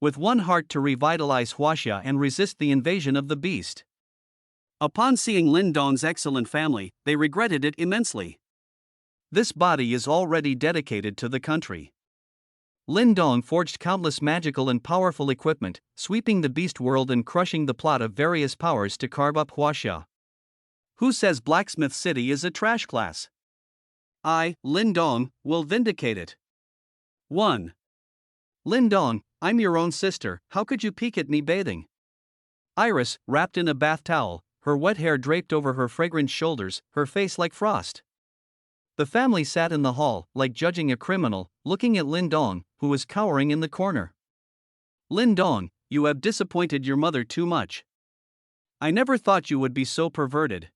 with one heart to revitalize Huaxia and resist the invasion of the beast. Upon seeing Lin Dong's excellent family, they regretted it immensely. This body is already dedicated to the country. Lin Dong forged countless magical and powerful equipment, sweeping the beast world and crushing the plot of various powers to carve up Huaxia. Who says Blacksmith City is a trash class? I, Lin Dong, will vindicate it. 1. Lin Dong, I'm your own sister, how could you peek at me bathing? Iris, wrapped in a bath towel, her wet hair draped over her fragrant shoulders, her face like frost. The family sat in the hall, like judging a criminal, looking at Lin Dong, who was cowering in the corner. Lin Dong, you have disappointed your mother too much. I never thought you would be so perverted.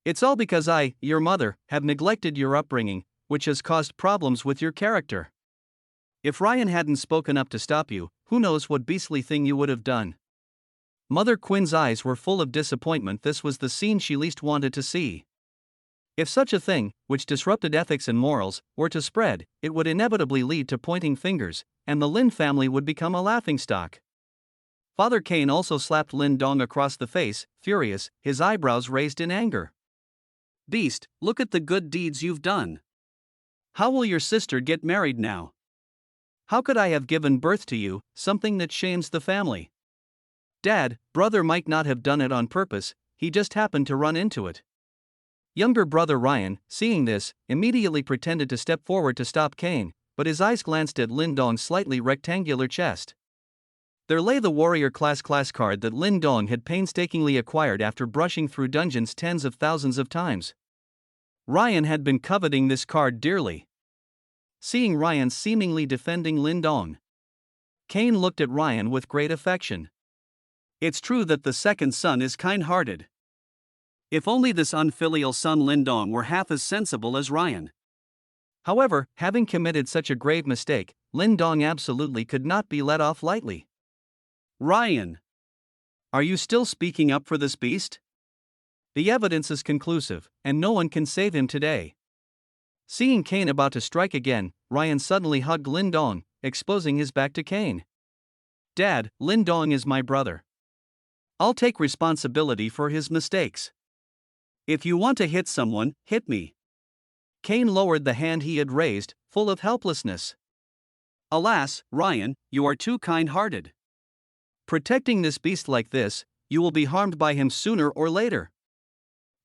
It's all because I, your mother, have neglected your upbringing, which has caused problems with your character. If Ryan hadn't spoken up to stop you, who knows what beastly thing you would have done. Mother Quinn's eyes were full of disappointment. This was the scene she least wanted to see. If such a thing, which disrupted ethics and morals, were to spread, it would inevitably lead to pointing fingers, and the Lin family would become a laughingstock. Father Cain also slapped Lin Dong across the face, furious, his eyebrows raised in anger. Beast, look at the good deeds you've done. How will your sister get married now? How could I have given birth to you, something that shames the family? Dad, brother might not have done it on purpose, he just happened to run into it. Younger brother Ryan, seeing this, immediately pretended to step forward to stop Cain, but his eyes glanced at Lin Dong's slightly rectangular chest. There lay the warrior class card that Lin Dong had painstakingly acquired after brushing through dungeons tens of thousands of times. Ryan had been coveting this card dearly. Seeing Ryan seemingly defending Lin Dong, Cain looked at Ryan with great affection. It's true that the second son is kind-hearted. If only this unfilial son Lin Dong were half as sensible as Ryan. However, having committed such a grave mistake, Lin Dong absolutely could not be let off lightly. Ryan, are you still speaking up for this beast? The evidence is conclusive, and no one can save him today. Seeing Cain about to strike again, Ryan suddenly hugged Lin Dong, exposing his back to Cain. Dad, Lin Dong is my brother. I'll take responsibility for his mistakes. If you want to hit someone, hit me. Cain lowered the hand he had raised, full of helplessness. Alas, Ryan, you are too kind-hearted. Protecting this beast like this, you will be harmed by him sooner or later.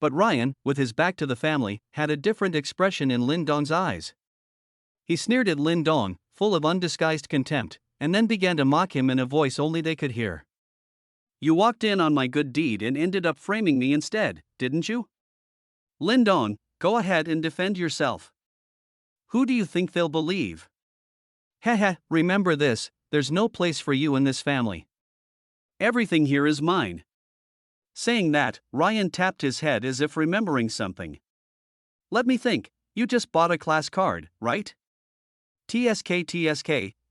But Ryan, with his back to the family, had a different expression in Lin Dong's eyes. He sneered at Lin Dong, full of undisguised contempt, and then began to mock him in a voice only they could hear. You walked in on my good deed and ended up framing me instead, didn't you? Lin Dong, go ahead and defend yourself. Who do you think they'll believe? Heh, remember this, there's no place for you in this family. Everything here is mine. Saying that, Ryan tapped his head as if remembering something. Let me think, you just bought a class card, right? TSK,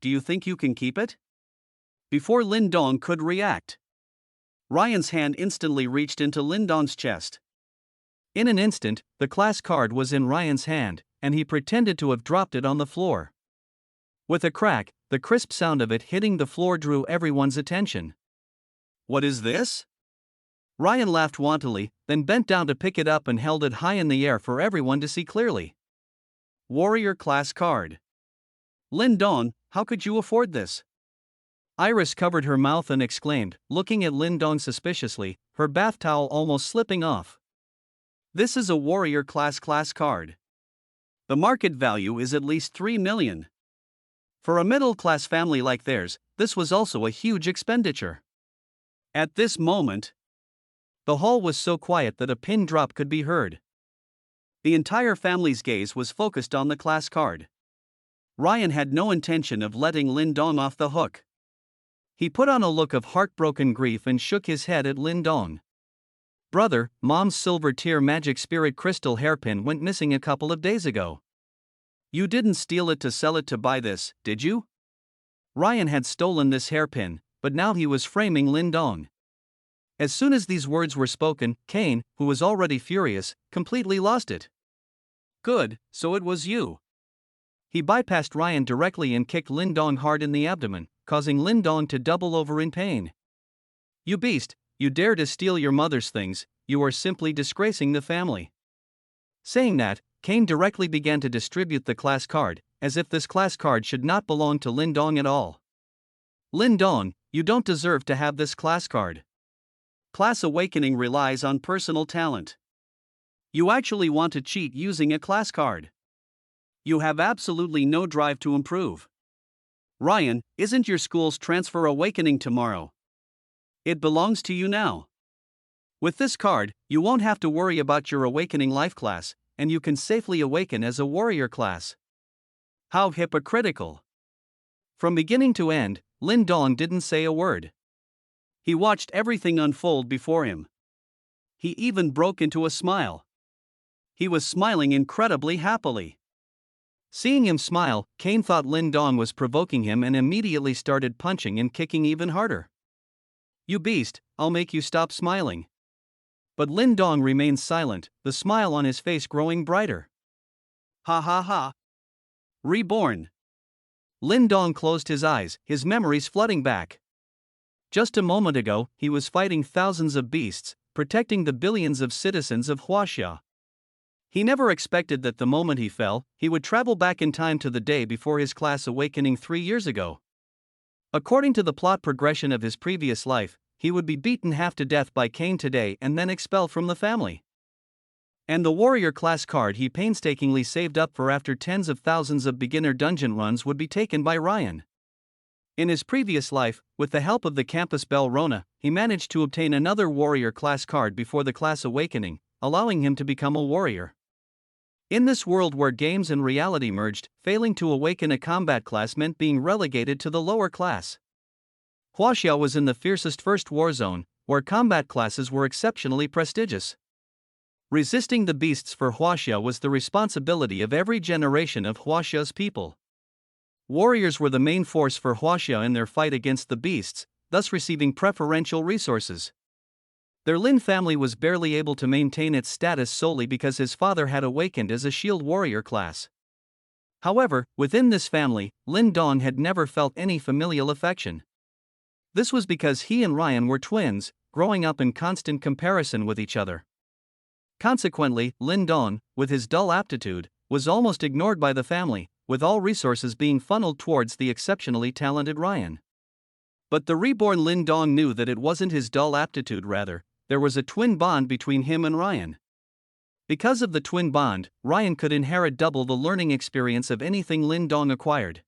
do you think you can keep it? Before Lin Dong could react, Ryan's hand instantly reached into Lin Dong's chest. In an instant, the class card was in Ryan's hand, and he pretended to have dropped it on the floor. With a crack, the crisp sound of it hitting the floor drew everyone's attention. What is this? Ryan laughed wantonly, then bent down to pick it up and held it high in the air for everyone to see clearly. Warrior class card. Lin Dong, how could you afford this? Iris covered her mouth and exclaimed, looking at Lin Dong suspiciously, her bath towel almost slipping off. This is a warrior class card. The market value is at least 3 million. For a middle-class family like theirs, this was also a huge expenditure. At this moment, the hall was so quiet that a pin drop could be heard. The entire family's gaze was focused on the class card. Ryan had no intention of letting Lin Dong off the hook. He put on a look of heartbroken grief and shook his head at Lin Dong. Brother, Mom's silver tier magic spirit crystal hairpin went missing a couple of days ago. You didn't steal it to sell it to buy this, did you? Ryan had stolen this hairpin, but now he was framing Lin Dong. As soon as these words were spoken, Cain, who was already furious, completely lost it. Good, so it was you. He bypassed Ryan directly and kicked Lin Dong hard in the abdomen, causing Lindong to double over in pain. "You beast, you dare to steal your mother's things, you are simply disgracing the family." Saying that, Cain directly began to distribute the class card, as if this class card should not belong to Lindong at all. "Lindong, you don't deserve to have this class card. Class awakening relies on personal talent. You actually want to cheat using a class card. You have absolutely no drive to improve. Ryan, isn't your school's transfer awakening tomorrow? It belongs to you now. With this card, you won't have to worry about your awakening life class, and you can safely awaken as a warrior class." How hypocritical. From beginning to end, Lindong didn't say a word. He watched everything unfold before him. He even broke into a smile. He was smiling incredibly happily. Seeing him smile, Cain thought Lindong was provoking him and immediately started punching and kicking even harder. "You beast, I'll make you stop smiling." But Lindong remained silent, the smile on his face growing brighter. "Ha ha ha. Reborn." Lindong closed his eyes, his memories flooding back. Just a moment ago, he was fighting thousands of beasts, protecting the billions of citizens of Huaxia. He never expected that the moment he fell, he would travel back in time to the day before his class awakening 3 years ago. According to the plot progression of his previous life, he would be beaten half to death by Cain today and then expelled from the family. And the warrior class card he painstakingly saved up for after tens of thousands of beginner dungeon runs would be taken by Ryan. In his previous life, with the help of the campus belle Rona, he managed to obtain another warrior class card before the class awakening, allowing him to become a warrior. In this world where games and reality merged, failing to awaken a combat class meant being relegated to the lower class. Huaxia was in the fiercest first war zone, where combat classes were exceptionally prestigious. Resisting the beasts for Huaxia was the responsibility of every generation of Huaxia's people. Warriors were the main force for Huaxia in their fight against the beasts, thus receiving preferential resources. Their Lin family was barely able to maintain its status solely because his father had awakened as a shield warrior class. However, within this family, Lindong had never felt any familial affection. This was because he and Ryan were twins, growing up in constant comparison with each other. Consequently, Lindong, with his dull aptitude, was almost ignored by the family, with all resources being funneled towards the exceptionally talented Ryan. But the reborn Lindong knew that it wasn't his dull aptitude, rather, there was a twin bond between him and Ryan. Because of the twin bond, Ryan could inherit double the learning experience of anything Lindong acquired.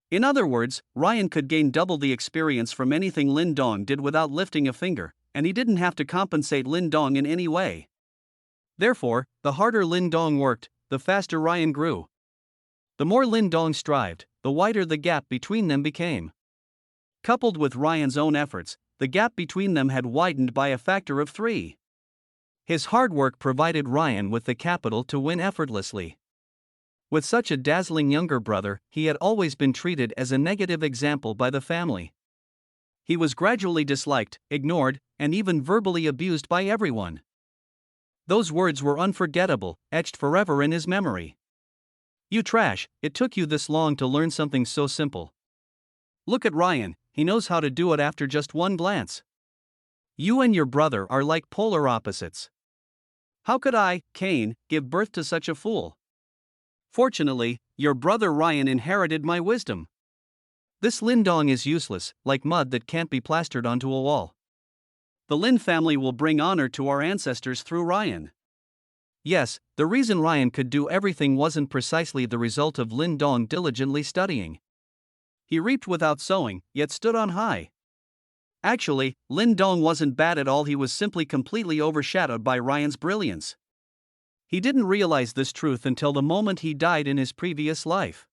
In other words, Ryan could gain double the experience from anything Lindong did without lifting a finger, and he didn't have to compensate Lindong in any way. Therefore, the harder Lindong worked, the faster Ryan grew. The more Lindong strived, the wider the gap between them became. Coupled with Ryan's own efforts, the gap between them had widened by a factor of 3. His hard work provided Ryan with the capital to win effortlessly. With such a dazzling younger brother, he had always been treated as a negative example by the family. He was gradually disliked, ignored, and even verbally abused by everyone. Those words were unforgettable, etched forever in his memory. "You trash, it took you this long to learn something so simple. Look at Ryan, he knows how to do it after just one glance. You and your brother are like polar opposites. How could I, Cain, give birth to such a fool? Fortunately, your brother Ryan inherited my wisdom. This Lindong is useless, like mud that can't be plastered onto a wall. The Lin family will bring honor to our ancestors through Ryan." Yes, the reason Ryan could do everything wasn't precisely the result of Lindong diligently studying. He reaped without sowing, yet stood on high. Actually, Lindong wasn't bad at all, he was simply completely overshadowed by Ryan's brilliance. He didn't realize this truth until the moment he died in his previous life.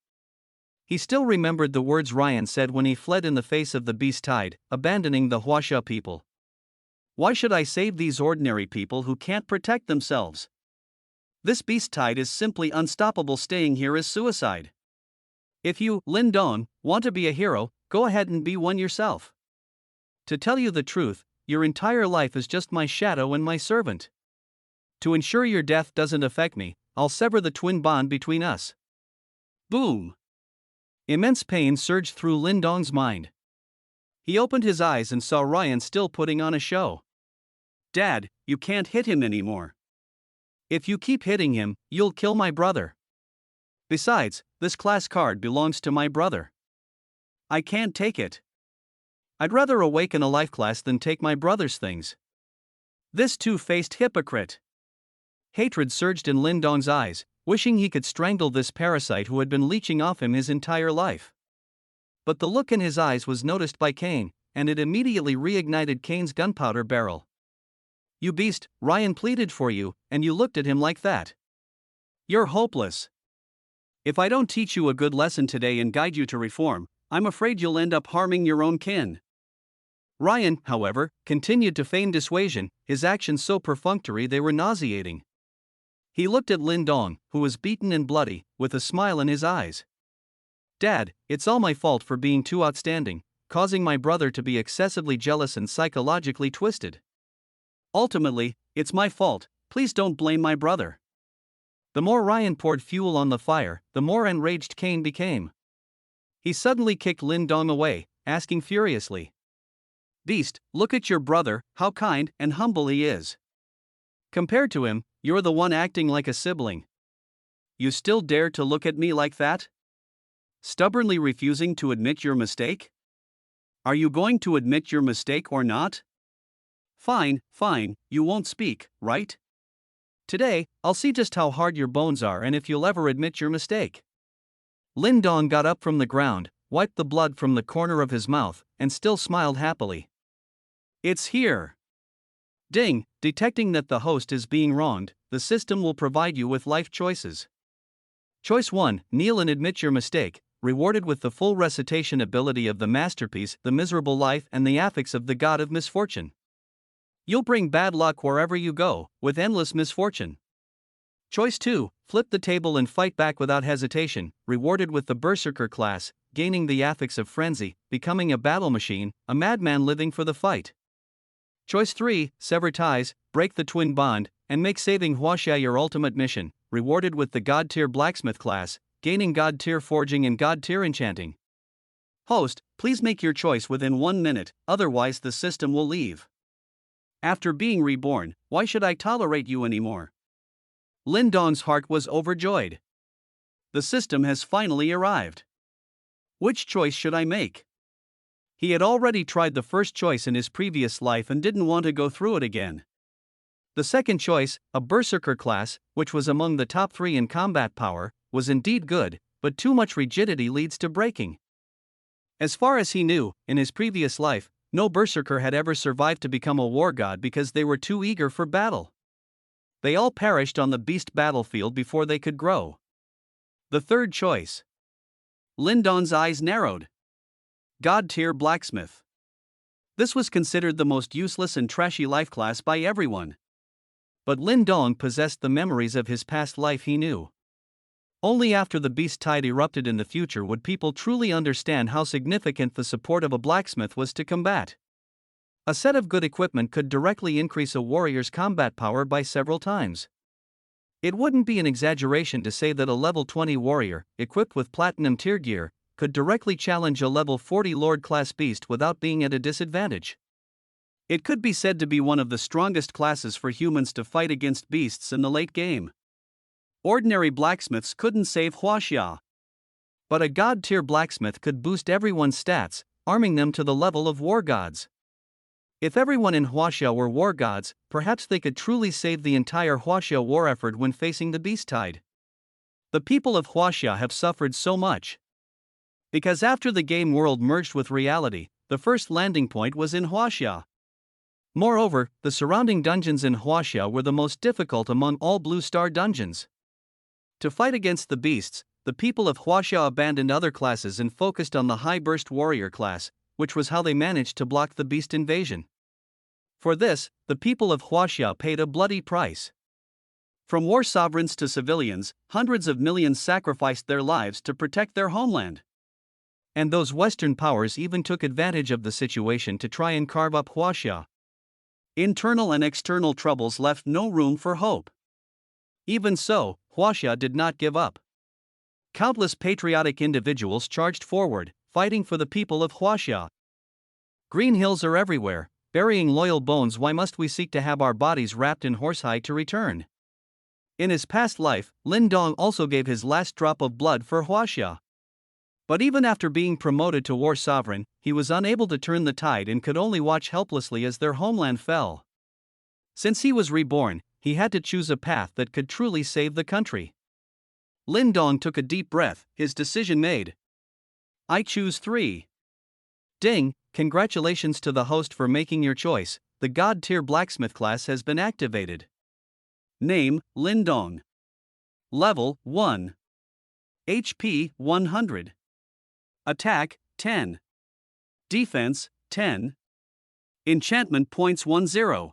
He still remembered the words Ryan said when he fled in the face of the beast tide, abandoning the Huaxia people. "Why should I save these ordinary people who can't protect themselves? This beast tide is simply unstoppable. Staying here is suicide. If you, Lindong, want to be a hero, go ahead and be one yourself. To tell you the truth, your entire life is just my shadow and my servant. To ensure your death doesn't affect me, I'll sever the twin bond between us." Boom! Immense pain surged through Lin Dong's mind. He opened his eyes and saw Ryan still putting on a show. "Dad, you can't hit him anymore. If you keep hitting him, you'll kill my brother. Besides, this class card belongs to my brother. I can't take it. I'd rather awaken a life class than take my brother's things." This two-faced hypocrite. Hatred surged in Lin Dong's eyes, wishing he could strangle this parasite who had been leeching off him his entire life. But the look in his eyes was noticed by Kane, and it immediately reignited Kane's gunpowder barrel. "You beast," Ryan pleaded for you, and you looked at him like that. "You're hopeless. If I don't teach you a good lesson today and guide you to reform, I'm afraid you'll end up harming your own kin." Ryan, however, continued to feign dissuasion, his actions so perfunctory they were nauseating. He looked at Lin Dong, who was beaten and bloody, with a smile in his eyes. "Dad, it's all my fault for being too outstanding, causing my brother to be excessively jealous and psychologically twisted. Ultimately, it's my fault, please don't blame my brother." The more Ryan poured fuel on the fire, the more enraged Kane became. He suddenly kicked Lin Dong away, asking furiously, "Beast, look at your brother, how kind and humble he is. Compared to him, you're the one acting like a sibling. You still dare to look at me like that? Stubbornly refusing to admit your mistake? Are you going to admit your mistake or not? Fine, you won't speak, right? Today, I'll see just how hard your bones are and if you'll ever admit your mistake." Lin Dong got up from the ground, wiped the blood from the corner of his mouth, and still smiled happily. "It's here." Ding, detecting that the host is being wronged, the system will provide you with life choices. Choice 1, kneel and admit your mistake, rewarded with the full recitation ability of the masterpiece, The Miserable Life and the affix of the God of Misfortune. You'll bring bad luck wherever you go, with endless misfortune. Choice 2, flip the table and fight back without hesitation, rewarded with the Berserker class, gaining the affix of Frenzy, becoming a battle machine, a madman living for the fight. Choice 3, sever ties, break the twin bond, and make saving Huaxia your ultimate mission, rewarded with the God tier Blacksmith class, gaining God tier forging and God tier enchanting. Host, please make your choice within 1 minute, otherwise the system will leave. After being reborn, why should I tolerate you anymore? Lin Dong's heart was overjoyed. The system has finally arrived. Which choice should I make? He had already tried the first choice in his previous life and didn't want to go through it again. The second choice, a Berserker class, which was among the top 3 in combat power, was indeed good, but too much rigidity leads to breaking. As far as he knew, in his previous life, no Berserker had ever survived to become a war god because they were too eager for battle. They all perished on the beast battlefield before they could grow. The third choice. Lin Dong's eyes narrowed. God tier Blacksmith. This was considered the most useless and trashy life class by everyone. But Lin Dong possessed the memories of his past life he knew. Only after the beast tide erupted in the future would people truly understand how significant the support of a blacksmith was to combat. A set of good equipment could directly increase a warrior's combat power by several times. It wouldn't be an exaggeration to say that a level 20 warrior, equipped with platinum tier gear, could directly challenge a level 40 Lord class beast without being at a disadvantage. It could be said to be one of the strongest classes for humans to fight against beasts in the late game. Ordinary blacksmiths couldn't save Huaxia. But a god tier blacksmith could boost everyone's stats, arming them to the level of war gods. If everyone in Huaxia were war gods, perhaps they could truly save the entire Huaxia war effort when facing the beast tide. The people of Huaxia have suffered so much. Because after the game world merged with reality, the first landing point was in Huaxia. Moreover, the surrounding dungeons in Huaxia were the most difficult among all Blue Star dungeons. To fight against the beasts, the people of Huaxia abandoned other classes and focused on the High Burst Warrior class, which was how they managed to block the beast invasion. For this, the people of Huaxia paid a bloody price. From war sovereigns to civilians, hundreds of millions sacrificed their lives to protect their homeland. And those Western powers even took advantage of the situation to try and carve up Huaxia. Internal and external troubles left no room for hope. Even so, Huaxia did not give up. Countless patriotic individuals charged forward, fighting for the people of Huaxia. Green hills are everywhere, burying loyal bones. Why must we seek to have our bodies wrapped in horsehide to return? In his past life, Lin Dong also gave his last drop of blood for Huaxia. But even after being promoted to war sovereign, he was unable to turn the tide and could only watch helplessly as their homeland fell. Since he was reborn, he had to choose a path that could truly save the country. Lin Dong took a deep breath, his decision made. I choose 3. Ding, congratulations to the host for making your choice. The God tier blacksmith class has been activated. Name, Lin Dong. Level, 1. HP, 100. Attack, 10. Defense, 10. Enchantment points 10.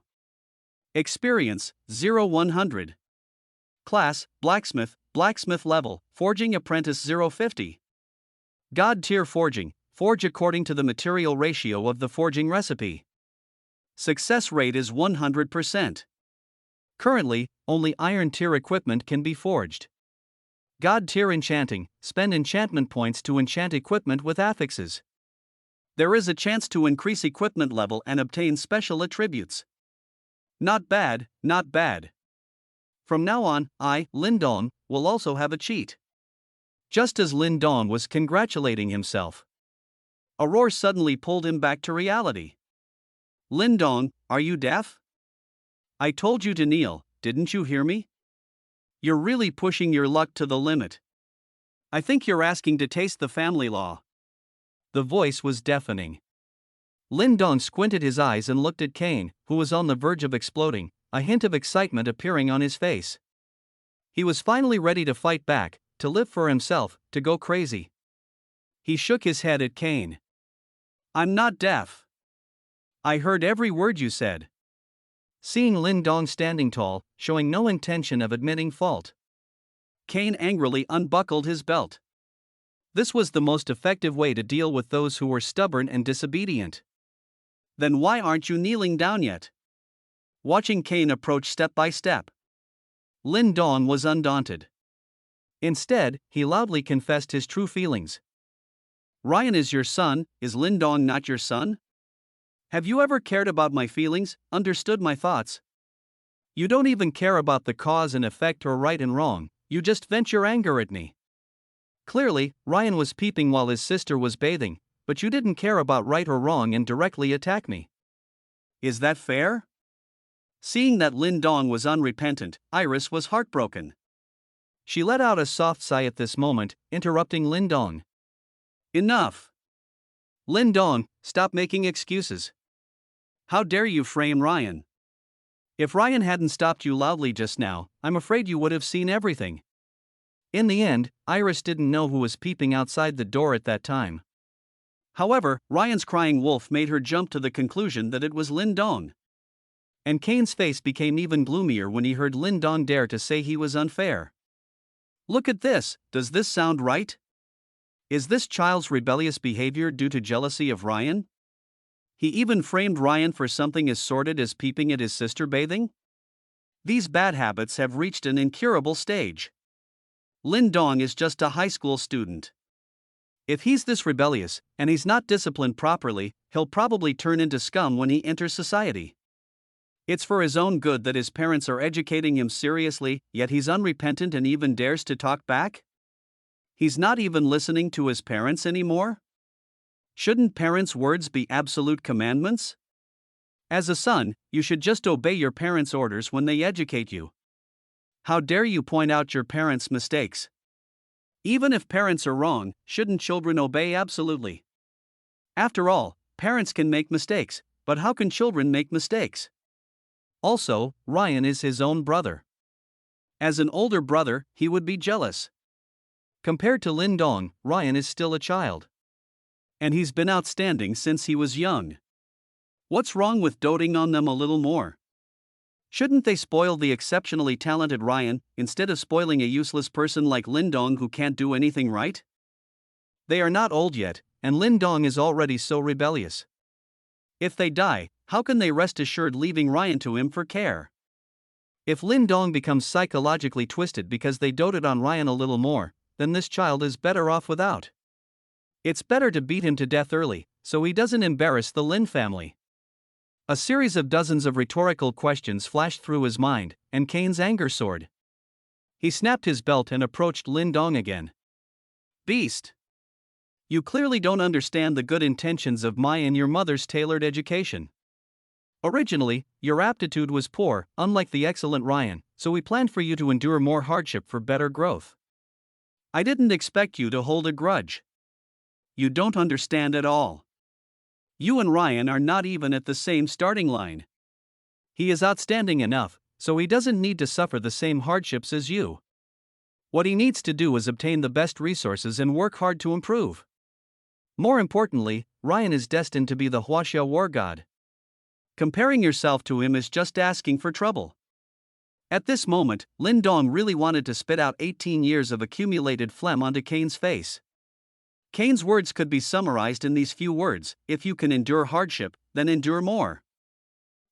Experience, 0-100. Class, Blacksmith, Blacksmith level, Forging Apprentice 050. God tier forging, forge according to the material ratio of the forging recipe. Success rate is 100%. Currently, only iron tier equipment can be forged. God tier enchanting, spend enchantment points to enchant equipment with affixes. There is a chance to increase equipment level and obtain special attributes. Not bad, not bad. From now on, I, Lin Dong, will also have a cheat. Just as Lin Dong was congratulating himself, a roar suddenly pulled him back to reality. Lin Dong, are you deaf? I told you to kneel, didn't you hear me? You're really pushing your luck to the limit. I think you're asking to taste the family law. The voice was deafening. Lin Dong squinted his eyes and looked at Kane, who was on the verge of exploding, a hint of excitement appearing on his face. He was finally ready to fight back, to live for himself, to go crazy. He shook his head at Kane. I'm not deaf. I heard every word you said. Seeing Lin Dong standing tall, showing no intention of admitting fault, Kane angrily unbuckled his belt. This was the most effective way to deal with those who were stubborn and disobedient. Then why aren't you kneeling down yet? Watching Kane approach step by step, Lin Dong was undaunted. Instead, he loudly confessed his true feelings. Ryan is your son, is Lin Dong not your son? Have you ever cared about my feelings, understood my thoughts? You don't even care about the cause and effect or right and wrong, you just vent your anger at me. Clearly, Ryan was peeping while his sister was bathing, but you didn't care about right or wrong and directly attack me. Is that fair? Seeing that Lin Dong was unrepentant, Iris was heartbroken. She let out a soft sigh at this moment, interrupting Lin Dong. Enough! Lin Dong, stop making excuses. How dare you frame Ryan? If Ryan hadn't stopped you loudly just now, I'm afraid you would have seen everything. In the end, Iris didn't know who was peeping outside the door at that time. However, Ryan's crying wolf made her jump to the conclusion that it was Lin Dong. And Kane's face became even gloomier when he heard Lin Dong dare to say he was unfair. Look at this, does this sound right? Is this child's rebellious behavior due to jealousy of Ryan? He even framed Ryan for something as sordid as peeping at his sister bathing? These bad habits have reached an incurable stage. Lin Dong is just a high school student. If he's this rebellious, and he's not disciplined properly, he'll probably turn into scum when he enters society. It's for his own good that his parents are educating him seriously, yet he's unrepentant and even dares to talk back? He's not even listening to his parents anymore? Shouldn't parents' words be absolute commandments? As a son, you should just obey your parents' orders when they educate you. How dare you point out your parents' mistakes? Even if parents are wrong, shouldn't children obey absolutely? After all, parents can make mistakes, but how can children make mistakes? Also, Ryan is his own brother. As an older brother, he would be jealous. Compared to Lin Dong, Ryan is still a child. And he's been outstanding since he was young. What's wrong with doting on them a little more? Shouldn't they spoil the exceptionally talented Ryan, instead of spoiling a useless person like Lin Dong who can't do anything right? They are not old yet, and Lin Dong is already so rebellious. If they die, how can they rest assured leaving Ryan to him for care? If Lin Dong becomes psychologically twisted because they doted on Ryan a little more, then this child is better off without. It's better to beat him to death early, so he doesn't embarrass the Lin family. A series of dozens of rhetorical questions flashed through his mind, and Kane's anger soared. He snapped his belt and approached Lin Dong again. Beast! You clearly don't understand the good intentions of my and your mother's tailored education. Originally, your aptitude was poor, unlike the excellent Ryan, so we planned for you to endure more hardship for better growth. I didn't expect you to hold a grudge. You don't understand at all. You and Ryan are not even at the same starting line. He is outstanding enough, so he doesn't need to suffer the same hardships as you. What he needs to do is obtain the best resources and work hard to improve. More importantly, Ryan is destined to be the Huaxia war god. Comparing yourself to him is just asking for trouble. At this moment, Lin Dong really wanted to spit out 18 years of accumulated phlegm onto Kane's face. Kane's words could be summarized in these few words: if you can endure hardship, then endure more.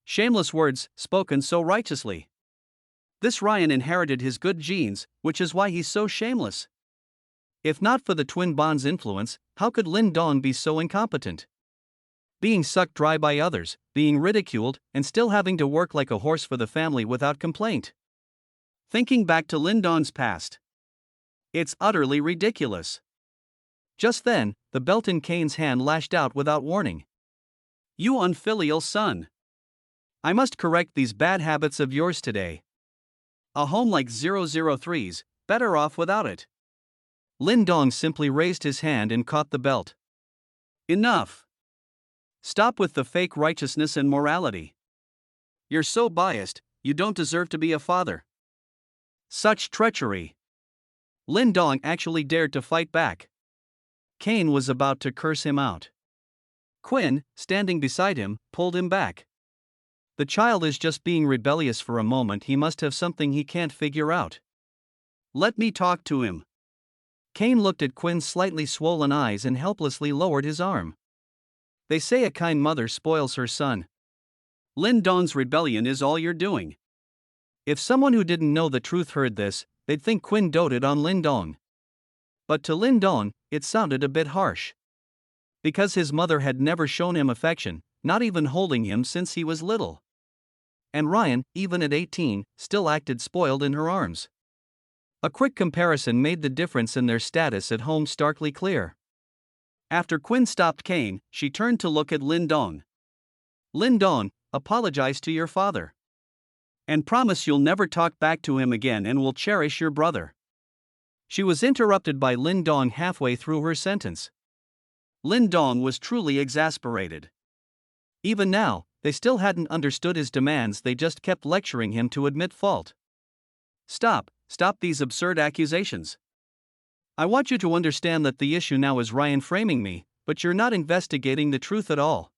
Shameless words, spoken so righteously. This Ryan inherited his good genes, which is why he's so shameless. If not for the twin bonds' influence, how could Lin Dong be so incompetent? Being sucked dry by others, being ridiculed, and still having to work like a horse for the family without complaint. Thinking back to Lin Dong's past, it's utterly ridiculous. Just then, the belt in Kane's hand lashed out without warning. You unfilial son! I must correct these bad habits of yours today. A home like 003's, better off without it. Lin Dong simply raised his hand and caught the belt. Enough! Stop with the fake righteousness and morality. You're so biased, you don't deserve to be a father. Such treachery! Lin Dong actually dared to fight back. Kane was about to curse him out. Quinn, standing beside him, pulled him back. The child is just being rebellious for a moment. He must have something he can't figure out. Let me talk to him. Kane looked at Quinn's slightly swollen eyes and helplessly lowered his arm. They say a kind mother spoils her son. Lin Dong's rebellion is all you're doing. If someone who didn't know the truth heard this, they'd think Quinn doted on Lin Dong. But to Lin Dong, it sounded a bit harsh. Because his mother had never shown him affection, not even holding him since he was little. And Ryan, even at 18, still acted spoiled in her arms. A quick comparison made the difference in their status at home starkly clear. After Quinn stopped Kane, she turned to look at Lin Dong. Lin Dong, apologize to your father. And promise you'll never talk back to him again and will cherish your brother. She was interrupted by Lin Dong halfway through her sentence. Lin Dong was truly exasperated. Even now, they still hadn't understood his demands. They just kept lecturing him to admit fault. Stop these absurd accusations. I want you to understand that the issue now is Ryan framing me, but you're not investigating the truth at all.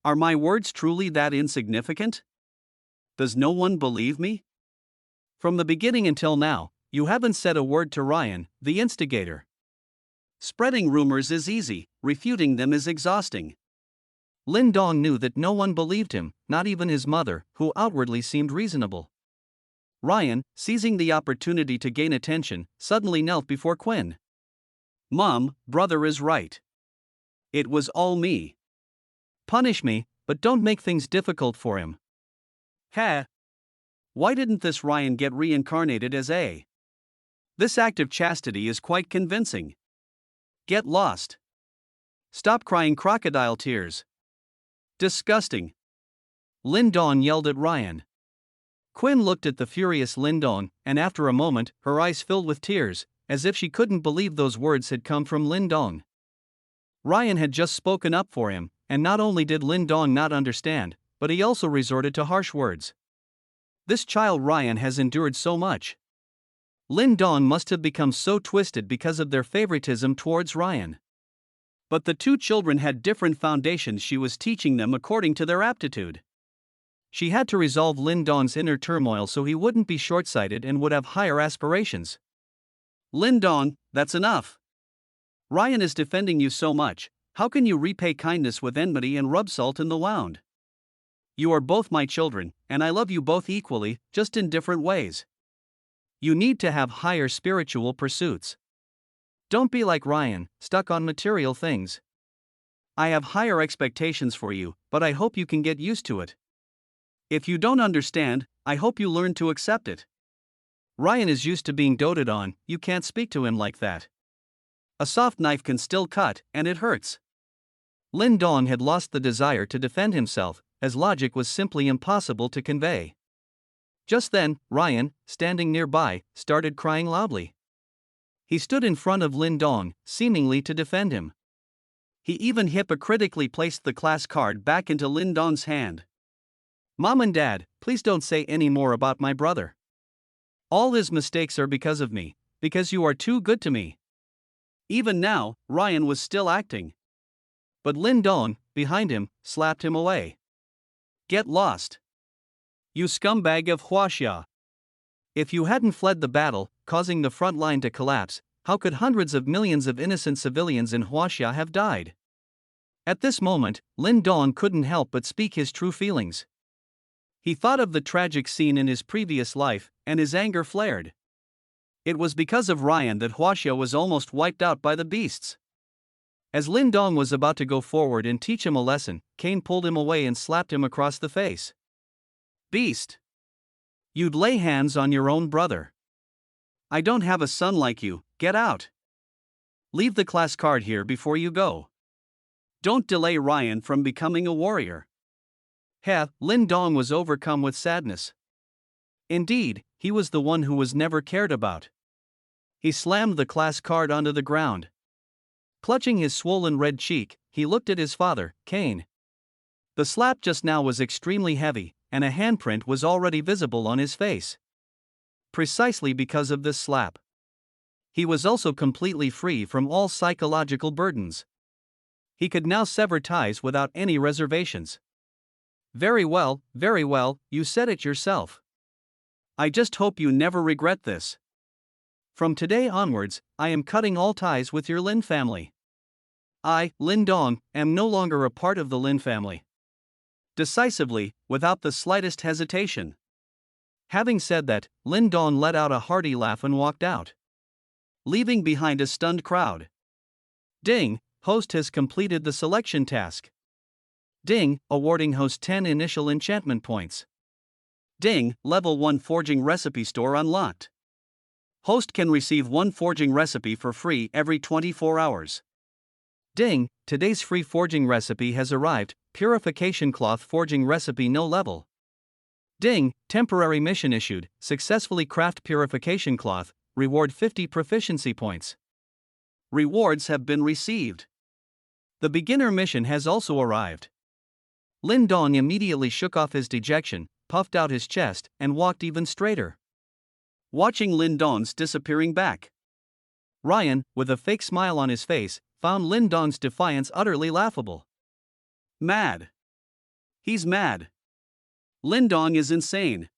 Are my words truly that insignificant? Does no one believe me? From the beginning until now, you haven't said a word to Ryan, the instigator. Spreading rumors is easy, refuting them is exhausting. Lin Dong knew that no one believed him, not even his mother, who outwardly seemed reasonable. Ryan, seizing the opportunity to gain attention, suddenly knelt before Quinn. Mom, brother is right. It was all me. Punish me, but don't make things difficult for him. Ha! Why didn't this Ryan get reincarnated as A? This act of chastity is quite convincing. Get lost. Stop crying crocodile tears. Disgusting. Lin Dong yelled at Ryan. Quinn looked at the furious Lin Dong, and after a moment, her eyes filled with tears, as if she couldn't believe those words had come from Lin Dong. Ryan had just spoken up for him, and not only did Lin Dong not understand, but he also resorted to harsh words. This child Ryan has endured so much. Lin Dong must have become so twisted because of their favoritism towards Ryan. But the two children had different foundations. She was teaching them according to their aptitude. She had to resolve Lin Dong's inner turmoil so he wouldn't be short-sighted and would have higher aspirations. Lin Dong, that's enough. Ryan is defending you so much, how can you repay kindness with enmity and rub salt in the wound? You are both my children, and I love you both equally, just in different ways. You need to have higher spiritual pursuits. Don't be like Ryan, stuck on material things. I have higher expectations for you, but I hope you can get used to it. If you don't understand, I hope you learn to accept it. Ryan is used to being doted on, you can't speak to him like that. A soft knife can still cut, and it hurts. Lin Dong had lost the desire to defend himself, as logic was simply impossible to convey. Just then, Ryan, standing nearby, started crying loudly. He stood in front of Lin Dong, seemingly to defend him. He even hypocritically placed the class card back into Lin Dong's hand. Mom and Dad, please don't say any more about my brother. All his mistakes are because of me, because you are too good to me. Even now, Ryan was still acting. But Lin Dong, behind him, slapped him away. Get lost. You scumbag of Huaxia. If you hadn't fled the battle, causing the front line to collapse, how could hundreds of millions of innocent civilians in Huaxia have died? At this moment, Lin Dong couldn't help but speak his true feelings. He thought of the tragic scene in his previous life, and his anger flared. It was because of Ryan that Huaxia was almost wiped out by the beasts. As Lin Dong was about to go forward and teach him a lesson, Cain pulled him away and slapped him across the face. Beast! You'd lay hands on your own brother. I don't have a son like you, get out. Leave the class card here before you go. Don't delay Ryan from becoming a warrior. Lin Dong was overcome with sadness. Indeed, he was the one who was never cared about. He slammed the class card onto the ground. Clutching his swollen red cheek, he looked at his father, Cain. The slap just now was extremely heavy, and a handprint was already visible on his face. Precisely because of this slap. He was also completely free from all psychological burdens. He could now sever ties without any reservations. Very well, you said it yourself. I just hope you never regret this. From today onwards, I am cutting all ties with your Lin family. I, Lin Dong, am no longer a part of the Lin family. Decisively, without the slightest hesitation. Having said that, Lin Dong let out a hearty laugh and walked out, leaving behind a stunned crowd. Ding, host has completed the selection task. Ding, awarding host 10 initial enchantment points. Ding, level 1 forging recipe store unlocked. Host can receive one forging recipe for free every 24 hours. Ding, today's free forging recipe has arrived, purification cloth forging recipe no level. Ding, temporary mission issued, successfully craft purification cloth, reward 50 proficiency points. Rewards have been received. The beginner mission has also arrived. Lin Dong immediately shook off his dejection, puffed out his chest, and walked even straighter. Watching Lin Dong's disappearing back. Ryan, with a fake smile on his face, found Lin Dong's defiance utterly laughable. Mad. He's mad. Lin Dong is insane.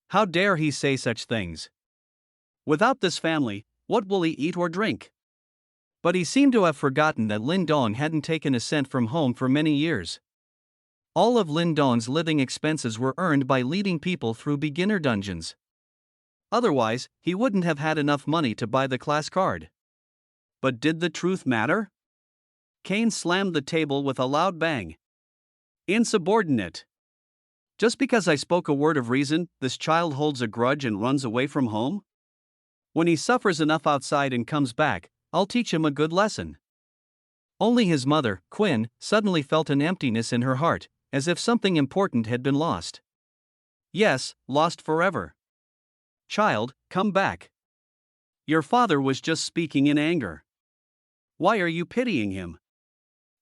How dare he say such things? Without this family, what will he eat or drink? But he seemed to have forgotten that Lin Dong hadn't taken a cent from home for many years. All of Lin Dong's living expenses were earned by leading people through beginner dungeons. Otherwise, he wouldn't have had enough money to buy the class card. But did the truth matter? Cain slammed the table with a loud bang. Insubordinate. Just because I spoke a word of reason, this child holds a grudge and runs away from home? When he suffers enough outside and comes back, I'll teach him a good lesson. Only his mother, Quinn, suddenly felt an emptiness in her heart, as if something important had been lost. Yes, lost forever. Child, come back. Your father was just speaking in anger. Why are you pitying him?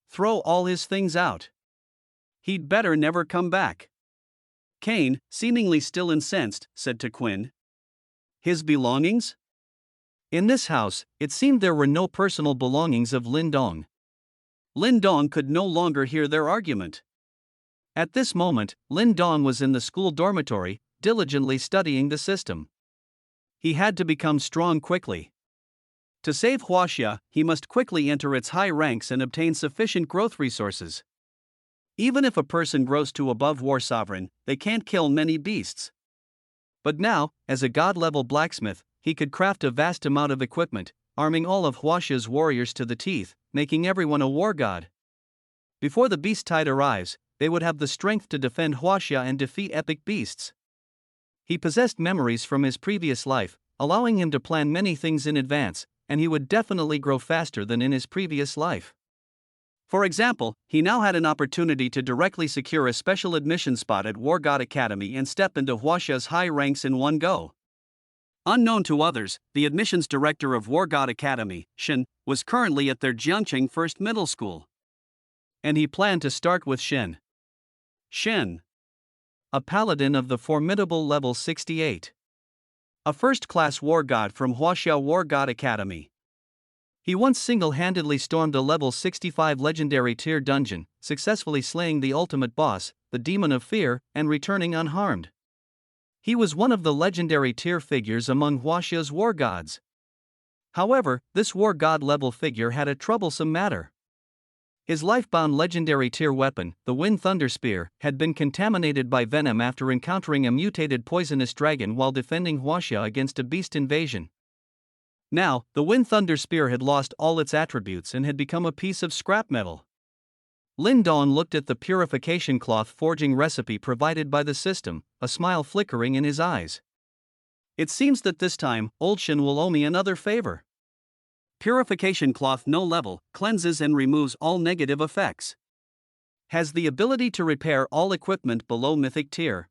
Throw all his things out. He'd better never come back. Cain, seemingly still incensed, said to Quinn. His belongings? In this house, it seemed there were no personal belongings of Lin Dong. Lin Dong could no longer hear their argument. At this moment, Lin Dong was in the school dormitory, diligently studying the system. He had to become strong quickly. To save Huaxia, he must quickly enter its high ranks and obtain sufficient growth resources. Even if a person grows to above war sovereign, they can't kill many beasts. But now, as a god-level blacksmith, he could craft a vast amount of equipment, arming all of Huaxia's warriors to the teeth, making everyone a war god. Before the beast tide arrives, they would have the strength to defend Huaxia and defeat epic beasts. He possessed memories from his previous life, allowing him to plan many things in advance, and he would definitely grow faster than in his previous life. For example, he now had an opportunity to directly secure a special admission spot at War God Academy and step into Huaxia's high ranks in one go. Unknown to others, the admissions director of War God Academy, Shen, was currently at their Jiangcheng First Middle School. And he planned to start with Shen. Shen, a paladin of the formidable level 68. A first-class war god from Huaxia War God Academy. He once single-handedly stormed a level 65 legendary tier dungeon, successfully slaying the ultimate boss, the Demon of Fear, and returning unharmed. He was one of the legendary tier figures among Huaxia's war gods. However, this war god level figure had a troublesome matter. His life-bound legendary tier weapon, the Wind Thunder Spear, had been contaminated by venom after encountering a mutated poisonous dragon while defending Huaxia against a beast invasion. Now, the Wind Thunder Spear had lost all its attributes and had become a piece of scrap metal. Lin Dong looked at the purification cloth forging recipe provided by the system, a smile flickering in his eyes. It seems that this time, Old Shen will owe me another favor. Purification cloth no level, cleanses and removes all negative effects. Has the ability to repair all equipment below mythic tier.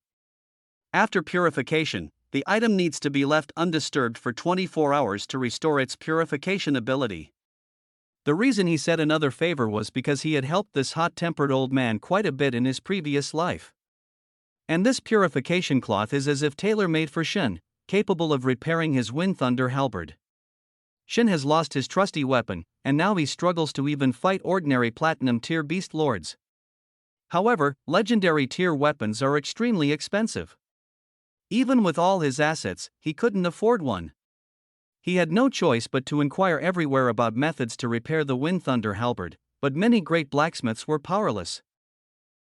After purification, the item needs to be left undisturbed for 24 hours to restore its purification ability. The reason he said another favor was because he had helped this hot-tempered old man quite a bit in his previous life. And this purification cloth is as if tailor-made for Shen, capable of repairing his Wind Thunder halberd. Shen has lost his trusty weapon, and now he struggles to even fight ordinary platinum tier beast lords. However, legendary tier weapons are extremely expensive. Even with all his assets, he couldn't afford one. He had no choice but to inquire everywhere about methods to repair the Wind Thunder halberd, but many great blacksmiths were powerless.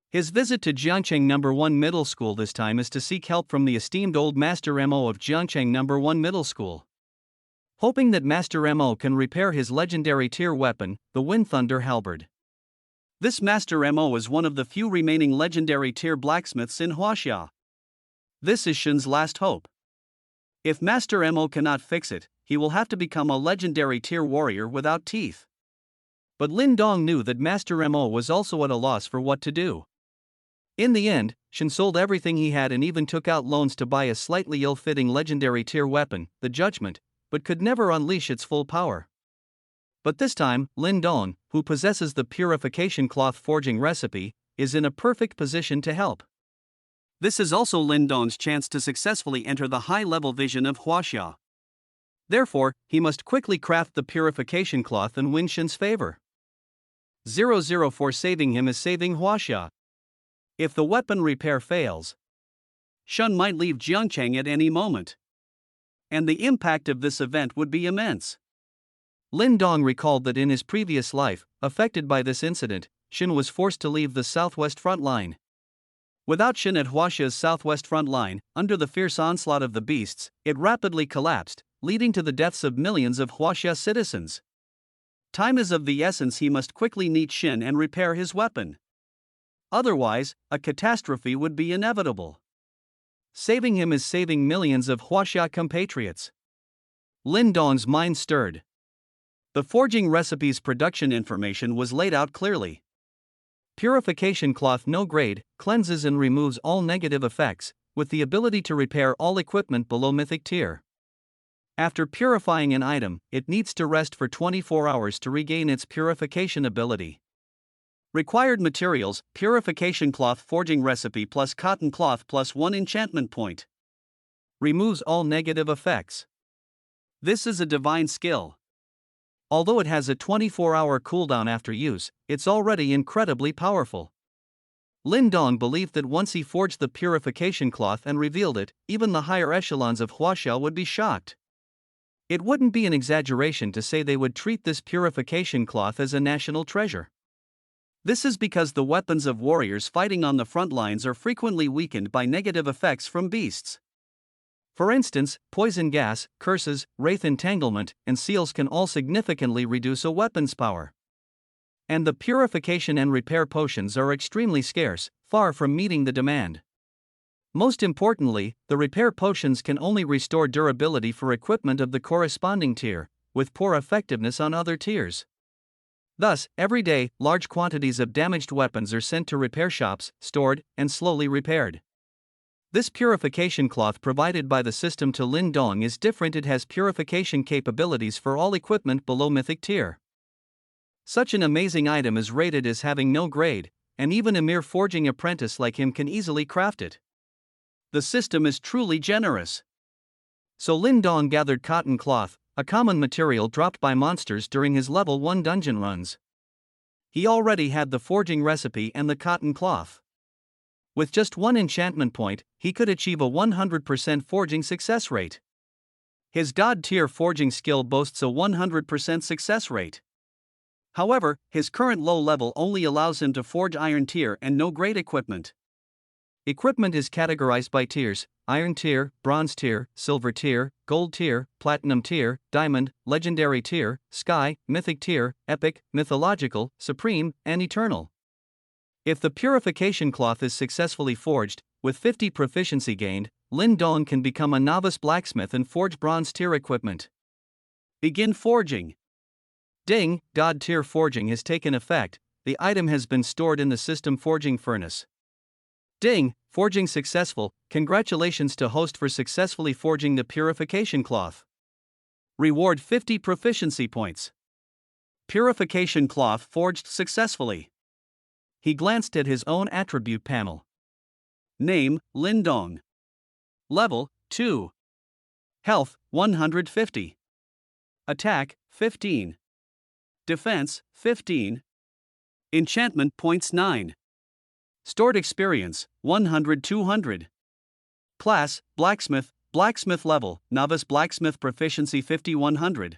His visit to Jiangcheng No. 1 Middle School this time is to seek help from the esteemed old Master Mo of Jiangcheng No. 1 Middle School. Hoping that Master Mo can repair his legendary tier weapon, the Wind Thunder halberd. This Master Mo is one of the few remaining legendary tier blacksmiths in Huaxia. This is Shen's last hope. If Master Mo cannot fix it, he will have to become a legendary tier warrior without teeth. But Lin Dong knew that Master Mo was also at a loss for what to do. In the end, Shen sold everything he had and even took out loans to buy a slightly ill-fitting legendary tier weapon, the Judgment, but could never unleash its full power. But this time, Lin Dong, who possesses the purification cloth forging recipe, is in a perfect position to help. This is also Lin Dong's chance to successfully enter the high-level vision of Huaxia. Therefore, he must quickly craft the purification cloth and win Shen's favor. 004 saving him is saving Huaxia. If the weapon repair fails, Shen might leave Jiangcheng at any moment. And the impact of this event would be immense. Lin Dong recalled that in his previous life, affected by this incident, Shen was forced to leave the southwest front line. Without Shen at Huaxia's southwest front line, under the fierce onslaught of the beasts, it rapidly collapsed, leading to the deaths of millions of Huaxia citizens. Time is of the essence. He must quickly meet Shen and repair his weapon. Otherwise, a catastrophe would be inevitable. Saving him is saving millions of Huaxia compatriots. Lin Dong's mind stirred. The forging recipe's production information was laid out clearly. Purification cloth no grade, cleanses and removes all negative effects, with the ability to repair all equipment below mythic tier. After purifying an item, it needs to rest for 24 hours to regain its purification ability. Required materials: purification cloth forging recipe plus cotton cloth plus 1 enchantment point. Removes all negative effects. This is a divine skill. Although it has a 24-hour cooldown after use, it's already incredibly powerful. Lin Dong believed that once he forged the purification cloth and revealed it, even the higher echelons of Huaxia would be shocked. It wouldn't be an exaggeration to say they would treat this purification cloth as a national treasure. This is because the weapons of warriors fighting on the front lines are frequently weakened by negative effects from beasts. For instance, poison gas, curses, wraith entanglement, and seals can all significantly reduce a weapon's power. And the purification and repair potions are extremely scarce, far from meeting the demand. Most importantly, the repair potions can only restore durability for equipment of the corresponding tier, with poor effectiveness on other tiers. Thus, every day, large quantities of damaged weapons are sent to repair shops, stored, and slowly repaired. This purification cloth provided by the system to Lin Dong is different. It has purification capabilities for all equipment below mythic tier. Such an amazing item is rated as having no grade, and even a mere forging apprentice like him can easily craft it. The system is truly generous. So Lin Dong gathered cotton cloth, a common material dropped by monsters during his level 1 dungeon runs. He already had the forging recipe and the cotton cloth. With just one enchantment point, he could achieve a 100% forging success rate. His God tier forging skill boasts a 100% success rate. However, his current low level only allows him to forge iron tier and no grade equipment. Equipment is categorized by tiers: iron tier, bronze tier, silver tier, gold tier, platinum tier, diamond, legendary tier, sky, mythic tier, epic, mythological, supreme, and eternal. If the purification cloth is successfully forged, with 50 proficiency gained, Lin Dong can become a novice blacksmith and forge bronze tier equipment. Begin forging. Ding, God tier forging has taken effect. The item has been stored in the system forging furnace. Ding, forging successful. Congratulations to host for successfully forging the purification cloth. Reward 50 proficiency points. Purification cloth forged successfully. He glanced at his own attribute panel. Name, Lin Dong. Level, 2. Health, 150. Attack, 15. Defense, 15. Enchantment points 9. Stored experience, 100-200. Class, Blacksmith, Blacksmith level, Novice Blacksmith proficiency 50-100.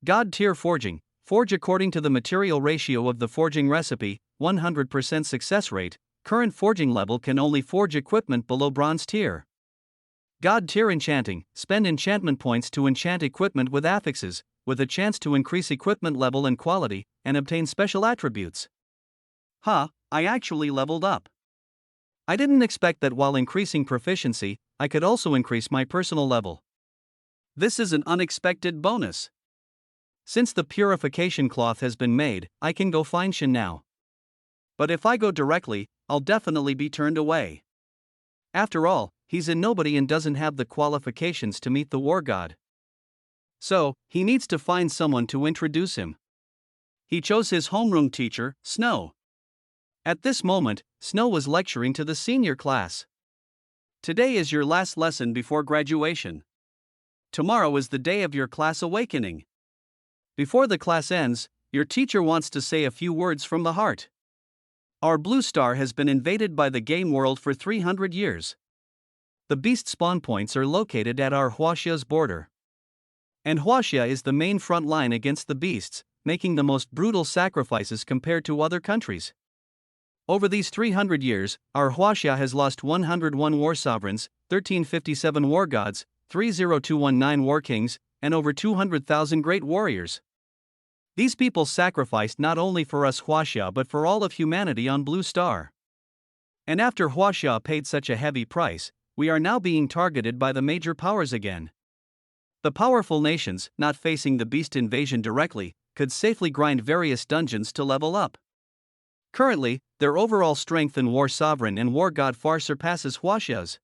God tier forging, forge according to the material ratio of the forging recipe, 100% success rate. Current forging level can only forge equipment below bronze tier. God tier enchanting, spend enchantment points to enchant equipment with affixes, with a chance to increase equipment level and quality, and obtain special attributes. I actually leveled up. I didn't expect that while increasing proficiency, I could also increase my personal level. This is an unexpected bonus. Since the purification cloth has been made, I can go find Shin now. But if I go directly, I'll definitely be turned away. After all, he's a nobody and doesn't have the qualifications to meet the war god. So, he needs to find someone to introduce him. He chose his homeroom teacher, Snow. At this moment, Snow was lecturing to the senior class. Today is your last lesson before graduation. Tomorrow is the day of your class awakening. Before the class ends, your teacher wants to say a few words from the heart. Our blue star has been invaded by the game world for 300 years. The beast spawn points are located at our Huaxia's border. And Huaxia is the main front line against the beasts, making the most brutal sacrifices compared to other countries. Over these 300 years, our Huaxia has lost 101 war sovereigns, 1357 war gods, 30219 war kings, and over 200,000 great warriors. These people sacrificed not only for us Huaxia but for all of humanity on Blue Star. And after Huaxia paid such a heavy price, we are now being targeted by the major powers again. The powerful nations, not facing the beast invasion directly, could safely grind various dungeons to level up. Currently, their overall strength in War Sovereign and War God far surpasses Huaxia's.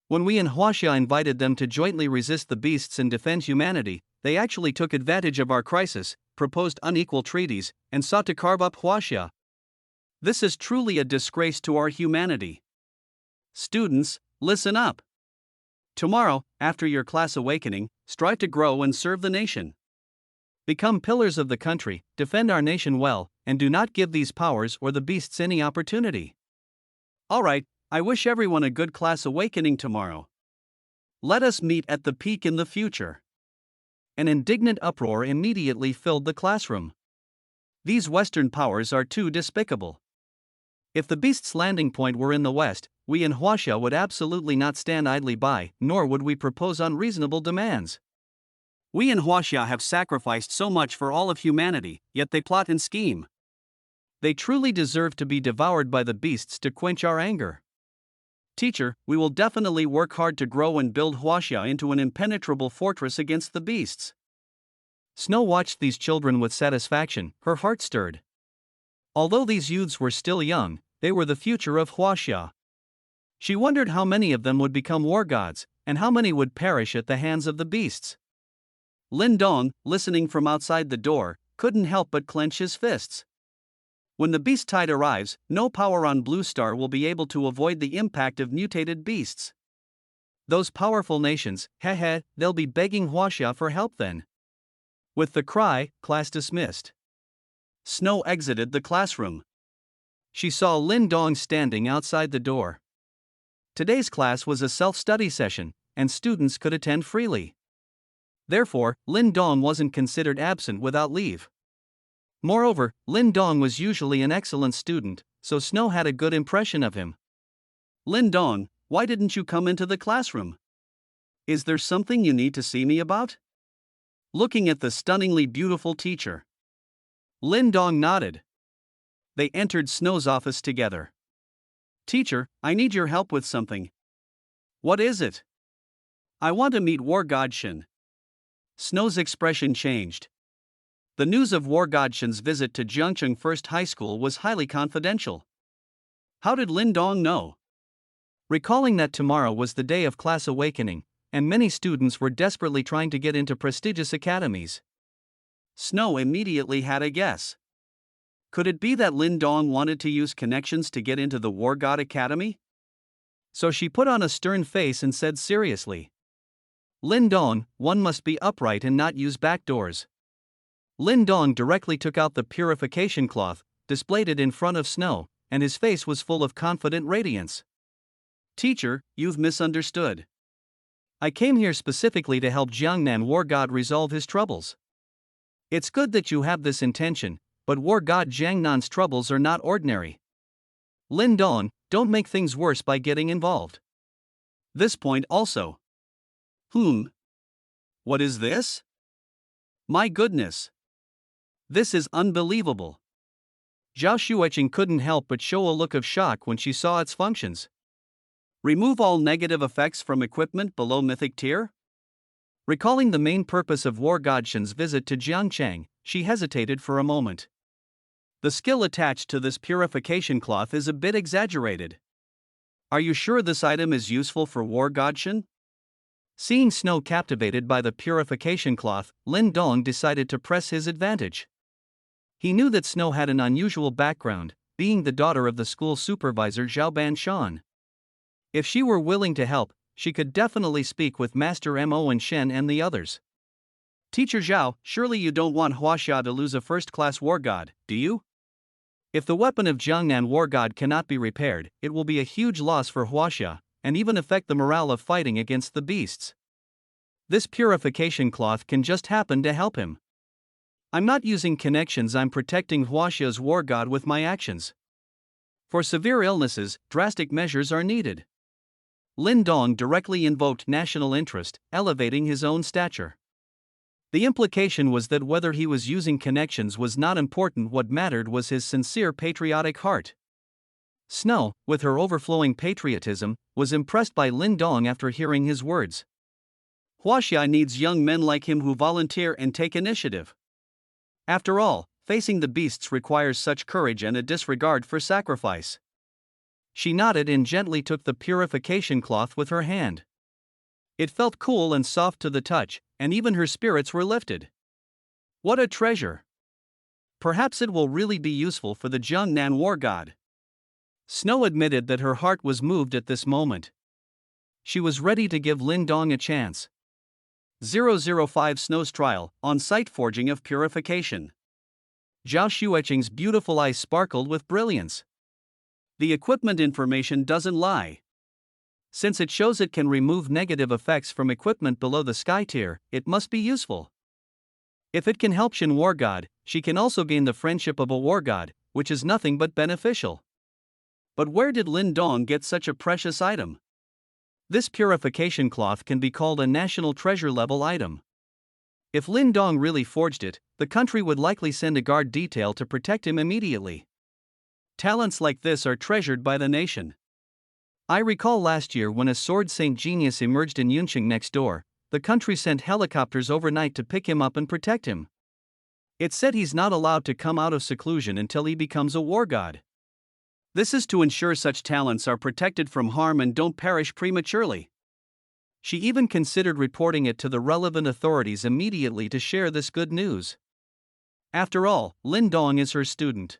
When we in Huaxia invited them to jointly resist the beasts and defend humanity, they actually took advantage of our crisis, proposed unequal treaties, and sought to carve up Huaxia. This is truly a disgrace to our humanity. Students, listen up. Tomorrow, after your class awakening, strive to grow and serve the nation. Become pillars of the country, defend our nation well, and do not give these powers or the beasts any opportunity. Alright, I wish everyone a good class awakening tomorrow. Let us meet at the peak in the future. An indignant uproar immediately filled the classroom. These Western powers are too despicable. If the beast's landing point were in the west, we in Huaxia would absolutely not stand idly by, nor would we propose unreasonable demands. We in Huaxia have sacrificed so much for all of humanity, yet they plot and scheme. They truly deserve to be devoured by the beasts to quench our anger. Teacher, we will definitely work hard to grow and build Huaxia into an impenetrable fortress against the beasts. Snow watched these children with satisfaction, her heart stirred. Although these youths were still young, they were the future of Huaxia. She wondered how many of them would become war gods, and how many would perish at the hands of the beasts. Lin Dong, listening from outside the door, couldn't help but clench his fists. When the beast tide arrives, no power on Blue Star will be able to avoid the impact of mutated beasts. Those powerful nations, they'll be begging Huaxia for help then. With the cry, class dismissed. Snow exited the classroom. She saw Lin Dong standing outside the door. Today's class was a self-study session, and students could attend freely. Therefore, Lin Dong wasn't considered absent without leave. Moreover, Lin Dong was usually an excellent student, so Snow had a good impression of him. Lin Dong, why didn't you come into the classroom? Is there something you need to see me about? Looking at the stunningly beautiful teacher, Lin Dong nodded. They entered Snow's office together. Teacher, I need your help with something. What is it? I want to meet War God Shen. Snow's expression changed. The news of War God Shen's visit to Jiangcheng First High School was highly confidential. How did Lin Dong know? Recalling that tomorrow was the day of class awakening, and many students were desperately trying to get into prestigious academies, Snow immediately had a guess. Could it be that Lin Dong wanted to use connections to get into the War God Academy? So she put on a stern face and said seriously, Lin Dong, one must be upright and not use back doors. Lin Dong directly took out the purification cloth, displayed it in front of Snow, and his face was full of confident radiance. Teacher, you've misunderstood. I came here specifically to help Jiangnan War God resolve his troubles. It's good that you have this intention, but War God Jiangnan's troubles are not ordinary. Lin Dong, don't make things worse by getting involved. This point also. What is this? My goodness. This is unbelievable. Zhao Xueqing couldn't help but show a look of shock when she saw its functions. Remove all negative effects from equipment below mythic tier? Recalling the main purpose of War God Shen's visit to Jiangcheng, she hesitated for a moment. The skill attached to this purification cloth is a bit exaggerated. Are you sure this item is useful for War God Shen? Seeing Snow captivated by the purification cloth, Lin Dong decided to press his advantage. He knew that Snow had an unusual background, being the daughter of the school supervisor Zhao Ban Shan. If she were willing to help, she could definitely speak with Master Mo and Shen and the others. Teacher Zhao, surely you don't want Huaxia to lose a first-class war god, do you? If the weapon of Jiangnan war god cannot be repaired, it will be a huge loss for Huaxia, and even affect the morale of fighting against the beasts. This purification cloth can just happen to help him. I'm not using connections, I'm protecting Huaxia's war god with my actions. For severe illnesses, drastic measures are needed. Lin Dong directly invoked national interest, elevating his own stature. The implication was that whether he was using connections was not important, what mattered was his sincere patriotic heart. Snow, with her overflowing patriotism, was impressed by Lin Dong after hearing his words. Huaxia needs young men like him who volunteer and take initiative. After all, facing the beasts requires such courage and a disregard for sacrifice. She nodded and gently took the purification cloth with her hand. It felt cool and soft to the touch, and even her spirits were lifted. What a treasure! Perhaps it will really be useful for the Jiangnan war god. Snow admitted that her heart was moved at this moment. She was ready to give Lin Dong a chance. 005 Snow's trial, on-site forging of purification. Zhao Xueqing's beautiful eyes sparkled with brilliance. The equipment information doesn't lie. Since it shows it can remove negative effects from equipment below the sky tier, it must be useful. If it can help Shen War God, she can also gain the friendship of a war god, which is nothing but beneficial. But where did Lin Dong get such a precious item? This purification cloth can be called a national treasure level item. If Lin Dong really forged it, the country would likely send a guard detail to protect him immediately. Talents like this are treasured by the nation. I recall last year when a sword saint genius emerged in Yunqing next door, the country sent helicopters overnight to pick him up and protect him. It said he's not allowed to come out of seclusion until he becomes a war god. This is to ensure such talents are protected from harm and don't perish prematurely. She even considered reporting it to the relevant authorities immediately to share this good news. After all, Lin Dong is her student.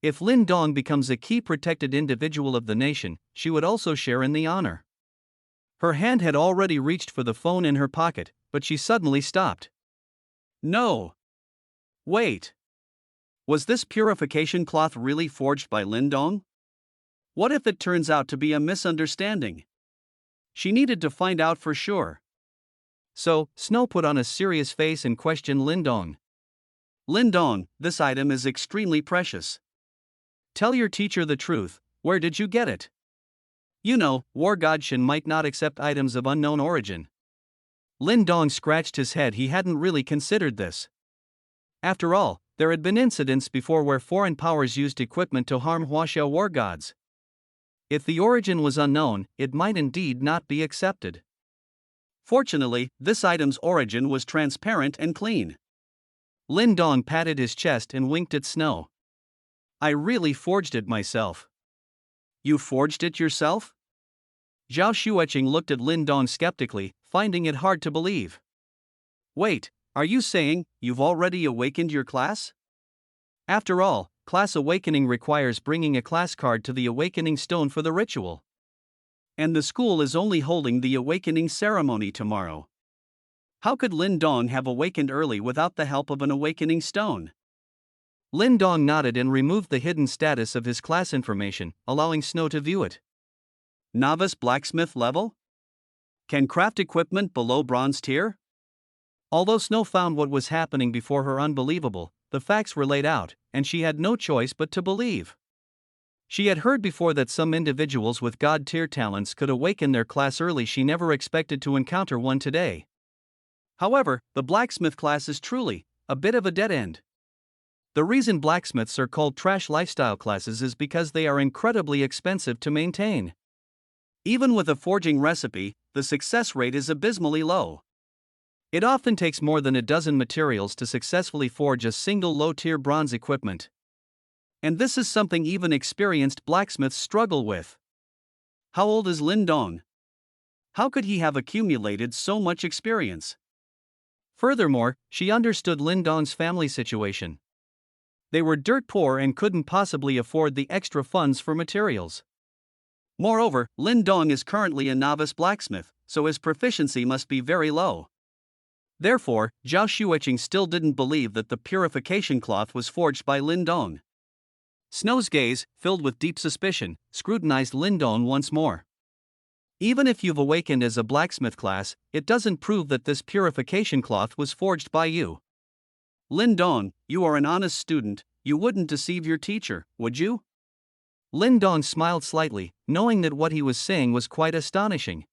If Lin Dong becomes a key protected individual of the nation, she would also share in the honor. Her hand had already reached for the phone in her pocket, but she suddenly stopped. No. Wait. Was this purification cloth really forged by Lin Dong? What if it turns out to be a misunderstanding? She needed to find out for sure. So, Snow put on a serious face and questioned Lin Dong. Lin Dong, this item is extremely precious. Tell your teacher the truth, where did you get it? You know, War God Shen might not accept items of unknown origin. Lin Dong scratched his head. He hadn't really considered this. After all, there had been incidents before where foreign powers used equipment to harm Huaxia war gods. If the origin was unknown, it might indeed not be accepted. Fortunately, this item's origin was transparent and clean. Lin Dong patted his chest and winked at Snow. I really forged it myself. You forged it yourself? Zhao Xueqing looked at Lin Dong skeptically, finding it hard to believe. Wait, are you saying you've already awakened your class? After all, class awakening requires bringing a class card to the awakening stone for the ritual. And the school is only holding the awakening ceremony tomorrow. How could Lin Dong have awakened early without the help of an awakening stone? Lin Dong nodded and removed the hidden status of his class information, allowing Snow to view it. Novice blacksmith level? Can craft equipment below bronze tier? Although Snow found what was happening before her unbelievable, the facts were laid out, and she had no choice but to believe. She had heard before that some individuals with god tier talents could awaken their class early. She never expected to encounter one today. However, the blacksmith class is truly a bit of a dead end. The reason blacksmiths are called trash lifestyle classes is because they are incredibly expensive to maintain. Even with a forging recipe, the success rate is abysmally low. It often takes more than a dozen materials to successfully forge a single low-tier bronze equipment. And this is something even experienced blacksmiths struggle with. How old is Lin Dong? How could he have accumulated so much experience? Furthermore, she understood Lin Dong's family situation. They were dirt poor and couldn't possibly afford the extra funds for materials. Moreover, Lin Dong is currently a novice blacksmith, so his proficiency must be very low. Therefore, Zhao Xueqing still didn't believe that the purification cloth was forged by Lin Dong. Snow's gaze, filled with deep suspicion, scrutinized Lin Dong once more. Even if you've awakened as a blacksmith class, it doesn't prove that this purification cloth was forged by you. Lin Dong, you are an honest student, you wouldn't deceive your teacher, would you? Lin Dong smiled slightly, knowing that what he was saying was quite astonishing.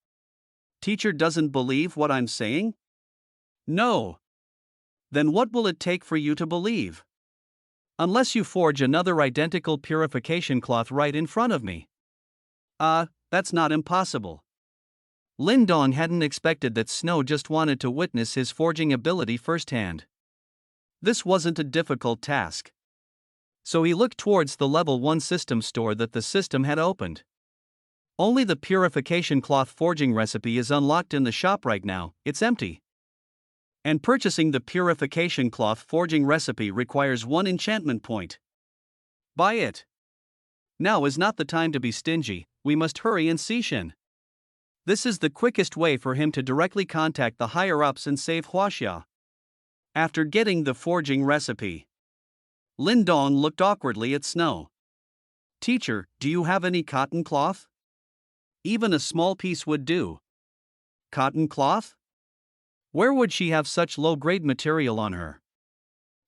Teacher doesn't believe what I'm saying? No. Then what will it take for you to believe? Unless you forge another identical purification cloth right in front of me. That's not impossible. Lin Dong hadn't expected that Snow just wanted to witness his forging ability firsthand. This wasn't a difficult task. So he looked towards the level 1 system store that the system had opened. Only the purification cloth forging recipe is unlocked in the shop right now, it's empty. And purchasing the purification cloth forging recipe requires 1 enchantment point. Buy it. Now is not the time to be stingy, we must hurry and see Shen. This is the quickest way for him to directly contact the higher-ups and save Huaxia. After getting the forging recipe, Lin Dong looked awkwardly at Snow. Teacher, do you have any cotton cloth? Even a small piece would do. Cotton cloth? Where would she have such low-grade material on her?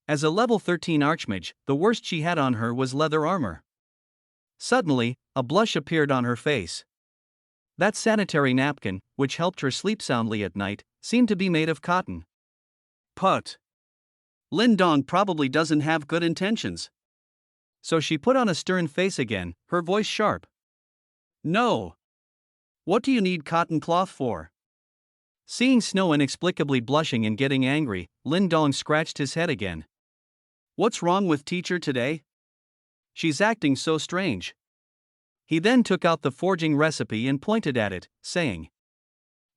As a level 13 archmage, the worst she had on her was leather armor. Suddenly, a blush appeared on her face. That sanitary napkin, which helped her sleep soundly at night, seemed to be made of cotton. Put. Lindong probably doesn't have good intentions. So she put on a stern face again, her voice sharp. No. What do you need cotton cloth for? Seeing Snow inexplicably blushing and getting angry, Lindong scratched his head again. What's wrong with teacher today? She's acting so strange. He then took out the forging recipe and pointed at it, saying,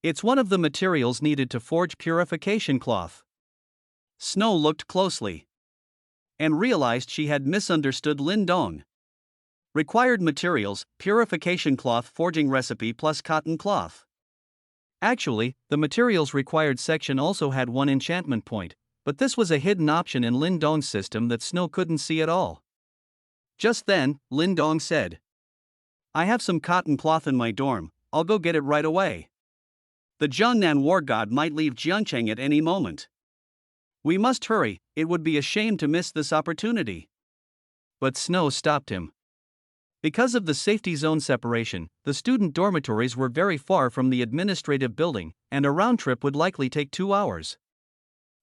It's one of the materials needed to forge purification cloth. Snow looked closely and realized she had misunderstood Lindong. Required materials: purification cloth forging recipe plus cotton cloth. Actually, the materials required section also had one enchantment point, but this was a hidden option in Lindong's system that Snow couldn't see at all. Just then, Lindong said, I have some cotton cloth in my dorm, I'll go get it right away. The Jiangnan war god might leave Jiangcheng at any moment. We must hurry, it would be a shame to miss this opportunity. But Snow stopped him. Because of the safety zone separation, the student dormitories were very far from the administrative building, and a round trip would likely take 2 hours.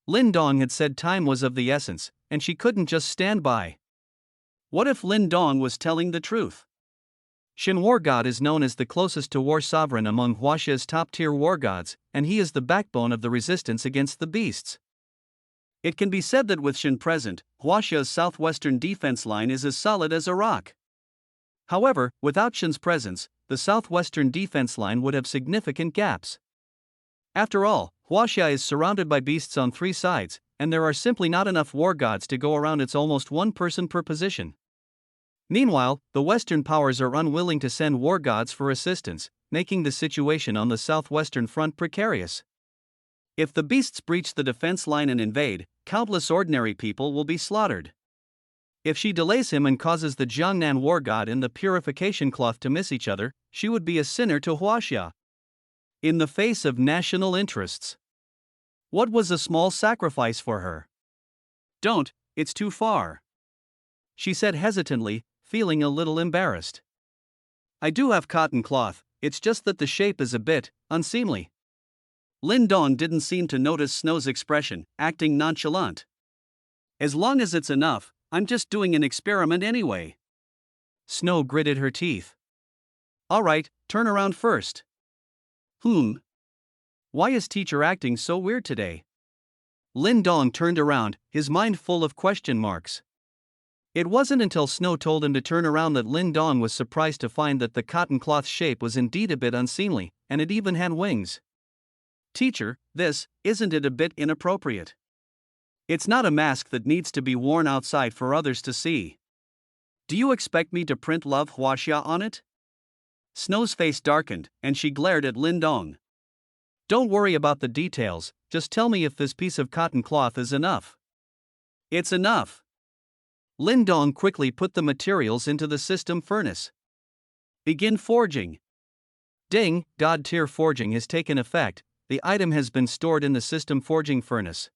Lindong had said time was of the essence, and she couldn't just stand by. What if Lindong was telling the truth? Shin War God is known as the closest to war sovereign among Huaxia's top-tier war gods, and he is the backbone of the resistance against the beasts. It can be said that with Shin present, Huaxia's southwestern defense line is as solid as a rock. However, without Shin's presence, the southwestern defense line would have significant gaps. After all, Huaxia is surrounded by beasts on 3 sides, and there are simply not enough war gods to go around its almost 1 person per position. Meanwhile, the Western powers are unwilling to send war gods for assistance, making the situation on the southwestern front precarious. If the beasts breach the defense line and invade, countless ordinary people will be slaughtered. If she delays him and causes the Jiangnan war god and the purification cloth to miss each other, she would be a sinner to Huaxia. In the face of national interests, what was a small sacrifice for her? Don't, it's too far, she said hesitantly, feeling a little embarrassed. I do have cotton cloth, it's just that the shape is a bit unseemly. Lindong didn't seem to notice Snow's expression, acting nonchalant. As long as it's enough, I'm just doing an experiment anyway. Snow gritted her teeth. All right, turn around first. Why is teacher acting so weird today? Lindong turned around, his mind full of question marks. It wasn't until Snow told him to turn around that Lindong was surprised to find that the cotton cloth shape was indeed a bit unseemly, and it even had wings. Teacher, isn't it a bit inappropriate? It's not a mask that needs to be worn outside for others to see. Do you expect me to print Love Huaxia on it? Snow's face darkened, and she glared at Lindong. Don't worry about the details, just tell me if this piece of cotton cloth is enough. It's enough. Lindong quickly put the materials into the system furnace. Begin forging. Ding, God tier forging has taken effect, the item has been stored in the system forging furnace.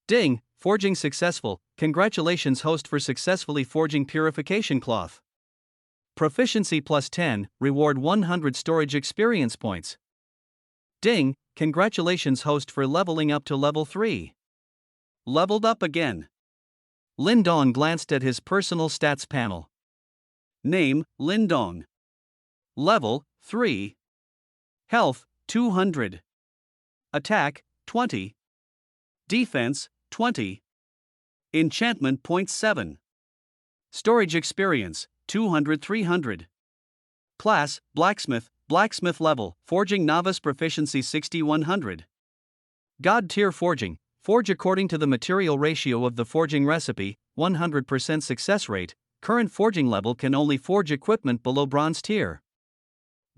Ding, forging successful, congratulations host for successfully forging purification cloth. Proficiency plus 10, reward 100 storage experience points. Ding, congratulations host for leveling up to level 3. Leveled up again. Lindong glanced at his personal stats panel. Name, Lindong. Level, 3. Health, 200. Attack, 20. Defense, 20. Enchantment points 7. Storage experience, 200-300. Class, Blacksmith, Blacksmith level, Forging Novice proficiency 60-100. God tier forging, forge according to the material ratio of the forging recipe, 100% success rate, current forging level can only forge equipment below bronze tier.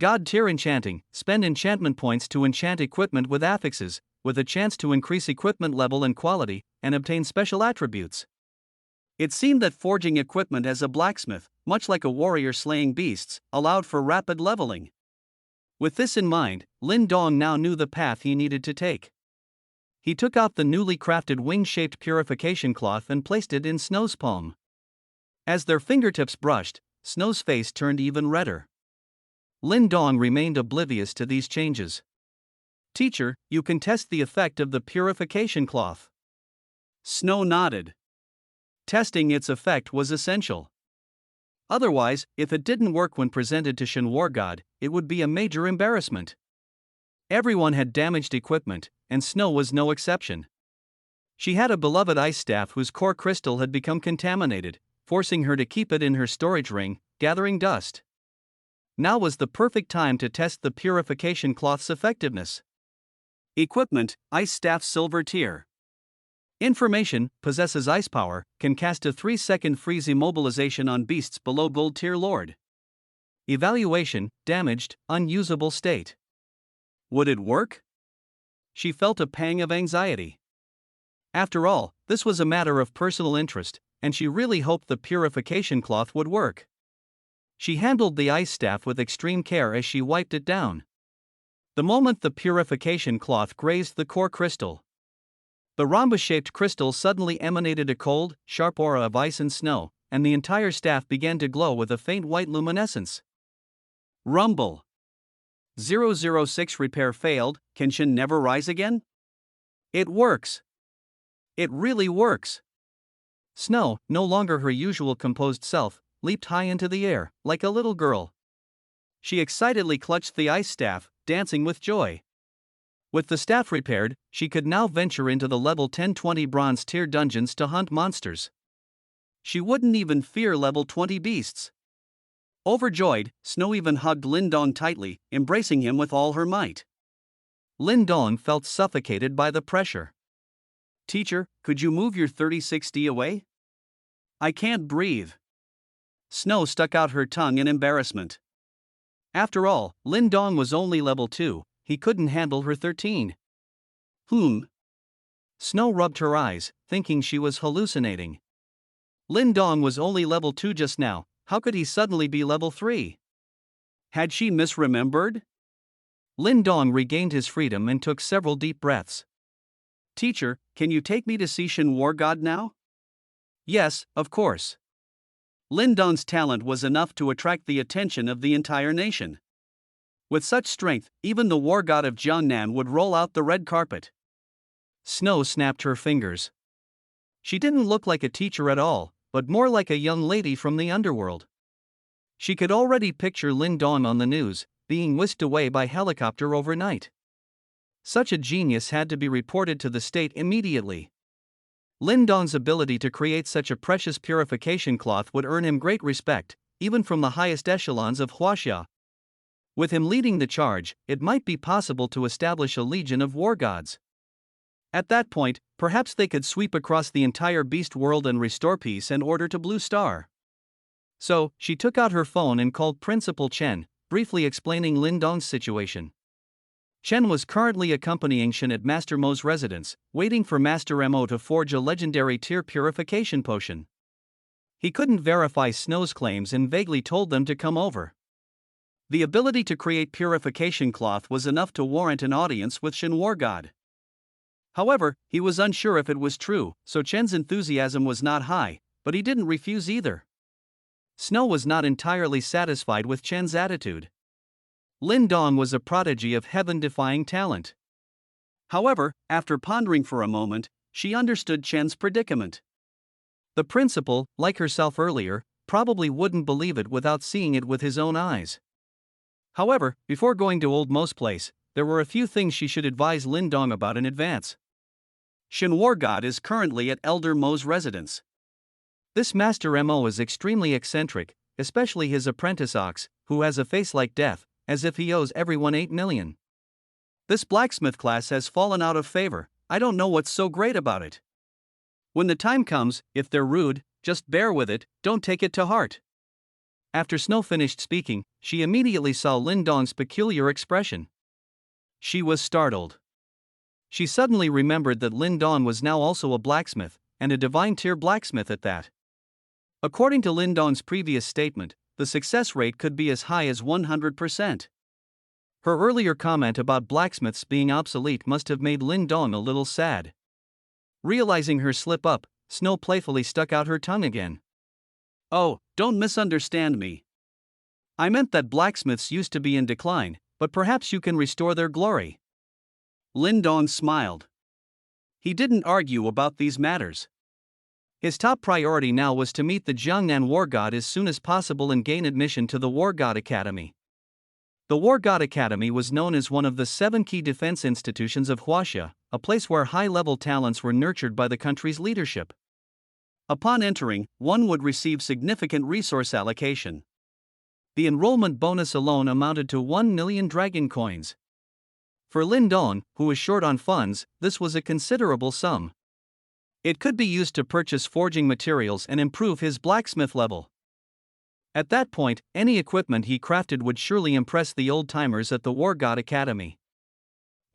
God tier enchanting, spend enchantment points to enchant equipment with affixes, with a chance to increase equipment level and quality, and obtain special attributes. It seemed that forging equipment as a blacksmith, much like a warrior slaying beasts, allowed for rapid leveling. With this in mind, Lindong now knew the path he needed to take. He took out the newly crafted wing-shaped purification cloth and placed it in Snow's palm. As their fingertips brushed, Snow's face turned even redder. Lin Dong remained oblivious to these changes. Teacher, you can test the effect of the purification cloth. Snow nodded. Testing its effect was essential. Otherwise, if it didn't work when presented to Shen War God, it would be a major embarrassment. Everyone had damaged equipment, and Snow was no exception. She had a beloved ice staff whose core crystal had become contaminated, forcing her to keep it in her storage ring, gathering dust. Now was the perfect time to test the purification cloth's effectiveness. Equipment: Ice Staff Silver Tier. Information: possesses ice power, can cast a 3-second freeze immobilization on beasts below Gold Tier Lord. Evaluation: damaged, unusable state. Would it work? She felt a pang of anxiety. After all, this was a matter of personal interest, and she really hoped the purification cloth would work. She handled the ice staff with extreme care as she wiped it down. The moment the purification cloth grazed the core crystal, the rhombus-shaped crystal suddenly emanated a cold, sharp aura of ice and snow, and the entire staff began to glow with a faint white luminescence. Rumble. 006 repair failed. Can Shen never rise again? It works. It really works. Snow, no longer her usual composed self, leaped high into the air, like a little girl. She excitedly clutched the ice staff, dancing with joy. With the staff repaired, she could now venture into the level 10-20 bronze tier dungeons to hunt monsters. She wouldn't even fear level 20 beasts. Overjoyed, Snow even hugged Lin Dong tightly, embracing him with all her might. Lin Dong felt suffocated by the pressure. Teacher, could you move your 3060 away? I can't breathe. Snow stuck out her tongue in embarrassment. After all, Lin Dong was only level 2, he couldn't handle her 13. Snow rubbed her eyes, thinking she was hallucinating. Lin Dong was only level 2 just now, how could he suddenly be level 3? Had she misremembered? Lin Dong regained his freedom and took several deep breaths. Teacher, can you take me to see Shen War God now? Yes, of course. Lin Dong's talent was enough to attract the attention of the entire nation. With such strength, even the war god of Jiangnan would roll out the red carpet. Snow snapped her fingers. She didn't look like a teacher at all, but more like a young lady from the underworld. She could already picture Lin Dong on the news, being whisked away by helicopter overnight. Such a genius had to be reported to the state immediately. Lin Dong's ability to create such a precious purification cloth would earn him great respect, even from the highest echelons of Huaxia. With him leading the charge, it might be possible to establish a legion of war gods. At that point, perhaps they could sweep across the entire beast world and restore peace and order to Blue Star. So, she took out her phone and called Principal Chen, briefly explaining Lin Dong's situation. Chen was currently accompanying Shen at Master Mo's residence, waiting for Master Mo to forge a legendary tier purification potion. He couldn't verify Snow's claims and vaguely told them to come over. The ability to create purification cloth was enough to warrant an audience with Shen War God. However, he was unsure if it was true, so Chen's enthusiasm was not high, but he didn't refuse either. Snow was not entirely satisfied with Chen's attitude. Lin Dong was a prodigy of heaven-defying talent. However, after pondering for a moment, she understood Chen's predicament. The principal, like herself earlier, probably wouldn't believe it without seeing it with his own eyes. However, before going to Old Mo's place, there were a few things she should advise Lin Dong about in advance. Shen War God is currently at Elder Mo's residence. This Master Mo is extremely eccentric, especially his apprentice Ox, who has a face like death, as if he owes everyone 8 million. This blacksmith class has fallen out of favor. I don't know what's so great about it. When the time comes, if they're rude, just bear with it, don't take it to heart. After Snow finished speaking, she immediately saw Lin Dong's peculiar expression. She was startled. She suddenly remembered that Lin Dong was now also a blacksmith, and a divine tier blacksmith at that. According to Lin Dong's previous statement, the success rate could be as high as 100%. Her earlier comment about blacksmiths being obsolete must have made Lin Dong a little sad. Realizing her slip-up, Snow playfully stuck out her tongue again. Oh, don't misunderstand me. I meant that blacksmiths used to be in decline, but perhaps you can restore their glory. Lin Dong smiled. He didn't argue about these matters. His top priority now was to meet the Jiangnan war god as soon as possible and gain admission to the War God Academy. The War God Academy was known as one of the 7 key defense institutions of Huaxia, a place where high-level talents were nurtured by the country's leadership. Upon entering, one would receive significant resource allocation. The enrollment bonus alone amounted to 1 million dragon coins. For Lin Dong, who was short on funds, this was a considerable sum. It could be used to purchase forging materials and improve his blacksmith level. At that point, any equipment he crafted would surely impress the old-timers at the War God Academy.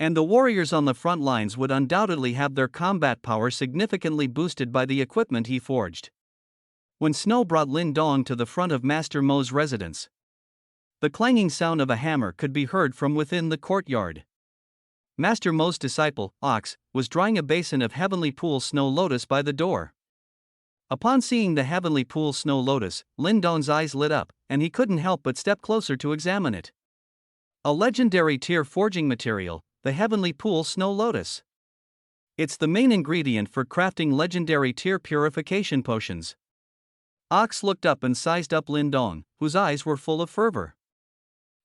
And the warriors on the front lines would undoubtedly have their combat power significantly boosted by the equipment he forged. When Snow brought Lin Dong to the front of Master Mo's residence, the clanging sound of a hammer could be heard from within the courtyard. Master Mo's disciple, Ox, was drying a basin of heavenly pool snow lotus by the door. Upon seeing the heavenly pool snow lotus, Lin Dong's eyes lit up, and he couldn't help but step closer to examine it. A legendary tier forging material, the heavenly pool snow lotus. It's the main ingredient for crafting legendary tier purification potions. Ox looked up and sized up Lin Dong, whose eyes were full of fervor.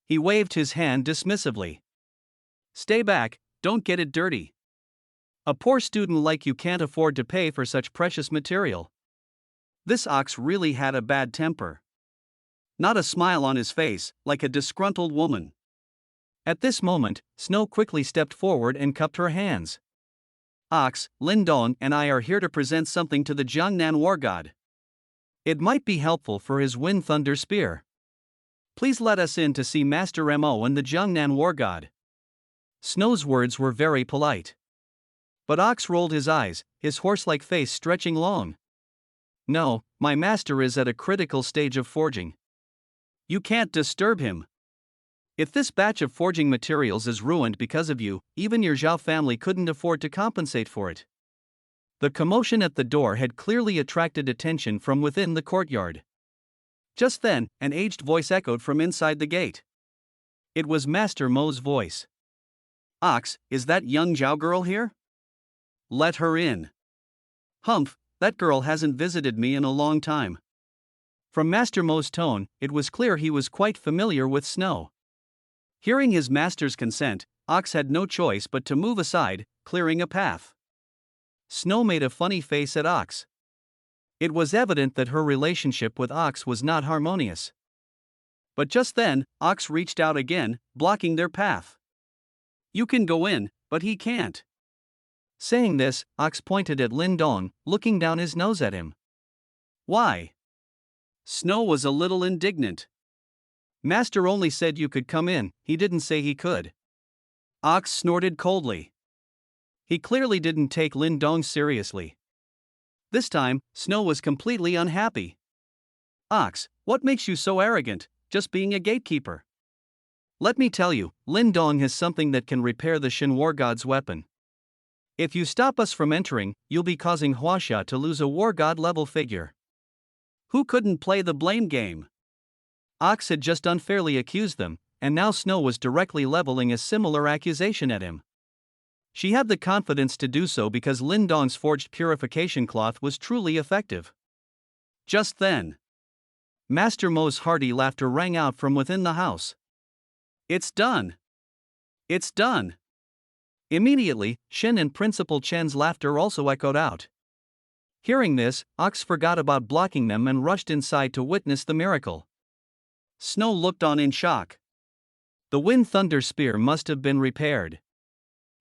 He waved his hand dismissively. Stay back, don't get it dirty. A poor student like you can't afford to pay for such precious material. This Ox really had a bad temper. Not a smile on his face, like a disgruntled woman. At this moment, Snow quickly stepped forward and cupped her hands. Ox, Lin Dong and I are here to present something to the Jiangnan war god. It might be helpful for his Wind Thunder Spear. Please let us in to see Master Mo and the Jiangnan war god. Snow's words were very polite. But Ox rolled his eyes, his horse-like face stretching long. No, my master is at a critical stage of forging. You can't disturb him. If this batch of forging materials is ruined because of you, even your Zhao family couldn't afford to compensate for it. The commotion at the door had clearly attracted attention from within the courtyard. Just then, an aged voice echoed from inside the gate. It was Master Mo's voice. Ox, is that young Zhao girl here? Let her in. Humph, that girl hasn't visited me in a long time. From Master Mo's tone, it was clear he was quite familiar with Snow. Hearing his master's consent, Ox had no choice but to move aside, clearing a path. Snow made a funny face at Ox. It was evident that her relationship with Ox was not harmonious. But just then, Ox reached out again, blocking their path. You can go in, but he can't. Saying this, Ox pointed at Lin Dong, looking down his nose at him. Why? Snow was a little indignant. Master only said you could come in, he didn't say he could. Ox snorted coldly. He clearly didn't take Lin Dong seriously. This time, Snow was completely unhappy. Ox, what makes you so arrogant, just being a gatekeeper? Let me tell you, Lin Dong has something that can repair the Shin War God's weapon. If you stop us from entering, you'll be causing Huaxia to lose a War God level figure. Who couldn't play the blame game? Ox had just unfairly accused them, and now Snow was directly leveling a similar accusation at him. She had the confidence to do so because Lin Dong's forged purification cloth was truly effective. Just then, Master Mo's hearty laughter rang out from within the house. It's done! It's done! Immediately, Shen and Principal Chen's laughter also echoed out. Hearing this, Ox forgot about blocking them and rushed inside to witness the miracle. Snow looked on in shock. The Wind Thunder Spear must have been repaired.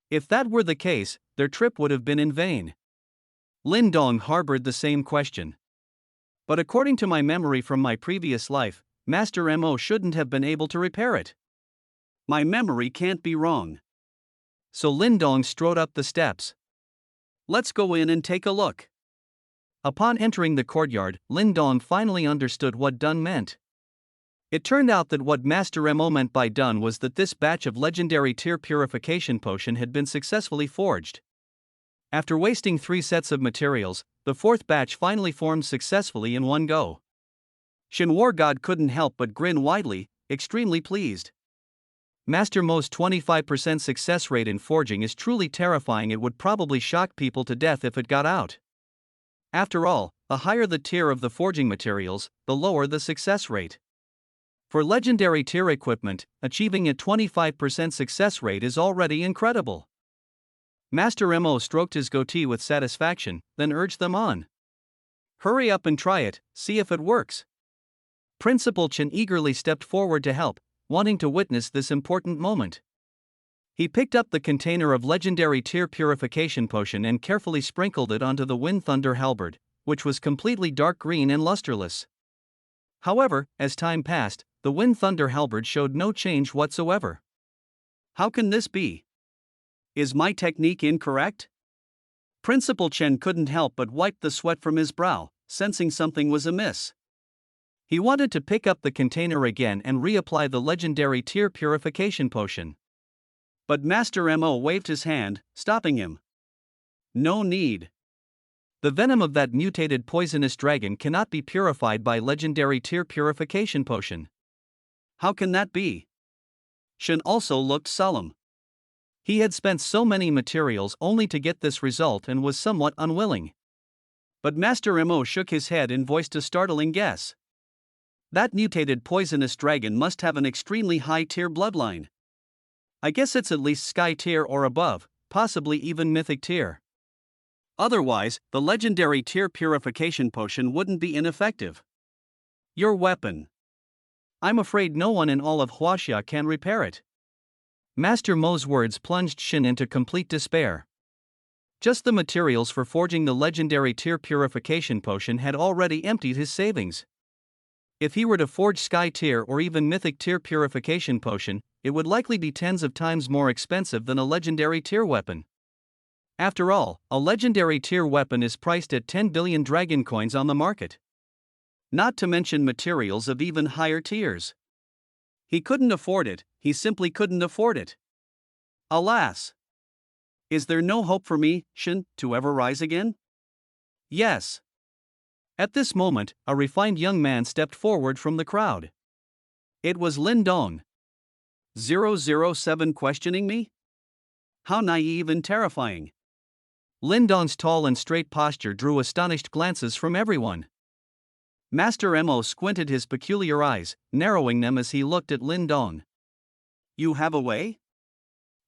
If that were the case, their trip would have been in vain. Lin Dong harbored the same question. But according to my memory from my previous life, Master Mo shouldn't have been able to repair it. My memory can't be wrong. So Lin Dong strode up the steps. Let's go in and take a look. Upon entering the courtyard, Lin Dong finally understood what done meant. It turned out that what Master Mo meant by done was that this batch of legendary tier purification potion had been successfully forged. After wasting 3 sets of materials, the 4th batch finally formed successfully in one go. Shin War God couldn't help but grin widely, extremely pleased. Master Mo's 25% success rate in forging is truly terrifying. It would probably shock people to death if it got out. After all, the higher the tier of the forging materials, the lower the success rate. For legendary tier equipment, achieving a 25% success rate is already incredible. Master Mo stroked his goatee with satisfaction, then urged them on. Hurry up and try it, see if it works. Principal Chen eagerly stepped forward to help, wanting to witness this important moment. He picked up the container of legendary tier purification potion and carefully sprinkled it onto the Wind Thunder halberd, which was completely dark green and lusterless. However, as time passed, the Wind Thunder halberd showed no change whatsoever. How can this be? Is my technique incorrect? Principal Chen couldn't help but wipe the sweat from his brow, sensing something was amiss. He wanted to pick up the container again and reapply the legendary tier purification potion. But Master Mo waved his hand, stopping him. No need. The venom of that mutated poisonous dragon cannot be purified by legendary tier purification potion. How can that be? Shen also looked solemn. He had spent so many materials only to get this result and was somewhat unwilling. But Master Mo shook his head and voiced a startling guess. That mutated poisonous dragon must have an extremely high tier bloodline. I guess it's at least sky tier or above, possibly even mythic tier. Otherwise, the legendary tier purification potion wouldn't be ineffective. Your weapon. I'm afraid no one in all of Huaxia can repair it. Master Mo's words plunged Shin into complete despair. Just the materials for forging the legendary tier purification potion had already emptied his savings. If he were to forge sky tier or even mythic tier purification potion, it would likely be tens of times more expensive than a legendary tier weapon. After all, a legendary tier weapon is priced at 10 billion dragon coins on the market. Not to mention materials of even higher tiers. He couldn't afford it, he simply couldn't afford it. Alas! Is there no hope for me, Shin, to ever rise again? Yes. At this moment, a refined young man stepped forward from the crowd. It was Lin Dong. 007 questioning me? How naive and terrifying. Lin Dong's tall and straight posture drew astonished glances from everyone. Master Mo squinted his peculiar eyes, narrowing them as he looked at Lin Dong. You have a way?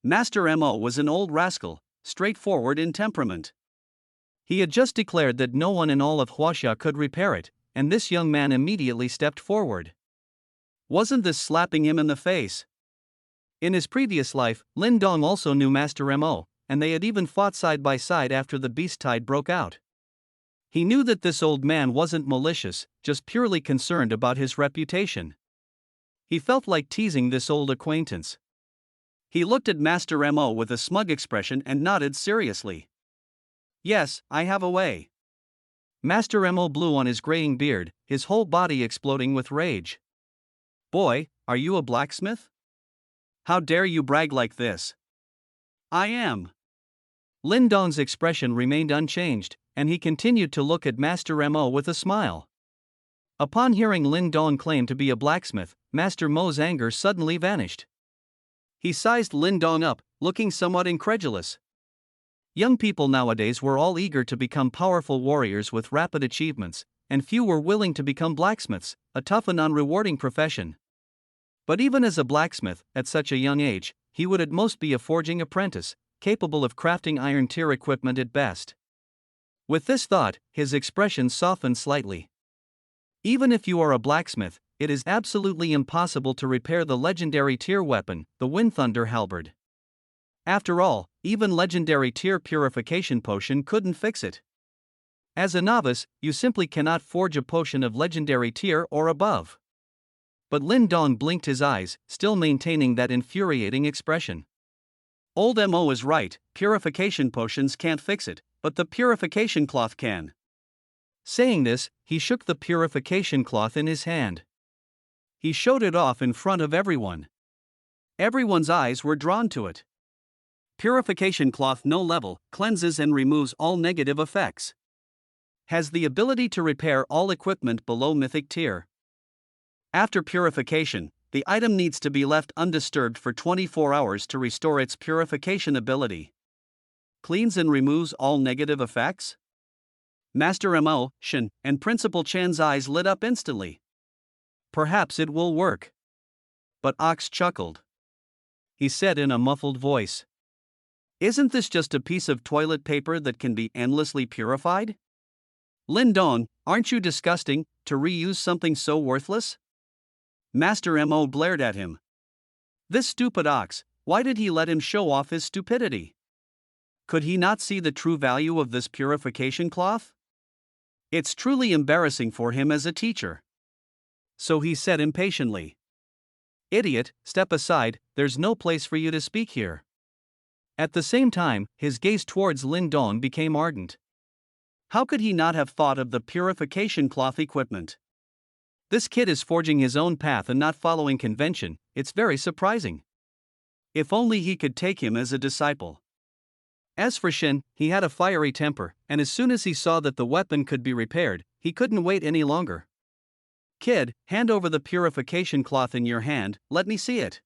Master Mo was an old rascal, straightforward in temperament. He had just declared that no one in all of Huaxia could repair it, and this young man immediately stepped forward. Wasn't this slapping him in the face? In his previous life, Lin Dong also knew Master Mo, and they had even fought side by side after the beast tide broke out. He knew that this old man wasn't malicious, just purely concerned about his reputation. He felt like teasing this old acquaintance. He looked at Master Mo with a smug expression and nodded seriously. Yes, I have a way. Master Mo blew on his graying beard, his whole body exploding with rage. Boy, are you a blacksmith? How dare you brag like this? I am. Lin Dong's expression remained unchanged, and he continued to look at Master Mo with a smile. Upon hearing Lin Dong claim to be a blacksmith, Master Mo's anger suddenly vanished. He sized Lin Dong up, looking somewhat incredulous. Young people nowadays were all eager to become powerful warriors with rapid achievements, and few were willing to become blacksmiths, a tough and unrewarding profession. But even as a blacksmith, at such a young age, he would at most be a forging apprentice, capable of crafting iron tier equipment at best. With this thought, his expression softened slightly. Even if you are a blacksmith, it is absolutely impossible to repair the legendary tier weapon, the Wind Thunder halberd. After all, even legendary tier purification potion couldn't fix it. As a novice, you simply cannot forge a potion of legendary tier or above. But Lin Dong blinked his eyes, still maintaining that infuriating expression. Old Mo is right, purification potions can't fix it, but the purification cloth can. Saying this, he shook the purification cloth in his hand. He showed it off in front of everyone. Everyone's eyes were drawn to it. Purification cloth no level, cleanses and removes all negative effects. Has the ability to repair all equipment below mythic tier. After purification, the item needs to be left undisturbed for 24 hours to restore its purification ability. Cleans and removes all negative effects? Master Mo, Shen, and Principal Chan's eyes lit up instantly. Perhaps it will work. But Ox chuckled. He said in a muffled voice, "Isn't this just a piece of toilet paper that can be endlessly purified? Lindong, aren't you disgusting, to reuse something so worthless?" Master Mo blared at him. This stupid ox, why did he let him show off his stupidity? Could he not see the true value of this purification cloth? It's truly embarrassing for him as a teacher. So he said impatiently, "Idiot, step aside, there's no place for you to speak here." At the same time, his gaze towards Lindong became ardent. How could he not have thought of the purification cloth equipment? This kid is forging his own path and not following convention, it's very surprising. If only he could take him as a disciple. As for Shen, he had a fiery temper, and as soon as he saw that the weapon could be repaired, he couldn't wait any longer. "Kid, hand over the purification cloth in your hand, let me see it."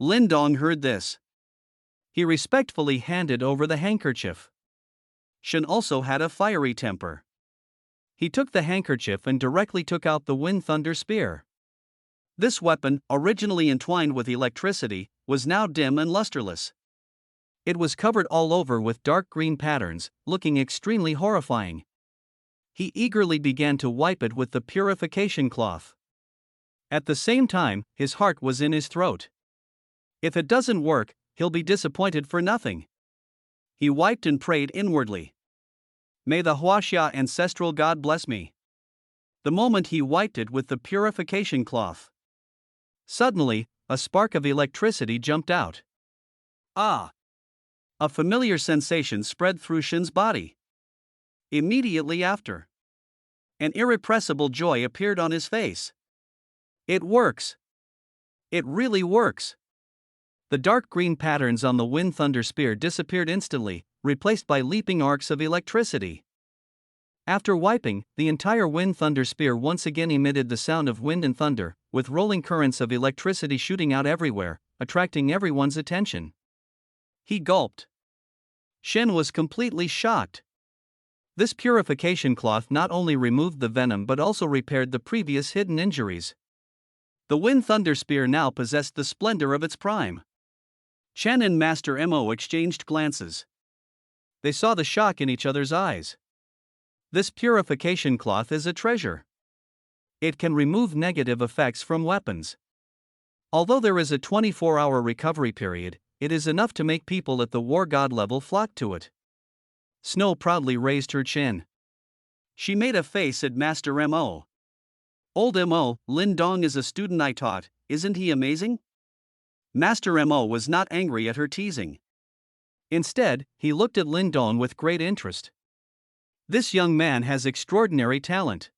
Lindong heard this. He respectfully handed over the handkerchief. Shen also had a fiery temper. He took the handkerchief and directly took out the Wind Thunder Spear. This weapon, originally entwined with electricity, was now dim and lusterless. It was covered all over with dark green patterns, looking extremely horrifying. He eagerly began to wipe it with the purification cloth. At the same time, his heart was in his throat. If it doesn't work, he'll be disappointed for nothing. He wiped and prayed inwardly. "May the Huaxia ancestral god bless me." The moment he wiped it with the purification cloth, suddenly, a spark of electricity jumped out. Ah! A familiar sensation spread through Shen's body. Immediately after, an irrepressible joy appeared on his face. It works! It really works! The dark green patterns on the Wind Thunder Spear disappeared instantly, replaced by leaping arcs of electricity. After wiping, the entire Wind Thunder Spear once again emitted the sound of wind and thunder, with rolling currents of electricity shooting out everywhere, attracting everyone's attention. He gulped. Shen was completely shocked. This purification cloth not only removed the venom but also repaired the previous hidden injuries. The Wind Thunder Spear now possessed the splendor of its prime. Chen and Master Mo exchanged glances. They saw the shock in each other's eyes. This purification cloth is a treasure. It can remove negative effects from weapons. Although there is a 24-hour recovery period, it is enough to make people at the war god level flock to it. Snow proudly raised her chin. She made a face at Master Mo. "Old Mo, Lindong is a student I taught, isn't he amazing?" Master Mo was not angry at her teasing. Instead, he looked at Lindong with great interest. This young man has extraordinary talent.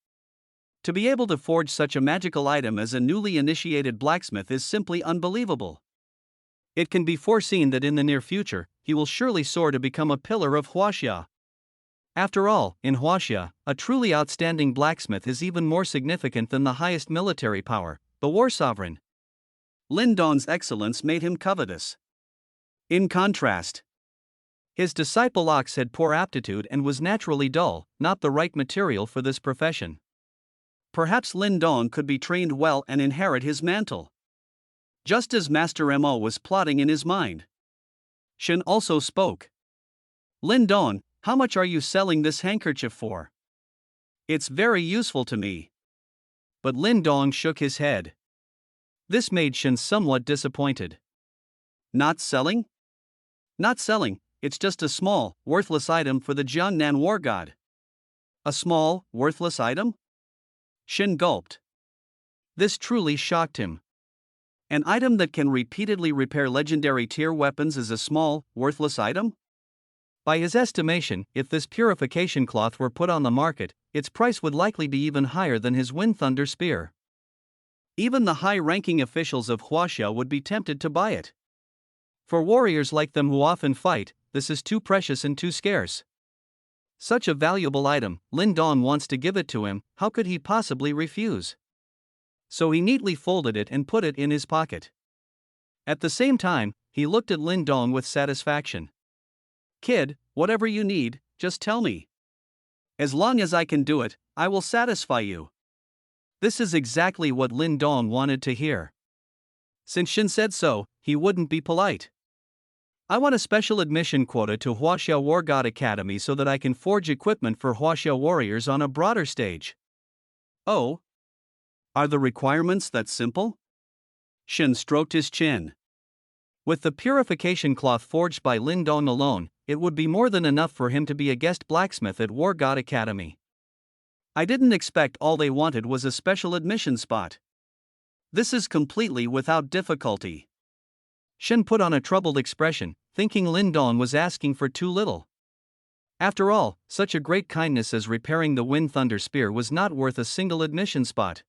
To be able to forge such a magical item as a newly initiated blacksmith is simply unbelievable. It can be foreseen that in the near future, he will surely soar to become a pillar of Huaxia. After all, in Huaxia, a truly outstanding blacksmith is even more significant than the highest military power, the war sovereign. Lindong's excellence made him covetous. In contrast, his disciple Ox had poor aptitude and was naturally dull, not the right material for this profession. Perhaps Lindong could be trained well and inherit his mantle. Just as Master Mo was plotting in his mind, Shen also spoke. "Lindong, how much are you selling this handkerchief for?" "It's very useful to me." But Lindong shook his head. This made Shen somewhat disappointed. "Not selling?" "Not selling, it's just a small, worthless item for the Jiangnan war god." "A small, worthless item?" Shen gulped. This truly shocked him. An item that can repeatedly repair legendary tier weapons is a small, worthless item? By his estimation, if this purification cloth were put on the market, its price would likely be even higher than his Wind Thunder Spear. Even the high-ranking officials of Huaxia would be tempted to buy it. For warriors like them who often fight, this is too precious and too scarce. Such a valuable item, Lindong wants to give it to him, how could he possibly refuse? So he neatly folded it and put it in his pocket. At the same time, he looked at Lin Dong with satisfaction. Kid, whatever you need, just tell me. As long as I can do it, I will satisfy you. This is exactly what Lin Dong wanted to hear. Since Shin said so, he wouldn't be polite. I want a special admission quota to Huaxia War God Academy so that I can forge equipment for Huaxia warriors on a broader stage. Oh? Are the requirements that simple? Shin stroked his chin. With the purification cloth forged by Lin Dong alone, it would be more than enough for him to be a guest blacksmith at War God Academy. I didn't expect all they wanted was a special admission spot. This is completely without difficulty. Shin put on a troubled expression, thinking Lin Dong was asking for too little. After all, such a great kindness as repairing the Wind Thunder Spear was not worth a single admission spot.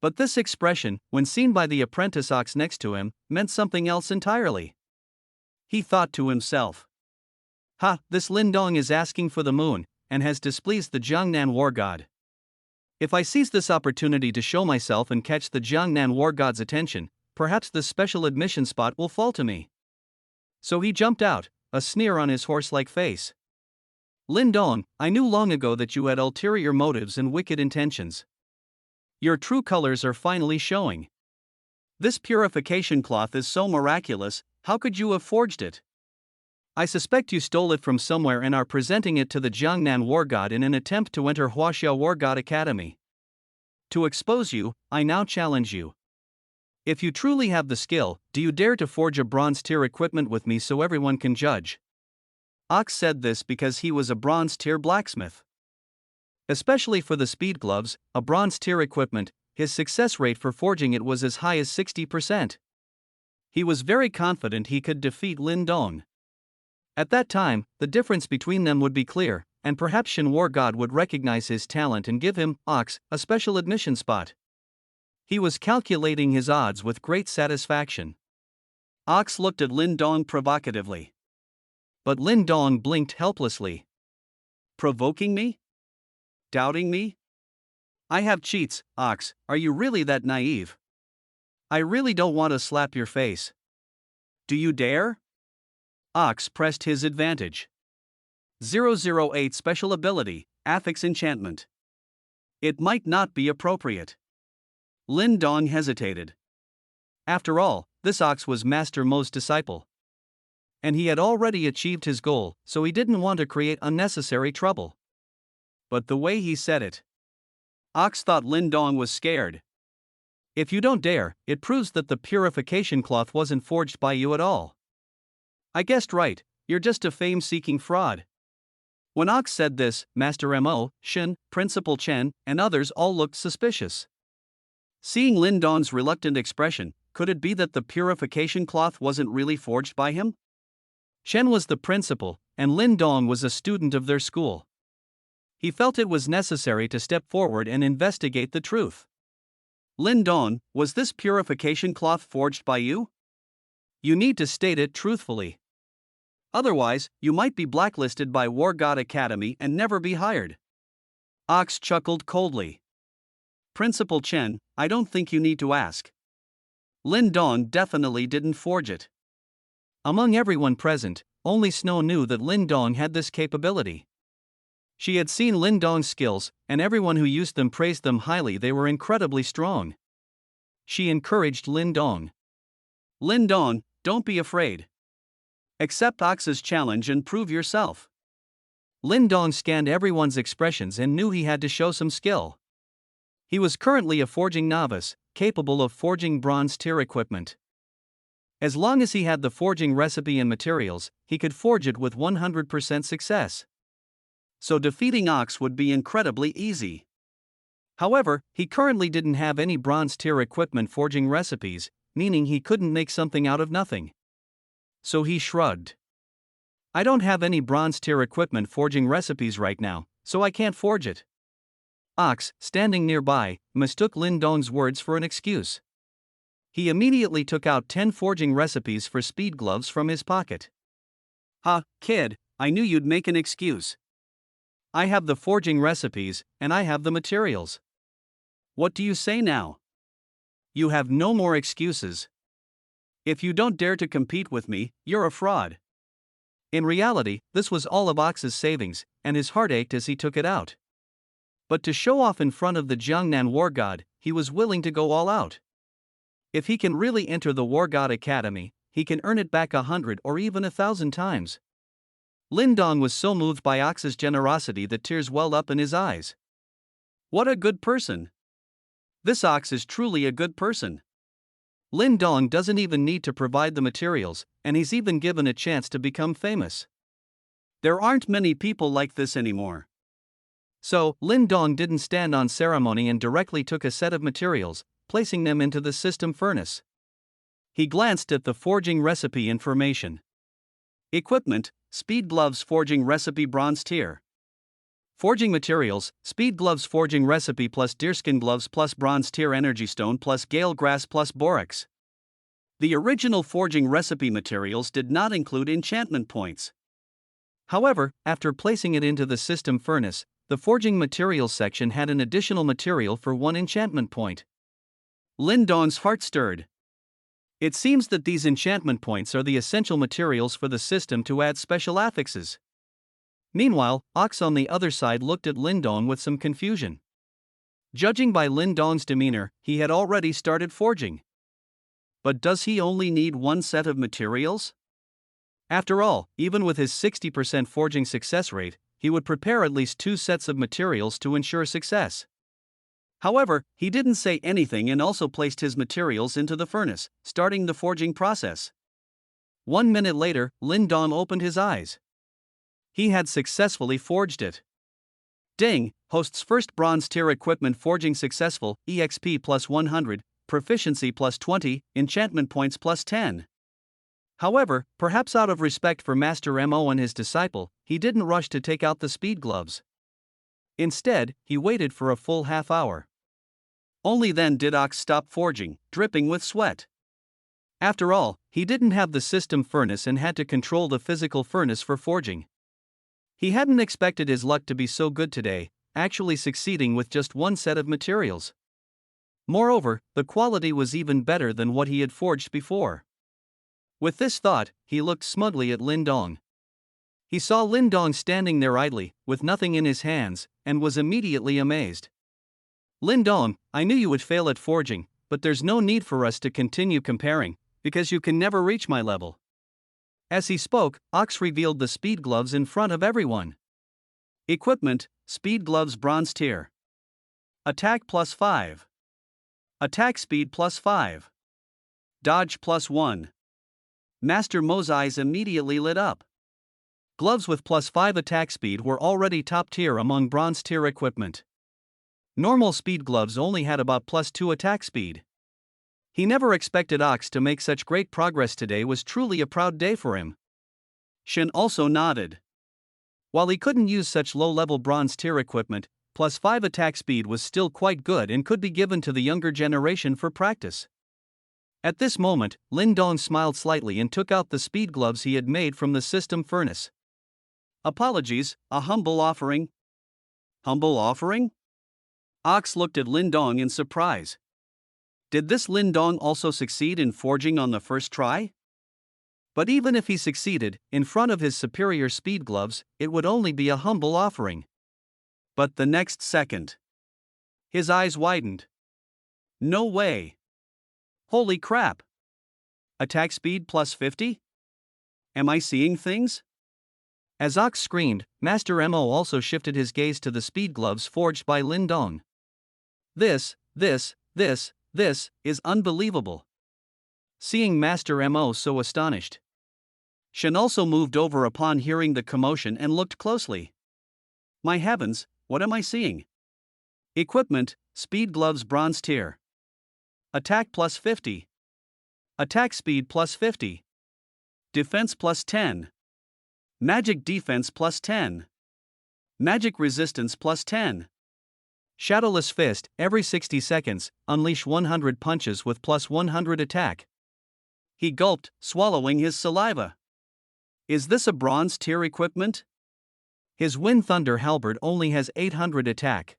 But this expression, when seen by the apprentice ox next to him, meant something else entirely. He thought to himself, "Ha, this Lin Dong is asking for the moon, and has displeased the Jiangnan war god. If I seize this opportunity to show myself and catch the Jiangnan war god's attention, perhaps this special admission spot will fall to me." So he jumped out, a sneer on his horse-like face. "Lin Dong, I knew long ago that you had ulterior motives and wicked intentions. Your true colors are finally showing. This purification cloth is so miraculous, how could you have forged it? I suspect you stole it from somewhere and are presenting it to the Jiangnan war god in an attempt to enter Huaxia War God Academy. To expose you, I now challenge you. If you truly have the skill, do you dare to forge a bronze tier equipment with me so everyone can judge?" Ox said this because he was a bronze tier blacksmith. Especially for the speed gloves, a bronze tier equipment, his success rate for forging it was as high as 60%. He was very confident he could defeat Lin Dong. At that time, the difference between them would be clear, and perhaps Shin War God would recognize his talent and give him, Ox, a special admission spot. He was calculating his odds with great satisfaction. Ox looked at Lin Dong provocatively. But Lin Dong blinked helplessly. Provoking me? Doubting me? I have cheats, Ox, are you really that naive? I really don't want to slap your face. Do you dare? Ox pressed his advantage. 008 Special Ability, Affix Enchantment. It might not be appropriate. Lin Dong hesitated. After all, this Ox was Master Mo's disciple. And he had already achieved his goal, so he didn't want to create unnecessary trouble. But the way he said it. Ox thought Lin Dong was scared. If you don't dare, it proves that the purification cloth wasn't forged by you at all. I guessed right, you're just a fame-seeking fraud. When Ox said this, Master Mo, Shin, Principal Chen, and others all looked suspicious. Seeing Lin Dong's reluctant expression, could it be that the purification cloth wasn't really forged by him? Chen was the principal, and Lin Dong was a student of their school. He felt it was necessary to step forward and investigate the truth. Lin Dong, was this purification cloth forged by you? You need to state it truthfully. Otherwise, you might be blacklisted by War God Academy and never be hired. Ox chuckled coldly. Principal Chen, I don't think you need to ask. Lin Dong definitely didn't forge it. Among everyone present, only Snow knew that Lin Dong had this capability. She had seen Lin Dong's skills, and everyone who used them praised them highly. They were incredibly strong. She encouraged Lin Dong. Lin Dong, don't be afraid. Accept Ox's challenge and prove yourself. Lin Dong scanned everyone's expressions and knew he had to show some skill. He was currently a forging novice, capable of forging bronze tier equipment. As long as he had the forging recipe and materials, he could forge it with 100% success. So defeating Ox would be incredibly easy. However, he currently didn't have any bronze tier equipment forging recipes, meaning he couldn't make something out of nothing. So he shrugged. I don't have any bronze tier equipment forging recipes right now, so I can't forge it. Ox, standing nearby, mistook Lin Dong's words for an excuse. He immediately took out 10 forging recipes for speed gloves from his pocket. Ha, kid, I knew you'd make an excuse. I have the forging recipes, and I have the materials. What do you say now? You have no more excuses. If you don't dare to compete with me, you're a fraud. In reality, this was all of Ox's savings, and his heart ached as he took it out. But to show off in front of the Jiangnan war god, he was willing to go all out. If he can really enter the war god academy, he can earn it back 100 or even 1,000 times. Lin Dong was so moved by Ox's generosity that tears welled up in his eyes. What a good person! This Ox is truly a good person. Lin Dong doesn't even need to provide the materials, and he's even given a chance to become famous. There aren't many people like this anymore. So, Lin Dong didn't stand on ceremony and directly took a set of materials, placing them into the system furnace. He glanced at the forging recipe information. Equipment: Speed Gloves Forging Recipe Bronze Tier. Forging Materials: Speed Gloves Forging Recipe plus Deerskin Gloves plus Bronze Tier Energy Stone plus Gale Grass plus Borax. The original forging recipe materials did not include enchantment points. However, after placing it into the system furnace, the forging materials section had an additional material for 1 enchantment point. Lin Dong's heart stirred. It seems that these enchantment points are the essential materials for the system to add special affixes. Meanwhile, Ox on the other side looked at Lin Dong with some confusion. Judging by Lin Dong's demeanor, he had already started forging. But does he only need 1 set of materials? After all, even with his 60% forging success rate, he would prepare at least 2 sets of materials to ensure success. However, he didn't say anything and also placed his materials into the furnace, starting the forging process. 1 minute later, Lin Dong opened his eyes. He had successfully forged it. Ding! Host's first bronze tier equipment forging successful, EXP plus 100, proficiency plus 20, enchantment points plus 10. However, perhaps out of respect for Master Mo and his disciple, he didn't rush to take out the speed gloves. Instead, he waited for a full half hour. Only then did Ox stop forging, dripping with sweat. After all, he didn't have the system furnace and had to control the physical furnace for forging. He hadn't expected his luck to be so good today, actually succeeding with just 1 set of materials. Moreover, the quality was even better than what he had forged before. With this thought, he looked smugly at Lin Dong. He saw Lin Dong standing there idly, with nothing in his hands, and was immediately amazed. Lin Dong, I knew you would fail at forging, but there's no need for us to continue comparing, because you can never reach my level. As he spoke, Ox revealed the speed gloves in front of everyone. Equipment: Speed Gloves Bronze Tier. Attack plus 5. Attack speed plus 5. Dodge plus 1. Master Mo's eyes immediately lit up. Gloves with plus 5 attack speed were already top tier among bronze tier equipment. Normal speed gloves only had about plus 2 attack speed. He never expected Ox to make such great progress. Today was truly a proud day for him. Shen also nodded. While he couldn't use such low-level bronze tier equipment, plus 5 attack speed was still quite good and could be given to the younger generation for practice. At this moment, Lin Dong smiled slightly and took out the speed gloves he had made from the system furnace. Apologies, a humble offering. Humble offering? Ox looked at Lin Dong in surprise. Did this Lin Dong also succeed in forging on the first try? But even if he succeeded, in front of his superior speed gloves, it would only be a humble offering. But the next second, his eyes widened. No way. Holy crap. Attack speed plus 50? Am I seeing things? As Ox screamed, Master Mo also shifted his gaze to the speed gloves forged by Lin Dong. This is unbelievable. Seeing Master Mo so astonished, Shen also moved over upon hearing the commotion and looked closely. My heavens, what am I seeing? Equipment: Speed Gloves Bronze Tier. Attack plus 50. Attack speed plus 50. Defense plus 10. Magic defense plus 10. Magic resistance plus 10. Shadowless Fist, every 60 seconds, unleash 100 punches with plus 100 attack. He gulped, swallowing his saliva. Is this a bronze tier equipment? His Wind Thunder Halberd only has 800 attack.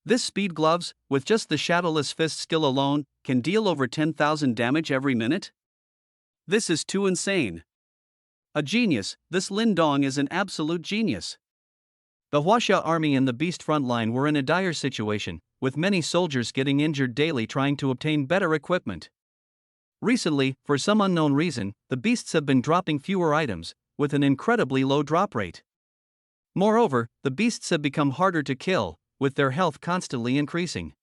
This speed gloves, with just the shadowless fist skill alone, can deal over 10,000 damage every minute? This is too insane. A genius, this Lin Dong is an absolute genius. The Huaxia army and the beast frontline were in a dire situation, with many soldiers getting injured daily trying to obtain better equipment. Recently, for some unknown reason, the beasts have been dropping fewer items, with an incredibly low drop rate. Moreover, the beasts have become harder to kill, with their health constantly increasing.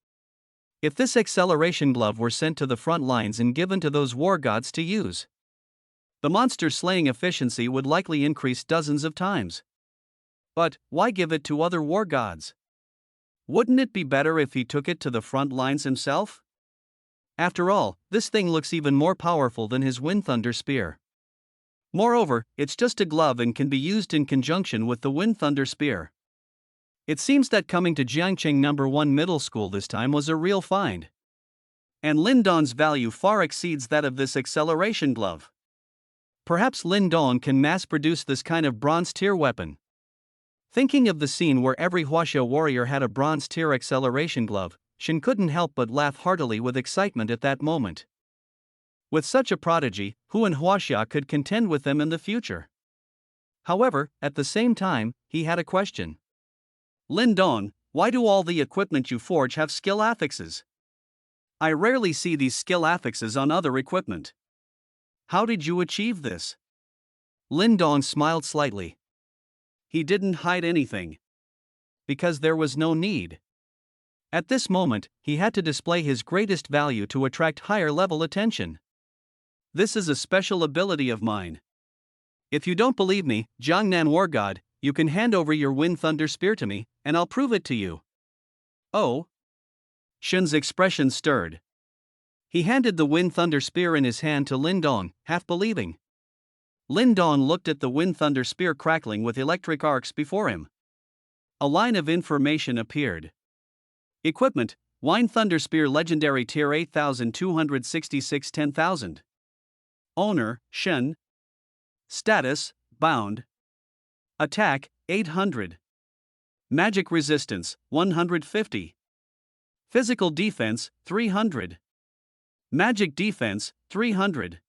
If this acceleration glove were sent to the front lines and given to those war gods to use, the monster slaying efficiency would likely increase dozens of times. But why give it to other war gods? Wouldn't it be better if he took it to the front lines himself? After all, this thing looks even more powerful than his Wind Thunder Spear. Moreover, it's just a glove and can be used in conjunction with the Wind Thunder Spear. It seems that coming to Jiangcheng No. 1 Middle School this time was a real find. And Lin Dong's value far exceeds that of this acceleration glove. Perhaps Lin Dong can mass-produce this kind of bronze-tier weapon. Thinking of the scene where every Huaxia warrior had a bronze-tier acceleration glove, Shen couldn't help but laugh heartily with excitement at that moment. With such a prodigy, who in Huaxia could contend with them in the future? However, at the same time, he had a question. Lin Dong, why do all the equipment you forge have skill affixes? I rarely see these skill affixes on other equipment. How did you achieve this? Lin Dong smiled slightly. He didn't hide anything. Because there was no need. At this moment, he had to display his greatest value to attract higher-level attention. This is a special ability of mine. If you don't believe me, Jiangnan War God, you can hand over your Wind Thunder Spear to me, and I'll prove it to you. Oh? Shen's expression stirred. He handed the Wind Thunder Spear in his hand to Lin Dong, half believing. Lin Dong looked at the Wind Thunder Spear crackling with electric arcs before him. A line of information appeared. Equipment: Wind Thunder Spear Legendary Tier 8266 10,000. Owner: Shen. Status: Bound. Attack: 800. Magic Resistance: 150. Physical Defense: 300. Magic Defense: 300.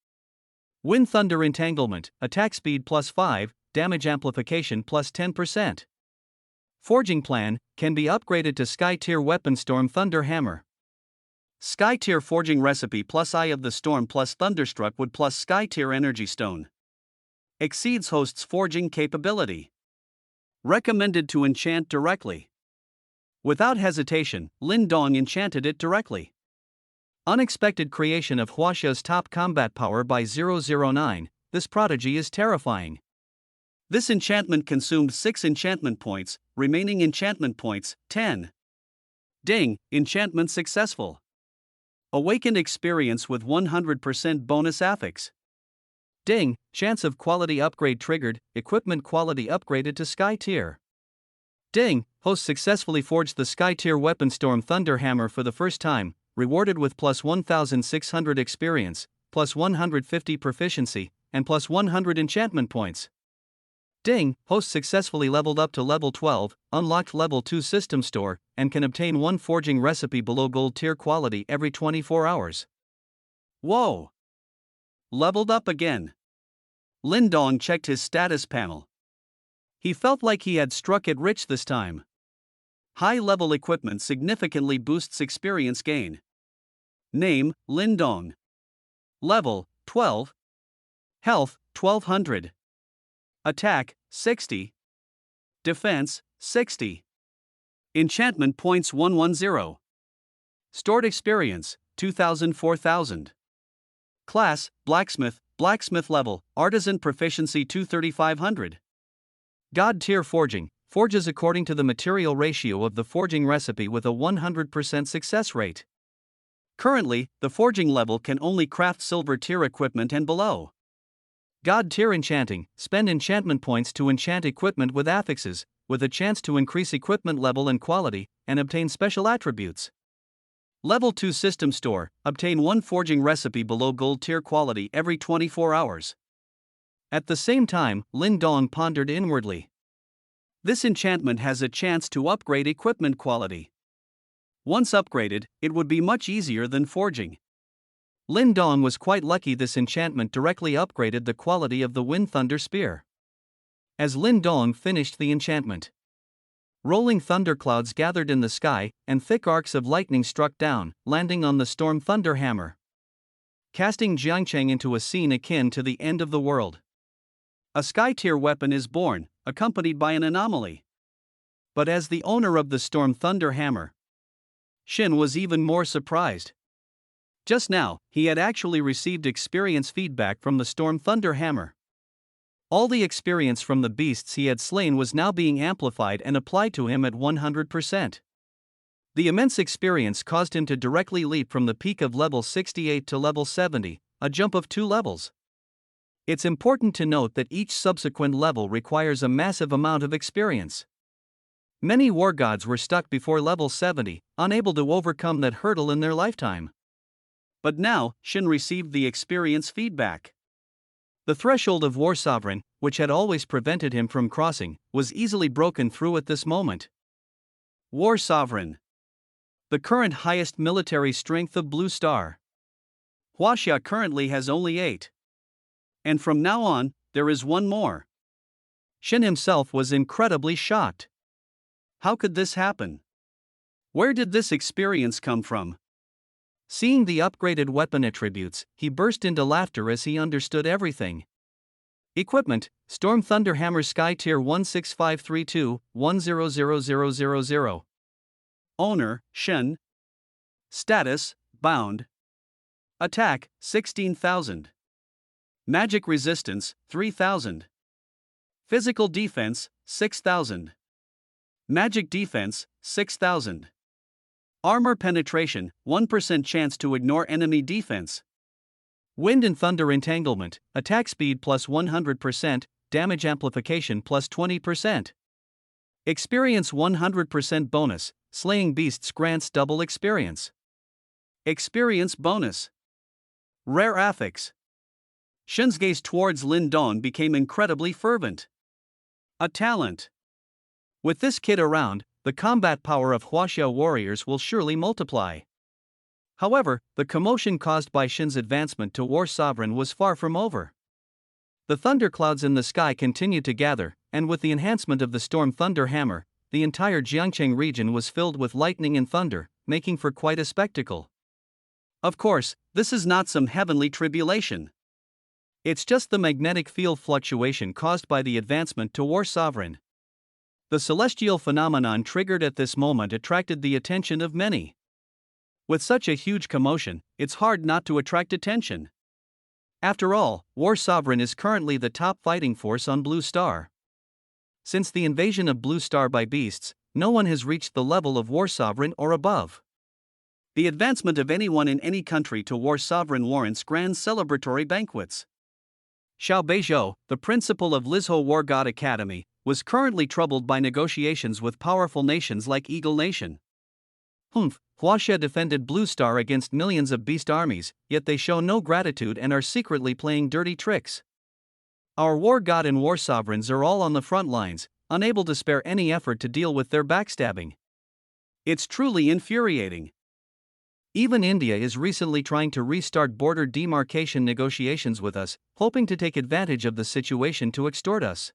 Wind Thunder Entanglement, Attack Speed +5, Damage Amplification +10%. Forging Plan, can be upgraded to Sky Tier Weapon Storm Thunder Hammer. Sky Tier Forging Recipe plus Eye of the Storm plus Thunderstruck Wood plus Sky Tier Energy Stone. Exceeds host's forging capability. Recommended to enchant directly. Without hesitation, Lin Dong enchanted it directly. Unexpected creation of Huaxia's top combat power by 009, this prodigy is terrifying. This enchantment consumed 6 enchantment points, remaining enchantment points, 10. Ding, enchantment successful. Awakened experience with 100% bonus affix. Ding, chance of quality upgrade triggered, equipment quality upgraded to Sky Tier. Ding, host successfully forged the Sky Tier Weapon Storm Thunder Hammer for the first time, rewarded with plus 1,600 experience, plus 150 proficiency, and plus 100 enchantment points. Ding, host successfully leveled up to level 12, unlocked level 2 system store, and can obtain 1 forging recipe below gold tier quality every 24 hours. Whoa! Leveled up again. Lin Dong checked his status panel. He felt like he had struck it rich this time. High-level equipment significantly boosts experience gain. Name, Lin Dong. Level, 12. Health, 1200. Attack, 60. Defense, 60. Enchantment points 110. Stored experience, 2,000 4,000. Class, Blacksmith, Blacksmith level, Artisan proficiency 2,3500. God tier forging, forges according to the material ratio of the forging recipe with a 100% success rate. Currently, the forging level can only craft silver tier equipment and below. God tier enchanting, spend enchantment points to enchant equipment with affixes, with a chance to increase equipment level and quality, and obtain special attributes. Level 2 system store, obtain 1 forging recipe below gold tier quality every 24 hours. At the same time, Lin Dong pondered inwardly. This enchantment has a chance to upgrade equipment quality. Once upgraded, it would be much easier than forging. Lin Dong was quite lucky this enchantment directly upgraded the quality of the Wind Thunder Spear. As Lin Dong finished the enchantment, rolling thunderclouds gathered in the sky, and thick arcs of lightning struck down, landing on the Storm Thunder Hammer, casting Jiangcheng into a scene akin to the end of the world. A sky-tier weapon is born, accompanied by an anomaly. But as the owner of the Storm Thunder Hammer, Shin was even more surprised. Just now, he had actually received experience feedback from the Storm Thunder Hammer. All the experience from the beasts he had slain was now being amplified and applied to him at 100%. The immense experience caused him to directly leap from the peak of level 68 to level 70, a jump of 2 levels. It's important to note that each subsequent level requires a massive amount of experience. Many war gods were stuck before level 70, unable to overcome that hurdle in their lifetime. But now, Shin received the experience feedback. The threshold of War Sovereign, which had always prevented him from crossing, was easily broken through at this moment. War Sovereign, the current highest military strength of Blue Star. Huaxia currently has only 8. And from now on, there is one more. Shin himself was incredibly shocked. How could this happen? Where did this experience come from? Seeing the upgraded weapon attributes, he burst into laughter as he understood everything. Equipment: Storm Thunder Hammer Sky Tier 16532-100000. Owner: Shen. Status: Bound. Attack: 16,000. Magic Resistance: 3,000. Physical Defense: 6,000. Magic Defense: 6,000. Armor Penetration: 1% chance to ignore enemy defense. Wind and Thunder Entanglement: Attack Speed plus 100%, Damage Amplification plus 20%. Experience 100% bonus: Slaying Beasts grants double experience. Experience bonus. Rare affix. Shin's gaze towards Lin Dong became incredibly fervent. A talent. With this kid around, the combat power of Huaxia warriors will surely multiply. However, the commotion caused by Shin's advancement to War Sovereign was far from over. The thunderclouds in the sky continued to gather, and with the enhancement of the Storm Thunder Hammer, the entire Jiangcheng region was filled with lightning and thunder, making for quite a spectacle. Of course, this is not some heavenly tribulation. It's just the magnetic field fluctuation caused by the advancement to War Sovereign. The celestial phenomenon triggered at this moment attracted the attention of many. With such a huge commotion, it's hard not to attract attention. After all, War Sovereign is currently the top fighting force on Blue Star. Since the invasion of Blue Star by beasts, no one has reached the level of War Sovereign or above. The advancement of anyone in any country to War Sovereign warrants grand celebratory banquets. Xiao Beizhou, the principal of Lizhou War God Academy, was currently troubled by negotiations with powerful nations like Eagle Nation. Huaxia defended Blue Star against millions of beast armies, yet they show no gratitude and are secretly playing dirty tricks. Our War God and War Sovereigns are all on the front lines, unable to spare any effort to deal with their backstabbing. It's truly infuriating. Even India is recently trying to restart border demarcation negotiations with us, hoping to take advantage of the situation to extort us.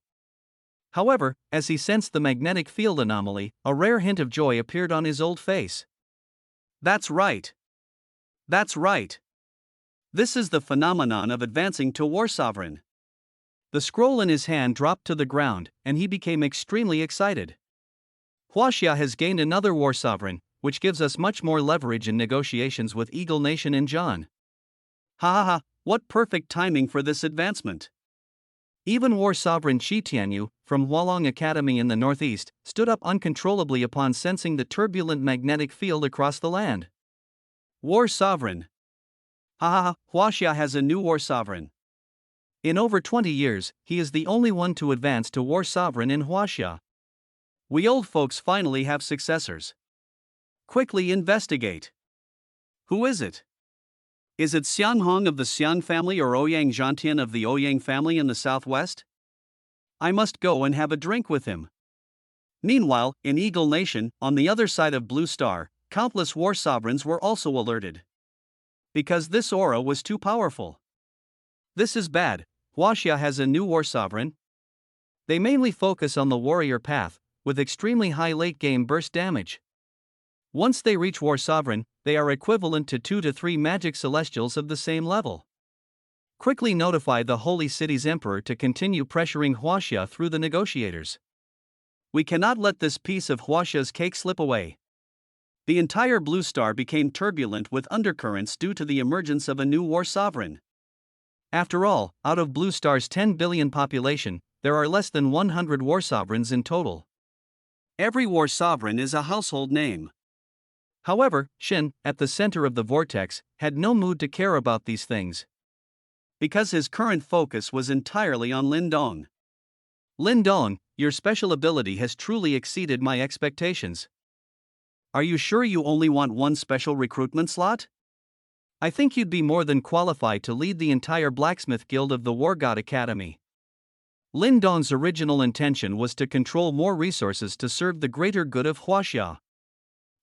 However, as he sensed the magnetic field anomaly, a rare hint of joy appeared on his old face. That's right. That's right. This is the phenomenon of advancing to War Sovereign. The scroll in his hand dropped to the ground, and he became extremely excited. Huaxia has gained another War Sovereign, which gives us much more leverage in negotiations with Eagle Nation and John. Ha, what perfect timing for this advancement. Even War Sovereign Qi Tianyu, from Hualong Academy in the northeast, stood up uncontrollably upon sensing the turbulent magnetic field across the land. War Sovereign. Huaxia has a new War Sovereign. In over 20 years, he is the only one to advance to War Sovereign in Huaxia. We old folks finally have successors. Quickly investigate. Who is it? Is it Xiang Hong of the Xiang family or Ouyang Zhantian of the Ouyang family in the southwest? I must go and have a drink with him. Meanwhile, in Eagle Nation, on the other side of Blue Star, countless war sovereigns were also alerted. Because this aura was too powerful. This is bad. Huaxia has a new war sovereign. They mainly focus on the warrior path, with extremely high late-game burst damage. Once they reach war sovereign, they are equivalent to 2 to 3 magic celestials of the same level. Quickly notify the Holy City's emperor to continue pressuring Huaxia through the negotiators. We cannot let this piece of Huaxia's cake slip away. The entire Blue Star became turbulent with undercurrents due to the emergence of a new war sovereign. After all, out of Blue Star's 10 billion population, there are less than 100 war sovereigns in total. Every war sovereign is a household name. However, Xin, at the center of the vortex, had no mood to care about these things. Because his current focus was entirely on Lindong. Lindong, your special ability has truly exceeded my expectations. Are you sure you only want one special recruitment slot? I think you'd be more than qualified to lead the entire Blacksmith Guild of the War God Academy. Lindong's original intention was to control more resources to serve the greater good of Huaxia.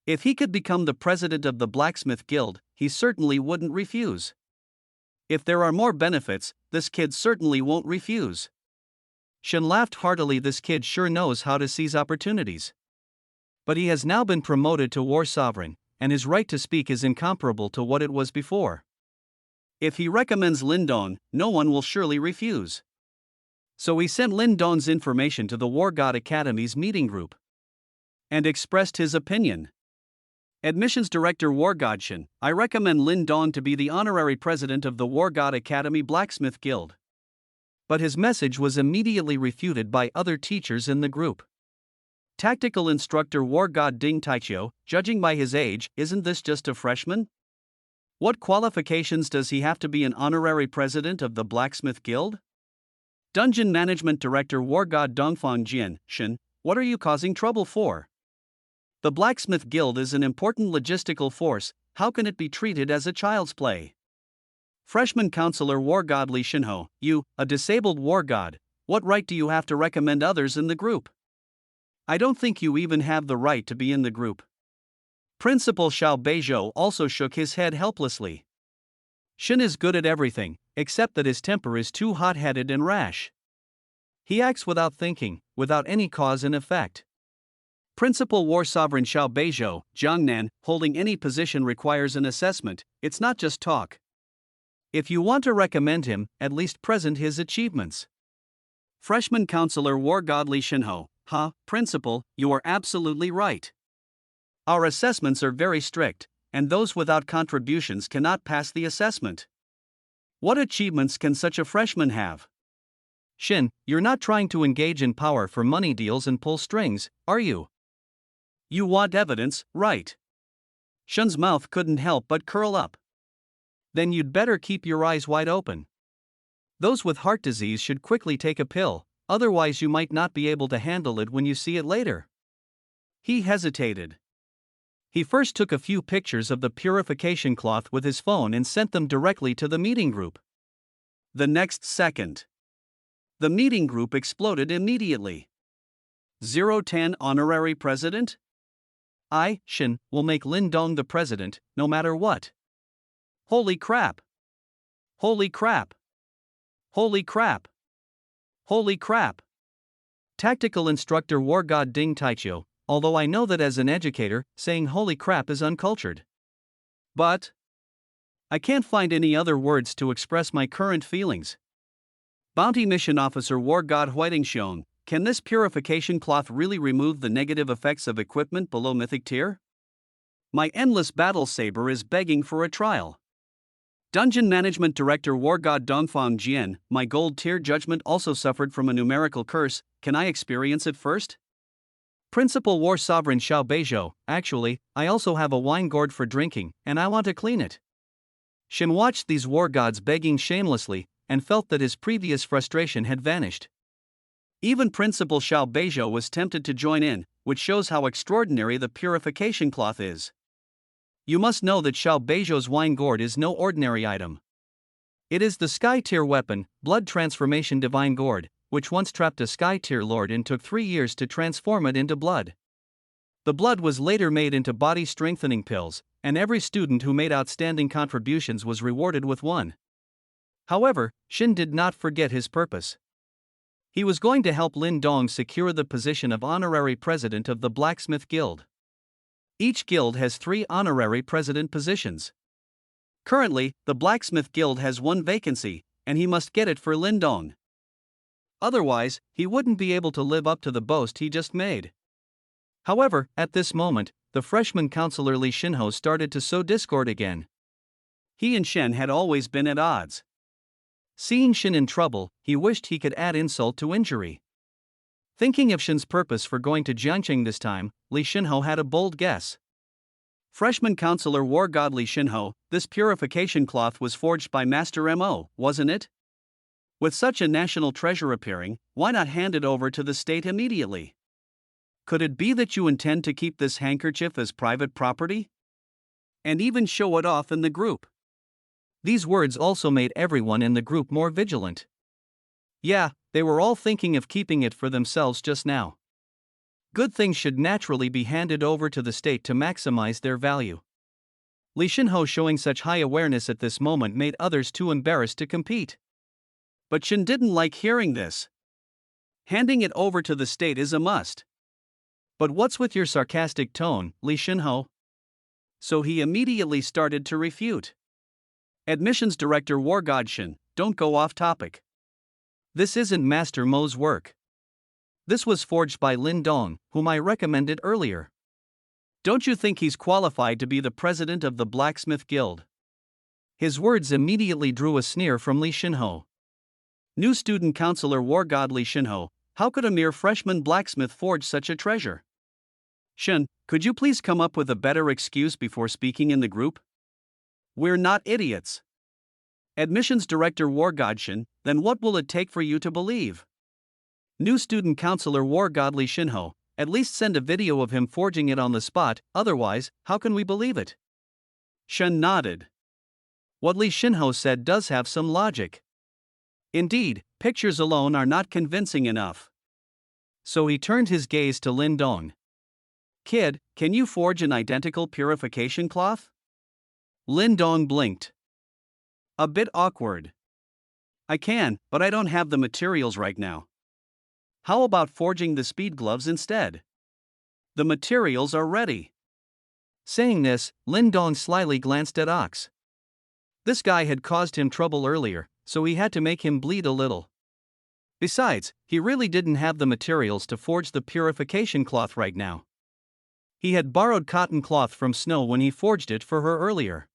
If he could become the president of the Blacksmith Guild, he certainly wouldn't refuse. If there are more benefits, this kid certainly won't refuse. Shen laughed heartily. This kid sure knows how to seize opportunities. But he has now been promoted to War Sovereign, and his right to speak is incomparable to what it was before. If he recommends Lindong, no one will surely refuse. So he sent Lindong's information to the War God Academy's meeting group and expressed his opinion. Admissions Director War God Shen, I recommend Lindong to be the honorary president of the War God Academy Blacksmith Guild. But his message was immediately refuted by other teachers in the group. Tactical Instructor War God Ding Taichio, judging by his age, isn't this just a freshman? What qualifications does he have to be an honorary president of the Blacksmith Guild? Dungeon Management Director War God Dongfang Jian, Shen, what are you causing trouble for? The Blacksmith Guild is an important logistical force, how can it be treated as a child's play? Freshman Counselor War God Li Shinho, you, a disabled war god, what right do you have to recommend others in the group? I don't think you even have the right to be in the group. Principal Xiao Beizhou also shook his head helplessly. Shen is good at everything, except that his temper is too hot-headed and rash. He acts without thinking, without any cause and effect. Principal War Sovereign Xiao Beizhou, Jiangnan, holding any position requires an assessment, it's not just talk. If you want to recommend him, at least present his achievements. Freshman Counselor War God Li Shinho, Principal, you are absolutely right. Our assessments are very strict, and those without contributions cannot pass the assessment. What achievements can such a freshman have? Shin, you're not trying to engage in power for money deals and pull strings, are you? You want evidence, right? Shen's mouth couldn't help but curl up. Then you'd better keep your eyes wide open. Those with heart disease should quickly take a pill, otherwise you might not be able to handle it when you see it later. He hesitated. He first took a few pictures of the purification cloth with his phone and sent them directly to the meeting group. The next second, the meeting group exploded immediately. 010 Honorary President? I, Shin, will make Lindong the president, no matter what. Holy crap! Holy crap! Holy crap! Holy crap! Tactical Instructor War God Ding Taichio, although I know that as an educator, saying holy crap is uncultured. But I can't find any other words to express my current feelings. Bounty Mission Officer War God Huitingxiong, can this purification cloth really remove the negative effects of equipment below mythic tier? My endless battle saber is begging for a trial. Dungeon Management Director War God Dongfang Jian, my gold tier judgment also suffered from a numerical curse, can I experience it first? Principal War Sovereign Xiao Beizhou, actually, I also have a wine gourd for drinking, and I want to clean it. Shen watched these war gods begging shamelessly, and felt that his previous frustration had vanished. Even Principal Xiao Beizhou was tempted to join in, which shows how extraordinary the purification cloth is. You must know that Xiao Beizhou's wine gourd is no ordinary item. It is the Sky Tier weapon, Blood Transformation Divine Gourd, which once trapped a Sky Tier lord and took 3 years to transform it into blood. The blood was later made into body strengthening pills, and every student who made outstanding contributions was rewarded with one. However, Shin did not forget his purpose. He was going to help Lin Dong secure the position of honorary president of the Blacksmith Guild. Each guild has 3 honorary president positions. Currently, the Blacksmith Guild has 1 vacancy, and he must get it for Lin Dong. Otherwise, he wouldn't be able to live up to the boast he just made. However, at this moment, the freshman counselor Li Shinho started to sow discord again. He and Shen had always been at odds. Seeing Shin in trouble, he wished he could add insult to injury. Thinking of Shin's purpose for going to Jiangqing this time, Li Shinho had a bold guess. Freshman counselor War God Li Shinho, this purification cloth was forged by Master Mo, wasn't it? With such a national treasure appearing, why not hand it over to the state immediately? Could it be that you intend to keep this handkerchief as private property? And even show it off in the group? These words also made everyone in the group more vigilant. Yeah, they were all thinking of keeping it for themselves just now. Good things should naturally be handed over to the state to maximize their value. Li Shinho showing such high awareness at this moment made others too embarrassed to compete. But Shin didn't like hearing this. Handing it over to the state is a must. But what's with your sarcastic tone, Li Shinho? So he immediately started to refute. Admissions Director War God Shin, don't go off topic. This isn't Master Mo's work. This was forged by Lin Dong, whom I recommended earlier. Don't you think he's qualified to be the president of the Blacksmith Guild? His words immediately drew a sneer from Li Shinho. New student counselor War God Li Shinho, how could a mere freshman blacksmith forge such a treasure? Shin, could you please come up with a better excuse before speaking in the group? We're not idiots. Admissions Director War God Shin, then what will it take for you to believe? New student counselor War God Li Shinho, at least send a video of him forging it on the spot, otherwise, how can we believe it? Shin nodded. What Li Shinho said does have some logic. Indeed, pictures alone are not convincing enough. So he turned his gaze to Lin Dong. Kid, can you forge an identical purification cloth? Lin Dong blinked. A bit awkward. I can, but I don't have the materials right now. How about forging the speed gloves instead? The materials are ready. Saying this, Lin Dong slyly glanced at Ox. This guy had caused him trouble earlier, so he had to make him bleed a little. Besides, he really didn't have the materials to forge the purification cloth right now. He had borrowed cotton cloth from Snow when he forged it for her earlier.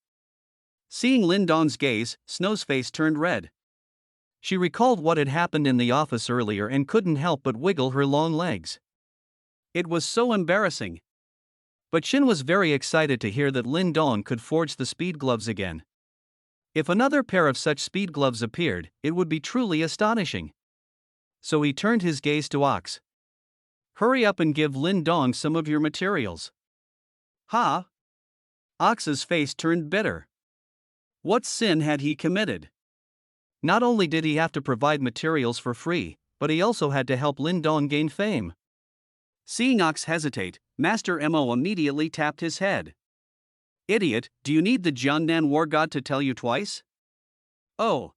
Seeing Lin Dong's gaze, Snow's face turned red. She recalled what had happened in the office earlier and couldn't help but wiggle her long legs. It was so embarrassing. But Shin was very excited to hear that Lin Dong could forge the speed gloves again. If another pair of such speed gloves appeared, it would be truly astonishing. So he turned his gaze to Ox. Hurry up and give Lin Dong some of your materials. Huh? Ox's face turned bitter. What sin had he committed? Not only did he have to provide materials for free, but he also had to help Lin Dong gain fame. Seeing Ox hesitate, Master Mo immediately tapped his head. Idiot, do you need the Jiangnan war god to tell you twice? Oh.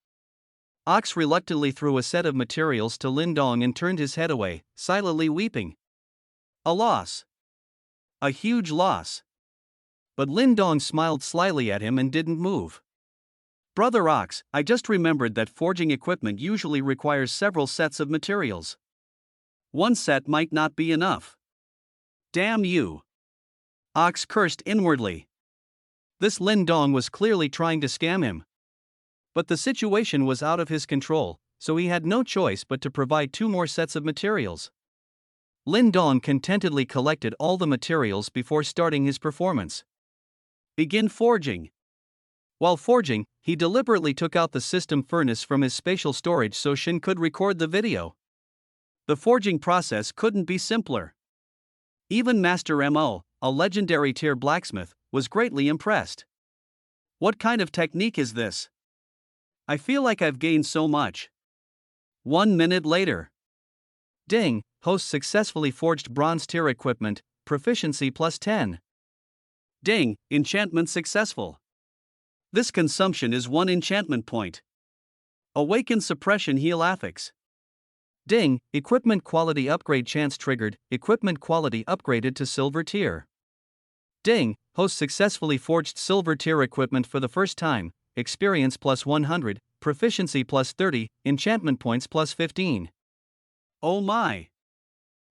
Ox reluctantly threw a set of materials to Lin Dong and turned his head away, silently weeping. A loss. A huge loss. But Lin Dong smiled slyly at him and didn't move. Brother Ox, I just remembered that forging equipment usually requires several sets of materials. One set might not be enough. Damn you. Ox cursed inwardly. This Lin Dong was clearly trying to scam him. But the situation was out of his control, so he had no choice but to provide 2 more sets of materials. Lin Dong contentedly collected all the materials before starting his performance. Begin forging. While forging, he deliberately took out the system furnace from his spatial storage so Shin could record the video. The forging process couldn't be simpler. Even Master Mo, a legendary tier blacksmith, was greatly impressed. What kind of technique is this? I feel like I've gained so much. 1 minute later. Ding, host successfully forged bronze tier equipment, proficiency plus 10. Ding, enchantment successful. This consumption is 1 enchantment point. Awaken suppression heal affix. Ding, equipment quality upgrade chance triggered, equipment quality upgraded to silver tier. Ding, host successfully forged silver tier equipment for the first time, experience plus 100, proficiency plus 30, enchantment points plus 15. Oh my!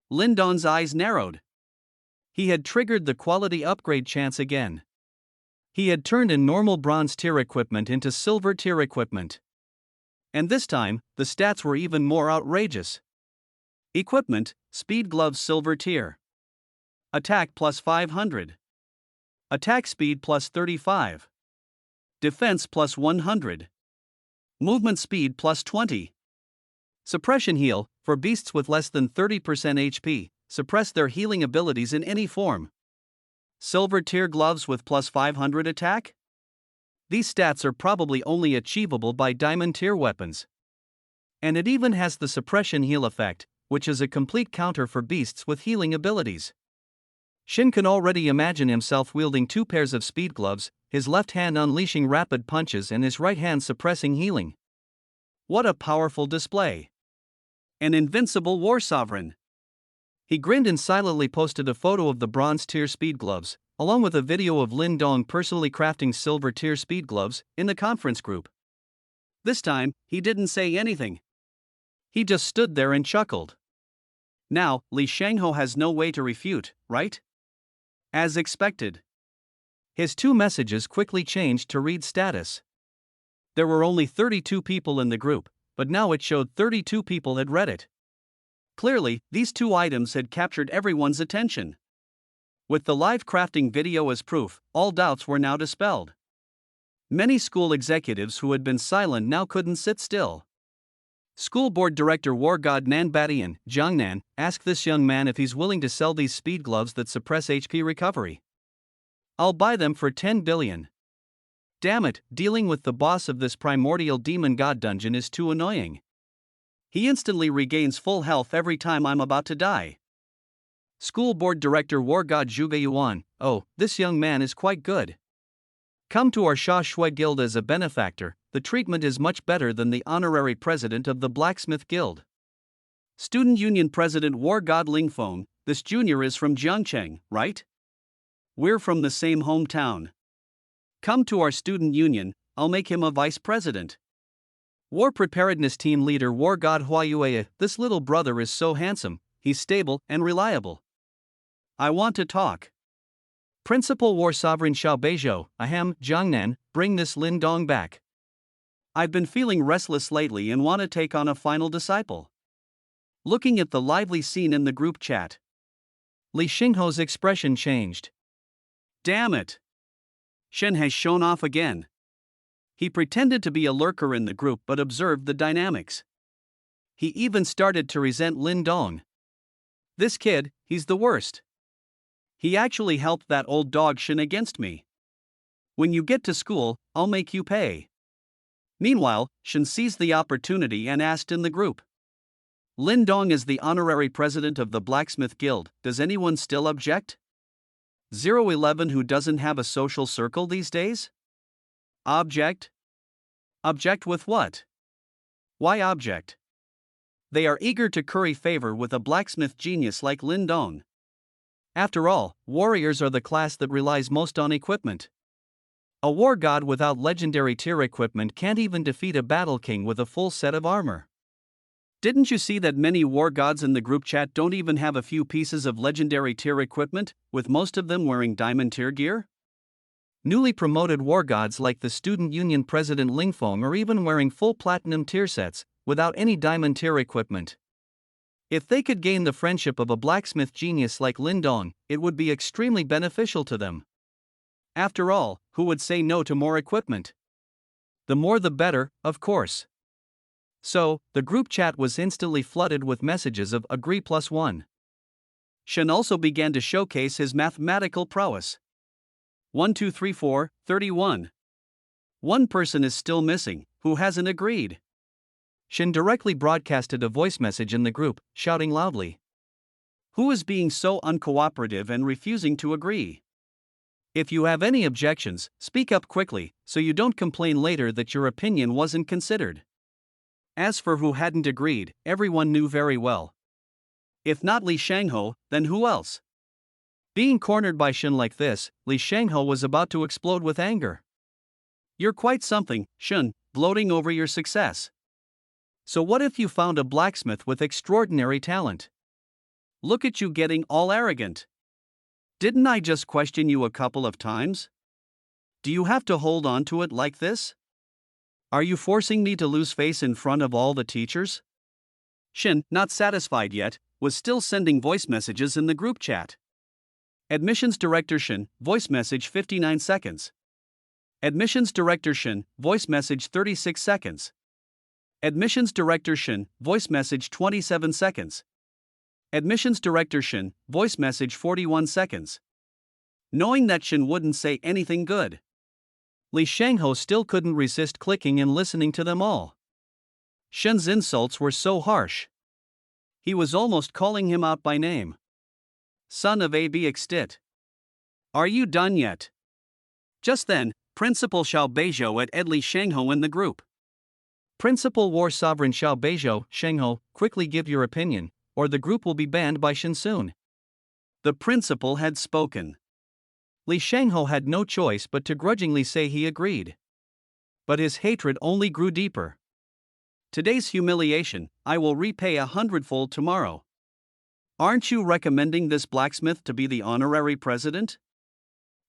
Lindon's eyes narrowed. He had triggered the quality upgrade chance again. He had turned in normal bronze tier equipment into silver tier equipment. And this time, the stats were even more outrageous. Equipment, speed gloves silver tier. Attack plus 500. Attack speed plus 35. Defense plus 100. Movement speed plus 20. Suppression heal, for beasts with less than 30% HP, suppress their healing abilities in any form. Silver tier gloves with plus 500 attack? These stats are probably only achievable by diamond tier weapons. And it even has the suppression heal effect, which is a complete counter for beasts with healing abilities. Shin can already imagine himself wielding 2 pairs of speed gloves, his left hand unleashing rapid punches and his right hand suppressing healing. What a powerful display! An invincible war sovereign. He grinned and silently posted a photo of the bronze tier speed gloves, along with a video of Lin Dong personally crafting silver tier speed gloves, in the conference group. This time, he didn't say anything. He just stood there and chuckled. Now, Li Shangho has no way to refute, right? As expected. His 2 messages quickly changed to read status. There were only 32 people in the group, but now it showed 32 people had read it. Clearly, these 2 items had captured everyone's attention. With the live crafting video as proof, all doubts were now dispelled. Many school executives who had been silent now couldn't sit still. School board director War God Nan Batian, Jiangnan, asked this young man if he's willing to sell these speed gloves that suppress HP recovery. I'll buy them for 10 billion. Damn it, dealing with the boss of this primordial demon god dungeon is too annoying. He instantly regains full health every time I'm about to die. School board director War God Zhuge Yuan, oh, this young man is quite good. Come to our Sha Shui Guild as a benefactor, the treatment is much better than the honorary president of the Blacksmith Guild. Student Union President War God Ling Feng, this junior is from Jiangcheng, right? We're from the same hometown. Come to our student union, I'll make him a vice president. War Preparedness Team Leader War God Hua Yue, this little brother is so handsome, he's stable and reliable. I want to talk. Principal War Sovereign Xiao Beizhou, ahem, Jiangnan, bring this Lin Dong back. I've been feeling restless lately and want to take on a final disciple. Looking at the lively scene in the group chat, Li Xingho's expression changed. Damn it! Shen has shown off again. He pretended to be a lurker in the group but observed the dynamics. He even started to resent Lin Dong. This kid, he's the worst. He actually helped that old dog Shen against me. When you get to school, I'll make you pay. Meanwhile, Shen seized the opportunity and asked in the group. Lin Dong is the honorary president of the Blacksmith Guild, does anyone still object? 011 who doesn't have a social circle these days? Object? Object with what? Why object? They are eager to curry favor with a blacksmith genius like Lin Dong. After all, warriors are the class that relies most on equipment. A war god without legendary tier equipment can't even defeat a battle king with a full set of armor. Didn't you see that many war gods in the group chat don't even have a few pieces of legendary tier equipment, with most of them wearing diamond tier gear? Newly promoted war gods like the Student Union President Ling Feng are even wearing full platinum tier sets, without any diamond tier equipment. If they could gain the friendship of a blacksmith genius like Lin Dong, it would be extremely beneficial to them. After all, who would say no to more equipment? The more the better, of course. So, the group chat was instantly flooded with messages of agree +1. Shen also began to showcase his mathematical prowess. 1 2 3 4, 31. One person is still missing, who hasn't agreed. Shen directly broadcasted a voice message in the group, shouting loudly. Who is being so uncooperative and refusing to agree? If you have any objections, speak up quickly, so you don't complain later that your opinion wasn't considered. As for who hadn't agreed, everyone knew very well. If not Li Shangho, then who else? Being cornered by Shen like this, Li Shangho was about to explode with anger. You're quite something, Shen, gloating over your success. So what if you found a blacksmith with extraordinary talent? Look at you getting all arrogant. Didn't I just question you a couple of times? Do you have to hold on to it like this? Are you forcing me to lose face in front of all the teachers? Shen, not satisfied yet, was still sending voice messages in the group chat. Admissions Director Shen, voice message 59 seconds. Admissions Director Shen, voice message 36 seconds. Admissions Director Shen, voice message 27 seconds. Admissions Director Shen, voice message 41 seconds. Knowing that Shen wouldn't say anything good, Li Shangho still couldn't resist clicking and listening to them all. Shen's insults were so harsh. He was almost calling him out by name. Son of A.B. Extit. Are you done yet? Just then, Principal Xiao Beizhou at Li Shangho in the group. Principal War Sovereign Xiao Beizhou, Shangho, quickly give your opinion, or the group will be banned by Shen soon. The principal had spoken. Li Shangho had no choice but to grudgingly say he agreed. But his hatred only grew deeper. Today's humiliation, I will repay 100-fold tomorrow. Aren't you recommending this blacksmith to be the honorary president?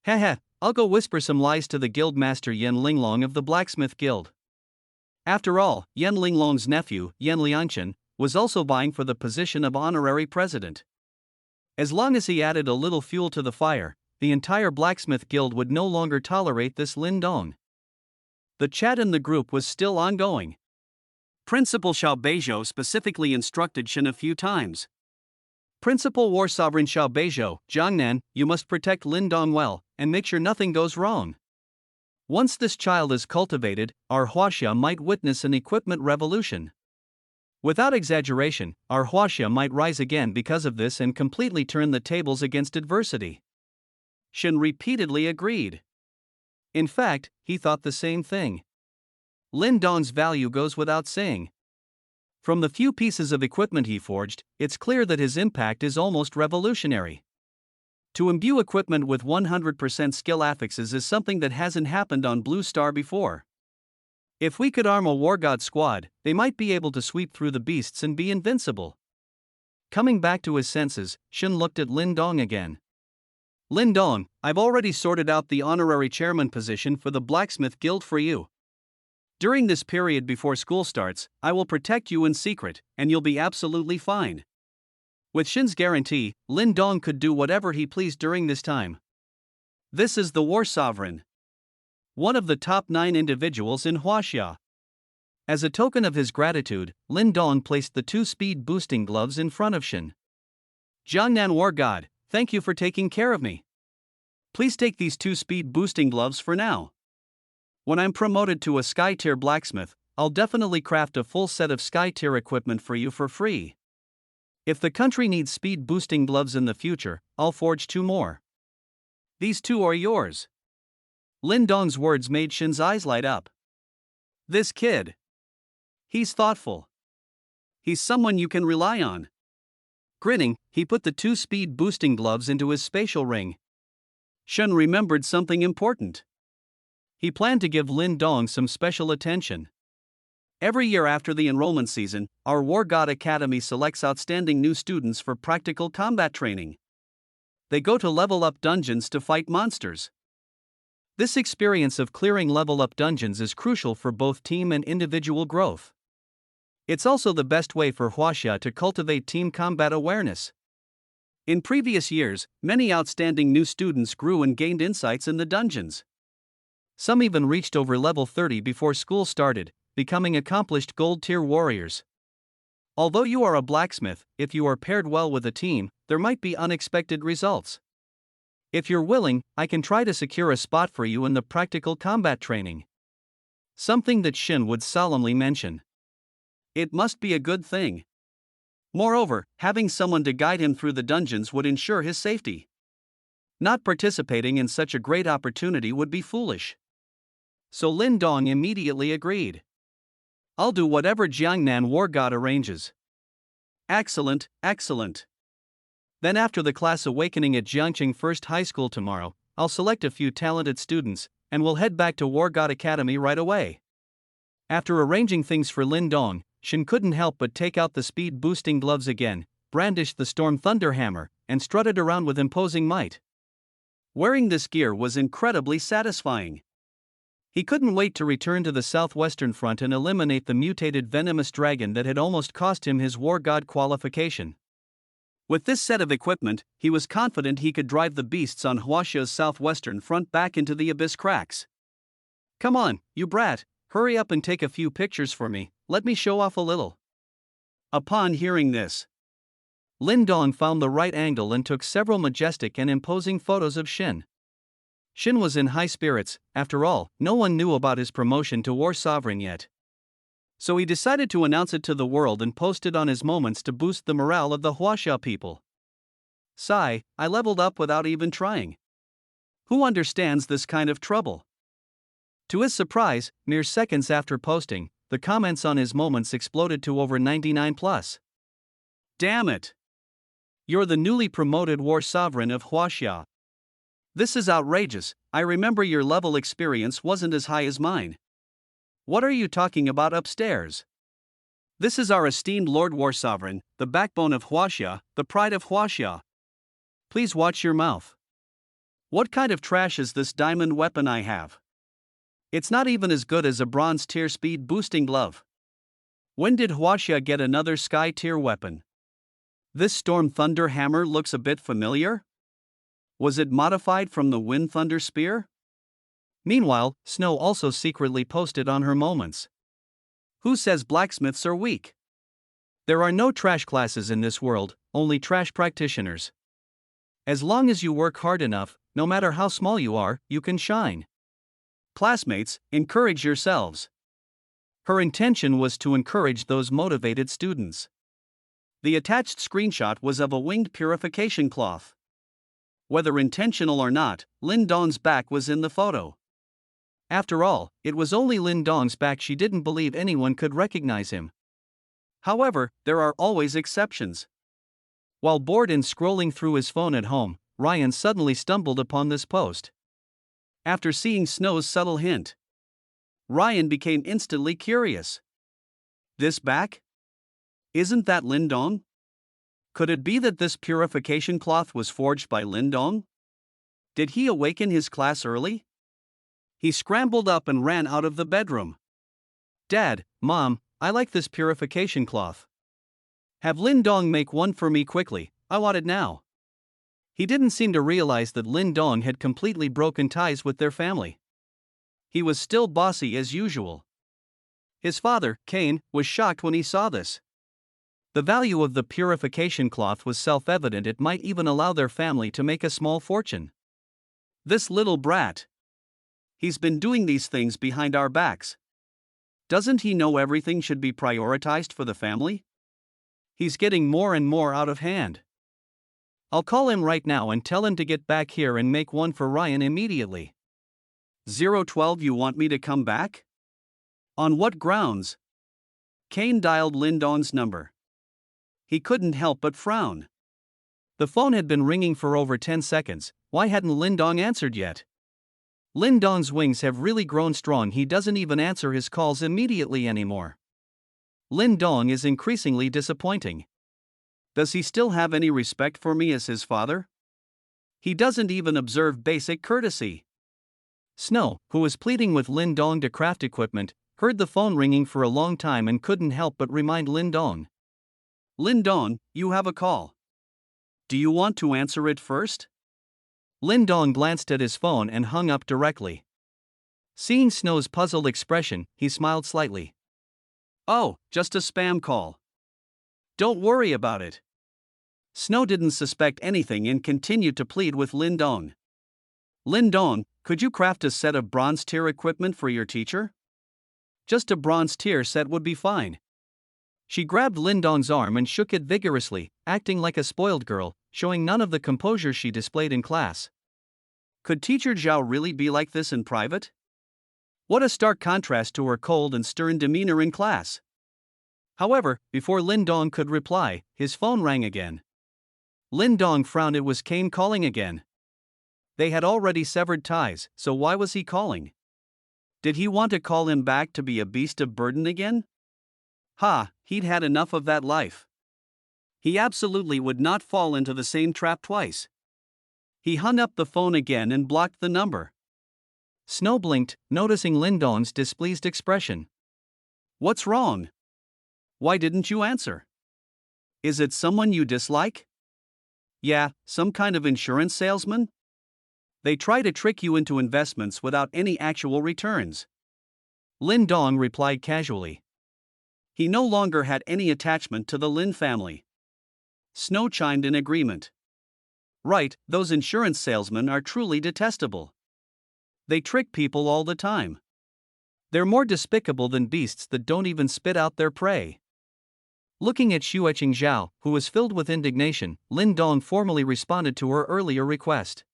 Heh, I'll go whisper some lies to the guild master Yan Linglong of the Blacksmith Guild. After all, Yan Linglong's nephew, Yan Liangchen, was also vying for the position of honorary president. As long as he added a little fuel to the fire, the entire Blacksmith Guild would no longer tolerate this Lin Dong. The chat in the group was still ongoing. Principal Xiao Beizhou specifically instructed Shen a few times. Principal War Sovereign Xiao Beizhou, Jiangnan, you must protect Lin Dong well, and make sure nothing goes wrong. Once this child is cultivated, our Huaxia might witness an equipment revolution. Without exaggeration, our Huaxia might rise again because of this and completely turn the tables against adversity. Shen repeatedly agreed. In fact, he thought the same thing. Lin Dong's value goes without saying. From the few pieces of equipment he forged, it's clear that his impact is almost revolutionary. To imbue equipment with 100% skill affixes is something that hasn't happened on Blue Star before. If we could arm a War God squad, they might be able to sweep through the beasts and be invincible. Coming back to his senses, Shen looked at Lin Dong again. Lin Dong, I've already sorted out the honorary chairman position for the Blacksmith Guild for you. During this period before school starts, I will protect you in secret, and you'll be absolutely fine. With Shen's guarantee, Lin Dong could do whatever he pleased during this time. This is the War Sovereign. One of the top 9 individuals in Huaxia. As a token of his gratitude, Lin Dong placed the 2 speed boosting gloves in front of Shen. Jiangnan War God, thank you for taking care of me. Please take these 2 speed boosting gloves for now. When I'm promoted to a Sky Tier blacksmith, I'll definitely craft a full set of Sky Tier equipment for you for free. If the country needs speed boosting gloves in the future, I'll forge 2 more. These 2 are yours. Lin Dong's words made Shen's eyes light up. This kid. He's thoughtful. He's someone you can rely on. Grinning, he put the 2 speed boosting gloves into his spatial ring. Shen remembered something important. He planned to give Lin Dong some special attention. Every year after the enrollment season, our War God Academy selects outstanding new students for practical combat training. They go to level up dungeons to fight monsters. This experience of clearing level up dungeons is crucial for both team and individual growth. It's also the best way for Huaxia to cultivate team combat awareness. In previous years, many outstanding new students grew and gained insights in the dungeons. Some even reached over level 30 before school started, becoming accomplished gold-tier warriors. Although you are a blacksmith, if you are paired well with a team, there might be unexpected results. If you're willing, I can try to secure a spot for you in the practical combat training. Something that Shen would solemnly mention. It must be a good thing. Moreover, having someone to guide him through the dungeons would ensure his safety. Not participating in such a great opportunity would be foolish. So Lin Dong immediately agreed. I'll do whatever Jiangnan War God arranges. Excellent, excellent. Then after the class awakening at Jiangqing First High School tomorrow, I'll select a few talented students, and we'll head back to War God Academy right away. After arranging things for Lin Dong, Shin couldn't help but take out the speed-boosting gloves again, brandished the Storm Thunder Hammer, and strutted around with imposing might. Wearing this gear was incredibly satisfying. He couldn't wait to return to the southwestern front and eliminate the mutated venomous dragon that had almost cost him his War God qualification. With this set of equipment, he was confident he could drive the beasts on Huaxia's southwestern front back into the abyss cracks. Come on, you brat, hurry up and take a few pictures for me, let me show off a little. Upon hearing this, Lin Dong found the right angle and took several majestic and imposing photos of Shin. Shin was in high spirits, after all, no one knew about his promotion to War Sovereign yet. So he decided to announce it to the world and post it on his moments to boost the morale of the Huaxia people. Sigh, I leveled up without even trying. Who understands this kind of trouble? To his surprise, mere seconds after posting, the comments on his moments exploded to over 99 plus. Damn it! You're the newly promoted War Sovereign of Huaxia. This is outrageous, I remember your level experience wasn't as high as mine. What are you talking about upstairs? This is our esteemed Lord War Sovereign, the backbone of Huaxia, the pride of Huaxia. Please watch your mouth. What kind of trash is this diamond weapon I have? It's not even as good as a bronze tier speed boosting glove. When did Huaxia get another sky tier weapon? This Storm Thunder Hammer looks a bit familiar? Was it modified from the Wind Thunder Spear? Meanwhile, Snow also secretly posted on her moments. Who says blacksmiths are weak? There are no trash classes in this world, only trash practitioners. As long as you work hard enough, no matter how small you are, you can shine. Classmates, encourage yourselves. Her intention was to encourage those motivated students. The attached screenshot was of a winged purification cloth. Whether intentional or not, Lin Dong's back was in the photo. After all, it was only Lin Dong's back, she didn't believe anyone could recognize him. However, there are always exceptions. While bored and scrolling through his phone at home, Ryan suddenly stumbled upon this post. After seeing Snow's subtle hint, Ryan became instantly curious. This back? Isn't that Lin Dong? Could it be that this purification cloth was forged by Lin Dong? Did he awaken his class early? He scrambled up and ran out of the bedroom. Dad, Mom, I like this purification cloth. Have Lin Dong make one for me quickly, I want it now. He didn't seem to realize that Lin Dong had completely broken ties with their family. He was still bossy as usual. His father, Cain, was shocked when he saw this. The value of the purification cloth was self-evident, it might even allow their family to make a small fortune. This little brat. He's been doing these things behind our backs. Doesn't he know everything should be prioritized for the family? He's getting more and more out of hand. I'll call him right now and tell him to get back here and make one for Ryan immediately. 012, you want me to come back? On what grounds? Cain dialed Lin Dong's number. He couldn't help but frown. The phone had been ringing for over 10 seconds, why hadn't Lin Dong answered yet? Lin Dong's wings have really grown strong, he doesn't even answer his calls immediately anymore. Lin Dong is increasingly disappointing. Does he still have any respect for me as his father? He doesn't even observe basic courtesy. Snow, who was pleading with Lin Dong to craft equipment, heard the phone ringing for a long time and couldn't help but remind Lin Dong. Lin Dong, you have a call. Do you want to answer it first? Lin Dong glanced at his phone and hung up directly. Seeing Snow's puzzled expression, he smiled slightly. Oh, just a spam call. Don't worry about it. Snow didn't suspect anything and continued to plead with Lin Dong. Lin Dong, could you craft a set of bronze tier equipment for your teacher? Just a bronze tier set would be fine. She grabbed Lindong's arm and shook it vigorously, acting like a spoiled girl, showing none of the composure she displayed in class. Could teacher Zhao really be like this in private? What a stark contrast to her cold and stern demeanor in class. However, before Lindong could reply, his phone rang again. Lindong frowned. It was Kane calling again. They had already severed ties, so why was he calling? Did he want to call him back to be a beast of burden again? He'd had enough of that life. He absolutely would not fall into the same trap twice. He hung up the phone again and blocked the number. Snow blinked, noticing Lindong's displeased expression. What's wrong? Why didn't you answer? Is it someone you dislike? Yeah, some kind of insurance salesman? They try to trick you into investments without any actual returns. Lindong replied casually. He no longer had any attachment to the Lin family. Snow chimed in agreement. Right, those insurance salesmen are truly detestable. They trick people all the time. They're more despicable than beasts that don't even spit out their prey. Looking at Xueqing Zhao, who was filled with indignation, Lindong formally responded to her earlier request.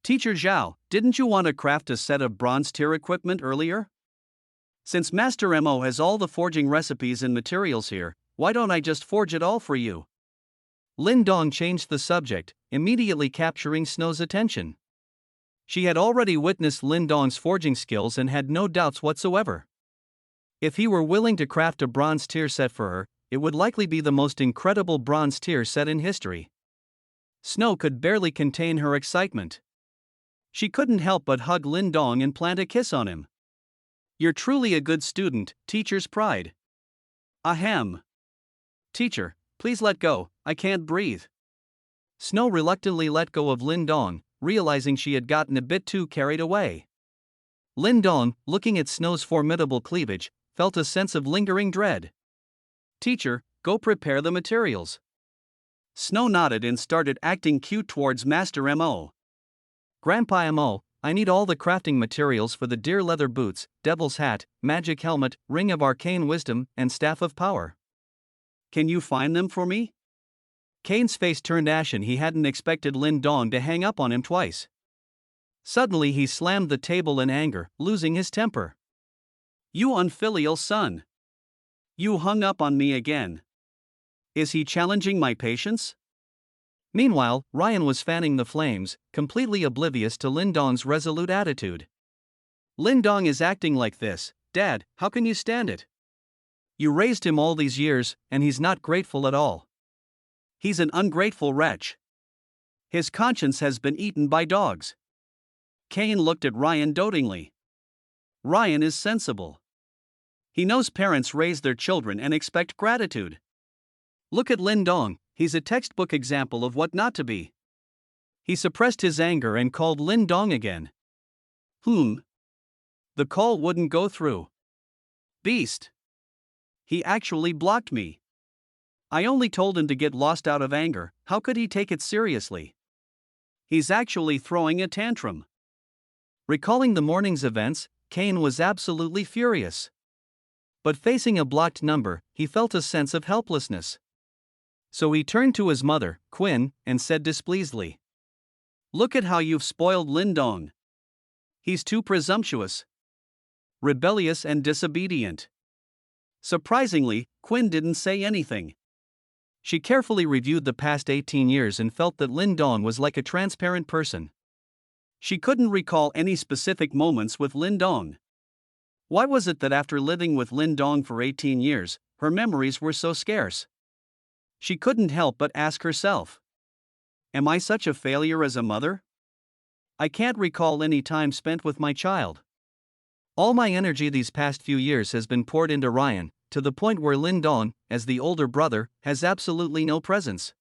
Teacher Zhao, didn't you want to craft a set of bronze tier equipment earlier? Since Master Mo has all the forging recipes and materials here, why don't I just forge it all for you? Lindong changed the subject, immediately capturing Snow's attention. She had already witnessed Lindong's forging skills and had no doubts whatsoever. If he were willing to craft a bronze tier set for her, it would likely be the most incredible bronze tier set in history. Snow could barely contain her excitement. She couldn't help but hug Lindong and plant a kiss on him. You're truly a good student, teacher's pride. Ahem. Teacher, please let go, I can't breathe. Snow reluctantly let go of Lindong, realizing she had gotten a bit too carried away. Lindong, looking at Snow's formidable cleavage, felt a sense of lingering dread. Teacher, go prepare the materials. Snow nodded and started acting cute towards Master Mo. Grandpa Mo, I need all the crafting materials for the deer leather boots, devil's hat, magic helmet, ring of arcane wisdom, and staff of power. Can you find them for me? Kane's face turned ashen. He hadn't expected Lindong to hang up on him twice. Suddenly he slammed the table in anger, losing his temper. You unfilial son! You hung up on me again. Is he challenging my patience? Meanwhile, Ryan was fanning the flames, completely oblivious to Lindong's resolute attitude. Lindong is acting like this, Dad, how can you stand it? You raised him all these years, and he's not grateful at all. He's an ungrateful wretch. His conscience has been eaten by dogs. Kane looked at Ryan dotingly. Ryan is sensible. He knows parents raise their children and expect gratitude. Look at Lindong, he's a textbook example of what not to be. He suppressed his anger and called Lindong again. The call wouldn't go through. Beast. He actually blocked me. I only told him to get lost out of anger. How could he take it seriously? He's actually throwing a tantrum. Recalling the morning's events, Kane was absolutely furious. But facing a blocked number, he felt a sense of helplessness. So he turned to his mother, Quinn, and said displeasedly, Look at how you've spoiled Lindong. He's too presumptuous, rebellious and disobedient. Surprisingly, Quinn didn't say anything. She carefully reviewed the past 18 years and felt that Lindong was like a transparent person. She couldn't recall any specific moments with Lindong. Why was it that after living with Lindong for 18 years, her memories were so scarce? She couldn't help but ask herself, am I such a failure as a mother? I can't recall any time spent with my child. All my energy these past few years has been poured into Ryan, to the point where Lindong, as the older brother, has absolutely no presence.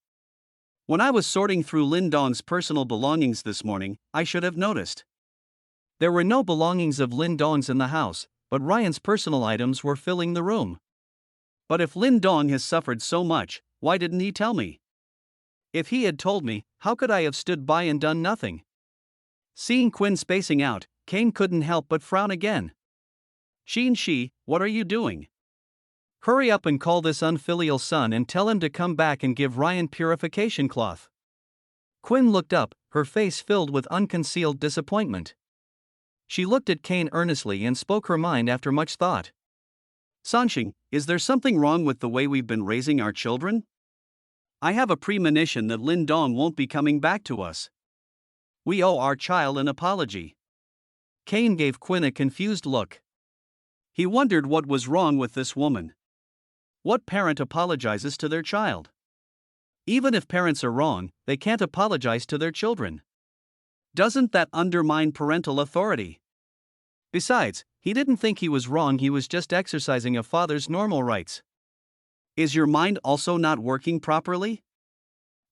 When I was sorting through Lindong's personal belongings this morning, I should have noticed. There were no belongings of Lindong's in the house, but Ryan's personal items were filling the room. But if Lindong has suffered so much, why didn't he tell me? If he had told me, how could I have stood by and done nothing? Seeing Quinn spacing out, Kane couldn't help but frown again. Shi, what are you doing? Hurry up and call this unfilial son and tell him to come back and give Ryan purification cloth. Quinn looked up, her face filled with unconcealed disappointment. She looked at Kane earnestly and spoke her mind after much thought. Sanxing, is there something wrong with the way we've been raising our children? I have a premonition that Lin Dong won't be coming back to us. We owe our child an apology. Kane gave Quinn a confused look. He wondered what was wrong with this woman. What parent apologizes to their child? Even if parents are wrong, they can't apologize to their children. Doesn't that undermine parental authority? Besides, he didn't think he was wrong, he was just exercising a father's normal rights. Is your mind also not working properly?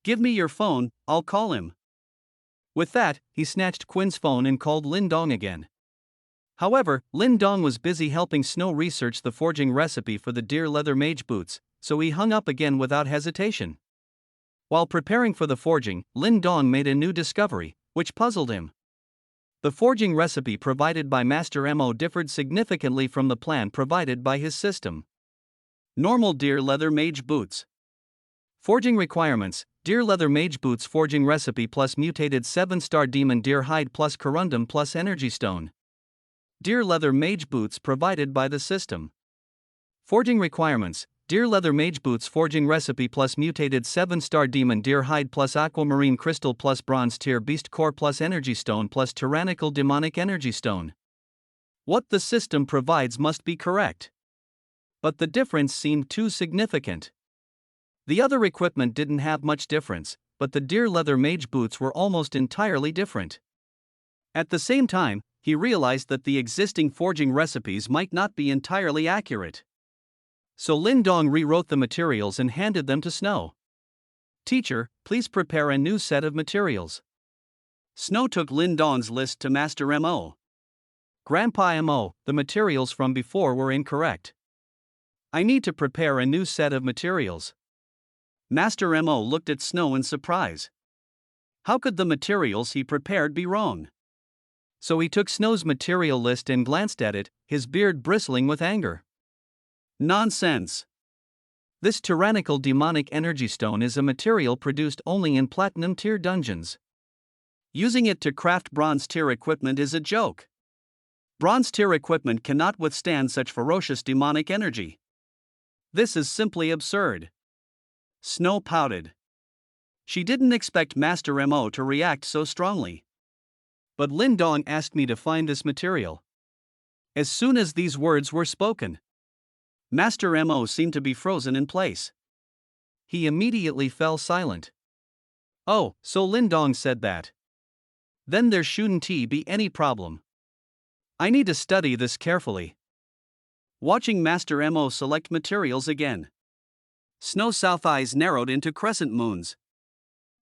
Give me your phone, I'll call him. With that, he snatched Quinn's phone and called Lin Dong again. However, Lin Dong was busy helping Snow research the forging recipe for the deer leather mage boots, so he hung up again without hesitation. While preparing for the forging, Lin Dong made a new discovery, which puzzled him. The forging recipe provided by Master Mo differed significantly from the plan provided by his system. Normal deer leather mage boots. Forging requirements: deer leather mage boots forging recipe plus mutated 7-star demon deer hide plus corundum plus energy stone. Deer leather mage boots provided by the system. Forging requirements: deer leather mage boots forging recipe plus mutated 7-star demon deer hide plus aquamarine crystal plus bronze tier beast core plus energy stone plus tyrannical demonic energy stone. What the system provides must be correct. But the difference seemed too significant. The other equipment didn't have much difference, but the deer leather mage boots were almost entirely different. At the same time, he realized that the existing forging recipes might not be entirely accurate. So Lin Dong rewrote the materials and handed them to Snow. Teacher, please prepare a new set of materials. Snow took Lin Dong's list to Master Mo. Grandpa Mo, the materials from before were incorrect. I need to prepare a new set of materials. Master Mo looked at Snow in surprise. How could the materials he prepared be wrong? So he took Snow's material list and glanced at it, his beard bristling with anger. Nonsense! This tyrannical demonic energy stone is a material produced only in platinum tier dungeons. Using it to craft bronze tier equipment is a joke. Bronze tier equipment cannot withstand such ferocious demonic energy. This is simply absurd. Snow pouted. She didn't expect Master Mo to react so strongly. But Lin Dong asked me to find this material. As soon as these words were spoken, Master Mo seemed to be frozen in place. He immediately fell silent. Oh, so Lin Dong said that. Then there shouldn't be any problem. I need to study this carefully. Watching Master Mo select materials again, Snow's south eyes narrowed into crescent moons.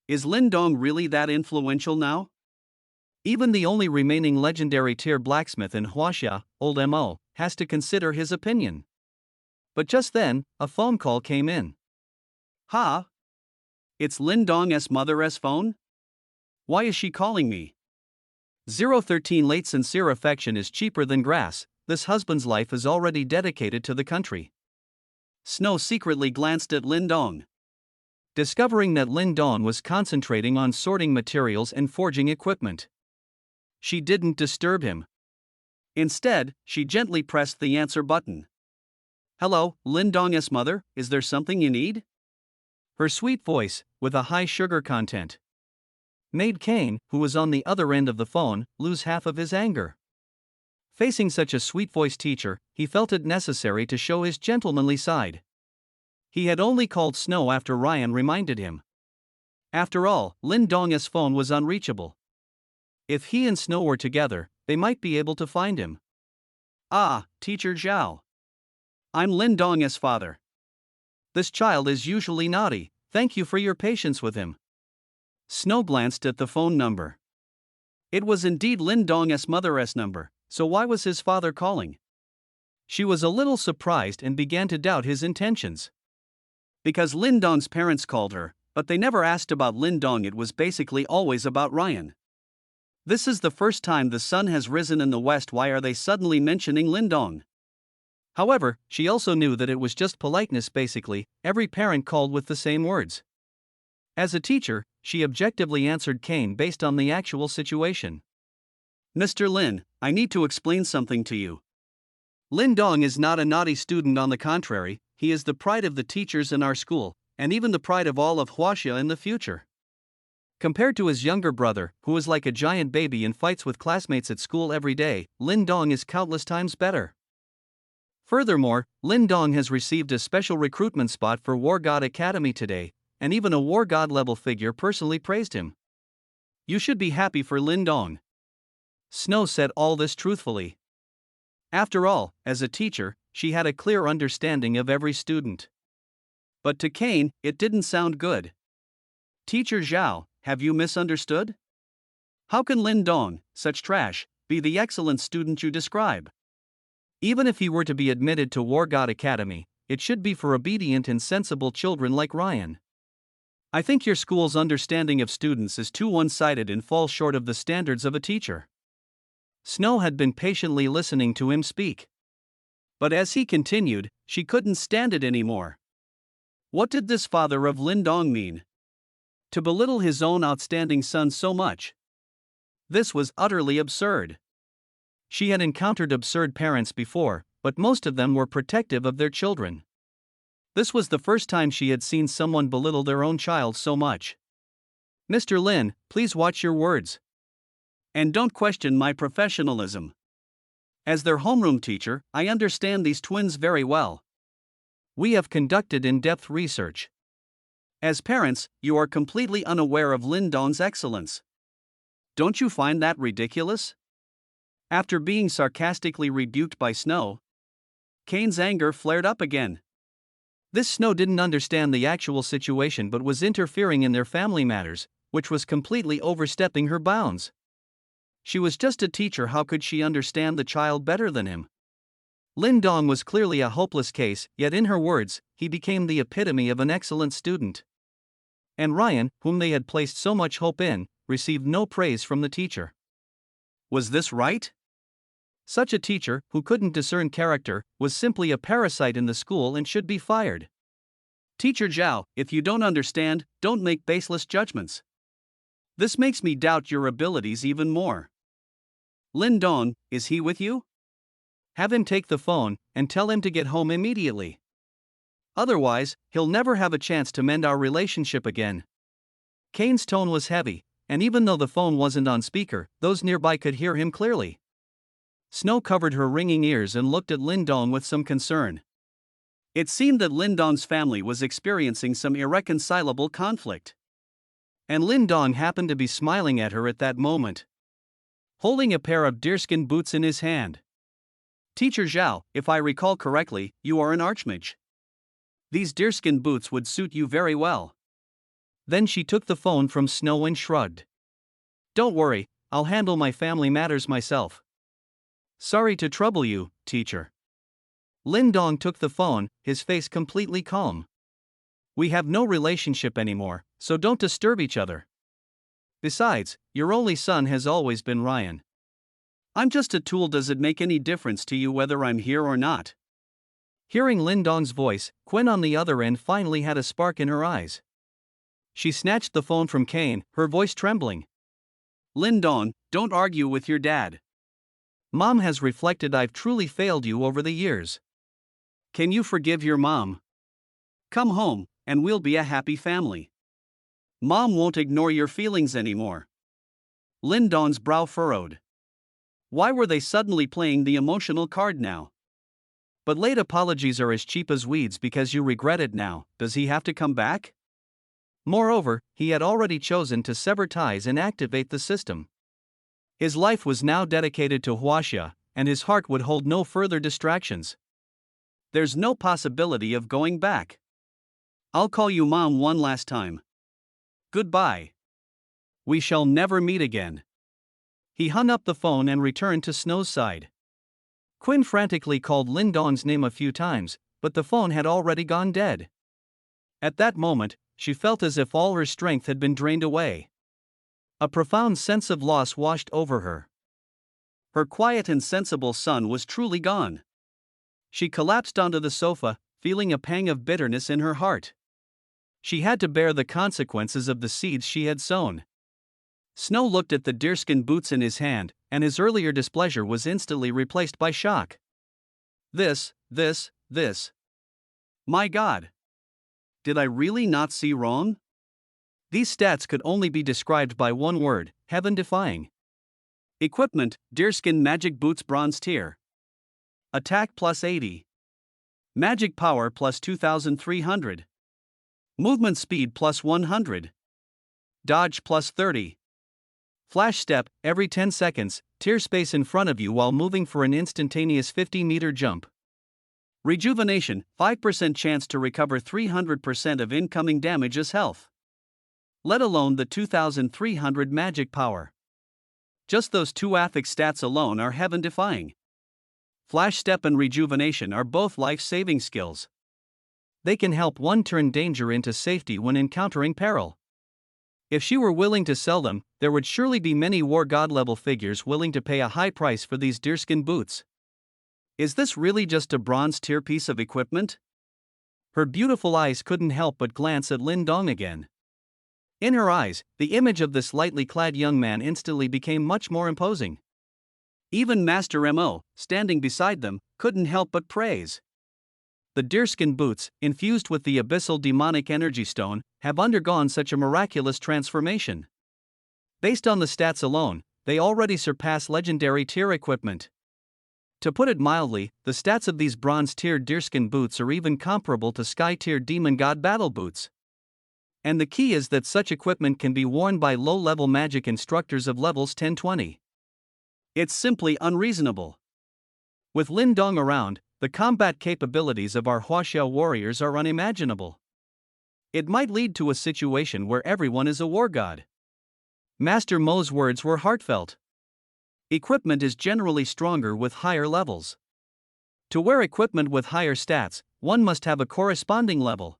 Is Lin Dong really that influential now? Even the only remaining legendary tier blacksmith in Huaxia, Old Mo, has to consider his opinion. But just then, a phone call came in. Ha! It's Lin Dong's mother's phone? Why is she calling me? 013 Late sincere affection is cheaper than grass, this husband's life is already dedicated to the country. Snow secretly glanced at Lin Dong. Discovering that Lin Dong was concentrating on sorting materials and forging equipment. She didn't disturb him. Instead, she gently pressed the answer button. Hello, Lin Dong's mother, is there something you need? Her sweet voice, with a high sugar content, made Kane, who was on the other end of the phone, lose half of his anger. Facing such a sweet-voiced teacher, he felt it necessary to show his gentlemanly side. He had only called Snow after Ryan reminded him. After all, Lin Dong's phone was unreachable. If he and Snow were together, they might be able to find him. Ah, Teacher Zhao. I'm Lin Dong's father. This child is usually naughty, thank you for your patience with him. Snow glanced at the phone number. It was indeed Lin Dong's mother's number, so why was his father calling? She was a little surprised and began to doubt his intentions. Because Lin Dong's parents called her, but they never asked about Lin Dong, it was basically always about Ryan. This is the first time the sun has risen in the west, why are they suddenly mentioning Lin Dong? However, she also knew that it was just politeness basically, every parent called with the same words. As a teacher, she objectively answered Kane based on the actual situation. Mr. Lin, I need to explain something to you. Lin Dong is not a naughty student, on the contrary, he is the pride of the teachers in our school, and even the pride of all of Huaxia in the future. Compared to his younger brother, who is like a giant baby and fights with classmates at school every day, Lin Dong is countless times better. Furthermore, Lin Dong has received a special recruitment spot for War God Academy today, and even a War God level figure personally praised him. You should be happy for Lin Dong. Snow said all this truthfully. After all, as a teacher, she had a clear understanding of every student. But to Kane, it didn't sound good. Teacher Zhao, have you misunderstood? How can Lin Dong, such trash, be the excellent student you describe? Even if he were to be admitted to War God Academy, it should be for obedient and sensible children like Ryan. I think your school's understanding of students is too one-sided and falls short of the standards of a teacher. Snow had been patiently listening to him speak. But as he continued, she couldn't stand it anymore. What did this father of Lin Dong mean? To belittle his own outstanding son so much? This was utterly absurd. She had encountered absurd parents before, but most of them were protective of their children. This was the first time she had seen someone belittle their own child so much. Mr. Lin, please watch your words. And don't question my professionalism. As their homeroom teacher, I understand these twins very well. We have conducted in-depth research. As parents, you are completely unaware of Lin Dong's excellence. Don't you find that ridiculous? After being sarcastically rebuked by Snow, Kane's anger flared up again. This Snow didn't understand the actual situation but was interfering in their family matters, which was completely overstepping her bounds. She was just a teacher, how could she understand the child better than him? Lin Dong was clearly a hopeless case, yet in her words, he became the epitome of an excellent student. And Ryan, whom they had placed so much hope in, received no praise from the teacher. Was this right? Such a teacher, who couldn't discern character, was simply a parasite in the school and should be fired. Teacher Zhao, if you don't understand, don't make baseless judgments. This makes me doubt your abilities even more. Lin Dong, is he with you? Have him take the phone and tell him to get home immediately. Otherwise, he'll never have a chance to mend our relationship again. Kane's tone was heavy, and even though the phone wasn't on speaker, those nearby could hear him clearly. Snow covered her ringing ears and looked at Lin Dong with some concern. It seemed that Lin Dong's family was experiencing some irreconcilable conflict. And Lin Dong happened to be smiling at her at that moment, holding a pair of deerskin boots in his hand. Teacher Zhao, if I recall correctly, you are an archmage. These deerskin boots would suit you very well. Then she took the phone from Snow and shrugged. Don't worry, I'll handle my family matters myself. Sorry to trouble you, teacher. Lin Dong took the phone, his face completely calm. We have no relationship anymore, so don't disturb each other. Besides, your only son has always been Ryan. I'm just a tool. Does it make any difference to you whether I'm here or not? Hearing Lin Dong's voice, Quinn on the other end finally had a spark in her eyes. She snatched the phone from Kane, her voice trembling. Lin Dong, don't argue with your dad. Mom has reflected I've truly failed you over the years. Can you forgive your mom? Come home, and we'll be a happy family. Mom won't ignore your feelings anymore. Lin Dong's brow furrowed. Why were they suddenly playing the emotional card now? But late apologies are as cheap as weeds because you regret it now. Does he have to come back? Moreover, he had already chosen to sever ties and activate the system. His life was now dedicated to Huaxia, and his heart would hold no further distractions. There's no possibility of going back. I'll call you Mom one last time. Goodbye. We shall never meet again. He hung up the phone and returned to Snow's side. Quinn frantically called Lin Dong's name a few times, but the phone had already gone dead. At that moment, she felt as if all her strength had been drained away. A profound sense of loss washed over her. Her quiet and sensible son was truly gone. She collapsed onto the sofa, feeling a pang of bitterness in her heart. She had to bear the consequences of the seeds she had sown. Snow looked at the deerskin boots in his hand, and his earlier displeasure was instantly replaced by shock. This. My God! Did I really not see wrong? These stats could only be described by one word: heaven-defying. Equipment: deerskin magic boots bronze tier. Attack plus 80. Magic power plus 2300. Movement speed plus 100. Dodge plus 30. Flash step: every 10 seconds, tear space in front of you while moving for an instantaneous 50-meter jump. Rejuvenation: 5% chance to recover 300% of incoming damage as health. Let alone the 2300 magic power. Just those two affix stats alone are heaven-defying. Flash step and rejuvenation are both life-saving skills. They can help one turn danger into safety when encountering peril. If she were willing to sell them, there would surely be many war god level figures willing to pay a high price for these deerskin boots. Is this really just a bronze tier piece of equipment? Her beautiful eyes couldn't help but glance at Lin Dong again. In her eyes, the image of this lightly clad young man instantly became much more imposing. Even Master Mo, standing beside them, couldn't help but praise. The deerskin boots, infused with the abyssal demonic energy stone, have undergone such a miraculous transformation. Based on the stats alone, they already surpass legendary tier equipment. To put it mildly, the stats of these bronze tier deerskin boots are even comparable to sky tier demon god battle boots. And the key is that such equipment can be worn by low-level magic instructors of levels 10-20. It's simply unreasonable. With Lin Dong around, the combat capabilities of our Huaxiao warriors are unimaginable. It might lead to a situation where everyone is a war god. Master Mo's words were heartfelt. Equipment is generally stronger with higher levels. To wear equipment with higher stats, one must have a corresponding level.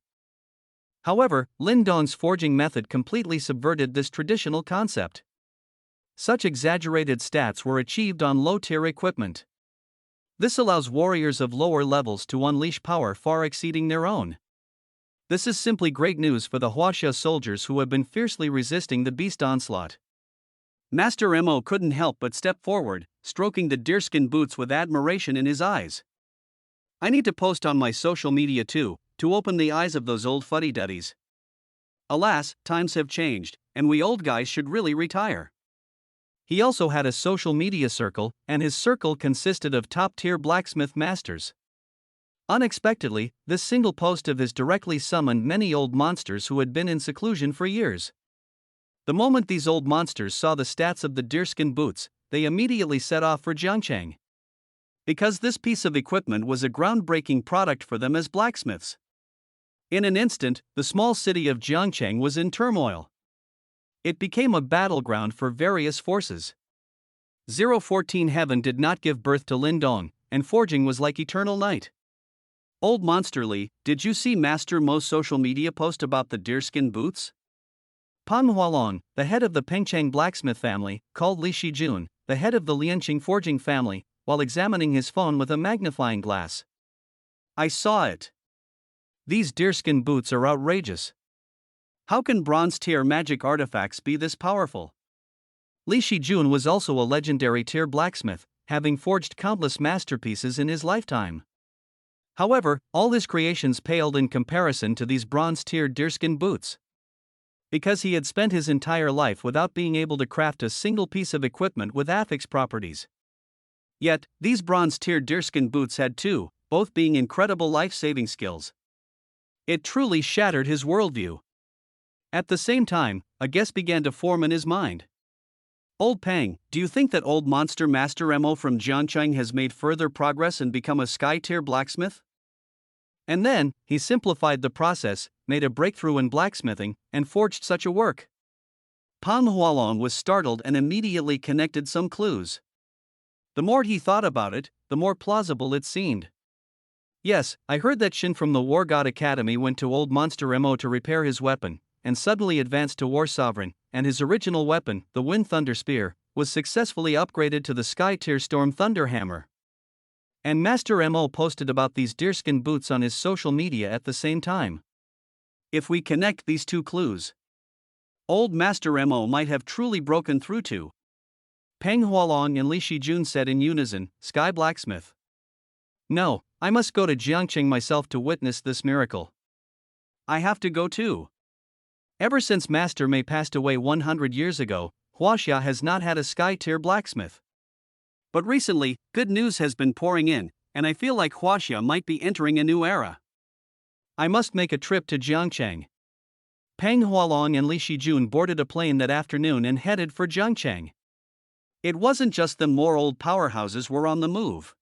However, Lin Dong's forging method completely subverted this traditional concept. Such exaggerated stats were achieved on low-tier equipment. This allows warriors of lower levels to unleash power far exceeding their own. This is simply great news for the Huaxia soldiers who have been fiercely resisting the beast onslaught. Master Mo couldn't help but step forward, stroking the deerskin boots with admiration in his eyes. I need to post on my social media too, to open the eyes of those old fuddy-duddies. Alas, times have changed, and we old guys should really retire. He also had a social media circle, and his circle consisted of top-tier blacksmith masters. Unexpectedly, this single post of his directly summoned many old monsters who had been in seclusion for years. The moment these old monsters saw the stats of the deerskin boots, they immediately set off for Jiangcheng. Because this piece of equipment was a groundbreaking product for them as blacksmiths. In an instant, the small city of Jiangcheng was in turmoil. It became a battleground for various forces. 014 Heaven did not give birth to Lin Dong, and forging was like eternal night. Old Monster Lee, did you see Master Mo's social media post about the deerskin boots? Pan Hualong, the head of the Pengcheng blacksmith family, called Li Shijun, the head of the Lianqing forging family, while examining his phone with a magnifying glass. I saw it. These deerskin boots are outrageous. How can bronze-tier magic artifacts be this powerful? Li Shijun was also a legendary tier blacksmith, having forged countless masterpieces in his lifetime. However, all his creations paled in comparison to these bronze-tier deerskin boots. Because he had spent his entire life without being able to craft a single piece of equipment with affix properties. Yet, these bronze-tier deerskin boots had two, both being incredible life-saving skills. It truly shattered his worldview. At the same time, a guess began to form in his mind. Old Pang, do you think that old monster Master Mo from Jiangcheng has made further progress and become a sky-tier blacksmith? And then, he simplified the process, made a breakthrough in blacksmithing, and forged such a work. Pan Hualong was startled and immediately connected some clues. The more he thought about it, the more plausible it seemed. Yes, I heard that Shin from the War God Academy went to old Monster Mo to repair his weapon, and suddenly advanced to War Sovereign, and his original weapon, the Wind Thunder Spear, was successfully upgraded to the Sky Tier Storm Thunder Hammer. And Master Mo posted about these deerskin boots on his social media at the same time. If we connect these two clues, old Master Mo might have truly broken through to Peng Hualong and Li Shijun said in unison, Sky Blacksmith. No, I must go to Jiangqing myself to witness this miracle. I have to go too. Ever since Master Mei passed away 100 years ago, Huaxia has not had a sky-tier blacksmith. But recently, good news has been pouring in, and I feel like Huaxia might be entering a new era. I must make a trip to Jiangqing. Peng Hualong and Li Shijun boarded a plane that afternoon and headed for Jiangqing. It wasn't just them, more old powerhouses were on the move.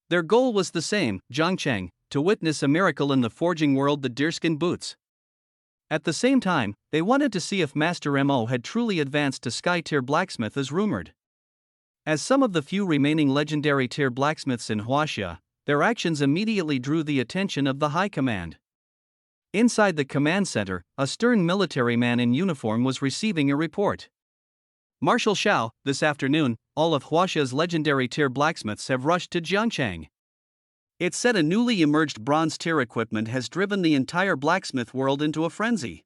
Their goal was the same, Jiangqing, to witness a miracle in the forging world, the deerskin boots. At the same time, they wanted to see if Master Mo had truly advanced to sky-tier blacksmith as rumored. As some of the few remaining legendary tier blacksmiths in Huaxia, their actions immediately drew the attention of the high command. Inside the command center, a stern military man in uniform was receiving a report. Marshal Xiao, this afternoon, all of Huaxia's legendary tier blacksmiths have rushed to Jiangqing. It said a newly emerged bronze tier equipment has driven the entire blacksmith world into a frenzy.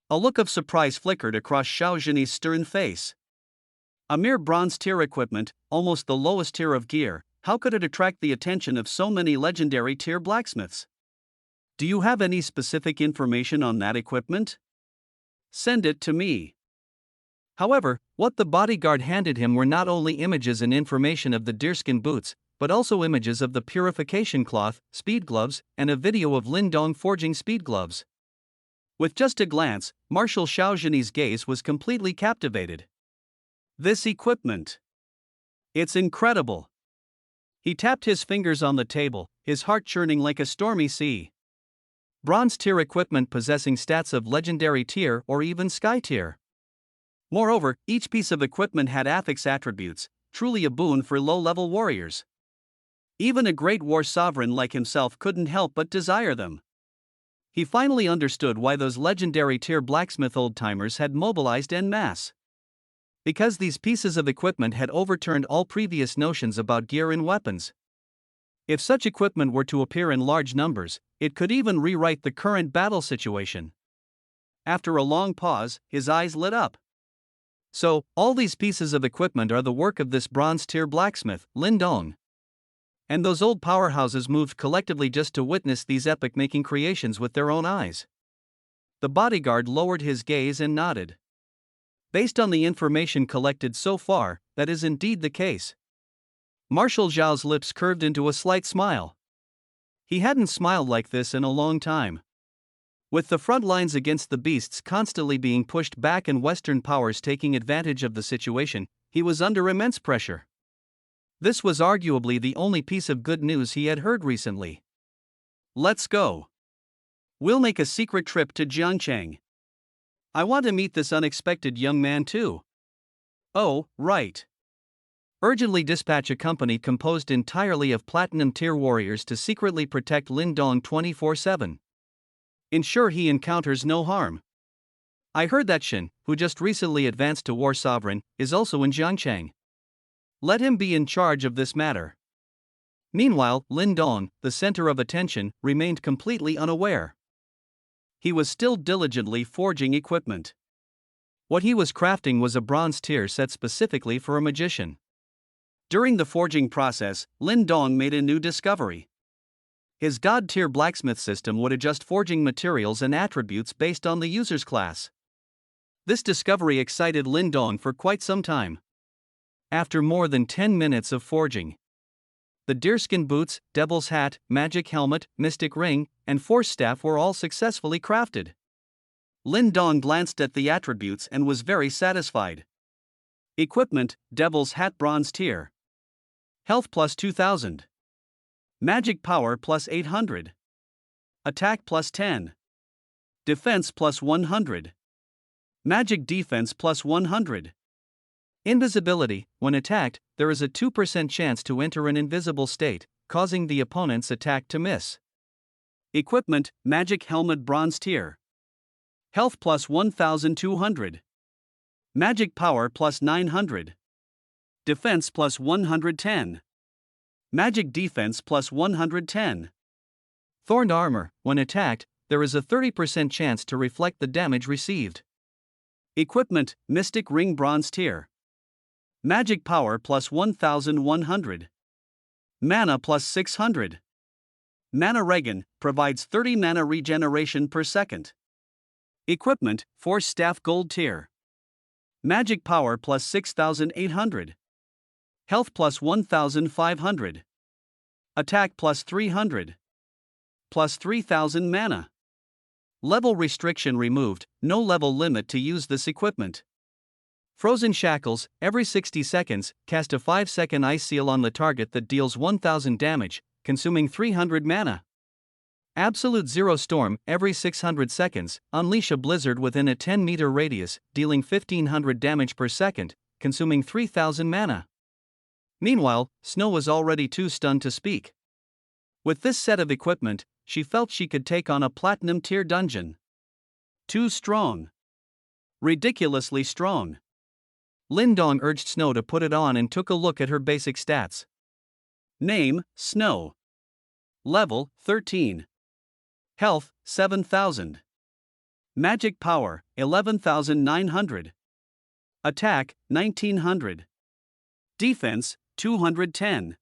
A look of surprise flickered across Xiao Zhenyi's stern face. A mere bronze tier equipment, almost the lowest tier of gear, how could it attract the attention of so many legendary tier blacksmiths? Do you have any specific information on that equipment? Send it to me. However, what the bodyguard handed him were not only images and information of the deerskin boots, but also images of the purification cloth, speed gloves, and a video of Lindong forging speed gloves. With just a glance, Marshal Xiao Zhenyi's gaze was completely captivated. This equipment. It's incredible. He tapped his fingers on the table, his heart churning like a stormy sea. Bronze tier equipment possessing stats of legendary tier or even sky tier. Moreover, each piece of equipment had affix attributes, truly a boon for low-level warriors. Even a great war sovereign like himself couldn't help but desire them. He finally understood why those legendary tier blacksmith old-timers had mobilized en masse. Because these pieces of equipment had overturned all previous notions about gear and weapons. If such equipment were to appear in large numbers, it could even rewrite the current battle situation. After a long pause, his eyes lit up. So, all these pieces of equipment are the work of this bronze-tier blacksmith, Lindong. And those old powerhouses moved collectively just to witness these epic-making creations with their own eyes. The bodyguard lowered his gaze and nodded. Based on the information collected so far, that is indeed the case. Marshal Zhao's lips curved into a slight smile. He hadn't smiled like this in a long time. With the front lines against the beasts constantly being pushed back and Western powers taking advantage of the situation, he was under immense pressure. This was arguably the only piece of good news he had heard recently. Let's go. We'll make a secret trip to Jiangqing. I want to meet this unexpected young man too. Oh, right. Urgently dispatch a company composed entirely of platinum tier warriors to secretly protect Lindong 24/7. Ensure he encounters no harm. I heard that Shen, who just recently advanced to war sovereign, is also in Jiangqing. Let him be in charge of this matter. Meanwhile, Lindong, the center of attention, remained completely unaware. He was still diligently forging equipment. What he was crafting was a bronze tier set specifically for a magician. During the forging process, Lindong made a new discovery. His god-tier blacksmith system would adjust forging materials and attributes based on the user's class. This discovery excited Lindong for quite some time. After more than 10 minutes of forging, the deerskin boots, devil's hat, magic helmet, mystic ring, and force staff were all successfully crafted. Lindong glanced at the attributes and was very satisfied. Equipment, devil's hat bronze tier. Health plus 2000. Magic power plus 800. Attack plus 10. Defense plus 100. Magic defense plus 100. Invisibility. When attacked, there is a 2% chance to enter an invisible state, causing the opponent's attack to miss. Equipment, magic helmet bronze tier. Health plus 1200. Magic power plus 900. Defense plus 110. Magic defense plus 110. Thorned armor, when attacked, there is a 30% chance to reflect the damage received. Equipment, Mystic Ring bronze tier. Magic power plus 1100. Mana plus 600. Mana Regen, provides 30 mana regeneration per second. Equipment, Force Staff gold tier. Magic power plus 6800. Health plus 1500. Attack plus 300. Plus 3000 mana. Level restriction removed, no level limit to use this equipment. Frozen Shackles, every 60 seconds, cast a 5-second ice seal on the target that deals 1000 damage, consuming 300 mana. Absolute Zero Storm, every 600 seconds, unleash a blizzard within a 10-meter radius, dealing 1500 damage per second, consuming 3000 mana. Meanwhile, Snow was already too stunned to speak. With this set of equipment, she felt she could take on a platinum tier dungeon. Too strong. Ridiculously strong. Lindong urged Snow to put it on and took a look at her basic stats. Name, Snow. Level, 13. Health, 7000. Magic power, 11900. Attack, 1900. Defense, 210.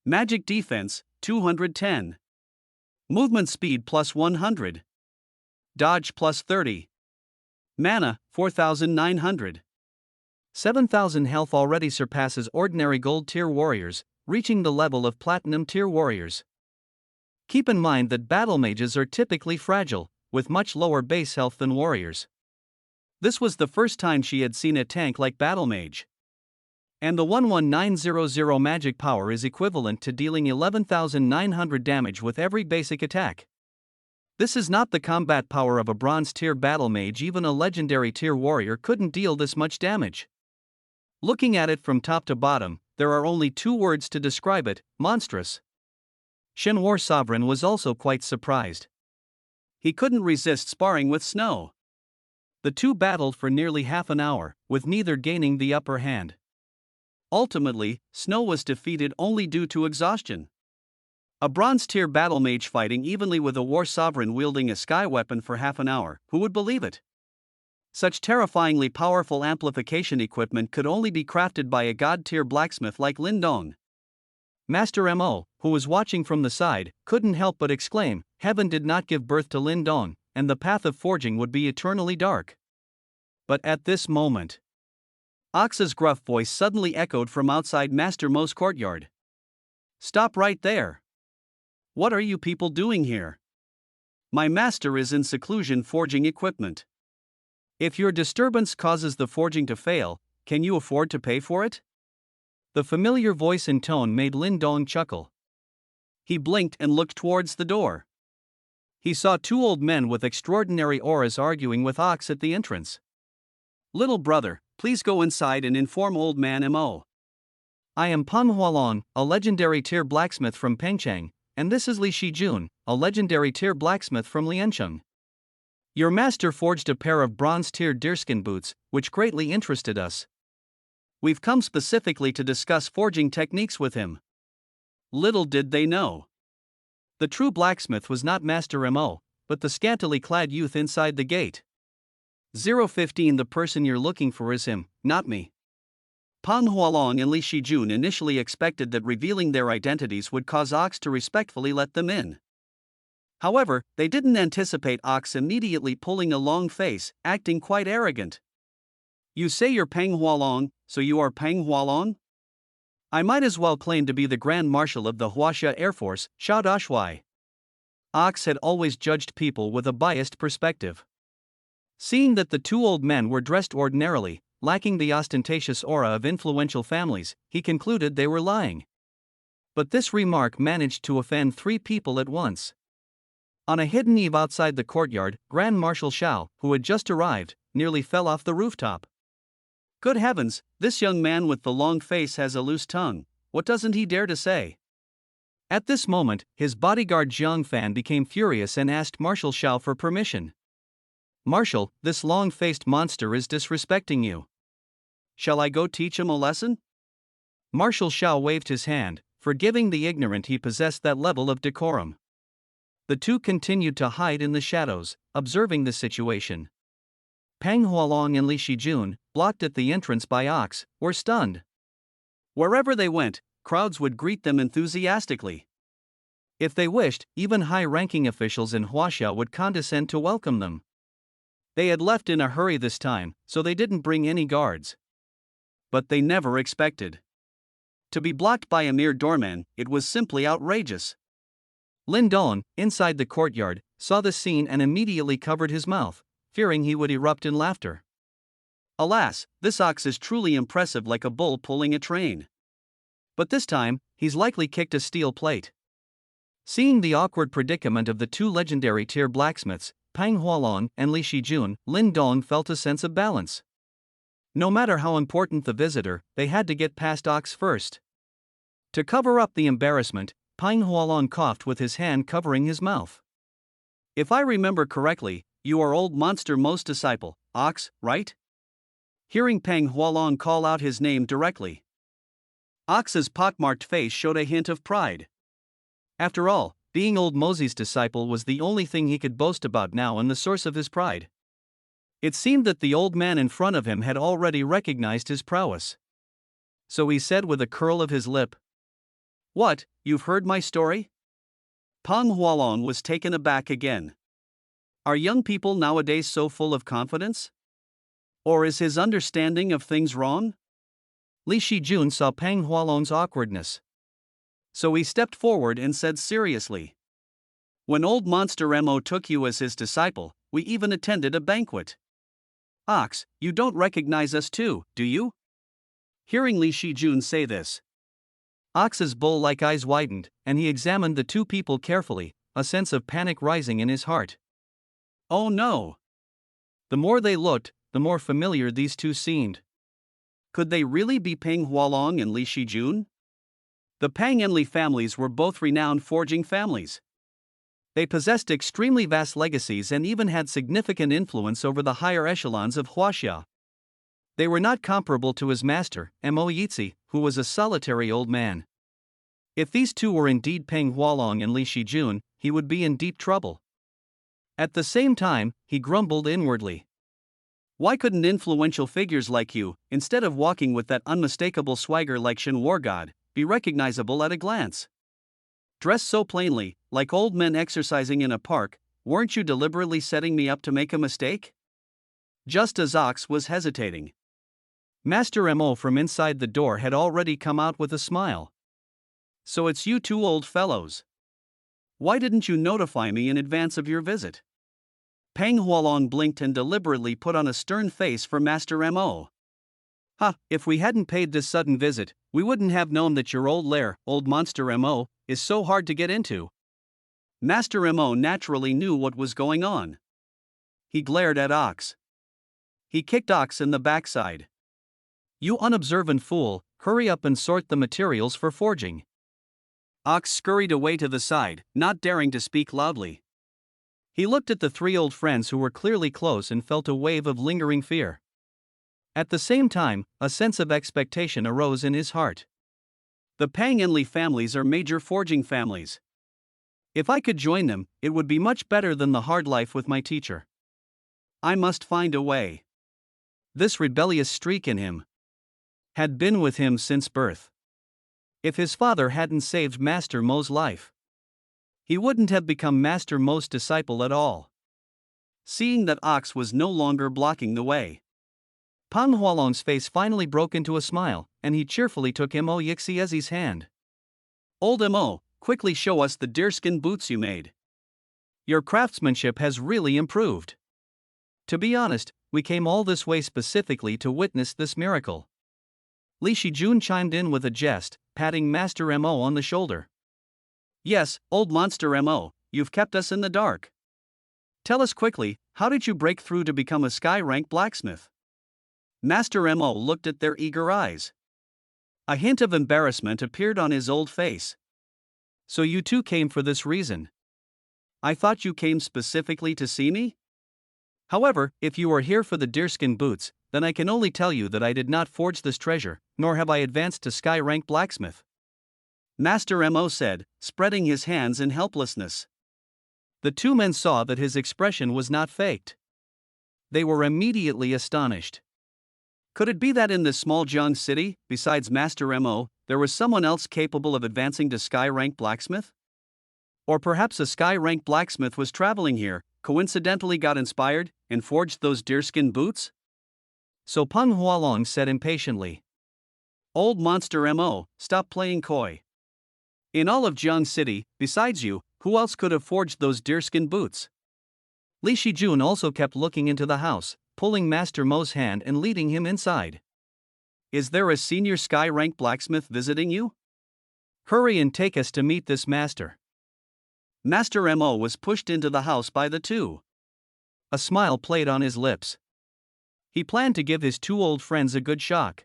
Magic defense, 210. Movement speed plus 100. Dodge plus 30. Mana, 4900. 7000 health already surpasses ordinary gold tier warriors, reaching the level of platinum tier warriors. Keep in mind that battle mages are typically fragile, with much lower base health than warriors. This was the first time she had seen a tank like Battle Mage. And the 11900 magic power is equivalent to dealing 11,900 damage with every basic attack. This is not the combat power of a bronze tier battle mage. Even a legendary tier warrior couldn't deal this much damage. Looking at it from top to bottom, there are only 2 words to describe it: monstrous. Shen War Sovereign was also quite surprised. He couldn't resist sparring with Snow. The two battled for nearly half an hour, with neither gaining the upper hand. Ultimately, Snow was defeated only due to exhaustion. A bronze tier battle mage fighting evenly with a war sovereign wielding a sky weapon for half an hour, who would believe it? Such terrifyingly powerful amplification equipment could only be crafted by a god tier blacksmith like Lindong. Master Mo, who was watching from the side, couldn't help but exclaim, heaven did not give birth to Lindong, and the path of forging would be eternally dark. But at this moment, Ox's gruff voice suddenly echoed from outside Master Mo's courtyard. Stop right there. What are you people doing here? My master is in seclusion forging equipment. If your disturbance causes the forging to fail, can you afford to pay for it? The familiar voice and tone made Lindong chuckle. He blinked and looked towards the door. He saw 2 old men with extraordinary auras arguing with Ox at the entrance. Little brother, please go inside and inform old man Mo. I am Pan Hualong, a legendary tier blacksmith from Pengcheng, and this is Li Shijun, a legendary tier blacksmith from Liancheng. Your master forged a pair of bronze tier deerskin boots, which greatly interested us. We've come specifically to discuss forging techniques with him. Little did they know. The true blacksmith was not Master Mo, but the scantily clad youth inside the gate. 015 The person you're looking for is him, not me. Pan Hualong and Li Shijun initially expected that revealing their identities would cause Ox to respectfully let them in. However, they didn't anticipate Ox immediately pulling a long face, acting quite arrogant. You say you're Peng Hualong, so you are Peng Hualong? I might as well claim to be the Grand Marshal of the Huaxia Air Force, Xiao Dashui. Ox had always judged people with a biased perspective. Seeing that the 2 old men were dressed ordinarily, lacking the ostentatious aura of influential families, he concluded they were lying. But this remark managed to offend 3 people at once. On a hidden eve outside the courtyard, Grand Marshal Xiao, who had just arrived, nearly fell off the rooftop. Good heavens, this young man with the long face has a loose tongue. What doesn't he dare to say? At this moment, his bodyguard Jiang Fan became furious and asked Marshal Xiao for permission. Marshal, this long-faced monster is disrespecting you. Shall I go teach him a lesson? Marshal Xiao waved his hand, Forgiving the ignorant, he possessed that level of decorum. The two continued to hide in the shadows, observing the situation. Pang Hualong and Li Shijun, blocked at the entrance by Ox, were stunned. Wherever they went, crowds would greet them enthusiastically. If they wished, even high-ranking officials in Huaxia would condescend to welcome them. They had left in a hurry this time, so they didn't bring any guards. But they never expected to be blocked by a mere doorman. It was simply outrageous. Lin Dong, inside the courtyard, saw the scene and immediately covered his mouth, fearing he would erupt in laughter. Alas, this Ox is truly impressive, like a bull pulling a train. But this time, he's likely kicked a steel plate. Seeing the awkward predicament of the two legendary tier blacksmiths, Pang Hualong and Li Shijun, Lin Dong felt a sense of balance. No matter how important the visitor, they had to get past Ox first. To cover up the embarrassment, Pang Hualong coughed with his hand covering his mouth. If I remember correctly, you are old Monster Mo's disciple, Ox, right? Hearing Pang Hualong call out his name directly, Ox's pockmarked face showed a hint of pride. After all, being old Mozi's disciple was the only thing he could boast about now and the source of his pride. It seemed that the old man in front of him had already recognized his prowess. So he said with a curl of his lip, "What, you've heard my story?" Pang Hualong was taken aback again. Are young people nowadays so full of confidence? Or is his understanding of things wrong? Li Shijun saw Pang Hualong's awkwardness. So he stepped forward and said seriously, "When old Monster Mo took you as his disciple, we even attended a banquet. Ox, you don't recognize us too, do you?" Hearing Li Shijun say this, Ox's bull-like eyes widened, and he examined the two people carefully, a sense of panic rising in his heart. Oh no! The more they looked, the more familiar these two seemed. Could they really be Pang Hualong and Li Shijun? The Pang and Li families were both renowned forging families. They possessed extremely vast legacies and even had significant influence over the higher echelons of Huaxia. They were not comparable to his master, Mo Yitzi, who was a solitary old man. If these two were indeed Pang Hualong and Li Shijun, he would be in deep trouble. At the same time, he grumbled inwardly. Why couldn't influential figures like you, instead of walking with that unmistakable swagger like Shen War God, be recognizable at a glance? Dressed so plainly, like old men exercising in a park, weren't you deliberately setting me up to make a mistake? Just as Ox was hesitating, Master Mo from inside the door had already come out with a smile. So it's you two old fellows. Why didn't you notify me in advance of your visit? Pang Hualong blinked and deliberately put on a stern face for Master Mo. If we hadn't paid this sudden visit, we wouldn't have known that your old lair, old Monster Mo, is so hard to get into. Master Mo naturally knew what was going on. He glared at Ox. He kicked Ox in the backside. You unobservant fool, hurry up and sort the materials for forging. Ox scurried away to the side, not daring to speak loudly. He looked at the three old friends who were clearly close and felt a wave of lingering fear. At the same time, a sense of expectation arose in his heart. The Pang and Li families are major forging families. If I could join them, it would be much better than the hard life with my teacher. I must find a way. This rebellious streak in him had been with him since birth. If his father hadn't saved Master Mo's life, he wouldn't have become Master Mo's disciple at all. Seeing that Ox was no longer blocking the way, Pang Hualong's face finally broke into a smile, and he cheerfully took Mo Yixiezi's hand. "Old Mo, quickly show us the deerskin boots you made. Your craftsmanship has really improved. To be honest, we came all this way specifically to witness this miracle." Li Shijun chimed in with a jest, patting Master Mo on the shoulder. "Yes, old Monster Mo, you've kept us in the dark. Tell us quickly, how did you break through to become a sky-rank blacksmith?" Master Mo looked at their eager eyes. A hint of embarrassment appeared on his old face. "So you two came for this reason?" "I thought you came specifically to see me?" "However, if you are here for the deerskin boots, then I can only tell you that I did not forge this treasure, nor have I advanced to sky-rank blacksmith. Master Mo said, spreading his hands in helplessness. The two men saw that his expression was not faked. They were immediately astonished. Could it be that in this small Jiang city, besides Master Mo, there was someone else capable of advancing to sky rank blacksmith? Or perhaps a sky rank blacksmith was traveling here, coincidentally got inspired, and forged those deerskin boots? So Peng Hualong said impatiently. Old Monster Mo, stop playing coy. In all of Jiang City, besides you, who else could have forged those deerskin boots? Li Shijun also kept looking into the house, pulling Master Mo's hand and leading him inside. Is there a senior sky rank blacksmith visiting you? Hurry and take us to meet this master. Master Mo was pushed into the house by the two. A smile played on his lips. He planned to give his two old friends a good shock.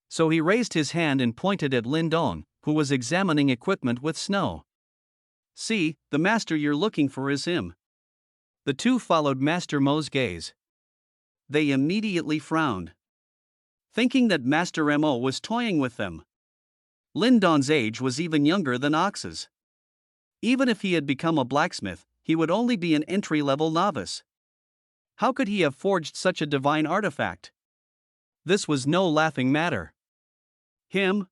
So he raised his hand and pointed at Lin Dong, who was examining equipment with snow. See, the master you're looking for is him. The two followed Master Mo's gaze. They immediately frowned, thinking that Master Mo was toying with them. Lin Dong's age was even younger than Ox's. Even if he had become a blacksmith, he would only be an entry-level novice. How could he have forged such a divine artifact? This was no laughing matter. Him?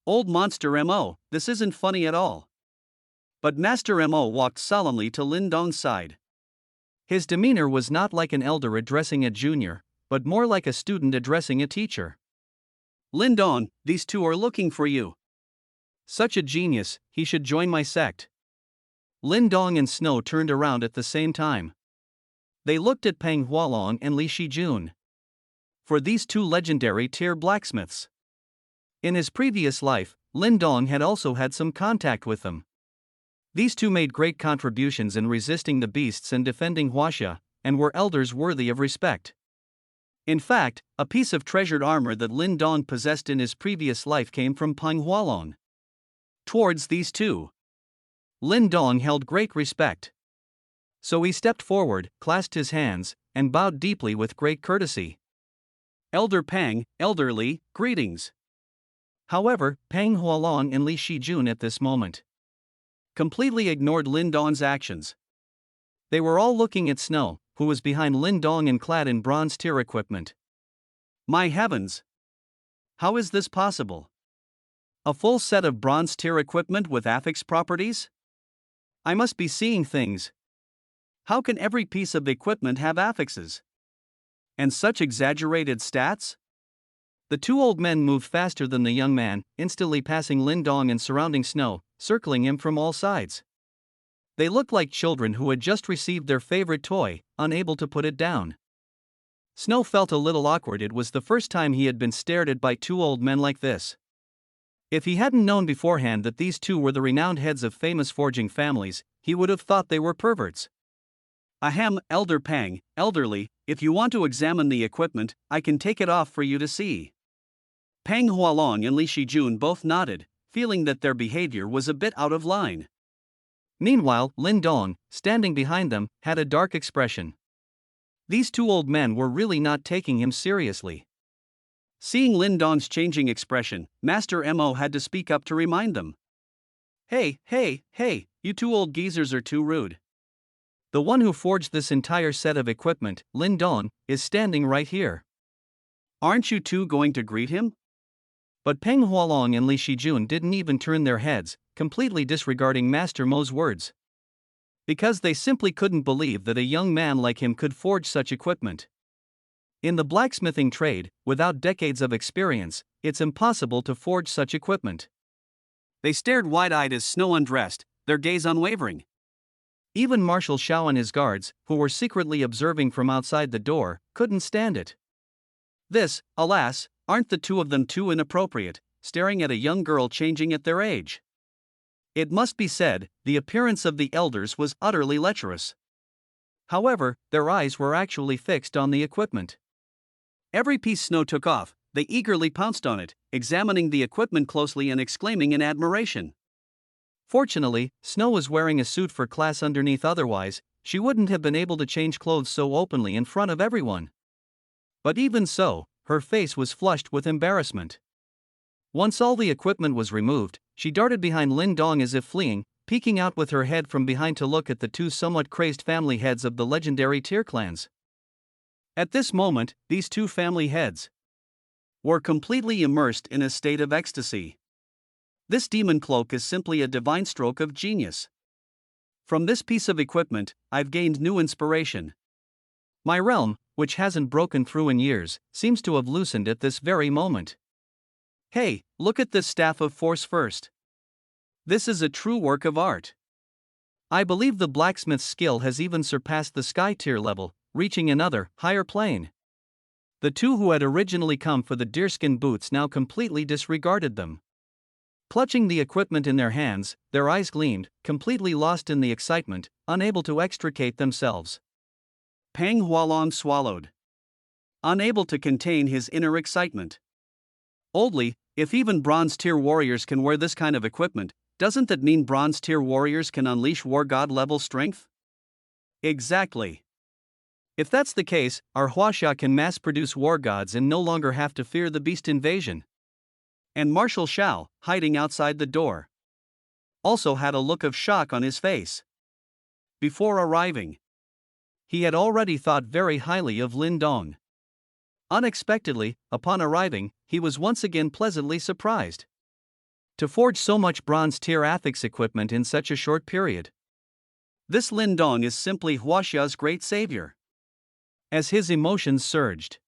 Old Monster Mo, this isn't funny at all. But Master Mo walked solemnly to Lin Dong's side. His demeanor was not like an elder addressing a junior, but more like a student addressing a teacher. Lin Dong, these two are looking for you. Such a genius, he should join my sect. Lin Dong and Snow turned around at the same time. They looked at Peng Hualong and Li Shijun. For these two legendary tier blacksmiths. In his previous life, Lin Dong had also had some contact with them. These two made great contributions in resisting the beasts and defending Huaxia, and were elders worthy of respect. In fact, a piece of treasured armor that Lin Dong possessed in his previous life came from Peng Hualong. Towards these two, Lin Dong held great respect. So he stepped forward, clasped his hands, and bowed deeply with great courtesy. Elder Peng, elderly, greetings. However, Peng Hualong and Li Shijun at this moment completely ignored Lin Dong's actions. They were all looking at Snow, who was behind Lin Dong and clad in bronze tier equipment. My heavens! How is this possible? A full set of bronze tier equipment with affix properties? I must be seeing things. How can every piece of equipment have affixes? And such exaggerated stats? The two old men moved faster than the young man, instantly passing Lin Dong and surrounding Snow, circling him from all sides. They looked like children who had just received their favorite toy, unable to put it down. Snow felt a little awkward. It was the first time he had been stared at by two old men like this. If he hadn't known beforehand that these two were the renowned heads of famous forging families, he would have thought they were perverts. Ahem, Elder Peng, elderly, if you want to examine the equipment, I can take it off for you to see. Peng Hualong and Li Shijun both nodded, feeling that their behavior was a bit out of line. Meanwhile, Lin Dong, standing behind them, had a dark expression. These two old men were really not taking him seriously. Seeing Lin Dong's changing expression, Master Mo had to speak up to remind them. Hey, you two old geezers are too rude. The one who forged this entire set of equipment, Lin Dong, is standing right here. Aren't you two going to greet him? But Peng Hualong and Li Shijun didn't even turn their heads, completely disregarding Master Mo's words. Because they simply couldn't believe that a young man like him could forge such equipment. In the blacksmithing trade, without decades of experience, it's impossible to forge such equipment. They stared wide-eyed as Snow undressed, their gaze unwavering. Even Marshal Xiao and his guards, who were secretly observing from outside the door, couldn't stand it. This, alas, aren't the two of them too inappropriate, staring at a young girl changing at their age? It must be said, the appearance of the elders was utterly lecherous. However, their eyes were actually fixed on the equipment. Every piece Snow took off, they eagerly pounced on it, examining the equipment closely and exclaiming in admiration. Fortunately, Snow was wearing a suit for class underneath, otherwise, she wouldn't have been able to change clothes so openly in front of everyone. But even so, her face was flushed with embarrassment. Once all the equipment was removed, she darted behind Lin Dong as if fleeing, peeking out with her head from behind to look at the two somewhat crazed family heads of the legendary tier clans. At this moment, these two family heads were completely immersed in a state of ecstasy. This demon cloak is simply a divine stroke of genius. From this piece of equipment, I've gained new inspiration. My realm, which hasn't broken through in years, seems to have loosened at this very moment. Hey, look at this staff of force first. This is a true work of art. I believe the blacksmith's skill has even surpassed the sky tier level, reaching another, higher plane. The two who had originally come for the deerskin boots now completely disregarded them. Clutching the equipment in their hands, their eyes gleamed, completely lost in the excitement, unable to extricate themselves. Peng Hualong swallowed, unable to contain his inner excitement. Oldly, if even bronze tier warriors can wear this kind of equipment, doesn't that mean bronze tier warriors can unleash war god level strength? Exactly. If that's the case, our Huaxia can mass produce war gods and no longer have to fear the beast invasion. And Marshal Shao, hiding outside the door, also had a look of shock on his face. Before arriving, he had already thought very highly of Lin Dong. Unexpectedly, upon arriving, he was once again pleasantly surprised to forge so much bronze tier ethics equipment in such a short period. This Lin Dong is simply Huaxia's great savior. As his emotions surged,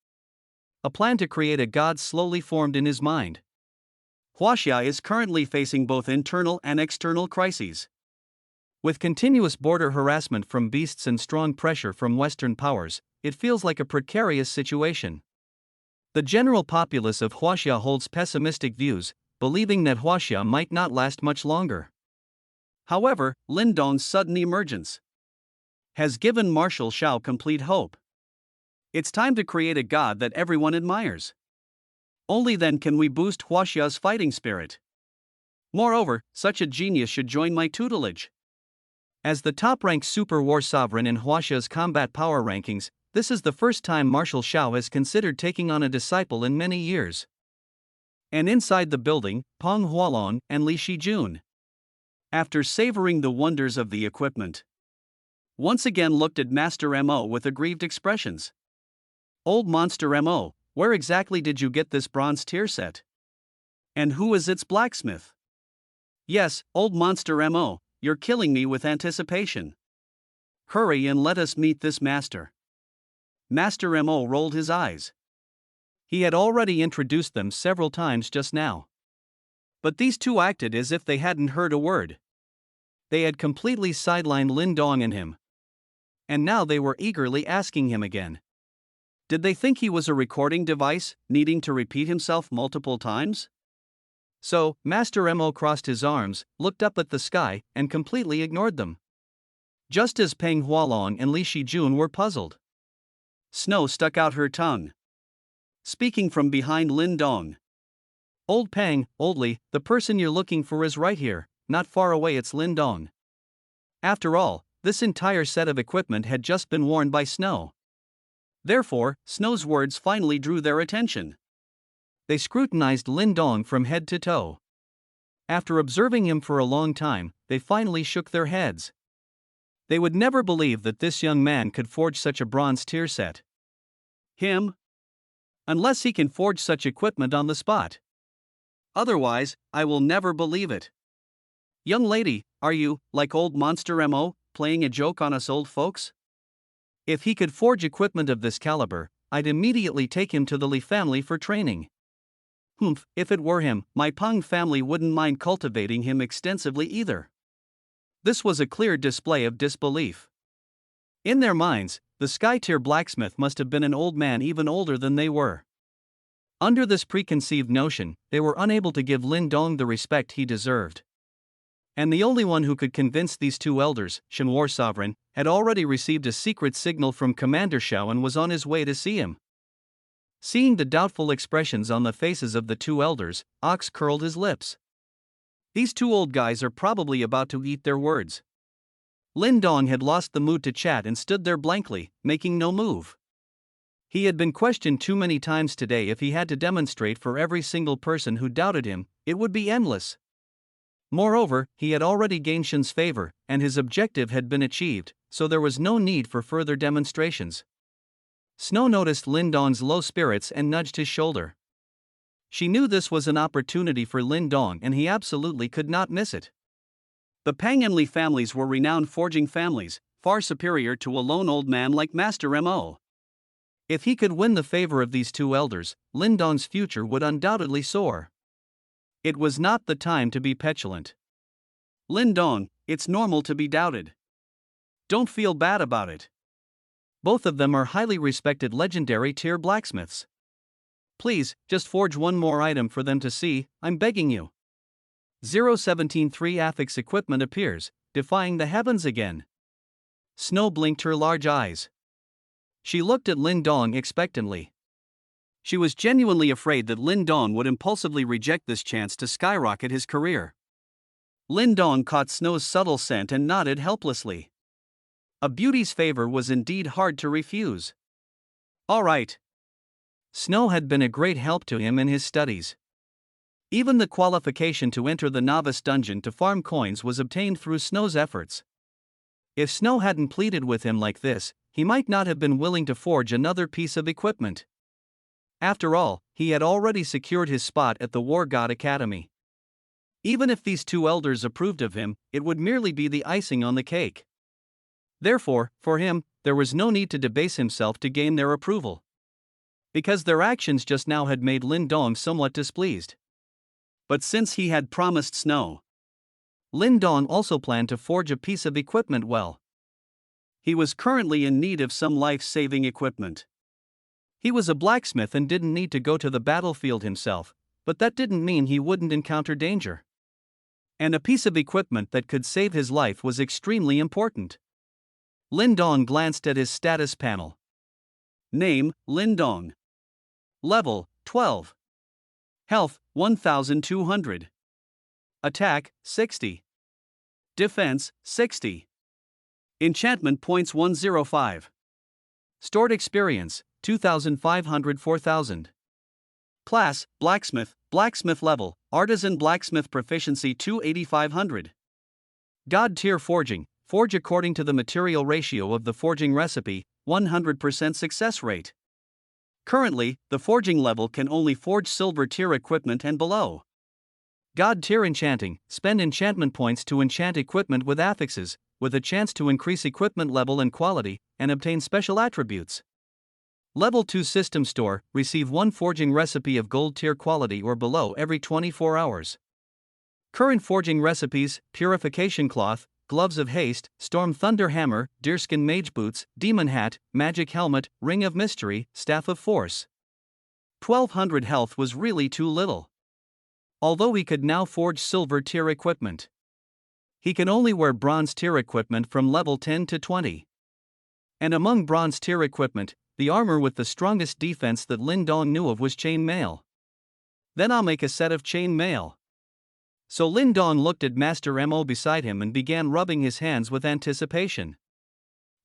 a plan to create a god slowly formed in his mind. Huaxia is currently facing both internal and external crises. With continuous border harassment from beasts and strong pressure from Western powers, it feels like a precarious situation. The general populace of Huaxia holds pessimistic views, believing that Huaxia might not last much longer. However, Lin Dong's sudden emergence has given Marshal Shao complete hope. It's time to create a god that everyone admires. Only then can we boost Huaxia's fighting spirit. Moreover, such a genius should join my tutelage. As the top-ranked super war sovereign in Huaxia's combat power rankings, this is the first time Marshal Shao has considered taking on a disciple in many years. And inside the building, Peng Hualong and Li Shijun, after savoring the wonders of the equipment, once again looked at Master Mo with aggrieved expressions. Old Monster Mo, where exactly did you get this bronze tier set? And who is its blacksmith? Yes, Old Monster Mo, you're killing me with anticipation. Hurry and let us meet this master. Master Mo rolled his eyes. He had already introduced them several times just now. But these two acted as if they hadn't heard a word. They had completely sidelined Lin Dong and him. And now they were eagerly asking him again. Did they think he was a recording device, needing to repeat himself multiple times? So, Master Mo crossed his arms, looked up at the sky, and completely ignored them. Just as Peng Hualong and Li Shijun were puzzled. Snow stuck out her tongue, speaking from behind Lin Dong. Old Peng, oldly, the person you're looking for is right here, not far away, it's Lin Dong. After all, this entire set of equipment had just been worn by Snow. Therefore, Snow's words finally drew their attention. They scrutinized Lin Dong from head to toe. After observing him for a long time, they finally shook their heads. They would never believe that this young man could forge such a bronze tier set. Him? Unless he can forge such equipment on the spot. Otherwise, I will never believe it. Young lady, are you, like old Monster Mo, playing a joke on us old folks? If he could forge equipment of this caliber, I'd immediately take him to the Li family for training. Humph, if it were him, my Peng family wouldn't mind cultivating him extensively either. This was a clear display of disbelief. In their minds, the sky-tier blacksmith must have been an old man even older than they were. Under this preconceived notion, they were unable to give Lin Dong the respect he deserved. And the only one who could convince these two elders, Shen War Sovereign, had already received a secret signal from Commander Shao and was on his way to see him. Seeing the doubtful expressions on the faces of the two elders, Ox curled his lips. These two old guys are probably about to eat their words. Lin Dong had lost the mood to chat and stood there blankly, making no move. He had been questioned too many times today. If he had to demonstrate for every single person who doubted him, it would be endless. Moreover, he had already gained Shen's favor, and his objective had been achieved, so there was no need for further demonstrations. Snow noticed Lin Dong's low spirits and nudged his shoulder. She knew this was an opportunity for Lin Dong and he absolutely could not miss it. The Pangenli families were renowned forging families, far superior to a lone old man like Master Mo. If he could win the favor of these two elders, Lin Dong's future would undoubtedly soar. It was not the time to be petulant. Lin Dong, it's normal to be doubted. Don't feel bad about it. Both of them are highly respected legendary tier blacksmiths. Please, just forge one more item for them to see, I'm begging you. 0173 Affix equipment appears, defying the heavens again. Snow blinked her large eyes. She looked at Lin Dong expectantly. She was genuinely afraid that Lin Dong would impulsively reject this chance to skyrocket his career. Lin Dong caught Snow's subtle scent and nodded helplessly. A beauty's favor was indeed hard to refuse. All right. Snow had been a great help to him in his studies. Even the qualification to enter the novice dungeon to farm coins was obtained through Snow's efforts. If Snow hadn't pleaded with him like this, he might not have been willing to forge another piece of equipment. After all, he had already secured his spot at the War God Academy. Even if these two elders approved of him, it would merely be the icing on the cake. Therefore, for him, there was no need to debase himself to gain their approval. Because their actions just now had made Lin Dong somewhat displeased. But since he had promised Snow, Lin Dong also planned to forge a piece of equipment well. He was currently in need of some life-saving equipment. He was a blacksmith and didn't need to go to the battlefield himself, but that didn't mean he wouldn't encounter danger. And a piece of equipment that could save his life was extremely important. Lin Dong glanced at his status panel. Name, Lin Dong. Level, 12. Health, 1200. Attack, 60. Defense, 60. Enchantment points 105. Stored experience, 2,500 4,000. Class, Blacksmith, Blacksmith level, Artisan Blacksmith proficiency 28500. God tier forging, forge according to the material ratio of the forging recipe, 100% success rate. Currently, the forging level can only forge silver tier equipment and below. God tier enchanting, spend enchantment points to enchant equipment with affixes, with a chance to increase equipment level and quality, and obtain special attributes. Level 2 system store, receive one forging recipe of gold tier quality or below every 24 hours. Current forging recipes, purification cloth, gloves of haste, storm thunder hammer, deerskin mage boots, demon hat, magic helmet, ring of mystery, staff of force. 1200 health was really too little. Although he could now forge silver tier equipment, he can only wear bronze tier equipment from level 10 to 20. And among bronze tier equipment, the armor with the strongest defense that Lin Dong knew of was chain mail. Then I'll make a set of chain mail. So Lin Dong looked at Master Mo beside him and began rubbing his hands with anticipation.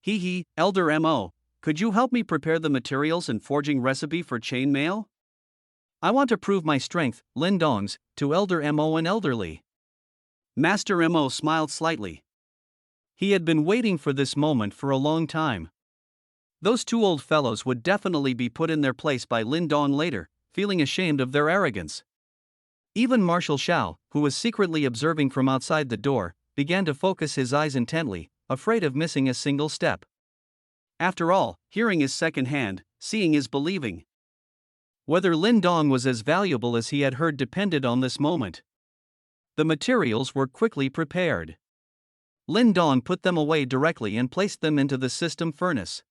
Hee, Elder Mo, could you help me prepare the materials and forging recipe for chain mail? I want to prove my strength, Lin Dong's, to Elder Mo and Elderly. Master Mo smiled slightly. He had been waiting for this moment for a long time. Those two old fellows would definitely be put in their place by Lin Dong later, feeling ashamed of their arrogance. Even Marshal Xiao, who was secretly observing from outside the door, began to focus his eyes intently, afraid of missing a single step. After all, hearing is second-hand, seeing is believing. Whether Lin Dong was as valuable as he had heard depended on this moment. The materials were quickly prepared. Lin Dong put them away directly and placed them into the system furnace.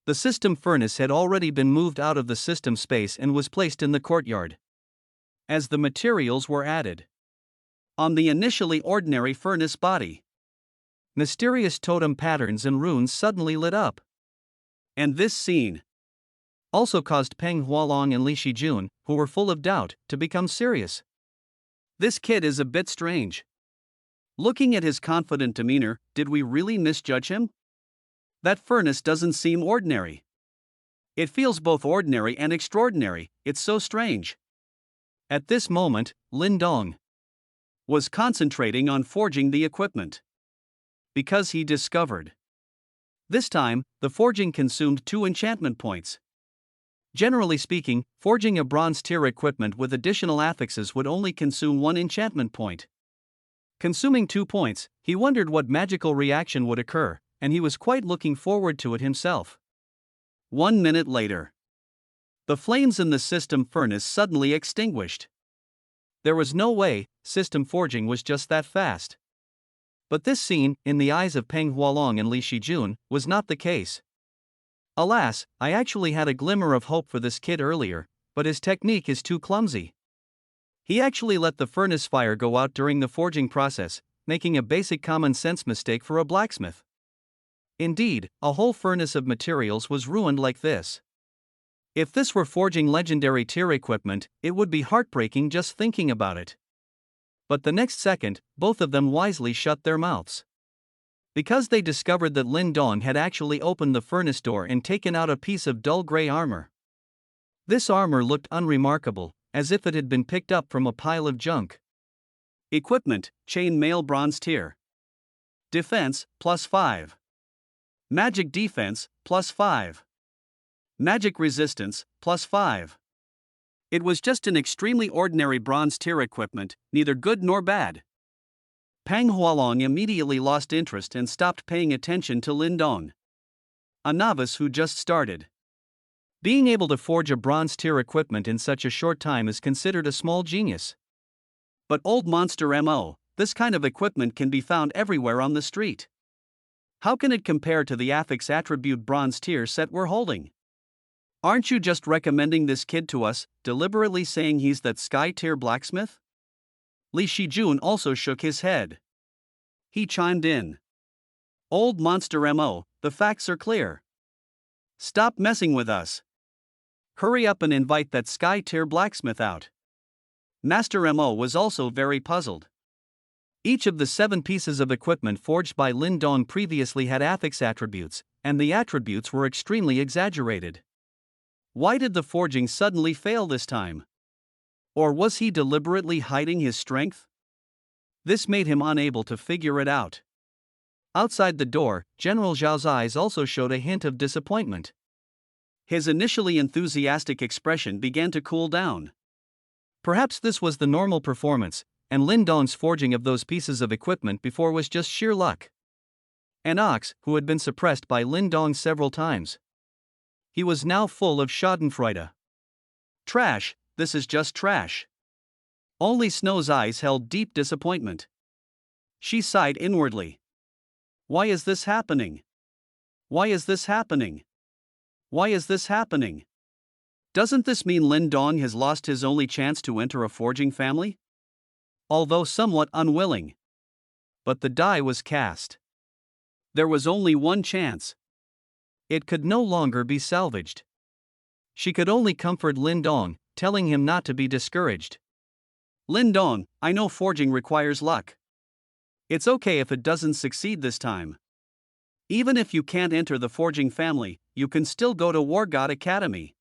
The system furnace had already been moved out of the system space and was placed in the courtyard. As the materials were added on the initially ordinary furnace body, mysterious totem patterns and runes suddenly lit up. And this scene also caused Peng Hualong and Li Shijun, who were full of doubt, to become serious. This kid is a bit strange. Looking at his confident demeanor, did we really misjudge him? That furnace doesn't seem ordinary. It feels both ordinary and extraordinary, it's so strange. At this moment, Lin Dong was concentrating on forging the equipment. Because he discovered. This time, the forging consumed 2 enchantment points. Generally speaking, forging a bronze tier equipment with additional affixes would only consume 1 enchantment point. Consuming 2 points, he wondered what magical reaction would occur, and he was quite looking forward to it himself. 1 minute later. The flames in the system furnace suddenly extinguished. There was no way system forging was just that fast. But this scene, in the eyes of Peng Hualong and Li Shijun, was not the case. Alas, I actually had a glimmer of hope for this kid earlier, but his technique is too clumsy. He actually let the furnace fire go out during the forging process, making a basic common sense mistake for a blacksmith. Indeed, a whole furnace of materials was ruined like this. If this were forging legendary tier equipment, it would be heartbreaking just thinking about it. But the next second, both of them wisely shut their mouths. Because they discovered that Lin Dong had actually opened the furnace door and taken out a piece of dull gray armor. This armor looked unremarkable, as if it had been picked up from a pile of junk. Equipment, chainmail bronze tier. Defense, +5. Magic defense, +5. Magic resistance, +5. It was just an extremely ordinary bronze tier equipment, neither good nor bad. Peng Hualong immediately lost interest and stopped paying attention to Lin Dong, a novice who just started. Being able to forge a bronze tier equipment in such a short time is considered a small genius. But old monster MO, this kind of equipment can be found everywhere on the street. How can it compare to the affix attribute bronze tier set we're holding? Aren't you just recommending this kid to us, deliberately saying he's that sky tier blacksmith? Li Shijun also shook his head. He chimed in. Old monster MO, the facts are clear. Stop messing with us. Hurry up and invite that sky tier blacksmith out. Master MO was also very puzzled. Each of the 7 pieces of equipment forged by Lin Dong previously had affix attributes, and the attributes were extremely exaggerated. Why did the forging suddenly fail this time? Or was he deliberately hiding his strength? This made him unable to figure it out. Outside the door, General Zhao's eyes also showed a hint of disappointment. His initially enthusiastic expression began to cool down. Perhaps this was the normal performance, and Lin Dong's forging of those pieces of equipment before was just sheer luck. An ox, who had been suppressed by Lin Dong several times. He was now full of schadenfreude. Trash, this is just trash. Only Snow's eyes held deep disappointment. She sighed inwardly. Why is this happening? Why is this happening? Why is this happening? Doesn't this mean Lin Dong has lost his only chance to enter a forging family? Although somewhat unwilling. But the die was cast. There was only one chance. It could no longer be salvaged. She could only comfort Lin Dong, telling him not to be discouraged. Lin Dong, I know forging requires luck. It's okay if it doesn't succeed this time. Even if you can't enter the forging family, you can still go to War God Academy.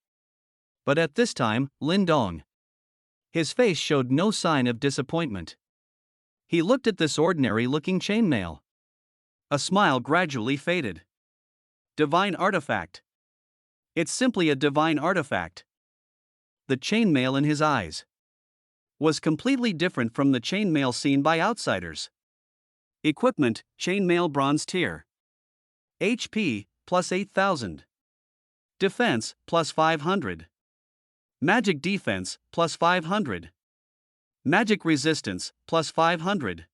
But at this time, Lin Dong. His face showed no sign of disappointment. He looked at this ordinary-looking chainmail. A smile gradually faded. Divine artifact. It's simply a divine artifact. The chainmail in his eyes was completely different from the chainmail seen by outsiders. Equipment, chainmail bronze tier. HP, +8,000. Defense, +500. Magic defense, +500. Magic resistance, +500.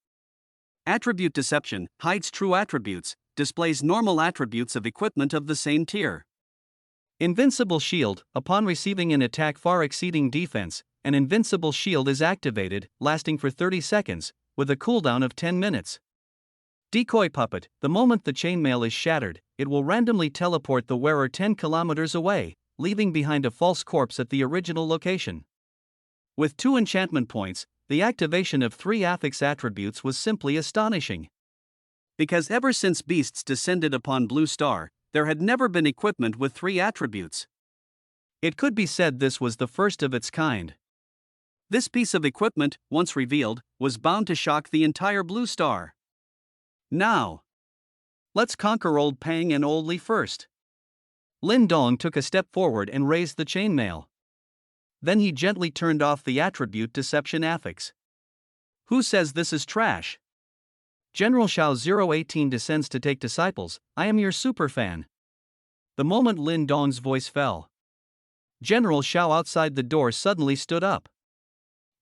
Attribute deception, hides true attributes, displays normal attributes of equipment of the same tier. Invincible shield, upon receiving an attack far exceeding defense, an invincible shield is activated, lasting for 30 seconds, with a cooldown of 10 minutes. Decoy puppet, the moment the chainmail is shattered, it will randomly teleport the wearer 10 kilometers away, leaving behind a false corpse at the original location. With 2 enchantment points, the activation of 3 affix attributes was simply astonishing. Because ever since beasts descended upon Blue Star, there had never been equipment with 3 attributes. It could be said this was the first of its kind. This piece of equipment, once revealed, was bound to shock the entire Blue Star. Now, let's conquer old Pang and old Li first. Lin Dong took a step forward and raised the chainmail. Then he gently turned off the attribute deception affix. Who says this is trash? General Shao 018 descends to take disciples. I am your superfan. The moment Lin Dong's voice fell, General Shao outside the door suddenly stood up.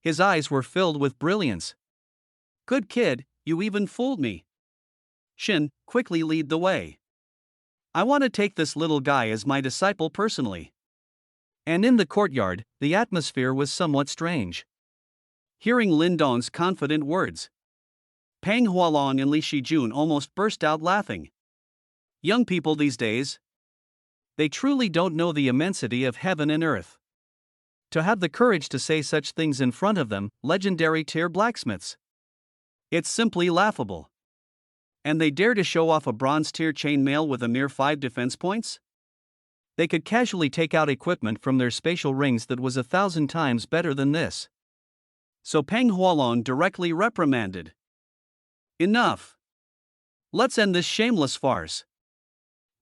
His eyes were filled with brilliance. Good kid, you even fooled me. Shin, quickly lead the way. I want to take this little guy as my disciple personally. And in the courtyard, the atmosphere was somewhat strange. Hearing Lin Dong's confident words, Pang Hualong and Li Shijun almost burst out laughing. Young people these days, they truly don't know the immensity of heaven and earth. To have the courage to say such things in front of them, legendary tier blacksmiths. It's simply laughable. And they dare to show off a bronze tier chainmail with a mere 5 defense points? They could casually take out equipment from their spatial rings that was 1,000 times better than this. So Pang Hualong directly reprimanded. Enough. Let's end this shameless farce.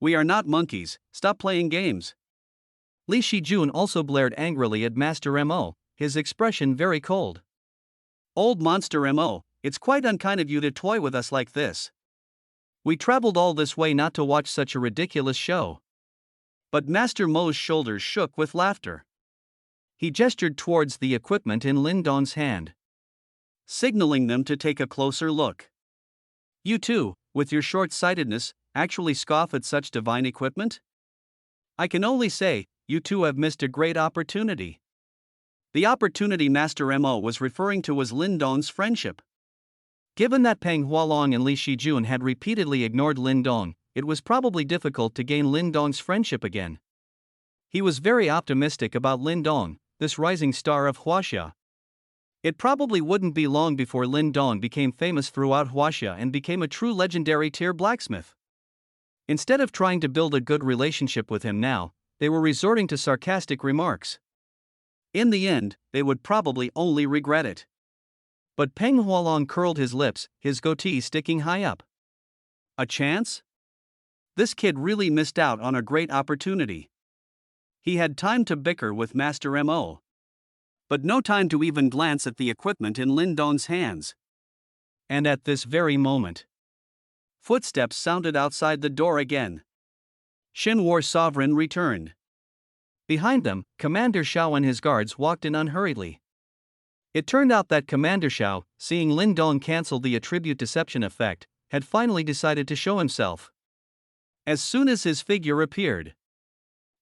We are not monkeys, stop playing games. Li Shijun also blared angrily at Master Mo, his expression very cold. Old monster Mo, it's quite unkind of you to toy with us like this. We traveled all this way not to watch such a ridiculous show. But Master Mo's shoulders shook with laughter. He gestured towards the equipment in Lin Dong's hand, signaling them to take a closer look. You too, with your short-sightedness, actually scoff at such divine equipment? I can only say, you two have missed a great opportunity. The opportunity Master Mo was referring to was Lin Dong's friendship. Given that Pang Hualong and Li Shijun had repeatedly ignored Lin Dong, it was probably difficult to gain Lin Dong's friendship again. He was very optimistic about Lin Dong, this rising star of Huaxia. It probably wouldn't be long before Lin Dong became famous throughout Huaxia and became a true legendary tier blacksmith. Instead of trying to build a good relationship with him now, they were resorting to sarcastic remarks. In the end, they would probably only regret it. But Peng Hualong curled his lips, his goatee sticking high up. A chance? This kid really missed out on a great opportunity. He had time to bicker with Master Mo, but no time to even glance at the equipment in Lin Dong's hands. And at this very moment, footsteps sounded outside the door again. Shin War Sovereign returned. Behind them, Commander Shao and his guards walked in unhurriedly. It turned out that Commander Shao, seeing Lin Dong cancel the attribute deception effect, had finally decided to show himself. As soon as his figure appeared,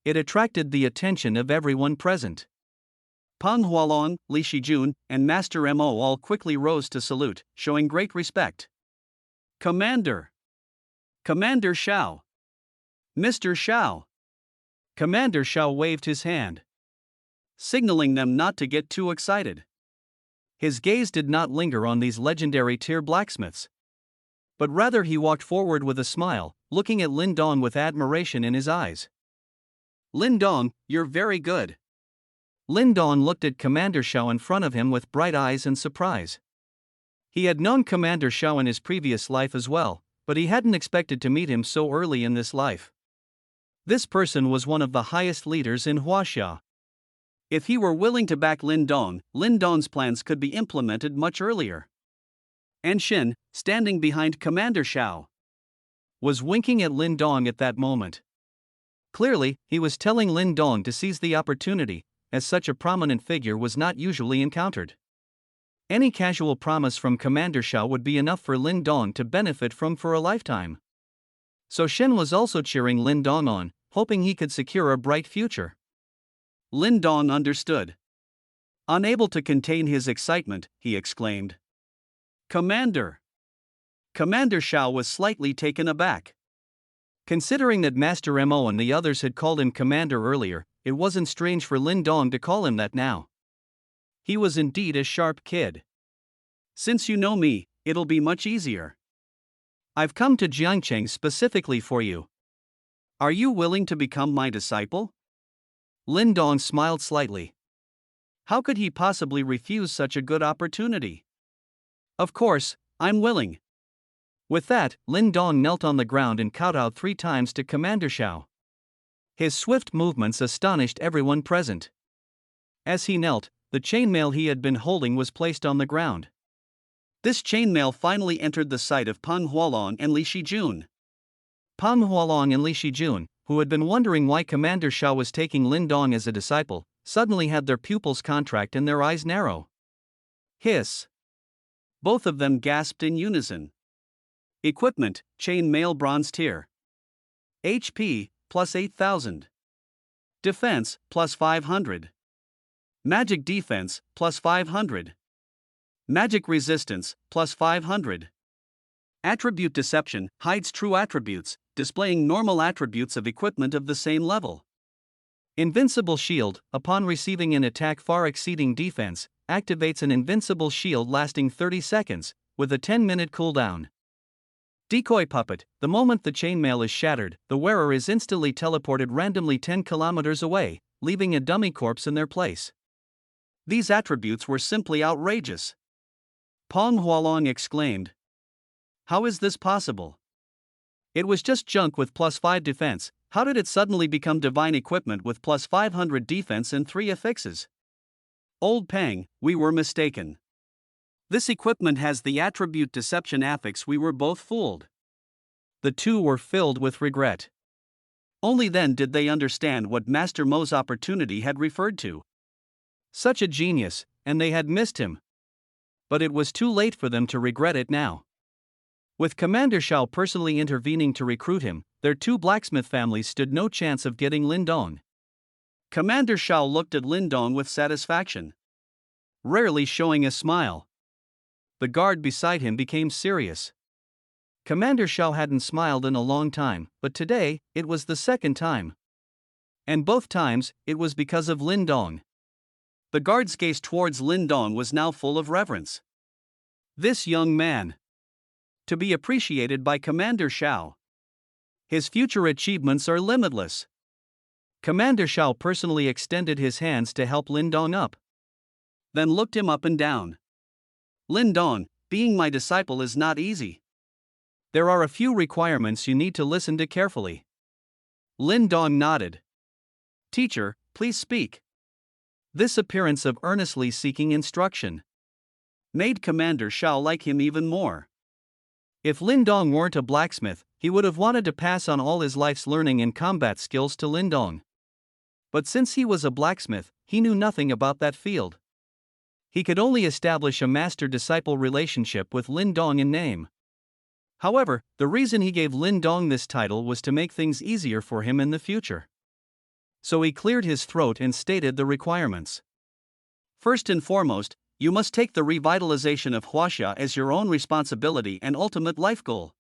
it attracted the attention of everyone present. Pang Hualong, Li Shijun, and Master Mo all quickly rose to salute, showing great respect. Commander! Commander Shao! Mr. Shao! Commander Shao waved his hand, signaling them not to get too excited. His gaze did not linger on these legendary tier blacksmiths, but rather he walked forward with a smile, looking at Lin Dong with admiration in his eyes. Lin Dong, you're very good. Lin Dong looked at Commander Shao in front of him with bright eyes and surprise. He had known Commander Shao in his previous life as well, but he hadn't expected to meet him so early in this life. This person was one of the highest leaders in Huaxia. If he were willing to back Lin Dong's plans could be implemented much earlier. And Shin, standing behind Commander Shao, was winking at Lin Dong at that moment. Clearly, he was telling Lin Dong to seize the opportunity, as such a prominent figure was not usually encountered. Any casual promise from Commander Shao would be enough for Lin Dong to benefit from for a lifetime. So Shen was also cheering Lin Dong on, hoping he could secure a bright future. Lin Dong understood. Unable to contain his excitement, he exclaimed, "Commander!" Commander Shao was slightly taken aback. Considering that Master Mo and the others had called him Commander earlier, it wasn't strange for Lin Dong to call him that now. He was indeed a sharp kid. Since you know me, it'll be much easier. I've come to Jiangcheng specifically for you. Are you willing to become my disciple? Lin Dong smiled slightly. How could he possibly refuse such a good opportunity? Of course, I'm willing. With that, Lin Dong knelt on the ground and kowtowed 3 times to Commander Shao. His swift movements astonished everyone present. As he knelt, the chainmail he had been holding was placed on the ground. This chainmail finally entered the sight of Pan Hualong and Li Shijun. Pan Hualong and Li Shijun, who had been wondering why Commander Shao was taking Lin Dong as a disciple, suddenly had their pupils contract and their eyes narrow. Hiss! Both of them gasped in unison. Equipment, chainmail bronze tier. HP, plus 8,000. Defense, plus 500. Magic defense, plus 500. Magic resistance, plus 500. Attribute deception, hides true attributes, displaying normal attributes of equipment of the same level. Invincible shield, upon receiving an attack far exceeding defense, activates an invincible shield lasting 30 seconds, with a 10-minute cooldown. Decoy puppet, the moment the chainmail is shattered, the wearer is instantly teleported randomly 10 kilometers away, leaving a dummy corpse in their place. These attributes were simply outrageous. Pong Hualong exclaimed. How is this possible? It was just junk with plus 5 defense, how did it suddenly become divine equipment with plus 500 defense and 3 affixes? Old Pang, we were mistaken. This equipment has the attribute deception affix, we were both fooled. The two were filled with regret. Only then did they understand what Master Mo's opportunity had referred to. Such a genius, and they had missed him. But it was too late for them to regret it now. With Commander Shao personally intervening to recruit him, their 2 blacksmith families stood no chance of getting Lin Dong. Commander Shao looked at Lin Dong with satisfaction, rarely showing a smile. The guard beside him became serious. Commander Shao hadn't smiled in a long time, but today, it was the second time. And both times, it was because of Lin Dong. The guard's gaze towards Lin Dong was now full of reverence. This young man, to be appreciated by Commander Shao. His future achievements are limitless. Commander Shao personally extended his hands to help Lin Dong up. Then looked him up and down. Lin Dong, being my disciple is not easy. There are a few requirements you need to listen to carefully. Lin Dong nodded. Teacher, please speak. This appearance of earnestly seeking instruction made Commander Shao like him even more. If Lin Dong weren't a blacksmith, he would have wanted to pass on all his life's learning and combat skills to Lin Dong. But since he was a blacksmith, he knew nothing about that field. He could only establish a master-disciple relationship with Lin Dong in name. However, the reason he gave Lin Dong this title was to make things easier for him in the future. So he cleared his throat and stated the requirements. First and foremost, you must take the revitalization of Huaxia as your own responsibility and ultimate life goal.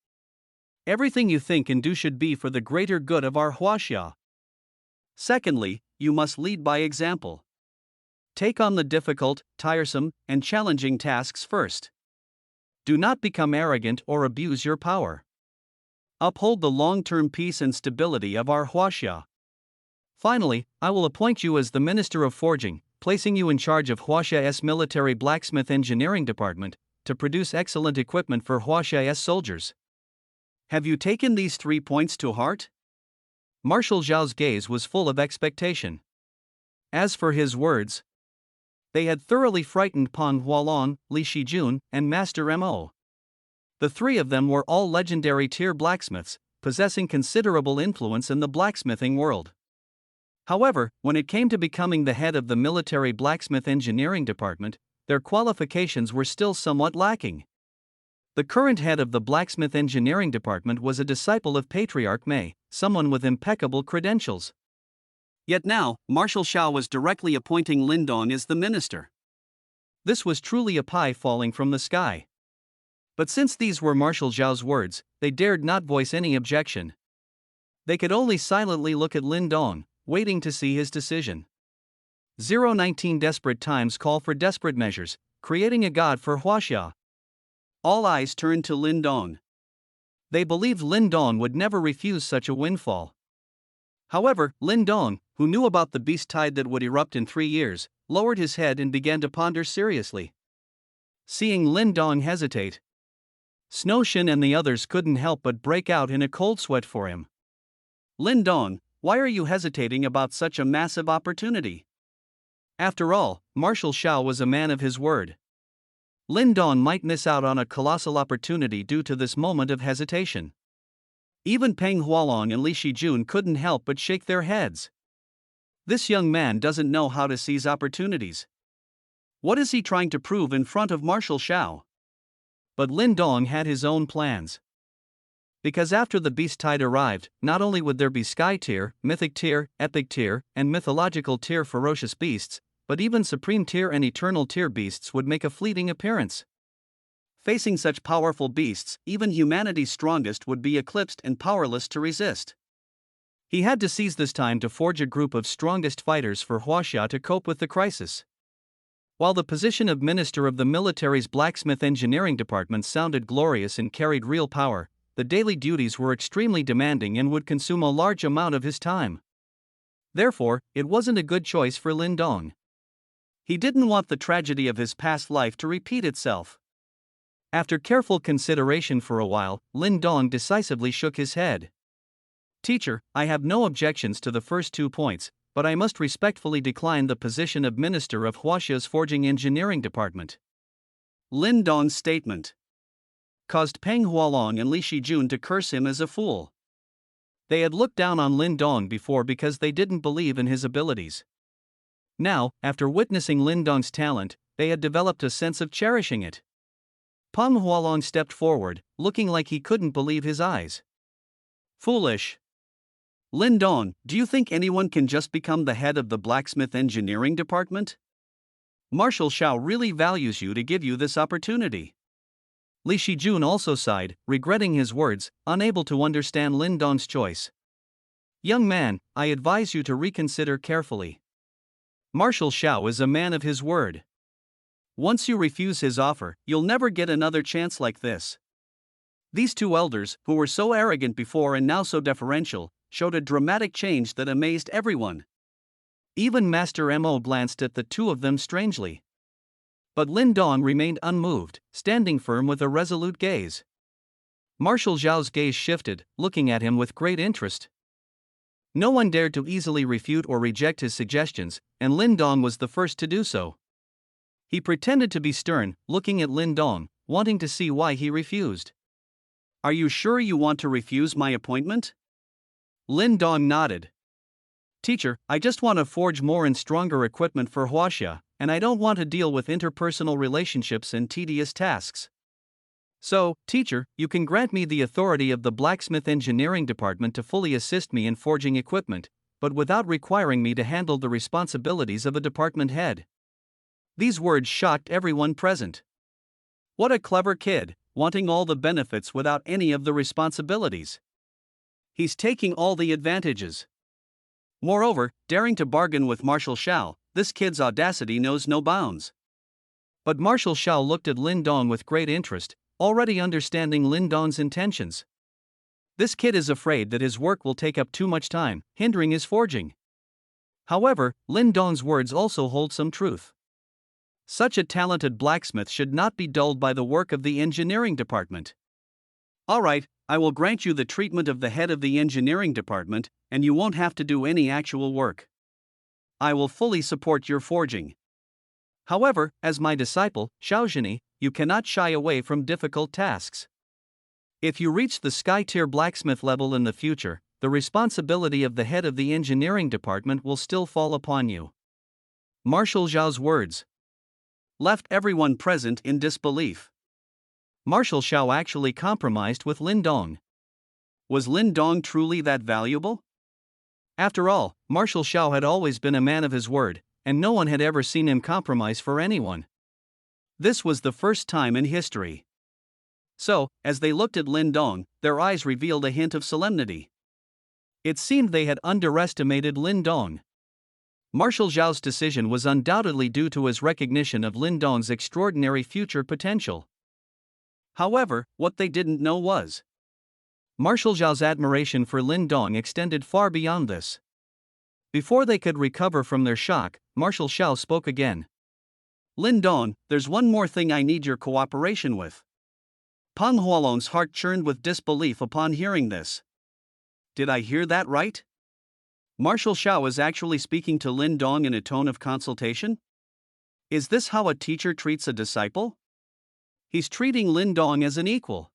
Everything you think and do should be for the greater good of our Huaxia. Secondly, you must lead by example. Take on the difficult, tiresome, and challenging tasks first. Do not become arrogant or abuse your power. Uphold the long-term peace and stability of our Huaxia. Finally, I will appoint you as the Minister of Forging, placing you in charge of Huaxia's military blacksmith engineering department, to produce excellent equipment for Huaxia's soldiers. Have you taken these 3 points to heart? Marshal Zhao's gaze was full of expectation. As for his words, they had thoroughly frightened Pan Hualong, Li Shijun, and Master Mo. The 3 of them were all legendary tier blacksmiths, possessing considerable influence in the blacksmithing world. However, when it came to becoming the head of the military blacksmith engineering department, their qualifications were still somewhat lacking. The current head of the blacksmith engineering department was a disciple of Patriarch Mei, someone with impeccable credentials. Yet now, Marshal Shao was directly appointing Lin Dong as the minister. This was truly a pie falling from the sky. But since these were Marshal Zhao's words, they dared not voice any objection. They could only silently look at Lin Dong, waiting to see his decision. 019 Desperate times call for desperate measures, creating a god for Huaxia. All eyes turned to Lin Dong. They believed Lin Dong would never refuse such a windfall. However, Lin Dong, who knew about the beast tide that would erupt in 3 years, lowered his head and began to ponder seriously. Seeing Lin Dong hesitate, Snow Shin and the others couldn't help but break out in a cold sweat for him. Lin Dong, why are you hesitating about such a massive opportunity? After all, Marshal Xiao was a man of his word. Lin Dong might miss out on a colossal opportunity due to this moment of hesitation. Even Peng Hualong and Li Shijun couldn't help but shake their heads. This young man doesn't know how to seize opportunities. What is he trying to prove in front of Marshal Xiao? But Lin Dong had his own plans. Because after the beast tide arrived, not only would there be sky tier, mythic tier, epic tier, and mythological tier ferocious beasts, but even supreme tier and eternal tier beasts would make a fleeting appearance. Facing such powerful beasts, even humanity's strongest would be eclipsed and powerless to resist. He had to seize this time to forge a group of strongest fighters for Huaxia to cope with the crisis. While the position of Minister of the military's Blacksmith Engineering Department sounded glorious and carried real power, the daily duties were extremely demanding and would consume a large amount of his time. Therefore, it wasn't a good choice for Lin Dong. He didn't want the tragedy of his past life to repeat itself. After careful consideration for a while, Lin Dong decisively shook his head. Teacher, I have no objections to the first 2 points, but I must respectfully decline the position of Minister of Huaxia's Forging Engineering Department. Lin Dong's statement caused Peng Hualong and Li Shijun to curse him as a fool. They had looked down on Lin Dong before because they didn't believe in his abilities. Now, after witnessing Lin Dong's talent, they had developed a sense of cherishing it. Peng Hualong stepped forward, looking like he couldn't believe his eyes. Foolish. Lin Dong, do you think anyone can just become the head of the Blacksmith Engineering Department? Marshal Xiao really values you to give you this opportunity. Li Shijun also sighed, regretting his words, unable to understand Lin Dong's choice. Young man, I advise you to reconsider carefully. Marshal Xiao is a man of his word. Once you refuse his offer, you'll never get another chance like this. These two elders, who were so arrogant before and now so deferential, showed a dramatic change that amazed everyone. Even Master Mo glanced at the two of them strangely. But Lin Dong remained unmoved, standing firm with a resolute gaze. Marshal Zhao's gaze shifted, looking at him with great interest. No one dared to easily refute or reject his suggestions, and Lin Dong was the first to do so. He pretended to be stern, looking at Lin Dong, wanting to see why he refused. Are you sure you want to refuse my appointment? Lin Dong nodded. Teacher, I just want to forge more and stronger equipment for Huaxia, and I don't want to deal with interpersonal relationships and tedious tasks. So, teacher, you can grant me the authority of the Blacksmith Engineering Department to fully assist me in forging equipment, but without requiring me to handle the responsibilities of a department head. These words shocked everyone present. What a clever kid, wanting all the benefits without any of the responsibilities. He's taking all the advantages. Moreover, daring to bargain with Marshal Xiao, this kid's audacity knows no bounds. But Marshal Xiao looked at Lin Dong with great interest, already understanding Lin Dong's intentions. This kid is afraid that his work will take up too much time, hindering his forging. However, Lin Dong's words also hold some truth. Such a talented blacksmith should not be dulled by the work of the engineering department. All right, I will grant you the treatment of the head of the engineering department, and you won't have to do any actual work. I will fully support your forging. However, as my disciple, Xiaozhini, you cannot shy away from difficult tasks. If you reach the sky-tier blacksmith level in the future, the responsibility of the head of the engineering department will still fall upon you. Marshal Zhao's words left everyone present in disbelief. Marshal Xiao actually compromised with Lin Dong. Was Lin Dong truly that valuable? After all, Marshal Xiao had always been a man of his word, and no one had ever seen him compromise for anyone. This was the first time in history. So, as they looked at Lin Dong, their eyes revealed a hint of solemnity. It seemed they had underestimated Lin Dong. Marshal Zhao's decision was undoubtedly due to his recognition of Lin Dong's extraordinary future potential. However, what they didn't know was Marshal Zhao's admiration for Lin Dong extended far beyond this. Before they could recover from their shock, Marshal Xiao spoke again. Lin Dong, there's one more thing I need your cooperation with. Peng Huolong's heart churned with disbelief upon hearing this. Did I hear that right? Marshal Xiao is actually speaking to Lin Dong in a tone of consultation? Is this how a teacher treats a disciple? He's treating Lin Dong as an equal.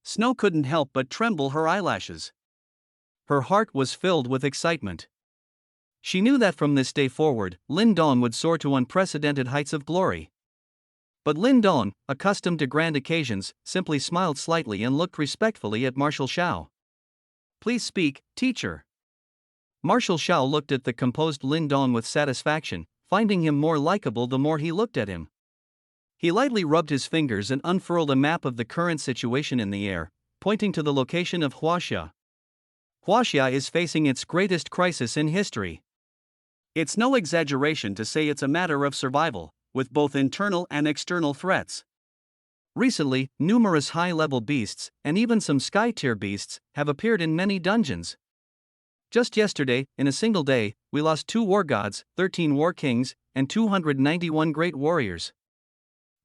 Snow couldn't help but tremble her eyelashes. Her heart was filled with excitement. She knew that from this day forward, Lin Dong would soar to unprecedented heights of glory. But Lin Dong, accustomed to grand occasions, simply smiled slightly and looked respectfully at Marshal Xiao. Please speak, teacher. Marshal Xiao looked at the composed Lin Dong with satisfaction, finding him more likable the more he looked at him. He lightly rubbed his fingers and unfurled a map of the current situation in the air, pointing to the location of Huaxia. Huaxia is facing its greatest crisis in history. It's no exaggeration to say it's a matter of survival, with both internal and external threats. Recently, numerous high-level beasts, and even some sky-tier beasts, have appeared in many dungeons. Just yesterday, in a single day, we lost 2 war gods, 13 war kings, and 291 great warriors.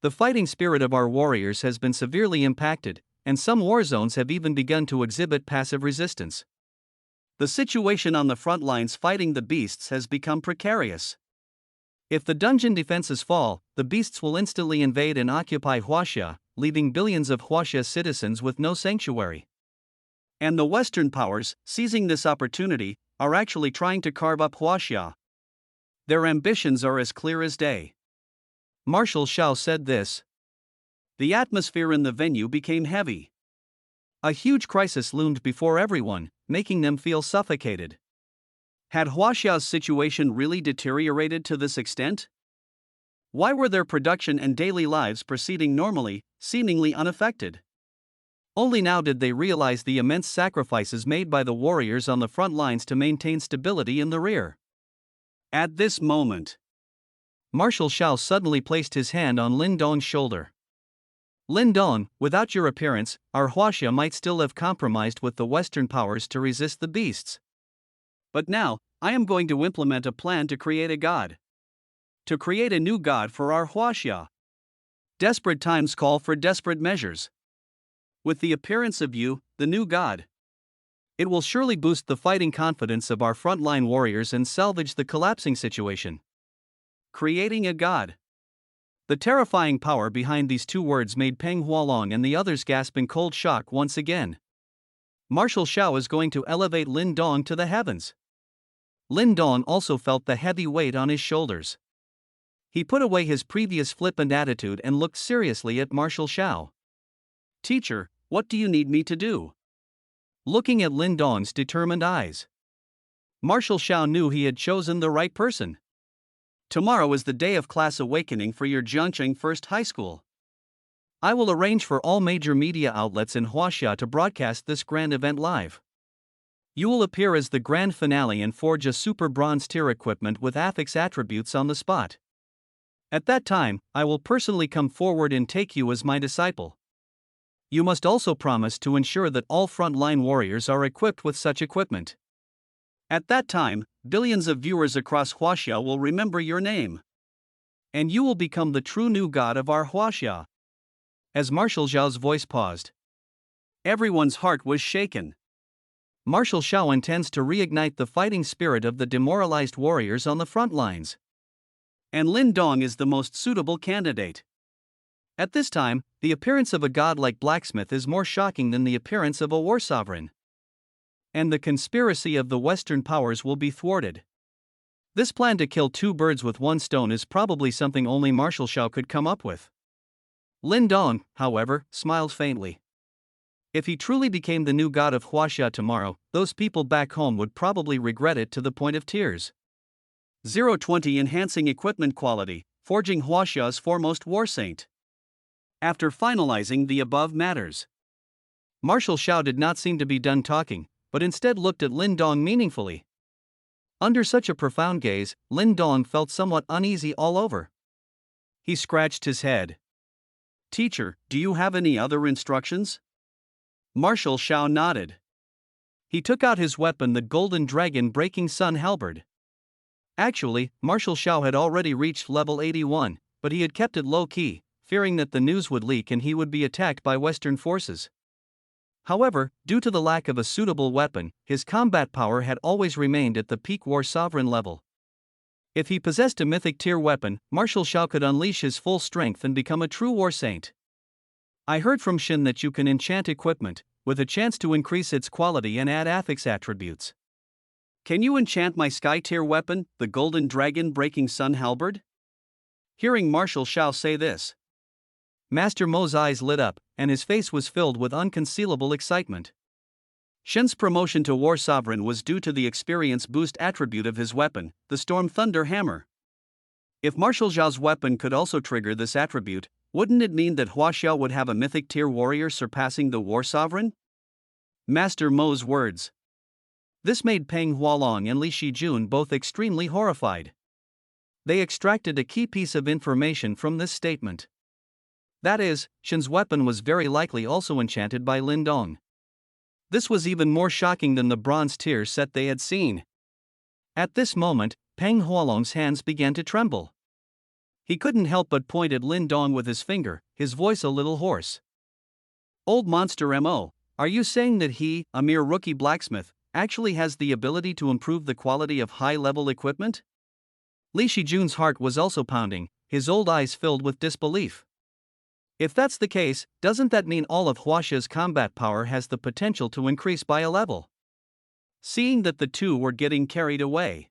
The fighting spirit of our warriors has been severely impacted, and some war zones have even begun to exhibit passive resistance. The situation on the front lines fighting the beasts has become precarious. If the dungeon defenses fall, the beasts will instantly invade and occupy Huaxia, leaving billions of Huaxia citizens with no sanctuary. And the Western powers, seizing this opportunity, are actually trying to carve up Huaxia. Their ambitions are as clear as day. Marshal Xiao said this. The atmosphere in the venue became heavy. A huge crisis loomed before everyone, making them feel suffocated. Had Huaxia's situation really deteriorated to this extent? Why were their production and daily lives proceeding normally, seemingly unaffected? Only now did they realize the immense sacrifices made by the warriors on the front lines to maintain stability in the rear. At this moment, Marshal Xiao suddenly placed his hand on Lin Dong's shoulder. Lin Dong, without your appearance, our Huaxia might still have compromised with the Western powers to resist the beasts. But now, I am going to implement a plan to create a god. To create a new god for our Huaxia. Desperate times call for desperate measures. With the appearance of you, the new god, it will surely boost the fighting confidence of our frontline warriors and salvage the collapsing situation. Creating a god. The terrifying power behind these 2 words made Peng Huolong and the others gasp in cold shock once again. Marshal Xiao is going to elevate Lin Dong to the heavens. Lin Dong also felt the heavy weight on his shoulders. He put away his previous flippant attitude and looked seriously at Marshal Xiao. Teacher, what do you need me to do? Looking at Lin Dong's determined eyes, Marshal Xiao knew he had chosen the right person. Tomorrow is the day of class awakening for your Jiangcheng First High School. I will arrange for all major media outlets in Huaxia to broadcast this grand event live. You will appear as the grand finale and forge a super bronze tier equipment with affix attributes on the spot. At that time, I will personally come forward and take you as my disciple. You must also promise to ensure that all frontline warriors are equipped with such equipment. At that time, billions of viewers across Huaxia will remember your name. And you will become the true new god of our Huaxia. As Marshal Xiao's voice paused, everyone's heart was shaken. Marshal Xiao intends to reignite the fighting spirit of the demoralized warriors on the front lines. And Lin Dong is the most suitable candidate. At this time, the appearance of a god like Blacksmith is more shocking than the appearance of a war sovereign. And the conspiracy of the Western powers will be thwarted. This plan to kill 2 birds with 1 stone is probably something only Marshal Xiao could come up with. Lin Dong, however, smiled faintly. If he truly became the new god of Huaxia tomorrow, those people back home would probably regret it to the point of tears. 020 Enhancing equipment quality, forging Huaxia's foremost war saint. After finalizing the above matters, Marshal Xiao did not seem to be done talking, but instead looked at Lin Dong meaningfully. Under such a profound gaze, Lin Dong felt somewhat uneasy all over. He scratched his head. Teacher, do you have any other instructions? Marshal Xiao nodded. He took out his weapon, the golden dragon breaking sun halberd. Actually, Marshal Xiao had already reached level 81, but he had kept it low-key, fearing that the news would leak and he would be attacked by Western forces. However, due to the lack of a suitable weapon, his combat power had always remained at the peak war sovereign level. If he possessed a mythic tier weapon, Marshal Xiao could unleash his full strength and become a true war saint. I heard from Shin that you can enchant equipment, with a chance to increase its quality and add affix attributes. Can you enchant my sky tier weapon, the Golden Dragon Breaking Sun Halberd? Hearing Marshal Xiao say this, Master Mo's eyes lit up, and his face was filled with unconcealable excitement. Shin's promotion to War Sovereign was due to the experience boost attribute of his weapon, the Storm Thunder Hammer. If Marshal Xiao's weapon could also trigger this attribute, wouldn't it mean that Hua Xiao would have a mythic tier warrior surpassing the War Sovereign? Master Mo's words. This made Peng Hualong and Li Shijun both extremely horrified. They extracted a key piece of information from this statement. That is, Shin's weapon was very likely also enchanted by Lin Dong. This was even more shocking than the bronze tier set they had seen. At this moment, Peng Hualong's hands began to tremble. He couldn't help but point at Lin Dong with his finger, his voice a little hoarse. Old Monster Mo, are you saying that he, a mere rookie blacksmith, actually has the ability to improve the quality of high-level equipment? Li Shijun's heart was also pounding, his old eyes filled with disbelief. If that's the case, doesn't that mean all of Hua Xiao's combat power has the potential to increase by a level? Seeing that the two were getting carried away,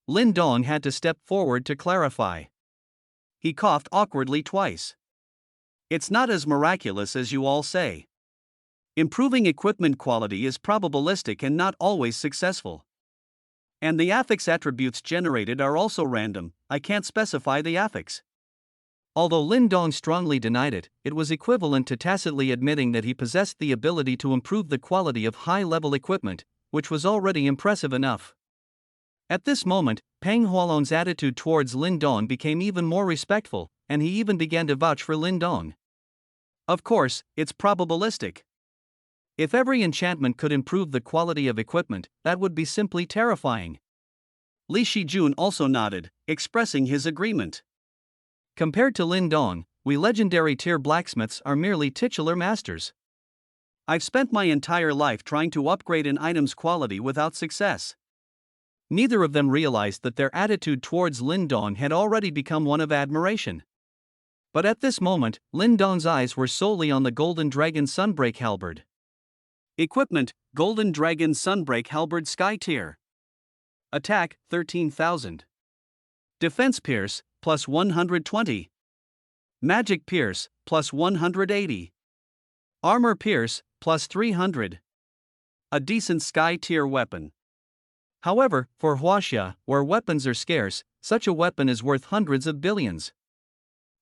Lin Dong had to step forward to clarify. He coughed awkwardly twice. It's not as miraculous as you all say. Improving equipment quality is probabilistic and not always successful. And the affix attributes generated are also random, I can't specify the affix. Although Lin Dong strongly denied it, it was equivalent to tacitly admitting that he possessed the ability to improve the quality of high-level equipment, which was already impressive enough. At this moment, Peng Hualong's attitude towards Lin Dong became even more respectful, and he even began to vouch for Lin Dong. Of course, it's probabilistic. If every enchantment could improve the quality of equipment, that would be simply terrifying. Li Shijun also nodded, expressing his agreement. Compared to Lin Dong, we legendary tier blacksmiths are merely titular masters. I've spent my entire life trying to upgrade an item's quality without success. Neither of them realized that their attitude towards Lin Dong had already become one of admiration. But at this moment, Lin Dong's eyes were solely on the Golden Dragon Sunbreak Halberd. Equipment, Golden Dragon Sunbreak Halberd Sky Tier. Attack, 13,000. Defense Pierce, plus 120. Magic Pierce, plus 180. Armor Pierce, plus 300. A decent Sky Tier weapon. However, for Hua Xia, where weapons are scarce, such a weapon is worth hundreds of billions.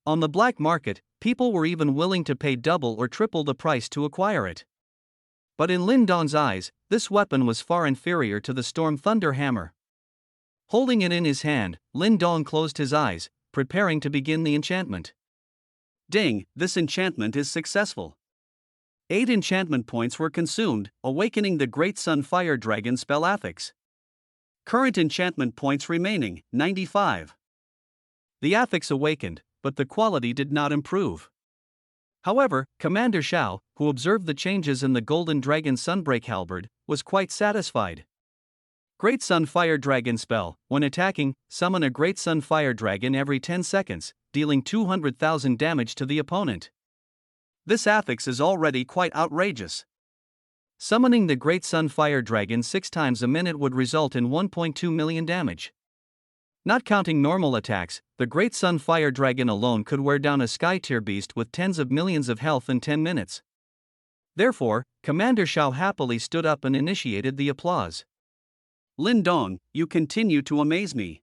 On the black market, people were even willing to pay double or triple the price to acquire it. But in Lin Dong's eyes, this weapon was far inferior to the Storm Thunder Hammer. Holding it in his hand, Lin Dong closed his eyes, preparing to begin the enchantment. Ding, this enchantment is successful. 8 enchantment points were consumed, awakening the Great Sun Fire Dragon spell affix. Current enchantment points remaining, 95. The affix awakened, but the quality did not improve. However, Commander Xiao, who observed the changes in the Golden Dragon Sunbreak Halberd, was quite satisfied. Great Sun Fire Dragon spell, when attacking, summon a Great Sun Fire Dragon every 10 seconds, dealing 200,000 damage to the opponent. This affix is already quite outrageous. Summoning the Great Sun Fire Dragon 6 times a minute would result in 1.2 million damage. Not counting normal attacks, the Great Sun Fire Dragon alone could wear down a Sky Tier beast with tens of millions of health in 10 minutes. Therefore, Commander Xiao happily stood up and initiated the applause. Lin Dong, you continue to amaze me.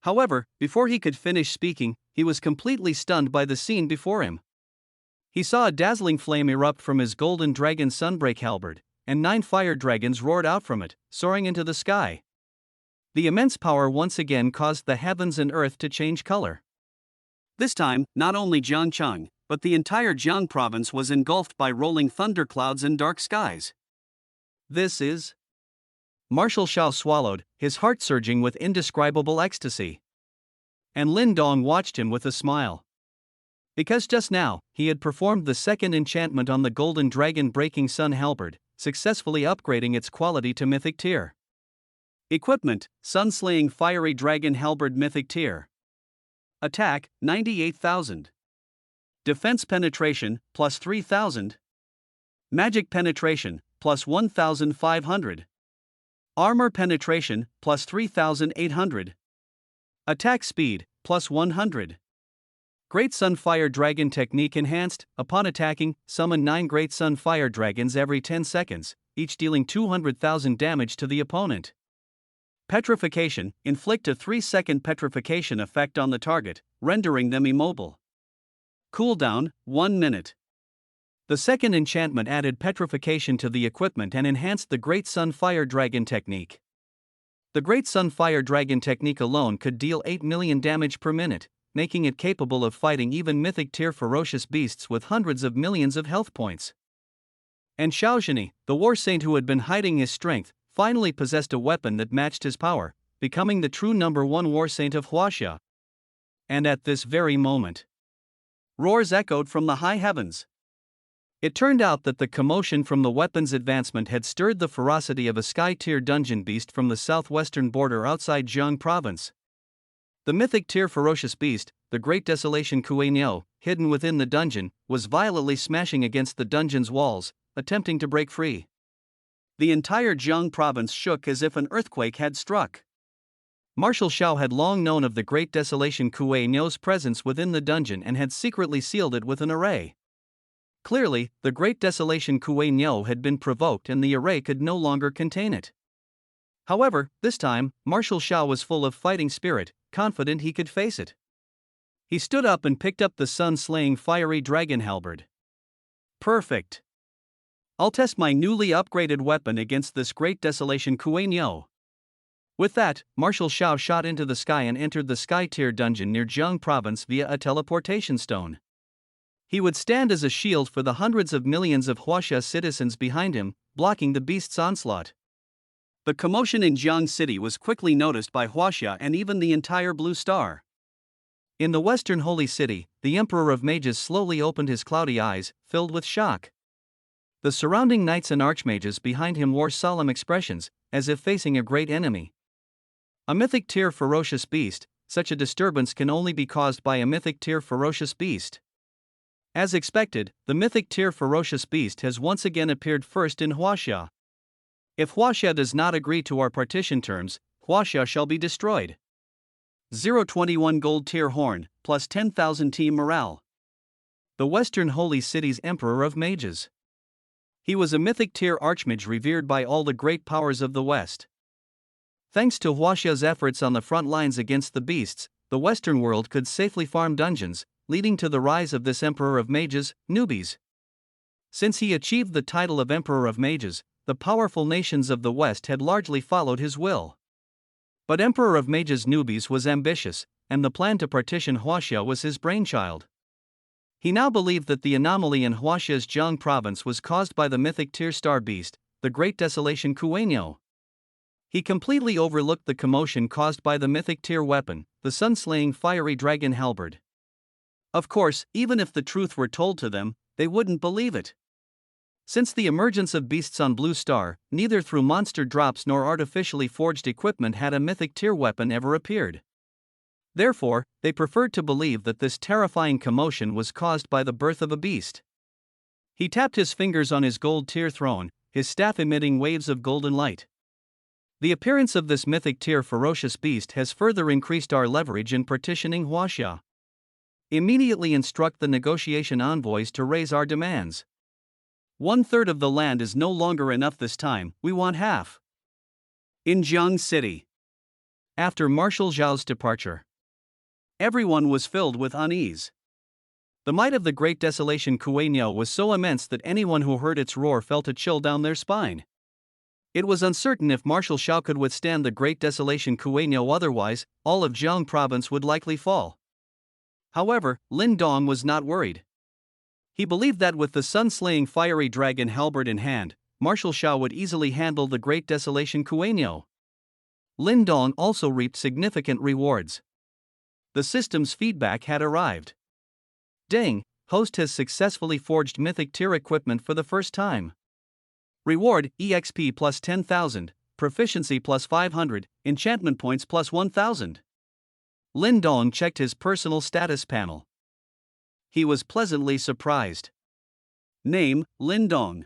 However, before he could finish speaking, he was completely stunned by the scene before him. He saw a dazzling flame erupt from his Golden Dragon Sunbreak Halberd, and 9 fire dragons roared out from it, soaring into the sky. The immense power once again caused the heavens and earth to change color. This time, not only Jiangcheng, but the entire Jiang province was engulfed by rolling thunderclouds and dark skies. This is Marshal Xiao swallowed, his heart surging with indescribable ecstasy. And Lin Dong watched him with a smile. Because just now, he had performed the second enchantment on the Golden Dragon Breaking Sun Halberd, successfully upgrading its quality to Mythic Tier. Equipment: Sun-Slaying Fiery Dragon Halberd Mythic Tier. Attack: 98,000. Defense Penetration, plus 3,000. Magic Penetration, plus 1,500. Armor Penetration, plus 3,800. Attack Speed, plus 100. Great Sunfire Dragon Technique Enhanced. Upon attacking, summon 9 Great Sunfire Dragons every 10 seconds, each dealing 200,000 damage to the opponent. Petrification: Inflict a 3-second petrification effect on the target, rendering them immobile. Cooldown: 1 minute. The second enchantment added petrification to the equipment and enhanced the Great Sunfire Dragon Technique. The Great Sunfire Dragon Technique alone could deal 8 million damage per minute, making it capable of fighting even Mythic Tier ferocious beasts with hundreds of millions of health points. And Xiaozhini, the war saint who had been hiding his strength, finally possessed a weapon that matched his power, becoming the true #1 war saint of Huaxia. And at this very moment, roars echoed from the high heavens. It turned out that the commotion from the weapon's advancement had stirred the ferocity of a sky-tier dungeon beast from the southwestern border outside Jiang province. The Mythic Tier ferocious beast, the Great Desolation Kuei-Niu, hidden within the dungeon, was violently smashing against the dungeon's walls, attempting to break free. The entire Jiang province shook as if an earthquake had struck. Marshal Xiao had long known of the Great Desolation Kuei-Niu's presence within the dungeon and had secretly sealed it with an array. Clearly, the Great Desolation Kuei-Niu had been provoked and the array could no longer contain it. However, this time, Marshal Xiao was full of fighting spirit, confident he could face it. He stood up and picked up the sun-slaying fiery dragon halberd. Perfect. I'll test my newly upgraded weapon against this Great Desolation Kuei-Niu. With that, Marshal Xiao shot into the sky and entered the sky-tier dungeon near Jiang province via a teleportation stone. He would stand as a shield for the hundreds of millions of Huaxia citizens behind him, blocking the beast's onslaught. The commotion in Jiang City was quickly noticed by Huaxia and even the entire Blue Star. In the western holy city, the Emperor of Mages slowly opened his cloudy eyes, filled with shock. The surrounding knights and archmages behind him wore solemn expressions, as if facing a great enemy. A Mythic Tier ferocious beast, such a disturbance can only be caused by a Mythic Tier ferocious beast. As expected, the Mythic Tier ferocious beast has once again appeared first in Huaxia. If Huaxia does not agree to our partition terms, Huaxia shall be destroyed. 021 Gold Tier Horn, plus 10,000 team morale. The Western Holy City's Emperor of Mages. He was a Mythic Tier archmage revered by all the great powers of the West. Thanks to Huaxia's efforts on the front lines against the beasts, the Western world could safely farm dungeons, leading to the rise of this Emperor of Mages, newbies. Since he achieved the title of Emperor of Mages, the powerful nations of the West had largely followed his will. But Emperor of Mages newbies was ambitious, and the plan to partition Huaxia was his brainchild. He now believed that the anomaly in Huaxia's Jiang province was caused by the Mythic Tier star beast, the Great Desolation Kuei-Niu. He completely overlooked the commotion caused by the Mythic Tier weapon, the sun-slaying fiery dragon halberd. Of course, even if the truth were told to them, they wouldn't believe it. Since the emergence of beasts on Blue Star, neither through monster drops nor artificially forged equipment had a Mythic Tier weapon ever appeared. Therefore, they preferred to believe that this terrifying commotion was caused by the birth of a beast. He tapped his fingers on his gold tier throne, his staff emitting waves of golden light. The appearance of this Mythic Tier ferocious beast has further increased our leverage in partitioning Huaxia. Immediately instruct the negotiation envoys to raise our demands. 1/3 of the land is no longer enough this time, we want half. In Jiang City. After Marshal Zhao's departure, everyone was filled with unease. The might of the Great Desolation Kuei-Niu was so immense that anyone who heard its roar felt a chill down their spine. It was uncertain if Marshal Xiao could withstand the Great Desolation Kuei-Niu, otherwise, all of Jiang province would likely fall. However, Lin Dong was not worried. He believed that with the sun-slaying fiery dragon halberd in hand, Marshal Xiao would easily handle the Great Desolation Kueino. Lin Dong also reaped significant rewards. The system's feedback had arrived. Ding, host has successfully forged mythic tier equipment for the first time. Reward, EXP plus 10,000, proficiency plus 500, enchantment points plus 1,000. Lin Dong checked his personal status panel. He was pleasantly surprised. Name, Lin Dong.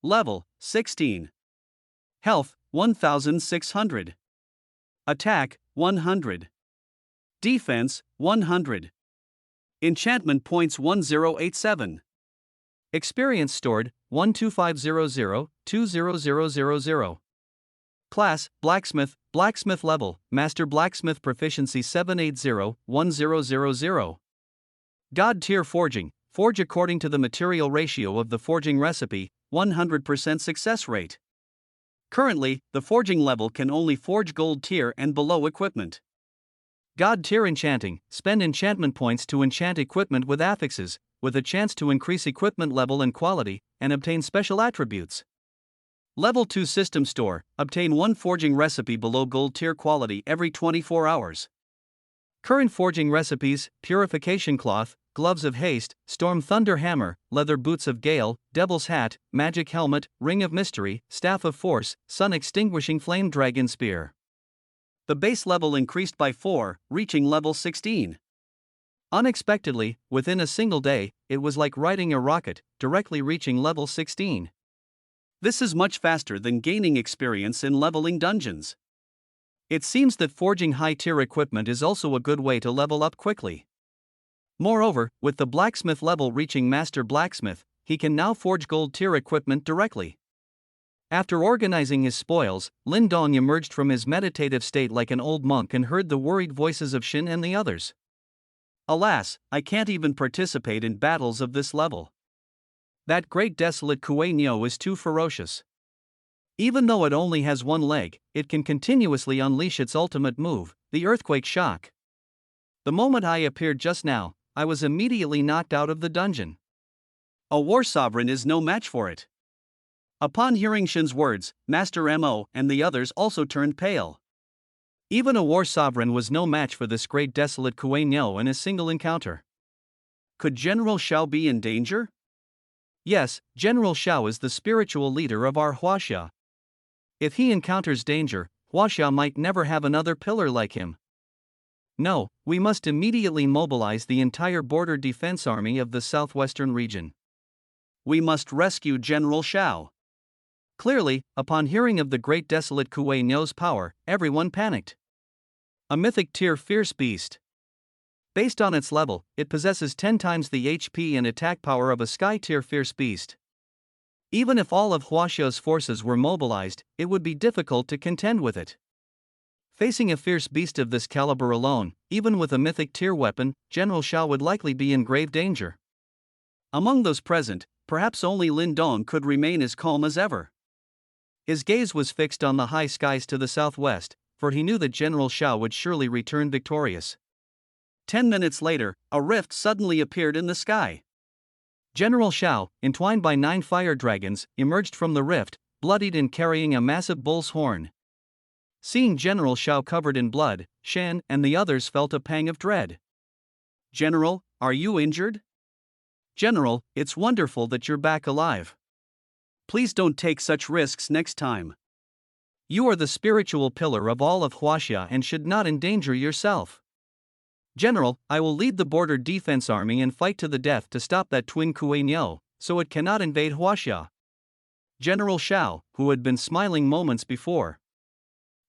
Level, 16. Health, 1,600. Attack, 100. Defense, 100. Enchantment points 1087. Experience stored, 12500-20000. Class, Blacksmith, Blacksmith level, Master Blacksmith proficiency 780-1000. God tier forging, forge according to the material ratio of the forging recipe, 100% success rate. Currently, the forging level can only forge gold tier and below equipment. God tier enchanting, spend enchantment points to enchant equipment with affixes, with a chance to increase equipment level and quality, and obtain special attributes. Level 2 System Store, obtain one forging recipe below gold tier quality every 24 hours. Current forging recipes: Purification Cloth, Gloves of Haste, Storm Thunder Hammer, Leather Boots of Gale, Devil's Hat, Magic Helmet, Ring of Mystery, Staff of Force, Sun Extinguishing Flame Dragon Spear. The base level increased by 4, reaching level 16. Unexpectedly, within a single day, it was like riding a rocket, directly reaching level 16. This is much faster than gaining experience in leveling dungeons. It seems that forging high-tier equipment is also a good way to level up quickly. Moreover, with the blacksmith level reaching Master Blacksmith, he can now forge gold-tier equipment directly. After organizing his spoils, Lin Dong emerged from his meditative state like an old monk and heard the worried voices of Xin and the others. Alas, I can't even participate in battles of this level. That great desolate Kuei-Nyo is too ferocious. Even though it only has one leg, it can continuously unleash its ultimate move, the Earthquake Shock. The moment I appeared just now, I was immediately knocked out of the dungeon. A war sovereign is no match for it. Upon hearing Shin's words, Master Mo and the others also turned pale. Even a war sovereign was no match for this great desolate Kuei-Nyo in a single encounter. Could General Xiao be in danger? Yes, General Xiao is the spiritual leader of our Huaxia. If he encounters danger, Huaxia might never have another pillar like him. No, we must immediately mobilize the entire border defense army of the southwestern region. We must rescue General Xiao. Clearly, upon hearing of the great desolate Kuei-Nyo's power, everyone panicked. A mythic tier fierce beast. Based on its level, it possesses 10 times the HP and attack power of a sky tier fierce beast. Even if all of Huaxia's forces were mobilized, it would be difficult to contend with it. Facing a fierce beast of this caliber alone, even with a mythic tier weapon, General Xiao would likely be in grave danger. Among those present, perhaps only Lin Dong could remain as calm as ever. His gaze was fixed on the high skies to the southwest, for he knew that General Xiao would surely return victorious. 10 minutes later, a rift suddenly appeared in the sky. General Xiao, entwined by 9 fire dragons, emerged from the rift, bloodied and carrying a massive bull's horn. Seeing General Xiao covered in blood, Shan and the others felt a pang of dread. General, are you injured? General, it's wonderful that you're back alive. Please don't take such risks next time. You are the spiritual pillar of all of Huaxia and should not endanger yourself. General, I will lead the border defense army and fight to the death to stop that twin Kuei-Nyo, so it cannot invade Huaxia. General Xiao, who had been smiling moments before,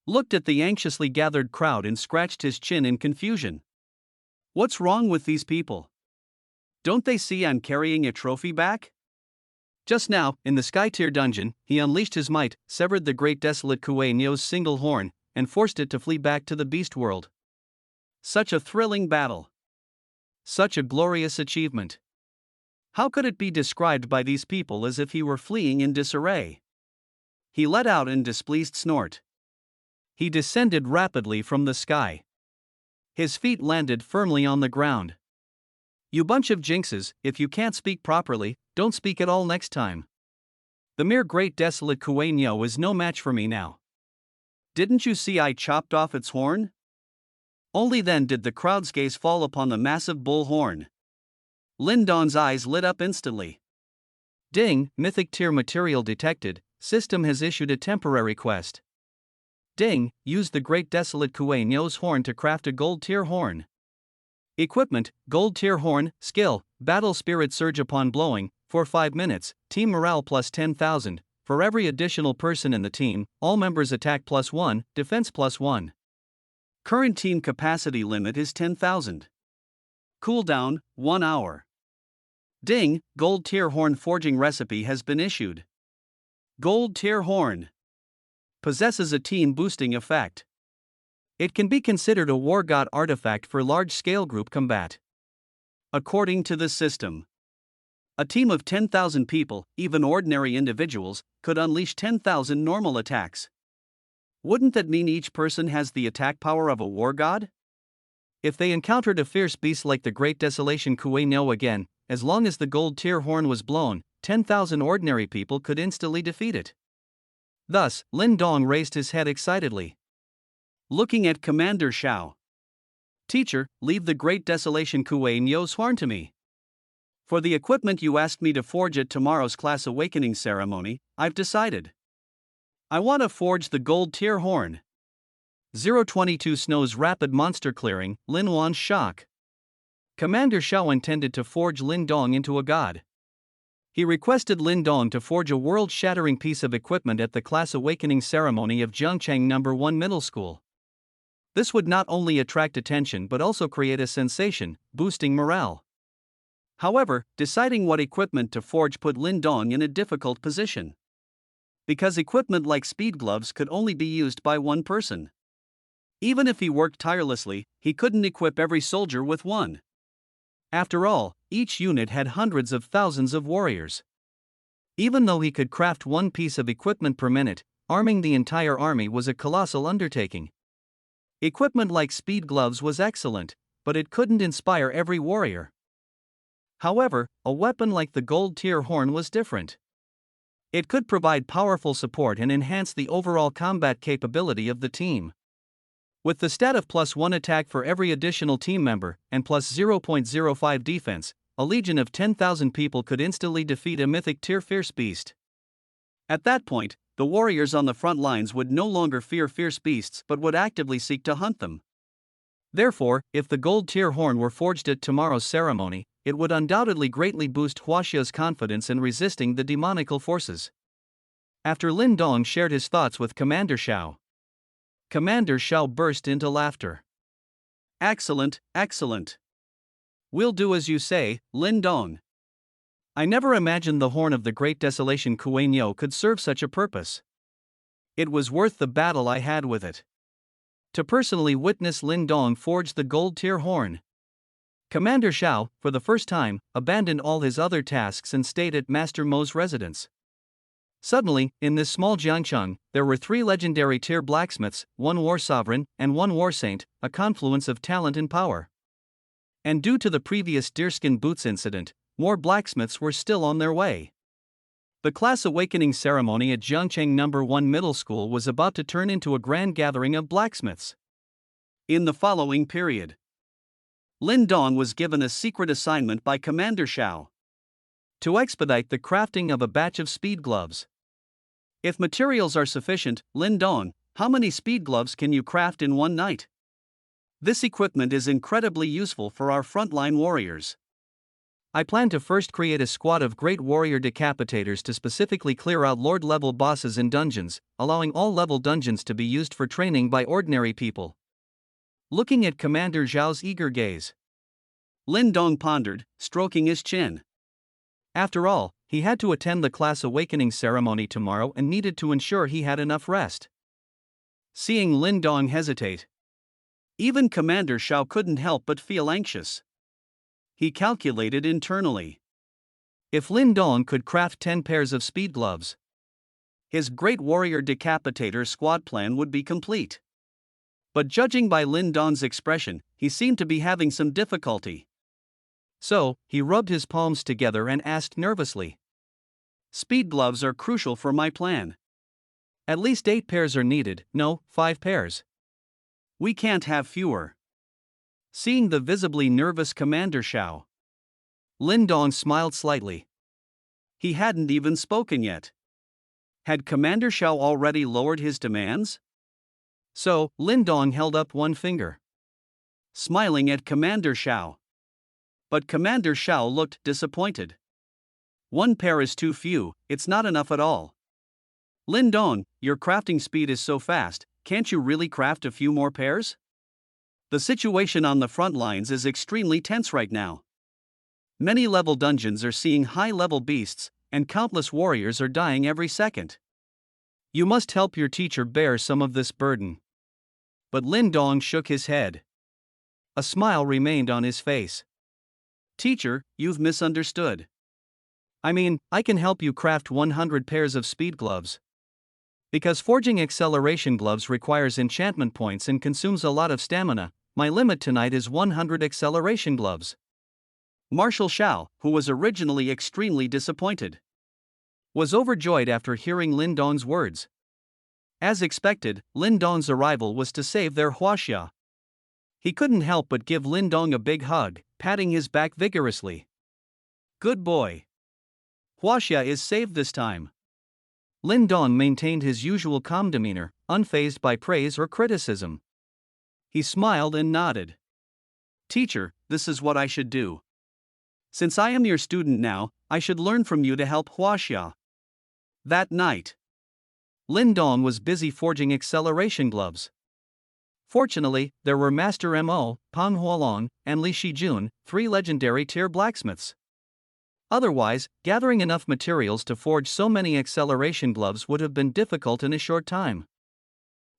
looked at the anxiously gathered crowd and scratched his chin in confusion. What's wrong with these people? Don't they see I'm carrying a trophy back? Just now, in the Sky Tier dungeon, he unleashed his might, severed the great desolate Kuei-Nyo's single horn, and forced it to flee back to the beast world. Such a thrilling battle. Such a glorious achievement. How could it be described by these people as if he were fleeing in disarray? He let out a displeased snort. He descended rapidly from the sky. His feet landed firmly on the ground. You bunch of jinxes, if you can't speak properly, don't speak at all next time. The mere great desolate Kuei-nyo is no match for me now. Didn't you see I chopped off its horn? Only then did the crowd's gaze fall upon the massive bull horn. Lin Don's eyes lit up instantly. Ding, mythic tier material detected, system has issued a temporary quest. Ding, use the great desolate Kuei-nyo's horn to craft a gold tier horn. Equipment, gold tier horn, skill, battle spirit surge upon blowing, for 5 minutes, team morale plus 10,000, for every additional person in the team, all members attack plus 1, defense plus 1. Current team capacity limit is 10,000. Cooldown, 1 hour. Ding, gold tier horn forging recipe has been issued. Gold tier horn possesses a team boosting effect. It can be considered a war god artifact for large-scale group combat. According to the system, a team of 10,000 people, even ordinary individuals, could unleash 10,000 normal attacks. Wouldn't that mean each person has the attack power of a war god? If they encountered a fierce beast like the Great Desolation Kuei-nyo again, as long as the gold tier horn was blown, 10,000 ordinary people could instantly defeat it. Thus, Lin Dong raised his head excitedly. Looking at Commander Xiao. Teacher, leave the Great Desolation Kuei-nyo's horn to me. For the equipment you asked me to forge at tomorrow's class awakening ceremony, I've decided. I want to forge the gold tier horn. 022 Snow's rapid monster clearing, Lin Wan's shock. Commander Xiao intended to forge Lin Dong into a god. He requested Lin Dong to forge a world-shattering piece of equipment at the class awakening ceremony of Jiangcheng No. 1 Middle School. This would not only attract attention but also create a sensation, boosting morale. However, deciding what equipment to forge put Lin Dong in a difficult position. Because equipment like speed gloves could only be used by one person. Even if he worked tirelessly, he couldn't equip every soldier with one. After all, each unit had hundreds of thousands of warriors. Even though he could craft one piece of equipment per minute, arming the entire army was a colossal undertaking. Equipment like speed gloves was excellent, but it couldn't inspire every warrior. However, a weapon like the gold tier horn was different. It could provide powerful support and enhance the overall combat capability of the team. With the stat of plus 1 attack for every additional team member, and plus 0.05 defense, a legion of 10,000 people could instantly defeat a mythic tier fierce beast. At that point, the warriors on the front lines would no longer fear fierce beasts but would actively seek to hunt them. Therefore, if the gold tier horn were forged at tomorrow's ceremony, it would undoubtedly greatly boost Huaxia's confidence in resisting the demonical forces. After Lin Dong shared his thoughts with Commander Xiao, Commander Xiao burst into laughter. Excellent, excellent. We'll do as you say, Lin Dong. I never imagined the horn of the Great Desolation Kuei-nyo could serve such a purpose. It was worth the battle I had with it. To personally witness Lin Dong forge the gold tier horn. Commander Xiao, for the first time, abandoned all his other tasks and stayed at Master Mo's residence. Suddenly, in this small Jiangcheng, there were 3 legendary tier blacksmiths, 1 war sovereign, and 1 war saint, a confluence of talent and power. And due to the previous deerskin boots incident, more blacksmiths were still on their way. The class awakening ceremony at Jiangcheng No. 1 Middle School was about to turn into a grand gathering of blacksmiths. In the following period, Lin Dong was given a secret assignment by Commander Xiao to expedite the crafting of a batch of speed gloves. If materials are sufficient, Lin Dong, how many speed gloves can you craft in one night? This equipment is incredibly useful for our frontline warriors. I plan to first create a squad of great warrior decapitators to specifically clear out lord-level bosses in dungeons, allowing all level dungeons to be used for training by ordinary people. Looking at Commander Zhao's eager gaze, Lin Dong pondered, stroking his chin. After all, he had to attend the class awakening ceremony tomorrow and needed to ensure he had enough rest. Seeing Lin Dong hesitate, even Commander Xiao couldn't help but feel anxious. He calculated internally. If Lin Dong could craft 10 pairs of speed gloves, his great warrior decapitator squad plan would be complete. But judging by Lin Dong's expression, he seemed to be having some difficulty. So, he rubbed his palms together and asked nervously, Speed gloves are crucial for my plan. At least 8 pairs are needed, no, 5 pairs. We can't have fewer. Seeing the visibly nervous Commander Shao, Lin Dong smiled slightly. he hadn't even spoken yet. Had Commander Shao already lowered his demands? So, Lin Dong held up one finger, Smiling at Commander Shao. But Commander Shao looked disappointed. 1 pair is too few, it's not enough at all. Lin Dong, your crafting speed is so fast, can't you really craft a few more pairs? The situation on the front lines is extremely tense right now. Many level dungeons are seeing high-level beasts, and countless warriors are dying every second. You must help your teacher bear some of this burden. But Lin Dong shook his head. A smile remained on his face. Teacher, you've misunderstood. I mean, I can help you craft 100 pairs of speed gloves. Because forging acceleration gloves requires enchantment points and consumes a lot of stamina, my limit tonight is 100 acceleration gloves. Marshal Shao, who was originally extremely disappointed, was overjoyed after hearing Lin Dong's words. As expected, Lin Dong's arrival was to save their Huaxia. He couldn't help but give Lin Dong a big hug, patting his back vigorously. Good boy. Huaxia is saved this time. Lin Dong maintained his usual calm demeanor, unfazed by praise or criticism. He smiled and nodded. Teacher, this is what I should do. Since I am your student now, I should learn from you to help Huaxia. That night, Lin Dong was busy forging acceleration gloves. Fortunately, there were Master Mo, Pang Huolong, and Li Shijun, 3 legendary tier blacksmiths. Otherwise, gathering enough materials to forge so many acceleration gloves would have been difficult in a short time.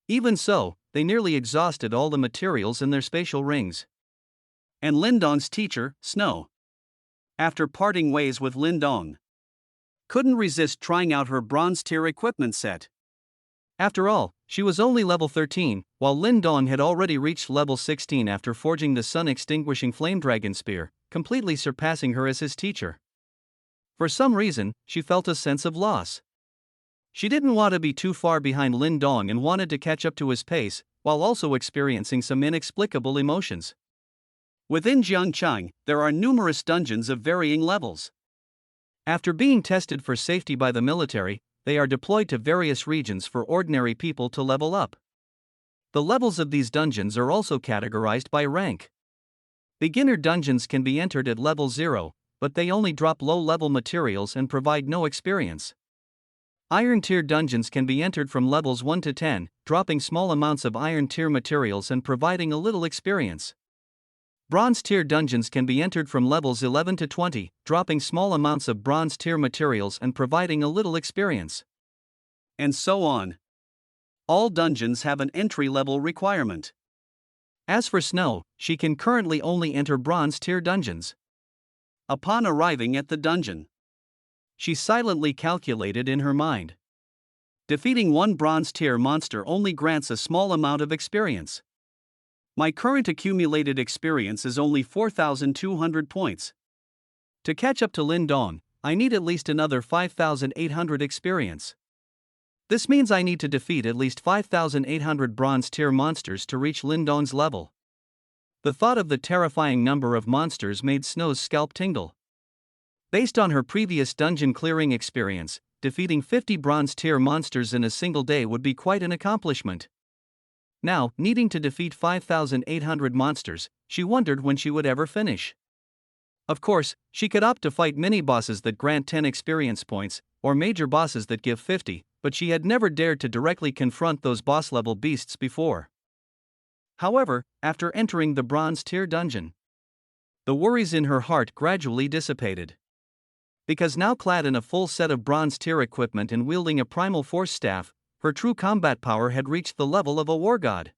Even so, they nearly exhausted all the materials in their spatial rings. And Lin Dong's teacher, Snow, after parting ways with Lin Dong, couldn't resist trying out her bronze tier equipment set. After all, she was only level 13, while Lin Dong had already reached level 16 after forging the sun-extinguishing flame dragon spear, completely surpassing her as his teacher. For some reason, she felt a sense of loss. She didn't want to be too far behind Lin Dong and wanted to catch up to his pace, while also experiencing some inexplicable emotions. Within Jiangchang, there are numerous dungeons of varying levels. After being tested for safety by the military, they are deployed to various regions for ordinary people to level up. The levels of these dungeons are also categorized by rank. Beginner dungeons can be entered at level 0, but they only drop low-level materials and provide no experience. Iron tier dungeons can be entered from levels 1 to 10, dropping small amounts of iron tier materials and providing a little experience. Bronze tier dungeons can be entered from levels 11 to 20, dropping small amounts of bronze tier materials and providing a little experience. And so on. All dungeons have an entry-level requirement. As for Snow, she can currently only enter bronze tier dungeons. Upon arriving at the dungeon, she silently calculated in her mind. Defeating 1 bronze tier monster only grants a small amount of experience. My current accumulated experience is only 4,200 points. To catch up to Lin Dong, I need at least another 5,800 experience. This means I need to defeat at least 5,800 bronze tier monsters to reach Lin Dong's level. The thought of the terrifying number of monsters made Snow's scalp tingle. Based on her previous dungeon clearing experience, defeating 50 bronze tier monsters in a single day would be quite an accomplishment. Now, needing to defeat 5,800 monsters, she wondered when she would ever finish. Of course, she could opt to fight mini-bosses that grant 10 experience points, or major bosses that give 50, but she had never dared to directly confront those boss-level beasts before. However, after entering the bronze tier dungeon, the worries in her heart gradually dissipated. Because now clad in a full set of bronze tier equipment and wielding a primal force staff, her true combat power had reached the level of a war god.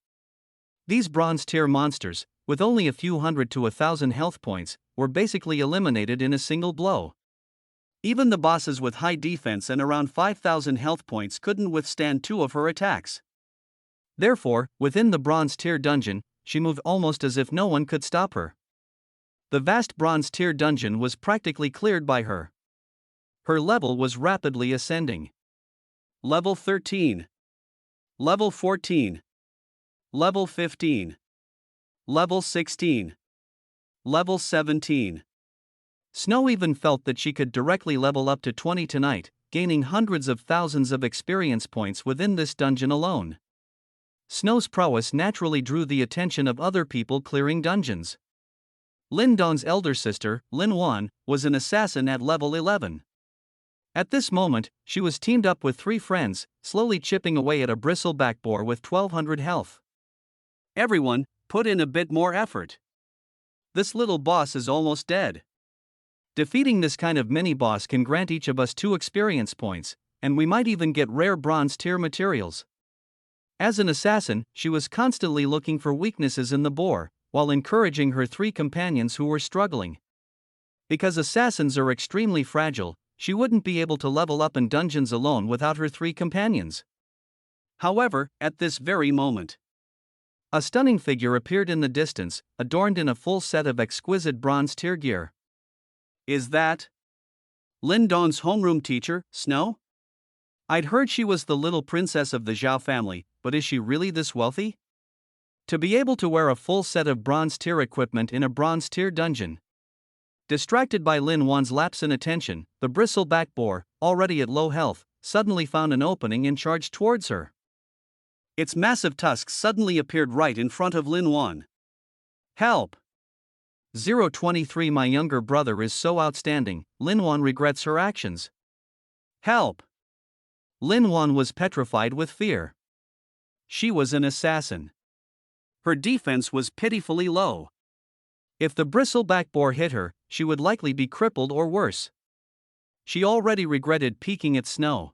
These bronze tier monsters, with only a few hundred to 1,000 health points, were basically eliminated in a single blow. Even the bosses with high defense and around 5,000 health points couldn't withstand 2 of her attacks. Therefore, within the bronze tier dungeon, she moved almost as if no one could stop her. The vast bronze tier dungeon was practically cleared by her. Her level was rapidly ascending. Level 13. Level 14. Level 15. Level 16. Level 17. Snow even felt that she could directly level up to 20 tonight, gaining hundreds of thousands of experience points within this dungeon alone. Snow's prowess naturally drew the attention of other people clearing dungeons. Lin Dong's elder sister, Lin Wan, was an assassin at level 11. At this moment, she was teamed up with 3 friends, slowly chipping away at a bristleback boar with 1200 health. Everyone, put in a bit more effort. This little boss is almost dead. Defeating this kind of mini-boss can grant each of us 2 experience points, and we might even get rare bronze tier materials. As an assassin, she was constantly looking for weaknesses in the boar, while encouraging her 3 companions who were struggling. Because assassins are extremely fragile, she wouldn't be able to level up in dungeons alone without her 3 companions. However, at this very moment, a stunning figure appeared in the distance, adorned in a full set of exquisite bronze tier gear. Is that Lin Dong's homeroom teacher, Snow? I'd heard she was the little princess of the Zhao family, but is she really this wealthy? To be able to wear a full set of bronze tier equipment in a bronze tier dungeon. Distracted by Lin Wan's lapse in attention, the bristleback boar, already at low health, suddenly found an opening and charged towards her. Its massive tusks suddenly appeared right in front of Lin Wan. Help! 023 My younger brother is so outstanding, Lin Wan regrets her actions. Help! Lin Wan was petrified with fear. She was an assassin. Her defense was pitifully low. If the bristleback boar hit her, she would likely be crippled or worse. She already regretted peeking at Snow.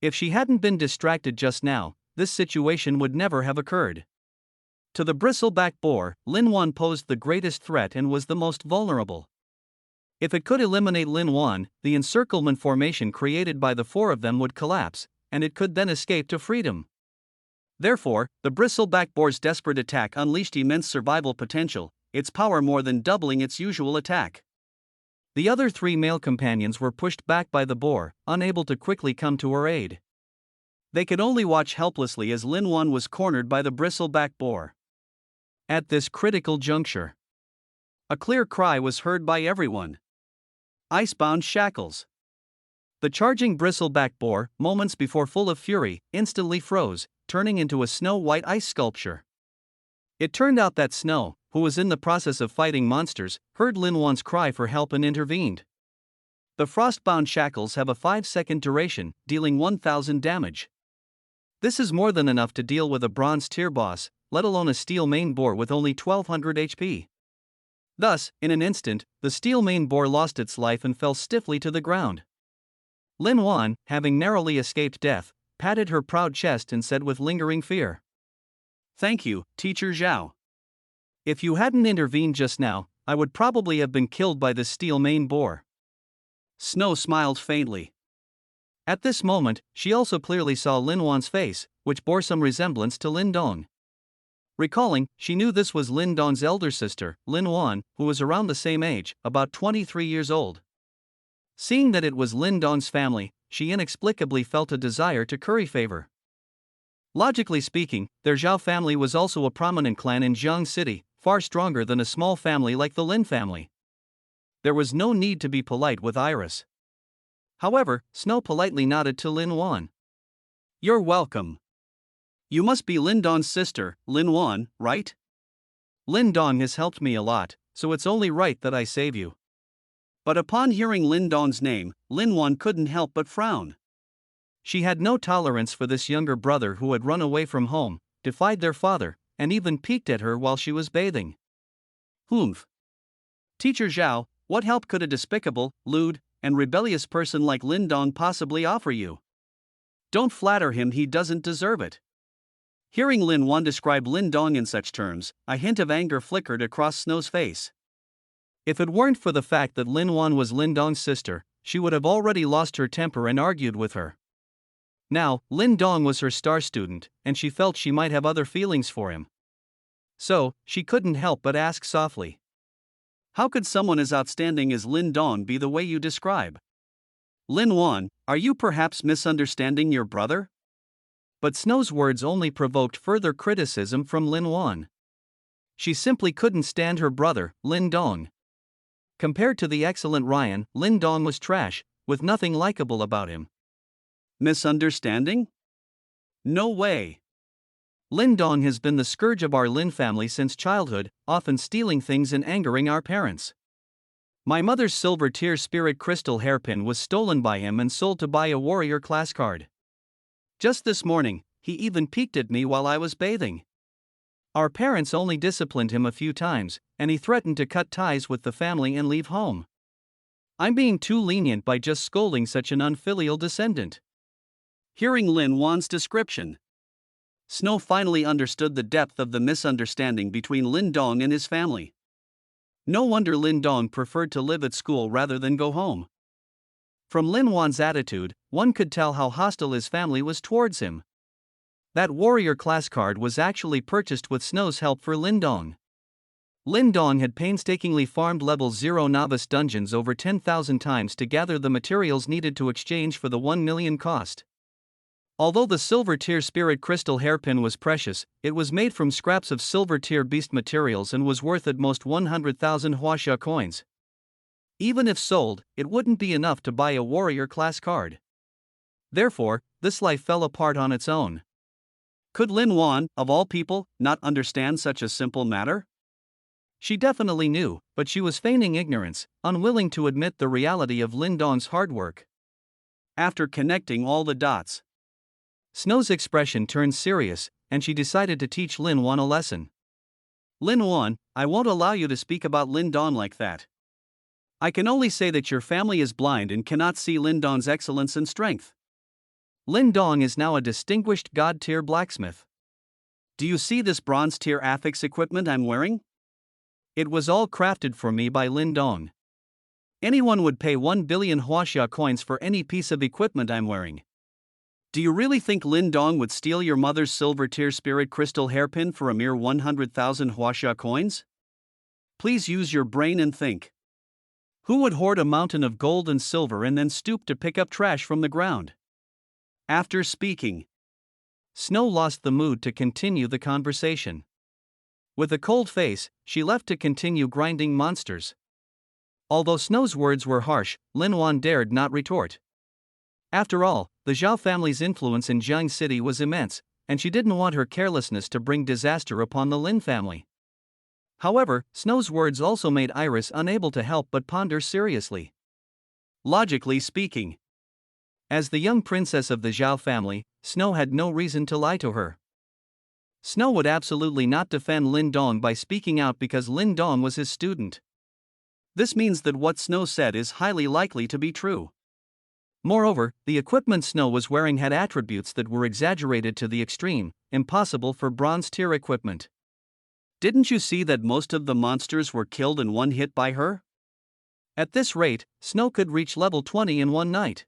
If she hadn't been distracted just now, this situation would never have occurred. To the bristleback boar, Lin Wan posed the greatest threat and was the most vulnerable. If it could eliminate Lin Wan, the encirclement formation created by the 4 of them would collapse, and it could then escape to freedom. Therefore, the bristleback boar's desperate attack unleashed immense survival potential, its power more than doubling its usual attack. The other 3 male companions were pushed back by the boar, unable to quickly come to her aid. They could only watch helplessly as Lin Wan was cornered by the bristleback boar. At this critical juncture, a clear cry was heard by everyone. Icebound shackles. The charging bristleback boar, moments before full of fury, instantly froze, turning into a snow-white ice sculpture. It turned out that Snow, who was in the process of fighting monsters, heard Lin Wan's cry for help and intervened. The frostbound shackles have a 5-second duration, dealing 1000 damage. This is more than enough to deal with a bronze tier boss, let alone a steel main boar with only 1200 HP. Thus, in an instant, the steel main boar lost its life and fell stiffly to the ground. Lin Wan, having narrowly escaped death, patted her proud chest and said with lingering fear, "Thank you, Teacher Zhao. If you hadn't intervened just now, I would probably have been killed by this steel main boar." Snow smiled faintly. At this moment, she also clearly saw Lin Wan's face, which bore some resemblance to Lin Dong. Recalling, she knew this was Lin Dong's elder sister, Lin Wan, who was around the same age, about 23 years old. Seeing that it was Lin Dong's family, she inexplicably felt a desire to curry favor. Logically speaking, their Zhao family was also a prominent clan in Jiang City, far stronger than a small family like the Lin family. There was no need to be polite with Iris. However, Snow politely nodded to Lin Wan. "You're welcome. You must be Lin Dong's sister, Lin Wan, right?" "Lin Dong has helped me a lot, so it's only right that I save you." But upon hearing Lin Dong's name, Lin Wan couldn't help but frown. She had no tolerance for this younger brother who had run away from home, defied their father, and even peeked at her while she was bathing. Humph. Teacher Zhao, what help could a despicable, lewd, and rebellious person like Lin Dong possibly offer you? Don't flatter him, he doesn't deserve it. Hearing Lin Wan describe Lin Dong in such terms, a hint of anger flickered across Snow's face. If it weren't for the fact that Lin Wan was Lin Dong's sister, she would have already lost her temper and argued with her. Now, Lin Dong was her star student, and she felt she might have other feelings for him. So, she couldn't help but ask softly, "How could someone as outstanding as Lin Dong be the way you describe?" Lin Wan, are you perhaps misunderstanding your brother? But Snow's words only provoked further criticism from Lin Wan. She simply couldn't stand her brother, Lin Dong. Compared to the excellent Ryan, Lin Dong was trash, with nothing likable about him. Misunderstanding? No way. Lin Dong has been the scourge of our Lin family since childhood, often stealing things and angering our parents. My mother's silver tier spirit crystal hairpin was stolen by him and sold to buy a warrior class card. Just this morning, he even peeked at me while I was bathing. Our parents only disciplined him a few times, and he threatened to cut ties with the family and leave home. I'm being too lenient by just scolding such an unfilial descendant. Hearing Lin Wan's description, Snow finally understood the depth of the misunderstanding between Lin Dong and his family. No wonder Lin Dong preferred to live at school rather than go home. From Lin Wan's attitude, one could tell how hostile his family was towards him. That warrior class card was actually purchased with Snow's help for Lin Dong. Lin Dong had painstakingly farmed level 0 novice dungeons over 10,000 times to gather the materials needed to exchange for the 1 million cost. Although the silver tier spirit crystal hairpin was precious, it was made from scraps of silver tier beast materials and was worth at most 100,000 huaxia coins. Even if sold, it wouldn't be enough to buy a warrior class card. Therefore, this life fell apart on its own. Could Lin Wan, of all people, not understand such a simple matter? She definitely knew, but she was feigning ignorance, unwilling to admit the reality of Lin Dong's hard work. After connecting all the dots, Snow's expression turned serious, and she decided to teach Lin Wan a lesson. Lin Wan, I won't allow you to speak about Lin Dong like that. I can only say that your family is blind and cannot see Lin Dong's excellence and strength. Lin Dong is now a distinguished god-tier blacksmith. Do you see this bronze-tier affix equipment I'm wearing? It was all crafted for me by Lin Dong. Anyone would pay 1 billion huaxia coins for any piece of equipment I'm wearing. Do you really think Lin Dong would steal your mother's silver tier spirit crystal hairpin for a mere 100,000 huaxia coins? Please use your brain and think. Who would hoard a mountain of gold and silver and then stoop to pick up trash from the ground? After speaking, Snow lost the mood to continue the conversation. With a cold face, she left to continue grinding monsters. Although Snow's words were harsh, Lin Wan dared not retort. After all, the Zhao family's influence in Jiang City was immense, and she didn't want her carelessness to bring disaster upon the Lin family. However, Snow's words also made Iris unable to help but ponder seriously. Logically speaking, as the young princess of the Zhao family, Snow had no reason to lie to her. Snow would absolutely not defend Lin Dong by speaking out because Lin Dong was his student. This means that what Snow said is highly likely to be true. Moreover, the equipment Snow was wearing had attributes that were exaggerated to the extreme, impossible for bronze-tier equipment. Didn't you see that most of the monsters were killed in one hit by her? At this rate, Snow could reach level 20 in one night.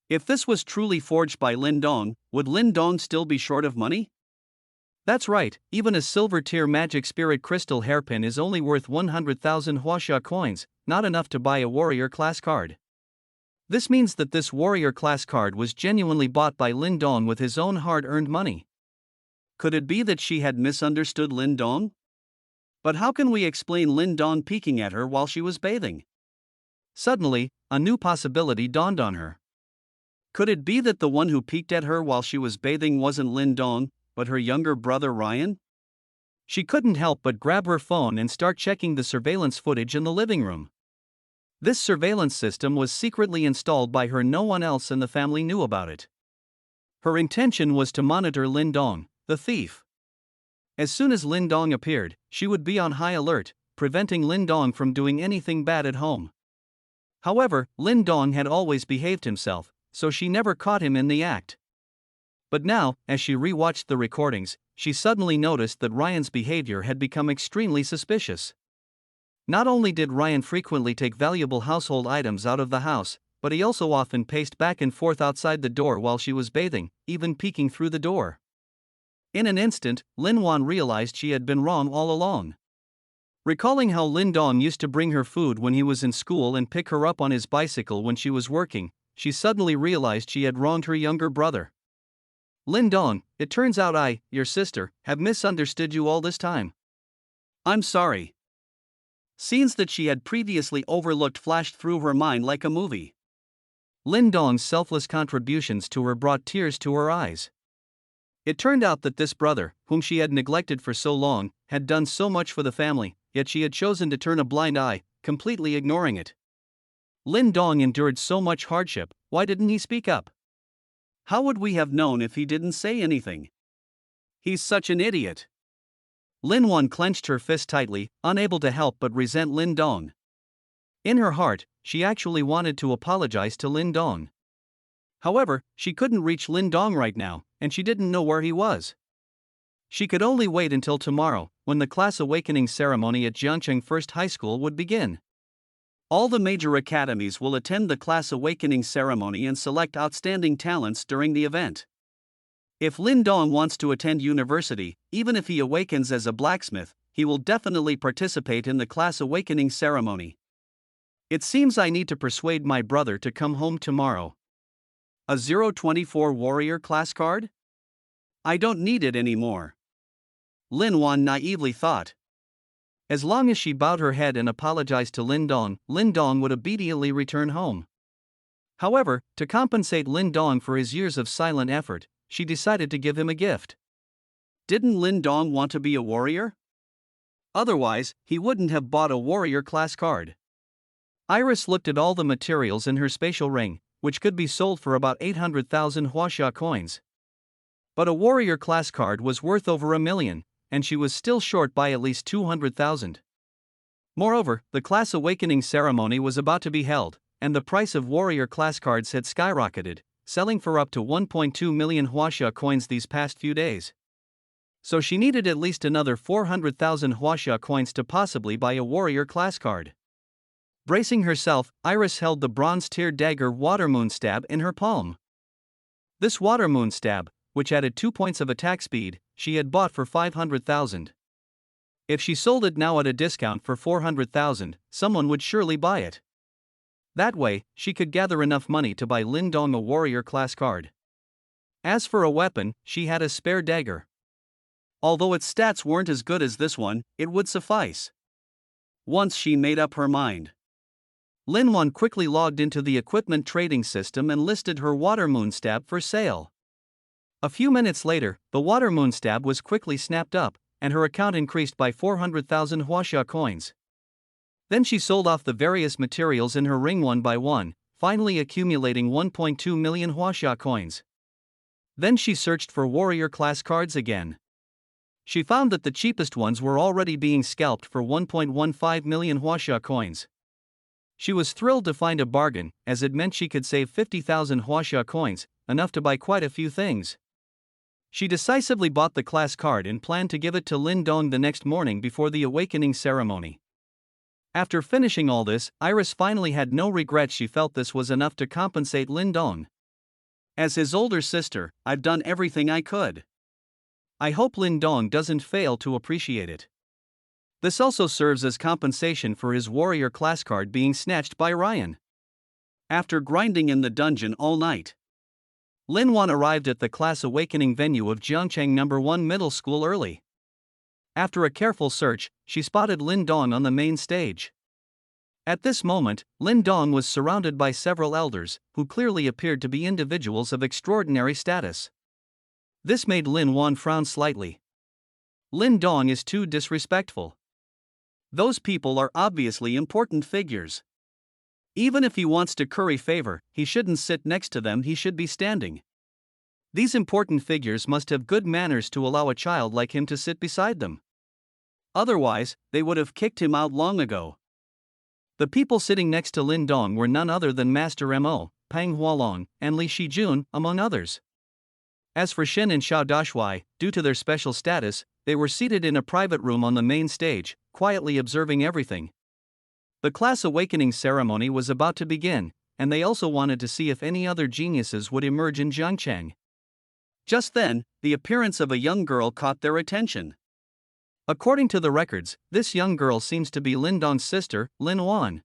If this was truly forged by Lin Dong, would Lin Dong still be short of money? That's right, even a silver-tier magic spirit crystal hairpin is only worth 100,000 huaxia coins, not enough to buy a warrior class card. This means that this warrior class card was genuinely bought by Lin Dong with his own hard-earned money. Could it be that she had misunderstood Lin Dong? But how can we explain Lin Dong peeking at her while she was bathing? Suddenly, a new possibility dawned on her. Could it be that the one who peeked at her while she was bathing wasn't Lin Dong, but her younger brother Ryan? She couldn't help but grab her phone and start checking the surveillance footage in the living room. This surveillance system was secretly installed by her. No one else in the family knew about it. Her intention was to monitor Lin Dong, the thief. As soon as Lin Dong appeared, she would be on high alert, preventing Lin Dong from doing anything bad at home. However, Lin Dong had always behaved himself, so she never caught him in the act. But now, as she re-watched the recordings, she suddenly noticed that Ryan's behavior had become extremely suspicious. Not only did Ryan frequently take valuable household items out of the house, but he also often paced back and forth outside the door while she was bathing, even peeking through the door. In an instant, Lin Wan realized she had been wrong all along. Recalling how Lin Dong used to bring her food when he was in school and pick her up on his bicycle when she was working, she suddenly realized she had wronged her younger brother. Lin Dong, it turns out your sister, have misunderstood you all this time. I'm sorry. Scenes that she had previously overlooked flashed through her mind like a movie. Lin Dong's selfless contributions to her brought tears to her eyes. It turned out that this brother, whom she had neglected for so long, had done so much for the family, yet she had chosen to turn a blind eye, completely ignoring it. Lin Dong endured so much hardship, why didn't he speak up? How would we have known if he didn't say anything? He's such an idiot. Lin Wan clenched her fist tightly, unable to help but resent Lin Dong. In her heart, she actually wanted to apologize to Lin Dong. However, she couldn't reach Lin Dong right now, and she didn't know where he was. She could only wait until tomorrow, when the class awakening ceremony at Jiangcheng First High School would begin. All the major academies will attend the class awakening ceremony and select outstanding talents during the event. If Lin Dong wants to attend university, even if he awakens as a blacksmith, he will definitely participate in the class awakening ceremony. It seems I need to persuade my brother to come home tomorrow. A 024 warrior class card? I don't need it anymore. Lin Wan naively thought. As long as she bowed her head and apologized to Lin Dong would obediently return home. However, to compensate Lin Dong for his years of silent effort, she decided to give him a gift. Didn't Lin Dong want to be a warrior? Otherwise, he wouldn't have bought a warrior class card. Iris looked at all the materials in her spatial ring, which could be sold for about 800,000 Huaxia coins. But a warrior class card was worth over 1 million, and she was still short by at least 200,000. Moreover, the class awakening ceremony was about to be held, and the price of warrior class cards had skyrocketed, selling for up to 1.2 million Huaxia coins these past few days. So she needed at least another 400,000 Huaxia coins to possibly buy a warrior class card. Bracing herself, Iris held the bronze-tiered dagger Water Moon Stab in her palm. This Water Moon Stab, which added 2 points of attack speed, she had bought for 500,000. If she sold it now at a discount for 400,000, someone would surely buy it. That way, she could gather enough money to buy Lin Dong a warrior class card. As for a weapon, she had a spare dagger. Although its stats weren't as good as this one, it would suffice. Once she made up her mind, Lin Wan quickly logged into the equipment trading system and listed her Water Moon Stab for sale. A few minutes later, the Water Moon Stab was quickly snapped up, and her account increased by 400,000 Huaxia coins. Then she sold off the various materials in her ring one by one, finally accumulating 1.2 million Huaxia coins. Then she searched for warrior class cards again. She found that the cheapest ones were already being scalped for 1.15 million Huaxia coins. She was thrilled to find a bargain, as it meant she could save 50,000 Huaxia coins, enough to buy quite a few things. She decisively bought the class card and planned to give it to Lin Dong the next morning before the awakening ceremony. After finishing all this, Iris finally had no regrets. She felt this was enough to compensate Lin Dong. As his older sister, I've done everything I could. I hope Lin Dong doesn't fail to appreciate it. This also serves as compensation for his warrior class card being snatched by Ryan. After grinding in the dungeon all night, Lin Wan arrived at the class awakening venue of Jiangcheng No. 1 Middle School early. After a careful search, she spotted Lin Dong on the main stage. At this moment, Lin Dong was surrounded by several elders, who clearly appeared to be individuals of extraordinary status. This made Lin Wan frown slightly. Lin Dong is too disrespectful. Those people are obviously important figures. Even if he wants to curry favor, he shouldn't sit next to them, he should be standing. These important figures must have good manners to allow a child like him to sit beside them. Otherwise, they would have kicked him out long ago. The people sitting next to Lin Dong were none other than Master Mo, Pang Hualong, and Li Shijun, among others. As for Shen and Xiao Dashuai, due to their special status, they were seated in a private room on the main stage, quietly observing everything. The class awakening ceremony was about to begin, and they also wanted to see if any other geniuses would emerge in Jiangcheng. Just then, the appearance of a young girl caught their attention. According to the records, this young girl seems to be Lin Dong's sister, Lin Wan.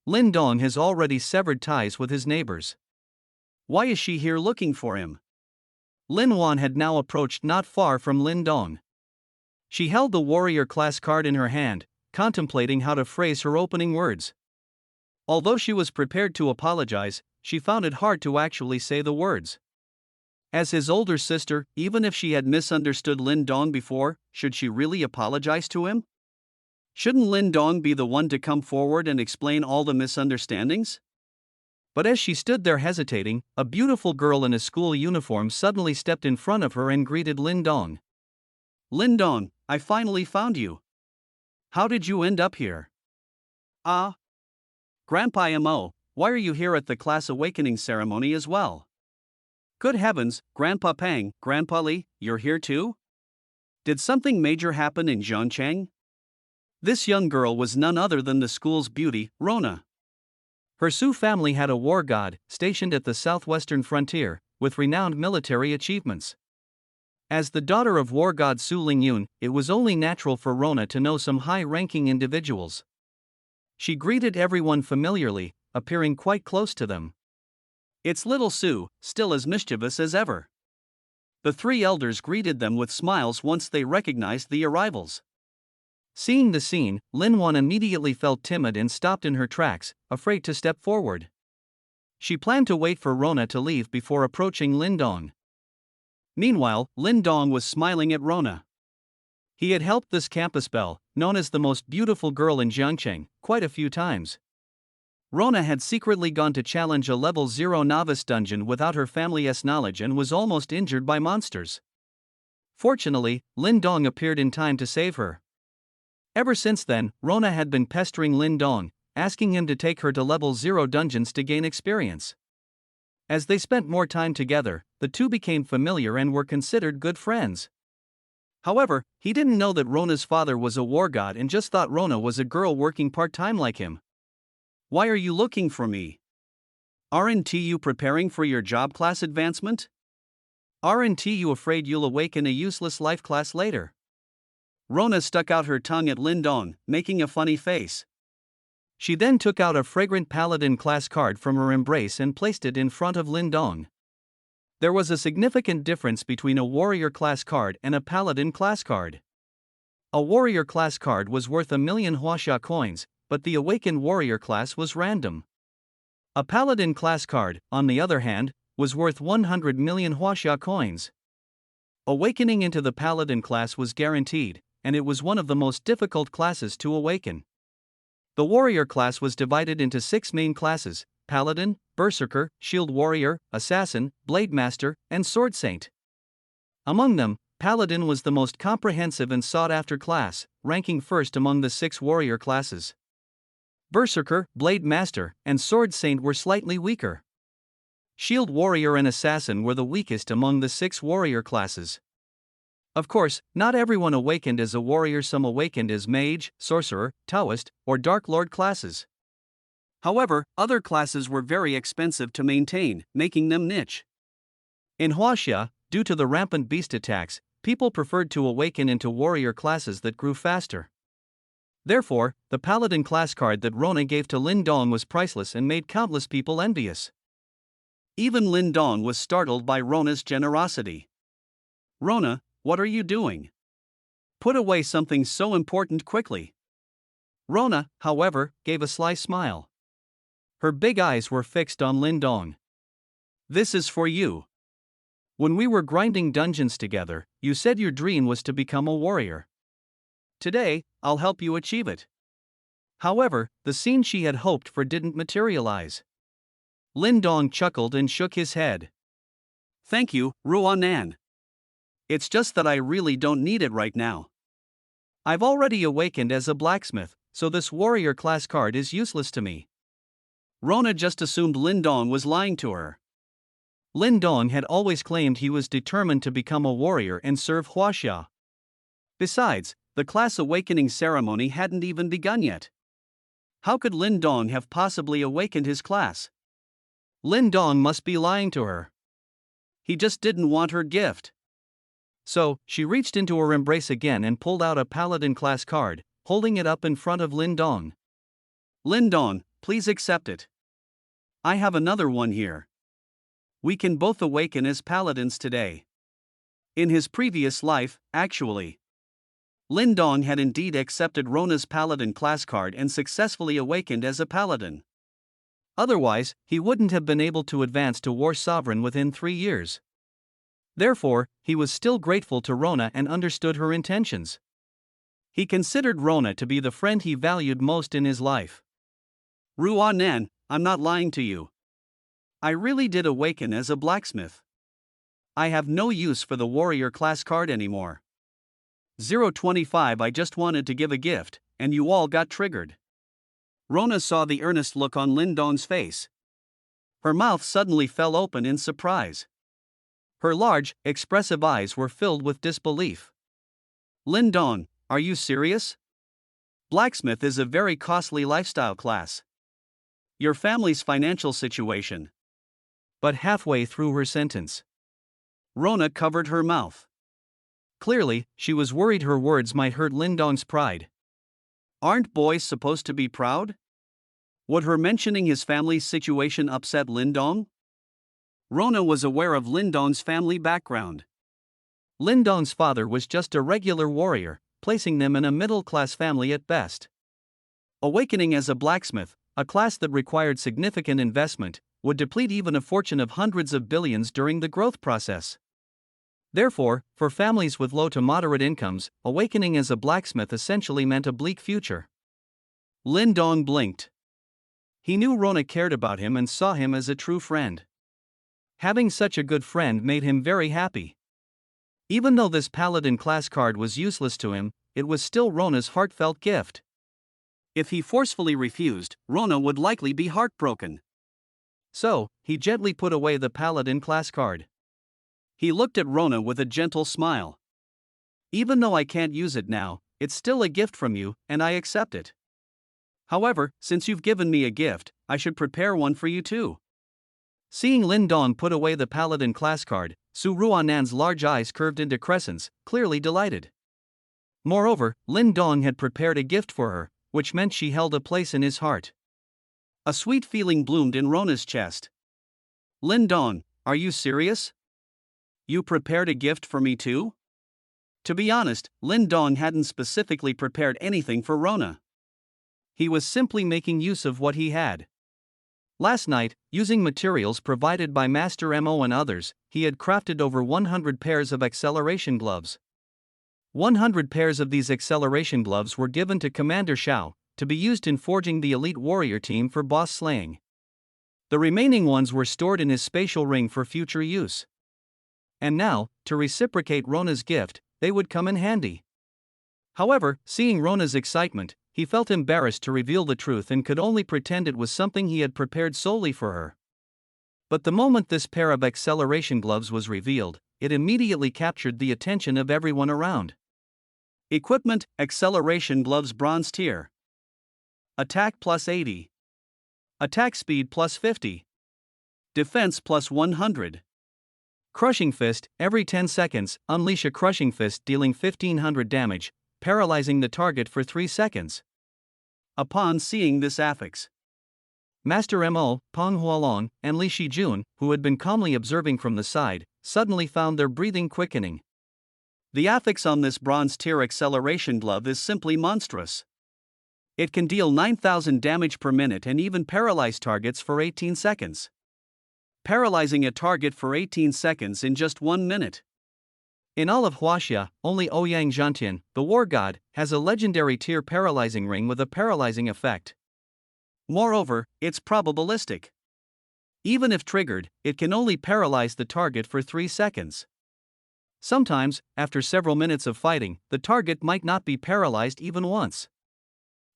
Lin Dong has already severed ties with his neighbors. Why is she here looking for him? Lin Wan had now approached not far from Lin Dong. She held the warrior class card in her hand, contemplating how to phrase her opening words. Although she was prepared to apologize, she found it hard to actually say the words. As his older sister, even if she had misunderstood Lin Dong before, should she really apologize to him? Shouldn't Lin Dong be the one to come forward and explain all the misunderstandings? But as she stood there hesitating, a beautiful girl in a school uniform suddenly stepped in front of her and greeted Lin Dong. Lin Dong, I finally found you. How did you end up here? Grandpa Mo, why are you here at the class awakening ceremony as well? Good heavens, Grandpa Pang, Grandpa Li, you're here too? Did something major happen in Zhongcheng? This young girl was none other than the school's beauty, Rona. Her Su family had a war god, stationed at the southwestern frontier, with renowned military achievements. As the daughter of war god Su Lingyun, it was only natural for Rona to know some high-ranking individuals. She greeted everyone familiarly, appearing quite close to them. It's little Su, still as mischievous as ever. The three elders greeted them with smiles once they recognized the arrivals. Seeing the scene, Lin Wan immediately felt timid and stopped in her tracks, afraid to step forward. She planned to wait for Rona to leave before approaching Lin Dong. Meanwhile, Lin Dong was smiling at Rona. He had helped this campus belle, known as the most beautiful girl in Jiangcheng, quite a few times. Rona had secretly gone to challenge a level 0 novice dungeon without her family's knowledge and was almost injured by monsters. Fortunately, Lin Dong appeared in time to save her. Ever since then, Rona had been pestering Lin Dong, asking him to take her to level 0 dungeons to gain experience. As they spent more time together, the two became familiar and were considered good friends. However, he didn't know that Rona's father was a war god and just thought Rona was a girl working part-time like him. Why are you looking for me? Aren't you preparing for your job class advancement? Aren't you afraid you'll awaken a useless life class later? Rona stuck out her tongue at Lin Dong, making a funny face. She then took out a fragrant paladin class card from her embrace and placed it in front of Lin Dong. There was a significant difference between a warrior class card and a paladin class card. A warrior class card was worth 1,000,000 huaxia coins, but the awakened warrior class was random. A paladin class card, on the other hand, was worth 100 million huaxia coins. Awakening into the paladin class was guaranteed, and it was one of the most difficult classes to awaken. The warrior class was divided into 6 main classes: paladin, berserker, shield warrior, assassin, blade master, and sword saint. Among them, paladin was the most comprehensive and sought-after class, ranking first among the 6 warrior classes. Berserker, blade master, and sword saint were slightly weaker. Shield warrior and assassin were the weakest among the 6 warrior classes. Of course, not everyone awakened as a warrior, some awakened as mage, sorcerer, Taoist, or Dark Lord classes. However, other classes were very expensive to maintain, making them niche. In Huaxia, due to the rampant beast attacks, people preferred to awaken into warrior classes that grew faster. Therefore, the paladin class card that Rona gave to Lin Dong was priceless and made countless people envious. Even Lin Dong was startled by Rona's generosity. Rona, what are you doing? Put away something so important quickly. Rona, however, gave a sly smile. Her big eyes were fixed on Lin Dong. This is for you. When we were grinding dungeons together, you said your dream was to become a warrior. Today, I'll help you achieve it. However, the scene she had hoped for didn't materialize. Lin Dong chuckled and shook his head. Thank you, Ruanan. It's just that I really don't need it right now. I've already awakened as a blacksmith, so this warrior class card is useless to me. Rona just assumed Lin Dong was lying to her. Lin Dong had always claimed he was determined to become a warrior and serve Huaxia. Besides, the class awakening ceremony hadn't even begun yet. How could Lin Dong have possibly awakened his class? Lin Dong must be lying to her. He just didn't want her gift. So, she reached into her embrace again and pulled out a paladin class card, holding it up in front of Lin Dong. Lin Dong, please accept it. I have another one here. We can both awaken as paladins today. In his previous life, actually, Lindong had indeed accepted Rona's paladin class card and successfully awakened as a paladin. Otherwise, he wouldn't have been able to advance to War Sovereign within 3 years. Therefore, he was still grateful to Rona and understood her intentions. He considered Rona to be the friend he valued most in his life. Ruanan, I'm not lying to you. I really did awaken as a blacksmith. I have no use for the warrior class card anymore. 025 I just wanted to give a gift, and you all got triggered. Rona saw the earnest look on Lindong's face. Her mouth suddenly fell open in surprise. Her large, expressive eyes were filled with disbelief. Lindong, are you serious? Blacksmith is a very costly lifestyle class. Your family's financial situation. But halfway through her sentence, Rona covered her mouth. Clearly, she was worried her words might hurt Lindong's pride. Aren't boys supposed to be proud? Would her mentioning his family's situation upset Lindong? Rona was aware of Lindong's family background. Lindong's father was just a regular warrior, placing them in a middle-class family at best. Awakening as a blacksmith, a class that required significant investment, would deplete even a fortune of hundreds of billions during the growth process. Therefore, for families with low to moderate incomes, awakening as a blacksmith essentially meant a bleak future. Lindong blinked. He knew Rona cared about him and saw him as a true friend. Having such a good friend made him very happy. Even though this paladin class card was useless to him, it was still Rona's heartfelt gift. If he forcefully refused, Rona would likely be heartbroken. So, he gently put away the paladin class card. He looked at Rona with a gentle smile. Even though I can't use it now, it's still a gift from you, and I accept it. However, since you've given me a gift, I should prepare one for you too. Seeing Lindong put away the paladin class card, Su Ruanan's large eyes curved into crescents, clearly delighted. Moreover, Lindong had prepared a gift for her, which meant she held a place in his heart. A sweet feeling bloomed in Rona's chest. Lindong, are you serious? You prepared a gift for me too? To be honest, Lindong hadn't specifically prepared anything for Rona. He was simply making use of what he had. Last night, using materials provided by Master Mo and others, he had crafted over 100 pairs of acceleration gloves. 100 pairs of these acceleration gloves were given to Commander Shao, to be used in forging the elite warrior team for boss slaying. The remaining ones were stored in his spatial ring for future use. And now, to reciprocate Rona's gift, they would come in handy. However, seeing Rona's excitement, he felt embarrassed to reveal the truth and could only pretend it was something he had prepared solely for her. But the moment this pair of acceleration gloves was revealed, it immediately captured the attention of everyone around. Equipment: acceleration gloves bronze tier. Attack plus 80. Attack speed plus 50. Defense plus 100. Crushing Fist, every 10 seconds, unleash a Crushing Fist dealing 1500 damage, paralyzing the target for 3 seconds. Upon seeing this affix, Master Mo, Peng Hualong, and Li Shijun, who had been calmly observing from the side, suddenly found their breathing quickening. The affix on this bronze tier acceleration glove is simply monstrous. It can deal 9,000 damage per minute and even paralyze targets for 18 seconds. Paralyzing a target for 18 seconds in just 1 minute. In all of Huaxia, only Ouyang Zhantian, the war god, has a legendary tier paralyzing ring with a paralyzing effect. Moreover, it's probabilistic. Even if triggered, it can only paralyze the target for 3 seconds. Sometimes, after several minutes of fighting, the target might not be paralyzed even once.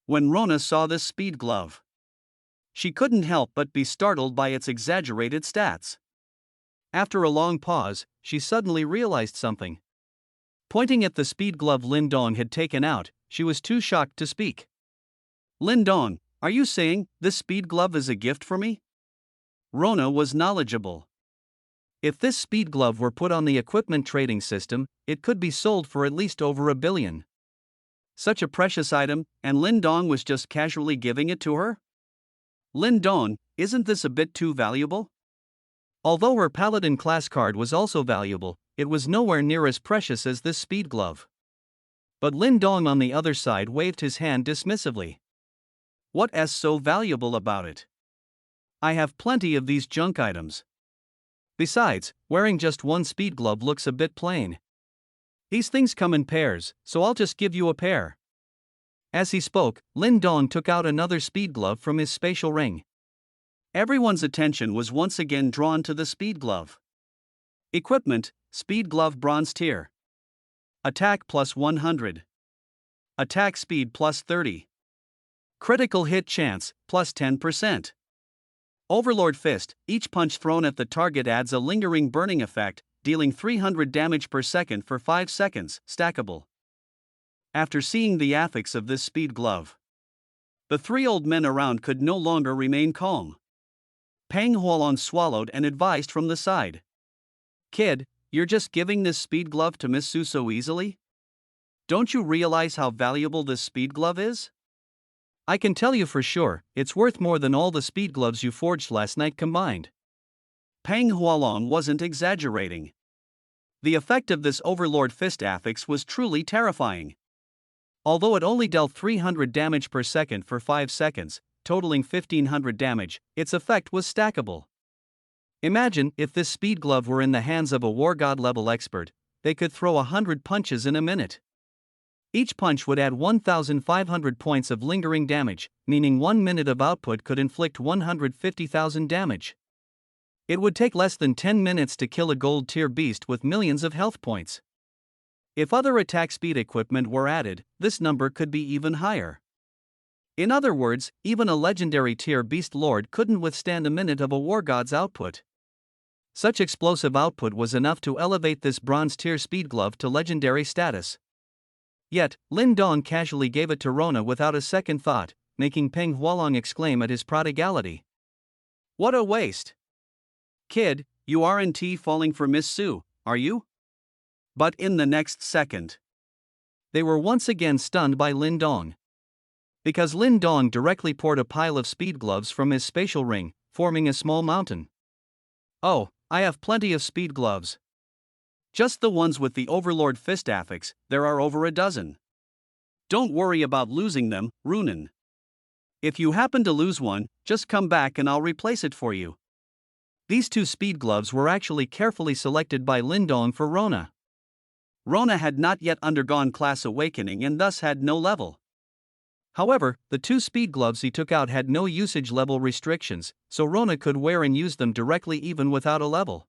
When Rona saw this speed glove, she couldn't help but be startled by its exaggerated stats. After a long pause, she suddenly realized something. Pointing at the speed glove Lindong had taken out, she was too shocked to speak. Lindong, are you saying this speed glove is a gift for me? Rona was knowledgeable. If this speed glove were put on the equipment trading system, it could be sold for at least over 1 billion. Such a precious item, and Lindong was just casually giving it to her? Lin Dong, isn't this a bit too valuable? Although her paladin class card was also valuable, it was nowhere near as precious as this speed glove. But Lin Dong on the other side waved his hand dismissively. What's so valuable about it? I have plenty of these junk items. Besides, wearing just one speed glove looks a bit plain. These things come in pairs, so I'll just give you a pair. As he spoke, Lin Dong took out another speed glove from his spatial ring. Everyone's attention was once again drawn to the speed glove. Equipment: speed glove bronze tier. Attack plus 100. Attack speed plus 30. Critical hit chance plus 10%. Overlord Fist: each punch thrown at the target adds a lingering burning effect, dealing 300 damage per second for 5 seconds, stackable. After seeing the affix of this speed glove, the three old men around could no longer remain calm. Peng Hualong swallowed and advised from the side. Kid, you're just giving this speed glove to Miss Su so easily? Don't you realize how valuable this speed glove is? I can tell you for sure, it's worth more than all the speed gloves you forged last night combined. Peng Hualong wasn't exaggerating. The effect of this Overlord Fist affix was truly terrifying. Although it only dealt 300 damage per second for 5 seconds, totaling 1500 damage, its effect was stackable. Imagine if this speed glove were in the hands of a war god level expert, they could throw 100 punches in a minute. Each punch would add 1500 points of lingering damage, meaning 1 minute of output could inflict 150,000 damage. It would take less than 10 minutes to kill a gold tier beast with millions of health points. If other attack speed equipment were added, this number could be even higher. In other words, even a legendary tier beast lord couldn't withstand a minute of a war god's output. Such explosive output was enough to elevate this bronze tier speed glove to legendary status. Yet, Lin Dong casually gave it to Rona without a second thought, making Peng Hualong exclaim at his prodigality. What a waste! Kid, you aren't falling for Miss Su, are you? But in the next second, they were once again stunned by Lin Dong. Because Lin Dong directly poured a pile of speed gloves from his spatial ring, forming a small mountain. Oh, I have plenty of speed gloves. Just the ones with the Overlord Fist affix, there are over a dozen. Don't worry about losing them, Ronan. If you happen to lose one, just come back and I'll replace it for you. These two speed gloves were actually carefully selected by Lin Dong for Rona. Rona had not yet undergone class awakening and thus had no level. However, the two speed gloves he took out had no usage level restrictions, so Rona could wear and use them directly even without a level.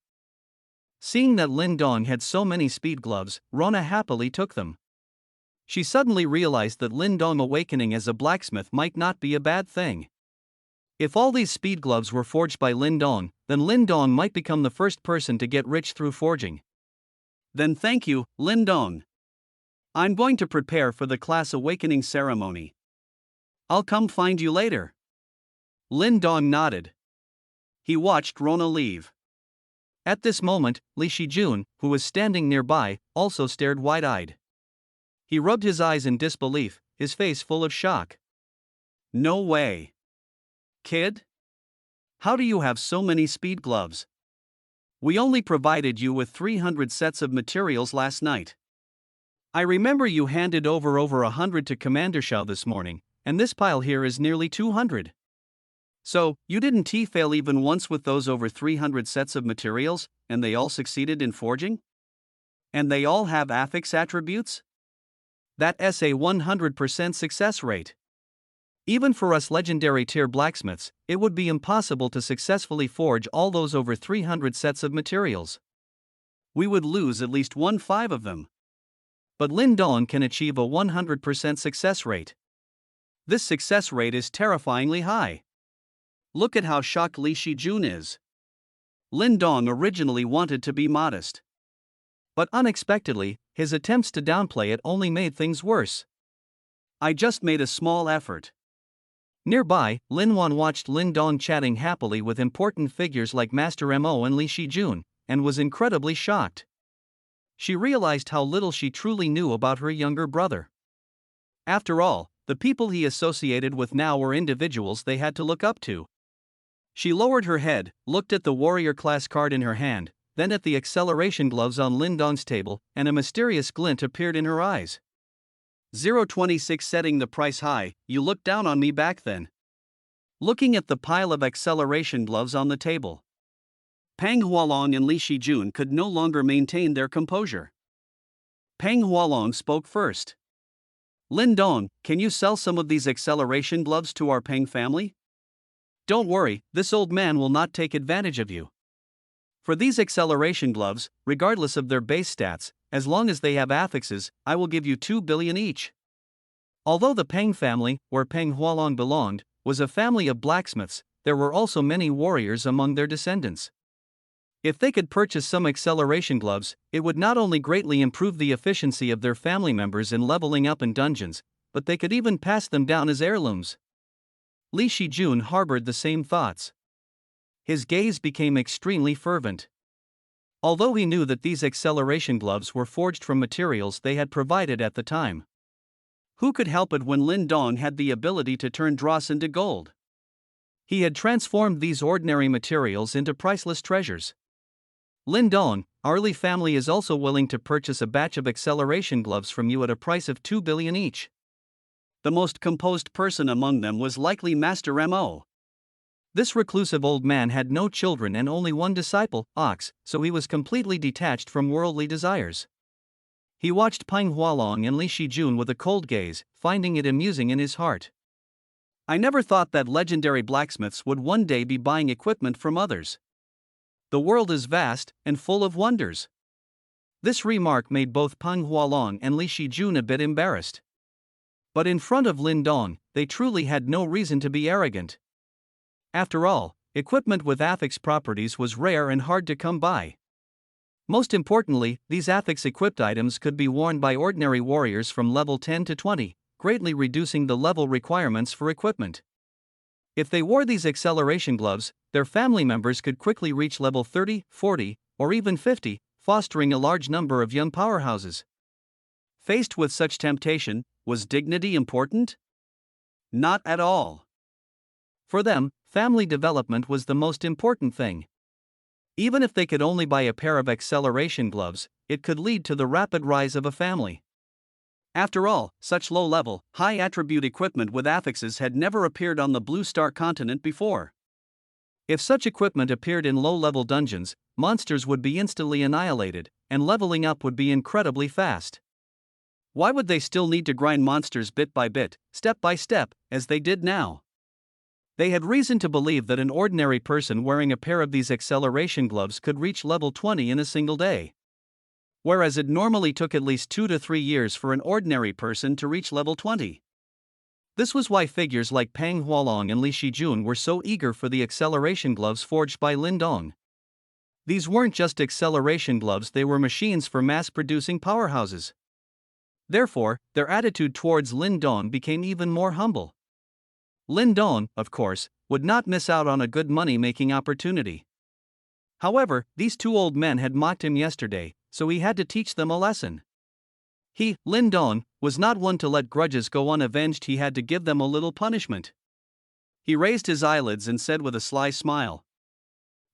Seeing that Lin Dong had so many speed gloves, Rona happily took them. She suddenly realized that Lin Dong awakening as a blacksmith might not be a bad thing. If all these speed gloves were forged by Lin Dong, then Lin Dong might become the first person to get rich through forging. Then thank you, Lin Dong. I'm going to prepare for the class awakening ceremony. I'll come find you later. Lin Dong nodded. He watched Rona leave. At this moment, Li Shijun, who was standing nearby, also stared wide-eyed. He rubbed his eyes in disbelief, his face full of shock. No way. Kid? How do you have so many speed gloves? We only provided you with 300 sets of materials last night. I remember you handed over 100 to Commander Shao this morning, and this pile here is nearly 200. So, you didn't fail even once with those over 300 sets of materials, and they all succeeded in forging? And they all have affix attributes? That's a 100% success rate. Even for us legendary tier blacksmiths, it would be impossible to successfully forge all those over 300 sets of materials. We would lose at least 1/5 of them. But Lin Dong can achieve a 100% success rate. This success rate is terrifyingly high. Look at how shocked Li Shijun is. Lin Dong originally wanted to be modest. But unexpectedly, his attempts to downplay it only made things worse. I just made a small effort. Nearby, Lin Wan watched Lin Dong chatting happily with important figures like Master Mo and Li Shijun, and was incredibly shocked. She realized how little she truly knew about her younger brother. After all, the people he associated with now were individuals they had to look up to. She lowered her head, looked at the warrior class card in her hand, then at the acceleration gloves on Lindong's table, and a mysterious glint appeared in her eyes. 026 setting the price high, you looked down on me back then. Looking at the pile of acceleration gloves on the table, Pang Hualong and Li Shijun could no longer maintain their composure. Pang Hualong spoke first. Lindong, can you sell some of these acceleration gloves to our Pang family? Don't worry, this old man will not take advantage of you. For these acceleration gloves, regardless of their base stats, as long as they have affixes, I will give you 2 billion each. Although the Pang family, where Pang Hualong belonged, was a family of blacksmiths, there were also many warriors among their descendants. If they could purchase some acceleration gloves, it would not only greatly improve the efficiency of their family members in leveling up in dungeons, but they could even pass them down as heirlooms. Li Shijun harbored the same thoughts. His gaze became extremely fervent. Although he knew that these acceleration gloves were forged from materials they had provided at the time. Who could help it when Lindong had the ability to turn dross into gold? He had transformed these ordinary materials into priceless treasures. Lindong, our Li family is also willing to purchase a batch of acceleration gloves from you at a price of 2 billion each. The most composed person among them was likely Master Mo. This reclusive old man had no children and only one disciple, Ox, so he was completely detached from worldly desires. He watched Pang Hualong and Li Shijun with a cold gaze, finding it amusing in his heart. I never thought that legendary blacksmiths would one day be buying equipment from others. The world is vast and full of wonders. This remark made both Pang Hualong and Li Shijun a bit embarrassed. But in front of Lindong, they truly had no reason to be arrogant. After all, equipment with affix properties was rare and hard to come by. Most importantly, these affix-equipped items could be worn by ordinary warriors from level 10 to 20, greatly reducing the level requirements for equipment. If they wore these acceleration gloves, their family members could quickly reach level 30, 40, or even 50, fostering a large number of young powerhouses. Faced with such temptation, was dignity important? Not at all. For them, family development was the most important thing. Even if they could only buy a pair of acceleration gloves, it could lead to the rapid rise of a family. After all, such low-level, high-attribute equipment with affixes had never appeared on the Blue Star continent before. If such equipment appeared in low-level dungeons, monsters would be instantly annihilated, and leveling up would be incredibly fast. Why would they still need to grind monsters bit by bit, step by step, as they did now? They had reason to believe that an ordinary person wearing a pair of these acceleration gloves could reach level 20 in a single day. Whereas it normally took at least 2 to 3 years for an ordinary person to reach level 20. This was why figures like Pang Hualong and Li Shijun were so eager for the acceleration gloves forged by Lindong. These weren't just acceleration gloves, they were machines for mass-producing powerhouses. Therefore, their attitude towards Lindong became even more humble. Lindong, of course, would not miss out on a good money-making opportunity. However, these two old men had mocked him yesterday, so he had to teach them a lesson. He, Lindong, was not one to let grudges go unavenged. He had to give them a little punishment. He raised his eyelids and said with a sly smile,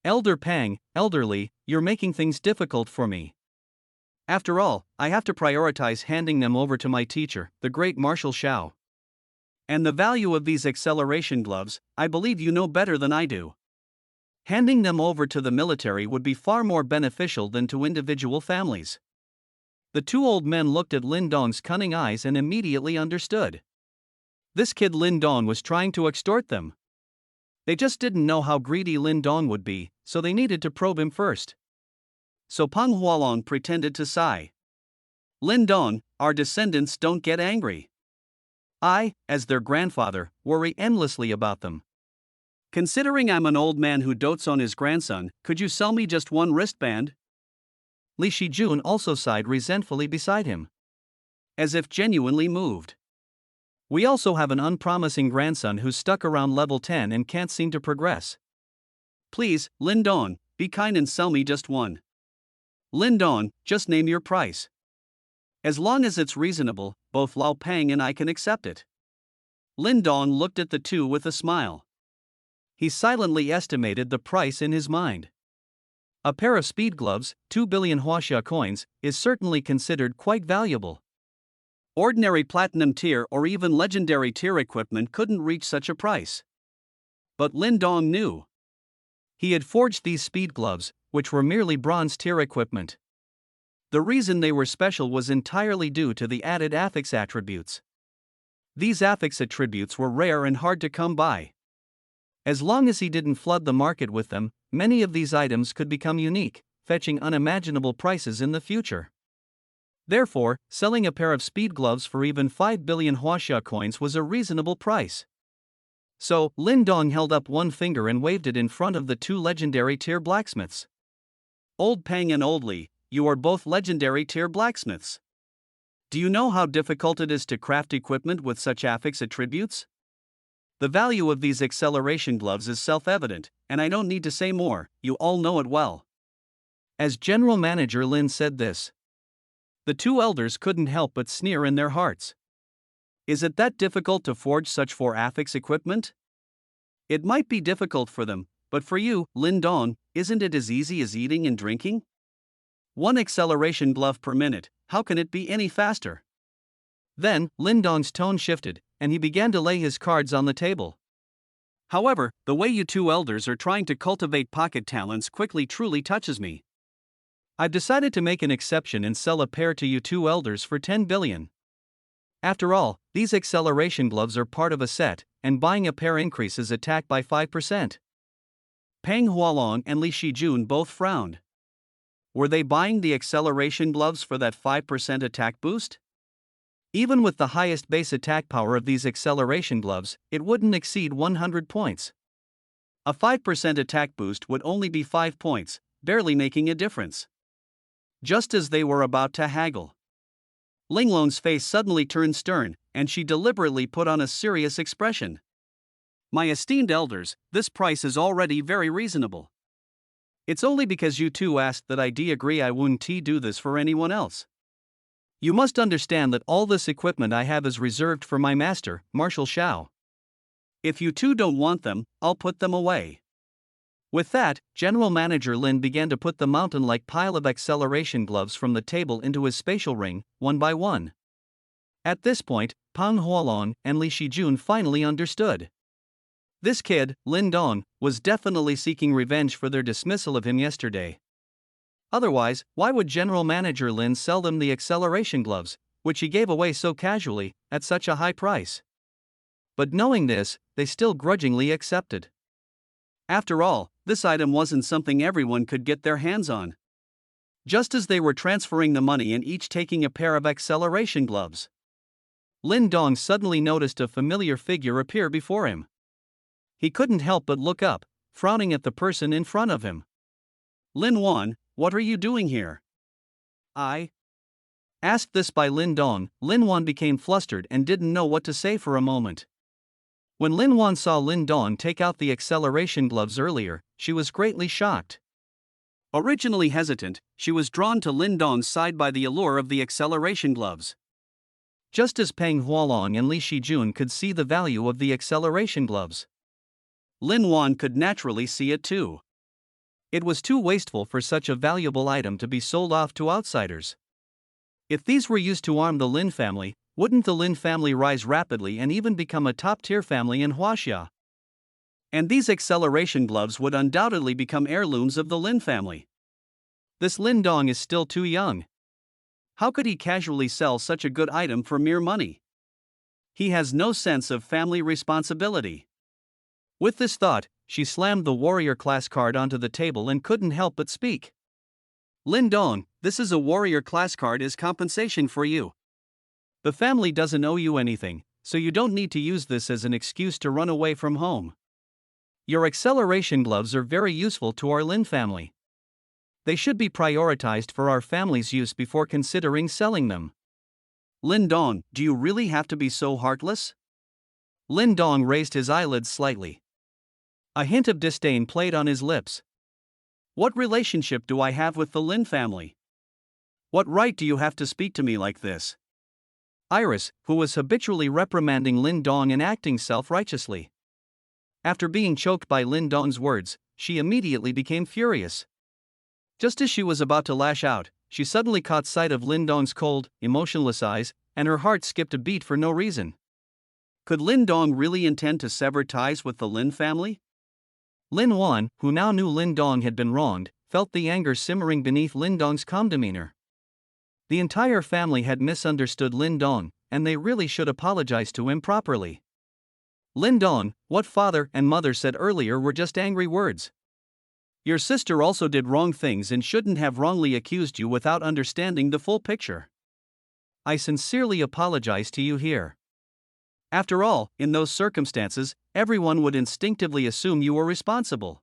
"Elder Pang, elderly, you're making things difficult for me. After all, I have to prioritize handing them over to my teacher, the great Marshal Shao. And the value of these acceleration gloves, I believe you know better than I do. Handing them over to the military would be far more beneficial than to individual families." The two old men looked at Lindong's cunning eyes and immediately understood. This kid Lindong was trying to extort them. They just didn't know how greedy Lindong would be, so they needed to probe him first. So Pang Hualong pretended to sigh. "Lindong, our descendants don't get angry. I, as their grandfather, worry endlessly about them. Considering I'm an old man who dotes on his grandson, could you sell me just one wristband?" Li Shijun also sighed resentfully beside him, as if genuinely moved. "We also have an unpromising grandson who's stuck around level 10 and can't seem to progress. Please, Lindong, be kind and sell me just one. Lindong, just name your price. As long as it's reasonable, both Lao Pang and I can accept it." Lindong looked at the two with a smile. He silently estimated the price in his mind. A pair of speed gloves, 2 billion huaxia coins, is certainly considered quite valuable. Ordinary platinum tier or even legendary tier equipment couldn't reach such a price. But Lin Dong knew. He had forged these speed gloves, which were merely bronze tier equipment. The reason they were special was entirely due to the added affix attributes. These affix attributes were rare and hard to come by. As long as he didn't flood the market with them, many of these items could become unique, fetching unimaginable prices in the future. Therefore, selling a pair of speed gloves for even 5 billion huaxia coins was a reasonable price. So, Lin Dong held up one finger and waved it in front of the two legendary tier blacksmiths. Old Peng and Old Li, you are both legendary tier blacksmiths. Do you know how difficult it is to craft equipment with such affix attributes? The value of these acceleration gloves is self-evident, and I don't need to say more, you all know it well. As General Manager Lin said this, the two elders couldn't help but sneer in their hearts. Is it that difficult to forge such for affix equipment? It might be difficult for them, but for you, Lin Dong, isn't it as easy as eating and drinking? One acceleration glove per minute, how can it be any faster? Then, Lin Dong's tone shifted, and he began to lay his cards on the table. However, the way you two elders are trying to cultivate pocket talents quickly truly touches me. I've decided to make an exception and sell a pair to you two elders for 10 billion. After all, these acceleration gloves are part of a set, and buying a pair increases attack by 5%. Peng Hualong and Li Shijun both frowned. Were they buying the acceleration gloves for that 5% attack boost? Even with the highest base attack power of these acceleration gloves, it wouldn't exceed 100 points. A 5% attack boost would only be 5 points, barely making a difference. Just as they were about to haggle, Linglong's face suddenly turned stern, and she deliberately put on a serious expression. My esteemed elders, this price is already very reasonable. It's only because you two asked that I agree I wouldn't do this for anyone else. You must understand that all this equipment I have is reserved for my master, Marshal Xiao. If you two don't want them, I'll put them away. With that, General Manager Lin began to put the mountain-like pile of acceleration gloves from the table into his spatial ring, one by one. At this point, Peng Hualong and Li Shijun finally understood. This kid, Lin Dong, was definitely seeking revenge for their dismissal of him yesterday. Otherwise, why would General Manager Lin sell them the acceleration gloves, which he gave away so casually, at such a high price? But knowing this, they still grudgingly accepted. After all, this item wasn't something everyone could get their hands on. Just as they were transferring the money and each taking a pair of acceleration gloves, Lin Dong suddenly noticed a familiar figure appear before him. He couldn't help but look up, frowning at the person in front of him. Lin Wan, what are you doing here? Asked this by Lin Dong, Lin Wan became flustered and didn't know what to say for a moment. When Lin Wan saw Lin Dong take out the acceleration gloves earlier, she was greatly shocked. Originally hesitant, she was drawn to Lin Dong's side by the allure of the acceleration gloves. Just as Peng Hualong and Li Shijun could see the value of the acceleration gloves, Lin Wan could naturally see it too. It was too wasteful for such a valuable item to be sold off to outsiders. If these were used to arm the Lin family, wouldn't the Lin family rise rapidly and even become a top-tier family in Huaxia? And these acceleration gloves would undoubtedly become heirlooms of the Lin family. This Lin Dong is still too young. How could he casually sell such a good item for mere money? He has no sense of family responsibility. With this thought, she slammed the warrior class card onto the table and couldn't help but speak. Lin Dong, this is a warrior class card as compensation for you. The family doesn't owe you anything, so you don't need to use this as an excuse to run away from home. Your acceleration gloves are very useful to our Lin family. They should be prioritized for our family's use before considering selling them. Lin Dong, do you really have to be so heartless? Lin Dong raised his eyelids slightly. A hint of disdain played on his lips. What relationship do I have with the Lin family? What right do you have to speak to me like this? Iris, who was habitually reprimanding Lin Dong and acting self-righteously, After being choked by Lin Dong's words, she immediately became furious. Just as she was about to lash out, she suddenly caught sight of Lin Dong's cold, emotionless eyes, and her heart skipped a beat for no reason. Could Lin Dong really intend to sever ties with the Lin family? Lin Wan, who now knew Lin Dong had been wronged, felt the anger simmering beneath Lin Dong's calm demeanor. The entire family had misunderstood Lin Dong, and they really should apologize to him properly. Lin Dong, what father and mother said earlier were just angry words. Your sister also did wrong things and shouldn't have wrongly accused you without understanding the full picture. I sincerely apologize to you here. After all, in those circumstances, everyone would instinctively assume you were responsible.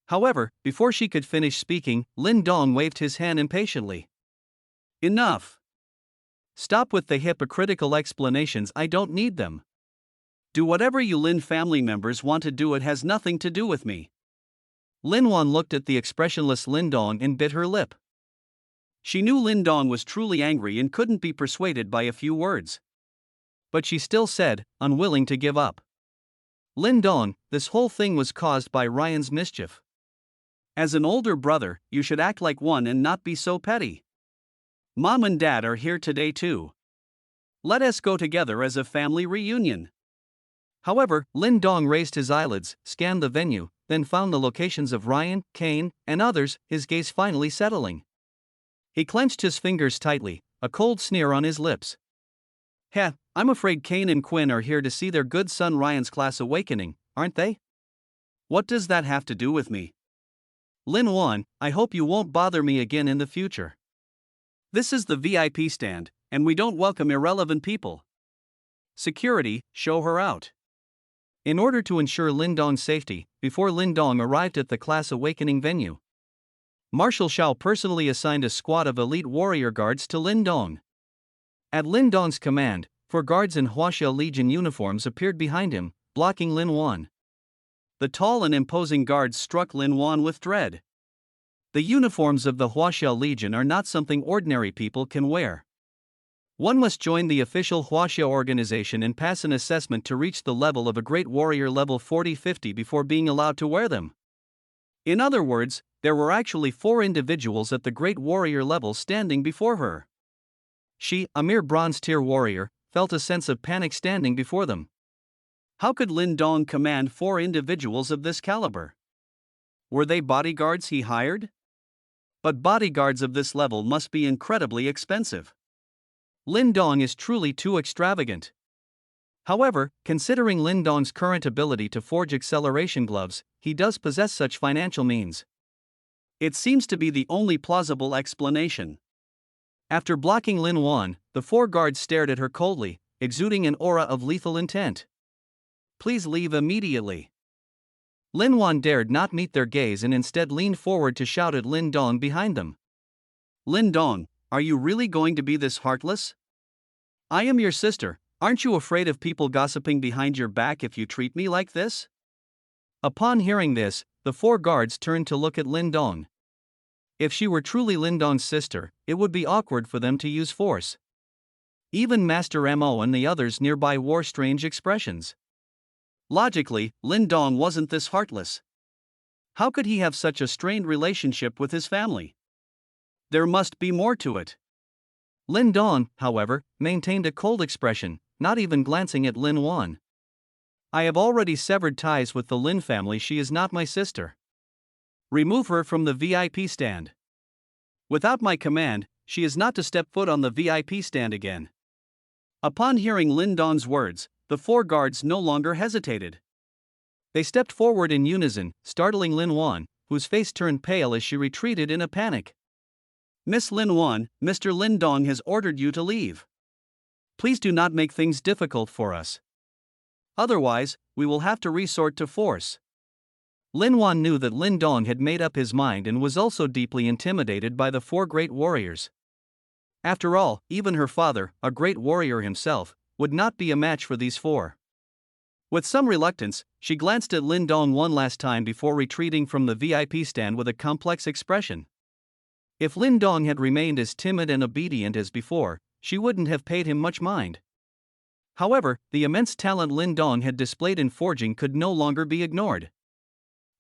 However, before she could finish speaking, Lin Dong waved his hand impatiently. Enough. Stop with the hypocritical explanations, I don't need them. Do whatever you Lin family members want to do, it has nothing to do with me. Lin Wan looked at the expressionless Lin Dong and bit her lip. She knew Lin Dong was truly angry and couldn't be persuaded by a few words. But she still said, unwilling to give up. Lin Dong, this whole thing was caused by Ryan's mischief. As an older brother, you should act like one and not be so petty. Mom and Dad are here today too. Let us go together as a family reunion. However, Lin Dong raised his eyelids, scanned the venue, then found the locations of Ryan, Kane, and others, his gaze finally settling. He clenched his fingers tightly, a cold sneer on his lips. Heh, I'm afraid Kane and Quinn are here to see their good son Ryan's class awakening, aren't they? What does that have to do with me? Lin Wan, I hope you won't bother me again in the future. This is the VIP stand, and we don't welcome irrelevant people. Security, show her out. In order to ensure Lin Dong's safety, before Lin Dong arrived at the class awakening venue, Marshal Shao personally assigned a squad of elite warrior guards to Lin Dong. At Lin Dong's command, 4 guards in Huaxia Legion uniforms appeared behind him, blocking Lin Wan. The tall and imposing guards struck Lin Wan with dread. The uniforms of the Huaxia Legion are not something ordinary people can wear. One must join the official Huaxia organization and pass an assessment to reach the level of a great warrior level 40-50 before being allowed to wear them. In other words, there were actually 4 individuals at the great warrior level standing before her. She, a mere bronze tier warrior, felt a sense of panic standing before them. How could Lin Dong command 4 individuals of this caliber? Were they bodyguards he hired? But bodyguards of this level must be incredibly expensive. Lin Dong is truly too extravagant. However, considering Lin Dong's current ability to forge acceleration gloves, he does possess such financial means. It seems to be the only plausible explanation. After blocking Lin Wan, the 4 guards stared at her coldly, exuding an aura of lethal intent. Please leave immediately. Lin Wan dared not meet their gaze and instead leaned forward to shout at Lin Dong behind them. Lin Dong, are you really going to be this heartless? I am your sister, aren't you afraid of people gossiping behind your back if you treat me like this? Upon hearing this, the 4 guards turned to look at Lin Dong. If she were truly Lin Dong's sister, it would be awkward for them to use force. Even Master Mo and the others nearby wore strange expressions. Logically, Lin Dong wasn't this heartless. How could he have such a strained relationship with his family? There must be more to it. Lin Dong, however, maintained a cold expression, not even glancing at Lin Wan. I have already severed ties with the Lin family. She is not my sister. Remove her from the VIP stand. Without my command, she is not to step foot on the VIP stand again. Upon hearing Lin Dong's words, the 4 guards no longer hesitated. They stepped forward in unison, startling Lin Wan, whose face turned pale as she retreated in a panic. Miss Lin Wan, Mr. Lin Dong has ordered you to leave. Please do not make things difficult for us. Otherwise, we will have to resort to force. Lin Wan knew that Lin Dong had made up his mind and was also deeply intimidated by the 4 great warriors. After all, even her father, a great warrior himself, would not be a match for these 4. With some reluctance, she glanced at Lin Dong one last time before retreating from the VIP stand with a complex expression. If Lin Dong had remained as timid and obedient as before, she wouldn't have paid him much mind. However, the immense talent Lin Dong had displayed in forging could no longer be ignored.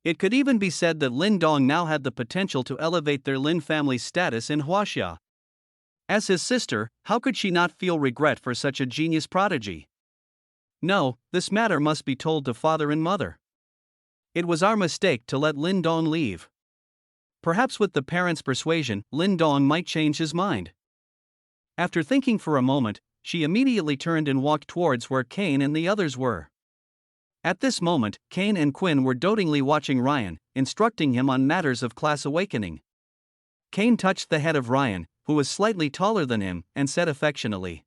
It could even be said that Lin Dong now had the potential to elevate their Lin family's status in Huaxia. As his sister, how could she not feel regret for such a genius prodigy? No, this matter must be told to father and mother. It was our mistake to let Lin Dong leave. Perhaps with the parents' persuasion, Lin Dong might change his mind. After thinking for a moment, she immediately turned and walked towards where Kane and the others were. At this moment, Kane and Quinn were dotingly watching Ryan, instructing him on matters of class awakening. Kane touched the head of Ryan, who was slightly taller than him, and said affectionately,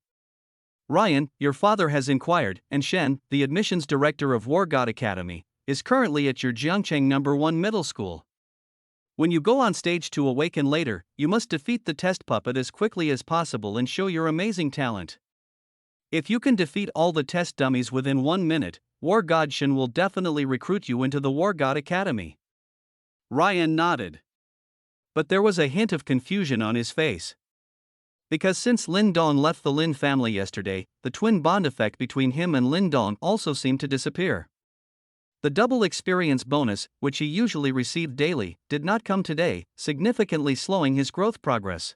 "Ryan, your father has inquired, and Shen, the admissions director of War God Academy, is currently at your Jiangcheng No. 1 middle school. When you go on stage to awaken later, you must defeat the test puppet as quickly as possible and show your amazing talent. If you can defeat all the test dummies within 1 minute, War God Shen will definitely recruit you into the War God Academy." Ryan nodded. But there was a hint of confusion on his face. Because since Lin Dong left the Lin family yesterday, the twin bond effect between him and Lin Dong also seemed to disappear. The double experience bonus, which he usually received daily, did not come today, significantly slowing his growth progress.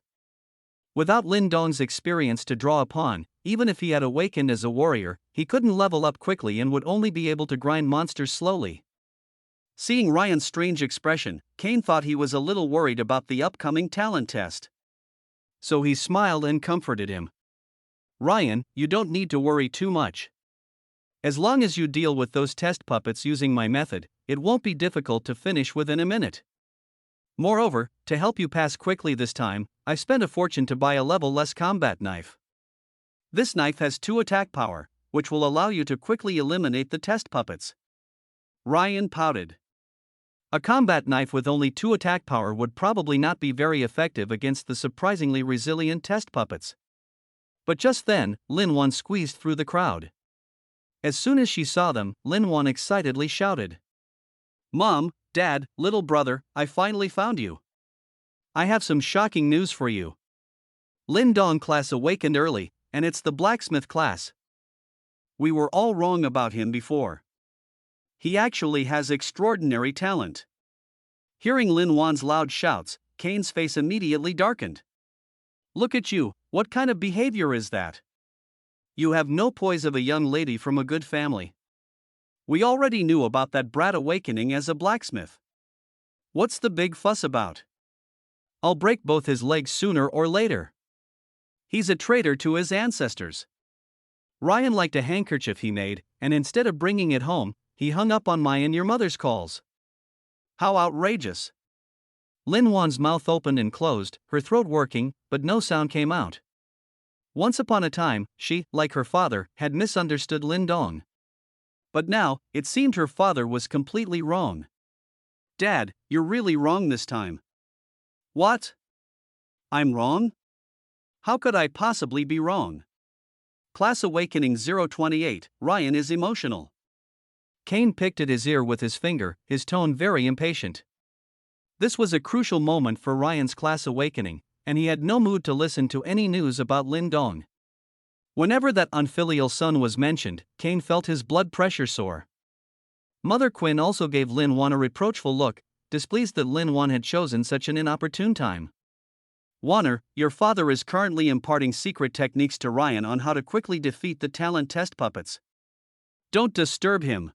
Without Lin Dong's experience to draw upon, even if he had awakened as a warrior, he couldn't level up quickly and would only be able to grind monsters slowly. Seeing Ryan's strange expression, Kane thought he was a little worried about the upcoming talent test. So he smiled and comforted him. "Ryan, you don't need to worry too much. As long as you deal with those test puppets using my method, it won't be difficult to finish within a minute. Moreover, to help you pass quickly this time, I spent a fortune to buy a level-less combat knife. This knife has 2 attack power, which will allow you to quickly eliminate the test puppets." Ryan pouted. A combat knife with only 2 attack power would probably not be very effective against the surprisingly resilient test puppets. But just then, Lin Wan squeezed through the crowd. As soon as she saw them, Lin Wan excitedly shouted, "Mom, Dad, little brother, I finally found you. I have some shocking news for you. Lin Dong class awakened early, and it's the blacksmith class. We were all wrong about him before. He actually has extraordinary talent." Hearing Lin Wan's loud shouts, Kane's face immediately darkened. "Look at you, what kind of behavior is that? You have no poise of a young lady from a good family. We already knew about that brat awakening as a blacksmith. What's the big fuss about? I'll break both his legs sooner or later. He's a traitor to his ancestors." Ryan liked a handkerchief he made, and instead of bringing it home, he hung up on my and your mother's calls. How outrageous. Lin Wan's mouth opened and closed, her throat working, but no sound came out. Once upon a time, she, like her father, had misunderstood Lin Dong. But now, it seemed her father was completely wrong. "Dad, you're really wrong this time." "What? I'm wrong? How could I possibly be wrong?" Class Awakening 028, Ryan is emotional. Kane picked at his ear with his finger, his tone very impatient. This was a crucial moment for Ryan's class awakening, and he had no mood to listen to any news about Lin Dong. Whenever that unfilial son was mentioned, Kane felt his blood pressure soar. Mother Quinn also gave Lin Wan a reproachful look, displeased that Lin Wan had chosen such an inopportune time. "Wanner, your father is currently imparting secret techniques to Ryan on how to quickly defeat the talent test puppets. Don't disturb him."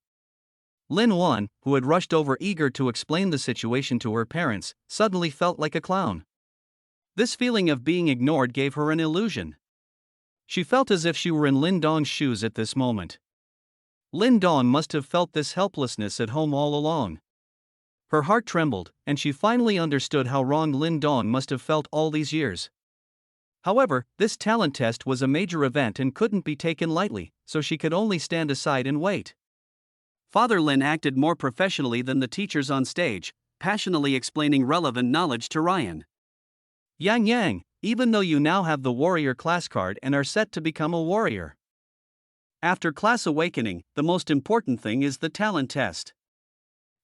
Lin Wan, who had rushed over eager to explain the situation to her parents, suddenly felt like a clown. This feeling of being ignored gave her an illusion. She felt as if she were in Lin Dong's shoes at this moment. Lin Dong must have felt this helplessness at home all along. Her heart trembled, and she finally understood how wrong Lin Dong must have felt all these years. However, this talent test was a major event and couldn't be taken lightly, so she could only stand aside and wait. Father Lin acted more professionally than the teachers on stage, passionately explaining relevant knowledge to Ryan. Yang, even though you now have the warrior class card and are set to become a warrior. After class awakening, the most important thing is the talent test.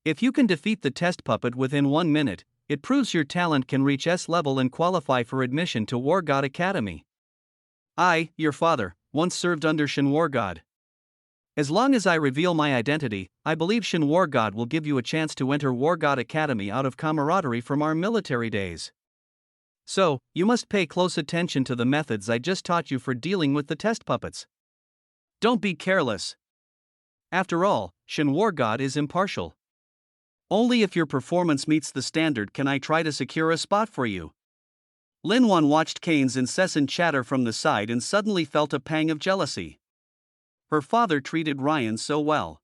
If you can defeat the test puppet within 1 minute, it proves your talent can reach S level and qualify for admission to War God Academy. I, your father, once served under Shin War God. As long as I reveal my identity, I believe Shin War God will give you a chance to enter War God Academy out of camaraderie from our military days. So, you must pay close attention to the methods I just taught you for dealing with the test puppets. Don't be careless. After all, Shin War God is impartial. Only if your performance meets the standard can I try to secure a spot for you. Lin Wan watched Kane's incessant chatter from the side and suddenly felt a pang of jealousy. Her father treated Ryan so well.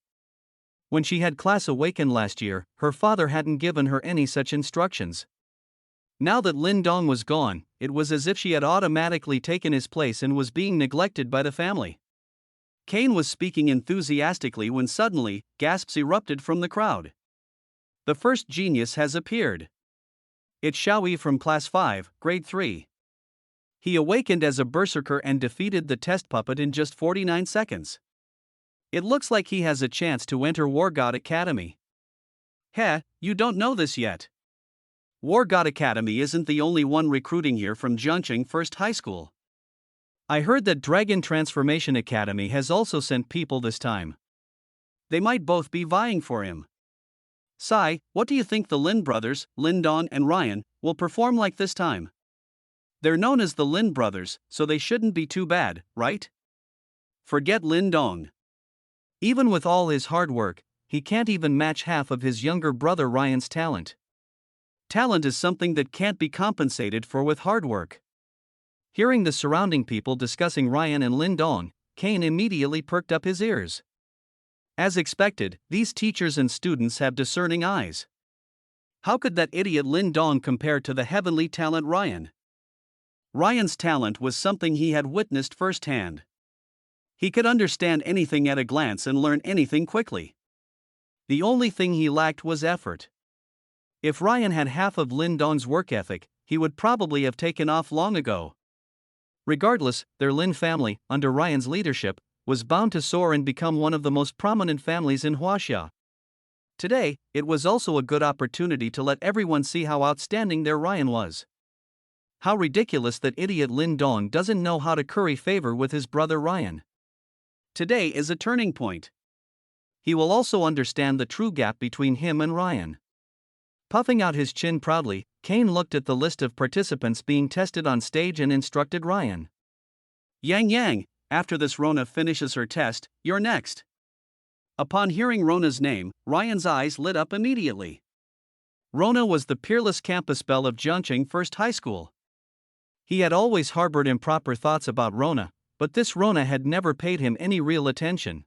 When she had class awakened last year, her father hadn't given her any such instructions. Now that Lin Dong was gone, it was as if she had automatically taken his place and was being neglected by the family. Kane was speaking enthusiastically when suddenly, gasps erupted from the crowd. The first genius has appeared. It's Xiaoyi from Class 5, Grade 3. He awakened as a berserker and defeated the test puppet in just 49 seconds. It looks like he has a chance to enter War God Academy. Heh, you don't know this yet. War God Academy isn't the only one recruiting here from Jiangqing First High School. I heard that Dragon Transformation Academy has also sent people this time. They might both be vying for him. Sai, what do you think the Lin brothers, Lin Dong and Ryan, will perform like this time? They're known as the Lin brothers, so they shouldn't be too bad, right? Forget Lin Dong. Even with all his hard work, he can't even match half of his younger brother Ryan's talent. Talent is something that can't be compensated for with hard work. Hearing the surrounding people discussing Ryan and Lin Dong, Kane immediately perked up his ears. As expected, these teachers and students have discerning eyes. How could that idiot Lin Dong compare to the heavenly talent Ryan? Ryan's talent was something he had witnessed firsthand. He could understand anything at a glance and learn anything quickly. The only thing he lacked was effort. If Ryan had half of Lin Dong's work ethic, he would probably have taken off long ago. Regardless, their Lin family, under Ryan's leadership, was bound to soar and become one of the most prominent families in Huaxia. Today, it was also a good opportunity to let everyone see how outstanding their Ryan was. How ridiculous that idiot Lin Dong doesn't know how to curry favor with his brother Ryan. Today is a turning point. He will also understand the true gap between him and Ryan. Puffing out his chin proudly, Kane looked at the list of participants being tested on stage and instructed Ryan. Yang, after this Rona finishes her test, you're next. Upon hearing Rona's name, Ryan's eyes lit up immediately. Rona was the peerless campus belle of Jiangqing First High School. He had always harbored improper thoughts about Rona, but this Rona had never paid him any real attention.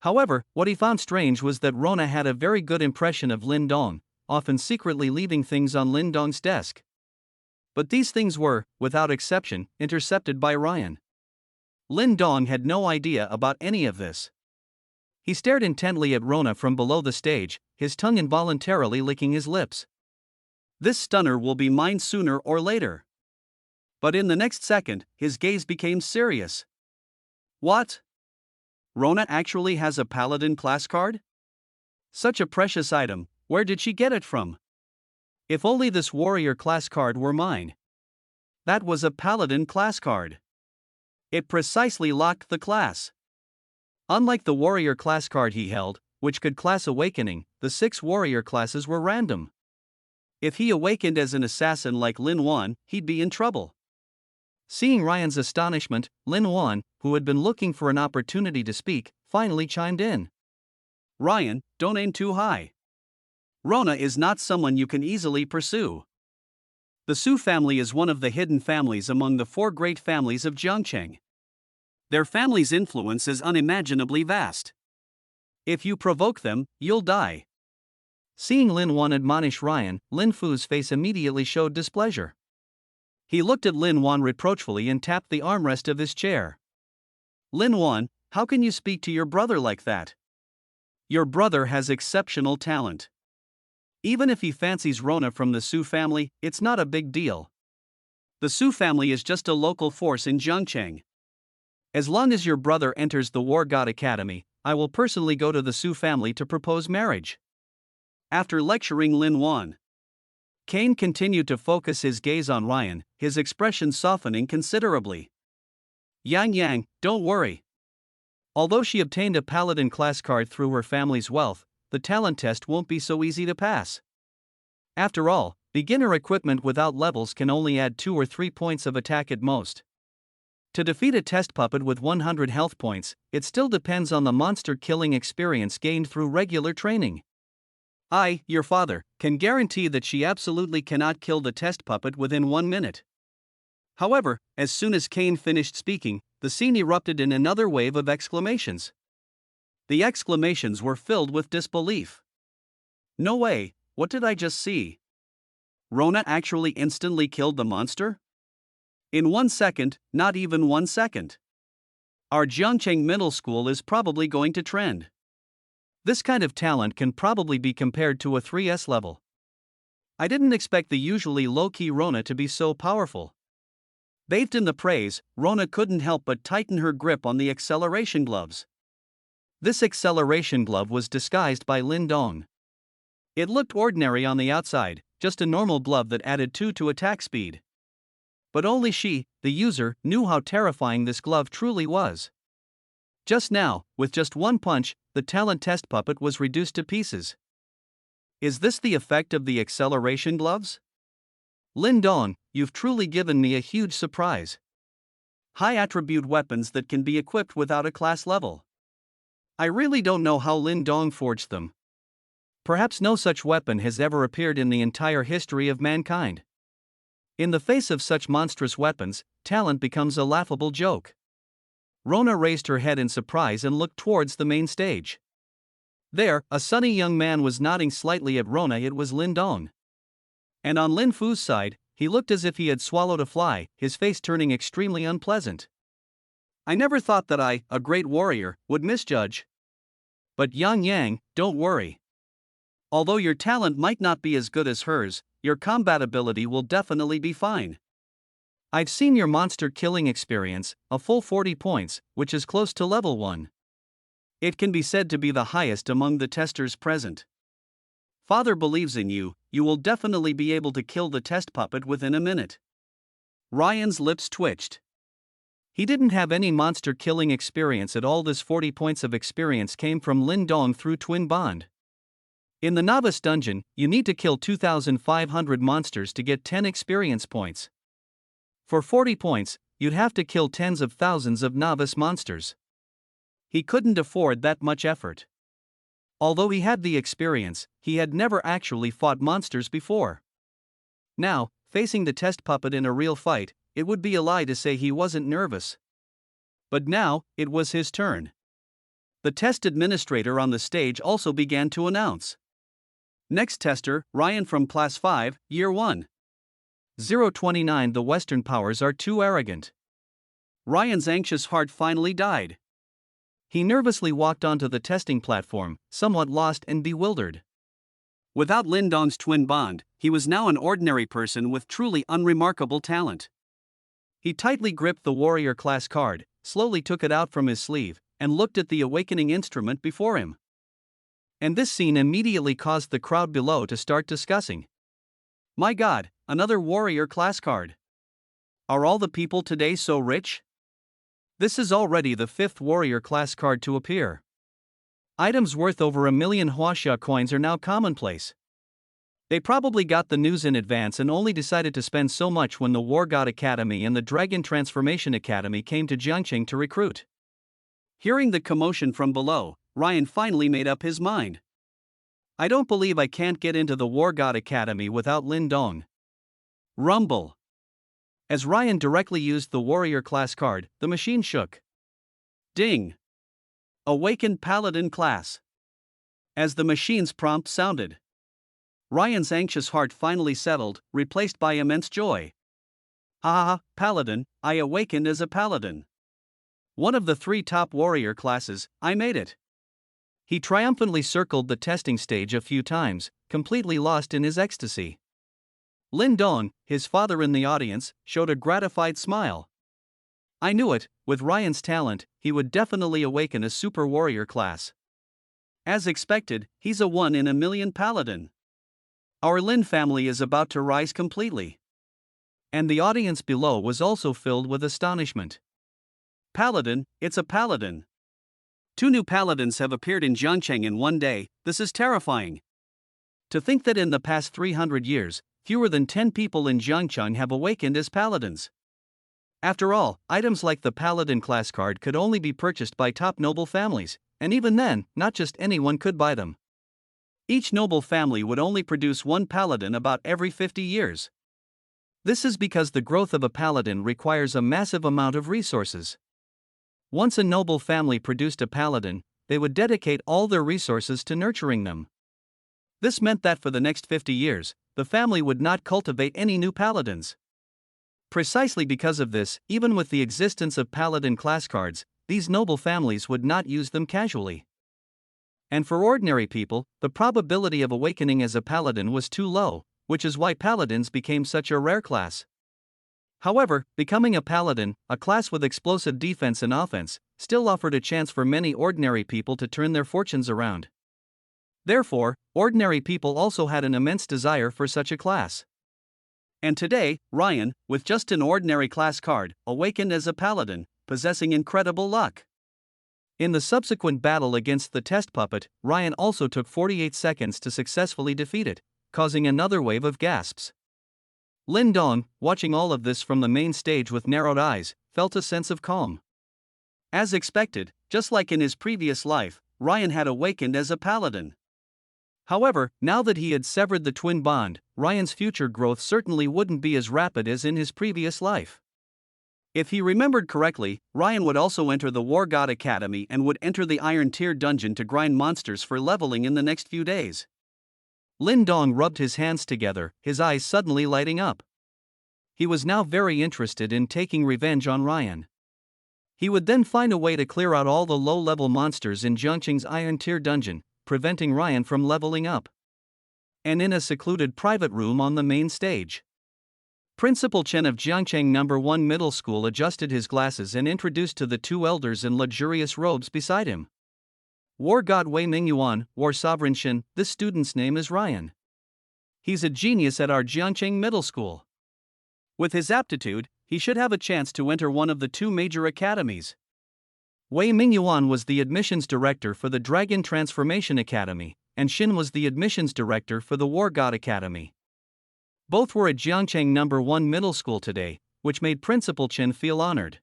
However, what he found strange was that Rona had a very good impression of Lin Dong, often secretly leaving things on Lin Dong's desk. But these things were, without exception, intercepted by Ryan. Lin Dong had no idea about any of this. He stared intently at Rona from below the stage, his tongue involuntarily licking his lips. This stunner will be mine sooner or later. But in the next second, his gaze became serious. What? Rona actually has a paladin class card? Such a precious item, where did she get it from? If only this warrior class card were mine. That was a paladin class card. It precisely locked the class. Unlike the warrior class card he held, which could class awakening, the 6 warrior classes were random. If he awakened as an assassin like Lin Wan, he'd be in trouble. Seeing Ryan's astonishment, Lin Wan, who had been looking for an opportunity to speak, finally chimed in. Ryan, don't aim too high. Rona is not someone you can easily pursue. The Su family is one of the hidden families among the 4 great families of Jiangqing. Their family's influence is unimaginably vast. If you provoke them, you'll die. Seeing Lin Wan admonish Ryan, Lin Fu's face immediately showed displeasure. He looked at Lin Wan reproachfully and tapped the armrest of his chair. Lin Wan, how can you speak to your brother like that? Your brother has exceptional talent. Even if he fancies Rona from the Su family, it's not a big deal. The Su family is just a local force in Jiangqing. As long as your brother enters the War God Academy, I will personally go to the Su family to propose marriage. After lecturing Lin Wan, Kane continued to focus his gaze on Ryan, his expression softening considerably. Yang, don't worry. Although she obtained a paladin class card through her family's wealth, the talent test won't be so easy to pass. After all, beginner equipment without levels can only add 2 or 3 points of attack at most. To defeat a test puppet with 100 health points, it still depends on the monster killing experience gained through regular training. I, your father, can guarantee that she absolutely cannot kill the test puppet within 1 minute. However, as soon as Kane finished speaking, the scene erupted in another wave of exclamations. The exclamations were filled with disbelief. No way, what did I just see? Rona actually instantly killed the monster? In 1 second, not even 1 second. Our Jiangcheng Middle School is probably going to trend. This kind of talent can probably be compared to a 3S level. I didn't expect the usually low-key Rona to be so powerful. Bathed in the praise, Rona couldn't help but tighten her grip on the acceleration gloves. This acceleration glove was disguised by Lin Dong. It looked ordinary on the outside, just a normal glove that added 2 to attack speed. But only she, the user, knew how terrifying this glove truly was. Just now, with just 1 punch, the talent test puppet was reduced to pieces. Is this the effect of the acceleration gloves? Lin Dong, you've truly given me a huge surprise. High attribute weapons that can be equipped without a class level. I really don't know how Lin Dong forged them. Perhaps no such weapon has ever appeared in the entire history of mankind. In the face of such monstrous weapons, talent becomes a laughable joke. Rona raised her head in surprise and looked towards the main stage. There, a sunny young man was nodding slightly at Rona. It was Lin Dong. And on Lin Fu's side, he looked as if he had swallowed a fly, his face turning extremely unpleasant. I never thought that I, a great warrior, would misjudge. But Yang, don't worry. Although your talent might not be as good as hers, your combat ability will definitely be fine. I've seen your monster killing experience, a full 40 points, which is close to level 1. It can be said to be the highest among the testers present. Father believes in you, you will definitely be able to kill the test puppet within a minute. Ryan's lips twitched. He didn't have any monster killing experience at all. This 40 points of experience came from Lin Dong through Twin Bond. In the novice dungeon, you need to kill 2,500 monsters to get 10 experience points. For 40 points, you'd have to kill tens of thousands of novice monsters. He couldn't afford that much effort. Although he had the experience, he had never actually fought monsters before. Now, facing the test puppet in a real fight, it would be a lie to say he wasn't nervous. But now, it was his turn. The test administrator on the stage also began to announce. Next tester, Ryan from Class 5, Year 1. 029. The Western powers are too arrogant. Ryan's anxious heart finally died. He nervously walked onto the testing platform, somewhat lost and bewildered. Without Lin Dong's twin bond, he was now an ordinary person with truly unremarkable talent. He tightly gripped the warrior class card, slowly took it out from his sleeve, and looked at the awakening instrument before him. And this scene immediately caused the crowd below to start discussing. My God, another warrior class card. Are all the people today so rich? This is already the 5th warrior class card to appear. Items worth over 1 million Huaxia coins are now commonplace. They probably got the news in advance and only decided to spend so much when the War God Academy and the Dragon Transformation Academy came to Jiangcheng to recruit. Hearing the commotion from below, Ryan finally made up his mind. I don't believe I can't get into the War God Academy without Lin Dong. Rumble. As Ryan directly used the warrior class card, the machine shook. Ding. Awakened Paladin class. As the machine's prompt sounded, Ryan's anxious heart finally settled, replaced by immense joy. Ha, Paladin, I awakened as a Paladin. One of the 3 top warrior classes, I made it. He triumphantly circled the testing stage a few times, completely lost in his ecstasy. Lin Dong, his father in the audience, showed a gratified smile. I knew it, with Ryan's talent, he would definitely awaken a super warrior class. As expected, he's a 1 in a million Paladin. Our Lin family is about to rise completely. And the audience below was also filled with astonishment. Paladin, it's a paladin. 2 new paladins have appeared in Jiangcheng in one day. This is terrifying. To think that in the past 300 years, fewer than 10 people in Jiangcheng have awakened as paladins. After all, items like the paladin class card could only be purchased by top noble families, and even then, not just anyone could buy them. Each noble family would only produce one paladin about every 50 years. This is because the growth of a paladin requires a massive amount of resources. Once a noble family produced a paladin, they would dedicate all their resources to nurturing them. This meant that for the next 50 years, the family would not cultivate any new paladins. Precisely because of this, even with the existence of paladin class cards, these noble families would not use them casually. And for ordinary people, the probability of awakening as a paladin was too low, which is why paladins became such a rare class. However, becoming a paladin, a class with explosive defense and offense, still offered a chance for many ordinary people to turn their fortunes around. Therefore, ordinary people also had an immense desire for such a class. And today, Ryan, with just an ordinary class card, awakened as a paladin, possessing incredible luck. In the subsequent battle against the test puppet, Ryan also took 48 seconds to successfully defeat it, causing another wave of gasps. Lin Dong, watching all of this from the main stage with narrowed eyes, felt a sense of calm. As expected, just like in his previous life, Ryan had awakened as a paladin. However, now that he had severed the twin bond, Ryan's future growth certainly wouldn't be as rapid as in his previous life. If he remembered correctly, Ryan would also enter the War God Academy and would enter the Iron Tier dungeon to grind monsters for leveling in the next few days. Lin Dong rubbed his hands together, his eyes suddenly lighting up. He was now very interested in taking revenge on Ryan. He would then find a way to clear out all the low-level monsters in Jiangcheng's Iron Tier dungeon, preventing Ryan from leveling up. And in a secluded private room on the main stage, Principal Chen of Jiangcheng No. 1 Middle School adjusted his glasses and introduced to the 2 elders in luxurious robes beside him. War God Wei Mingyuan, War Sovereign Shin, this student's name is Ryan. He's a genius at our Jiangcheng Middle School. With his aptitude, he should have a chance to enter one of the 2 major academies. Wei Mingyuan was the admissions director for the Dragon Transformation Academy, and Shin was the admissions director for the War God Academy. Both were at Jiangcheng No. 1 Middle School today, which made Principal Chen feel honored.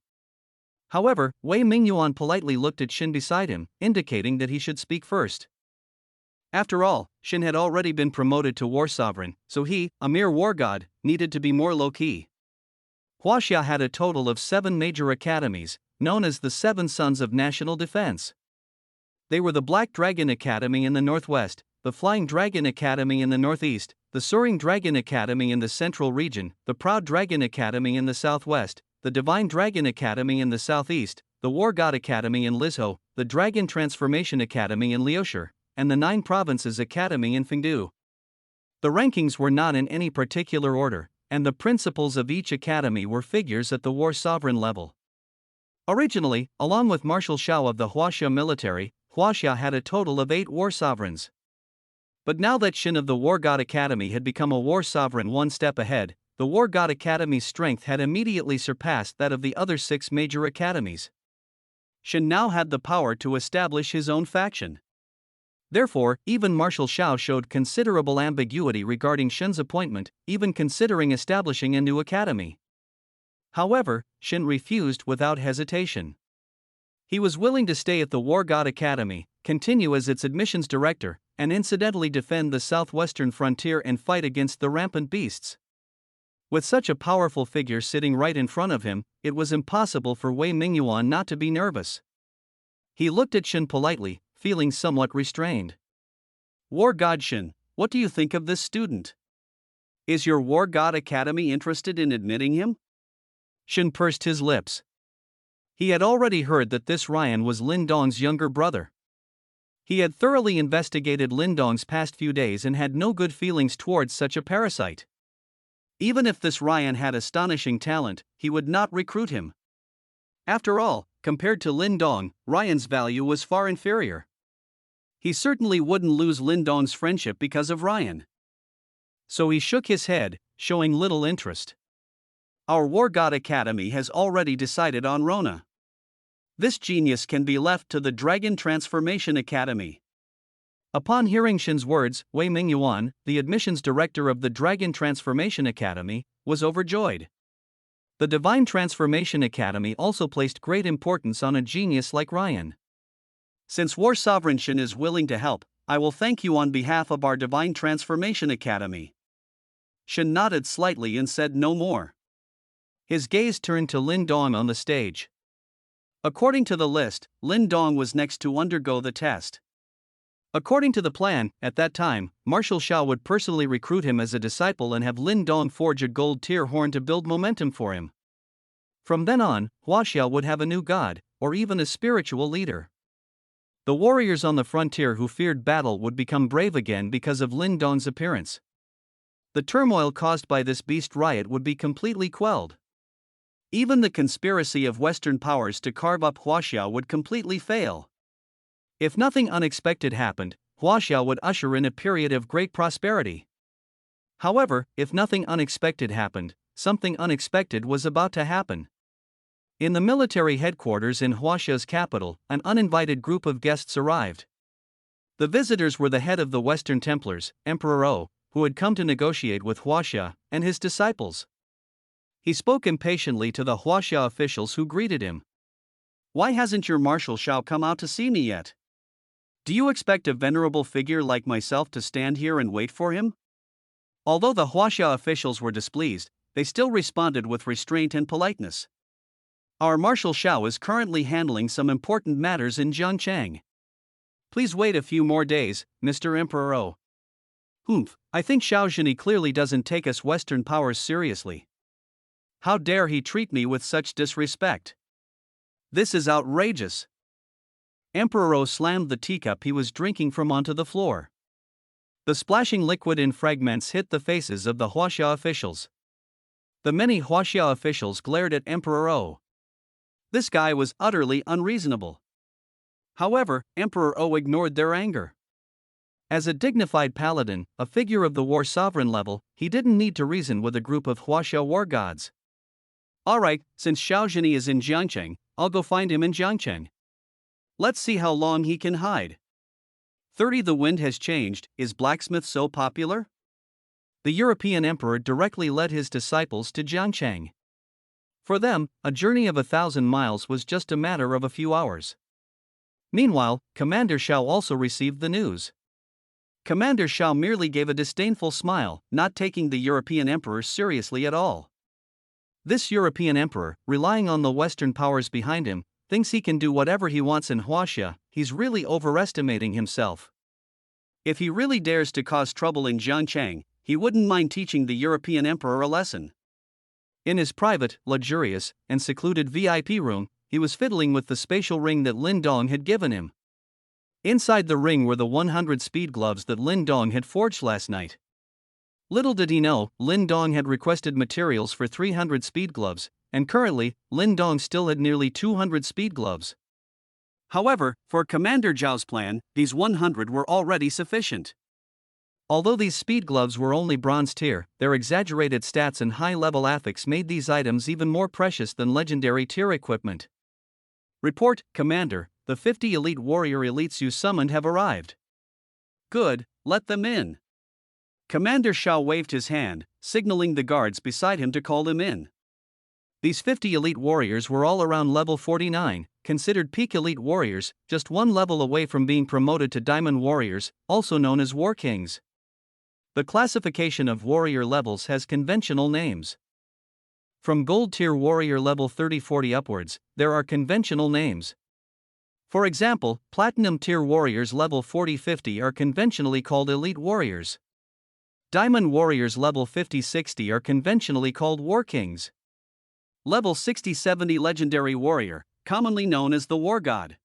However, Wei Mingyuan politely looked at Shin beside him, indicating that he should speak first. After all, Shin had already been promoted to War Sovereign, so he, a mere war god, needed to be more low-key. Huaxia had a total of 7 major academies, known as the 7 Sons of National Defense. They were the Black Dragon Academy in the northwest, the Flying Dragon Academy in the northeast, the Soaring Dragon Academy in the central region, the Proud Dragon Academy in the southwest, the Divine Dragon Academy in the southeast, the War God Academy in Lizhou, the Dragon Transformation Academy in Liushi, and the 9 Provinces Academy in Fengdu. The rankings were not in any particular order, and the principals of each academy were figures at the War Sovereign level. Originally, along with Marshal Shao of the Huaxia military, Huaxia had a total of 8 War Sovereigns. But now that Shin of the War God Academy had become a War Sovereign one step ahead, the War God Academy's strength had immediately surpassed that of the other 6 major academies. Shin now had the power to establish his own faction. Therefore, even Marshal Shao showed considerable ambiguity regarding Shin's appointment, even considering establishing a new academy. However, Shin refused without hesitation. He was willing to stay at the War God Academy, continue as its admissions director, and incidentally defend the southwestern frontier and fight against the rampant beasts. With such a powerful figure sitting right in front of him, it was impossible for Wei Mingyuan not to be nervous. He looked at Shin politely, feeling somewhat restrained. War God Shin, what do you think of this student? Is your War God Academy interested in admitting him? Shin pursed his lips. He had already heard that this Ryan was Lin Dong's younger brother. He had thoroughly investigated Lin Dong's past few days and had no good feelings towards such a parasite. Even if this Ryan had astonishing talent, he would not recruit him. After all, compared to Lin Dong, Ryan's value was far inferior. He certainly wouldn't lose Lin Dong's friendship because of Ryan. So he shook his head, showing little interest. Our War God Academy has already decided on Rona. This genius can be left to the Dragon Transformation Academy. Upon hearing Shin's words, Wei Mingyuan, the admissions director of the Dragon Transformation Academy, was overjoyed. The Divine Transformation Academy also placed great importance on a genius like Ryan. Since War Sovereign Shin is willing to help, I will thank you on behalf of our Divine Transformation Academy. Shin nodded slightly and said no more. His gaze turned to Lin Dong on the stage. According to the list, Lin Dong was next to undergo the test. According to the plan, at that time, Marshal Xiao would personally recruit him as a disciple and have Lin Dong forge a gold tier horn to build momentum for him. From then on, Huaxiao would have a new god, or even a spiritual leader. The warriors on the frontier who feared battle would become brave again because of Lin Dong's appearance. The turmoil caused by this beast riot would be completely quelled. Even the conspiracy of Western powers to carve up Huaxiao would completely fail. If nothing unexpected happened, Huaxiao would usher in a period of great prosperity. However, if nothing unexpected happened, something unexpected was about to happen. In the military headquarters in Huaxiao's capital, an uninvited group of guests arrived. The visitors were the head of the Western Templars, Emperor O, who had come to negotiate with Huaxia, and his disciples. He spoke impatiently to the Huaxia officials who greeted him. Why hasn't your Marshal Xiao come out to see me yet? Do you expect a venerable figure like myself to stand here and wait for him? Although the Huaxia officials were displeased, they still responded with restraint and politeness. Our Marshal Xiao is currently handling some important matters in Jiangchang. Please wait a few more days, Mr. Emperor O. I think Xiao Zhini clearly doesn't take us Western powers seriously. How dare he treat me with such disrespect? This is outrageous. Emperor O slammed the teacup he was drinking from onto the floor. The splashing liquid in fragments hit the faces of the Huaxia officials. The many Huaxia officials glared at Emperor O. This guy was utterly unreasonable. However, Emperor O ignored their anger. As a dignified paladin, a figure of the war sovereign level, he didn't need to reason with a group of Huaxia war gods. Alright, since Xiao Zhini is in Jiangcheng, I'll go find him in Jiangcheng. Let's see how long he can hide. 30 The wind has changed. Is Blacksmith so popular? The European emperor directly led his disciples to Jiangcheng. For them, a journey of 1,000 miles was just a matter of a few hours. Meanwhile, Commander Xiao also received the news. Commander Xiao merely gave a disdainful smile, not taking the European emperor seriously at all. This European emperor, relying on the Western powers behind him, thinks he can do whatever he wants in Huaxia. He's really overestimating himself. If he really dares to cause trouble in Jiangcheng, he wouldn't mind teaching the European emperor a lesson. In his private, luxurious, and secluded VIP room, he was fiddling with the spatial ring that Lin Dong had given him. Inside the ring were the 100 speed gloves that Lin Dong had forged last night. Little did he know, Lin Dong had requested materials for 300 speed gloves, and currently, Lin Dong still had nearly 200 speed gloves. However, for Commander Zhao's plan, these 100 were already sufficient. Although these speed gloves were only bronze tier, their exaggerated stats and high-level affix made these items even more precious than legendary tier equipment. Report, Commander, the 50 elite warrior elites you summoned have arrived. Good, let them in. Commander Xiao waved his hand, signaling the guards beside him to call them in. These 50 elite warriors were all around level 49, considered peak elite warriors, just one level away from being promoted to diamond warriors, also known as war kings. The classification of warrior levels has conventional names. From gold tier warrior level 30-40 upwards, there are conventional names. For example, platinum tier warriors level 40-50 are conventionally called elite warriors. Diamond warriors level 50-60 are conventionally called war kings. Level 60-70 legendary warrior, commonly known as the war god.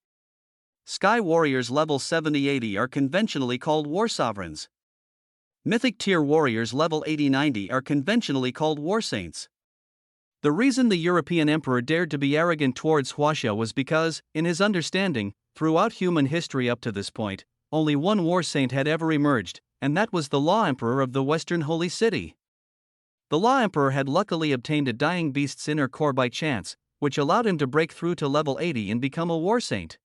Sky warriors level 70-80 are conventionally called war sovereigns. Mythic tier warriors level 80-90 are conventionally called war saints. The reason the European emperor dared to be arrogant towards Huaxia was because, in his understanding, throughout human history up to this point, only one war saint had ever emerged, and that was the Law Emperor of the Western Holy City. The Law Emperor had luckily obtained a dying beast's inner core by chance, which allowed him to break through to level 80 and become a war saint.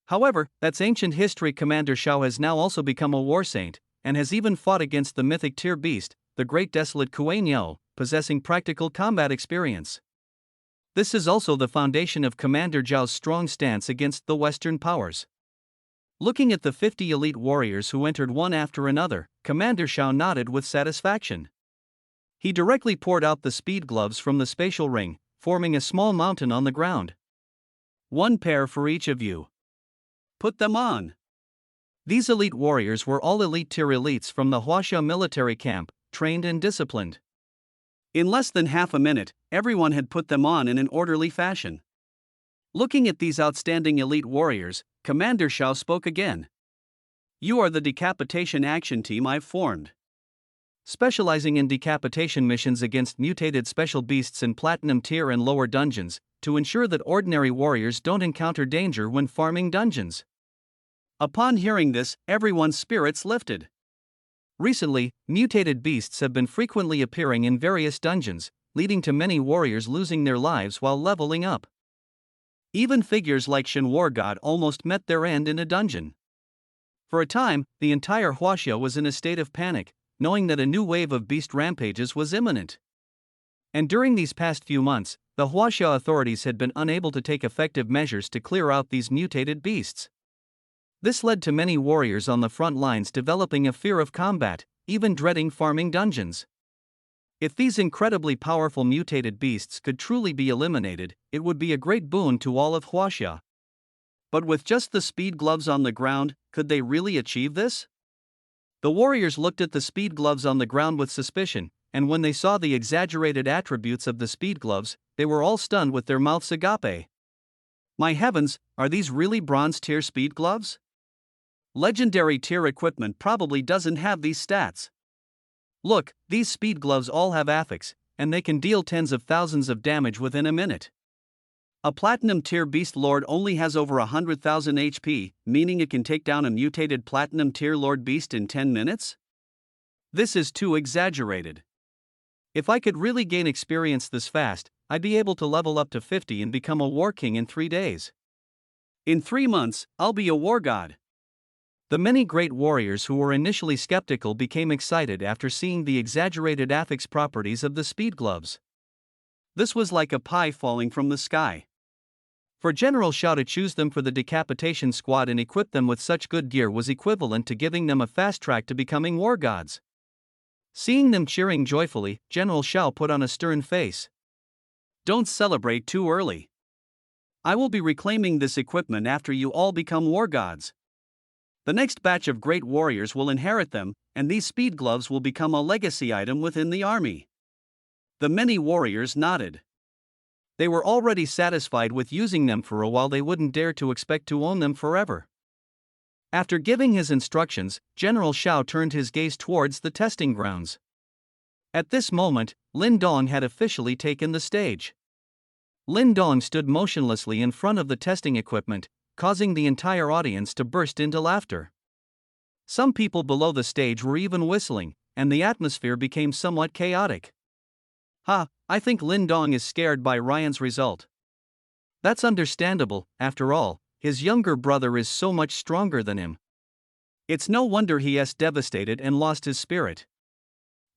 However, that's ancient history. Commander Shao has now also become a war saint, and has even fought against the mythic tier beast, the Great Desolate Kuei Niao, possessing practical combat experience. This is also the foundation of Commander Zhao's strong stance against the Western powers. Looking at the 50 elite warriors who entered one after another, Commander Shao nodded with satisfaction. He directly poured out the speed gloves from the spatial ring, forming a small mountain on the ground. One pair for each of you. Put them on. These elite warriors were all elite tier elites from the Huaxia military camp, trained and disciplined. In less than half a minute, everyone had put them on in an orderly fashion. Looking at these outstanding elite warriors, Commander Shao spoke again. You are the decapitation action team I've formed. Specializing in decapitation missions against mutated special beasts in platinum tier and lower dungeons, to ensure that ordinary warriors don't encounter danger when farming dungeons. Upon hearing this, everyone's spirits lifted. Recently, mutated beasts have been frequently appearing in various dungeons, leading to many warriors losing their lives while leveling up. Even figures like Shen War God almost met their end in a dungeon. For a time, the entire Huaxia was in a state of panic, knowing that a new wave of beast rampages was imminent. And during these past few months, the Huaxia authorities had been unable to take effective measures to clear out these mutated beasts. This led to many warriors on the front lines developing a fear of combat, even dreading farming dungeons. If these incredibly powerful mutated beasts could truly be eliminated, it would be a great boon to all of Huaxia. But with just the speed gloves on the ground, could they really achieve this? The warriors looked at the speed gloves on the ground with suspicion, and when they saw the exaggerated attributes of the speed gloves, they were all stunned with their mouths agape. My heavens, are these really bronze tier speed gloves? Legendary tier equipment probably doesn't have these stats. Look, these speed gloves all have affix, and they can deal tens of thousands of damage within a minute. A platinum tier beast lord only has over 100,000 HP, meaning it can take down a mutated platinum tier lord beast in 10 minutes? This is too exaggerated. If I could really gain experience this fast, I'd be able to level up to 50 and become a war king in 3 days. In 3 months, I'll be a war god. The many great warriors who were initially skeptical became excited after seeing the exaggerated affix properties of the speed gloves. This was like a pie falling from the sky. For General Shao to choose them for the decapitation squad and equip them with such good gear was equivalent to giving them a fast track to becoming war gods. Seeing them cheering joyfully, General Shao put on a stern face. Don't celebrate too early. I will be reclaiming this equipment after you all become war gods. The next batch of great warriors will inherit them, and these speed gloves will become a legacy item within the army. The many warriors nodded. They were already satisfied with using them for a while. They wouldn't dare to expect to own them forever. After giving his instructions, General Shao turned his gaze towards the testing grounds. At this moment, Lin Dong had officially taken the stage. Lin Dong stood motionlessly in front of the testing equipment, causing the entire audience to burst into laughter. Some people below the stage were even whistling, and the atmosphere became somewhat chaotic. I think Lin Dong is scared by Ryan's result. That's understandable, after all, his younger brother is so much stronger than him. It's no wonder he is devastated and lost his spirit.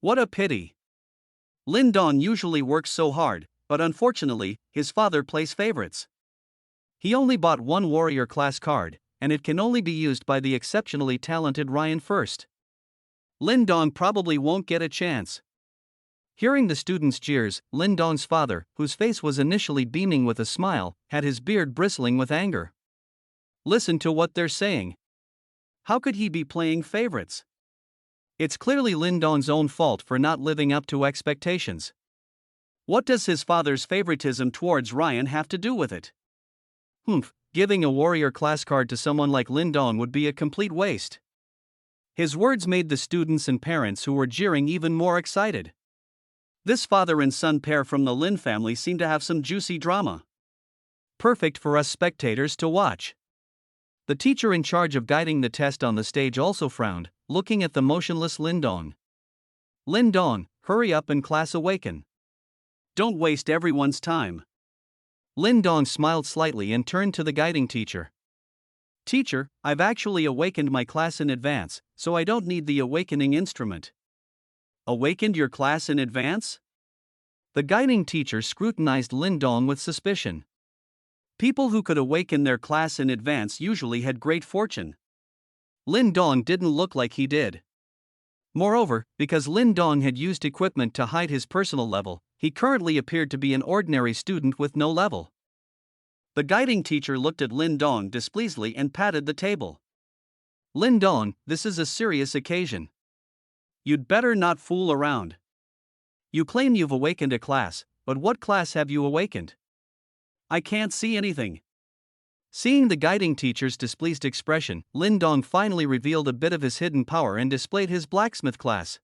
What a pity. Lin Dong usually works so hard, but unfortunately, his father plays favorites. He only bought one warrior class card, and it can only be used by the exceptionally talented Ryan first. Lin Dong probably won't get a chance. Hearing the students' jeers, Lin Dong's father, whose face was initially beaming with a smile, had his beard bristling with anger. Listen to what they're saying. How could he be playing favorites? It's clearly Lin Dong's own fault for not living up to expectations. What does his father's favoritism towards Ryan have to do with it? Giving a warrior class card to someone like Lin Dong would be a complete waste. His words made the students and parents who were jeering even more excited. This father and son pair from the Lin family seem to have some juicy drama. Perfect for us spectators to watch. The teacher in charge of guiding the test on the stage also frowned, looking at the motionless Lin Dong. Lin Dong, hurry up and class awaken. Don't waste everyone's time. Lin Dong smiled slightly and turned to the guiding teacher. Teacher, I've actually awakened my class in advance, so I don't need the awakening instrument. Awakened your class in advance? The guiding teacher scrutinized Lin Dong with suspicion. People who could awaken their class in advance usually had great fortune. Lin Dong didn't look like he did. Moreover, because Lin Dong had used equipment to hide his personal level, he currently appeared to be an ordinary student with no level. The guiding teacher looked at Lin Dong displeasedly and patted the table. Lin Dong, this is a serious occasion. You'd better not fool around. You claim you've awakened a class, but what class have you awakened? I can't see anything. Seeing the guiding teacher's displeased expression, Lin Dong finally revealed a bit of his hidden power and displayed his blacksmith class.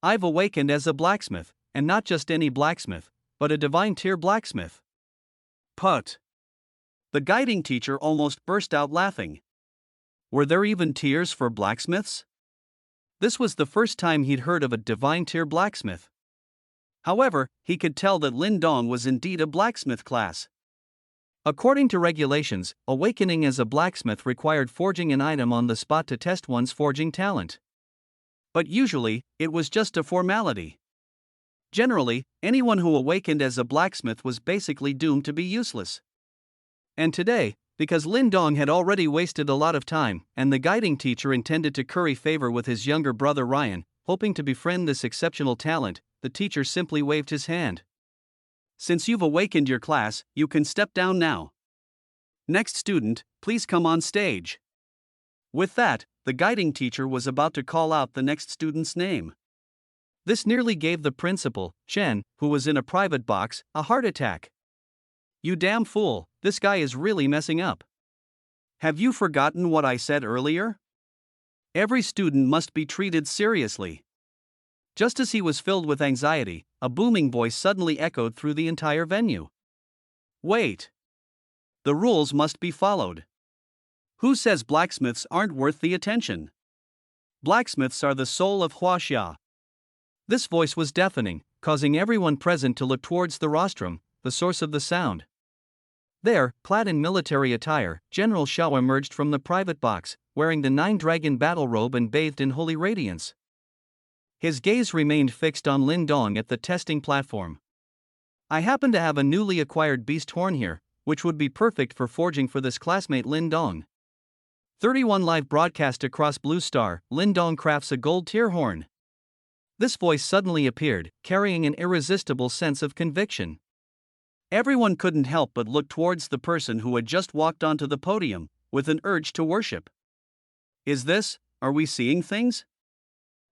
I've awakened as a blacksmith, and not just any blacksmith, but a divine tier blacksmith. Put. The guiding teacher almost burst out laughing. Were there even tiers for blacksmiths? This was the first time he'd heard of a divine tier blacksmith. However, he could tell that Lin Dong was indeed a blacksmith class. According to regulations, awakening as a blacksmith required forging an item on the spot to test one's forging talent. But usually, it was just a formality. Generally, anyone who awakened as a blacksmith was basically doomed to be useless. And today, because Lin Dong had already wasted a lot of time, and the guiding teacher intended to curry favor with his younger brother Ryan, hoping to befriend this exceptional talent, the teacher simply waved his hand. Since you've awakened your class, you can step down now. Next student, please come on stage. With that, the guiding teacher was about to call out the next student's name. This nearly gave the principal, Chen, who was in a private box, a heart attack. You damn fool, this guy is really messing up. Have you forgotten what I said earlier? Every student must be treated seriously. Just as he was filled with anxiety, a booming voice suddenly echoed through the entire venue. Wait. The rules must be followed. Who says blacksmiths aren't worth the attention? Blacksmiths are the soul of Huaxia. This voice was deafening, causing everyone present to look towards the rostrum, the source of the sound. There, clad in military attire, General Xiao emerged from the private box, wearing the nine-dragon battle robe and bathed in holy radiance. His gaze remained fixed on Lin Dong at the testing platform. I happen to have a newly acquired beast horn here, which would be perfect for forging for this classmate Lin Dong. 31 live broadcast across Blue Star, Lin Dong crafts a gold tier horn. This voice suddenly appeared, carrying an irresistible sense of conviction. Everyone couldn't help but look towards the person who had just walked onto the podium, with an urge to worship. Are we seeing things?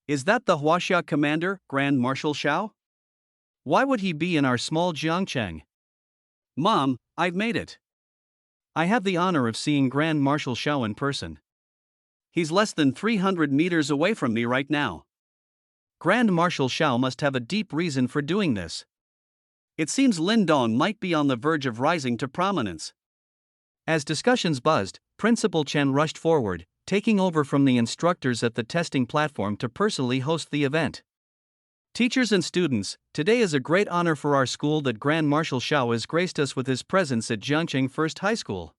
Is that the Huaxia commander, Grand Marshal Xiao? Why would he be in our small Jiangcheng? Mom, I've made it. I have the honor of seeing Grand Marshal Xiao in person. He's less than 300 meters away from me right now. Grand Marshal Xiao must have a deep reason for doing this. It seems Lin Dong might be on the verge of rising to prominence. As discussions buzzed, Principal Chen rushed forward, taking over from the instructors at the testing platform to personally host the event. Teachers and students, today is a great honor for our school that Grand Marshal Xiao has graced us with his presence at Jiangcheng First High School.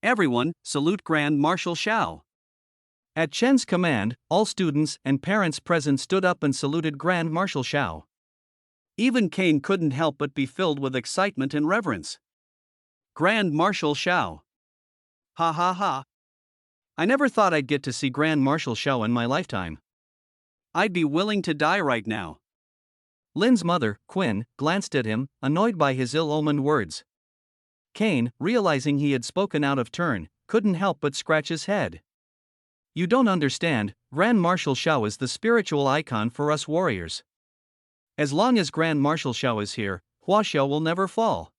Everyone, salute Grand Marshal Xiao. At Chen's command, all students and parents present stood up and saluted Grand Marshal Xiao. Even Kane couldn't help but be filled with excitement and reverence. Grand Marshal Xiao. Ha ha ha. I never thought I'd get to see Grand Marshal Xiao in my lifetime. I'd be willing to die right now. Lin's mother, Quinn, glanced at him, annoyed by his ill-omened words. Kane, realizing he had spoken out of turn, couldn't help but scratch his head. You don't understand, Grand Marshal Xiao is the spiritual icon for us warriors. As long as Grand Marshal Xiao is here, Huaxia will never fall.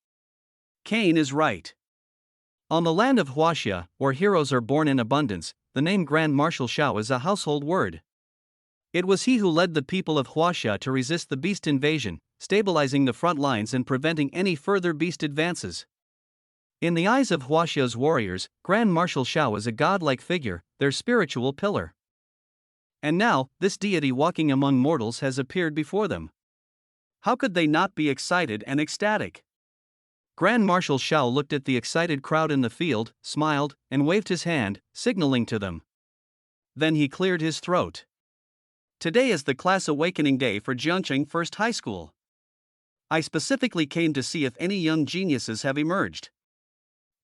Kane is right. On the land of Huaxia, where heroes are born in abundance, the name Grand Marshal Xiao is a household word. It was he who led the people of Huaxia to resist the beast invasion, stabilizing the front lines and preventing any further beast advances. In the eyes of Huaxia's warriors, Grand Marshal Xiao is a godlike figure, their spiritual pillar. And now, this deity walking among mortals has appeared before them. How could they not be excited and ecstatic? Grand Marshal Shao looked at the excited crowd in the field, smiled, and waved his hand, signaling to them. Then he cleared his throat. Today is the class awakening day for Jiangcheng First High School. I specifically came to see if any young geniuses have emerged.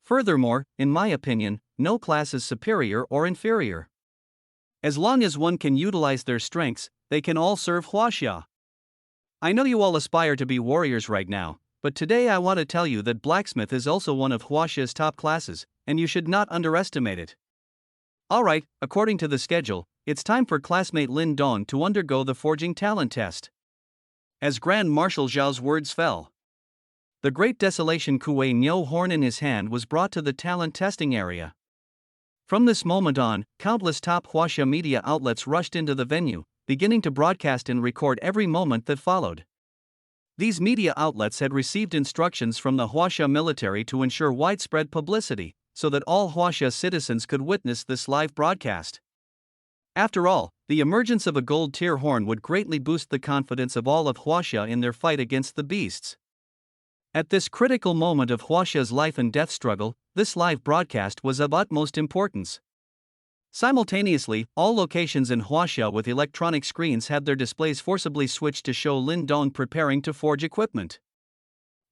Furthermore, in my opinion, no class is superior or inferior. As long as one can utilize their strengths, they can all serve Huaxia. I know you all aspire to be warriors right now, but today I want to tell you that Blacksmith is also one of Huaxia's top classes, and you should not underestimate it. Alright, according to the schedule, it's time for classmate Lin Dong to undergo the forging talent test. As Grand Marshal Zhao's words fell, the Great Desolation Kuei Nyo horn in his hand was brought to the talent testing area. From this moment on, countless top Huaxia media outlets rushed into the venue, beginning to broadcast and record every moment that followed. These media outlets had received instructions from the Huaxia military to ensure widespread publicity, so that all Huaxia citizens could witness this live broadcast. After all, the emergence of a gold-tier horn would greatly boost the confidence of all of Huaxia in their fight against the beasts. At this critical moment of Huaxia's life and death struggle, this live broadcast was of utmost importance. Simultaneously, all locations in Huaxia with electronic screens had their displays forcibly switched to show Lin Dong preparing to forge equipment.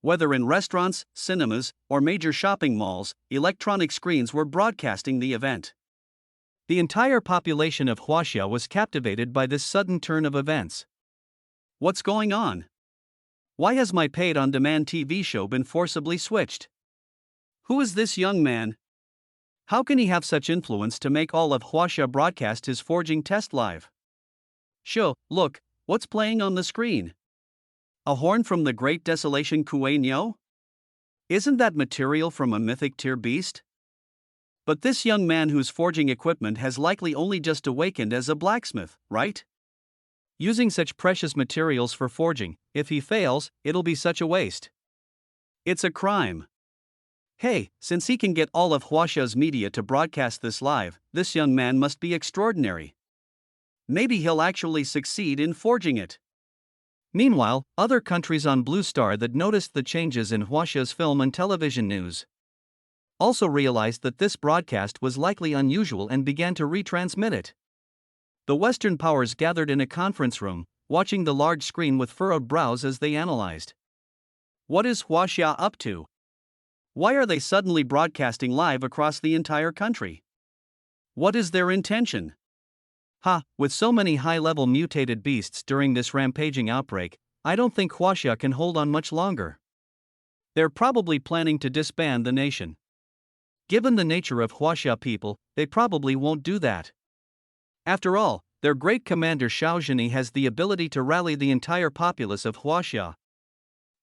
Whether in restaurants, cinemas, or major shopping malls, electronic screens were broadcasting the event. The entire population of Huaxia was captivated by this sudden turn of events. What's going on? Why has my paid-on-demand TV show been forcibly switched? Who is this young man? How can he have such influence to make all of Huaxia broadcast his forging test live? Sho, look, what's playing on the screen? A horn from the Great Desolation Kuei Nyo? Isn't that material from a mythic tier beast? But this young man whose forging equipment has likely only just awakened as a blacksmith, right? Using such precious materials for forging, if he fails, it'll be such a waste. It's a crime. Hey, since he can get all of Huaxia's media to broadcast this live, this young man must be extraordinary. Maybe he'll actually succeed in forging it. Meanwhile, other countries on Blue Star that noticed the changes in Huaxia's film and television news also realized that this broadcast was likely unusual and began to retransmit it. The Western powers gathered in a conference room, watching the large screen with furrowed brows as they analyzed. What is Huaxia up to? Why are they suddenly broadcasting live across the entire country? What is their intention? With so many high-level mutated beasts during this rampaging outbreak, I don't think Huaxia can hold on much longer. They're probably planning to disband the nation. Given the nature of Huaxia people, they probably won't do that. After all, their great commander Xiao Zhini has the ability to rally the entire populace of Huaxia.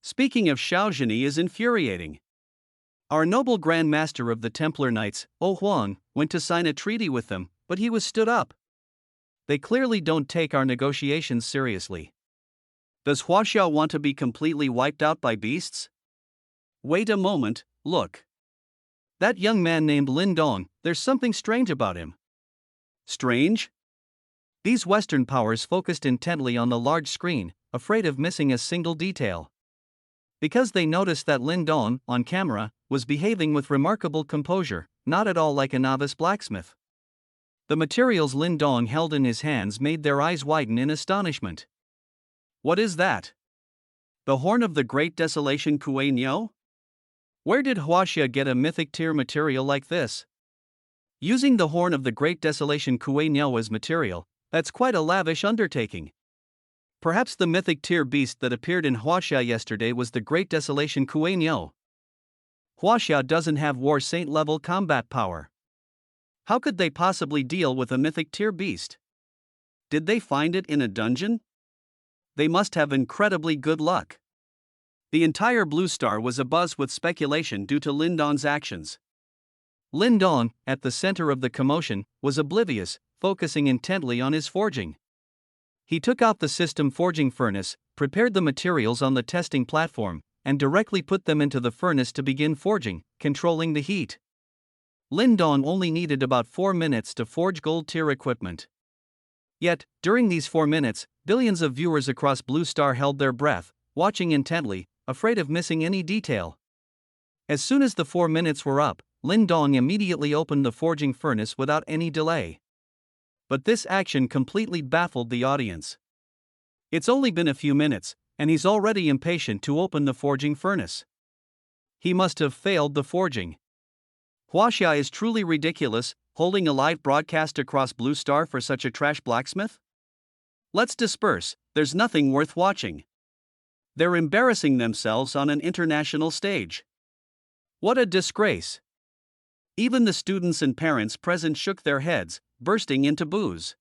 Speaking of Xiao Zhini is infuriating. Our noble Grand Master of the Templar Knights, O Huang, went to sign a treaty with them, but he was stood up. They clearly don't take our negotiations seriously. Does Huaxia want to be completely wiped out by beasts? Wait a moment, look. That young man named Lin Dong, there's something strange about him. Strange? These Western powers focused intently on the large screen, afraid of missing a single detail. Because they noticed that Lin Dong, on camera, was behaving with remarkable composure, not at all like a novice blacksmith. The materials Lin Dong held in his hands made their eyes widen in astonishment. What is that? The horn of the Great Desolation Kuei Nyo? Where did Huaxia get a mythic tier material like this? Using the horn of the Great Desolation Kuei Nyo as material, that's quite a lavish undertaking. Perhaps the mythic tier beast that appeared in Huaxia yesterday was the Great Desolation Kuei Nyo. Huaxia doesn't have war saint level combat power. How could they possibly deal with a mythic tier beast? Did they find it in a dungeon? They must have incredibly good luck. The entire Blue Star was abuzz with speculation due to Lin Dong's actions. Lin Dong, at the center of the commotion, was oblivious, focusing intently on his forging. He took out the system forging furnace, prepared the materials on the testing platform, and directly put them into the furnace to begin forging, controlling the heat. Lin Dong only needed about 4 minutes to forge gold-tier equipment. Yet, during these 4 minutes, billions of viewers across Blue Star held their breath, watching intently, afraid of missing any detail. As soon as the 4 minutes were up, Lin Dong immediately opened the forging furnace without any delay. But this action completely baffled the audience. It's only been a few minutes, and he's already impatient to open the forging furnace. He must have failed the forging. Huaxia is truly ridiculous, holding a live broadcast across Blue Star for such a trash blacksmith? Let's disperse, there's nothing worth watching. They're embarrassing themselves on an international stage. What a disgrace. Even the students and parents present shook their heads, bursting into boos.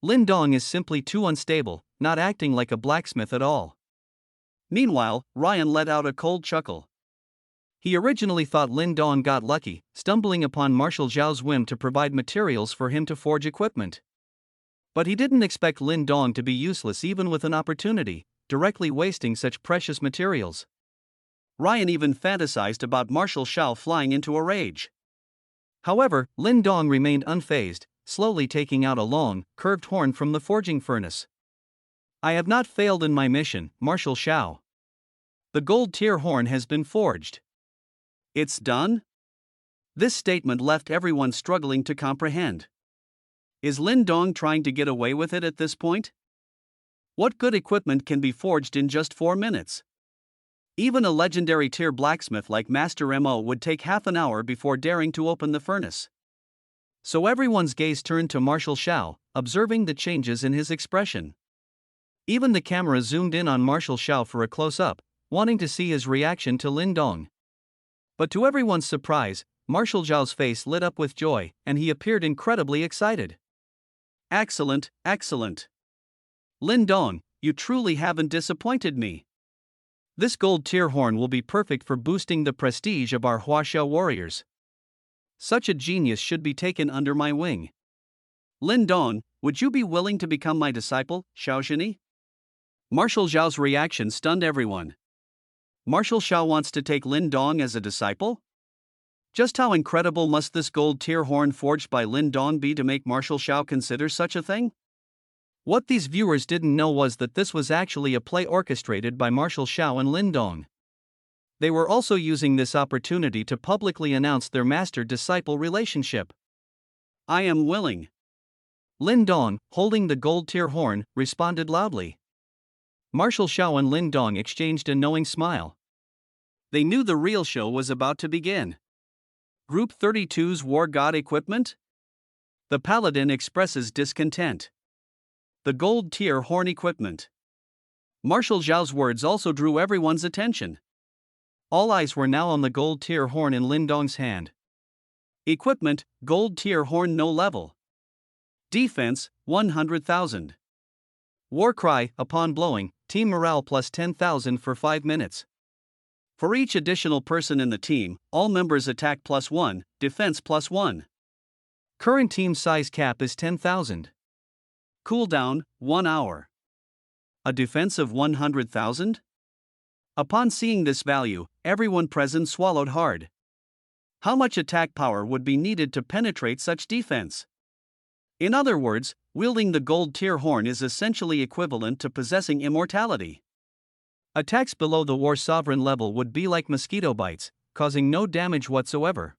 Lin Dong is simply too unstable, not acting like a blacksmith at all. Meanwhile, Ryan let out a cold chuckle. He originally thought Lin Dong got lucky, stumbling upon Marshal Zhao's whim to provide materials for him to forge equipment. But he didn't expect Lin Dong to be useless even with an opportunity, directly wasting such precious materials. Ryan even fantasized about Marshal Zhao flying into a rage. However, Lin Dong remained unfazed, slowly taking out a long, curved horn from the forging furnace. I have not failed in my mission, Marshal Zhao. The gold tier horn has been forged. It's done? This statement left everyone struggling to comprehend. Is Lin Dong trying to get away with it at this point? What good equipment can be forged in just 4 minutes? Even a legendary tier blacksmith like Master Mo would take half an hour before daring to open the furnace. So everyone's gaze turned to Marshal Zhao, observing the changes in his expression. Even the camera zoomed in on Marshal Zhao for a close-up, wanting to see his reaction to Lin Dong. But to everyone's surprise, Marshal Zhao's face lit up with joy, and he appeared incredibly excited. Excellent, excellent. Lin Dong, you truly haven't disappointed me. This gold tier horn will be perfect for boosting the prestige of our Huaxia warriors. Such a genius should be taken under my wing. Lin Dong, would you be willing to become my disciple, Xiaozhini? Marshal Zhao's reaction stunned everyone. Marshal Zhao wants to take Lin Dong as a disciple? Just how incredible must this gold tier horn forged by Lin Dong be to make Marshal Zhao consider such a thing? What these viewers didn't know was that this was actually a play orchestrated by Marshal Zhao and Lin Dong. They were also using this opportunity to publicly announce their master-disciple relationship. I am willing. Lin Dong, holding the gold tier horn, responded loudly. Marshal Zhao and Lin Dong exchanged a knowing smile. They knew the real show was about to begin. Group 32's War God equipment? The Paladin expresses discontent. The gold tier horn equipment. Marshal Zhao's words also drew everyone's attention. All eyes were now on the gold tier horn in Lin Dong's hand. Equipment, gold tier horn no level. Defense, 100,000. War cry, upon blowing, team morale plus 10,000 for 5 minutes. For each additional person in the team, all members attack +1, defense +1. Current team size cap is 10,000. Cooldown, 1 hour. A defense of 100,000? Upon seeing this value, everyone present swallowed hard. How much attack power would be needed to penetrate such defense? In other words, wielding the gold tier horn is essentially equivalent to possessing immortality. Attacks below the War Sovereign level would be like mosquito bites, causing no damage whatsoever.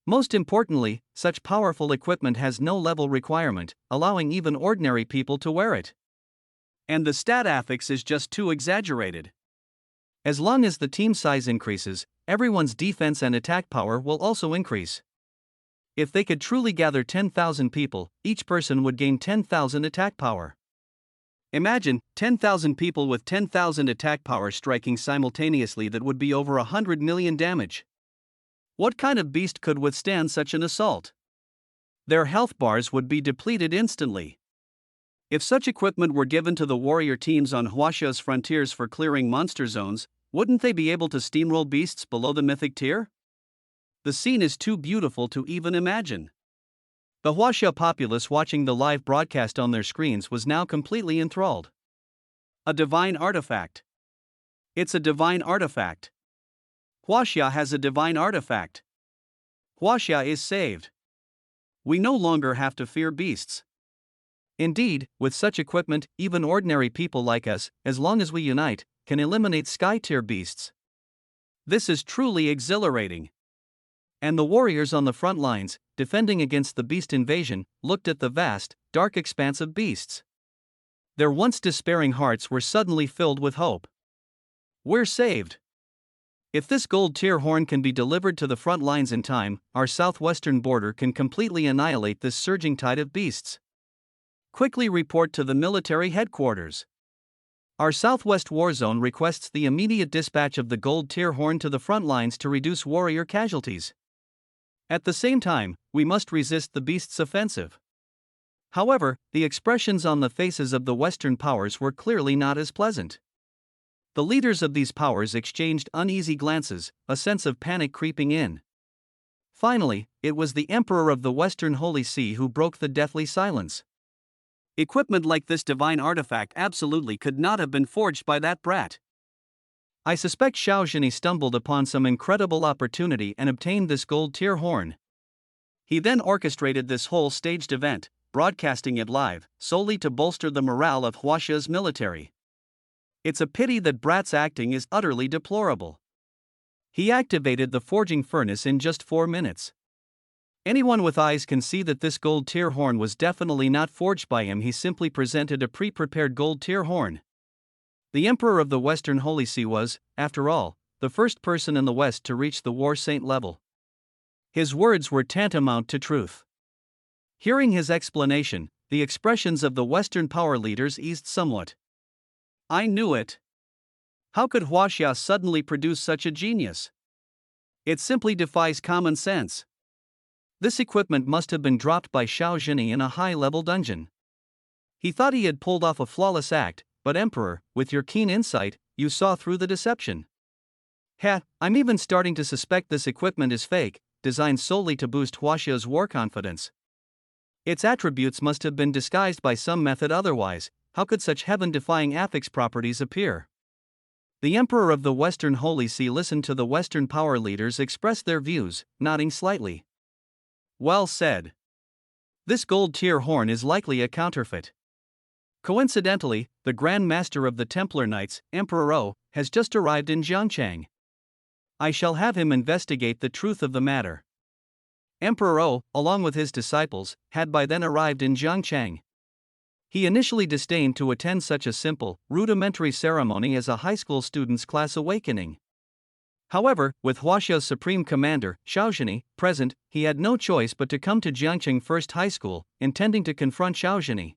Most importantly, such powerful equipment has no level requirement, allowing even ordinary people to wear it. And the stat affix is just too exaggerated. As long as the team size increases, everyone's defense and attack power will also increase. If they could truly gather 10,000 people, each person would gain 10,000 attack power. Imagine 10,000 people with 10,000 attack power striking simultaneously. That would be over 100 million damage. What kind of beast could withstand such an assault? Their health bars would be depleted instantly. If such equipment were given to the warrior teams on Huaxia's frontiers for clearing monster zones, wouldn't they be able to steamroll beasts below the mythic tier? The scene is too beautiful to even imagine. The Huaxia populace watching the live broadcast on their screens was now completely enthralled. A divine artifact. It's a divine artifact. Huaxia has a divine artifact. Huaxia is saved. We no longer have to fear beasts. Indeed, with such equipment, even ordinary people like us, as long as we unite, can eliminate sky tier beasts. This is truly exhilarating. And the warriors on the front lines, defending against the beast invasion, looked at the vast, dark expanse of beasts. Their once despairing hearts were suddenly filled with hope. We're saved. If this gold tier horn can be delivered to the front lines in time, our southwestern border can completely annihilate this surging tide of beasts. Quickly report to the military headquarters. Our Southwest War Zone requests the immediate dispatch of the gold tier horn to the front lines to reduce warrior casualties. At the same time, we must resist the beast's offensive. However, the expressions on the faces of the Western powers were clearly not as pleasant. The leaders of these powers exchanged uneasy glances, a sense of panic creeping in. Finally, it was the Emperor of the Western Holy See who broke the deathly silence. Equipment like this divine artifact absolutely could not have been forged by that brat. I suspect Xiao Zhini stumbled upon some incredible opportunity and obtained this gold tier horn. He then orchestrated this whole staged event, broadcasting it live, solely to bolster the morale of Huaxia's military. It's a pity that Brat's acting is utterly deplorable. He activated the forging furnace in just 4 minutes. Anyone with eyes can see that this gold tier horn was definitely not forged by him. He simply presented a pre-prepared gold tier horn. The Emperor of the Western Holy See was, after all, the first person in the West to reach the war saint level. His words were tantamount to truth. Hearing his explanation, the expressions of the Western power leaders eased somewhat. I knew it. How could Huaxia suddenly produce such a genius? It simply defies common sense. This equipment must have been dropped by Xiao Zhini in a high-level dungeon. He thought he had pulled off a flawless act, but Emperor, with your keen insight, you saw through the deception. I'm even starting to suspect this equipment is fake, designed solely to boost Huaxia's war confidence. Its attributes must have been disguised by some method, otherwise, how could such heaven-defying affix properties appear? The Emperor of the Western Holy See listened to the Western power leaders express their views, nodding slightly. Well said. This gold tier horn is likely a counterfeit. Coincidentally, the Grand Master of the Templar Knights, Emperor O, has just arrived in Jiangchang. I shall have him investigate the truth of the matter. Emperor O, along with his disciples, had by then arrived in Jiangchang. He initially disdained to attend such a simple, rudimentary ceremony as a high school student's class awakening. However, with Huaxia's supreme commander, Xiao Zhini, present, he had no choice but to come to Jiangcheng First High School, intending to confront Xiao Zhini.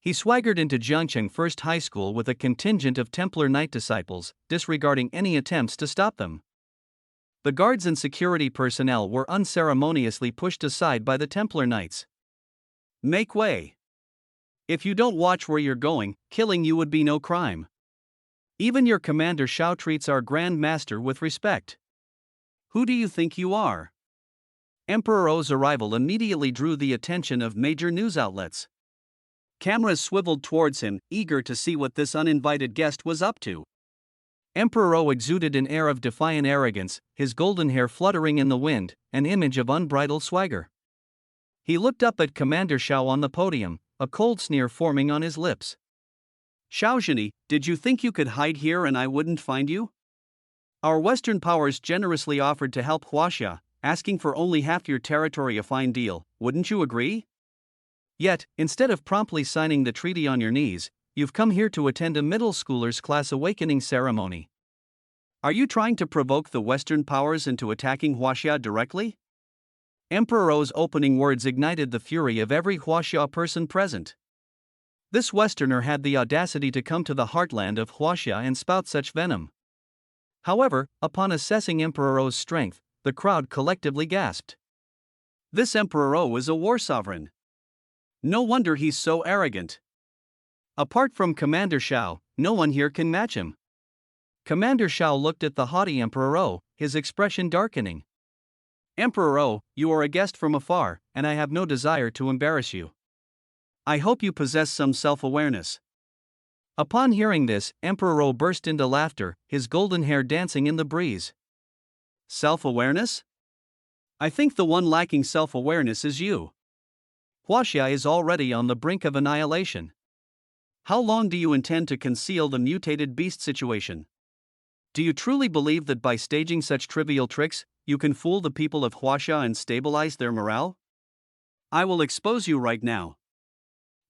He swaggered into Jiangcheng First High School with a contingent of Templar Knight disciples, disregarding any attempts to stop them. The guards and security personnel were unceremoniously pushed aside by the Templar Knights. Make way. If you don't watch where you're going, killing you would be no crime. Even your commander Xiao treats our Grand Master with respect. Who do you think you are? Emperor O's arrival immediately drew the attention of major news outlets. Cameras swiveled towards him, eager to see what this uninvited guest was up to. Emperor O exuded an air of defiant arrogance, his golden hair fluttering in the wind, an image of unbridled swagger. He looked up at Commander Xiao on the podium, a cold sneer forming on his lips. Xiao Zhini, did you think you could hide here and I wouldn't find you? Our Western powers generously offered to help Huaxia, asking for only half your territory, a fine deal, wouldn't you agree? Yet, instead of promptly signing the treaty on your knees, you've come here to attend a middle schooler's class awakening ceremony. Are you trying to provoke the Western powers into attacking Huaxia directly? Emperor O's opening words ignited the fury of every Huaxia person present. This Westerner had the audacity to come to the heartland of Huaxia and spout such venom. However, upon assessing Emperor O's strength, the crowd collectively gasped. This Emperor O is a war sovereign. No wonder he's so arrogant. Apart from Commander Xiao, no one here can match him. Commander Xiao looked at the haughty Emperor O, his expression darkening. Emperor O, you are a guest from afar, and I have no desire to embarrass you. I hope you possess some self-awareness. Upon hearing this, Emperor O burst into laughter, his golden hair dancing in the breeze. Self-awareness? I think the one lacking self-awareness is you. Huaxia is already on the brink of annihilation. How long do you intend to conceal the mutated beast situation? Do you truly believe that by staging such trivial tricks, you can fool the people of Huaxia and stabilize their morale? I will expose you right now.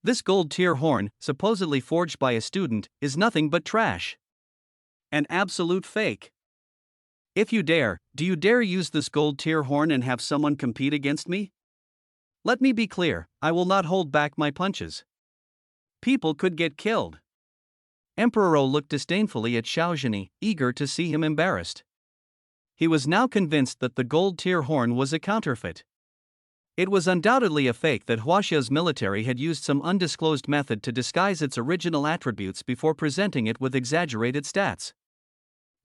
This gold tier horn, supposedly forged by a student, is nothing but trash. An absolute fake. If you dare, do you dare use this gold tier horn and have someone compete against me? Let me be clear, I will not hold back my punches. People could get killed. Emperor looked disdainfully at Xiaozhini, eager to see him embarrassed. He was now convinced that the gold tier horn was a counterfeit. It was undoubtedly a fake that Huaxia's military had used some undisclosed method to disguise its original attributes before presenting it with exaggerated stats.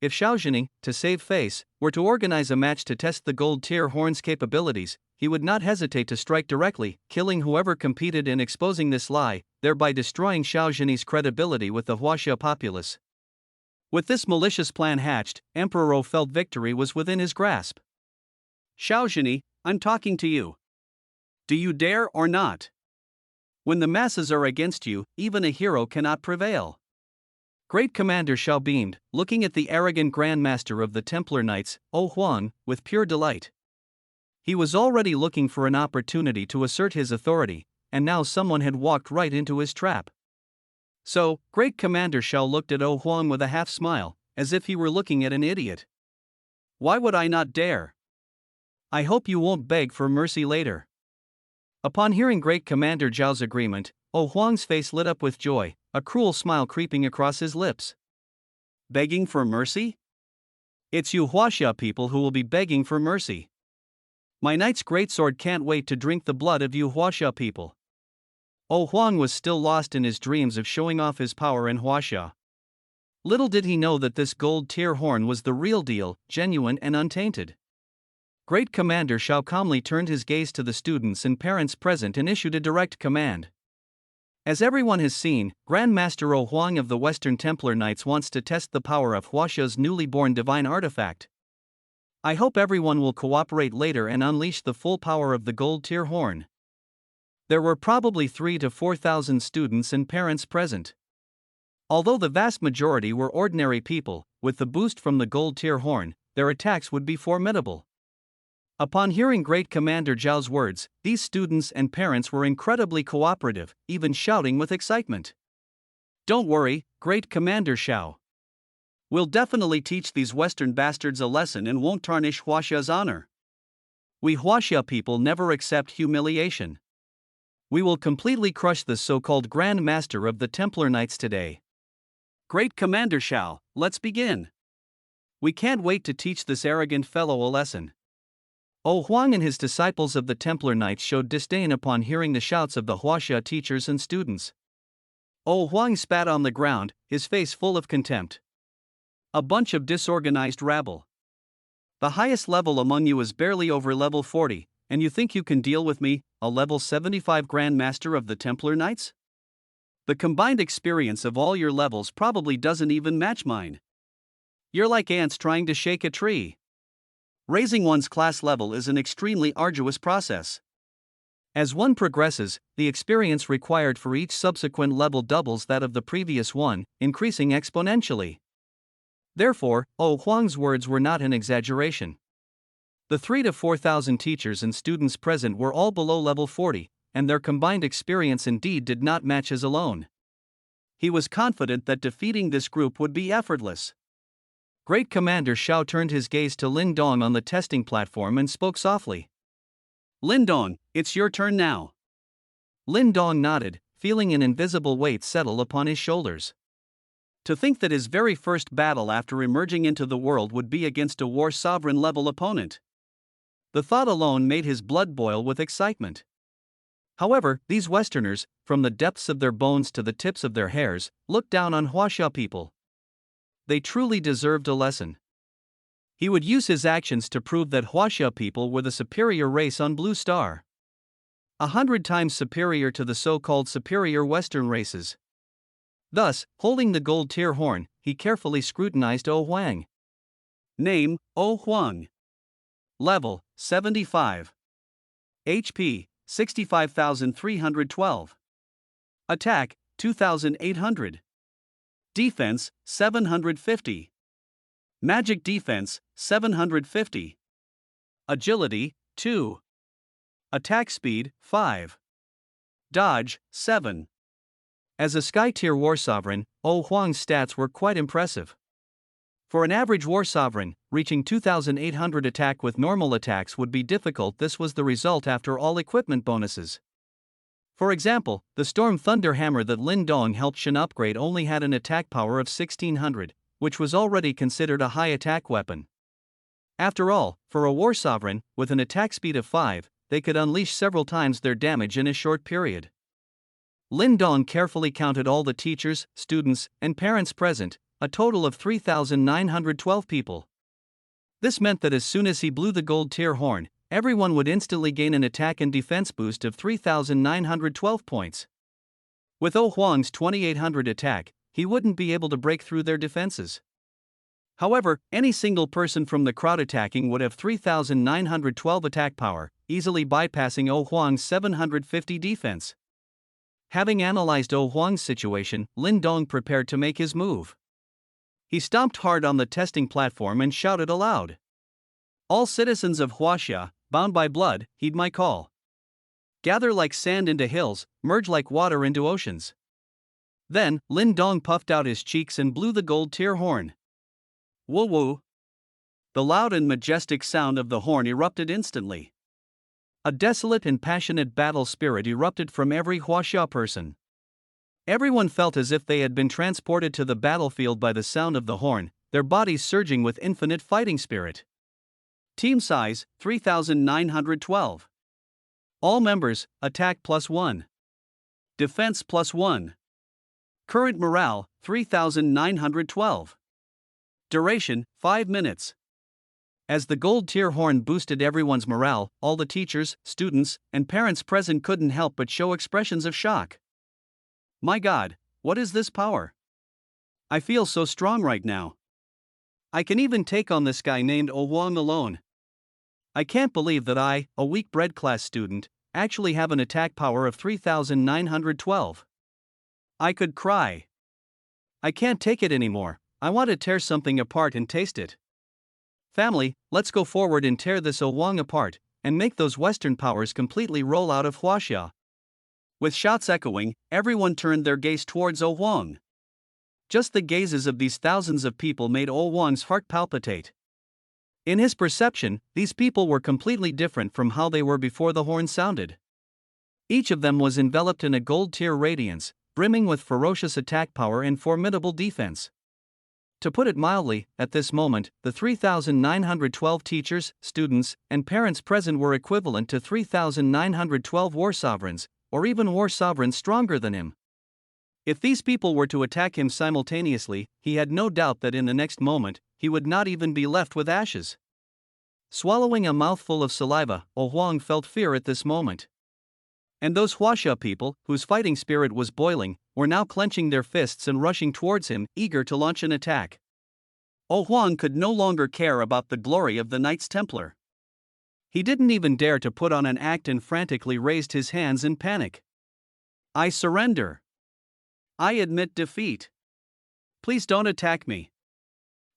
If Xiaozhini, to save face, were to organize a match to test the gold tier horn's capabilities, he would not hesitate to strike directly, killing whoever competed in exposing this lie, thereby destroying Xiaozhini's credibility with the Huaxia populace. With this malicious plan hatched, Emperor felt victory was within his grasp. Xiaozhini, I'm talking to you. Do you dare or not? When the masses are against you, even a hero cannot prevail. Great Commander Xiao beamed, looking at the arrogant Grand Master of the Templar Knights, O Huang, with pure delight. He was already looking for an opportunity to assert his authority, and now someone had walked right into his trap. So, Great Commander Xiao looked at O Huang with a half smile, as if he were looking at an idiot. Why would I not dare? I hope you won't beg for mercy later. Upon hearing Great Commander Zhao's agreement, O Huang's face lit up with joy, a cruel smile creeping across his lips. Begging for mercy? It's you Huaxia people who will be begging for mercy. My knight's greatsword can't wait to drink the blood of you Huaxia people. O Huang was still lost in his dreams of showing off his power in Huaxia. Little did he know that this gold tier horn was the real deal, genuine and untainted. Great Commander Xiao calmly turned his gaze to the students and parents present and issued a direct command. As everyone has seen, Grand Master O Huang of the Western Templar Knights wants to test the power of Huaxia's newly born divine artifact. I hope everyone will cooperate later and unleash the full power of the gold tier horn. There were probably 3,000 to 4,000 students and parents present. Although the vast majority were ordinary people, with the boost from the gold tier horn, their attacks would be formidable. Upon hearing Great Commander Zhao's words, these students and parents were incredibly cooperative, even shouting with excitement. Don't worry, Great Commander Xiao. We'll definitely teach these Western bastards a lesson and won't tarnish Huaxia's honor. We Huaxia people never accept humiliation. We will completely crush the so-called Grand Master of the Templar Knights today. Great Commander Xiao, let's begin. We can't wait to teach this arrogant fellow a lesson. O Huang and his disciples of the Templar Knights showed disdain upon hearing the shouts of the Huaxia teachers and students. O Huang spat on the ground, his face full of contempt. A bunch of disorganized rabble. The highest level among you is barely over level 40, and you think you can deal with me, a level 75 Grand Master of the Templar Knights? The combined experience of all your levels probably doesn't even match mine. You're like ants trying to shake a tree. Raising one's class level is an extremely arduous process. As one progresses, the experience required for each subsequent level doubles that of the previous one, increasing exponentially. Therefore, O Huang's words were not an exaggeration. The 3,000 to 4,000 teachers and students present were all below level 40, and their combined experience indeed did not match his alone. He was confident that defeating this group would be effortless. Great Commander Xiao turned his gaze to Lin Dong on the testing platform and spoke softly. Lin Dong, it's your turn now. Lin Dong nodded, feeling an invisible weight settle upon his shoulders. To think that his very first battle after emerging into the world would be against a war sovereign level opponent. The thought alone made his blood boil with excitement. However, these Westerners, from the depths of their bones to the tips of their hairs, looked down on Huaxia people. They truly deserved a lesson. He would use his actions to prove that Huaxia people were the superior race on Blue Star. 100 times superior to the so-called superior Western races. Thus, holding the gold tier horn, he carefully scrutinized O Huang. Name, O Huang. Level, 75. HP, 65,312. Attack, 2,800. Defense, 750. Magic defense, 750. Agility, 2. Attack speed, 5. Dodge, 7. As a Sky Tier War Sovereign, Huang's stats were quite impressive. For an average War Sovereign, reaching 2,800 attack with normal attacks would be difficult. This was the result after all equipment bonuses. For example, the Storm Thunder Hammer that Lin Dong helped Shen upgrade only had an attack power of 1,600, which was already considered a high attack weapon. After all, for a War Sovereign, with an attack speed of 5, they could unleash several times their damage in a short period. Lin Dong carefully counted all the teachers, students, and parents present, a total of 3,912 people. This meant that as soon as he blew the gold tier horn, everyone would instantly gain an attack and defense boost of 3,912 points. With Huang's 2,800 attack, he wouldn't be able to break through their defenses. However, any single person from the crowd attacking would have 3,912 attack power, easily bypassing Huang's 750 defense. Having analyzed Huang's situation, Lin Dong prepared to make his move. He stomped hard on the testing platform and shouted aloud. "All citizens of Huaxia, bound by blood, heed my call. Gather like sand into hills, merge like water into oceans." Then, Lin Dong puffed out his cheeks and blew the gold tier horn. Woo woo! The loud and majestic sound of the horn erupted instantly. A desolate and passionate battle spirit erupted from every Huaxia person. Everyone felt as if they had been transported to the battlefield by the sound of the horn, their bodies surging with infinite fighting spirit. Team size, 3,912. All members, attack +1. Defense +1. Current morale, 3,912. Duration, 5 minutes. As the gold tier horn boosted everyone's morale, all the teachers, students, and parents present couldn't help but show expressions of shock. My God, what is this power? I feel so strong right now. I can even take on this guy named Huang alone. I can't believe that I, a weak bread class student, actually have an attack power of 3,912. I could cry. I can't take it anymore. I want to tear something apart and taste it. Family, let's go forward and tear this Huang apart, and make those Western powers completely roll out of Huaxia. With shouts echoing, everyone turned their gaze towards Huang. Just the gazes of these thousands of people made Huang's heart palpitate. In his perception, these people were completely different from how they were before the horn sounded. Each of them was enveloped in a gold tier radiance, brimming with ferocious attack power and formidable defense. To put it mildly, at this moment, the 3,912 teachers, students, and parents present were equivalent to 3,912 war sovereigns, or even war sovereigns stronger than him. If these people were to attack him simultaneously, he had no doubt that in the next moment, he would not even be left with ashes. Swallowing a mouthful of saliva, Huang felt fear at this moment. And those Huaxia people, whose fighting spirit was boiling, were now clenching their fists and rushing towards him, eager to launch an attack. Huang could no longer care about the glory of the Knights Templar. He didn't even dare to put on an act and frantically raised his hands in panic. I surrender. I admit defeat. Please don't attack me.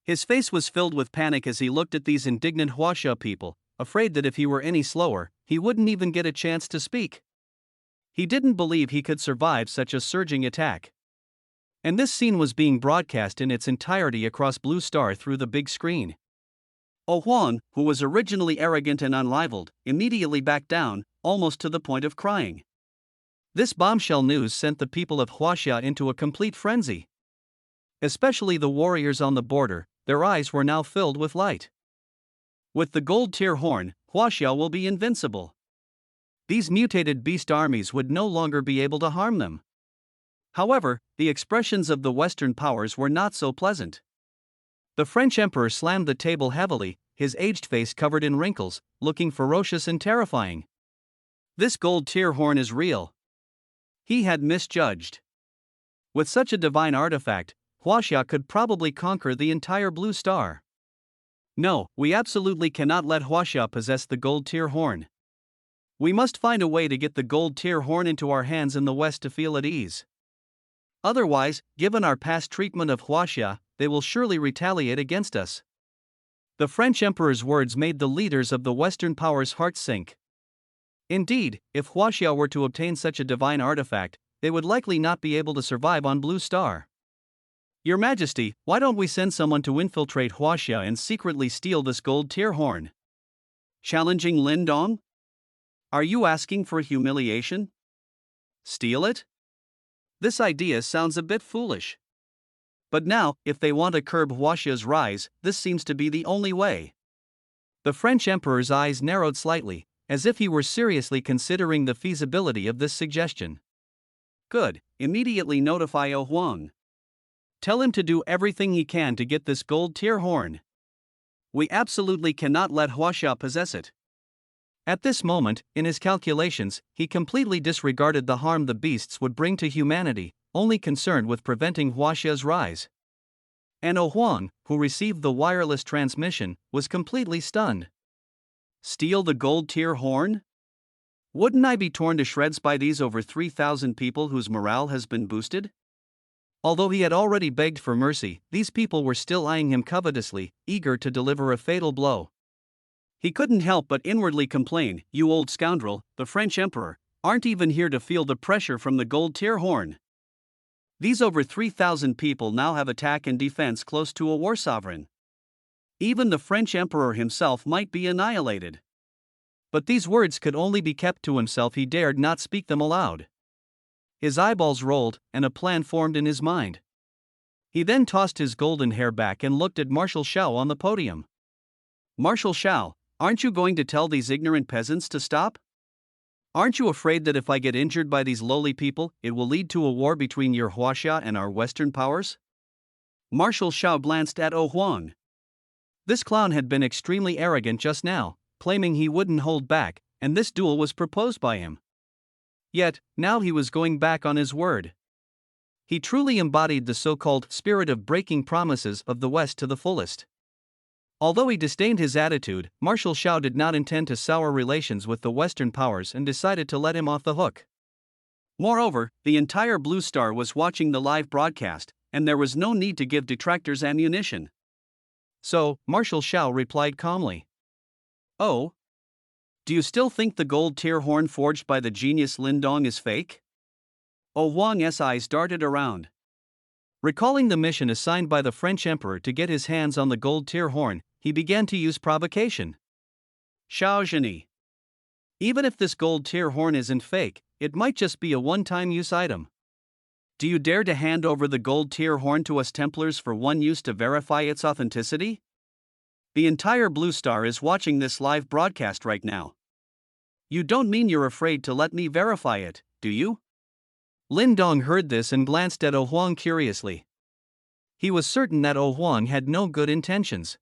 His face was filled with panic as he looked at these indignant Huaxia people, afraid that if he were any slower, he wouldn't even get a chance to speak. He didn't believe he could survive such a surging attack. And this scene was being broadcast in its entirety across Blue Star through the big screen. Huang, who was originally arrogant and unrivaled, immediately backed down, almost to the point of crying. This bombshell news sent the people of Huaxia into a complete frenzy. Especially the warriors on the border, their eyes were now filled with light. With the gold tier horn, Huaxia will be invincible. These mutated beast armies would no longer be able to harm them. However, the expressions of the Western powers were not so pleasant. The French emperor slammed the table heavily, his aged face covered in wrinkles, looking ferocious and terrifying. This gold tier horn is real. He had misjudged. With such a divine artifact, Huaxia could probably conquer the entire Blue Star. No, we absolutely cannot let Huaxia possess the gold tier horn. We must find a way to get the gold tier horn into our hands in the West to feel at ease. Otherwise, given our past treatment of Huaxia, they will surely retaliate against us. The French emperor's words made the leaders of the Western powers' hearts sink. Indeed, if Huaxia were to obtain such a divine artifact, they would likely not be able to survive on Blue Star. Your Majesty, why don't we send someone to infiltrate Huaxia and secretly steal this gold tear horn? Challenging Lin Dong? Are you asking for humiliation? Steal it? This idea sounds a bit foolish. But now, if they want to curb Huaxia's rise, this seems to be the only way. The French emperor's eyes narrowed slightly, as if he were seriously considering the feasibility of this suggestion. Good, immediately notify O Huang. Tell him to do everything he can to get this gold tear horn. We absolutely cannot let Huaxia possess it. At this moment, in his calculations, he completely disregarded the harm the beasts would bring to humanity, only concerned with preventing Huaxia's rise. And O Huang, who received the wireless transmission, was completely stunned. Steal the gold tear horn? Wouldn't I be torn to shreds by these over 3,000 people whose morale has been boosted? Although he had already begged for mercy, these people were still eyeing him covetously, eager to deliver a fatal blow. He couldn't help but inwardly complain, "You old scoundrel, the French emperor, aren't even here to feel the pressure from the gold tear horn." These over 3,000 people now have attack and defense close to a war sovereign. Even the French emperor himself might be annihilated. But these words could only be kept to himself, he dared not speak them aloud. His eyeballs rolled, and a plan formed in his mind. He then tossed his golden hair back and looked at Marshal Xiao on the podium. "Marshal Xiao, aren't you going to tell these ignorant peasants to stop? Aren't you afraid that if I get injured by these lowly people, it will lead to a war between your Huaxia and our Western powers?" Marshal Xiao glanced at O Huang. This clown had been extremely arrogant just now, claiming he wouldn't hold back, and this duel was proposed by him. Yet, now he was going back on his word. He truly embodied the so-called spirit of breaking promises of the West to the fullest. Although he disdained his attitude, Marshal Xiao did not intend to sour relations with the Western powers and decided to let him off the hook. Moreover, the entire Blue Star was watching the live broadcast, and there was no need to give detractors ammunition. So, Marshal Xiao replied calmly. "Oh? Do you still think the gold tear horn forged by the genius Lin Dong is fake?" O Huang's eyes darted around. Recalling the mission assigned by the French emperor to get his hands on the gold tear horn, he began to use provocation. "Xiao Zheni. Even if this gold tear horn isn't fake, it might just be a one-time use item. Do you dare to hand over the gold tear horn to us Templars for one use to verify its authenticity? The entire Blue Star is watching this live broadcast right now. You don't mean you're afraid to let me verify it, do you?" Lin Dong heard this and glanced at O Huang curiously. He was certain that O Huang had no good intentions.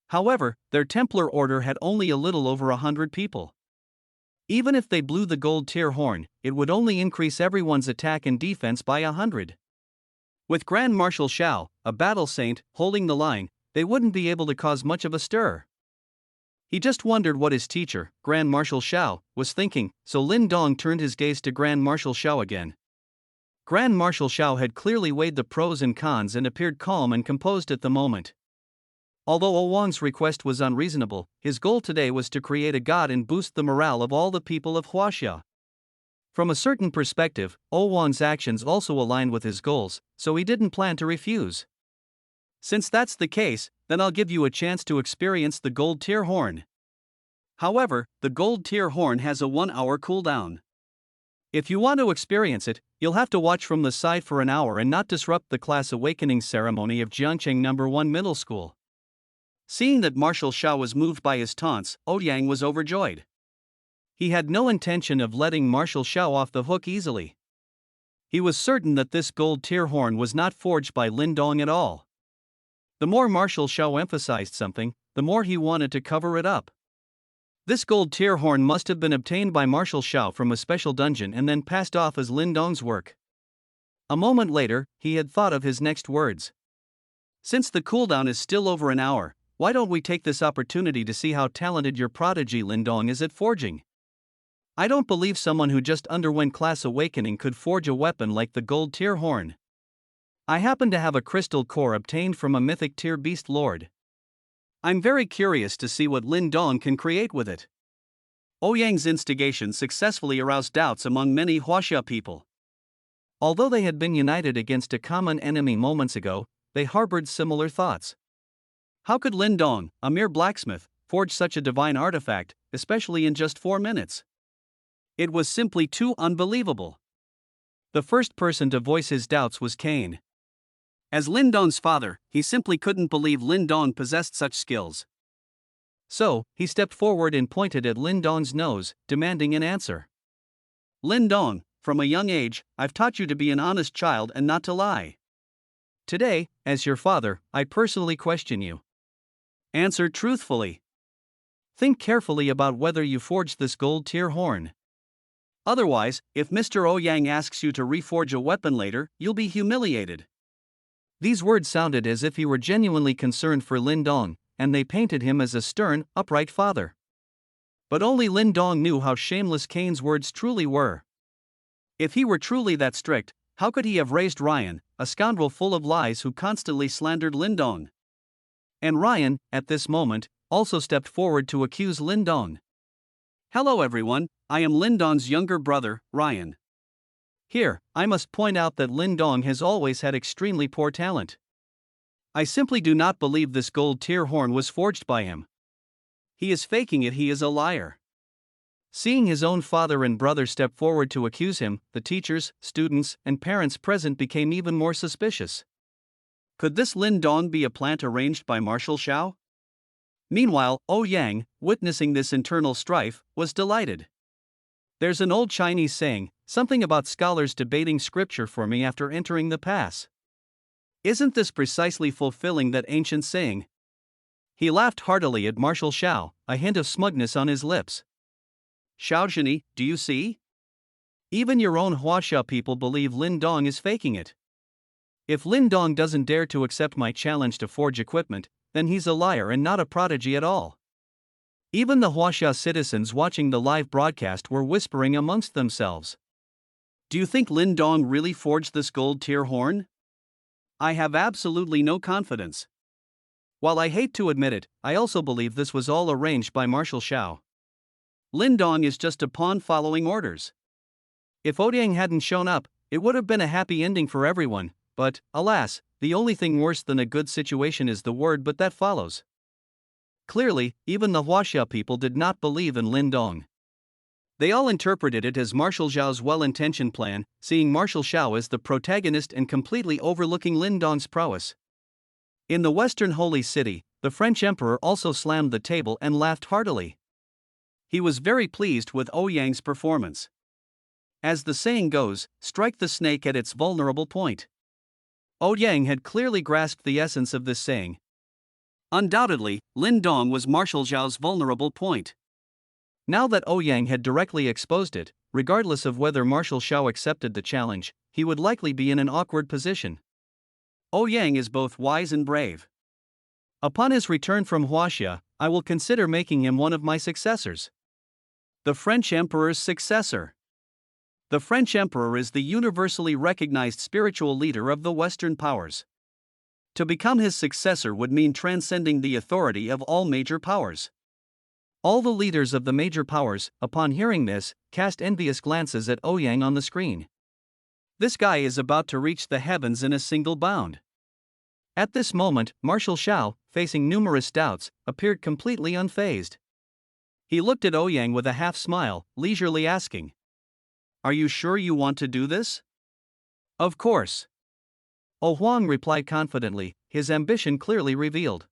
However, their Templar order had only a little over 100 people. Even if they blew the gold tear horn, it would only increase everyone's attack and defense by 100. With Grand Marshal Xiao, a battle saint, holding the line, they wouldn't be able to cause much of a stir. He just wondered what his teacher, Grand Marshal Xiao, was thinking, so Lin Dong turned his gaze to Grand Marshal Xiao again. Grand Marshal Xiao had clearly weighed the pros and cons and appeared calm and composed at the moment. Although O Huang's request was unreasonable, his goal today was to create a god and boost the morale of all the people of Huaxia. From a certain perspective, O Huang's actions also aligned with his goals, so he didn't plan to refuse. "Since that's the case, then I'll give you a chance to experience the gold tear horn. However, the gold tear horn has a 1-hour cooldown. If you want to experience it, you'll have to watch from the side for an hour and not disrupt the class awakening ceremony of Jiangcheng No. 1 Middle School." Seeing that Marshal Xiao was moved by his taunts, Ouyang was overjoyed. He had no intention of letting Marshal Xiao off the hook easily. He was certain that this gold tear horn was not forged by Lin Dong at all. The more Marshal Xiao emphasized something, the more he wanted to cover it up. This gold tear horn must have been obtained by Marshal Xiao from a special dungeon and then passed off as Lin Dong's work. A moment later, he had thought of his next words. "Since the cooldown is still over an hour, why don't we take this opportunity to see how talented your prodigy Lin Dong is at forging? I don't believe someone who just underwent class awakening could forge a weapon like the gold tear horn. I happen to have a crystal core obtained from a mythic tier beast lord. I'm very curious to see what Lin Dong can create with it. Ouyang's instigation successfully aroused doubts among many Huaxia people. Although they had been united against a common enemy moments ago, they harbored similar thoughts. How could Lin Dong, a mere blacksmith, forge such a divine artifact, especially in just 4 minutes? It was simply too unbelievable. The first person to voice his doubts was Cain. As Lin Dong's father, he simply couldn't believe Lin Dong possessed such skills. So, he stepped forward and pointed at Lin Dong's nose, demanding an answer. Lin Dong, from a young age, I've taught you to be an honest child and not to lie. Today, as your father, I personally question you. Answer truthfully. Think carefully about whether you forged this gold tier horn. Otherwise, if Mr. Ouyang asks you to reforge a weapon later, you'll be humiliated. These words sounded as if he were genuinely concerned for Lin Dong, and they painted him as a stern, upright father. But only Lin Dong knew how shameless Cain's words truly were. If he were truly that strict, how could he have raised Ryan, a scoundrel full of lies who constantly slandered Lin Dong? And Ryan, at this moment, also stepped forward to accuse Lin Dong. Hello everyone, I am Lin Dong's younger brother, Ryan. Here, I must point out that Lin Dong has always had extremely poor talent. I simply do not believe this gold tier horn was forged by him. He is faking it, he is a liar. Seeing his own father and brother step forward to accuse him, the teachers, students, and parents present became even more suspicious. Could this Lin Dong be a plant arranged by Marshal Xiao? Meanwhile, Ouyang, witnessing this internal strife, was delighted. There's an old Chinese saying, something about scholars debating scripture for me after entering the pass. Isn't this precisely fulfilling that ancient saying? He laughed heartily at Marshal Xiao, a hint of smugness on his lips. Xiaozhini, do you see? Even your own Huaxia people believe Lin Dong is faking it. If Lin Dong doesn't dare to accept my challenge to forge equipment, then he's a liar and not a prodigy at all. Even the Huaxia citizens watching the live broadcast were whispering amongst themselves. Do you think Lin Dong really forged this gold tier horn? I have absolutely no confidence. While I hate to admit it, I also believe this was all arranged by Marshal Xiao. Lin Dong is just a pawn following orders. If Ouyang hadn't shown up, it would have been a happy ending for everyone, but, alas, the only thing worse than a good situation is the word but that follows. Clearly, even the Huaxia people did not believe in Lin Dong. They all interpreted it as Marshal Xiao's well-intentioned plan, seeing Marshal Xiao as the protagonist and completely overlooking Lin Dong's prowess. In the Western Holy City, the French Emperor also slammed the table and laughed heartily. He was very pleased with Ouyang's performance. As the saying goes, strike the snake at its vulnerable point. Ouyang had clearly grasped the essence of this saying. Undoubtedly, Lin Dong was Marshal Xiao's vulnerable point. Now that Ouyang had directly exposed it, regardless of whether Marshal Xiao accepted the challenge, he would likely be in an awkward position. Ouyang is both wise and brave. Upon his return from Huaxia, I will consider making him one of my successors. The French Emperor's successor. The French Emperor is the universally recognized spiritual leader of the Western powers. To become his successor would mean transcending the authority of all major powers. All the leaders of the major powers, upon hearing this, cast envious glances at Ouyang on the screen. This guy is about to reach the heavens in a single bound. At this moment, Marshal Xiao, facing numerous doubts, appeared completely unfazed. He looked at Ouyang with a half-smile, leisurely asking, "Are you sure you want to do this?" "Of course." Huang replied confidently, his ambition clearly revealed.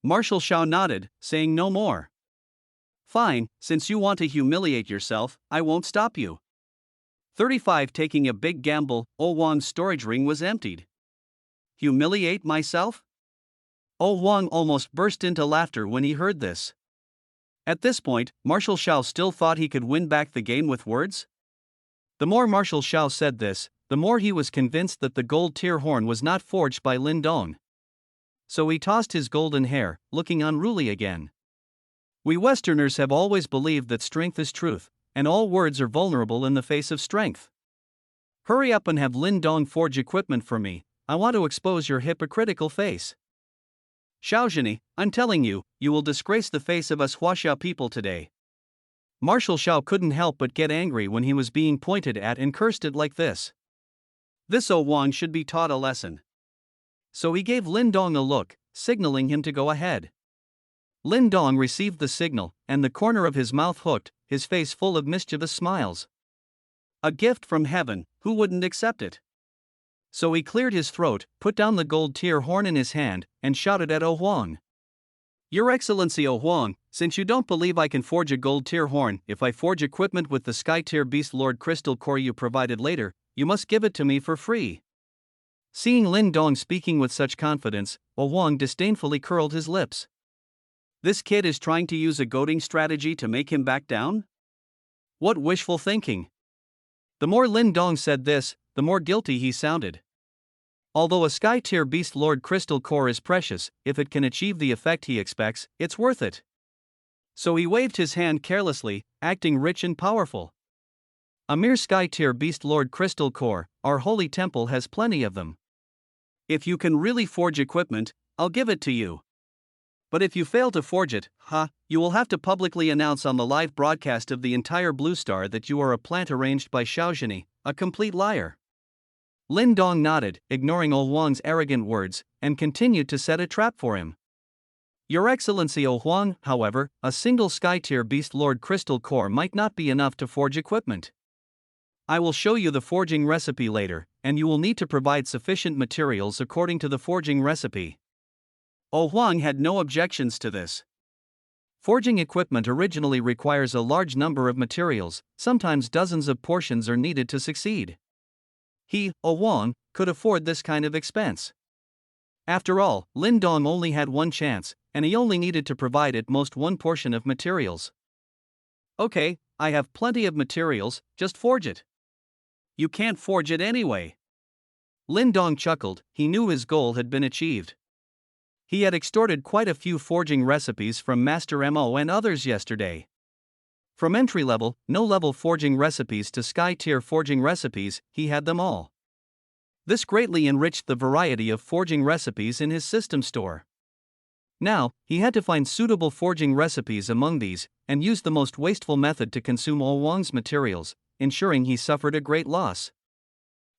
Marshal Xiao nodded, saying no more. "Fine, since you want to humiliate yourself, I won't stop you." 35 Taking a big gamble, Huang's storage ring was emptied. Humiliate myself? Huang almost burst into laughter when he heard this. At this point, Marshal Xiao still thought he could win back the game with words? The more Marshal Xiao said this, the more he was convinced that the gold tier horn was not forged by Lin Dong. So he tossed his golden hair, looking unruly again. We Westerners have always believed that strength is truth, and all words are vulnerable in the face of strength. Hurry up and have Lin Dong forge equipment for me, I want to expose your hypocritical face. Xiaozhini, I'm telling you, you will disgrace the face of us Huaxia people today. Marshal Xiao couldn't help but get angry when he was being pointed at and cursed it like this. This Wang should be taught a lesson. So he gave Lin Dong a look, signaling him to go ahead. Lin Dong received the signal, and the corner of his mouth hooked, his face full of mischievous smiles. A gift from heaven, who wouldn't accept it? So he cleared his throat, put down the gold tier horn in his hand, and shouted at Huang. Your Excellency Huang, since you don't believe I can forge a gold tier horn, if I forge equipment with the sky tier beast Lord Crystal Core you provided later, you must give it to me for free. Seeing Lin Dong speaking with such confidence, Huang disdainfully curled his lips. This kid is trying to use a goading strategy to make him back down? What wishful thinking! The more Lin Dong said this, the more guilty he sounded. Although a sky tier beast Lord Crystal Core is precious, if it can achieve the effect he expects, it's worth it. So he waved his hand carelessly, acting rich and powerful. A mere sky tier beast Lord Crystal Core, our holy temple has plenty of them. If you can really forge equipment, I'll give it to you. But if you fail to forge it, you will have to publicly announce on the live broadcast of the entire Blue Star that you are a plant arranged by Xiaozhini, a complete liar. Lin Dong nodded, ignoring Huang's arrogant words, and continued to set a trap for him. Your Excellency Huang, however, a single sky tier beast Lord Crystal Core might not be enough to forge equipment. I will show you the forging recipe later, and you will need to provide sufficient materials according to the forging recipe. Huang had no objections to this. Forging equipment originally requires a large number of materials, sometimes dozens of portions are needed to succeed. He, Huang, could afford this kind of expense. After all, Lin Dong only had one chance, and he only needed to provide at most one portion of materials. Okay, I have plenty of materials, just forge it. You can't forge it anyway. Lin Dong chuckled, he knew his goal had been achieved. He had extorted quite a few forging recipes from Master Mo and others yesterday. From entry-level, no-level forging recipes to sky-tier forging recipes, he had them all. This greatly enriched the variety of forging recipes in his system store. Now, he had to find suitable forging recipes among these, and use the most wasteful method to consume Huang's materials, ensuring he suffered a great loss.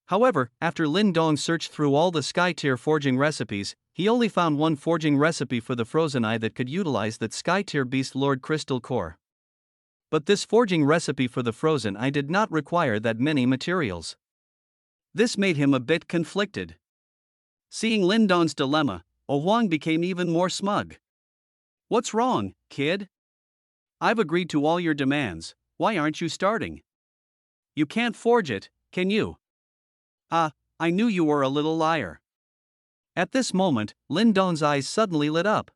However, after Lin Dong searched through all the sky-tier forging recipes, he only found one forging recipe for the frozen eye that could utilize that sky-tier beast Lord Crystal Core. But this forging recipe for the frozen eye did not require that many materials. This made him a bit conflicted. Seeing Lin Dong's dilemma, Huang became even more smug. What's wrong, kid? I've agreed to all your demands, why aren't you starting? You can't forge it, can you? I knew you were a little liar. At this moment, Lin Dong's eyes suddenly lit up.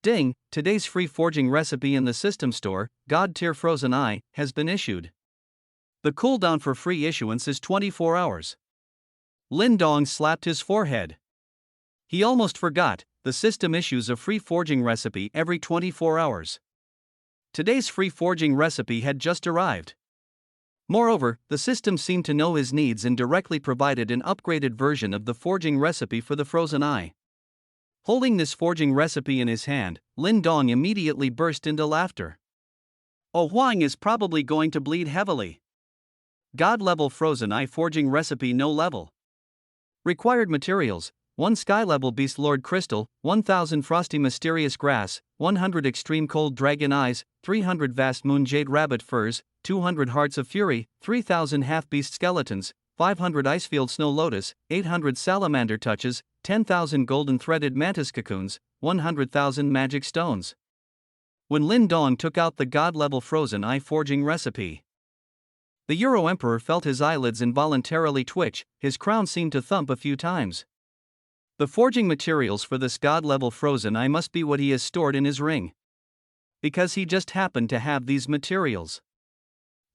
Ding, today's free forging recipe in the system store, God Tier Frozen Eye, has been issued. The cooldown for free issuance is 24 hours. Lin Dong slapped his forehead. He almost forgot, the system issues a free forging recipe every 24 hours. Today's free forging recipe had just arrived. Moreover, the system seemed to know his needs and directly provided an upgraded version of the forging recipe for the frozen eye. Holding this forging recipe in his hand, Lin Dong immediately burst into laughter. Huang is probably going to bleed heavily. God-level frozen eye forging recipe no level. Required materials: 1 sky-level beast Lord Crystal, 1000 frosty mysterious grass, 100 extreme cold dragon eyes, 300 vast moon jade rabbit furs, 200 hearts of fury, 3000 half-beast skeletons, 500 icefield snow lotus, 800 salamander touches, 10,000 golden threaded mantis cocoons, 100,000 magic stones. When Lin Dong took out the god-level frozen eye forging recipe, the Euro Emperor felt his eyelids involuntarily twitch, his crown seemed to thump a few times. The forging materials for this god-level frozen eye must be what he has stored in his ring. Because he just happened to have these materials.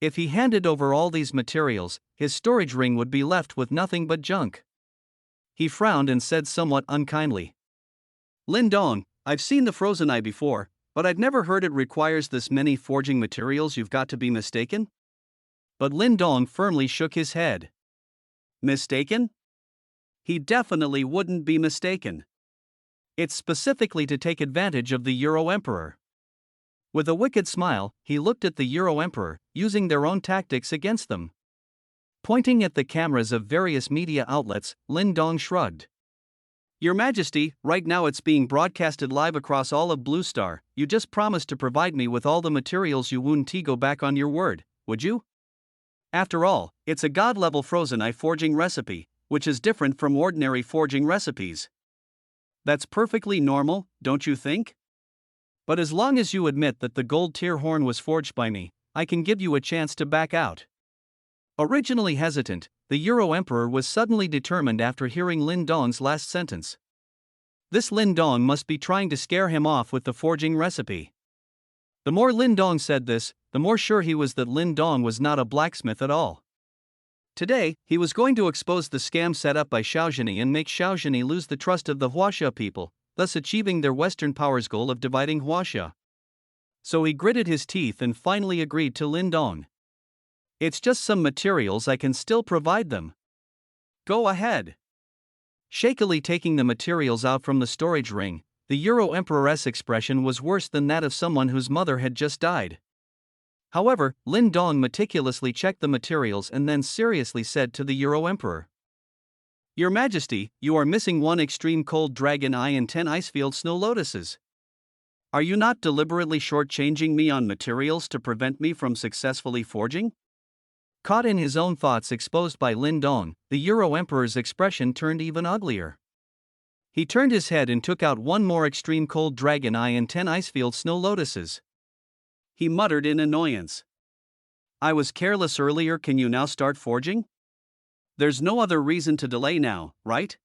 If he handed over all these materials, his storage ring would be left with nothing but junk. He frowned and said somewhat unkindly, Lin Dong, I've seen the frozen eye before, but I'd never heard it requires this many forging materials. You've got to be mistaken? But Lin Dong firmly shook his head. Mistaken? He definitely wouldn't be mistaken. It's specifically to take advantage of the Euro Emperor. With a wicked smile, he looked at the Euro Emperor, using their own tactics against them. Pointing at the cameras of various media outlets, Lin Dong shrugged. Your Majesty, right now it's being broadcasted live across all of Blue Star. You just promised to provide me with all the materials. You wouldn't go back on your word, would you? After all, it's a god-level frozen eye forging recipe, which is different from ordinary forging recipes. That's perfectly normal, don't you think? But as long as you admit that the gold tier horn was forged by me, I can give you a chance to back out. Originally hesitant, the Euro Emperor was suddenly determined after hearing Lin Dong's last sentence. This Lin Dong must be trying to scare him off with the forging recipe. The more Lin Dong said this, the more sure he was that Lin Dong was not a blacksmith at all. Today, he was going to expose the scam set up by Xiaozhini and make Xiaozhini lose the trust of the Huaxia people, thus achieving their Western powers' goal of dividing Huaxia. So he gritted his teeth and finally agreed to Lin Dong. It's just some materials, I can still provide them. Go ahead. Shakily taking the materials out from the storage ring, the Euro Emperor's expression was worse than that of someone whose mother had just died. However, Lin Dong meticulously checked the materials and then seriously said to the Euro Emperor, Your Majesty, you are missing 1 extreme cold dragon eye and 10 icefield snow lotuses. Are you not deliberately shortchanging me on materials to prevent me from successfully forging? Caught in his own thoughts exposed by Lin Dong, the Euro Emperor's expression turned even uglier. He turned his head and took out 1 more extreme cold dragon eye and 10 icefield snow lotuses. He muttered in annoyance. I was careless earlier, can you now start forging? There's no other reason to delay now, right?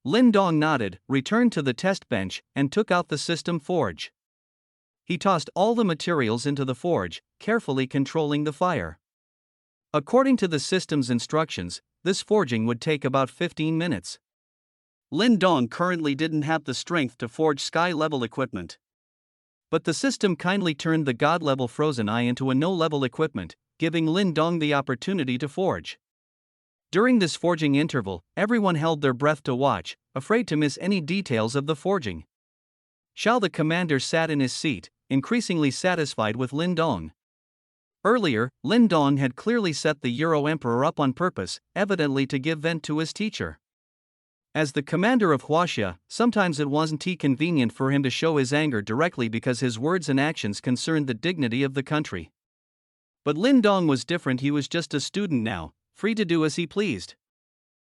Lin Dong nodded, returned to the test bench, and took out the system forge. He tossed all the materials into the forge, carefully controlling the fire. According to the system's instructions, this forging would take about 15 minutes. Lin Dong currently didn't have the strength to forge sky-level equipment. But the system kindly turned the god-level frozen eye into a no-level equipment, giving Lin Dong the opportunity to forge. During this forging interval, everyone held their breath to watch, afraid to miss any details of the forging. Xiao the commander sat in his seat, increasingly satisfied with Lin Dong. Earlier, Lin Dong had clearly set the Euro Emperor up on purpose, evidently to give vent to his teacher. As the commander of Huaxia, sometimes it wasn't convenient for him to show his anger directly because his words and actions concerned the dignity of the country. But Lin Dong was different, he was just a student now, free to do as he pleased.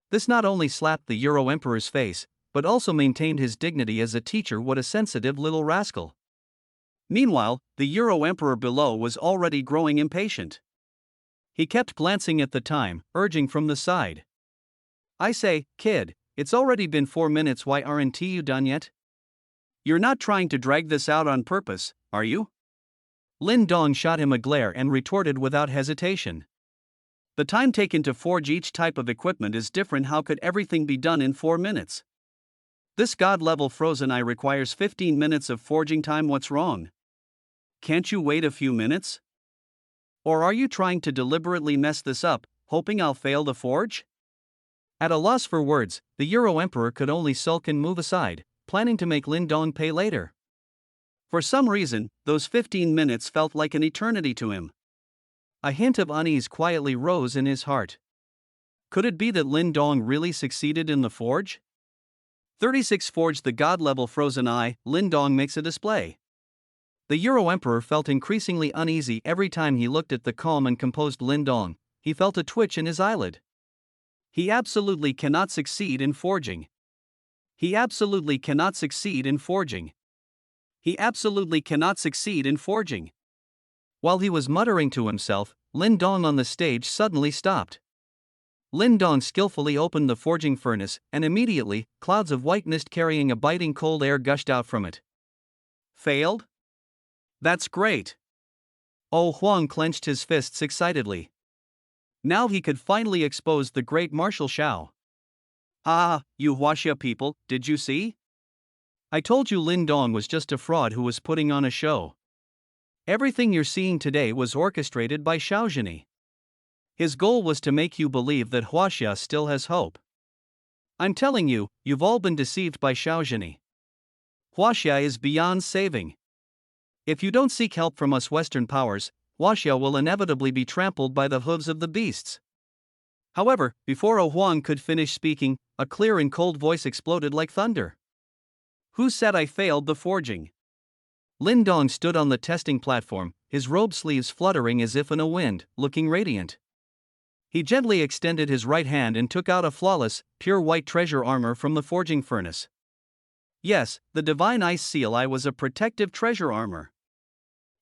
This not only slapped the Euro Emperor's face, but also maintained his dignity as a teacher. What a sensitive little rascal. Meanwhile, the Euro Emperor below was already growing impatient. He kept glancing at the time, urging from the side. I say, kid, it's already been 4 minutes, why aren't you done yet? You're not trying to drag this out on purpose, are you? Lin Dong shot him a glare and retorted without hesitation. The time taken to forge each type of equipment is different. How could everything be done in 4 minutes? This god-level frozen eye requires 15 minutes of forging time. What's wrong? Can't you wait a few minutes? Or are you trying to deliberately mess this up, hoping I'll fail the forge? At a loss for words, the Euro Emperor could only sulk and move aside, planning to make Lin Dong pay later. For some reason, those 15 minutes felt like an eternity to him. A hint of unease quietly rose in his heart. Could it be that Lin Dong really succeeded in the forge? 36 forged the god-level frozen eye. Lin Dong makes a display. The Euro Emperor felt increasingly uneasy every time he looked at the calm and composed Lin Dong. He felt a twitch in his eyelid. He absolutely cannot succeed in forging. He absolutely cannot succeed in forging. He absolutely cannot succeed in forging. While he was muttering to himself, Lin Dong on the stage suddenly stopped. Lin Dong skillfully opened the forging furnace, and immediately, clouds of white mist carrying a biting cold air gushed out from it. Failed? That's great. Oh, Huang clenched his fists excitedly. Now he could finally expose the great Marshal Xiao. Ah, you Huaxia people, did you see? I told you Lin Dong was just a fraud who was putting on a show. Everything you're seeing today was orchestrated by Xiaozhini. His goal was to make you believe that Huaxia still has hope. I'm telling you, you've all been deceived by Xiaozhini. Huaxia is beyond saving. If you don't seek help from us Western powers, Huaxia will inevitably be trampled by the hooves of the beasts. However, before O Huang could finish speaking, a clear and cold voice exploded like thunder. Who said I failed the forging? Lin Dong stood on the testing platform, his robe sleeves fluttering as if in a wind, looking radiant. He gently extended his right hand and took out a flawless, pure white treasure armor from the forging furnace. Yes, the divine ice seal eye was a protective treasure armor.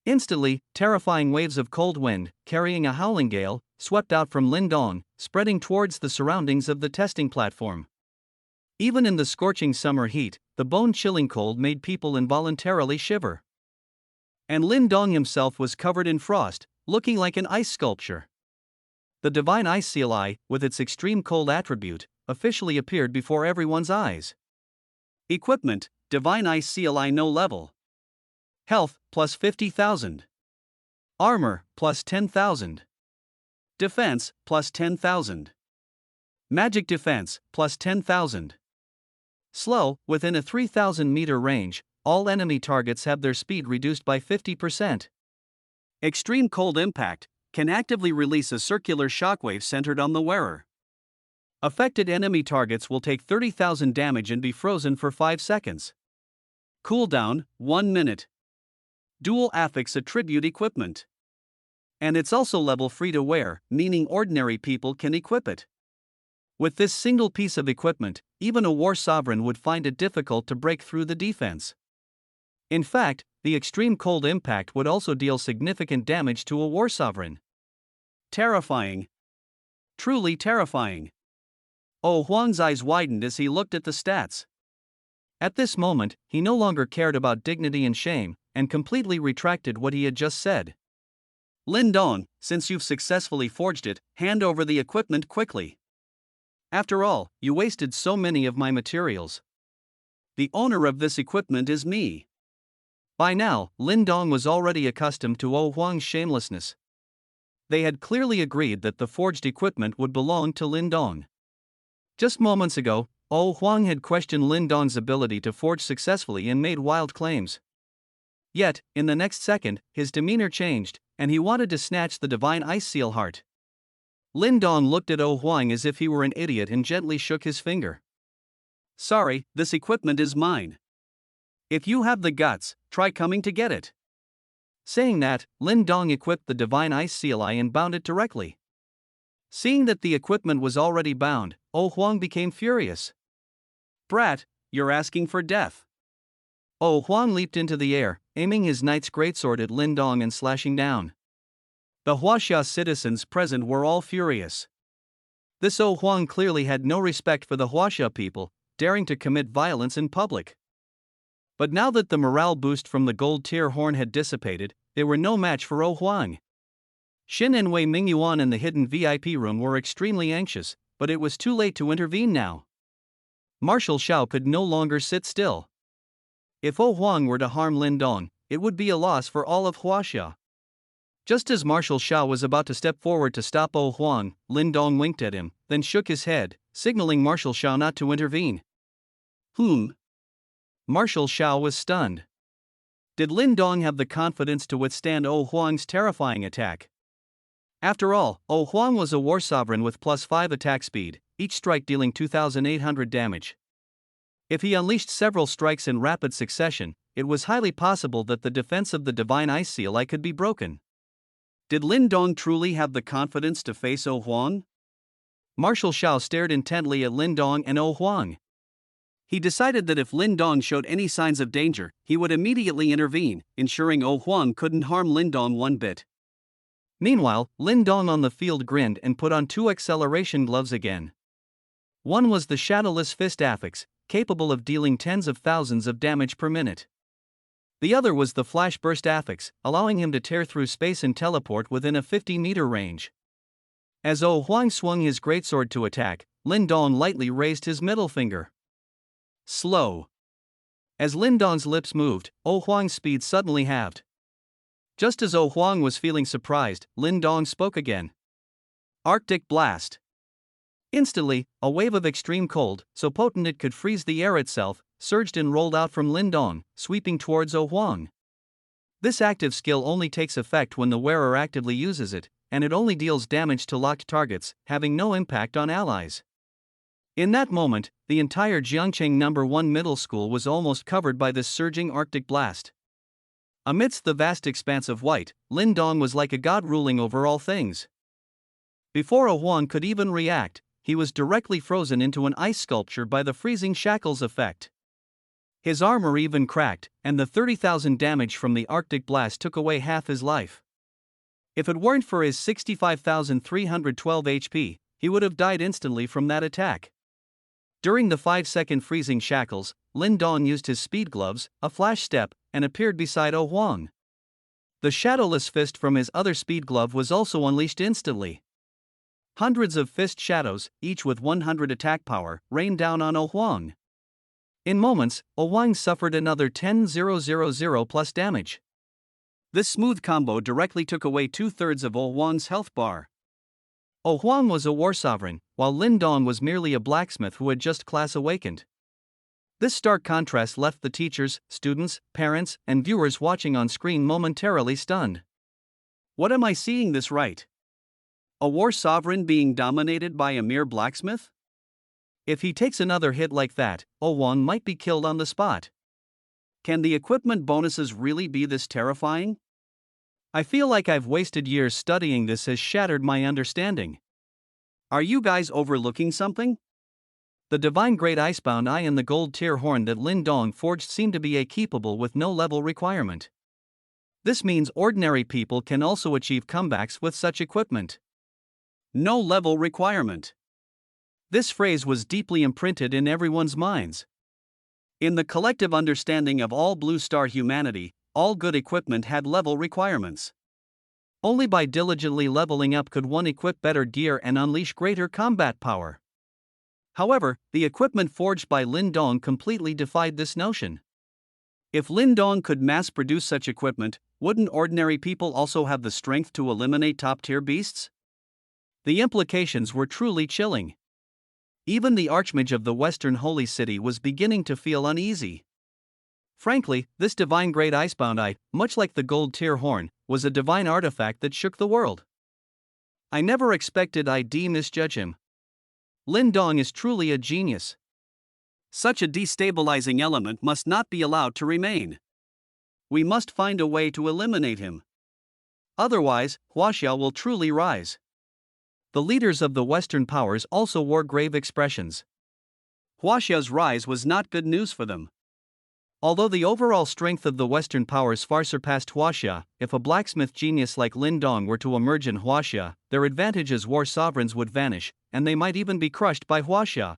Instantly, terrifying waves of cold wind, carrying a howling gale, swept out from Lin Dong, spreading towards the surroundings of the testing platform. Even in the scorching summer heat, the bone-chilling cold made people involuntarily shiver. And Lin Dong himself was covered in frost, looking like an ice sculpture. The divine ice seal eye, with its extreme cold attribute, officially appeared before everyone's eyes. Equipment: divine ice seal eye no level. Health, plus 50,000. Armor, plus 10,000. Defense, plus 10,000. Magic defense, plus 10,000. Slow, within a 3,000 meter range, all enemy targets have their speed reduced by 50%. Extreme cold impact can actively release a circular shockwave centered on the wearer. Affected enemy targets will take 30,000 damage and be frozen for 5 seconds. Cooldown, 1 minute. Dual affix attribute equipment. And it's also level free to wear, meaning ordinary people can equip it. With this single piece of equipment, even a war sovereign would find it difficult to break through the defense. In fact, the extreme cold impact would also deal significant damage to a war sovereign. Terrifying. Truly terrifying. Oh Huang's eyes widened as he looked at the stats. At this moment, he no longer cared about dignity and shame, and completely retracted what he had just said. Lin Dong, since you've successfully forged it, hand over the equipment quickly. After all, you wasted so many of my materials. The owner of this equipment is me. By now, Lin Dong was already accustomed to O Huang's shamelessness. They had clearly agreed that the forged equipment would belong to Lin Dong. Just moments ago, O Huang had questioned Lin Dong's ability to forge successfully and made wild claims. Yet, in the next second, his demeanor changed, and he wanted to snatch the divine ice seal heart. Lin Dong looked at O Huang as if he were an idiot and gently shook his finger. Sorry, this equipment is mine. If you have the guts, try coming to get it. Saying that, Lin Dong equipped the divine ice seal eye and bound it directly. Seeing that the equipment was already bound, O Huang became furious. Brat, you're asking for death. O Huang leaped into the air, aiming his knight's greatsword at Lin Dong and slashing down. The Huaxia citizens present were all furious. This O Huang clearly had no respect for the Huaxia people, daring to commit violence in public. But now that the morale boost from the gold tier horn had dissipated, they were no match for O Huang. Xin and Wei Mingyuan in the hidden VIP room were extremely anxious, but it was too late to intervene now. Marshal Xiao could no longer sit still. If O Huang were to harm Lin Dong, it would be a loss for all of Huaxia. Just as Marshal Xiao was about to step forward to stop O Huang, Lin Dong winked at him, then shook his head, signaling Marshal Xiao not to intervene. Marshal Xiao was stunned. Did Lin Dong have the confidence to withstand O Huang's terrifying attack? After all, O Huang was a war sovereign with +5 attack speed, each strike dealing 2,800 damage. If he unleashed several strikes in rapid succession, it was highly possible that the defense of the divine ice seal eye could be broken. Did Lin Dong truly have the confidence to face O Huang? Marshal Xiao stared intently at Lin Dong and O Huang. He decided that if Lin Dong showed any signs of danger, he would immediately intervene, ensuring O Huang couldn't harm Lin Dong one bit. Meanwhile, Lin Dong on the field grinned and put on 2 acceleration gloves again. One was the Shadowless Fist affix, capable of dealing tens of thousands of damage per minute. The other was the Flash Burst affix, allowing him to tear through space and teleport within a 50-meter range. As O Huang swung his greatsword to attack, Lin Dong lightly raised his middle finger. Slow. As Lin Dong's lips moved, O Huang's speed suddenly halved. Just as O Huang was feeling surprised, Lin Dong spoke again. Arctic Blast. Instantly, a wave of extreme cold, so potent it could freeze the air itself, surged and rolled out from Lindong, sweeping towards Oh Huang. This active skill only takes effect when the wearer actively uses it, and it only deals damage to locked targets, having no impact on allies. In that moment, the entire Jiangcheng No. 1 middle school was almost covered by this surging Arctic blast. Amidst the vast expanse of white, Lindong was like a god ruling over all things. Before Oh Huang could even react, he was directly frozen into an ice sculpture by the freezing shackles effect. His armor even cracked, and the 30,000 damage from the Arctic blast took away half his life. If it weren't for his 65,312 HP, he would have died instantly from that attack. During the 5-second freezing shackles, Lindong used his speed gloves, a flash step, and appeared beside Oh Huang. The shadowless fist from his other speed glove was also unleashed instantly. Hundreds of fist shadows, each with 100 attack power, rained down on Oh Huang. In moments, Oh Huang suffered another 10,000 plus damage. This smooth combo directly took away 2/3 of Oh Huang's health bar. Oh Huang was a war sovereign, while Lindong was merely a blacksmith who had just class awakened. This stark contrast left the teachers, students, parents, and viewers watching on screen momentarily stunned. What am I seeing this right? A war sovereign being dominated by a mere blacksmith? If he takes another hit like that, Oh Huang might be killed on the spot. Can the equipment bonuses really be this terrifying? I feel like I've wasted years studying this has shattered my understanding. Are you guys overlooking something? The divine great icebound eye and the gold tier horn that Lindong forged seem to be capable with no level requirement. This means ordinary people can also achieve comebacks with such equipment. No level requirement. This phrase was deeply imprinted in everyone's minds. In the collective understanding of all Blue Star humanity, all good equipment had level requirements. Only by diligently leveling up could one equip better gear and unleash greater combat power. However, the equipment forged by Lindong completely defied this notion. If Lindong could mass produce such equipment, wouldn't ordinary people also have the strength to eliminate top-tier beasts? The implications were truly chilling. Even the Archmage of the Western Holy City was beginning to feel uneasy. Frankly, this divine great icebound eye, much like the gold tier horn, was a divine artifact that shook the world. I never expected I'd misjudge him. Lindong is truly a genius. Such a destabilizing element must not be allowed to remain. We must find a way to eliminate him. Otherwise, Huaxia will truly rise. The leaders of the Western powers also wore grave expressions. Huaxia's rise was not good news for them. Although the overall strength of the Western powers far surpassed Huaxia, if a blacksmith genius like Lindong were to emerge in Huaxia, their advantage as war sovereigns would vanish, and they might even be crushed by Huaxia.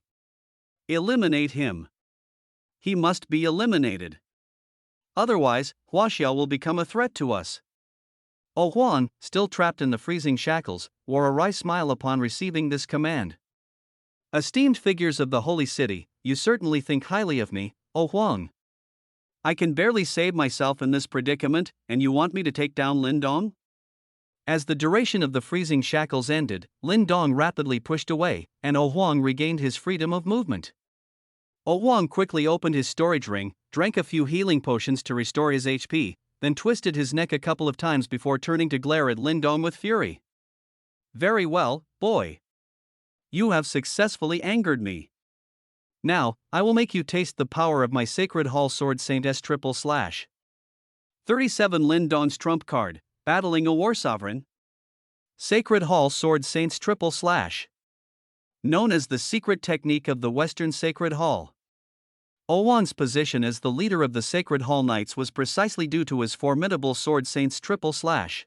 Eliminate him. He must be eliminated. Otherwise, Huaxia will become a threat to us. Oh Huang, still trapped in the freezing shackles, wore a wry smile upon receiving this command. Esteemed figures of the Holy City, you certainly think highly of me, Oh Huang. I can barely save myself in this predicament, and you want me to take down Lindong? As the duration of the freezing shackles ended, Lindong rapidly pushed away, and Oh Huang regained his freedom of movement. Oh Huang quickly opened his storage ring, drank a few healing potions to restore his HP, then twisted his neck a couple of times before turning to glare at Lindong with fury. Very well, boy. You have successfully angered me. Now, I will make you taste the power of my Sacred Hall Sword Saint S triple slash. 37 Lindong's trump card, battling a war sovereign. Sacred Hall Sword Saint's triple slash. Known as the secret technique of the Western Sacred Hall. Oh Huang's position as the leader of the Sacred Hall Knights was precisely due to his formidable Sword Saint's triple slash.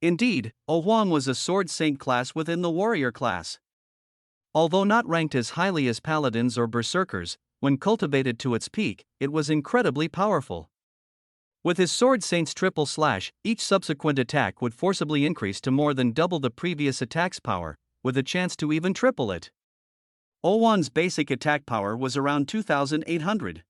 Indeed, Oh Huang was a Sword Saint class within the warrior class. Although not ranked as highly as paladins or berserkers, when cultivated to its peak, it was incredibly powerful. With his Sword Saint's triple slash, each subsequent attack would forcibly increase to more than double the previous attack's power, with a chance to even triple it. Oh Huang's basic attack power was around 2,800.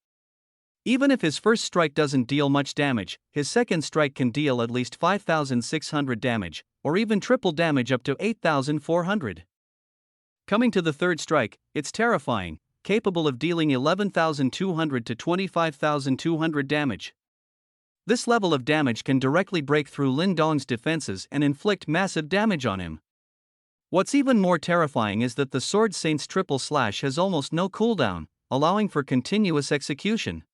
Even if his first strike doesn't deal much damage, his second strike can deal at least 5,600 damage, or even triple damage up to 8,400. Coming to the third strike, it's terrifying, capable of dealing 11,200 to 25,200 damage. This level of damage can directly break through Lin Dong's defenses and inflict massive damage on him. What's even more terrifying is that the Sword Saint's triple slash has almost no cooldown, allowing for continuous execution.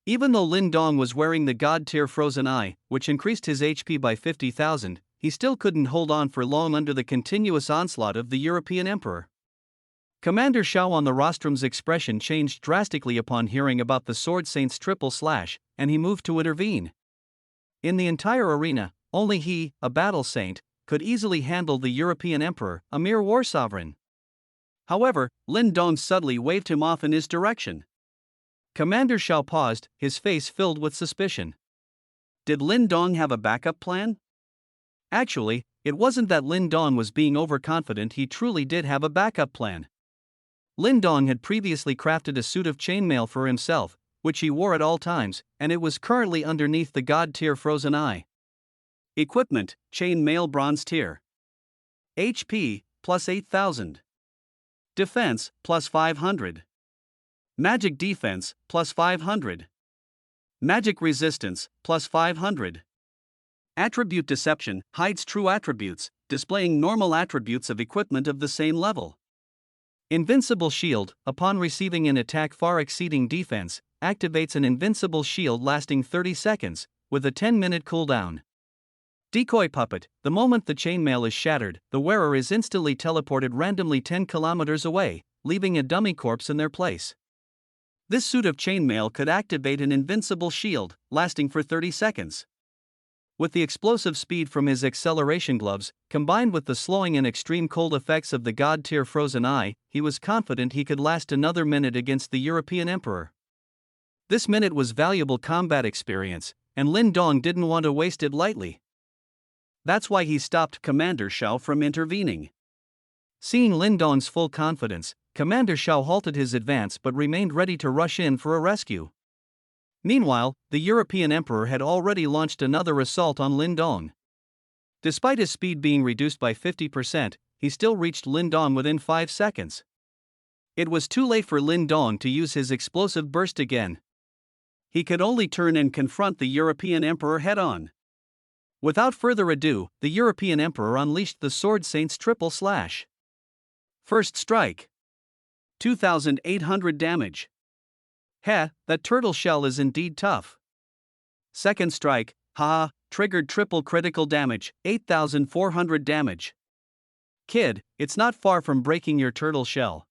Even though Lin Dong was wearing the God tier Frozen Eye, which increased his HP by 50,000, he still couldn't hold on for long under the continuous onslaught of the European Emperor. Commander Xiao on the rostrum's expression changed drastically upon hearing about the Sword Saint's triple slash, and he moved to intervene. In the entire arena, only he, a battle saint, could easily handle the European Emperor, a mere war sovereign. However, Lin Dong subtly waved him off in his direction. Commander Xiao paused, his face filled with suspicion. Did Lin Dong have a backup plan? Actually, it wasn't that Lin Dong was being overconfident, he truly did have a backup plan. Lin Dong had previously crafted a suit of chainmail for himself, which he wore at all times, and it was currently underneath the God tier Frozen Eye. Equipment, chainmail bronze tier. HP, plus 8,000. Defense, plus 500. Magic defense, plus 500. Magic resistance, plus 500. Attribute deception hides true attributes, displaying normal attributes of equipment of the same level. Invincible shield, upon receiving an attack far exceeding defense, activates an invincible shield lasting 30 seconds, with a 10-minute cooldown. Decoy puppet, the moment the chainmail is shattered, the wearer is instantly teleported randomly 10 kilometers away, leaving a dummy corpse in their place. This suit of chainmail could activate an invincible shield, lasting for 30 seconds. With the explosive speed from his acceleration gloves, combined with the slowing and extreme cold effects of the God tier Frozen Eye, he was confident he could last another minute against the European Emperor. This minute was valuable combat experience, and Lin Dong didn't want to waste it lightly. That's why he stopped Commander Xiao from intervening. Seeing Lin Dong's full confidence, Commander Xiao halted his advance but remained ready to rush in for a rescue. Meanwhile, the European Emperor had already launched another assault on Lin Dong. Despite his speed being reduced by 50%, he still reached Lin Dong within 5 seconds. It was too late for Lin Dong to use his explosive burst again. He could only turn and confront the European Emperor head-on. Without further ado, the European Emperor unleashed the Sword Saint's triple slash. First strike. 2,800 damage. Heh, that turtle shell is indeed tough. Second strike, haha, triggered triple critical damage, 8,400 damage. Kid, it's not far from breaking your turtle shell.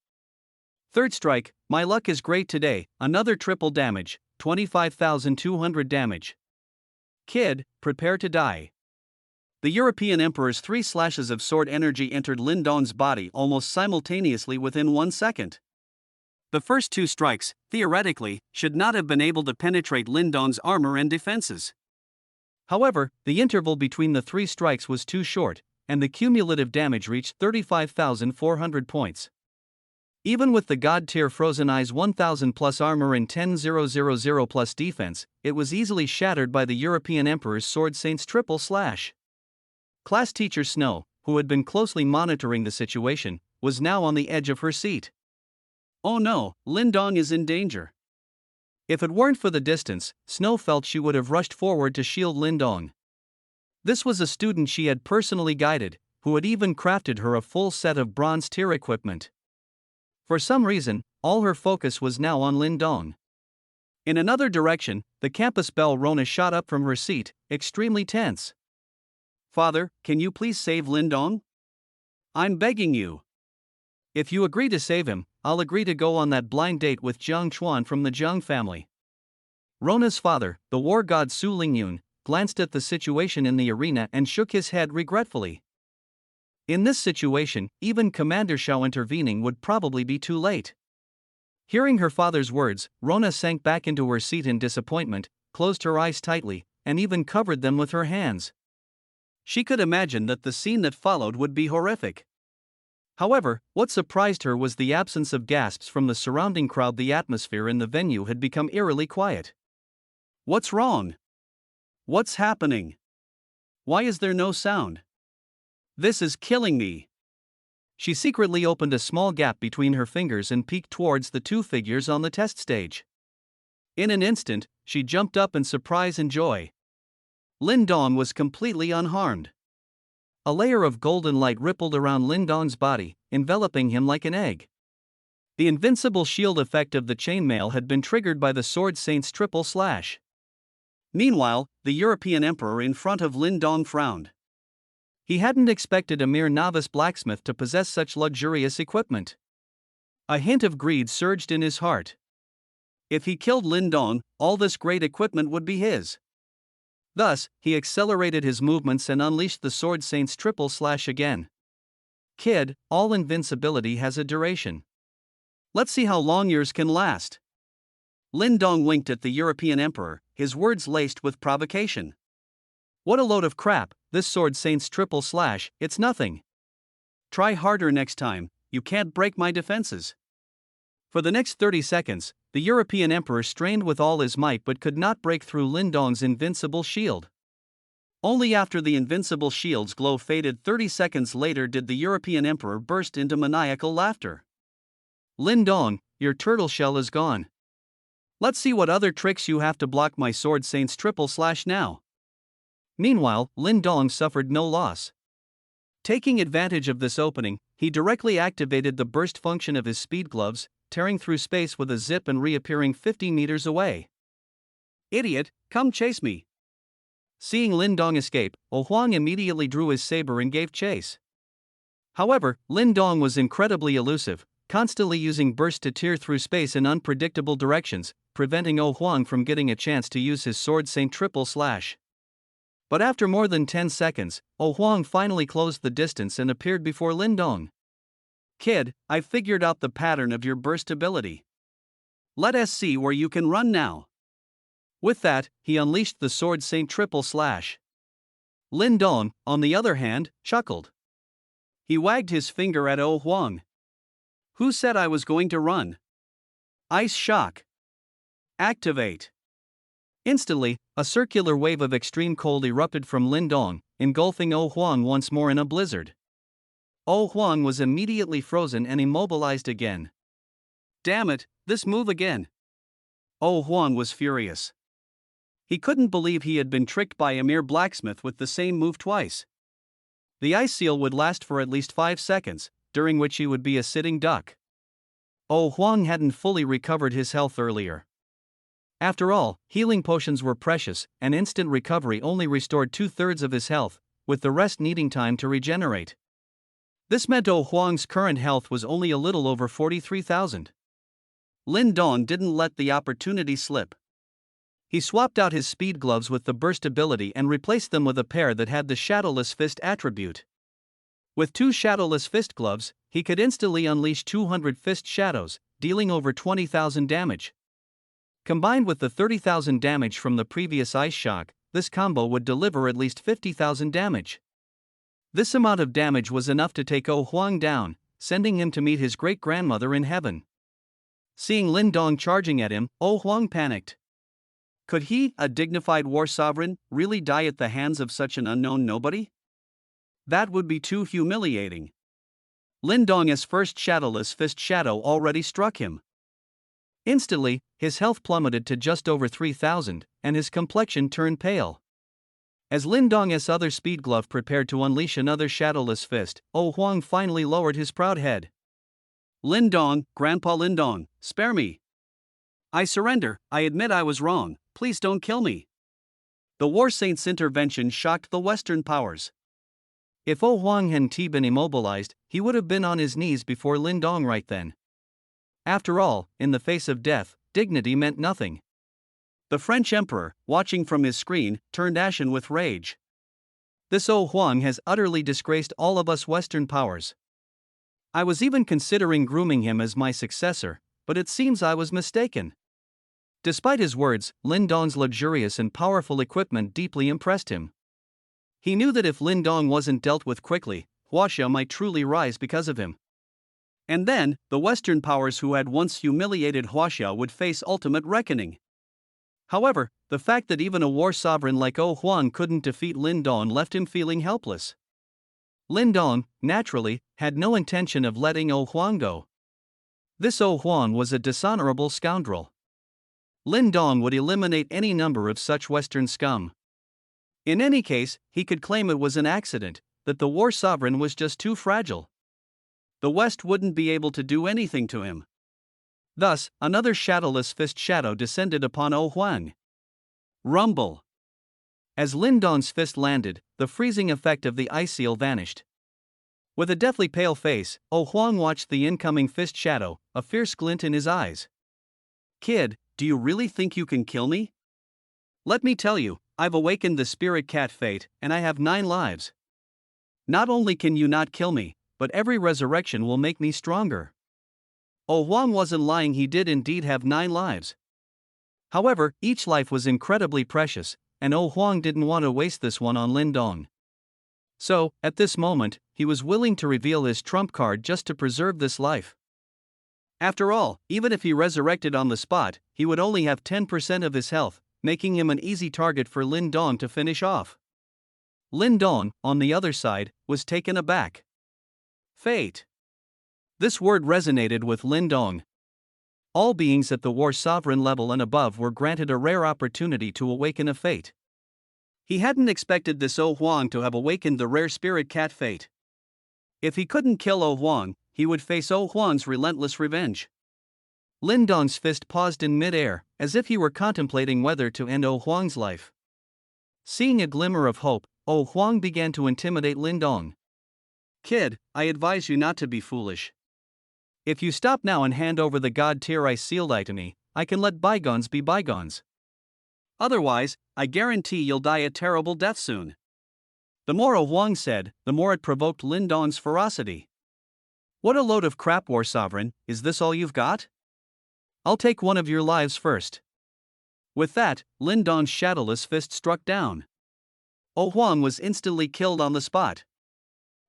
Third strike, my luck is great today, another triple damage, 25,200 damage. Kid, prepare to die. The European Emperor's 3 slashes of sword energy entered Lin Dong's body almost simultaneously within 1 second. The first 2 strikes, theoretically, should not have been able to penetrate Lin Dong's armor and defenses. However, the interval between the 3 strikes was too short, and the cumulative damage reached 35,400 points. Even with the God tier Frozen Eye's 1,000 plus armor and 10,000 plus defense, it was easily shattered by the European Emperor's Sword Saint's triple slash. Class teacher Snow, who had been closely monitoring the situation, was now on the edge of her seat. Oh no, Lin Dong is in danger. If it weren't for the distance, Snow felt she would have rushed forward to shield Lin Dong. This was a student she had personally guided, who had even crafted her a full set of bronze tier equipment. For some reason, all her focus was now on Lin Dong. In another direction, the campus belle Rona shot up from her seat, extremely tense. Father, can you please save Lin Dong? I'm begging you. If you agree to save him, I'll agree to go on that blind date with Jiang Chuan from the Jiang family. Rona's father, the war god Su Lingyun, glanced at the situation in the arena and shook his head regretfully. In this situation, even Commander Xiao intervening would probably be too late. Hearing her father's words, Rona sank back into her seat in disappointment, closed her eyes tightly, and even covered them with her hands. She could imagine that the scene that followed would be horrific. However, what surprised her was the absence of gasps from the surrounding crowd. The atmosphere in the venue had become eerily quiet. What's wrong? What's happening? Why is there no sound? This is killing me. She secretly opened a small gap between her fingers and peeked towards the two figures on the test stage. In an instant, she jumped up in surprise and joy. Lin Dong was completely unharmed. A layer of golden light rippled around Lin Dong's body, enveloping him like an egg. The invincible shield effect of the chainmail had been triggered by the Sword Saint's triple slash. Meanwhile, the European emperor in front of Lin Dong frowned. He hadn't expected a mere novice blacksmith to possess such luxurious equipment. A hint of greed surged in his heart. If he killed Lin Dong, all this great equipment would be his. Thus, he accelerated his movements and unleashed the Sword Saint's triple slash again. Kid, all invincibility has a duration. Let's see how long yours can last. Lin Dong winked at the European emperor, his words laced with provocation. What a load of crap, this Sword Saint's triple slash, it's nothing. Try harder next time, you can't break my defenses. For the next 30 seconds, the European emperor strained with all his might but could not break through Lin Dong's invincible shield. Only after the invincible shield's glow faded 30 seconds later did the European emperor burst into maniacal laughter. Lin Dong, your turtle shell is gone. Let's see what other tricks you have to block my Sword Saint's triple slash now. Meanwhile, Lin Dong suffered no loss. Taking advantage of this opening, he directly activated the burst function of his speed gloves, tearing through space with a zip and reappearing 50 meters away. Idiot, come chase me. Seeing Lin Dong escape, Huang immediately drew his saber and gave chase. However, Lin Dong was incredibly elusive, constantly using burst to tear through space in unpredictable directions, preventing Huang from getting a chance to use his Sword Saint triple slash. But after more than 10 seconds, Huang finally closed the distance and appeared before Lin Dong. Kid, I've figured out the pattern of your burst ability. Let us see where you can run now. With that, he unleashed the Sword Saint triple slash. Lin Dong, on the other hand, chuckled. He wagged his finger at Huang. Who said I was going to run? Ice shock. Activate. Instantly, a circular wave of extreme cold erupted from Lin Dong, engulfing Huang once more in a blizzard. Huang was immediately frozen and immobilized again. Damn it, this move again. Huang was furious. He couldn't believe he had been tricked by a mere blacksmith with the same move twice. The ice seal would last for at least 5 seconds, during which he would be a sitting duck. Huang hadn't fully recovered his health earlier. After all, healing potions were precious, and instant recovery only restored 2/3 of his health, with the rest needing time to regenerate. This meant Huang's current health was only a little over 43,000. Lin Dong didn't let the opportunity slip. He swapped out his speed gloves with the burst ability and replaced them with a pair that had the Shadowless Fist attribute. With 2 Shadowless Fist gloves, he could instantly unleash 200 fist shadows, dealing over 20,000 damage. Combined with the 30,000 damage from the previous ice shock, this combo would deliver at least 50,000 damage. This amount of damage was enough to take Huang down, sending him to meet his great-grandmother in heaven. Seeing Lin Dong charging at him, Huang panicked. Could he, a dignified war sovereign, really die at the hands of such an unknown nobody? That would be too humiliating. Lin Dong's first Shadowless Fist shadow already struck him. Instantly, his health plummeted to just over 3,000, and his complexion turned pale. As Lin Dong's other speed glove prepared to unleash another Shadowless Fist, Huang finally lowered his proud head. Lin Dong, Grandpa Lin Dong, spare me. I surrender, I admit I was wrong, please don't kill me. The War Saint's intervention shocked the Western powers. If Huang hadn't been immobilized, he would have been on his knees before Lin Dong right then. After all, in the face of death, dignity meant nothing. The French emperor, watching from his screen, turned ashen with rage. This Huang has utterly disgraced all of us Western powers. I was even considering grooming him as my successor, but it seems I was mistaken. Despite his words, Lin Dong's luxurious and powerful equipment deeply impressed him. He knew that if Lin Dong wasn't dealt with quickly, Huaxia might truly rise because of him. And then, the Western powers who had once humiliated Huaxia would face ultimate reckoning. However, the fact that even a war sovereign like Huang couldn't defeat Lin Dong left him feeling helpless. Lin Dong, naturally, had no intention of letting Oh Huang go. This Oh Huang was a dishonorable scoundrel. Lin Dong would eliminate any number of such Western scum. In any case, he could claim it was an accident, that the war sovereign was just too fragile. The West wouldn't be able to do anything to him. Thus, another shadowless fist shadow descended upon Oh Huang. Rumble. As Lin Dong's fist landed, the freezing effect of the ice seal vanished. With a deathly pale face, Oh Huang watched the incoming fist shadow, a fierce glint in his eyes. Kid, do you really think you can kill me? Let me tell you, I've awakened the spirit cat fate, and I have 9 lives. Not only can you not kill me, but every resurrection will make me stronger. Oh Huang wasn't lying, he did indeed have 9 lives. However, each life was incredibly precious, and Oh Huang didn't want to waste this one on Lin Dong. So, at this moment, he was willing to reveal his trump card just to preserve this life. After all, even if he resurrected on the spot, he would only have 10% of his health, making him an easy target for Lin Dong to finish off. Lin Dong, on the other side, was taken aback. Fate. This word resonated with Lin Dong. All beings at the war sovereign level and above were granted a rare opportunity to awaken a fate. He hadn't expected this Oh Huang to have awakened the rare spirit cat fate. If he couldn't kill Oh Huang, he would face Oh Huang's relentless revenge. Lin Dong's fist paused in mid-air, as if he were contemplating whether to end Oh Huang's life. Seeing a glimmer of hope, Oh Huang began to intimidate Lin Dong. Kid, I advise you not to be foolish. If you stop now and hand over the god-tier ice sealed item to me, I can let bygones be bygones. Otherwise, I guarantee you'll die a terrible death soon. The more Oh Huang said, the more it provoked Lin Dong's ferocity. What a load of crap, war sovereign, is this all you've got? I'll take one of your lives first. With that, Lin Dong's shadowless fist struck down. Oh Huang was instantly killed on the spot.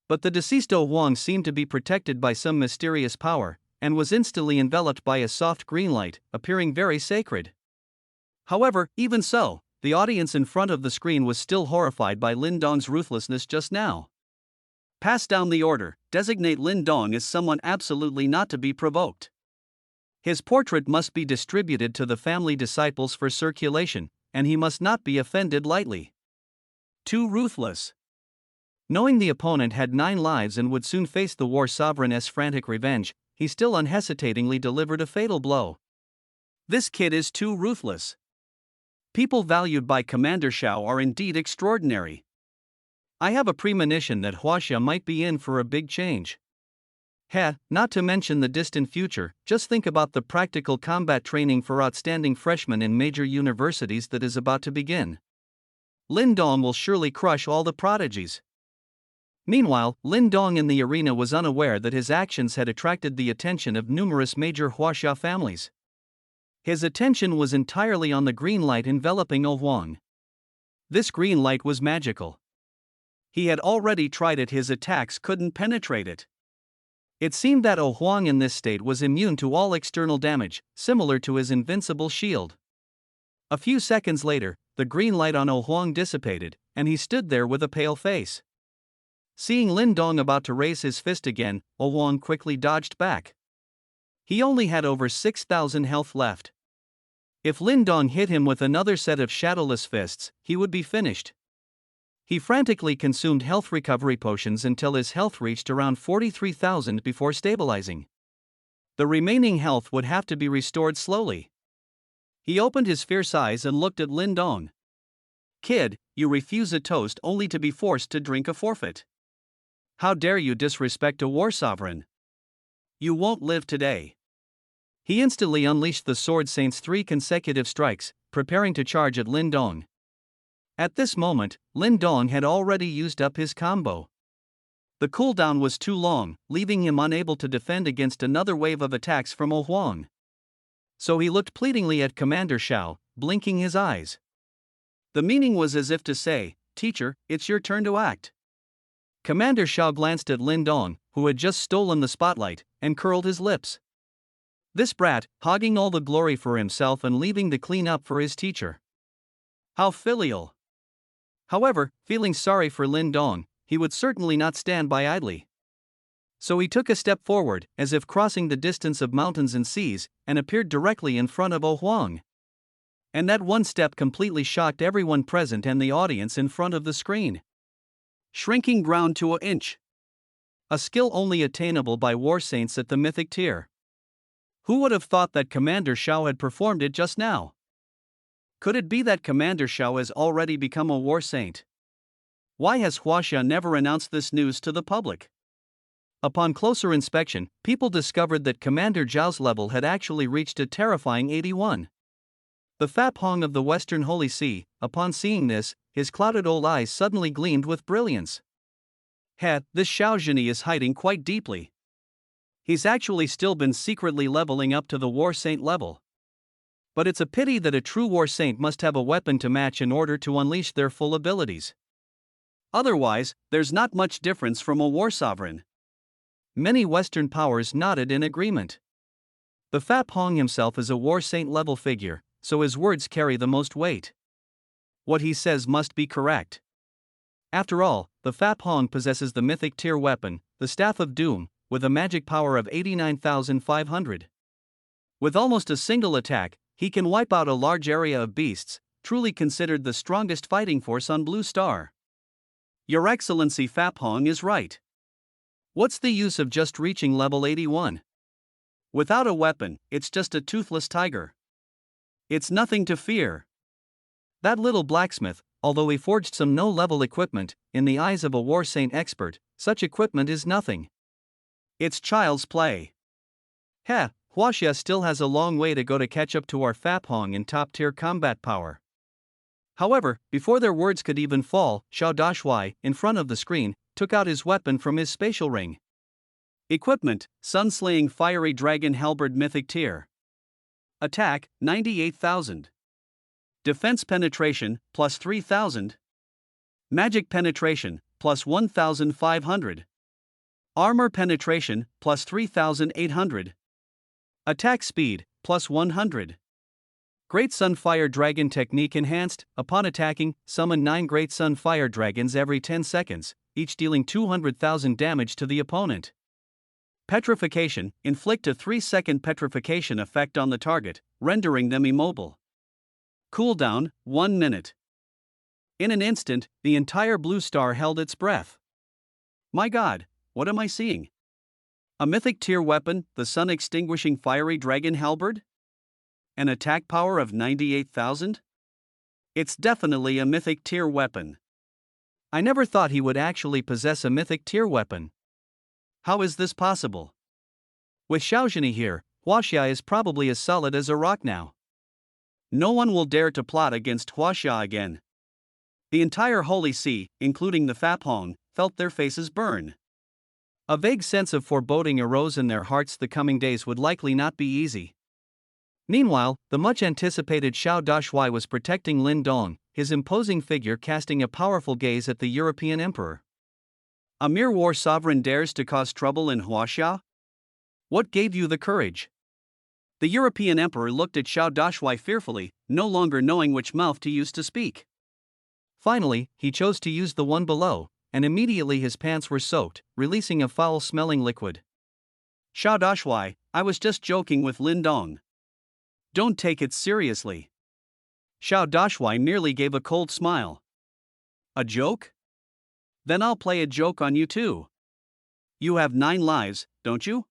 But the deceased Oh Huang seemed to be protected by some mysterious power, and was instantly enveloped by a soft green light, appearing very sacred. However, even so, the audience in front of the screen was still horrified by Lin Dong's ruthlessness just now. Pass down the order, designate Lin Dong as someone absolutely not to be provoked. His portrait must be distributed to the family disciples for circulation, and he must not be offended lightly. Too ruthless. Knowing the opponent had 9 lives and would soon face the war sovereign's frantic revenge, he still unhesitatingly delivered a fatal blow. This kid is too ruthless. People valued by Commander Shao are indeed extraordinary. I have a premonition that Huaxia might be in for a big change. Not to mention the distant future, just think about the practical combat training for outstanding freshmen in major universities that is about to begin. Lin Dong will surely crush all the prodigies. Meanwhile, Lin Dong in the arena was unaware that his actions had attracted the attention of numerous major Huaxia families. His attention was entirely on the green light enveloping Oh Huang. This green light was magical. He had already tried it, his attacks couldn't penetrate it. It seemed that Oh Huang in this state was immune to all external damage, similar to his invincible shield. A few seconds later, the green light on Oh Huang dissipated, and he stood there with a pale face. Seeing Lin Dong about to raise his fist again, Oh Huang quickly dodged back. He only had over 6,000 health left. If Lin Dong hit him with another set of shadowless fists, he would be finished. He frantically consumed health recovery potions until his health reached around 43,000 before stabilizing. The remaining health would have to be restored slowly. He opened his fierce eyes and looked at Lin Dong. Kid, you refuse a toast only to be forced to drink a forfeit. How dare you disrespect a war sovereign? You won't live today. He instantly unleashed the Sword Saint's 3 consecutive strikes, preparing to charge at Lin Dong. At this moment, Lin Dong had already used up his combo. The cooldown was too long, leaving him unable to defend against another wave of attacks from Oh Huang. So he looked pleadingly at Commander Shao, blinking his eyes. The meaning was as if to say, "Teacher, it's your turn to act." Commander Shao glanced at Lin Dong, who had just stolen the spotlight, and curled his lips. This brat, hogging all the glory for himself and leaving the clean-up for his teacher. How filial. However, feeling sorry for Lin Dong, he would certainly not stand by idly. So he took a step forward, as if crossing the distance of mountains and seas, and appeared directly in front of Oh Huang. And that one step completely shocked everyone present and the audience in front of the screen. Shrinking ground to an inch. A skill only attainable by war saints at the mythic tier. Who would have thought that Commander Shao had performed it just now? Could it be that Commander Shao has already become a war saint? Why has Huaxia never announced this news to the public? Upon closer inspection, people discovered that Commander Zhao's level had actually reached a terrifying 81. The Fap Hong of the Western Holy See, upon seeing this, his clouded old eyes suddenly gleamed with brilliance. This Shao Zhini is hiding quite deeply. He's actually still been secretly leveling up to the War Saint level. But it's a pity that a true War Saint must have a weapon to match in order to unleash their full abilities. Otherwise, there's not much difference from a war sovereign. Many Western powers nodded in agreement. The Fap Hong himself is a War Saint level figure, so his words carry the most weight. What he says must be correct. After all, the Fap Hong possesses the mythic tier weapon, the Staff of Doom, with a magic power of 89,500. With almost a single attack, he can wipe out a large area of beasts, truly considered the strongest fighting force on Blue Star. Your Excellency, Fap Hong is right. What's the use of just reaching level 81? Without a weapon, it's just a toothless tiger. It's nothing to fear. That little blacksmith, although he forged some no-level equipment, in the eyes of a War Saint expert, such equipment is nothing. It's child's play. Huaxia still has a long way to go to catch up to our Fap Hong in top-tier combat power. However, before their words could even fall, Xiao Dashuai, in front of the screen, took out his weapon from his spatial ring. Equipment: Sun-Slaying Fiery Dragon Halberd Mythic Tier. Attack: 98,000. Defense Penetration: plus 3,000. Magic Penetration: plus 1,500. Armor Penetration: plus 3,800. Attack Speed: plus 100. Great Sunfire Dragon Technique Enhanced. Upon attacking, summon 9 Great Sunfire Dragons every 10 seconds, each dealing 200,000 damage to the opponent. Petrification: Inflict a 3-second petrification effect on the target, rendering them immobile. Cooldown: 1 minute. In an instant, the entire Blue Star held its breath. My God, what am I seeing? A mythic tier weapon, the Sun-Extinguishing Fiery Dragon Halberd? An attack power of 98,000? It's definitely a mythic tier weapon. I never thought he would actually possess a mythic tier weapon. How is this possible? With Shao Zhini here, Huaxia is probably as solid as a rock now. No one will dare to plot against Huaxia again. The entire Holy See, including the Fap Hong, felt their faces burn. A vague sense of foreboding arose in their hearts. The coming days would likely not be easy. Meanwhile, the much-anticipated Xiao Dashuai was protecting Lin Dong, his imposing figure casting a powerful gaze at the European emperor. A mere war sovereign dares to cause trouble in Huaxia? What gave you the courage? The European emperor looked at Xiao Dashuai fearfully, no longer knowing which mouth to use to speak. Finally, he chose to use the one below, and immediately his pants were soaked, releasing a foul-smelling liquid. Xiao Dashuai, I was just joking with Lin Dong. Don't take it seriously. Xiao Dashuai merely gave a cold smile. A joke? Then I'll play a joke on you too. You have 9 lives, don't you?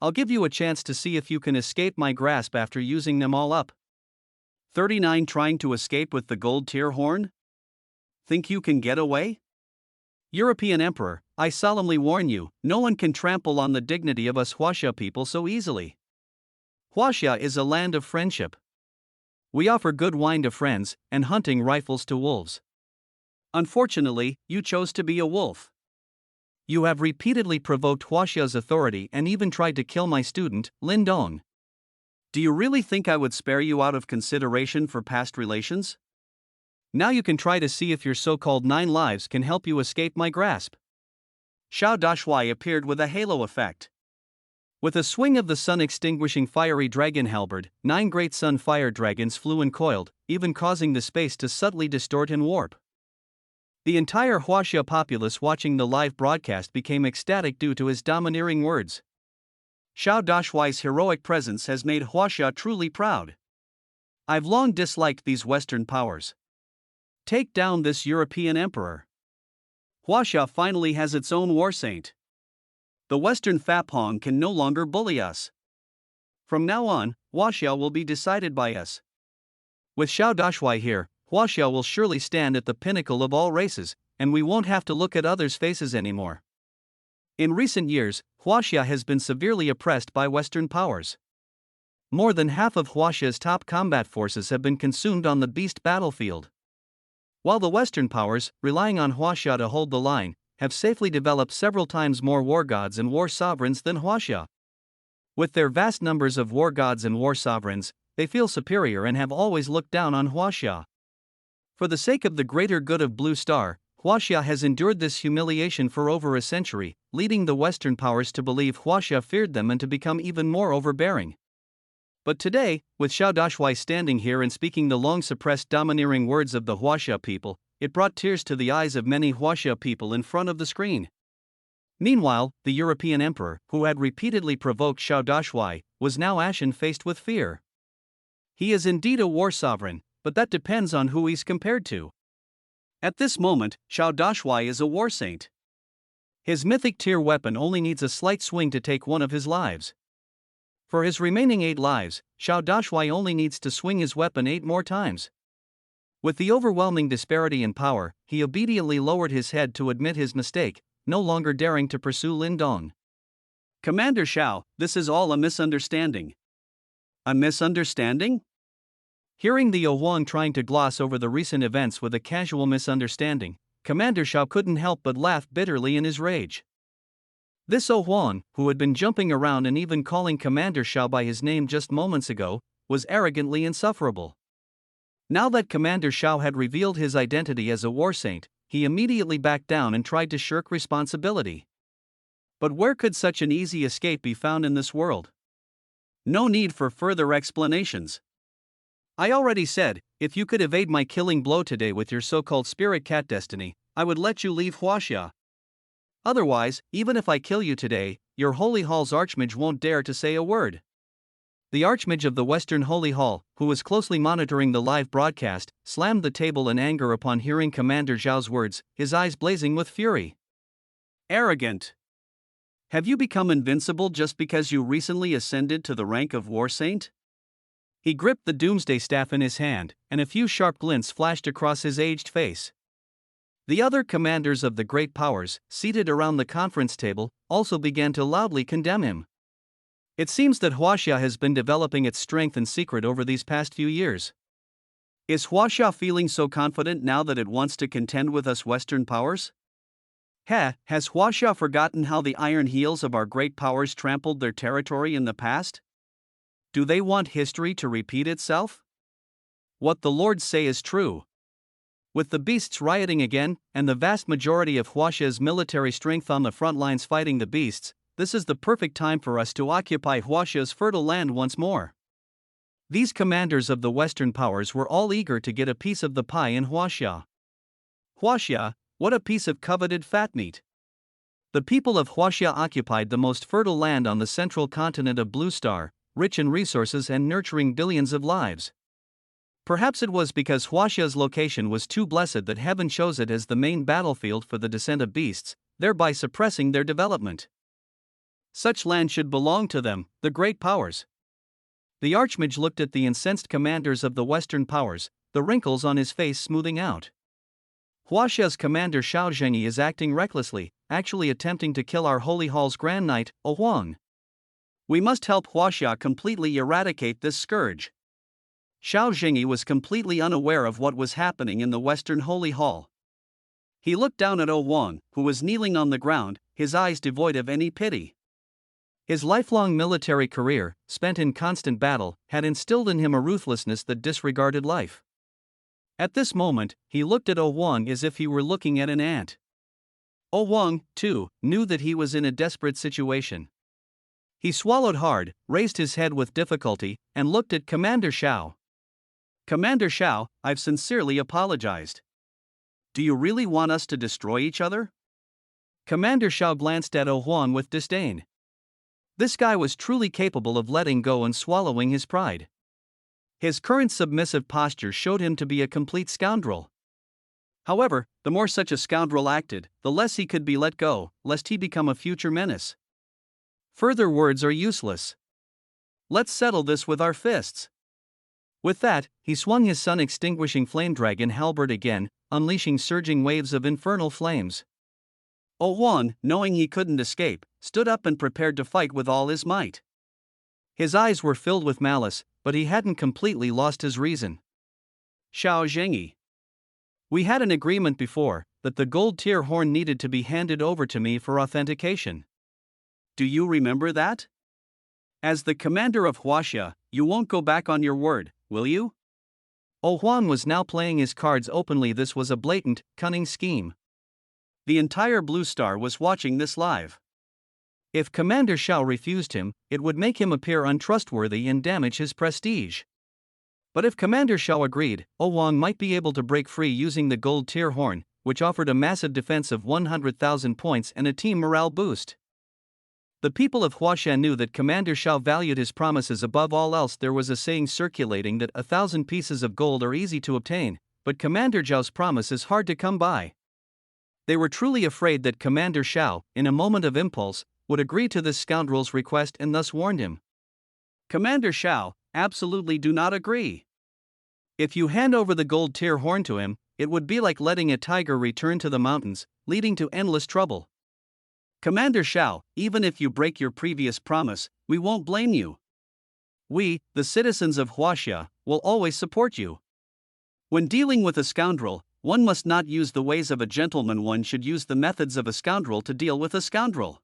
I'll give you a chance to see if you can escape my grasp after using them all up. 39 trying to escape with the gold tier horn? Think you can get away? European Emperor, I solemnly warn you, no one can trample on the dignity of us Huaxia people so easily. Huaxia is a land of friendship. We offer good wine to friends, and hunting rifles to wolves. Unfortunately, you chose to be a wolf. You have repeatedly provoked Huaxia's authority and even tried to kill my student, Lin Dong. Do you really think I would spare you out of consideration for past relations? Now you can try to see if your so-called 9 lives can help you escape my grasp. Xiao Dashuai appeared with a halo effect. With a swing of the sun-extinguishing fiery dragon halberd, 9 great sun fire dragons flew and coiled, even causing the space to subtly distort and warp. The entire Huaxia populace watching the live broadcast became ecstatic due to his domineering words. Xiao Dashuai's heroic presence has made Huaxia truly proud. I've long disliked these Western powers. Take down this European emperor. Huaxia finally has its own war saint. The Western Fapong can no longer bully us. From now on, Huaxia will be decided by us. With Xiao Dashuai here, Huaxia will surely stand at the pinnacle of all races, and we won't have to look at others' faces anymore. In recent years, Huaxia has been severely oppressed by Western powers. More than half of Huaxia's top combat forces have been consumed on the beast battlefield. While the Western powers, relying on Huaxia to hold the line, have safely developed several times more war gods and war sovereigns than Huaxia. With their vast numbers of war gods and war sovereigns, they feel superior and have always looked down on Huaxia. For the sake of the greater good of Blue Star, Huaxia has endured this humiliation for over a century, leading the Western powers to believe Huaxia feared them and to become even more overbearing. But today, with Xiao Dashuai standing here and speaking the long-suppressed domineering words of the Huaxia people, it brought tears to the eyes of many Huaxia people in front of the screen. Meanwhile, the European emperor, who had repeatedly provoked Xiao Dashuai, was now ashen-faced with fear. He is indeed a war sovereign, but that depends on who he's compared to. At this moment, Xiao Dashuai is a war saint. His mythic tier weapon only needs a slight swing to take one of his lives. For his remaining 8 lives, Xiao Dashuai only needs to swing his weapon 8 more times. With the overwhelming disparity in power, he obediently lowered his head to admit his mistake, no longer daring to pursue Lin Dong. Commander Xiao, this is all a misunderstanding. A misunderstanding? Hearing the Ohuang trying to gloss over the recent events with a casual misunderstanding, Commander Xiao couldn't help but laugh bitterly in his rage. This Ohuang, who had been jumping around and even calling Commander Xiao by his name just moments ago, was arrogantly insufferable. Now that Commander Xiao had revealed his identity as a war saint, he immediately backed down and tried to shirk responsibility. But where could such an easy escape be found in this world? No need for further explanations. I already said, if you could evade my killing blow today with your so-called spirit cat destiny, I would let you leave Huaxia. Otherwise, even if I kill you today, your Holy Hall's Archmage won't dare to say a word. The Archmage of the Western Holy Hall, who was closely monitoring the live broadcast, slammed the table in anger upon hearing Commander Zhao's words, his eyes blazing with fury. Arrogant! Have you become invincible just because you recently ascended to the rank of War Saint? He gripped the Doomsday Staff in his hand, and a few sharp glints flashed across his aged face. The other commanders of the great powers, seated around the conference table, also began to loudly condemn him. It seems that Huaxia has been developing its strength in secret over these past few years. Is Huaxia feeling so confident now that it wants to contend with us Western powers? Has Huaxia forgotten how the iron heels of our great powers trampled their territory in the past? Do they want history to repeat itself? What the lords say is true. With the beasts rioting again, and the vast majority of Huaxia's military strength on the front lines fighting the beasts, this is the perfect time for us to occupy Huaxia's fertile land once more. These commanders of the Western powers were all eager to get a piece of the pie in Huaxia. Huaxia, what a piece of coveted fat meat! The people of Huaxia occupied the most fertile land on the central continent of Blue Star, rich in resources and nurturing billions of lives. Perhaps it was because Huaxia's location was too blessed that heaven chose it as the main battlefield for the descent of beasts, thereby suppressing their development. Such land should belong to them, the great powers. The Archmage looked at the incensed commanders of the Western powers, the wrinkles on his face smoothing out. Huaxia's commander Xiao Zhengyi is acting recklessly, actually attempting to kill our Holy Hall's Grand Knight, Ohuang. We must help Huaxia completely eradicate this scourge. Xiao Zhengyi was completely unaware of what was happening in the Western Holy Hall. He looked down at Ohuang, who was kneeling on the ground, his eyes devoid of any pity. His lifelong military career, spent in constant battle, had instilled in him a ruthlessness that disregarded life. At this moment, he looked at Ohuang as if he were looking at an ant. Ohuang, too, knew that he was in a desperate situation. He swallowed hard, raised his head with difficulty, and looked at Commander Xiao. Commander Xiao, I've sincerely apologized. Do you really want us to destroy each other? Commander Xiao glanced at Huan with disdain. This guy was truly capable of letting go and swallowing his pride. His current submissive posture showed him to be a complete scoundrel. However, the more such a scoundrel acted, the less he could be let go, lest he become a future menace. Further words are useless. Let's settle this with our fists. With that, he swung his sun-extinguishing flame dragon halberd again, unleashing surging waves of infernal flames. Huan, knowing he couldn't escape, stood up and prepared to fight with all his might. His eyes were filled with malice, but he hadn't completely lost his reason. Xiao Zhengyi. We had an agreement before, that the gold tier horn needed to be handed over to me for authentication. Do you remember that? As the commander of Huaxia, you won't go back on your word, will you? Huan was now playing his cards openly. This was a blatant, cunning scheme. The entire Blue Star was watching this live. If Commander Xiao refused him, it would make him appear untrustworthy and damage his prestige. But if Commander Xiao agreed, Huan might be able to break free using the gold tier horn, which offered a massive defense of 100,000 points and a team morale boost. The people of Huaxia knew that Commander Xiao valued his promises above all else. There was a saying circulating that 1,000 pieces of gold are easy to obtain, but Commander Zhao's promise is hard to come by. They were truly afraid that Commander Xiao, in a moment of impulse, would agree to this scoundrel's request and thus warned him. Commander Xiao, absolutely do not agree. If you hand over the gold tier horn to him, it would be like letting a tiger return to the mountains, leading to endless trouble. Commander Xiao, even if you break your previous promise, we won't blame you. We, the citizens of Huaxia, will always support you. When dealing with a scoundrel, one must not use the ways of a gentleman, one should use the methods of a scoundrel to deal with a scoundrel.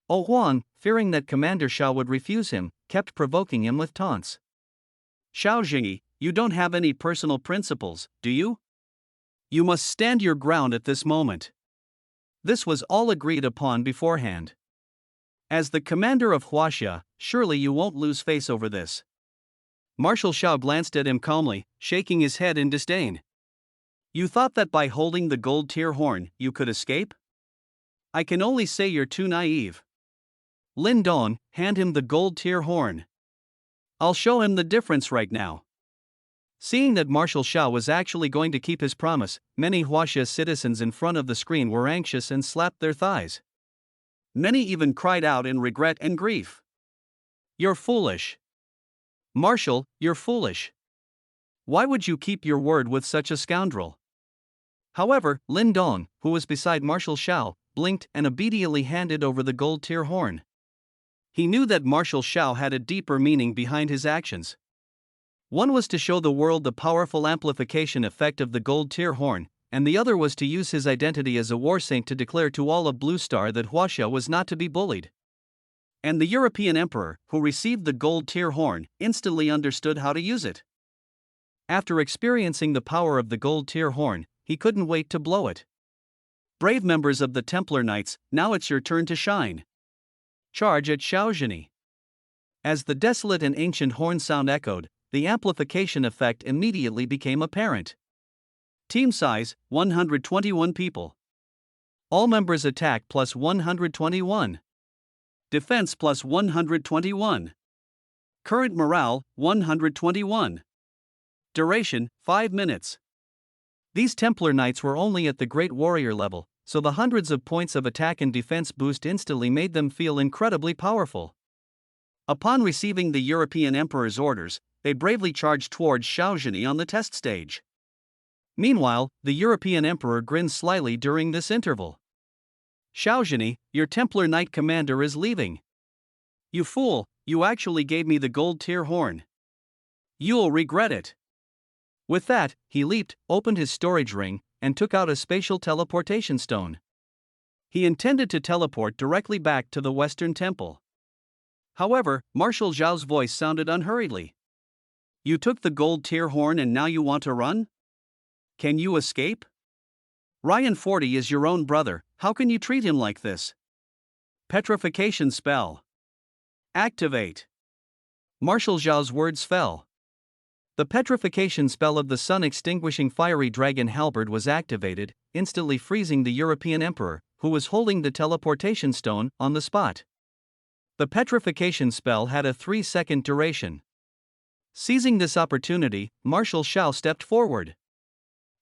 Huan, fearing that Commander Xiao would refuse him, kept provoking him with taunts. Xiao Zhengyi, you don't have any personal principles, do you? You must stand your ground at this moment. This was all agreed upon beforehand. As the commander of Huaxia, surely you won't lose face over this. Marshal Xiao glanced at him calmly, shaking his head in disdain. You thought that by holding the gold tier horn, you could escape? I can only say you're too naive. Lin Dong, hand him the gold tier horn. I'll show him the difference right now. Seeing that Marshal Xiao was actually going to keep his promise, many Huaxia citizens in front of the screen were anxious and slapped their thighs. Many even cried out in regret and grief. You're foolish. Marshal, you're foolish. Why would you keep your word with such a scoundrel? However, Lin Dong, who was beside Marshal Xiao, blinked and obediently handed over the gold tier horn. He knew that Marshal Xiao had a deeper meaning behind his actions. One was to show the world the powerful amplification effect of the gold tier horn, and the other was to use his identity as a war saint to declare to all of Blue Star that Huaxia was not to be bullied. And the European emperor, who received the gold tier horn, instantly understood how to use it. After experiencing the power of the gold tier horn, he couldn't wait to blow it. Brave members of the Templar Knights, now it's your turn to shine. Charge at Xiao Zhengyi. As the desolate and ancient horn sound echoed, the amplification effect immediately became apparent. Team size, 121 people. All members attack plus 121. Defense plus 121. Current morale, 121. Duration, 5 minutes. These Templar Knights were only at the Great Warrior level, so the hundreds of points of attack and defense boost instantly made them feel incredibly powerful. Upon receiving the European Emperor's orders, they bravely charged towards Xiao Zhengyi on the test stage. Meanwhile, the European Emperor grinned slyly during this interval. Xiao Zhengyi, your Templar Knight commander is leaving. You fool, you actually gave me the gold tier horn. You'll regret it. With that, he leaped, opened his storage ring, and took out a spatial teleportation stone. He intended to teleport directly back to the Western Temple. However, Marshal Zhao's voice sounded unhurriedly. You took the gold tier horn and now you want to run? Can you escape? Ryan 40 is your own brother, how can you treat him like this? Petrification spell. Activate. Marshal Zhao's words fell. The petrification spell of the sun-extinguishing fiery dragon halberd was activated, instantly freezing the European emperor, who was holding the teleportation stone, on the spot. The petrification spell had a 3-second duration. Seizing this opportunity, Marshal Shao stepped forward.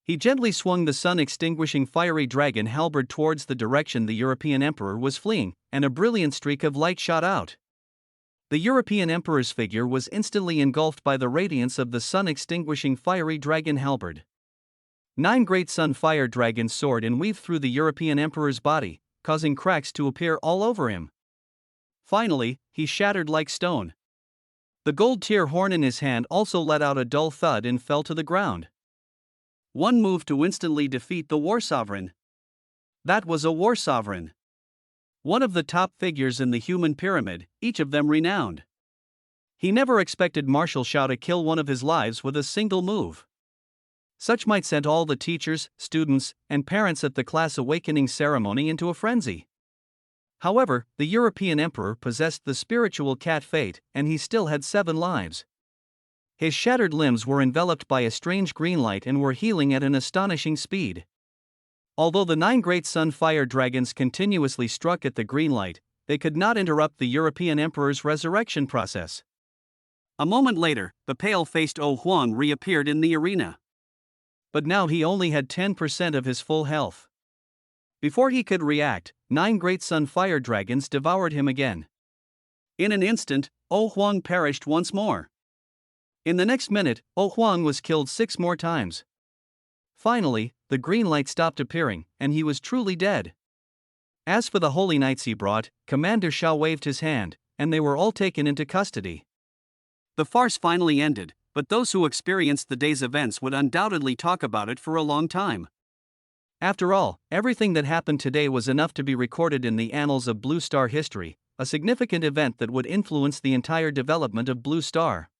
He gently swung the sun-extinguishing fiery dragon halberd towards the direction the European emperor was fleeing, and a brilliant streak of light shot out. The European emperor's figure was instantly engulfed by the radiance of the sun-extinguishing fiery dragon halberd. 9 great sun fire dragons soared and weaved through the European emperor's body, causing cracks to appear all over him. Finally, he shattered like stone. The gold tier horn in his hand also let out a dull thud and fell to the ground. One move to instantly defeat the war sovereign. That was a war sovereign. One of the top figures in the human pyramid, each of them renowned. He never expected Marshal Shao to kill one of his lives with a single move. Such might send all the teachers, students, and parents at the class awakening ceremony into a frenzy. However, the European emperor possessed the spiritual cat fate, and he still had 7 lives. His shattered limbs were enveloped by a strange green light and were healing at an astonishing speed. Although the 9 great sun fire dragons continuously struck at the green light, they could not interrupt the European emperor's resurrection process. A moment later, the pale-faced Oh Huang reappeared in the arena. But now he only had 10% of his full health. Before he could react, 9 great sun fire dragons devoured him again. In an instant, Oh Huang perished once more. In the next minute, Oh Huang was killed 6 more times. Finally, the green light stopped appearing, and he was truly dead. As for the holy knights he brought, Commander Shao waved his hand, and they were all taken into custody. The farce finally ended, but those who experienced the day's events would undoubtedly talk about it for a long time. After all, everything that happened today was enough to be recorded in the annals of Blue Star history, a significant event that would influence the entire development of Blue Star.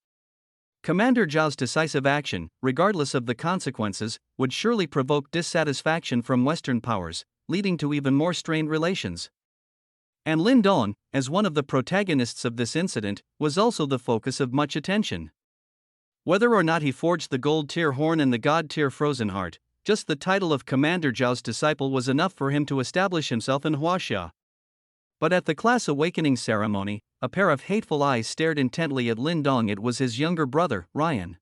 Commander Zhao's decisive action, regardless of the consequences, would surely provoke dissatisfaction from Western powers, leading to even more strained relations. And Lin Dong, as one of the protagonists of this incident, was also the focus of much attention. Whether or not he forged the gold tier horn and the god tier frozen heart, just the title of Commander Zhao's disciple was enough for him to establish himself in Huaxia. But at the class awakening ceremony, a pair of hateful eyes stared intently at Lin Dong. It was his younger brother, Ryan.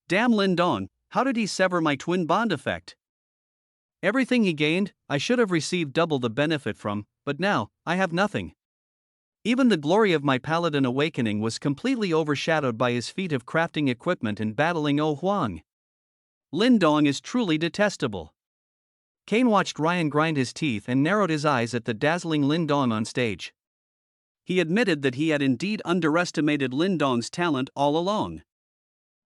Damn Lin Dong, how did he sever my twin bond effect? Everything he gained, I should have received double the benefit from, but now, I have nothing. Even the glory of my paladin awakening was completely overshadowed by his feat of crafting equipment and battling Oh Huang. Lin Dong is truly detestable. Kane watched Ryan grind his teeth and narrowed his eyes at the dazzling Lin Dong on stage. He admitted that he had indeed underestimated Lin Dong's talent all along.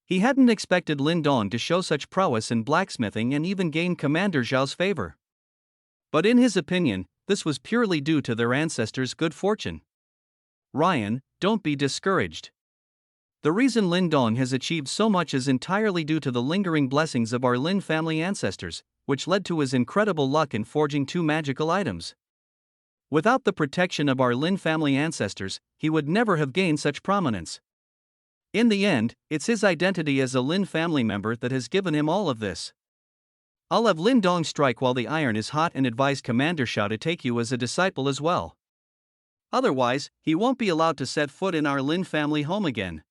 He hadn't expected Lin Dong to show such prowess in blacksmithing and even gain Commander Zhao's favor. But in his opinion, this was purely due to their ancestors' good fortune. Ryan, don't be discouraged. The reason Lin Dong has achieved so much is entirely due to the lingering blessings of our Lin family ancestors, which led to his incredible luck in forging 2 magical items. Without the protection of our Lin family ancestors, he would never have gained such prominence. In the end, it's his identity as a Lin family member that has given him all of this. I'll have Lin Dong strike while the iron is hot and advise Commander Shao to take you as a disciple as well. Otherwise, he won't be allowed to set foot in our Lin family home again.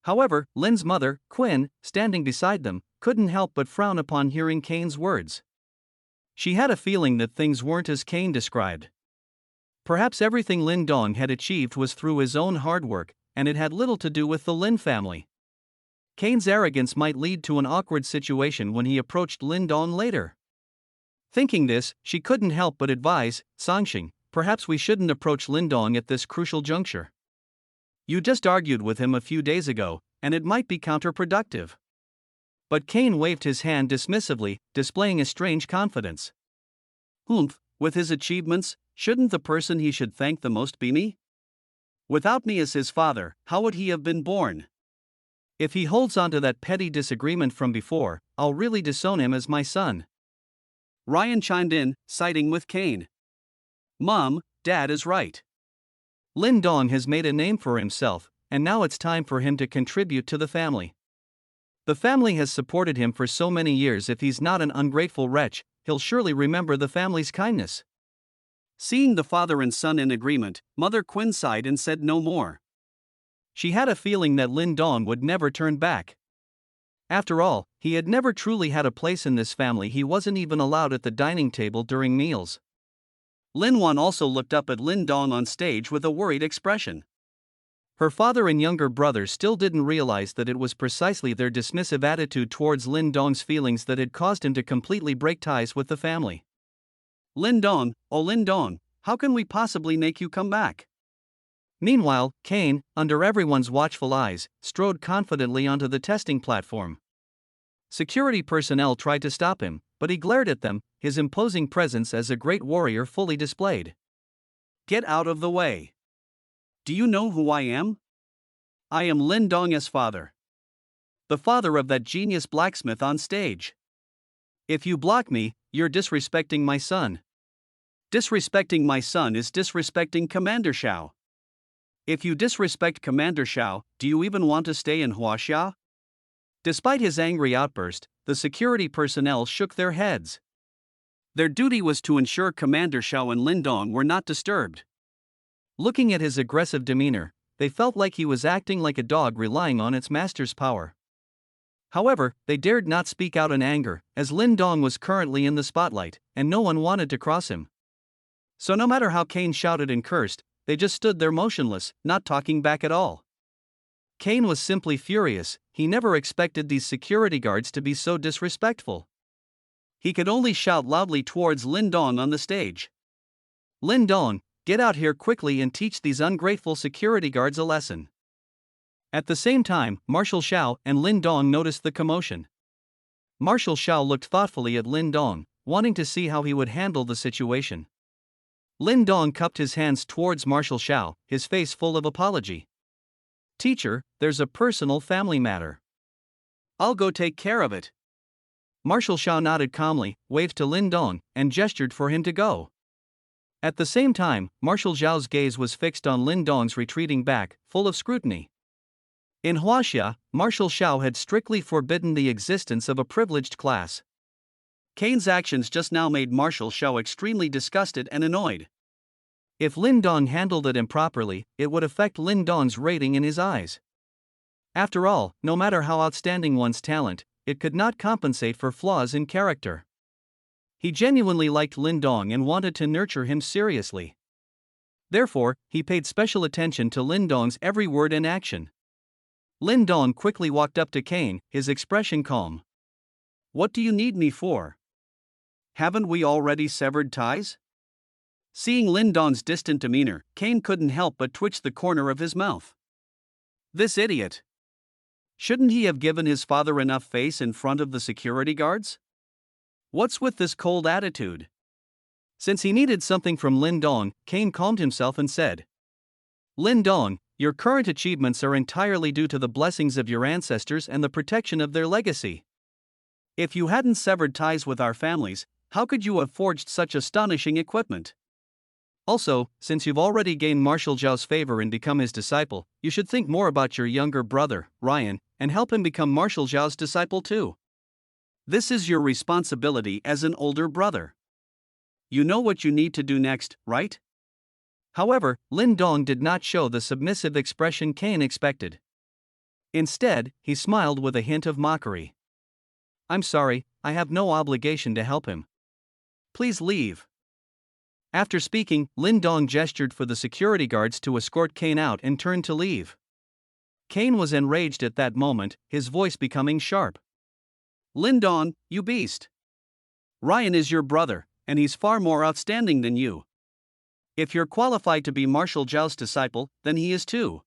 However, Lin's mother, Quinn, standing beside them, couldn't help but frown upon hearing Kane's words. She had a feeling that things weren't as Kane described. Perhaps everything Lin Dong had achieved was through his own hard work, and it had little to do with the Lin family. Kane's arrogance might lead to an awkward situation when he approached Lin Dong later. Thinking this, she couldn't help but advise, Songxing, perhaps we shouldn't approach Lin Dong at this crucial juncture. You just argued with him a few days ago, and it might be counterproductive. But Kane waved his hand dismissively, displaying a strange confidence. Humph, with his achievements, shouldn't the person he should thank the most be me? Without me as his father, how would he have been born? If he holds on to that petty disagreement from before, I'll really disown him as my son. Ryan chimed in, siding with Kane. Mom, Dad is right. Lin Dong has made a name for himself, and now it's time for him to contribute to the family. The family has supported him for so many years. If he's not an ungrateful wretch, he'll surely remember the family's kindness. Seeing the father and son in agreement, Mother Quinn sighed and said no more. She had a feeling that Lin Dong would never turn back. After all, he had never truly had a place in this family. He wasn't even allowed at the dining table during meals. Lin Wan also looked up at Lin Dong on stage with a worried expression. Her father and younger brother still didn't realize that it was precisely their dismissive attitude towards Lin Dong's feelings that had caused him to completely break ties with the family. Lin Dong, oh Lin Dong, how can we possibly make you come back? Meanwhile, Kane, under everyone's watchful eyes, strode confidently onto the testing platform. Security personnel tried to stop him, but he glared at them, his imposing presence as a great warrior fully displayed. Get out of the way. Do you know who I am? I am Lin Dong's father. The father of that genius blacksmith on stage. If you block me, you're disrespecting my son. Disrespecting my son is disrespecting Commander Xiao. If you disrespect Commander Xiao, do you even want to stay in Huaxia? Despite his angry outburst, the security personnel shook their heads. Their duty was to ensure Commander Xiao and Lin Dong were not disturbed. Looking at his aggressive demeanor, they felt like he was acting like a dog relying on its master's power. However, they dared not speak out in anger, as Lin Dong was currently in the spotlight, and no one wanted to cross him. So no matter how Kane shouted and cursed, they just stood there motionless, not talking back at all. Kane was simply furious. He never expected these security guards to be so disrespectful. He could only shout loudly towards Lin Dong on the stage. Lin Dong, get out here quickly and teach these ungrateful security guards a lesson. At the same time, Marshal Xiao and Lin Dong noticed the commotion. Marshal Xiao looked thoughtfully at Lin Dong, wanting to see how he would handle the situation. Lin Dong cupped his hands towards Marshal Xiao, his face full of apology. Teacher, there's a personal family matter. I'll go take care of it. Marshal Xiao nodded calmly, waved to Lin Dong, and gestured for him to go. At the same time, Marshal Zhao's gaze was fixed on Lin Dong's retreating back, full of scrutiny. In Huaxia, Marshal Xiao had strictly forbidden the existence of a privileged class. Kane's actions just now made Marshal Xiao extremely disgusted and annoyed. If Lin Dong handled it improperly, it would affect Lin Dong's rating in his eyes. After all, no matter how outstanding one's talent, it could not compensate for flaws in character. He genuinely liked Lin Dong and wanted to nurture him seriously. Therefore, he paid special attention to Lin Dong's every word and action. Lin Dong quickly walked up to Kane, his expression calm. What do you need me for? Haven't we already severed ties? Seeing Lin Dong's distant demeanor, Kane couldn't help but twitch the corner of his mouth. This idiot. Shouldn't he have given his father enough face in front of the security guards? What's with this cold attitude? Since he needed something from Lin Dong, Kane calmed himself and said, Lin Dong, your current achievements are entirely due to the blessings of your ancestors and the protection of their legacy. If you hadn't severed ties with our families, how could you have forged such astonishing equipment? Also, since you've already gained Marshal Zhao's favor and become his disciple, you should think more about your younger brother, Ryan, and help him become Marshal Zhao's disciple too. This is your responsibility as an older brother. You know what you need to do next, right? However, Lin Dong did not show the submissive expression Kane expected. Instead, he smiled with a hint of mockery. I'm sorry, I have no obligation to help him. Please leave. After speaking, Lin Dong gestured for the security guards to escort Kane out and turned to leave. Kane was enraged at that moment, his voice becoming sharp. Lin Dong, you beast! Ryan is your brother, and he's far more outstanding than you. If you're qualified to be Marshal Zhao's disciple, then he is too.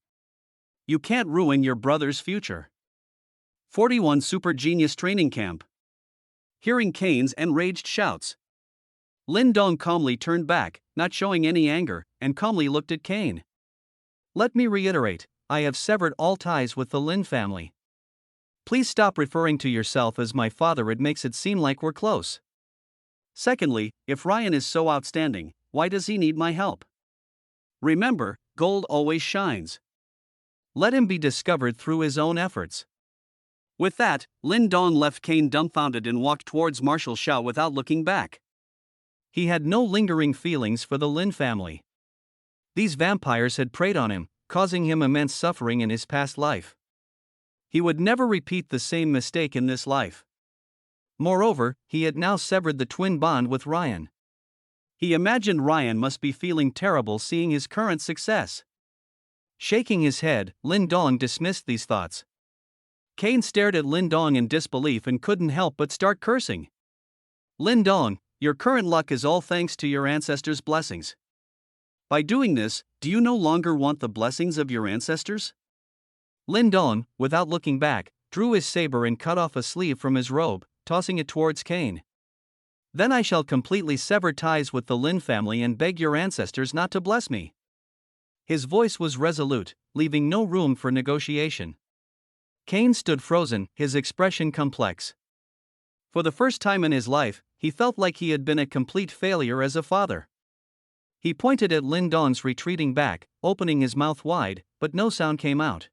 You can't ruin your brother's future. 41 Super Genius Training Camp. Hearing Kane's enraged shouts, Lin Dong calmly turned back, not showing any anger, and calmly looked at Kane. Let me reiterate, I have severed all ties with the Lin family. Please stop referring to yourself as my father, it makes it seem like we're close. Secondly, if Ryan is so outstanding, why does he need my help? Remember, gold always shines. Let him be discovered through his own efforts. With that, Lin Dong left Kane dumbfounded and walked towards Marshal Xiao without looking back. He had no lingering feelings for the Lin family. These vampires had preyed on him, causing him immense suffering in his past life. He would never repeat the same mistake in this life. Moreover, he had now severed the twin bond with Ryan. He imagined Ryan must be feeling terrible seeing his current success. Shaking his head, Lin Dong dismissed these thoughts. Kane stared at Lin Dong in disbelief and couldn't help but start cursing. Lin Dong, your current luck is all thanks to your ancestors' blessings. By doing this, do you no longer want the blessings of your ancestors? Lin Dong, without looking back, drew his saber and cut off a sleeve from his robe, tossing it towards Kane. Then I shall completely sever ties with the Lin family and beg your ancestors not to bless me. His voice was resolute, leaving no room for negotiation. Kane stood frozen, his expression complex. For the first time in his life, he felt like he had been a complete failure as a father. He pointed at Lin Dong's retreating back, opening his mouth wide, but no sound came out.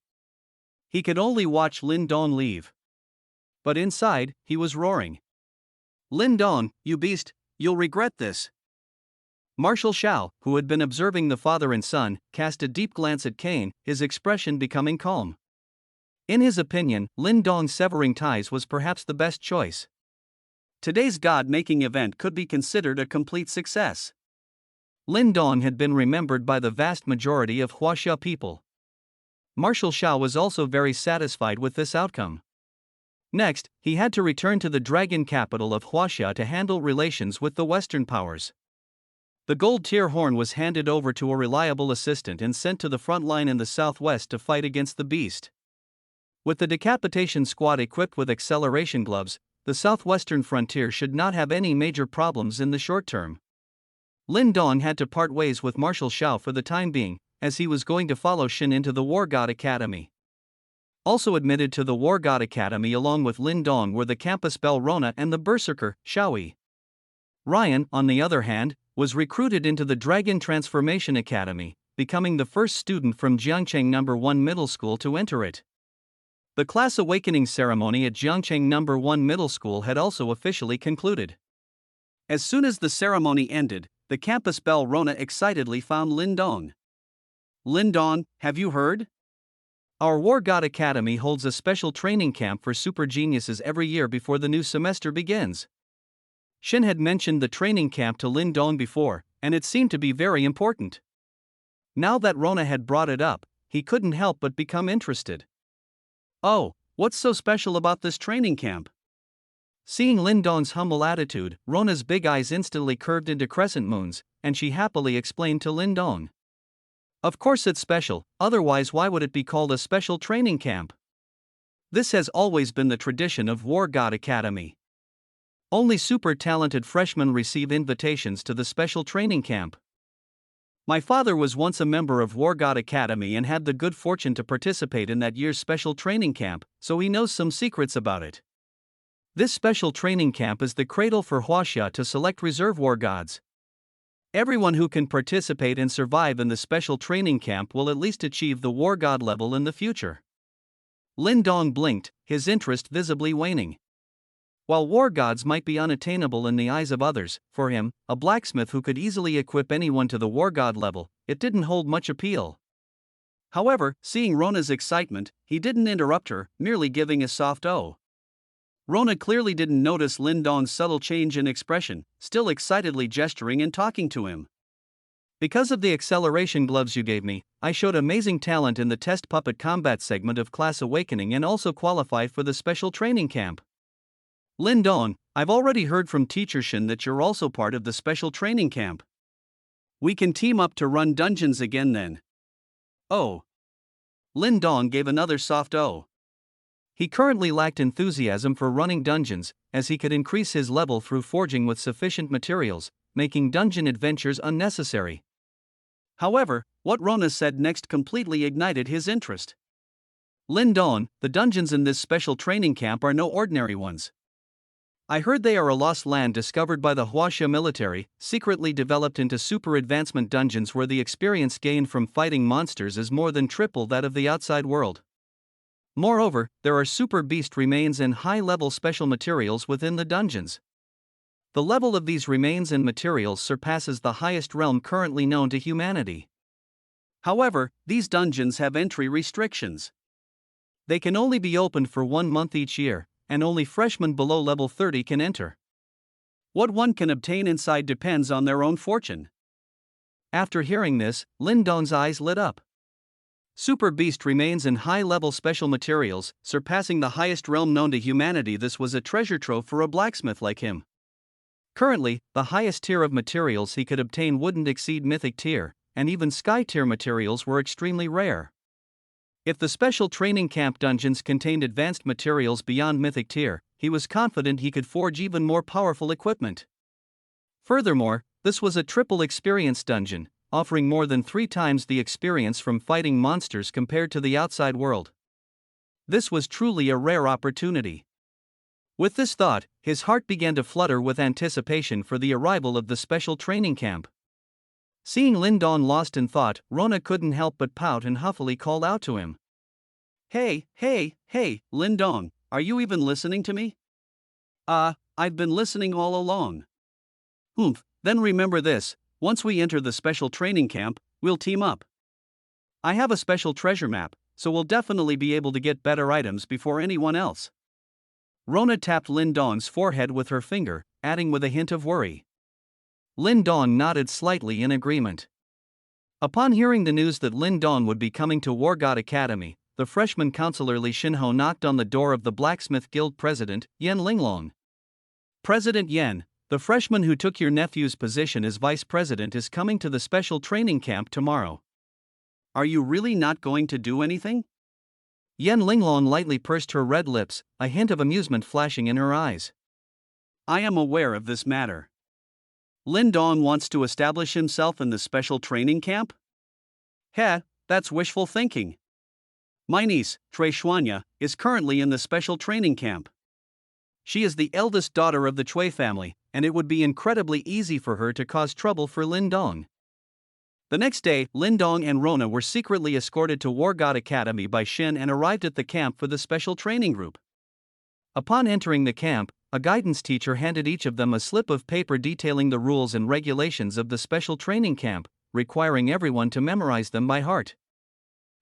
He could only watch Lin Dong leave. But inside, he was roaring. Lin Dong, you beast, you'll regret this. Marshal Xiao, who had been observing the father and son, cast a deep glance at Kane, his expression becoming calm. In his opinion, Lin Dong severing ties was perhaps the best choice. Today's god-making event could be considered a complete success. Lin Dong had been remembered by the vast majority of Huaxia people. Marshal Xiao was also very satisfied with this outcome. Next, he had to return to the dragon capital of Huaxia to handle relations with the Western powers. The gold tier horn was handed over to a reliable assistant and sent to the front line in the southwest to fight against the beast. With the decapitation squad equipped with acceleration gloves, the southwestern frontier should not have any major problems in the short term. Lin Dong had to part ways with Marshal Xiao for the time being, as he was going to follow Shin into the War God Academy. Also admitted to the War God Academy along with Lin Dong were the campus belle Rona and the berserker, Xiaoyi. Ryan, on the other hand, was recruited into the Dragon Transformation Academy, becoming the first student from Jiangcheng No. 1 Middle School to enter it. The class awakening ceremony at Jiangcheng No. 1 Middle School had also officially concluded. As soon as the ceremony ended, the campus belle Rona excitedly found Lin Dong. Lin Dong, have you heard? Our War God Academy holds a special training camp for super geniuses every year before the new semester begins. Shin had mentioned the training camp to Lin Dong before, and it seemed to be very important. Now that Rona had brought it up, he couldn't help but become interested. Oh, what's so special about this training camp? Seeing Lin Dong's humble attitude, Rona's big eyes instantly curved into crescent moons, and she happily explained to Lin Dong. Of course it's special, otherwise why would it be called a special training camp? This has always been the tradition of War God Academy. Only super talented freshmen receive invitations to the special training camp. My father was once a member of War God Academy and had the good fortune to participate in that year's special training camp, so he knows some secrets about it. This special training camp is the cradle for Huaxia to select reserve war gods. Everyone who can participate and survive in the special training camp will at least achieve the war god level in the future. Lin Dong blinked, his interest visibly waning. While war gods might be unattainable in the eyes of others, for him, a blacksmith who could easily equip anyone to the war god level, it didn't hold much appeal. However, seeing Rona's excitement, he didn't interrupt her, merely giving a soft "oh." Rona clearly didn't notice Lin Dong's subtle change in expression, still excitedly gesturing and talking to him. Because of the acceleration gloves you gave me, I showed amazing talent in the test puppet combat segment of Class Awakening and also qualified for the special training camp. Lin Dong, I've already heard from Teacher Shin that you're also part of the special training camp. We can team up to run dungeons again then. Oh. Lin Dong gave another soft oh. He currently lacked enthusiasm for running dungeons, as he could increase his level through forging with sufficient materials, making dungeon adventures unnecessary. However, what Rona said next completely ignited his interest. Lin Dong, the dungeons in this special training camp are no ordinary ones. I heard they are a lost land discovered by the Huaxia military, secretly developed into super advancement dungeons where the experience gained from fighting monsters is more than triple that of the outside world. Moreover, there are super beast remains and high-level special materials within the dungeons. The level of these remains and materials surpasses the highest realm currently known to humanity. However, these dungeons have entry restrictions. They can only be opened for 1 month each year, and only freshmen below level 30 can enter. What one can obtain inside depends on their own fortune. After hearing this, Lindong's eyes lit up. Super beast remains and high-level special materials, surpassing the highest realm known to humanity. This was a treasure trove for a blacksmith like him. Currently, the highest tier of materials he could obtain wouldn't exceed mythic tier, and even sky tier materials were extremely rare. If the special training camp dungeons contained advanced materials beyond mythic tier, he was confident he could forge even more powerful equipment. Furthermore, this was a triple experience dungeon, offering more than 3 times the experience from fighting monsters compared to the outside world. This was truly a rare opportunity. With this thought, his heart began to flutter with anticipation for the arrival of the special training camp. Seeing Lindong lost in thought, Rona couldn't help but pout and huffily called out to him. Hey, Lindong, are you even listening to me? I've been listening all along. Then remember this, once we enter the special training camp, we'll team up. I have a special treasure map, so we'll definitely be able to get better items before anyone else. Rona tapped Lindong's forehead with her finger, adding with a hint of worry. Lindong nodded slightly in agreement. Upon hearing the news that Lindong would be coming to War God Academy, the freshman counselor Li Shinho knocked on the door of the Blacksmith Guild president, Yan Linglong. President Yan, the freshman who took your nephew's position as vice president is coming to the special training camp tomorrow. Are you really not going to do anything? Yan Linglong lightly pursed her red lips, a hint of amusement flashing in her eyes. I am aware of this matter. Lindong wants to establish himself in the special training camp? That's wishful thinking. My niece, Trey Xuanya, is currently in the special training camp. She is the eldest daughter of the Chui family, and it would be incredibly easy for her to cause trouble for Lindong. The next day, Lindong and Rona were secretly escorted to War God Academy by Shin and arrived at the camp for the special training group. Upon entering the camp, a guidance teacher handed each of them a slip of paper detailing the rules and regulations of the special training camp, requiring everyone to memorize them by heart.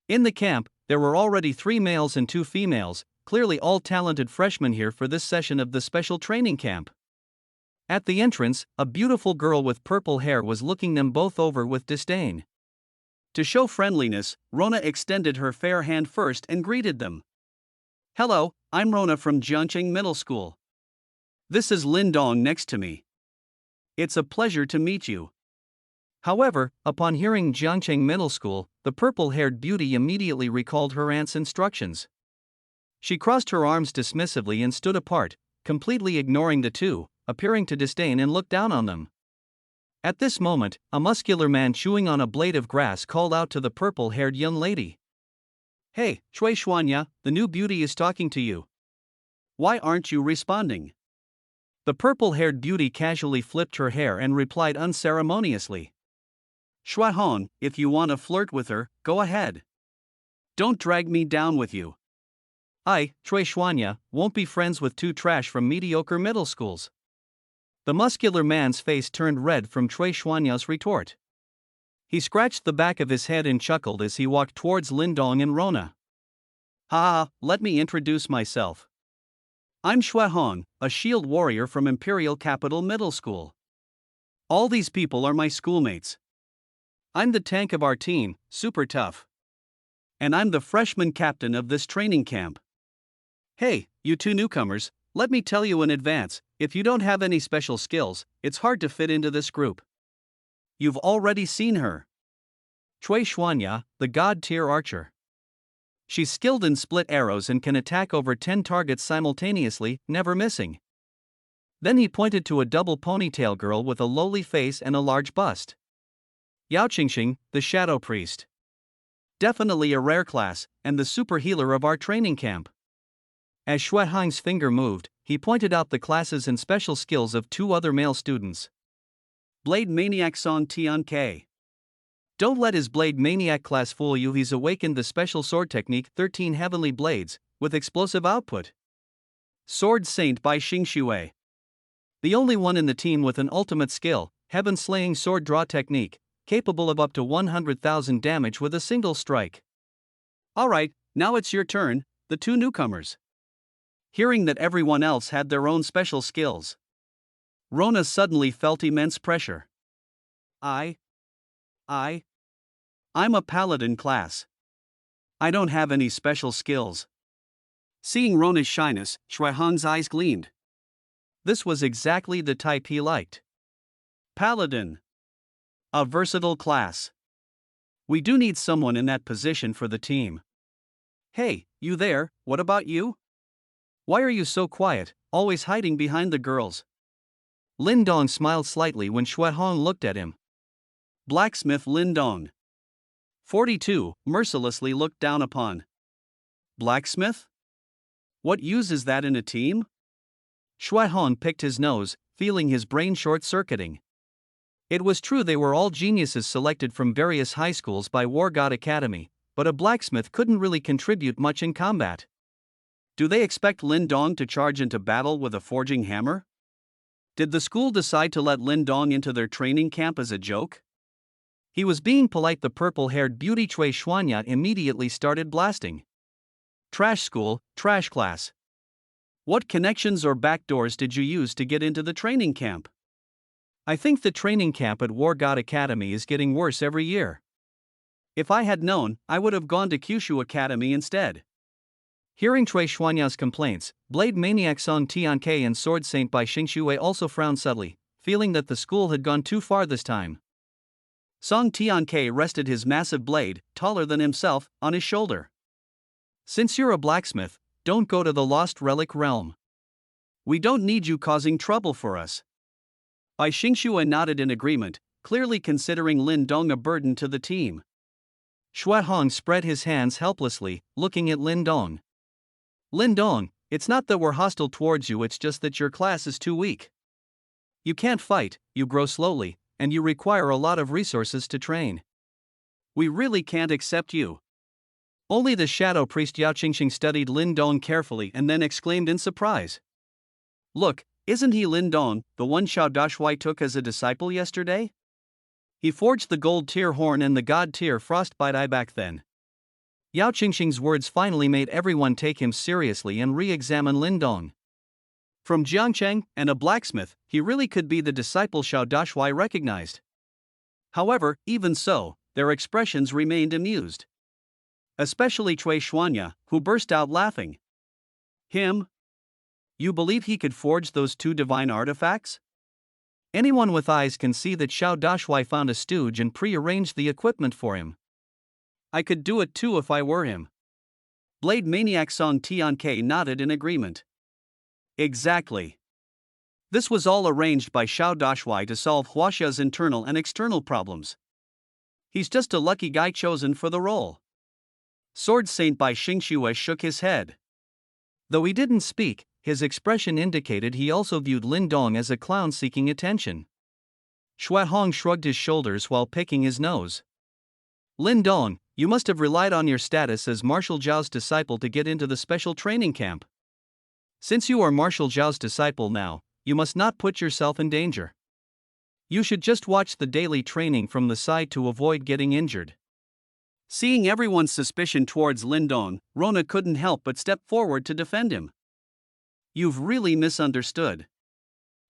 In the camp, there were already 3 males and 2 females, clearly all talented freshmen here for this session of the special training camp. At the entrance, a beautiful girl with purple hair was looking them both over with disdain. To show friendliness, Rona extended her fair hand first and greeted them. Hello, I'm Rona from Jiangqing Middle School. This is Lindong next to me. It's a pleasure to meet you. However, upon hearing Jiangqing Middle School, the purple-haired beauty immediately recalled her aunt's instructions. She crossed her arms dismissively and stood apart, completely ignoring the two, appearing to disdain and look down on them. At this moment, a muscular man chewing on a blade of grass called out to the purple-haired young lady. Hey, Chui Xuanya, the new beauty is talking to you. Why aren't you responding? The purple-haired beauty casually flipped her hair and replied unceremoniously. Shuahong, if you want to flirt with her, go ahead. Don't drag me down with you. I, Chui Xuanya, won't be friends with 2 trash from mediocre middle schools. The muscular man's face turned red from Chui Xuanya's retort. He scratched the back of his head and chuckled as he walked towards Lindong and Rona. Let me introduce myself. I'm Shuahong, a shield warrior from Imperial Capital Middle School. All these people are my schoolmates. I'm the tank of our team, super tough. And I'm the freshman captain of this training camp. Hey, you 2 newcomers, let me tell you in advance, if you don't have any special skills, it's hard to fit into this group. You've already seen her. Chui Xuanya, the god-tier archer. She's skilled in split arrows and can attack over 10 targets simultaneously, never missing. Then he pointed to a double ponytail girl with a lowly face and a large bust. Yao Qingxing, the shadow priest. Definitely a rare class, and the super healer of our training camp. As Shuahong's finger moved, he pointed out the classes and special skills of 2 other male students. Blade Maniac Song Tian K. Don't let his blade maniac class fool you. He's awakened the special sword technique 13 heavenly blades, with explosive output. Sword Saint by Xingxue. The only one in the team with an ultimate skill, heaven-slaying sword draw technique, capable of up to 100,000 damage with a single strike. Alright, now it's your turn, the two newcomers. Hearing that everyone else had their own special skills, Rona suddenly felt immense pressure. I'm a paladin class. I don't have any special skills. Seeing Rona's shyness, Shuaihong's eyes gleamed. This was exactly the type he liked. Paladin. A versatile class. We do need someone in that position for the team. Hey, you there, what about you? Why are you so quiet, always hiding behind the girls? Lindong smiled slightly when Shuaihong looked at him. Blacksmith Lindong. 42, mercilessly looked down upon. Blacksmith? What use is that in a team? Shuaihong picked his nose, feeling his brain short-circuiting. It was true they were all geniuses selected from various high schools by War God Academy, but a blacksmith couldn't really contribute much in combat. Do they expect Lindong to charge into battle with a forging hammer? Did the school decide to let Lindong into their training camp as a joke? He was being polite. The purple-haired beauty Cui Xuanya immediately started blasting. Trash school, trash class. What connections or backdoors did you use to get into the training camp? I think the training camp at War God Academy is getting worse every year. If I had known, I would have gone to Kyushu Academy instead. Hearing Cui Xuanya's complaints, Blade Maniac Song Tianke and Sword Saint by Xingxue also frowned subtly, feeling that the school had gone too far this time. Song Tianke rested his massive blade, taller than himself, on his shoulder. Since you're a blacksmith, don't go to the Lost Relic realm. We don't need you causing trouble for us. Bai Xingxue nodded in agreement, clearly considering Lindong a burden to the team. Shuaihong spread his hands helplessly, looking at Lindong. Lindong, it's not that we're hostile towards you, it's just that your class is too weak. You can't fight, you grow slowly, and you require a lot of resources to train. We really can't accept you. Only the shadow priest Yao Qingxing studied Lindong carefully and then exclaimed in surprise. Look, isn't he Lindong, the one Xiao Dashuai took as a disciple yesterday? He forged the gold tier horn and the god tier frostbite eye back then. Yao Qingxing's words finally made everyone take him seriously and re-examine Lindong. From Jiangcheng and a blacksmith, he really could be the disciple Xiao Dashuai recognized. However, even so, their expressions remained amused. Especially Cui Xuanya, who burst out laughing. Him? You believe he could forge those two divine artifacts? Anyone with eyes can see that Xiao Dashuai found a stooge and pre-arranged the equipment for him. I could do it too if I were him. Blade Maniac Song Tianke nodded in agreement. Exactly. This was all arranged by Xiao Dashuai to solve Huaxia's internal and external problems. He's just a lucky guy chosen for the role. Sword Saint Bai Xingxue shook his head. Though he didn't speak, his expression indicated he also viewed Lindong as a clown seeking attention. Shuaihong shrugged his shoulders while picking his nose. Lindong, you must have relied on your status as Marshal Zhao's disciple to get into the special training camp. Since you are Marshal Zhao's disciple now, you must not put yourself in danger. You should just watch the daily training from the side to avoid getting injured. Seeing everyone's suspicion towards Lindong, Rona couldn't help but step forward to defend him. You've really misunderstood.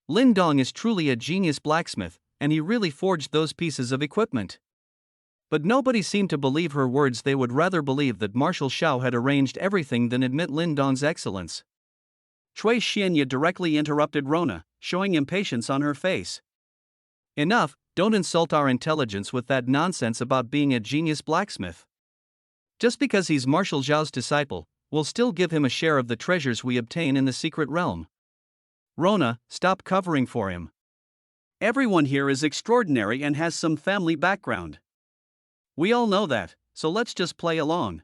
Lindong is truly a genius blacksmith, and he really forged those pieces of equipment. But nobody seemed to believe her words. They would rather believe that Marshal Xiao had arranged everything than admit Lindong's excellence. Cui Xianya directly interrupted Rona, showing impatience on her face. Enough, don't insult our intelligence with that nonsense about being a genius blacksmith. Just because he's Marshal Zhao's disciple, we'll still give him a share of the treasures we obtain in the secret realm. Rona, stop covering for him. Everyone here is extraordinary and has some family background. We all know that, so let's just play along.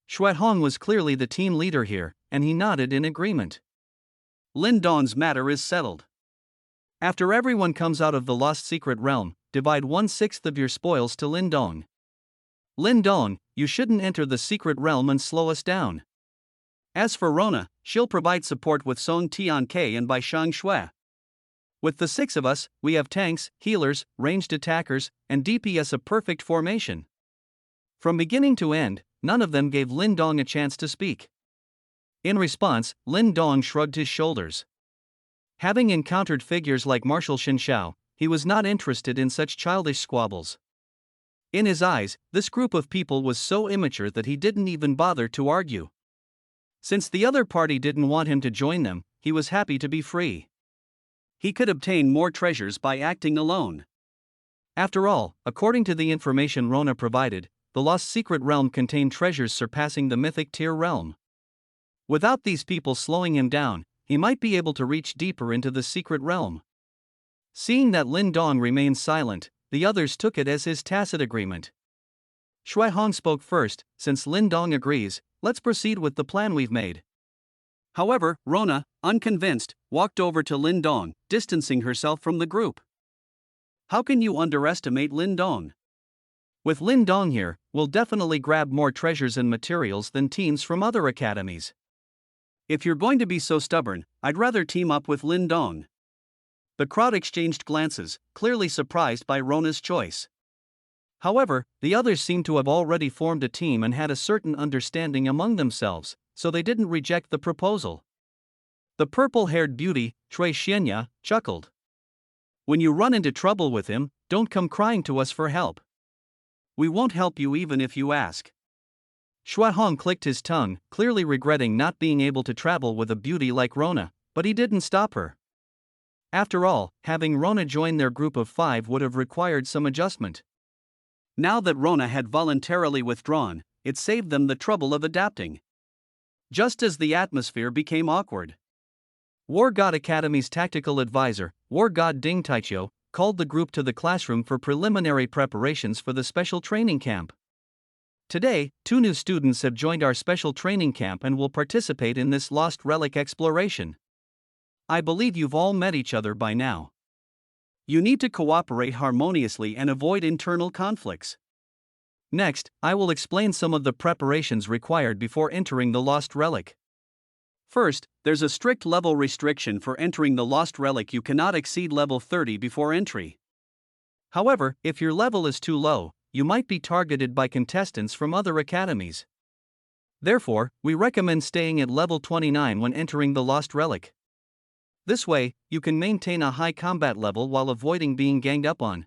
Shuaihong was clearly the team leader here, and he nodded in agreement. Lindong's matter is settled. After everyone comes out of the lost secret realm, divide 1/6 of your spoils to Lindong. Lindong, you shouldn't enter the secret realm and slow us down. As for Rona, she'll provide support with Song Tian-K and Bai Shang Shui. With the 6 of us, we have tanks, healers, ranged attackers, and DPS a perfect formation. From beginning to end, none of them gave Lindong a chance to speak. In response, Lindong shrugged his shoulders. Having encountered figures like Marshal Shinshao, he was not interested in such childish squabbles. In his eyes, this group of people was so immature that he didn't even bother to argue. Since the other party didn't want him to join them, he was happy to be free. He could obtain more treasures by acting alone. After all, according to the information Rona provided, the Lost Secret Realm contained treasures surpassing the Mythic Tier realm. Without these people slowing him down, he might be able to reach deeper into the secret realm. Seeing that Lindong remained silent, the others took it as his tacit agreement. Shui Hong spoke first. Since Lindong agrees, let's proceed with the plan we've made. However, Rona, unconvinced, walked over to Lindong, distancing herself from the group. How can you underestimate Lindong? With Lindong here, we'll definitely grab more treasures and materials than teams from other academies. If you're going to be so stubborn, I'd rather team up with Lindong. The crowd exchanged glances, clearly surprised by Rona's choice. However, the others seemed to have already formed a team and had a certain understanding among themselves, so they didn't reject the proposal. The purple-haired beauty, Cui Xianya, chuckled. When you run into trouble with him, don't come crying to us for help. We won't help you even if you ask. Shui Hong clicked his tongue, clearly regretting not being able to travel with a beauty like Rona, but he didn't stop her. After all, having Rona join their group of 5 would have required some adjustment. Now that Rona had voluntarily withdrawn, it saved them the trouble of adapting. Just as the atmosphere became awkward, War God Academy's tactical advisor, War God Ding Taichiu, called the group to the classroom for preliminary preparations for the special training camp. Today, 2 new students have joined our special training camp and will participate in this lost relic exploration. I believe you've all met each other by now. You need to cooperate harmoniously and avoid internal conflicts. Next, I will explain some of the preparations required before entering the lost relic. First, there's a strict level restriction for entering the lost relic. You cannot exceed level 30 before entry. However, if your level is too low, you might be targeted by contestants from other academies. Therefore, we recommend staying at level 29 when entering the lost relic. This way, you can maintain a high combat level while avoiding being ganged up on.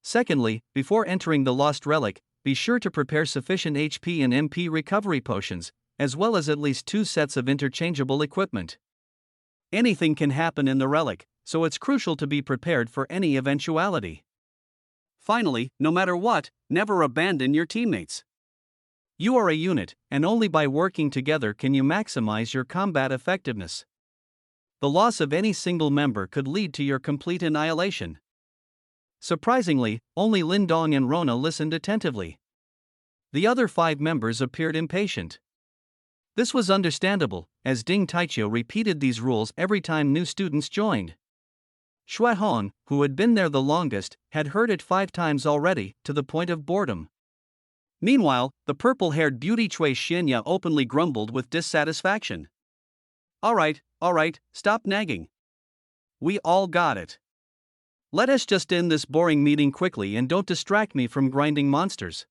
Secondly, before entering the lost relic, be sure to prepare sufficient HP and MP recovery potions, as well as at least 2 sets of interchangeable equipment. Anything can happen in the relic, so it's crucial to be prepared for any eventuality. Finally, no matter what, never abandon your teammates. You are a unit, and only by working together can you maximize your combat effectiveness. The loss of any single member could lead to your complete annihilation. Surprisingly, only Lindong and Rona listened attentively. The other 5 members appeared impatient. This was understandable, as Ding Taichiu repeated these rules every time new students joined. Shui Hong, who had been there the longest, had heard it 5 times already, to the point of boredom. Meanwhile, the purple-haired beauty Cui Xianya openly grumbled with dissatisfaction. All right, stop nagging. We all got it. Let us just end this boring meeting quickly and don't distract me from grinding monsters.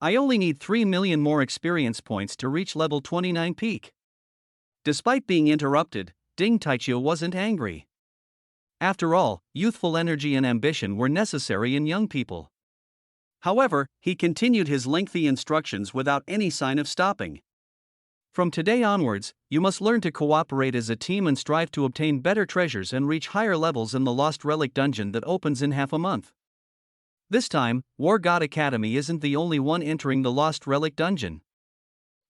I only need 3 million more experience points to reach level 29 peak. Despite being interrupted, Ding Taichiu wasn't angry. After all, youthful energy and ambition were necessary in young people. However, he continued his lengthy instructions without any sign of stopping. From today onwards, you must learn to cooperate as a team and strive to obtain better treasures and reach higher levels in the Lost Relic dungeon that opens in half a month. This time, War God Academy isn't the only one entering the Lost Relic dungeon.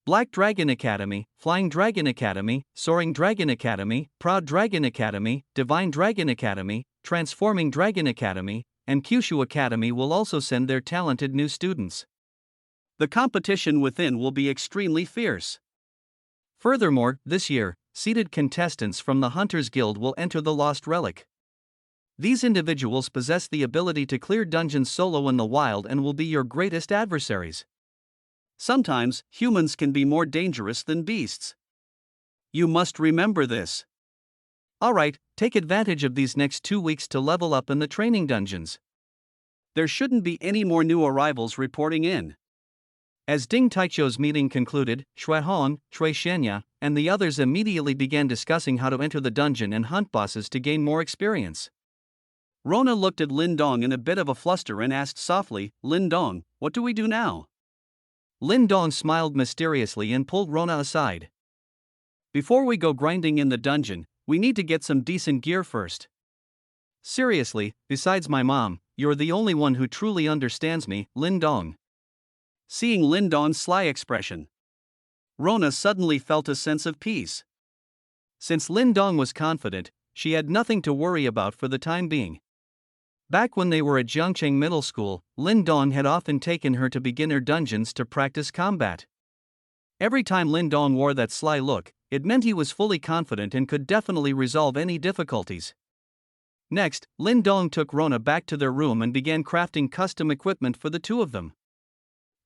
Black Dragon Academy, Flying Dragon Academy, Soaring Dragon Academy, Proud Dragon Academy, Divine Dragon Academy, Transforming Dragon Academy, and Kyushu Academy will also send their talented new students. The competition within will be extremely fierce. Furthermore, this year, seeded contestants from the Hunters Guild will enter the Lost Relic. These individuals possess the ability to clear dungeons solo in the wild and will be your greatest adversaries. Sometimes, humans can be more dangerous than beasts. You must remember this. Alright, take advantage of these next 2 weeks to level up in the training dungeons. There shouldn't be any more new arrivals reporting in. As Ding Taicho's meeting concluded, Shuai Xianya, and the others immediately began discussing how to enter the dungeon and hunt bosses to gain more experience. Rona looked at Lin Dong in a bit of a fluster and asked softly, "Lin Dong, what do we do now?" Lin Dong smiled mysteriously and pulled Rona aside. "Before we go grinding in the dungeon, we need to get some decent gear first." "Seriously, besides my mom, you're the only one who truly understands me, Lin Dong." Seeing Lin Dong's sly expression, Rona suddenly felt a sense of peace. Since Lin Dong was confident, she had nothing to worry about for the time being. Back when they were at Jiangcheng Middle School, Lin Dong had often taken her to beginner dungeons to practice combat. Every time Lin Dong wore that sly look, it meant he was fully confident and could definitely resolve any difficulties. Next, Lin Dong took Rona back to their room and began crafting custom equipment for the two of them.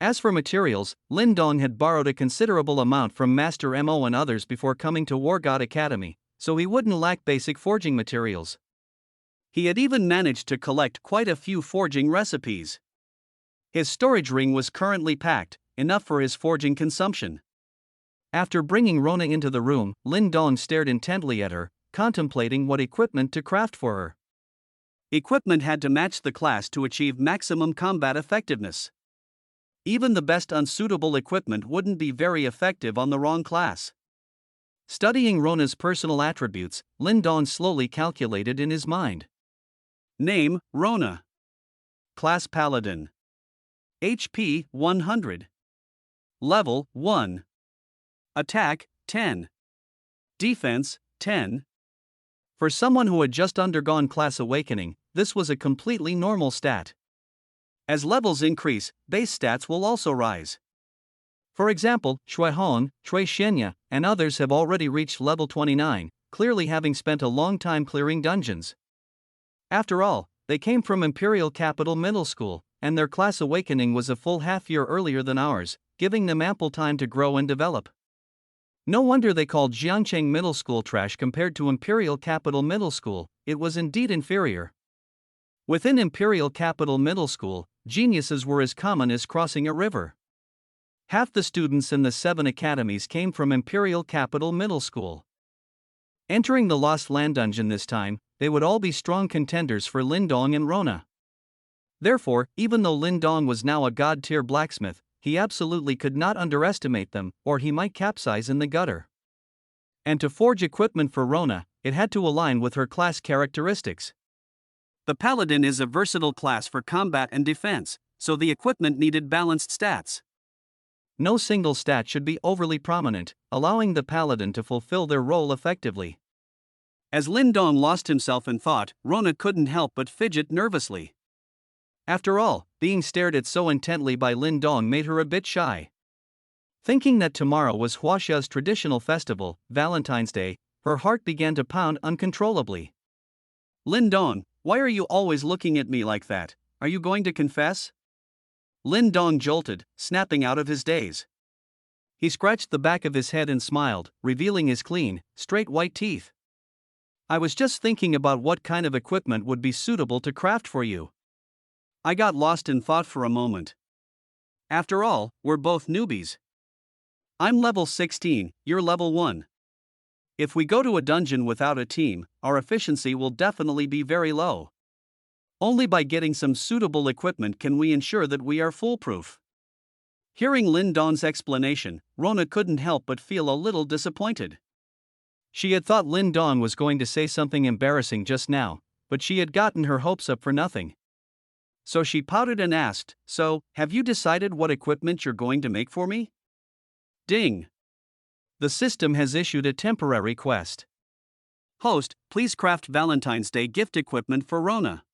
As for materials, Lin Dong had borrowed a considerable amount from Master Mo and others before coming to War God Academy, so he wouldn't lack basic forging materials. He had even managed to collect quite a few forging recipes. His storage ring was currently packed, enough for his forging consumption. After bringing Rona into the room, Lin Dong stared intently at her, contemplating what equipment to craft for her. Equipment had to match the class to achieve maximum combat effectiveness. Even the best unsuitable equipment wouldn't be very effective on the wrong class. Studying Rona's personal attributes, Lin Dong slowly calculated in his mind. Name, Rona. Class Paladin. HP, 100. Level, 1. Attack, 10. Defense, 10. For someone who had just undergone class awakening, this was a completely normal stat. As levels increase, base stats will also rise. For example, Shuai Xianya, and others have already reached level 29, clearly having spent a long time clearing dungeons. After all, they came from Imperial Capital Middle School, and their class awakening was a full half-year earlier than ours, giving them ample time to grow and develop. No wonder they called Jiangcheng Middle School trash compared to Imperial Capital Middle School, it was indeed inferior. Within Imperial Capital Middle School, geniuses were as common as crossing a river. Half the students in the 7 academies came from Imperial Capital Middle School. Entering the Lost Land dungeon this time, they would all be strong contenders for Lin Dong and Rona. Therefore, even though Lin Dong was now a god-tier blacksmith, he absolutely could not underestimate them, or he might capsize in the gutter. And to forge equipment for Rona, it had to align with her class characteristics. The Paladin is a versatile class for combat and defense, so the equipment needed balanced stats. No single stat should be overly prominent, allowing the Paladin to fulfill their role effectively. As Lin Dong lost himself in thought, Rona couldn't help but fidget nervously. After all, being stared at so intently by Lin Dong made her a bit shy. Thinking that tomorrow was Huaxia's traditional festival, Valentine's Day, her heart began to pound uncontrollably. "Lin Dong, why are you always looking at me like that? Are you going to confess?" Lin Dong jolted, snapping out of his daze. He scratched the back of his head and smiled, revealing his clean, straight white teeth. "I was just thinking about what kind of equipment would be suitable to craft for you." I got lost in thought for a moment. After all, we're both newbies. I'm level 16, you're level 1. If we go to a dungeon without a team, our efficiency will definitely be very low. Only by getting some suitable equipment can we ensure that we are foolproof. Hearing Lin Dong's explanation, Rona couldn't help but feel a little disappointed. She had thought Lin Dong was going to say something embarrassing just now, but she had gotten her hopes up for nothing. So she pouted and asked, "So, have you decided what equipment you're going to make for me?" Ding! The system has issued a temporary quest. Host, please craft Valentine's Day gift equipment for Rona.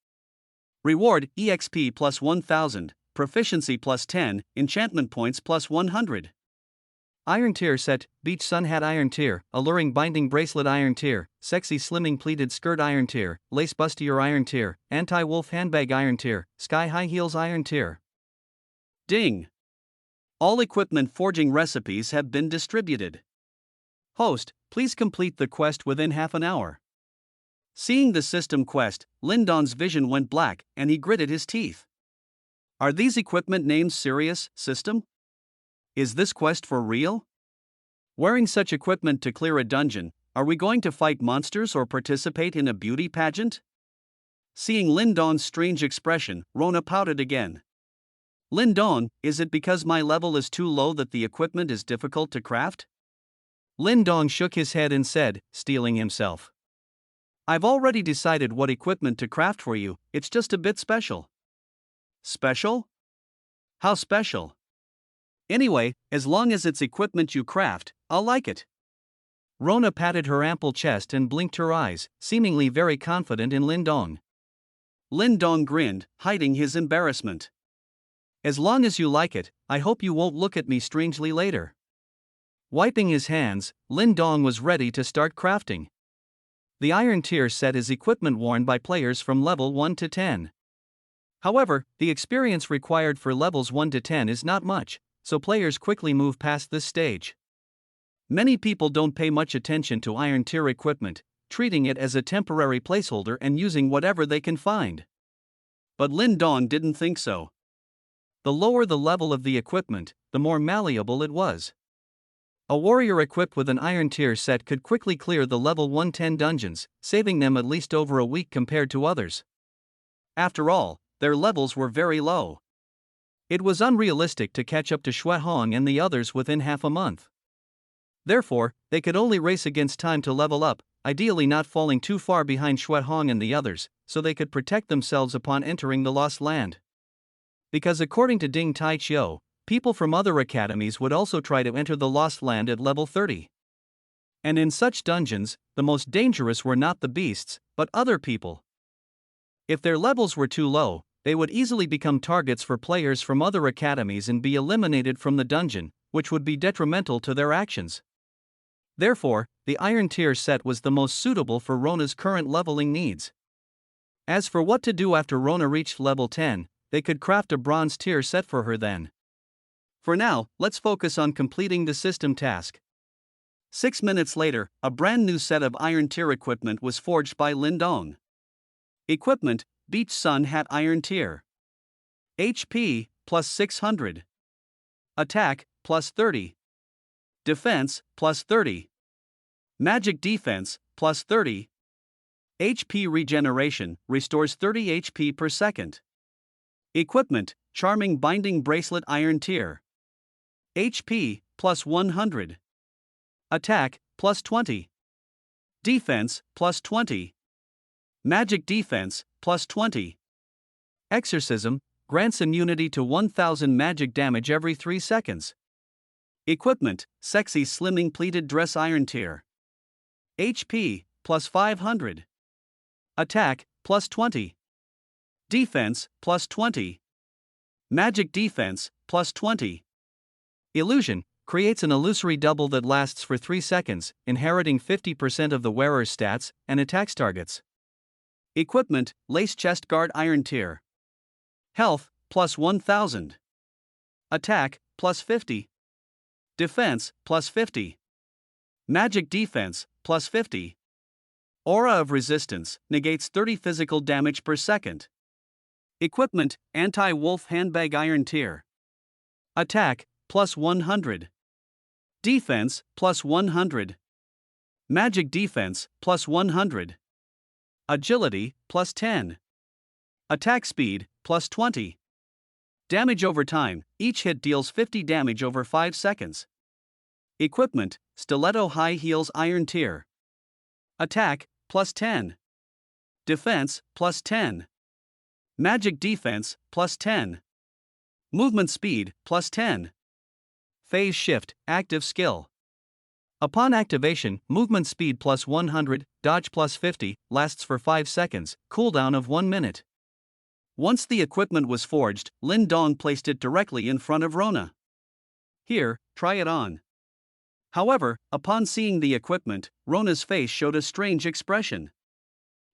Reward, EXP plus 1000, proficiency plus 10, enchantment points plus 100. Iron Tier Set, Beach Sun Hat Iron Tier, Alluring Binding Bracelet Iron Tier, Sexy Slimming Pleated Skirt Iron Tier, Lace Bustier Iron Tier, Anti-Wolf Handbag Iron Tier, Sky High Heels Iron Tier. Ding! All equipment forging recipes have been distributed. Host, please complete the quest within half an hour. Seeing the system quest, Lindon's vision went black and he gritted his teeth. Are these equipment names serious, system? Is this quest for real? Wearing such equipment to clear a dungeon, are we going to fight monsters or participate in a beauty pageant? Seeing Lindon's strange expression, Rona pouted again. Lindon, is it because my level is too low that the equipment is difficult to craft? Lindon shook his head and said, steeling himself. I've already decided what equipment to craft for you, it's just a bit special. Special? How special? Anyway, as long as it's equipment you craft, I'll like it. Rona patted her ample chest and blinked her eyes, seemingly very confident in Lindon. Lindon grinned, hiding his embarrassment. As long as you like it, I hope you won't look at me strangely later. Wiping his hands, Lindon was ready to start crafting. The Iron Tier Set is equipment worn by players from level 1 to 10. However, the experience required for levels 1 to 10 is not much, so players quickly move past this stage. Many people don't pay much attention to Iron Tier equipment, treating it as a temporary placeholder and using whatever they can find. But Lindon didn't think so. The lower the level of the equipment, the more malleable it was. A warrior equipped with an Iron Tier Set could quickly clear the level 110 dungeons, saving them at least over a week compared to others. After all, their levels were very low. It was unrealistic to catch up to Xuehong and the others within half a month. Therefore, they could only race against time to level up, ideally not falling too far behind Xuehong and the others, so they could protect themselves upon entering the Lost Land. Because according to Ding Taichiu, people from other academies would also try to enter the Lost Land at level 30. And in such dungeons, the most dangerous were not the beasts, but other people. If their levels were too low, they would easily become targets for players from other academies and be eliminated from the dungeon, which would be detrimental to their actions. Therefore, the Iron Tier Set was the most suitable for Rona's current leveling needs. As for what to do after Rona reached level 10, they could craft a Bronze Tier Set for her then. For now, let's focus on completing the system task. 6 minutes later, a brand new set of Iron Tier equipment was forged by Lindon. Equipment, Beach Sun Hat Iron Tier. HP, plus 600. Attack, plus 30. Defense, plus 30. Magic Defense, plus 30. HP Regeneration, restores 30 HP per second. Equipment, Charming Binding Bracelet Iron Tier. HP, plus 100. Attack, plus 20. Defense, plus 20. Magic Defense, plus 20. Exorcism, grants immunity to 1000 magic damage every 3 seconds. Equipment, Sexy Slimming Pleated Dress Iron Tier. HP, plus 500. Attack, plus 20. Defense, plus 20. Magic Defense, plus 20. Illusion, creates an illusory double that lasts for 3 seconds, inheriting 50% of the wearer's stats and attacks targets. Equipment, Lace Chest Guard Iron Tier. Health, plus 1000. Attack, plus 50. Defense, plus 50. Magic Defense, plus 50. Aura of Resistance, negates 30 physical damage per second. Equipment, Anti-Wolf Handbag Iron Tier. Attack, plus 100. Defense, plus 100. Magic Defense, plus 100. Agility, plus 10. Attack Speed, plus 20. Damage over time, each hit deals 50 damage over 5 seconds. Equipment, Stiletto High Heels Iron Tier. Attack, plus 10. Defense, plus 10. Magic Defense, plus 10. Movement Speed, plus 10. Phase Shift, Active Skill. Upon activation, movement speed plus 100, dodge plus 50, lasts for 5 seconds, cooldown of 1 minute. Once the equipment was forged, Lindon placed it directly in front of Rona. Here, try it on. However, upon seeing the equipment, Rona's face showed a strange expression.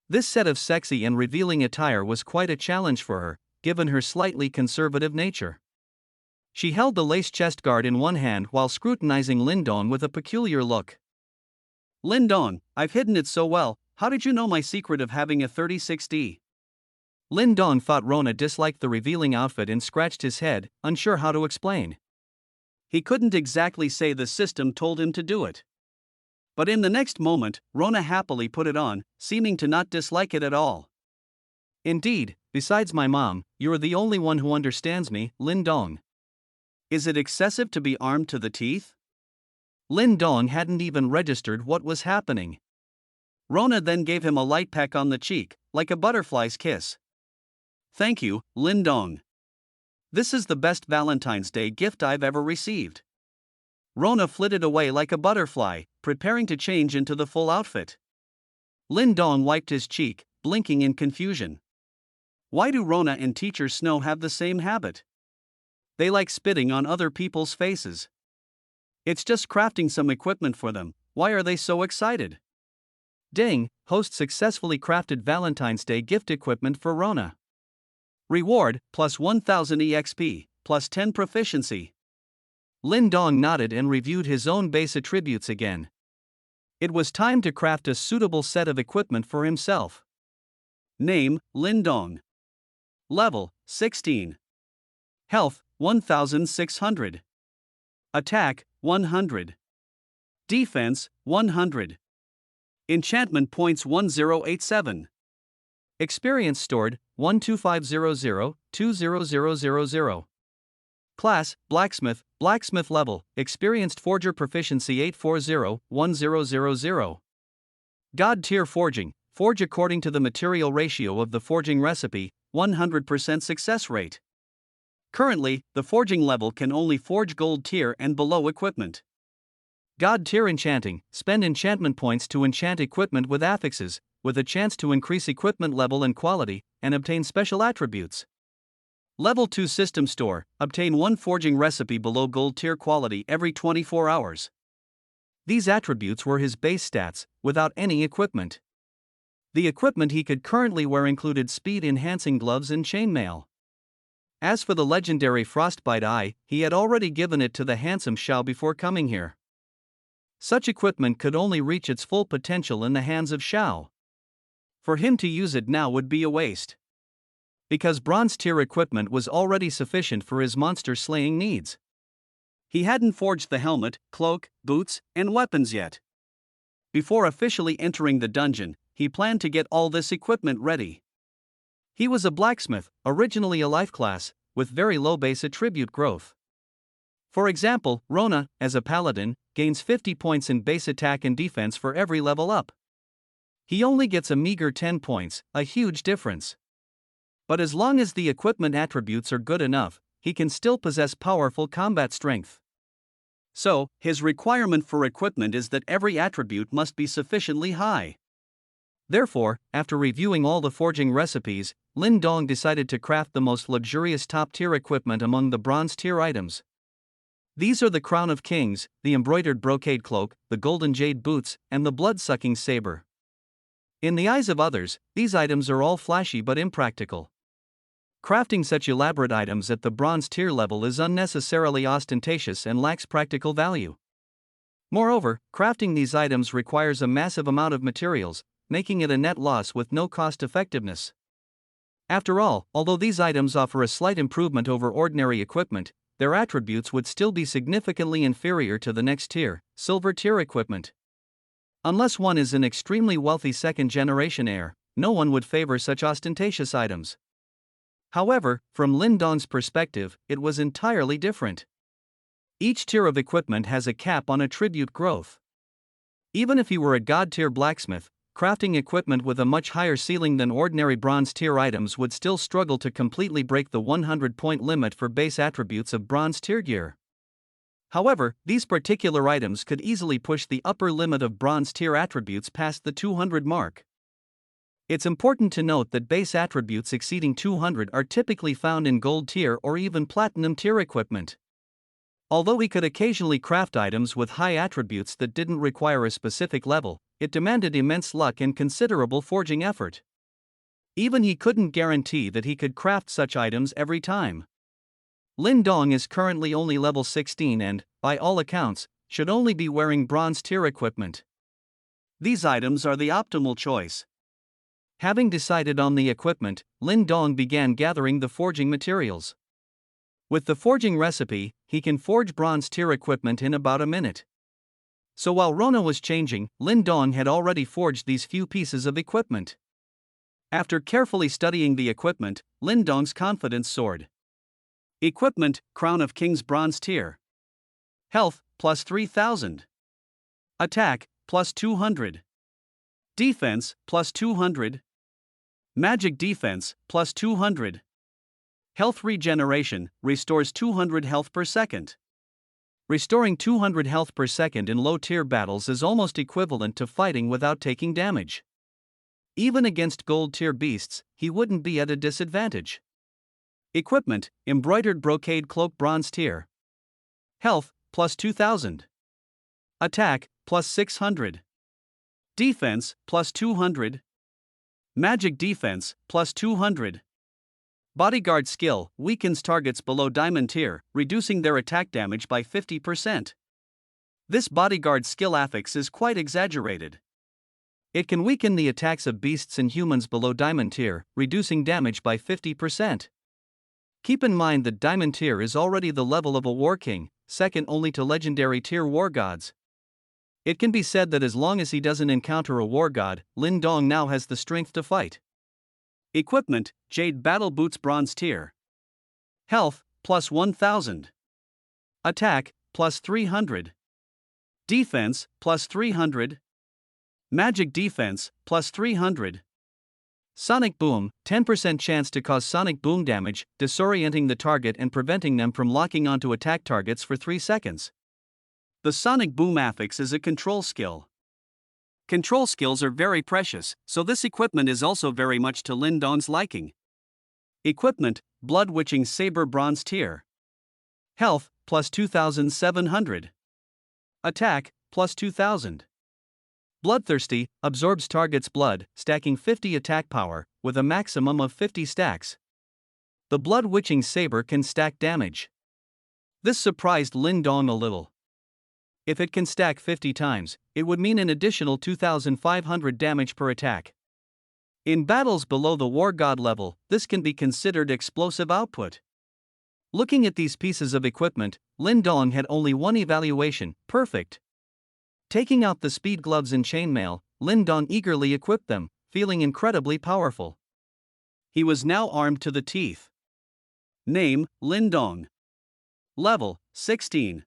This set of sexy and revealing attire was quite a challenge for her, given her slightly conservative nature. She held the lace chest guard in one hand while scrutinizing Lindon with a peculiar look. Lindon, I've hidden it so well, how did you know my secret of having a 36D? Lindon thought Rona disliked the revealing outfit and scratched his head, unsure how to explain. He couldn't exactly say the system told him to do it. But in the next moment, Rona happily put it on, seeming to not dislike it at all. Indeed, besides my mom, you're the only one who understands me, Lindon. Is it excessive to be armed to the teeth? Lindon hadn't even registered what was happening. Rona then gave him a light peck on the cheek, like a butterfly's kiss. Thank you, Lindon. This is the best Valentine's Day gift I've ever received. Rona flitted away like a butterfly, preparing to change into the full outfit. Lindon wiped his cheek, blinking in confusion. Why do Rona and Teacher Snow have the same habit? They like spitting on other people's faces. It's just crafting some equipment for them, why are they so excited? Ding, host successfully crafted Valentine's Day gift equipment for Rona. Reward, plus 1000 EXP, plus 10 proficiency. Lindon nodded and reviewed his own base attributes again. It was time to craft a suitable set of equipment for himself. Name, Lindon. Level, 16. Health, 1600. Attack, 100. Defense, 100. Enchantment points 1087. Experience stored, 12500, 20000. Class, Blacksmith, Blacksmith level, experienced forger proficiency 840, 1000. God tier forging, forge according to the material ratio of the forging recipe, 100% success rate. Currently, the forging level can only forge gold tier and below equipment. God tier enchanting, spend enchantment points to enchant equipment with affixes, with a chance to increase equipment level and quality, and obtain special attributes. Level 2 system store, obtain one forging recipe below gold tier quality every 24 hours. These attributes were his base stats, without any equipment. The equipment he could currently wear included speed-enhancing gloves and chainmail. As for the legendary Frostbite Eye, he had already given it to the handsome Shao before coming here. Such equipment could only reach its full potential in the hands of Shao. For him to use it now would be a waste. Because bronze tier equipment was already sufficient for his monster slaying needs. He hadn't forged the helmet, cloak, boots, and weapons yet. Before officially entering the dungeon, he planned to get all this equipment ready. He was a blacksmith, originally a life class, with very low base attribute growth. For example, Rona, as a paladin, gains 50 points in base attack and defense for every level up. He only gets a meager 10 points, a huge difference. But as long as the equipment attributes are good enough, he can still possess powerful combat strength. So, his requirement for equipment is that every attribute must be sufficiently high. Therefore, after reviewing all the forging recipes, Lindong decided to craft the most luxurious top-tier equipment among the bronze-tier items. These are the Crown of Kings, the embroidered brocade cloak, the golden jade boots, and the blood-sucking saber. In the eyes of others, these items are all flashy but impractical. Crafting such elaborate items at the bronze tier level is unnecessarily ostentatious and lacks practical value. Moreover, crafting these items requires a massive amount of materials, making it a net loss with no cost effectiveness. After all, although these items offer a slight improvement over ordinary equipment, their attributes would still be significantly inferior to the next tier, silver tier equipment. Unless one is an extremely wealthy second-generation heir, no one would favor such ostentatious items. However, from Lindong's perspective, it was entirely different. Each tier of equipment has a cap on attribute growth. Even if he were a god-tier blacksmith, crafting equipment with a much higher ceiling than ordinary bronze-tier items would still struggle to completely break the 100-point limit for base attributes of bronze-tier gear. However, these particular items could easily push the upper limit of bronze-tier attributes past the 200 mark. It's important to note that base attributes exceeding 200 are typically found in gold tier or even platinum tier equipment. Although he could occasionally craft items with high attributes that didn't require a specific level, it demanded immense luck and considerable forging effort. Even he couldn't guarantee that he could craft such items every time. Lin Dong is currently only level 16 and, by all accounts, should only be wearing bronze tier equipment. These items are the optimal choice. Having decided on the equipment, Lin Dong began gathering the forging materials. With the forging recipe, he can forge bronze tier equipment in about a minute. So while Rona was changing, Lin Dong had already forged these few pieces of equipment. After carefully studying the equipment, Lin Dong's confidence soared. Equipment: Crown of Kings bronze tier. Health, plus 3000. Attack, plus 200. Defense, plus 200. Magic defense, plus 200. Health regeneration, restores 200 health per second. Restoring 200 health per second in low-tier battles is almost equivalent to fighting without taking damage. Even against gold-tier beasts, he wouldn't be at a disadvantage. Equipment: Embroidered brocade cloak bronze tier. Health, plus 2000. Attack, plus 600. Defense, plus 200. Magic defense, plus 200. Bodyguard skill, weakens targets below diamond tier, reducing their attack damage by 50%. This bodyguard skill affix is quite exaggerated. It can weaken the attacks of beasts and humans below diamond tier, reducing damage by 50%. Keep in mind that diamond tier is already the level of a war king, second only to legendary tier war gods. It can be said that as long as he doesn't encounter a war god, Lin Dong now has the strength to fight. Equipment: Jade battle boots bronze tier. Health, plus 1000. Attack, plus 300. Defense, plus 300. Magic defense, plus 300. Sonic boom, 10% chance to cause sonic boom damage, disorienting the target and preventing them from locking onto attack targets for 3 seconds. The sonic boom affix is a control skill. Control skills are very precious, so this equipment is also very much to Lin Dong's liking. Equipment: Blood witching saber bronze tier. Health, plus 2700. Attack, plus 2000. Bloodthirsty, absorbs target's blood, stacking 50 attack power, with a maximum of 50 stacks. The blood witching saber can stack damage. This surprised Lin Dong a little. If it can stack 50 times, it would mean an additional 2500 damage per attack. In battles below the war god level, this can be considered explosive output. Looking at these pieces of equipment, Lin Dong had only one evaluation: perfect. Taking out the speed gloves and chainmail, Lin Dong eagerly equipped them, feeling incredibly powerful. He was now armed to the teeth. Name: Lin Dong. Level: 16.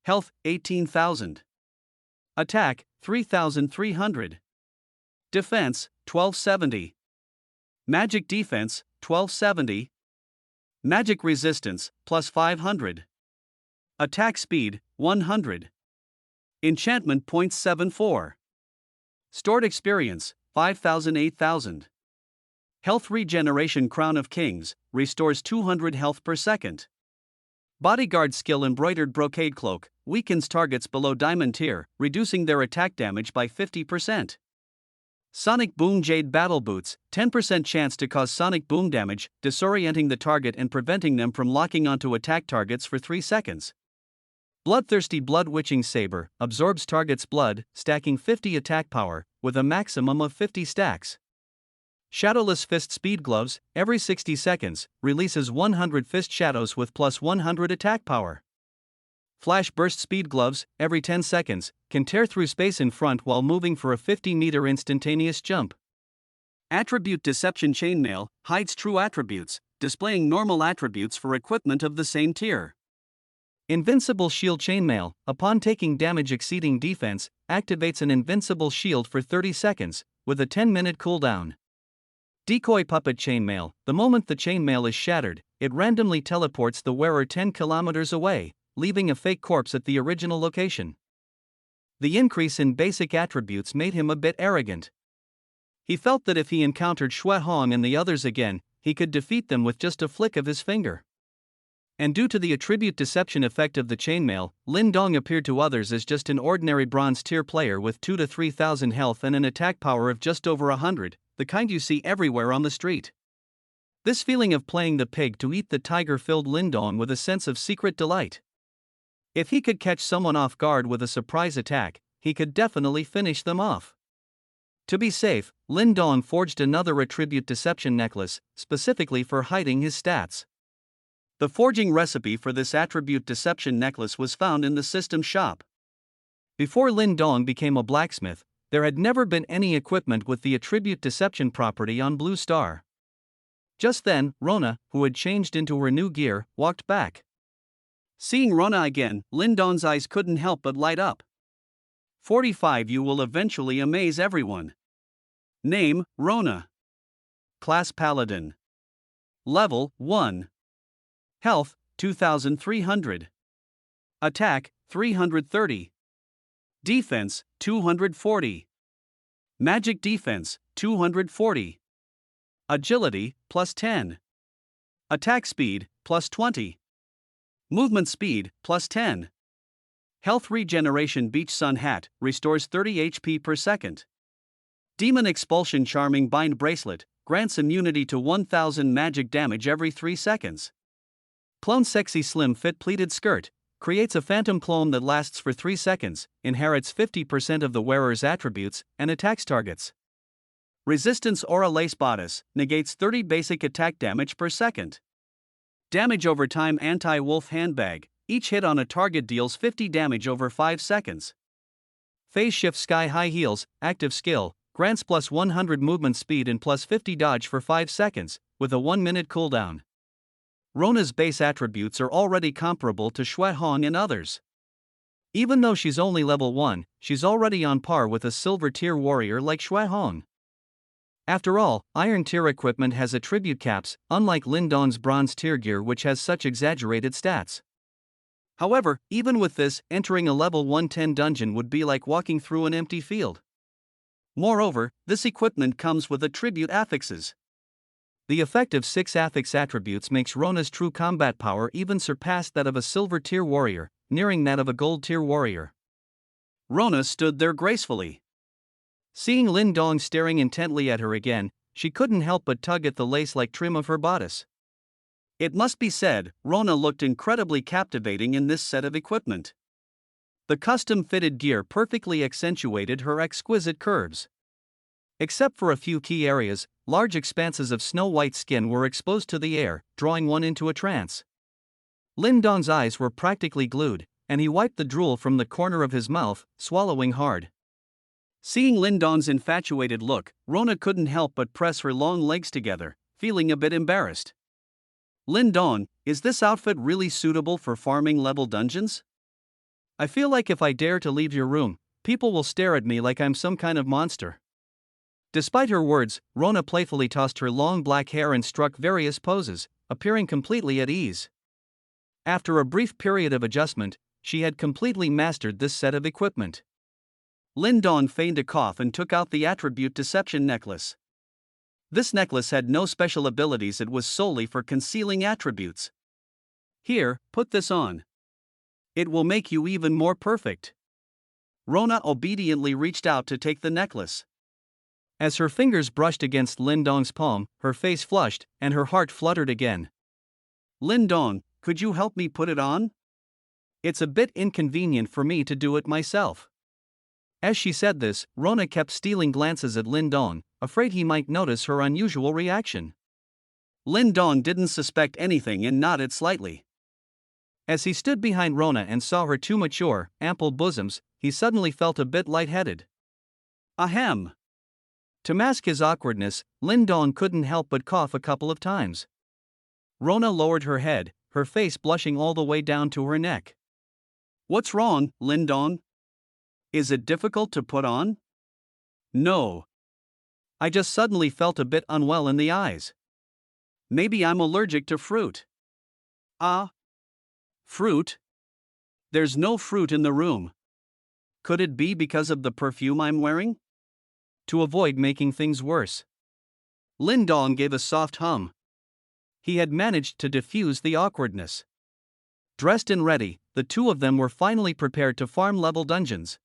Health: 18,000. Attack: 3,300. Defense: 1270. Magic defense: 1270. Magic resistance: plus 500. Attack speed: 100. Enchantment points 74. Stored experience: 5,000 8,000. Health regeneration Crown of Kings, restores 200 health per second. Bodyguard skill Embroidered brocade cloak, weakens targets below diamond tier, reducing their attack damage by 50%. Sonic boom Jade battle boots, 10% chance to cause sonic boom damage, disorienting the target and preventing them from locking onto attack targets for 3 seconds. Bloodthirsty blood witching saber, absorbs target's blood, stacking 50 attack power, with a maximum of 50 stacks. Shadowless fist speed gloves, every 60 seconds, releases 100 fist shadows with plus 100 attack power. Flash burst speed gloves, every 10 seconds, can tear through space in front while moving for a 50-meter instantaneous jump. Attribute deception chainmail, hides true attributes, displaying normal attributes for equipment of the same tier. Invincible shield chainmail, upon taking damage exceeding defense, activates an invincible shield for 30 seconds, with a 10-minute cooldown. Decoy puppet chainmail, the moment the chainmail is shattered, it randomly teleports the wearer 10 kilometers away, leaving a fake corpse at the original location. The increase in basic attributes made him a bit arrogant. He felt that if he encountered Shui Hong and the others again, he could defeat them with just a flick of his finger. And due to the attribute deception effect of the chainmail, Lin Dong appeared to others as just an ordinary bronze tier player with 2 to 3,000 health and an attack power of just over 100, the kind you see everywhere on the street. This feeling of playing the pig to eat the tiger filled Lin Dong with a sense of secret delight. If he could catch someone off guard with a surprise attack, he could definitely finish them off. To be safe, Lin Dong forged another attribute deception necklace, specifically for hiding his stats. The forging recipe for this attribute deception necklace was found in the system shop. Before Lin Dong became a blacksmith, there had never been any equipment with the attribute deception property on Blue Star. Just then, Rona, who had changed into her new gear, walked back. Seeing Rona again, Lin Dong's eyes couldn't help but light up. 45. You will eventually amaze everyone. Name, Rona. Class Paladin. Level, 1. Health, 2,300. Attack, 330. Defense, 240. Magic defense, 240. Agility, plus 10. Attack speed, plus 20. Movement speed, plus 10. Health regeneration Beach Sun Hat, restores 30 HP per second. Demon Expulsion Charming Bind Bracelet, grants immunity to 1000 magic damage every 3 seconds. Clone Sexy Slim Fit Pleated Skirt, creates a phantom clone that lasts for 3 seconds, inherits 50% of the wearer's attributes, and attacks targets. Resistance Aura Lace Bodice, negates 30 basic attack damage per second. Damage over time Anti-Wolf Handbag, each hit on a target deals 50 damage over 5 seconds. Phase Shift Sky High Heels, active skill, grants plus 100 movement speed and plus 50 dodge for 5 seconds, with a 1-minute cooldown. Rona's base attributes are already comparable to Xue Hong and others. Even though she's only level 1, she's already on par with a silver tier warrior like Xue Hong. After all, iron tier equipment has attribute caps, unlike Lin Dong's bronze tier gear which has such exaggerated stats. However, even with this, entering a level 110 dungeon would be like walking through an empty field. Moreover, this equipment comes with attribute affixes. The effect of 6 affix attributes makes Rona's true combat power even surpass that of a silver tier warrior, nearing that of a gold tier warrior. Rona stood there gracefully. Seeing Lin Dong staring intently at her again, she couldn't help but tug at the lace-like trim of her bodice. It must be said, Rona looked incredibly captivating in this set of equipment. The custom-fitted gear perfectly accentuated her exquisite curves. Except for a few key areas, large expanses of snow-white skin were exposed to the air, drawing one into a trance. Lin Dong's eyes were practically glued, and he wiped the drool from the corner of his mouth, swallowing hard. Seeing Lin Dong's infatuated look, Rona couldn't help but press her long legs together, feeling a bit embarrassed. Lin Dong, is this outfit really suitable for farming level dungeons? I feel like if I dare to leave your room, people will stare at me like I'm some kind of monster. Despite her words, Rona playfully tossed her long black hair and struck various poses, appearing completely at ease. After a brief period of adjustment, she had completely mastered this set of equipment. Lin Dong feigned a cough and took out the attribute deception necklace. This necklace had no special abilities, it was solely for concealing attributes. Here, put this on. It will make you even more perfect. Rona obediently reached out to take the necklace. As her fingers brushed against Lin Dong's palm, her face flushed, and her heart fluttered again. Lin Dong, could you help me put it on? It's a bit inconvenient for me to do it myself. As she said this, Rona kept stealing glances at Lin Dong, afraid he might notice her unusual reaction. Lin Dong didn't suspect anything and nodded slightly. As he stood behind Rona and saw her two mature, ample bosoms, he suddenly felt a bit lightheaded. Ahem. To mask his awkwardness, Lin Dong couldn't help but cough a couple of times. Rona lowered her head, her face blushing all the way down to her neck. What's wrong, Lin Dong? Is it difficult to put on? No. I just suddenly felt a bit unwell in the eyes. Maybe I'm allergic to fruit. Ah. Fruit? There's no fruit in the room. Could it be because of the perfume I'm wearing? To avoid making things worse, Lin Dong gave a soft hum. He had managed to diffuse the awkwardness. Dressed and ready, the two of them were finally prepared to farm level dungeons.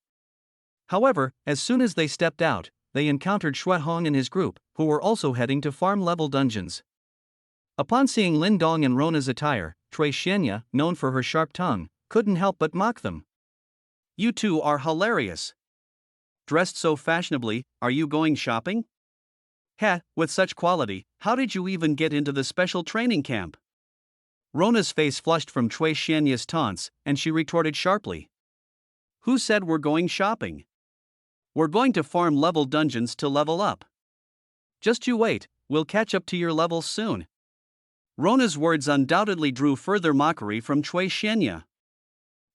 However, as soon as they stepped out, they encountered Shuehong and his group, who were also heading to farm level dungeons. Upon seeing Lin Dong and Rona's attire, Cui Xianya, known for her sharp tongue, couldn't help but mock them. You two are hilarious. Dressed so fashionably, are you going shopping? Heh, with such quality, how did you even get into the special training camp? Rona's face flushed from Cui Xianya's taunts, and she retorted sharply. Who said we're going shopping? We're going to farm level dungeons to level up. Just you wait, we'll catch up to your levels soon. Rona's words undoubtedly drew further mockery from Cui Xianya.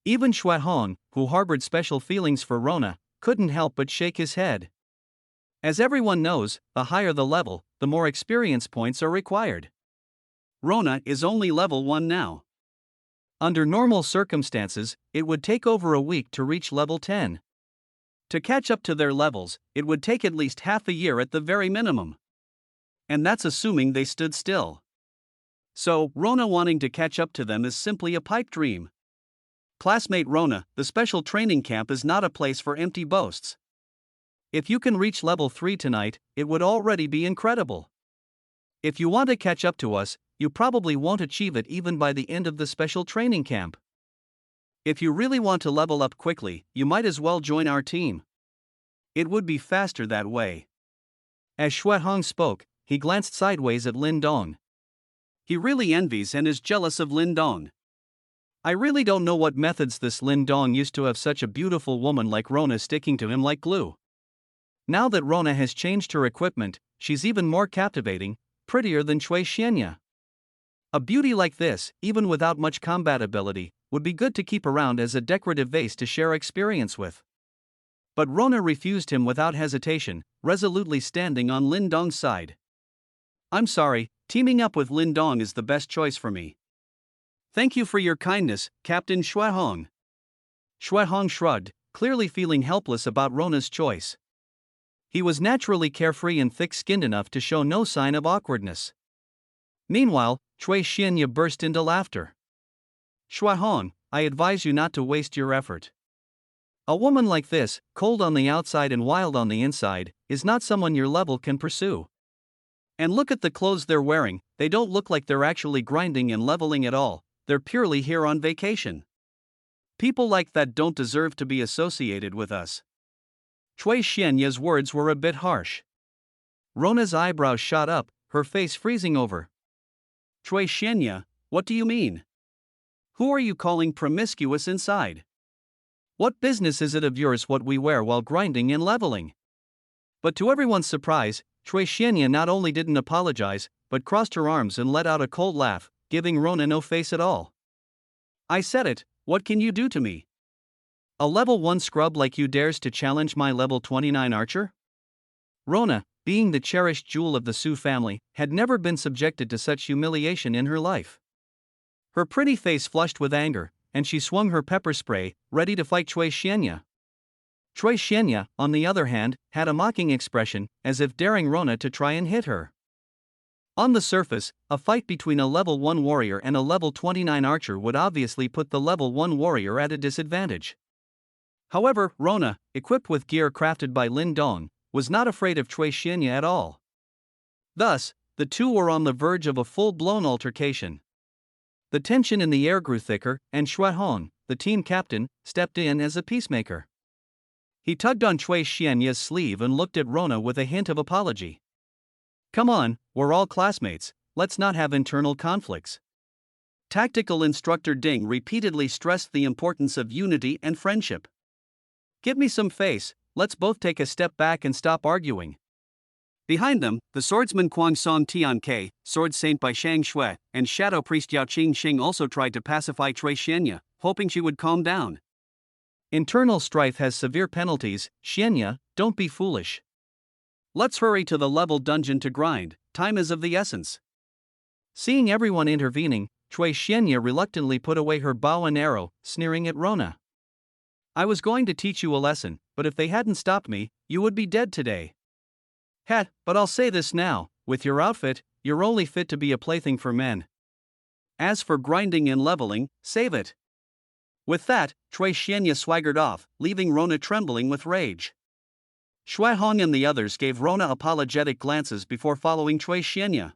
Even Shuehong, who harbored special feelings for Rona, couldn't help but shake his head. As everyone knows, the higher the level, the more experience points are required. Rona is only level 1 now. Under normal circumstances, it would take over a week to reach level 10. To catch up to their levels, it would take at least half a year at the very minimum. And that's assuming they stood still. So, Rona wanting to catch up to them is simply a pipe dream. Classmate Rona, the special training camp is not a place for empty boasts. If you can reach level 3 tonight, it would already be incredible. If you want to catch up to us, you probably won't achieve it even by the end of the special training camp. If you really want to level up quickly, you might as well join our team. It would be faster that way. As Shuehong spoke, he glanced sideways at Lin Dong. He really envies and is jealous of Lin Dong. I really don't know what methods this Lin Dong used to have such a beautiful woman like Rona sticking to him like glue. Now that Rona has changed her equipment, she's even more captivating, prettier than Cui Xianya. A beauty like this, even without much combat ability, would be good to keep around as a decorative vase to share experience with. But Rona refused him without hesitation, resolutely standing on Lin Dong's side. I'm sorry, teaming up with Lin Dong is the best choice for me. Thank you for your kindness, Captain Shuehong. Shuehong shrugged, clearly feeling helpless about Rona's choice. He was naturally carefree and thick-skinned enough to show no sign of awkwardness. Meanwhile, Cui Xianya burst into laughter. Shuehong, I advise you not to waste your effort. A woman like this, cold on the outside and wild on the inside, is not someone your level can pursue. And look at the clothes they're wearing, they don't look like they're actually grinding and leveling at all, they're purely here on vacation. People like that don't deserve to be associated with us. Cui Xianya's words were a bit harsh. Rona's eyebrows shot up, her face freezing over. Cui Xianya, what do you mean? Who are you calling promiscuous inside? What business is it of yours what we wear while grinding and leveling? But to everyone's surprise, Cui Xianya not only didn't apologize, but crossed her arms and let out a cold laugh, giving Rona no face at all. I said it, what can you do to me? A level 1 scrub like you dares to challenge my level 29 archer? Rona, being the cherished jewel of the Su family, had never been subjected to such humiliation in her life. Her pretty face flushed with anger, and she swung her pepper spray, ready to fight Cui Xianya. Cui Xianya, on the other hand, had a mocking expression, as if daring Rona to try and hit her. On the surface, a fight between a level 1 warrior and a level 29 archer would obviously put the level 1 warrior at a disadvantage. However, Rona, equipped with gear crafted by Lin Dong, was not afraid of Cui Xianya at all. Thus, the two were on the verge of a full-blown altercation. The tension in the air grew thicker, and Shuehong, the team captain, stepped in as a peacemaker. He tugged on Cui Xianya's sleeve and looked at Rona with a hint of apology. Come on, we're all classmates, let's not have internal conflicts. Tactical instructor Ding repeatedly stressed the importance of unity and friendship. Give me some face, let's both take a step back and stop arguing. Behind them, the swordsman Kuang Song Tian Ke, Sword Saint by Shang Shui, and Shadow Priest Yao Qing Xing also tried to pacify Cui Xianya, hoping she would calm down. Internal strife has severe penalties, Xianya, don't be foolish. Let's hurry to the level dungeon to grind, time is of the essence. Seeing everyone intervening, Cui Xianya reluctantly put away her bow and arrow, sneering at Rona. I was going to teach you a lesson, but if they hadn't stopped me, you would be dead today. But I'll say this now, with your outfit, you're only fit to be a plaything for men. As for grinding and leveling, save it. With that, Cui Xianya swaggered off, leaving Rona trembling with rage. Shui Hong and the others gave Rona apologetic glances before following Cui Xianya.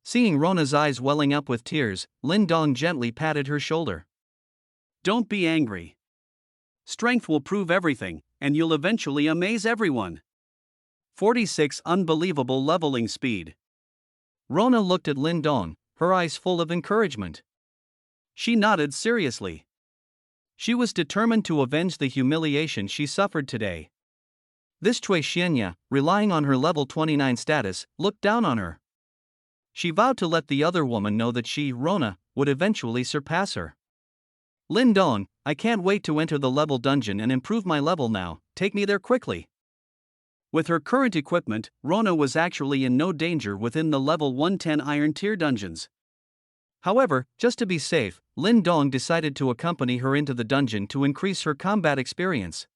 Seeing Rona's eyes welling up with tears, Lin Dong gently patted her shoulder. Don't be angry. Strength will prove everything, and you'll eventually amaze everyone. 46 Unbelievable leveling speed. Rona looked at Lin Dong, her eyes full of encouragement. She nodded seriously. She was determined to avenge the humiliation she suffered today. This Cui Xianya, relying on her level 29 status, looked down on her. She vowed to let the other woman know that she, Rona, would eventually surpass her. Lin Dong, I can't wait to enter the level dungeon and improve my level now, take me there quickly. With her current equipment, Rona was actually in no danger within the level 110 Iron Tier dungeons. However, just to be safe, Lin Dong decided to accompany her into the dungeon to increase her combat experience.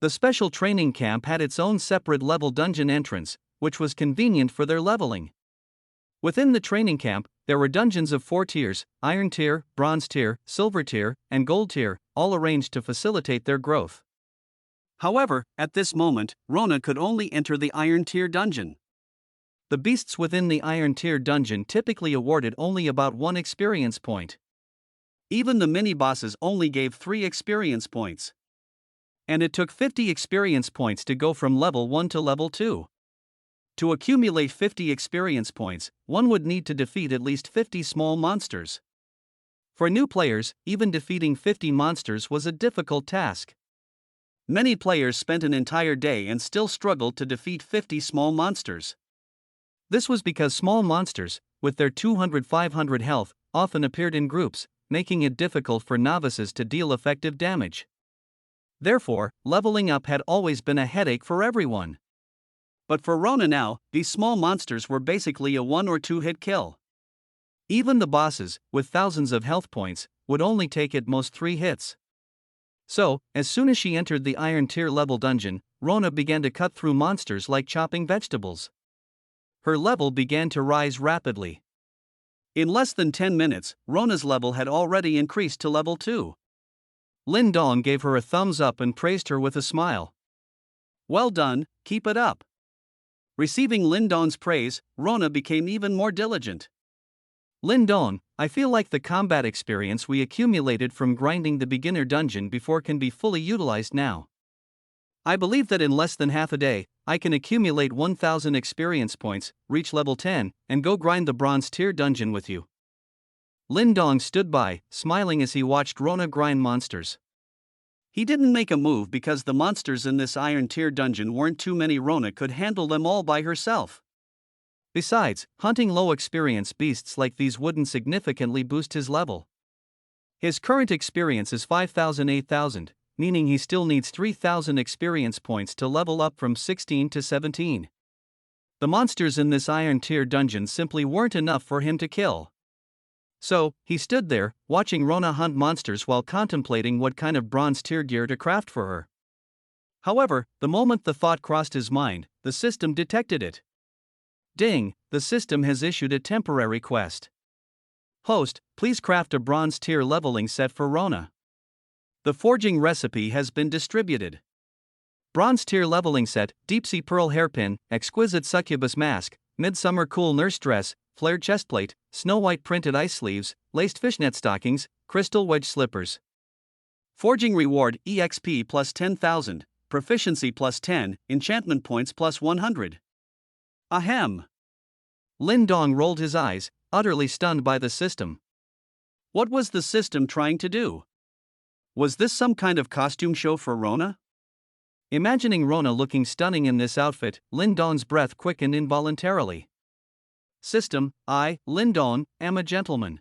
The special training camp had its own separate level dungeon entrance, which was convenient for their leveling. Within the training camp, there were dungeons of 4 tiers: Iron Tier, Bronze Tier, Silver Tier, and Gold Tier, all arranged to facilitate their growth. However, at this moment, Rona could only enter the Iron Tier dungeon. The beasts within the Iron Tier dungeon typically awarded only about 1 experience point. Even the mini-bosses only gave 3 experience points. And it took 50 experience points to go from level 1 to level 2. To accumulate 50 experience points, one would need to defeat at least 50 small monsters. For new players, even defeating 50 monsters was a difficult task. Many players spent an entire day and still struggled to defeat 50 small monsters. This was because small monsters, with their 200-500 health, often appeared in groups, making it difficult for novices to deal effective damage. Therefore, leveling up had always been a headache for everyone. But for Rona now, these small monsters were basically a 1 or 2 hit kill. Even the bosses, with thousands of health points, would only take at most 3 hits. So, as soon as she entered the Iron Tier level dungeon, Rona began to cut through monsters like chopping vegetables. Her level began to rise rapidly. In less than 10 minutes, Rona's level had already increased to level 2. Lin Dong gave her a thumbs up and praised her with a smile. Well done, keep it up. Receiving Lin Dong's praise, Rona became even more diligent. Lin Dong, I feel like the combat experience we accumulated from grinding the beginner dungeon before can be fully utilized now. I believe that in less than half a day, I can accumulate 1000 experience points, reach level 10, and go grind the Bronze Tier dungeon with you. Lin Dong stood by, smiling as he watched Rona grind monsters. He didn't make a move because the monsters in this Iron Tier dungeon weren't too many. Rona could handle them all by herself. Besides, hunting low experience beasts like these wouldn't significantly boost his level. His current experience is 5000-8000, meaning he still needs 3000 experience points to level up from 16 to 17. The monsters in this Iron Tier dungeon simply weren't enough for him to kill. So, he stood there, watching Rona hunt monsters while contemplating what kind of Bronze Tier gear to craft for her. However, the moment the thought crossed his mind, the system detected it. Ding, the system has issued a temporary quest. Host, please craft a Bronze Tier leveling set for Rona. The forging recipe has been distributed. Bronze Tier leveling set: Deep Sea Pearl Hairpin, Exquisite Succubus Mask, Midsummer Cool Nurse Dress, Flared Chestplate, Snow White Printed Ice Sleeves, Laced Fishnet Stockings, Crystal Wedge Slippers. Forging reward: EXP plus 10,000, Proficiency plus 10, Enchantment Points plus 100. Ahem. Lin Dong rolled his eyes, utterly stunned by the system. What was the system trying to do? Was this some kind of costume show for Rona? Imagining Rona looking stunning in this outfit, Lin Dong's breath quickened involuntarily. System, I, Lin Dong, am a gentleman.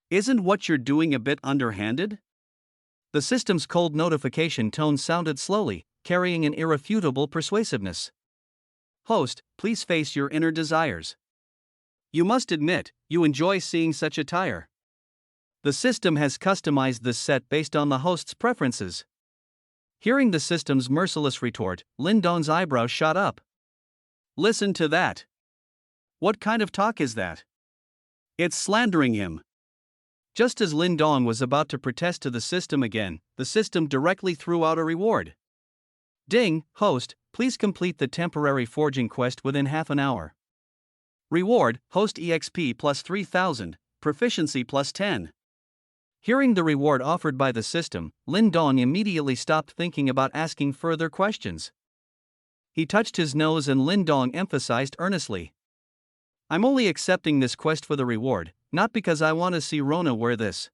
Isn't what you're doing a bit underhanded? The system's cold notification tone sounded slowly, carrying an irrefutable persuasiveness. Host, please face your inner desires. You must admit, you enjoy seeing such attire. The system has customized this set based on the host's preferences. Hearing the system's merciless retort, Lin Dong's eyebrows shot up. Listen to that. What kind of talk is that? It's slandering him. Just as Lin Dong was about to protest to the system again, the system directly threw out a reward. Ding, host, please complete the temporary forging quest within half an hour. Reward, host EXP plus 3000, proficiency plus 10. Hearing the reward offered by the system, Lin Dong immediately stopped thinking about asking further questions. He touched his nose and Lin Dong emphasized earnestly. I'm only accepting this quest for the reward, not because I want to see Rona wear this.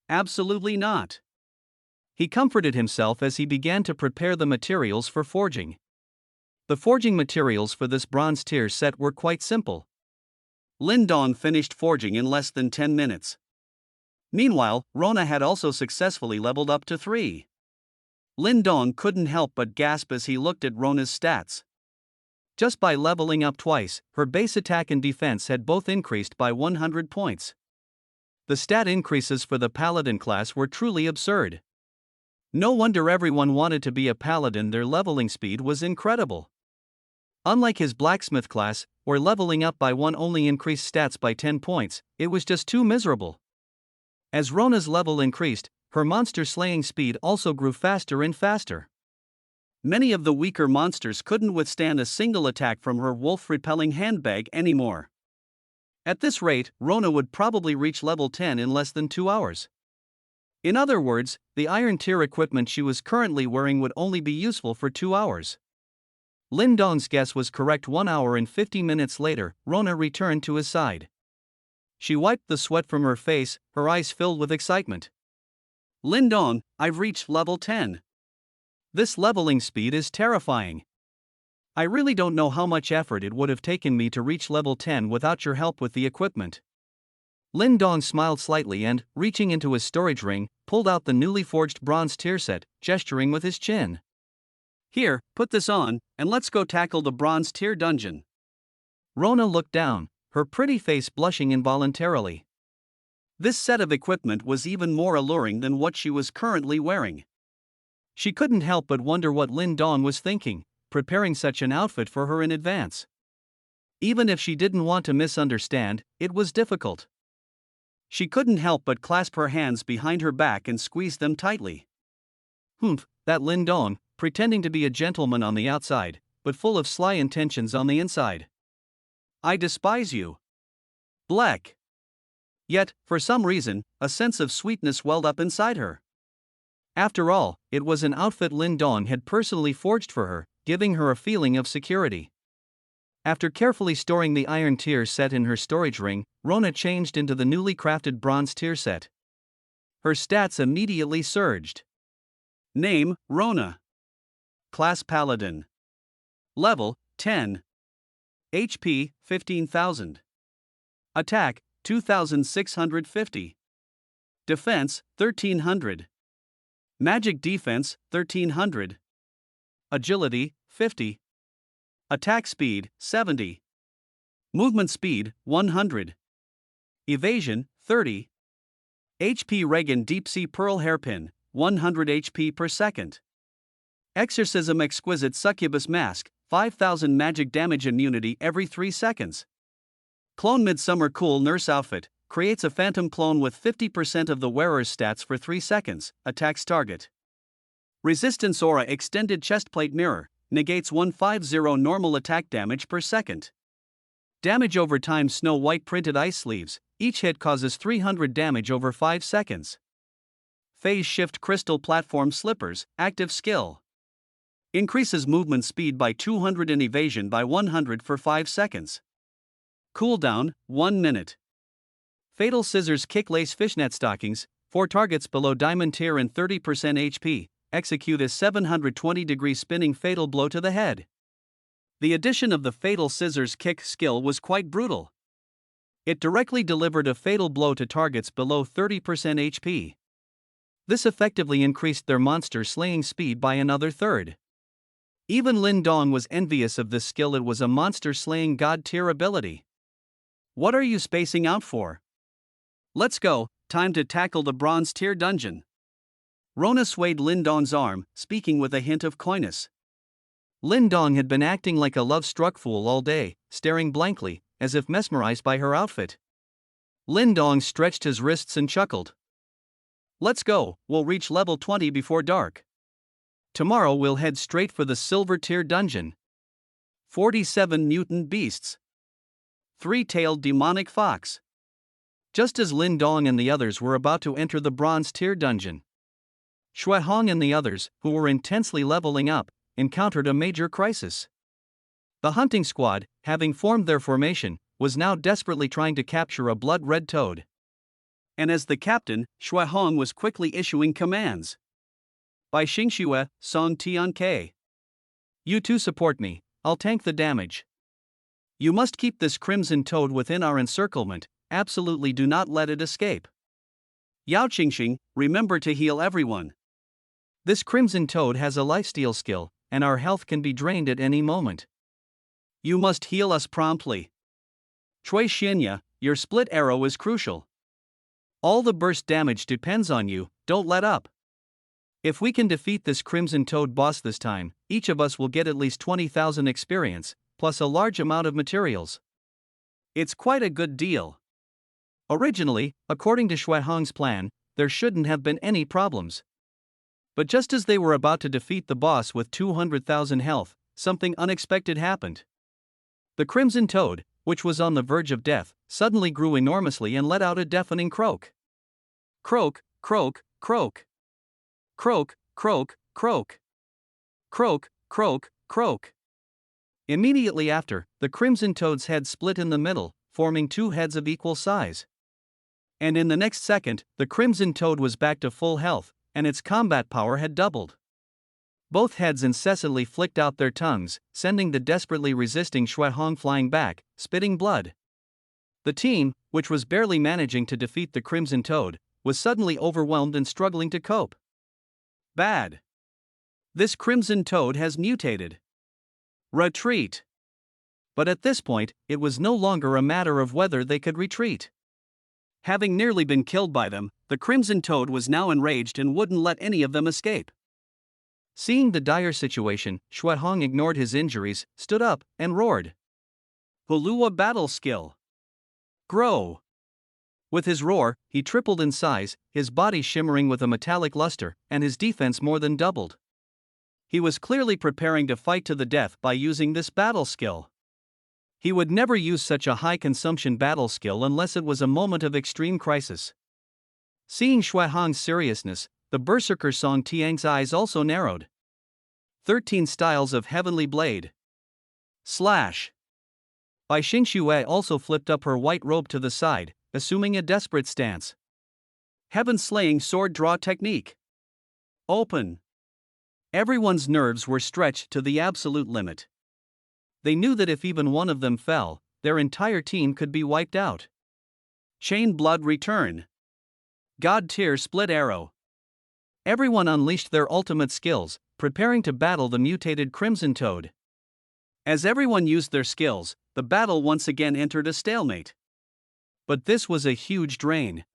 Absolutely not. He comforted himself as he began to prepare the materials for forging. The forging materials for this bronze tier set were quite simple. Lin Dong finished forging in less than 10 minutes. Meanwhile, Rona had also successfully leveled up to 3. Lin Dong couldn't help but gasp as he looked at Rona's stats. Just by leveling up twice, her base attack and defense had both increased by 100 points. The stat increases for the paladin class were truly absurd. No wonder everyone wanted to be a paladin, their leveling speed was incredible. Unlike his blacksmith class, where leveling up by 1 only increased stats by 10 points, it was just too miserable. As Rona's level increased, her monster slaying speed also grew faster and faster. Many of the weaker monsters couldn't withstand a single attack from her wolf-repelling handbag anymore. At this rate, Rona would probably reach level 10 in less than 2 hours. In other words, the iron tier equipment she was currently wearing would only be useful for 2 hours. Lin Dong's guess was correct. 1 hour and 50 minutes later, Rona returned to his side. She wiped the sweat from her face, her eyes filled with excitement. Lin Dong, I've reached level 10. This leveling speed is terrifying. I really don't know how much effort it would have taken me to reach level 10 without your help with the equipment. Lin Dong smiled slightly and, reaching into his storage ring, pulled out the newly forged bronze tier set, gesturing with his chin. Here, put this on, and let's go tackle the bronze tier dungeon. Rona looked down, her pretty face blushing involuntarily. This set of equipment was even more alluring than what she was currently wearing. She couldn't help but wonder what Lin Dong was thinking, preparing such an outfit for her in advance. Even if she didn't want to misunderstand, it was difficult. She couldn't help but clasp her hands behind her back and squeeze them tightly. Humph, that Lin Dong, pretending to be a gentleman on the outside, but full of sly intentions on the inside. I despise you. Black. Yet, for some reason, a sense of sweetness welled up inside her. After all, it was an outfit Lin Dong had personally forged for her, giving her a feeling of security. After carefully storing the iron tier set in her storage ring, Rona changed into the newly crafted bronze tier set. Her stats immediately surged. Name, Rona. Class Paladin. Level, 10. HP, 15,000. Attack, 2,650. Defense, 1,300. Magic defense, 1,300. Agility, 50. Attack speed, 70. Movement speed, 100. Evasion, 30. HP Regan Deep Sea Pearl Hairpin, 100 HP per second. Exorcism Exquisite Succubus Mask, 5,000 magic damage immunity every 3 seconds. Clone Midsummer Cool Nurse Outfit, creates a phantom clone with 50% of the wearer's stats for 3 seconds, attacks target. Resistance Aura Extended Chestplate Mirror, negates 150 normal attack damage per second. Damage over time Snow White Printed Ice Sleeves, each hit causes 300 damage over 5 seconds. Phase Shift Crystal Platform Slippers, active skill. Increases movement speed by 200 and evasion by 100 for 5 seconds. Cooldown, 1 minute. Fatal Scissors Kick Lace Fishnet Stockings, 4 targets below Diamond Tier and 30% HP, execute a 720-degree spinning fatal blow to the head. The addition of the Fatal Scissors Kick skill was quite brutal. It directly delivered a fatal blow to targets below 30% HP. This effectively increased their monster slaying speed by another third. Even Lin Dong was envious of this skill. It was a monster slaying god tier ability. What are you spacing out for? Let's go, time to tackle the bronze tier dungeon. Rona swayed Lin Dong's arm, speaking with a hint of coyness. Lin Dong had been acting like a love-struck fool all day, staring blankly, as if mesmerized by her outfit. Lindong stretched his wrists and chuckled. Let's go, we'll reach level 20 before dark. Tomorrow we'll head straight for the silver tier dungeon. 47 mutant beasts. 3-tailed demonic fox. Just as Lindong and the others were about to enter the bronze tier dungeon, Shuehong and the others, who were intensely leveling up, encountered a major crisis. The hunting squad, having formed their formation, was now desperately trying to capture a blood-red toad. And as the captain, Shuehong was quickly issuing commands. By Xingxue, Song Tianke. You two support me, I'll tank the damage. You must keep this crimson toad within our encirclement, absolutely do not let it escape. Yao Qingxing, remember to heal everyone. This crimson toad has a lifesteal skill, and our health can be drained at any moment. You must heal us promptly. Cui Xinya, your split arrow is crucial. All the burst damage depends on you, don't let up. If we can defeat this crimson toad boss this time, each of us will get at least 20,000 experience, plus a large amount of materials. It's quite a good deal. Originally, according to Shuehong's plan, there shouldn't have been any problems. But just as they were about to defeat the boss with 200,000 health, something unexpected happened. The crimson toad, which was on the verge of death, suddenly grew enormously and let out a deafening croak. Croak, croak, croak. Croak, croak, croak. Croak, croak, croak. Immediately after, the crimson toad's head split in the middle, forming two heads of equal size. And in the next second, the crimson toad was back to full health, and its combat power had doubled. Both heads incessantly flicked out their tongues, sending the desperately resisting Shuehong flying back, spitting blood. The team, which was barely managing to defeat the crimson toad, was suddenly overwhelmed and struggling to cope. Bad. This crimson toad has mutated. Retreat. But at this point, it was no longer a matter of whether they could retreat. Having nearly been killed by them, the crimson toad was now enraged and wouldn't let any of them escape. Seeing the dire situation, Shuehong ignored his injuries, stood up, and roared. Hulua battle skill. Grow. With his roar, he tripled in size, his body shimmering with a metallic luster, and his defense more than doubled. He was clearly preparing to fight to the death by using this battle skill. He would never use such a high-consumption battle skill unless it was a moment of extreme crisis. Seeing Shuehong's seriousness, the berserker Song Tiang's eyes also narrowed. 13 styles of heavenly blade. Slash. Bai Xingxue also flipped up her white robe to the side, assuming a desperate stance. Heaven-slaying sword draw technique. Open. Everyone's nerves were stretched to the absolute limit. They knew that if even one of them fell, their entire team could be wiped out. Chain blood return. God tier split arrow. Everyone unleashed their ultimate skills, preparing to battle the mutated crimson toad. As everyone used their skills, the battle once again entered a stalemate. But this was a huge drain.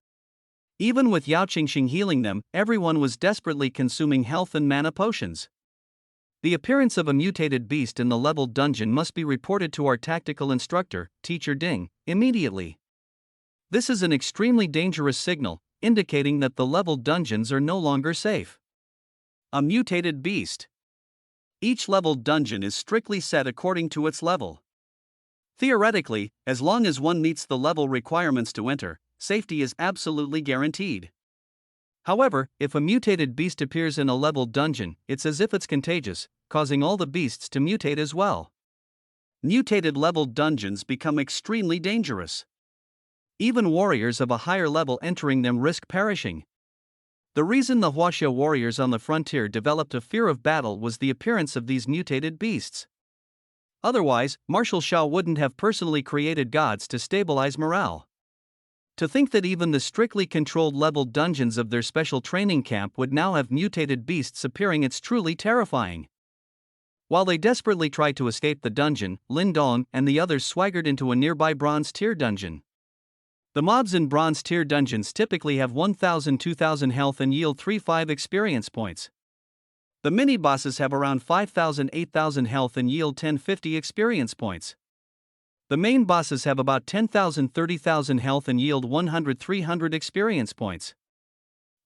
Even with Yao Qingxing healing them, everyone was desperately consuming health and mana potions. The appearance of a mutated beast in the leveled dungeon must be reported to our tactical instructor, Teacher Ding, immediately. This is an extremely dangerous signal, indicating that the leveled dungeons are no longer safe. A mutated beast. Each leveled dungeon is strictly set according to its level. Theoretically, as long as one meets the level requirements to enter, safety is absolutely guaranteed. However, if a mutated beast appears in a leveled dungeon, it's as if it's contagious, causing all the beasts to mutate as well. Mutated leveled dungeons become extremely dangerous. Even warriors of a higher level entering them risk perishing. The reason the Huaxia warriors on the frontier developed a fear of battle was the appearance of these mutated beasts. Otherwise, Marshal Xiao wouldn't have personally created gods to stabilize morale. To think that even the strictly controlled leveled dungeons of their special training camp would now have mutated beasts appearing, it's truly terrifying. While they desperately tried to escape the dungeon, Lin Dong and the others swaggered into a nearby bronze tier dungeon. The mobs in bronze tier dungeons typically have 1,000-2,000 health and yield 3-5 experience points. The mini-bosses have around 5,000-8,000 health and yield 10-50 experience points. The main bosses have about 10,000 30,000 health and yield 100-300 experience points.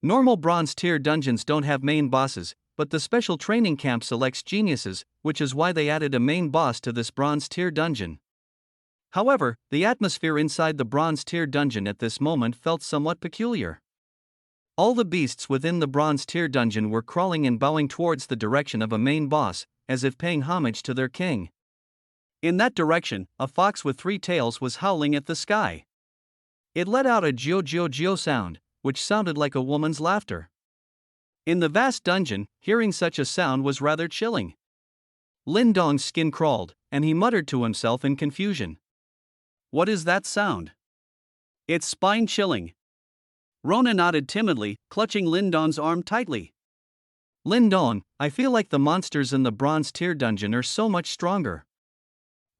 Normal bronze tier dungeons don't have main bosses, but the special training camp selects geniuses, which is why they added a main boss to this bronze tier dungeon. However, the atmosphere inside the bronze tier dungeon at this moment felt somewhat peculiar. All the beasts within the bronze tier dungeon were crawling and bowing towards the direction of a main boss, as if paying homage to their king. In that direction, a fox with 3 tails was howling at the sky. It let out a gyo sound, which sounded like a woman's laughter. In the vast dungeon, hearing such a sound was rather chilling. Lindong's skin crawled, and he muttered to himself in confusion. What is that sound? It's spine-chilling. Rona nodded timidly, clutching Lindong's arm tightly. Lindong, I feel like the monsters in the bronze tier dungeon are so much stronger.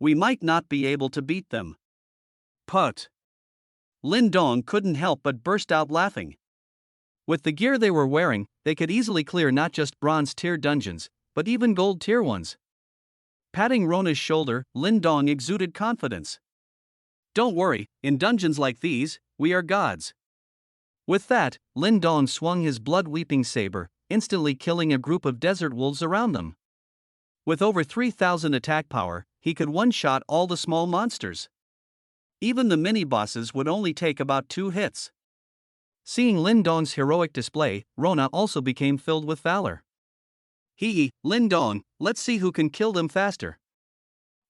We might not be able to beat them. Put. Lindong couldn't help but burst out laughing. With the gear they were wearing, they could easily clear not just bronze tier dungeons, but even gold tier ones. Patting Rona's shoulder, Lindong exuded confidence. Don't worry, in dungeons like these, we are gods. With that, Lindong swung his blood-weeping saber, instantly killing a group of desert wolves around them. With over 3,000 attack power, he could one-shot all the small monsters. Even the mini-bosses would only take about 2 hits. Seeing Lindong's heroic display, Rona also became filled with valor. Lindong, let's see who can kill them faster.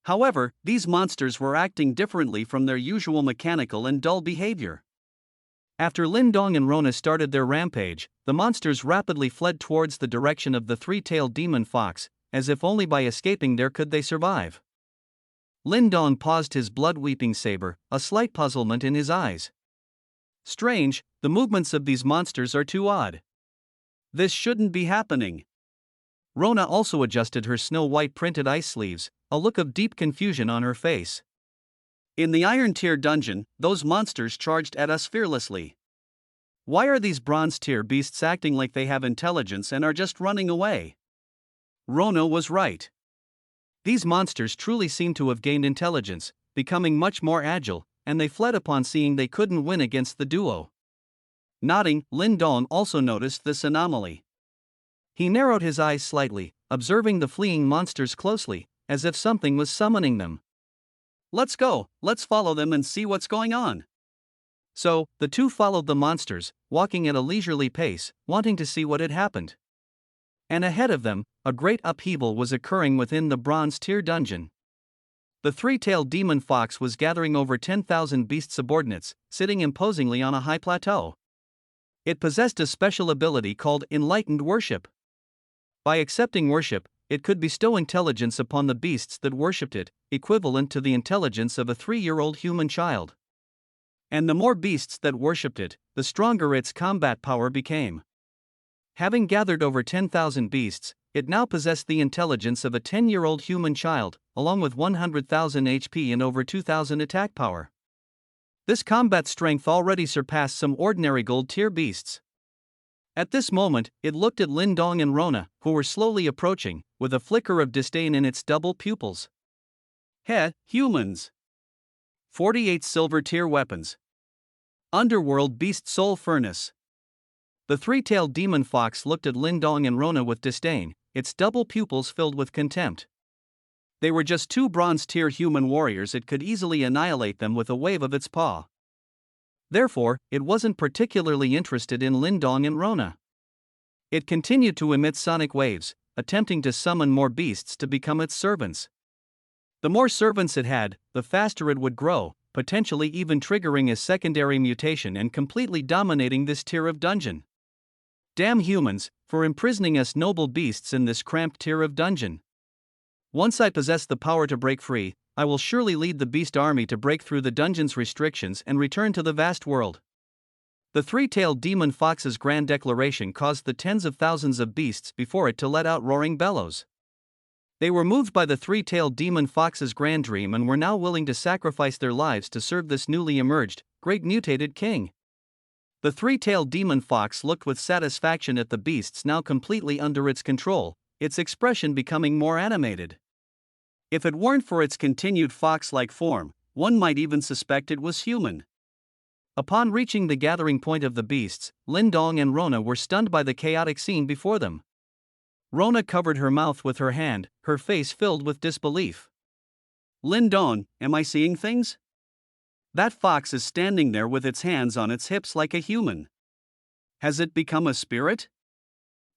However, these monsters were acting differently from their usual mechanical and dull behavior. After Lindong and Rona started their rampage, the monsters rapidly fled towards the direction of the 3-tailed demon fox, as if only by escaping there could they survive. Lindong paused his blood-weeping saber, a slight puzzlement in his eyes. Strange, the movements of these monsters are too odd. This shouldn't be happening. Rona also adjusted her snow-white printed ice sleeves, a look of deep confusion on her face. In the Iron Tier dungeon, those monsters charged at us fearlessly. Why are these Bronze Tier beasts acting like they have intelligence and are just running away? Rona was right. These monsters truly seem to have gained intelligence, becoming much more agile, and they fled upon seeing they couldn't win against the duo. Nodding, Lindong also noticed this anomaly. He narrowed his eyes slightly, observing the fleeing monsters closely, as if something was summoning them. Let's go, let's follow them and see what's going on. So, the two followed the monsters, walking at a leisurely pace, wanting to see what had happened. And ahead of them, a great upheaval was occurring within the Bronze Tier dungeon. The 3-tailed demon fox was gathering over 10,000 beast subordinates, sitting imposingly on a high plateau. It possessed a special ability called Enlightened Worship. By accepting worship, it could bestow intelligence upon the beasts that worshipped it, equivalent to the intelligence of a 3-year-old human child. And the more beasts that worshipped it, the stronger its combat power became. Having gathered over 10,000 beasts, it now possessed the intelligence of a 10-year-old human child, along with 100,000 HP and over 2,000 attack power. This combat strength already surpassed some ordinary gold-tier beasts. At this moment, it looked at Lindong and Rona, who were slowly approaching, with a flicker of disdain in its double pupils. Humans. 48 silver-tier weapons. Underworld Beast Soul Furnace. The 3-tailed demon fox looked at Lindong and Rona with disdain, its double pupils filled with contempt. They were just 2 bronze-tier human warriors. It could easily annihilate them with a wave of its paw. Therefore, it wasn't particularly interested in Lindong and Rona. It continued to emit sonic waves, attempting to summon more beasts to become its servants. The more servants it had, the faster it would grow, potentially even triggering a secondary mutation and completely dominating this tier of dungeon. Damn humans, for imprisoning us noble beasts in this cramped tier of dungeon. Once I possess the power to break free, I will surely lead the beast army to break through the dungeon's restrictions and return to the vast world. The 3-tailed demon fox's grand declaration caused the tens of thousands of beasts before it to let out roaring bellows. They were moved by the 3-tailed demon fox's grand dream and were now willing to sacrifice their lives to serve this newly emerged, great mutated king. The 3-tailed demon fox looked with satisfaction at the beasts now completely under its control, its expression becoming more animated. If it weren't for its continued fox-like form, one might even suspect it was human. Upon reaching the gathering point of the beasts, Lindong and Rona were stunned by the chaotic scene before them. Rona covered her mouth with her hand, her face filled with disbelief. Lindong, am I seeing things? That fox is standing there with its hands on its hips like a human. Has it become a spirit?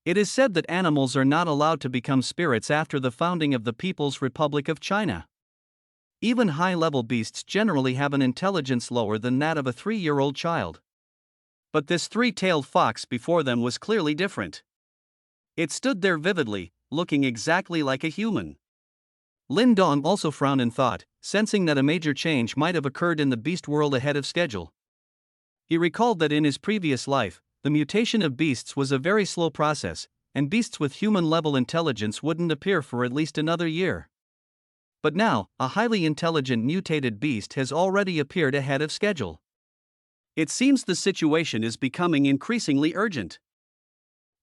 It is said that animals are not allowed to become spirits after the founding of the People's Republic of China. Even high-level beasts generally have an intelligence lower than that of a 3-year-old child. But this three-tailed fox before them was clearly different. It stood there vividly, looking exactly like a human. Lindong also frowned in thought, sensing that a major change might have occurred in the beast world ahead of schedule. He recalled that in his previous life, the mutation of beasts was a very slow process, and beasts with human-level intelligence wouldn't appear for at least another year. But now, a highly intelligent mutated beast has already appeared ahead of schedule. It seems the situation is becoming increasingly urgent.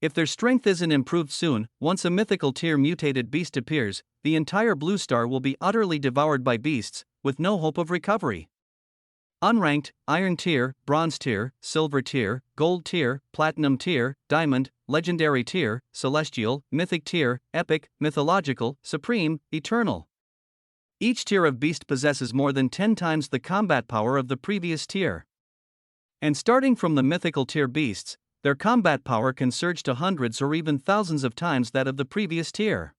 If their strength isn't improved soon, once a mythical tier mutated beast appears, the entire Blue Star will be utterly devoured by beasts, with no hope of recovery. Unranked, Iron Tier, Bronze Tier, Silver Tier, Gold Tier, Platinum Tier, Diamond, Legendary Tier, Celestial, Mythic Tier, Epic, Mythological, Supreme, Eternal. Each tier of beast possesses more than 10 times the combat power of the previous tier. And starting from the mythical tier beasts, their combat power can surge to hundreds or even thousands of times that of the previous tier.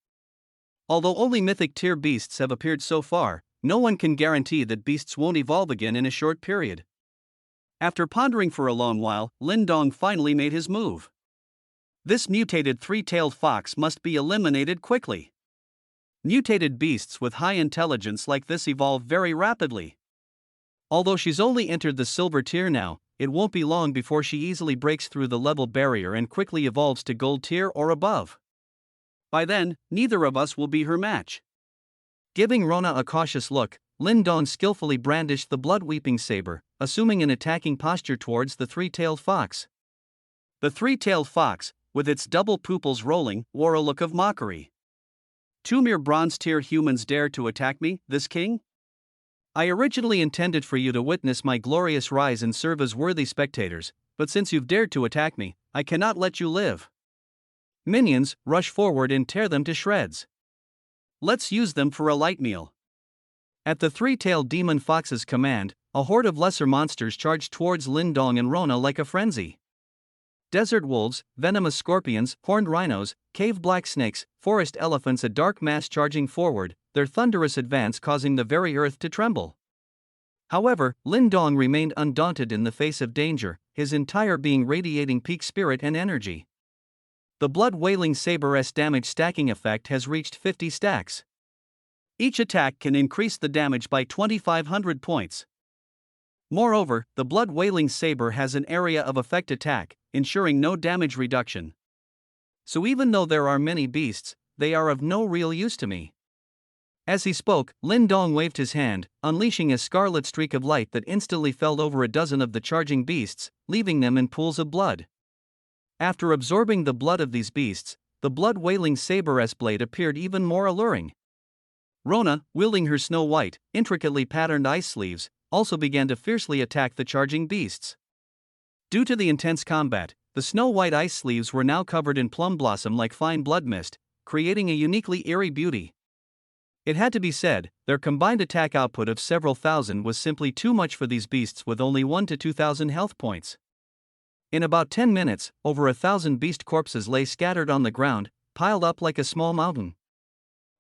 Although only mythic tier beasts have appeared so far, no one can guarantee that beasts won't evolve again in a short period. After pondering for a long while, Lindong finally made his move. This mutated three-tailed fox must be eliminated quickly. Mutated beasts with high intelligence like this evolve very rapidly. Although she's only entered the silver tier now, it won't be long before she easily breaks through the level barrier and quickly evolves to gold tier or above. By then, neither of us will be her match. Giving Rona a cautious look, Lindong skillfully brandished the blood-weeping saber, assuming an attacking posture towards the three-tailed fox. The three-tailed fox, with its double pupils rolling, wore a look of mockery. Two mere bronze-tier humans dare to attack me, this king? I originally intended for you to witness my glorious rise and serve as worthy spectators, but since you've dared to attack me, I cannot let you live. Minions, rush forward and tear them to shreds. Let's use them for a light meal. At the three-tailed demon fox's command, a horde of lesser monsters charged towards Lindong and Rona like a frenzy. Desert wolves, venomous scorpions, horned rhinos, cave black snakes, forest elephants, a dark mass charging forward, their thunderous advance causing the very earth to tremble. However, Lindong remained undaunted in the face of danger, his entire being radiating peak spirit and energy. The blood-wailing saber's damage stacking effect has reached 50 stacks. Each attack can increase the damage by 2,500 points. Moreover, the blood-wailing saber has an area of effect attack, ensuring no damage reduction. So even though there are many beasts, they are of no real use to me. As he spoke, Lindong waved his hand, unleashing a scarlet streak of light that instantly fell over a dozen of the charging beasts, leaving them in pools of blood. After absorbing the blood of these beasts, the blood-wailing saber's blade appeared even more alluring. Rona, wielding her snow-white, intricately patterned ice sleeves, also began to fiercely attack the charging beasts. Due to the intense combat, the snow-white ice sleeves were now covered in plum blossom like fine blood mist, creating a uniquely eerie beauty. It had to be said, their combined attack output of several thousand was simply too much for these beasts with only 1 to 2,000 health points. In about 10 minutes, over 1,000 beast corpses lay scattered on the ground, piled up like a small mountain.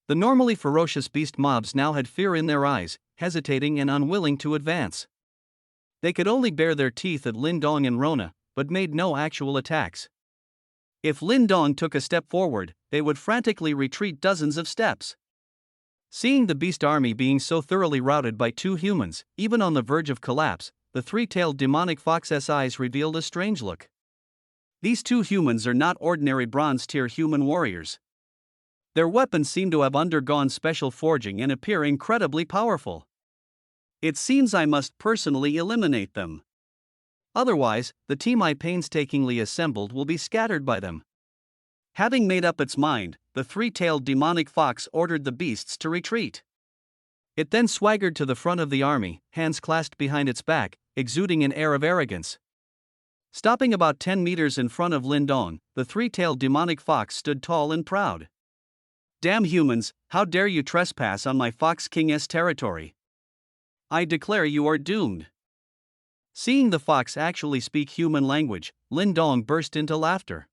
The normally ferocious beast mobs now had fear in their eyes, hesitating and unwilling to advance. They could only bare their teeth at Lindong and Rona, but made no actual attacks. If Lindong took a step forward, they would frantically retreat dozens of steps. Seeing the beast army being so thoroughly routed by two humans, even on the verge of collapse, the three-tailed demonic fox's eyes revealed a strange look. These two humans are not ordinary bronze-tier human warriors. Their weapons seem to have undergone special forging and appear incredibly powerful. It seems I must personally eliminate them. Otherwise, the team I painstakingly assembled will be scattered by them. Having made up its mind, the three-tailed demonic fox ordered the beasts to retreat. It then swaggered to the front of the army, hands clasped behind its back, exuding an air of arrogance. Stopping about 10 meters in front of Lindong, the three-tailed demonic fox stood tall and proud. "Damn humans, how dare you trespass on my Fox King's territory? I declare you are doomed." Seeing the fox actually speak human language, Lindong burst into laughter.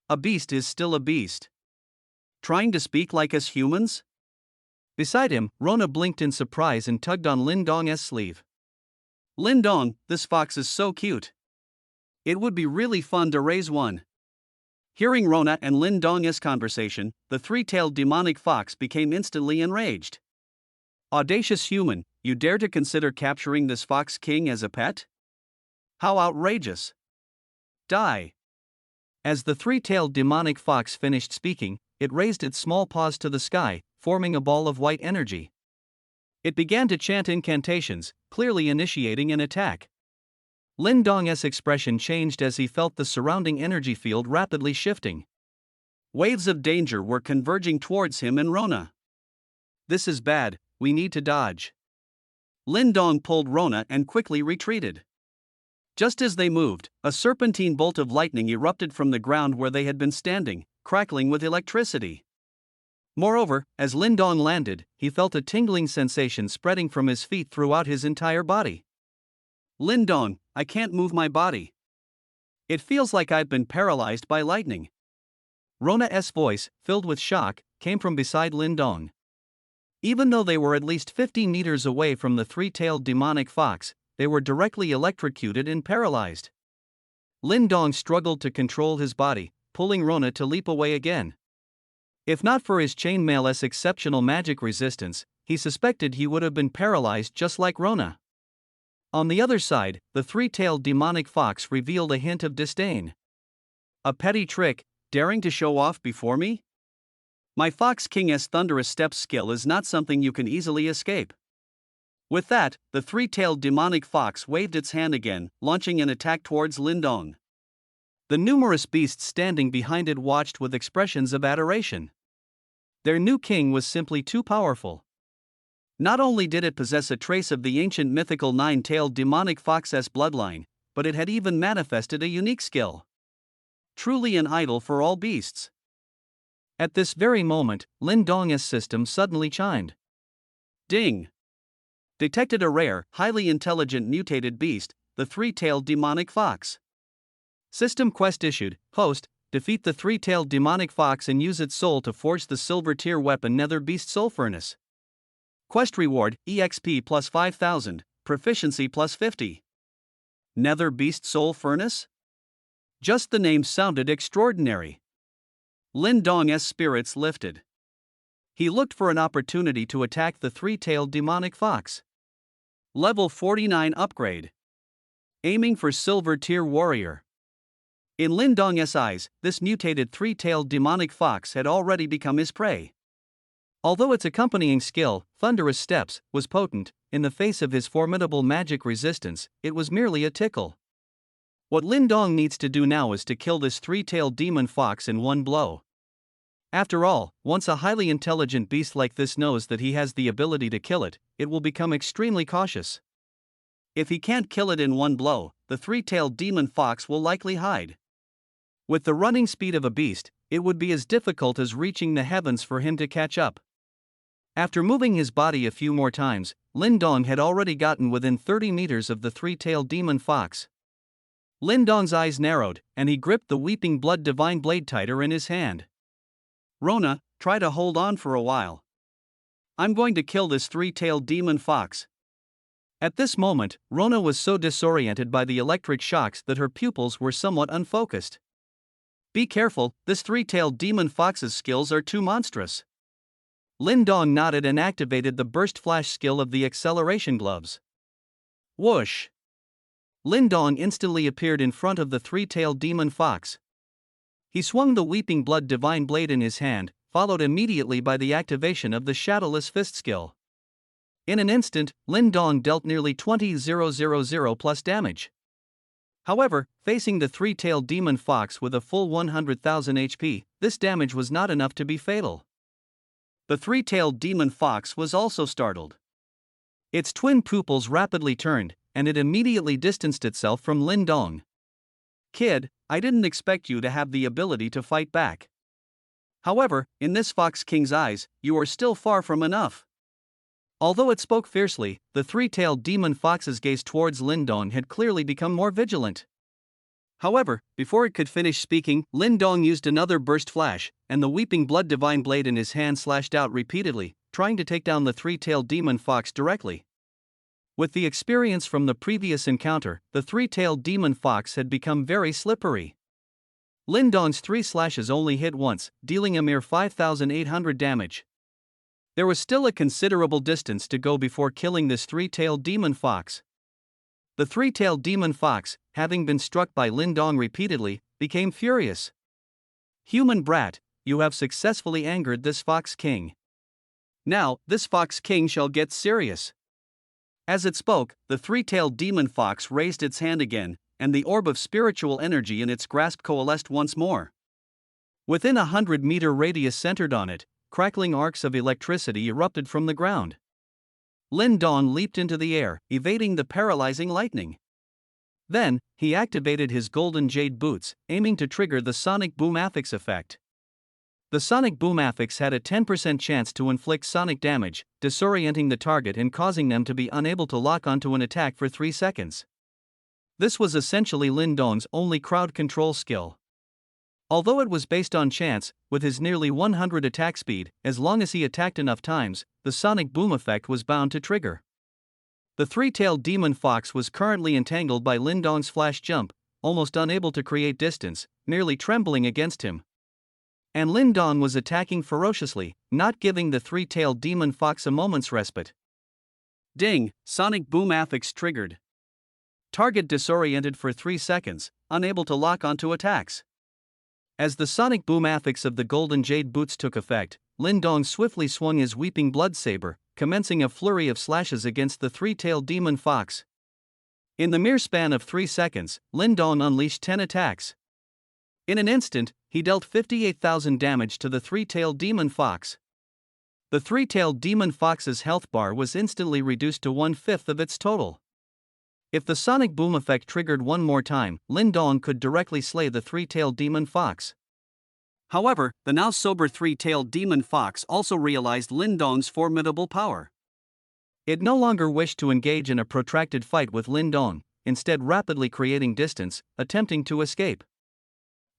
A beast is still a beast. Trying to speak like us humans? Beside him, Rona blinked in surprise and tugged on Lindong's sleeve. "Lindong, this fox is so cute. It would be really fun to raise one." Hearing Rona and Lindong's conversation, the three-tailed demonic fox became instantly enraged. "Audacious human, you dare to consider capturing this Fox King as a pet? How outrageous! Die!" As the three-tailed demonic fox finished speaking, it raised its small paws to the sky, forming a ball of white energy. It began to chant incantations, clearly initiating an attack. Lindong's expression changed as he felt the surrounding energy field rapidly shifting. Waves of danger were converging towards him and Rona. "This is bad, we need to dodge." Lindong pulled Rona and quickly retreated. Just as they moved, a serpentine bolt of lightning erupted from the ground where they had been standing, crackling with electricity. Moreover, as Lindong landed, he felt a tingling sensation spreading from his feet throughout his entire body. "Lindong, I can't move my body. It feels like I've been paralyzed by lightning." Rona's voice, filled with shock, came from beside Lindong. Even though they were at least 50 meters away from the three-tailed demonic fox, they were directly electrocuted and paralyzed. Lindong struggled to control his body, pulling Rona to leap away again. If not for his chainmail's exceptional magic resistance, he suspected he would have been paralyzed just like Rona. On the other side, the three-tailed demonic fox revealed a hint of disdain. "A petty trick, daring to show off before me? My Fox King's thunderous step skill is not something you can easily escape." With that, the three-tailed demonic fox waved its hand again, launching an attack towards Lindong. The numerous beasts standing behind it watched with expressions of adoration. Their new king was simply too powerful. Not only did it possess a trace of the ancient mythical nine-tailed demonic fox's bloodline, but it had even manifested a unique skill. Truly an idol for all beasts. At this very moment, Lindong's system suddenly chimed. Ding! Detected a rare, highly intelligent mutated beast, the three-tailed demonic fox. System quest issued. Host, defeat the three-tailed demonic fox and use its soul to forge the silver tier weapon Nether Beast Soul Furnace. Quest reward, EXP plus 5,000, proficiency plus 50. Nether Beast Soul Furnace? Just the name sounded extraordinary. Lindong's spirits lifted. He looked for an opportunity to attack the three-tailed demonic fox. Level 49 upgrade. Aiming for silver tier warrior. In Lindong's eyes, this mutated three-tailed demonic fox had already become his prey. Although its accompanying skill, Thunderous Steps, was potent, in the face of his formidable magic resistance, it was merely a tickle. What Lindong needs to do now is to kill this three-tailed demon fox in one blow. After all, once a highly intelligent beast like this knows that he has the ability to kill it, it will become extremely cautious. If he can't kill it in one blow, the three-tailed demon fox will likely hide. With the running speed of a beast, it would be as difficult as reaching the heavens for him to catch up. After moving his body a few more times, Lindong had already gotten within 30 meters of the three-tailed demon fox. Lindong's eyes narrowed, and he gripped the Weeping Blood Divine Blade tighter in his hand. Rona, try to hold on for a while. I'm going to kill this three-tailed demon fox. At this moment, Rona was so disoriented by the electric shocks that her pupils were somewhat unfocused. Be careful, this three-tailed demon fox's skills are too monstrous. Lindong nodded and activated the burst flash skill of the acceleration gloves. Whoosh! Lindong instantly appeared in front of the three-tailed demon fox. He swung the Weeping Blood Divine Blade in his hand, followed immediately by the activation of the Shadowless Fist skill. In an instant, Lindong dealt nearly 20,000 plus damage. However, facing the three-tailed demon fox with a full 100,000 HP, this damage was not enough to be fatal. The three-tailed demon fox was also startled. Its twin pupils rapidly turned, and it immediately distanced itself from Lin Dong. Kid, I didn't expect you to have the ability to fight back. However, in this Fox King's eyes, you are still far from enough. Although it spoke fiercely, the three-tailed demon fox's gaze towards Lin Dong had clearly become more vigilant. However, before it could finish speaking, Lin Dong used another burst flash, and the weeping blood divine blade in his hand slashed out repeatedly, trying to take down the three-tailed demon fox directly. With the experience from the previous encounter, the three-tailed demon fox had become very slippery. Lin Dong's 3 slashes only hit once, dealing a mere 5,800 damage. There was still a considerable distance to go before killing this three-tailed demon fox. The three-tailed demon fox, having been struck by Lin Dong repeatedly, became furious. Human brat, you have successfully angered this Fox King. Now, this Fox King shall get serious. As it spoke, the three-tailed demon fox raised its hand again, and the orb of spiritual energy in its grasp coalesced once more. Within a 100-meter radius centered on it, crackling arcs of electricity erupted from the ground. Lin Dong leaped into the air, evading the paralyzing lightning. Then, he activated his golden jade boots, aiming to trigger the sonic boom affix effect. The sonic boom affix had a 10% chance to inflict sonic damage, disorienting the target and causing them to be unable to lock onto an attack for 3 seconds. This was essentially Lin Dong's only crowd control skill. Although it was based on chance, with his nearly 100 attack speed, as long as he attacked enough times, the sonic boom effect was bound to trigger. The three-tailed demon fox was currently entangled by Lin Dong's flash jump, almost unable to create distance, nearly trembling against him. And Lin Dong was attacking ferociously, not giving the three-tailed demon fox a moment's respite. Ding, sonic boom affix triggered. Target disoriented for 3 seconds, unable to lock onto attacks. As the sonic boom affix of the golden jade boots took effect, Lin Dong swiftly swung his weeping blood saber, commencing a flurry of slashes against the three-tailed demon fox. In the mere span of 3 seconds, Lin Dong unleashed 10 attacks. In an instant, he dealt 58,000 damage to the three-tailed demon fox. The three-tailed demon fox's health bar was instantly reduced to 1/5 of its total. If the sonic boom effect triggered one more time, Lin Dong could directly slay the three-tailed demon fox. However, the now sober three-tailed demon fox also realized Lin Dong's formidable power. It no longer wished to engage in a protracted fight with Lin Dong, instead rapidly creating distance, attempting to escape.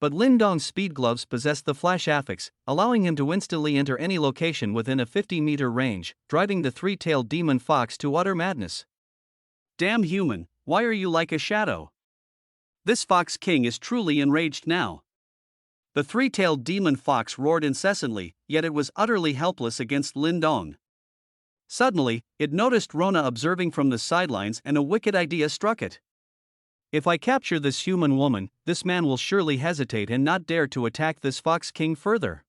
But Lin Dong's speed gloves possessed the flash affix, allowing him to instantly enter any location within a 50-meter range, driving the three-tailed demon fox to utter madness. Damn human, why are you like a shadow? This Fox King is truly enraged now. The three-tailed demon fox roared incessantly, yet it was utterly helpless against Lin Dong. Suddenly, it noticed Rona observing from the sidelines and a wicked idea struck it. If I capture this human woman, this man will surely hesitate and not dare to attack this Fox King further.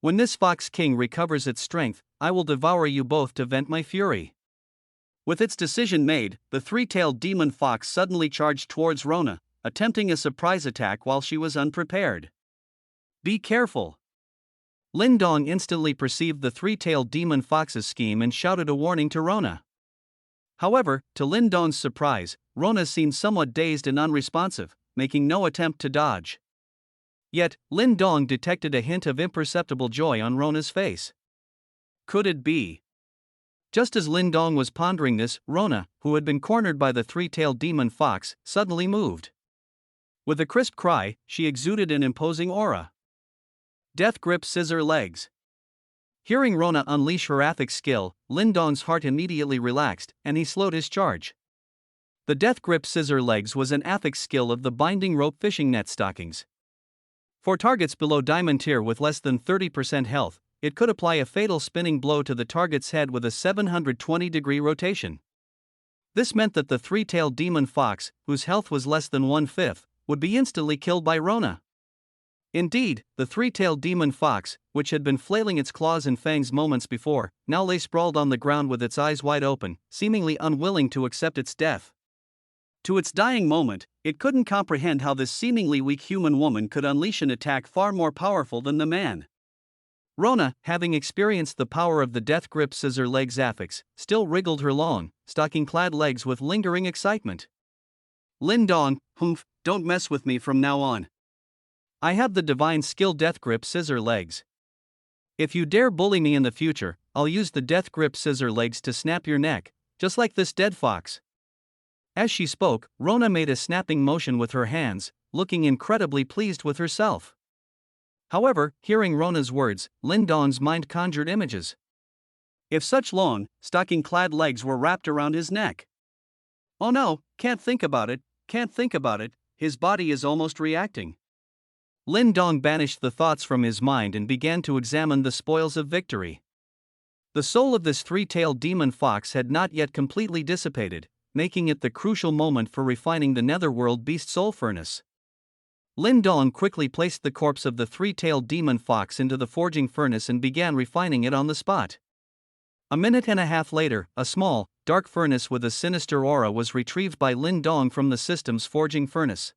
When this Fox King recovers its strength, I will devour you both to vent my fury. With its decision made, the three-tailed demon fox suddenly charged towards Rona, attempting a surprise attack while she was unprepared. Be careful. Lin Dong instantly perceived the three-tailed demon fox's scheme and shouted a warning to Rona. However, to Lin Dong's surprise, Rona seemed somewhat dazed and unresponsive, making no attempt to dodge. Yet, Lin Dong detected a hint of imperceptible joy on Rona's face. Could it be? Just as Lin Dong was pondering this, Rona, who had been cornered by the three-tailed demon fox, suddenly moved. With a crisp cry, she exuded an imposing aura. Death grip scissor legs. Hearing Rona unleash her affix skill, Lin Dong's heart immediately relaxed, and he slowed his charge. The death grip scissor legs was an affix skill of the binding rope fishing net stockings. For targets below diamond tier with less than 30% health, it could apply a fatal spinning blow to the target's head with a 720-degree rotation. This meant that the three-tailed demon fox, whose health was less than 1/5, would be instantly killed by Rona. Indeed, the three-tailed demon fox, which had been flailing its claws and fangs moments before, now lay sprawled on the ground with its eyes wide open, seemingly unwilling to accept its death. To its dying moment, it couldn't comprehend how this seemingly weak human woman could unleash an attack far more powerful than the man. Rona, having experienced the power of the death grip scissor legs affix, still wriggled her long, stocking-clad legs with lingering excitement. Lindong, humph, don't mess with me from now on. I have the divine skill death grip scissor legs. If you dare bully me in the future, I'll use the death grip scissor legs to snap your neck, just like this dead fox. As she spoke, Rona made a snapping motion with her hands, looking incredibly pleased with herself. However, hearing Rona's words, Lindong's mind conjured images. If such long, stocking-clad legs were wrapped around his neck. Oh no, can't think about it, his body is almost reacting. Lindong banished the thoughts from his mind and began to examine the spoils of victory. The soul of this three-tailed demon fox had not yet completely dissipated, making it the crucial moment for refining the netherworld beast soul furnace. Lindong quickly placed the corpse of the three-tailed demon fox into the forging furnace and began refining it on the spot. A minute and a half later, a small, dark furnace with a sinister aura was retrieved by Lindong from the system's forging furnace.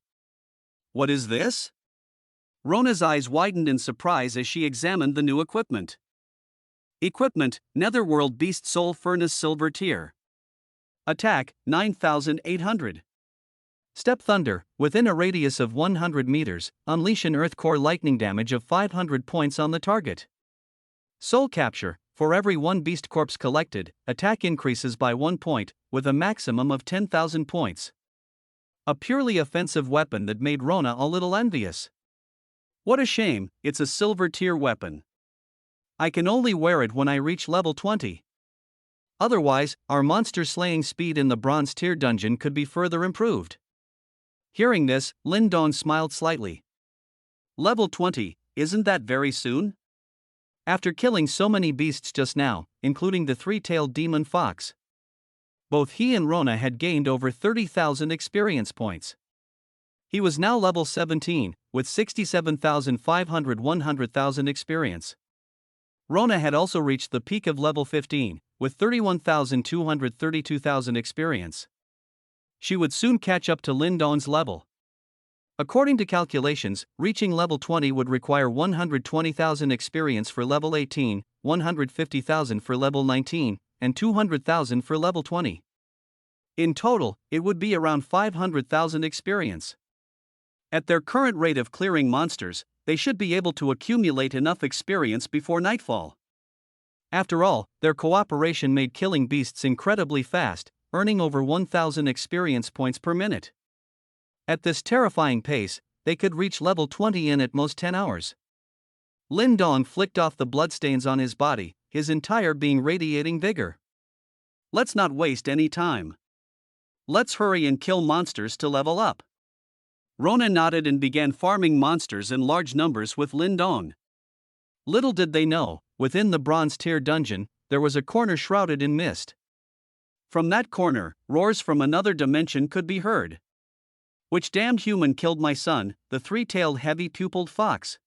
What is this? Rona's eyes widened in surprise as she examined the new equipment. Equipment: Netherworld Beast Soul Furnace Silver Tier. Attack: 9,800. Step Thunder: within a radius of 100 meters, unleash an Earth Core lightning damage of 500 points on the target. Soul Capture: for every one beast corpse collected, attack increases by 1 point, with a maximum of 10,000 points. A purely offensive weapon that made Rona a little envious. What a shame, it's a silver tier weapon. I can only wear it when I reach level 20. Otherwise, our monster slaying speed in the bronze tier dungeon could be further improved. Hearing this, Lindong smiled slightly. Level 20, isn't that very soon? After killing so many beasts just now, including the three-tailed demon fox, both he and Rona had gained over 30,000 experience points. He was now level 17, with 67,500 100,000 experience. Rona had also reached the peak of level 15, with 31,232,000 experience. She would soon catch up to Lindong's level. According to calculations, reaching level 20 would require 120,000 experience for level 18, 150,000 for level 19, and 200,000 for level 20. In total, it would be around 500,000 experience. At their current rate of clearing monsters, they should be able to accumulate enough experience before nightfall. After all, their cooperation made killing beasts incredibly fast, earning over 1,000 experience points per minute. At this terrifying pace, they could reach level 20 in at most 10 hours. Lindong flicked off the bloodstains on his body, his entire being radiating vigor. Let's not waste any time. Let's hurry and kill monsters to level up. Rona nodded and began farming monsters in large numbers with Lindong. Little did they know, within the bronze tier dungeon, there was a corner shrouded in mist. From that corner, roars from another dimension could be heard. Which damned human killed my son, the three-tailed heavy-pupiled fox?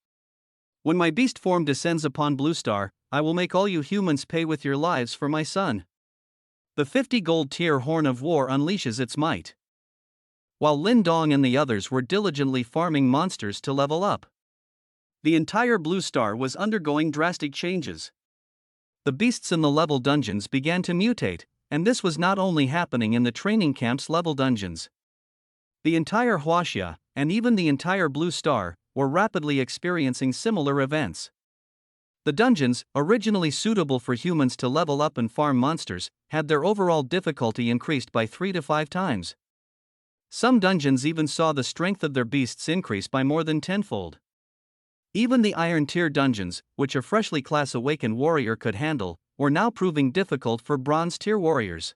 When my beast form descends upon Blue Star, I will make all you humans pay with your lives for my son. The 50 gold tier Horn of War unleashes its might. While Lindong and the others were diligently farming monsters to level up, the entire Blue Star was undergoing drastic changes. The beasts in the level dungeons began to mutate, and this was not only happening in the training camp's level dungeons. The entire Huaxia, and even the entire Blue Star, were rapidly experiencing similar events. The dungeons, originally suitable for humans to level up and farm monsters, had their overall difficulty increased by 3 to 5 times. Some dungeons even saw the strength of their beasts increase by more than tenfold. Even the Iron Tier dungeons, which a freshly class awakened warrior could handle, were now proving difficult for Bronze Tier warriors.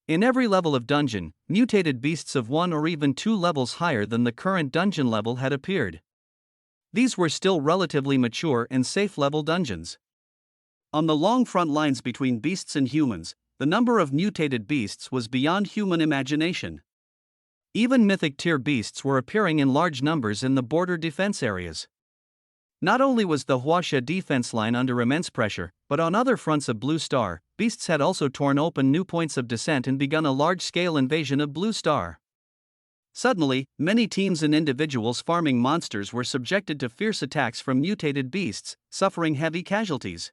In every level of dungeon, mutated beasts of 1 or even 2 levels higher than the current dungeon level had appeared. These were still relatively mature and safe level dungeons. On the long front lines between beasts and humans, the number of mutated beasts was beyond human imagination. Even mythic tier beasts were appearing in large numbers in the border defense areas. Not only was the Huaxia defense line under immense pressure, but on other fronts of Blue Star, beasts had also torn open new points of descent and begun a large-scale invasion of Blue Star. Suddenly, many teams and individuals farming monsters were subjected to fierce attacks from mutated beasts, suffering heavy casualties.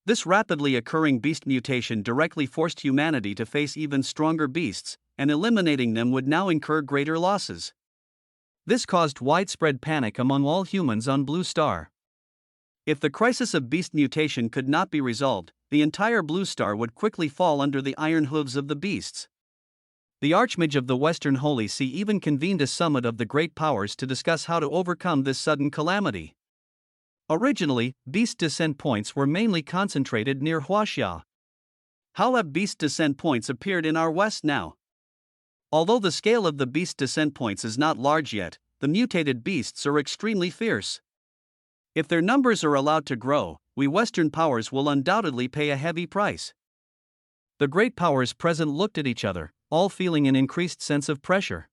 This rapidly occurring beast mutation directly forced humanity to face even stronger beasts, and eliminating them would now incur greater losses. This caused widespread panic among all humans on Blue Star. If the crisis of beast mutation could not be resolved, the entire Blue Star would quickly fall under the iron hooves of the beasts. The Archmage of the Western Holy See even convened a summit of the great powers to discuss how to overcome this sudden calamity. Originally, beast descent points were mainly concentrated near Huaxia. How have beast descent points appeared in our West now? Although the scale of the beast descent points is not large yet, the mutated beasts are extremely fierce. If their numbers are allowed to grow, we Western powers will undoubtedly pay a heavy price. The great powers present looked at each other, all feeling an increased sense of pressure.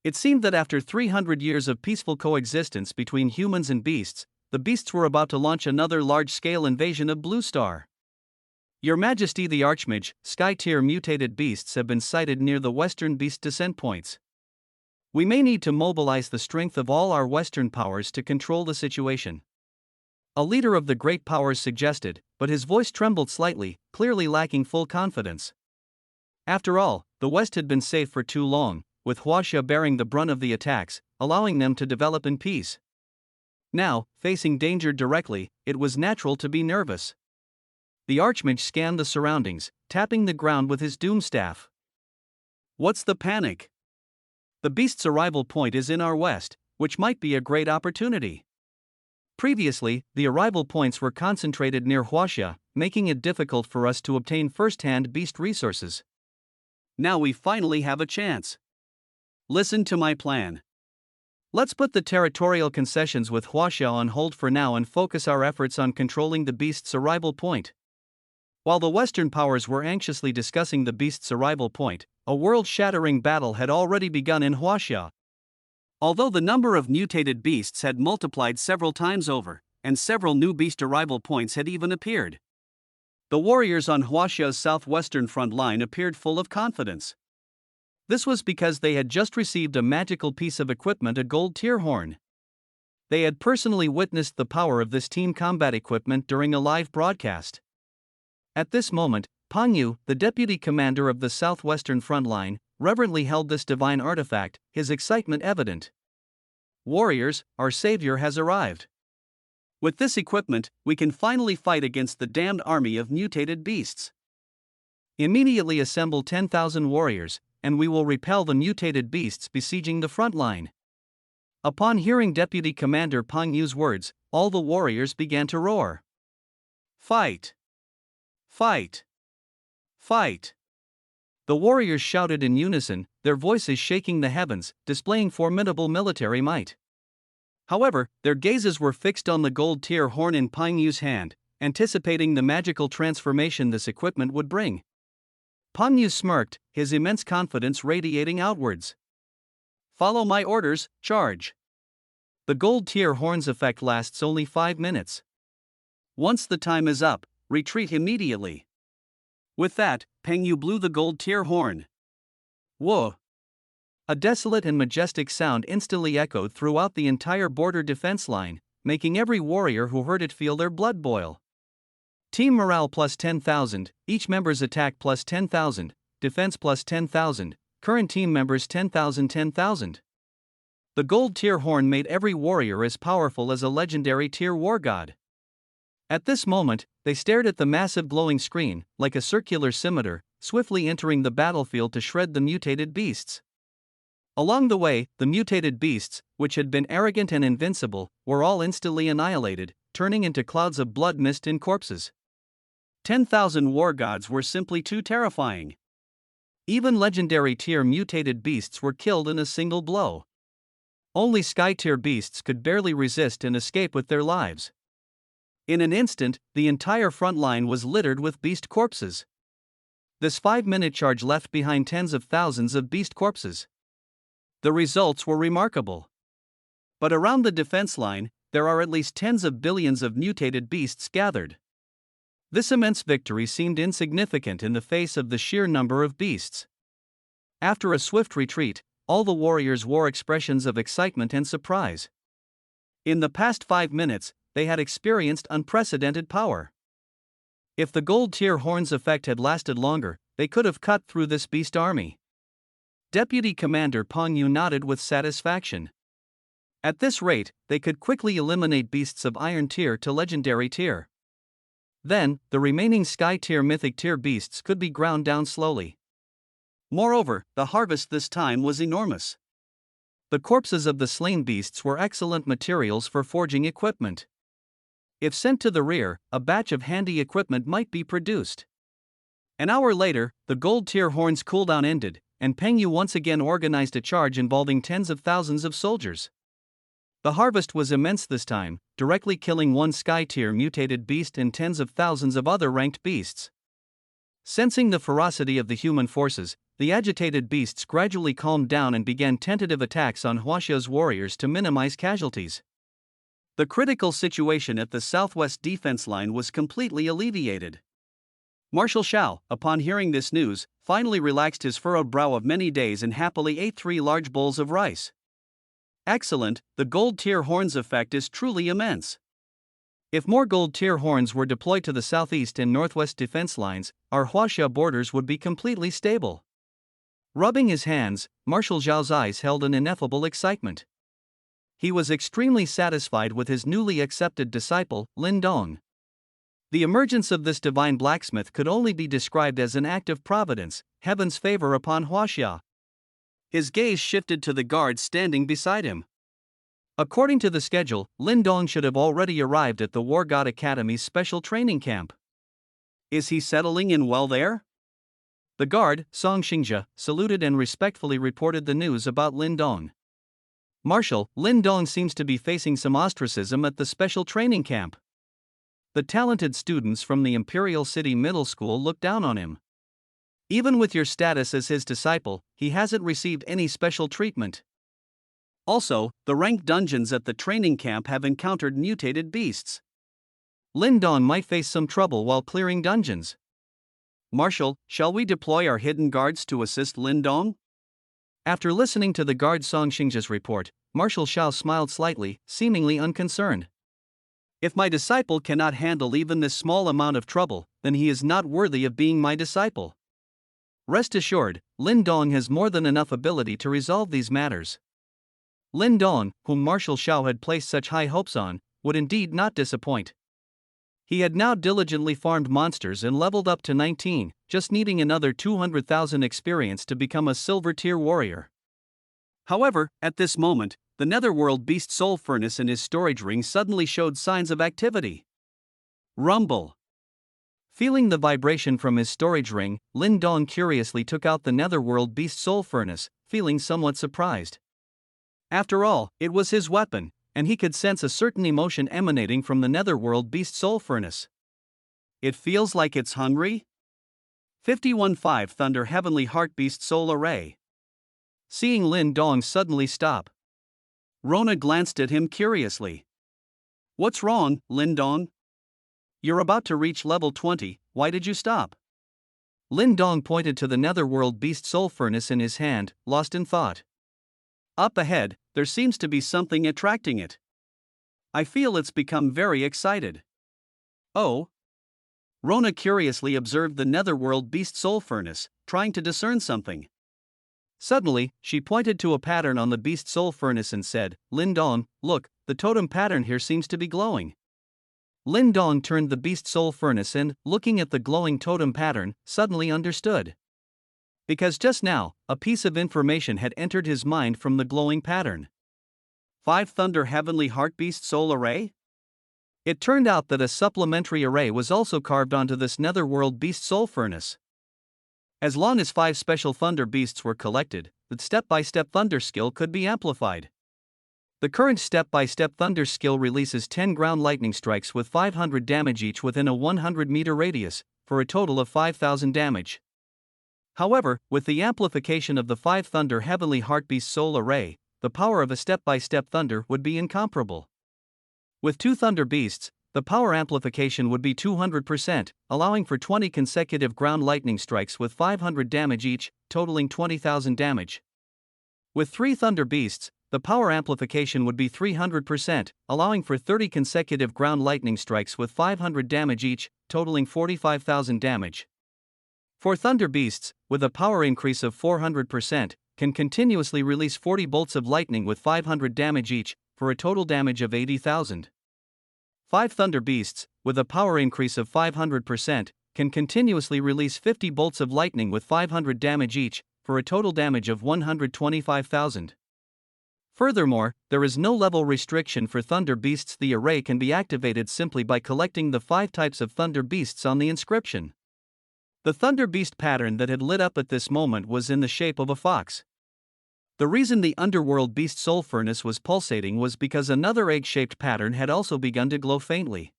It seemed that after 300 years of peaceful coexistence between humans and beasts, the beasts were about to launch another large-scale invasion of Blue Star. Your Majesty the Archmage, Sky-tier mutated beasts have been sighted near the western beast descent points. We may need to mobilize the strength of all our Western powers to control the situation. A leader of the great powers suggested, but his voice trembled slightly, clearly lacking full confidence. After all, the West had been safe for too long, with Huaxia bearing the brunt of the attacks, allowing them to develop in peace. Now, facing danger directly, it was natural to be nervous. The Archmage scanned the surroundings, tapping the ground with his doom staff. What's the panic? The beast's arrival point is in our west, which might be a great opportunity. Previously, the arrival points were concentrated near Huaxia, making it difficult for us to obtain first-hand beast resources. Now we finally have a chance. Listen to my plan. Let's put the territorial concessions with Huaxia on hold for now and focus our efforts on controlling the beast's arrival point. While the Western powers were anxiously discussing the beast's arrival point, a world-shattering battle had already begun in Huaxia. Although the number of mutated beasts had multiplied several times over, and several new beast arrival points had even appeared, the warriors on Huaxia's southwestern front line appeared full of confidence. This was because they had just received a magical piece of equipment, a gold tier horn. They had personally witnessed the power of this team combat equipment during a live broadcast. At this moment, Pang Yu, the deputy commander of the southwestern front line, reverently held this divine artifact, his excitement evident. Warriors, our savior has arrived. With this equipment, we can finally fight against the damned army of mutated beasts. Immediately assemble 10,000 warriors, and we will repel the mutated beasts besieging the front line. Upon hearing Deputy Commander Pang Yu's words, all the warriors began to roar. Fight! Fight! Fight! The warriors shouted in unison, their voices shaking the heavens, displaying formidable military might. However, their gazes were fixed on the gold tier horn in Pang Yu's hand, anticipating the magical transformation this equipment would bring. Pang Yu smirked, his immense confidence radiating outwards. Follow my orders, charge. The gold tier horn's effect lasts only 5 minutes. Once the time is up, retreat immediately. With that, Pang Yu blew the gold tier horn. Whoa! A desolate and majestic sound instantly echoed throughout the entire border defense line, making every warrior who heard it feel their blood boil. Team morale plus 10,000, each member's attack plus 10,000, defense plus 10,000, current team members 10,000. The gold tier horn made every warrior as powerful as a legendary tier war god. At this moment, they stared at the massive glowing screen, like a circular scimitar, swiftly entering the battlefield to shred the mutated beasts. Along the way, the mutated beasts, which had been arrogant and invincible, were all instantly annihilated, turning into clouds of blood mist and corpses. 10,000 war gods were simply too terrifying. Even legendary tier mutated beasts were killed in a single blow. Only sky tier beasts could barely resist and escape with their lives. In an instant, the entire front line was littered with beast corpses. This 5-minute charge left behind tens of thousands of beast corpses. The results were remarkable. But around the defense line, there are at least tens of billions of mutated beasts gathered. This immense victory seemed insignificant in the face of the sheer number of beasts. After a swift retreat, all the warriors wore expressions of excitement and surprise. In the past 5 minutes, they had experienced unprecedented power. If the gold tier horns effect had lasted longer, they could have cut through this beast army. Deputy Commander Peng Yu nodded with satisfaction. At this rate, they could quickly eliminate beasts of Iron tier to Legendary tier. Then, the remaining Sky tier Mythic tier beasts could be ground down slowly. Moreover, the harvest this time was enormous. The corpses of the slain beasts were excellent materials for forging equipment. If sent to the rear, a batch of handy equipment might be produced. An hour later, the gold tier horns cooldown ended, and Peng Yu once again organized a charge involving tens of thousands of soldiers. The harvest was immense this time, directly killing one Sky tier mutated beast and tens of thousands of other ranked beasts. Sensing the ferocity of the human forces, the agitated beasts gradually calmed down and began tentative attacks on Huaxia's warriors to minimize casualties. The critical situation at the southwest defense line was completely alleviated. Marshal Xiao, upon hearing this news, finally relaxed his furrowed brow of many days and happily ate 3 large bowls of rice. Excellent, the gold tier horns effect is truly immense. If more gold tier horns were deployed to the southeast and northwest defense lines, our Huaxia borders would be completely stable. Rubbing his hands, Marshal Zhao's eyes held an ineffable excitement. He was extremely satisfied with his newly accepted disciple, Lin Dong. The emergence of this divine blacksmith could only be described as an act of providence, heaven's favor upon Huaxia. His gaze shifted to the guards standing beside him. According to the schedule, Lin Dong should have already arrived at the War God Academy's special training camp. Is he settling in well there? The guard, Song Xingzhe, saluted and respectfully reported the news about Lin Dong. Marshal, Lin Dong seems to be facing some ostracism at the special training camp. The talented students from the Imperial City Middle School look down on him. Even with your status as his disciple, he hasn't received any special treatment. Also, the ranked dungeons at the training camp have encountered mutated beasts. Lin Dong might face some trouble while clearing dungeons. Marshal, shall we deploy our hidden guards to assist Lin Dong? After listening to the guard Song Xingzhe's report, Marshal Xiao smiled slightly, seemingly unconcerned. If my disciple cannot handle even this small amount of trouble, then he is not worthy of being my disciple. Rest assured, Lin Dong has more than enough ability to resolve these matters. Lin Dong, whom Marshal Xiao had placed such high hopes on, would indeed not disappoint. He had now diligently farmed monsters and leveled up to 19, just needing another 200,000 experience to become a silver tier warrior. However, at this moment, the netherworld beast soul furnace in his storage ring suddenly showed signs of activity. Rumble. Feeling the vibration from his storage ring, Lin Dong curiously took out the netherworld beast soul furnace, feeling somewhat surprised. After all, it was his weapon, and he could sense a certain emotion emanating from the netherworld beast soul furnace. It feels like it's hungry? 51-5 Thunder Heavenly Heart Beast Soul Array. Seeing Lin Dong suddenly stop, Rona glanced at him curiously. What's wrong, Lin Dong? You're about to reach level 20, why did you stop? Lin Dong pointed to the netherworld beast soul furnace in his hand, lost in thought. Up ahead, there seems to be something attracting it. I feel it's become very excited. Oh? Rona curiously observed the netherworld beast soul furnace, trying to discern something. Suddenly, she pointed to a pattern on the beast soul furnace and said, Lin Dong, look, the totem pattern here seems to be glowing. Lin Dong turned the beast soul furnace and, looking at the glowing totem pattern, suddenly understood. Because just now, a piece of information had entered his mind from the glowing pattern. 5 Thunder Heavenly Heart Beast Soul Array? It turned out that a supplementary array was also carved onto this netherworld beast soul furnace. As long as 5 special thunder beasts were collected, the step-by-step thunder skill could be amplified. The current step-by-step thunder skill releases 10 ground lightning strikes with 500 damage each within a 100-meter radius, for a total of 5,000 damage. However, with the amplification of the 5 Thunder Heavenly Heartbeast Soul Array, the power of a step-by-step thunder would be incomparable. With 2 Thunder Beasts, the power amplification would be 200%, allowing for 20 consecutive ground lightning strikes with 500 damage each, totaling 20,000 damage. With 3 Thunder Beasts, the power amplification would be 300%, allowing for 30 consecutive ground lightning strikes with 500 damage each, totaling 45,000 damage. 4 Thunder Beasts, with a power increase of 400%, can continuously release 40 bolts of lightning with 500 damage each, for a total damage of 80,000. 5 Thunder Beasts, with a power increase of 500%, can continuously release 50 bolts of lightning with 500 damage each, for a total damage of 125,000. Furthermore, there is no level restriction for Thunder Beasts. The array can be activated simply by collecting the 5 types of Thunder Beasts on the inscription. The Thunder Beast pattern that had lit up at this moment was in the shape of a fox. The reason the underworld beast soul furnace was pulsating was because another egg-shaped pattern had also begun to glow faintly.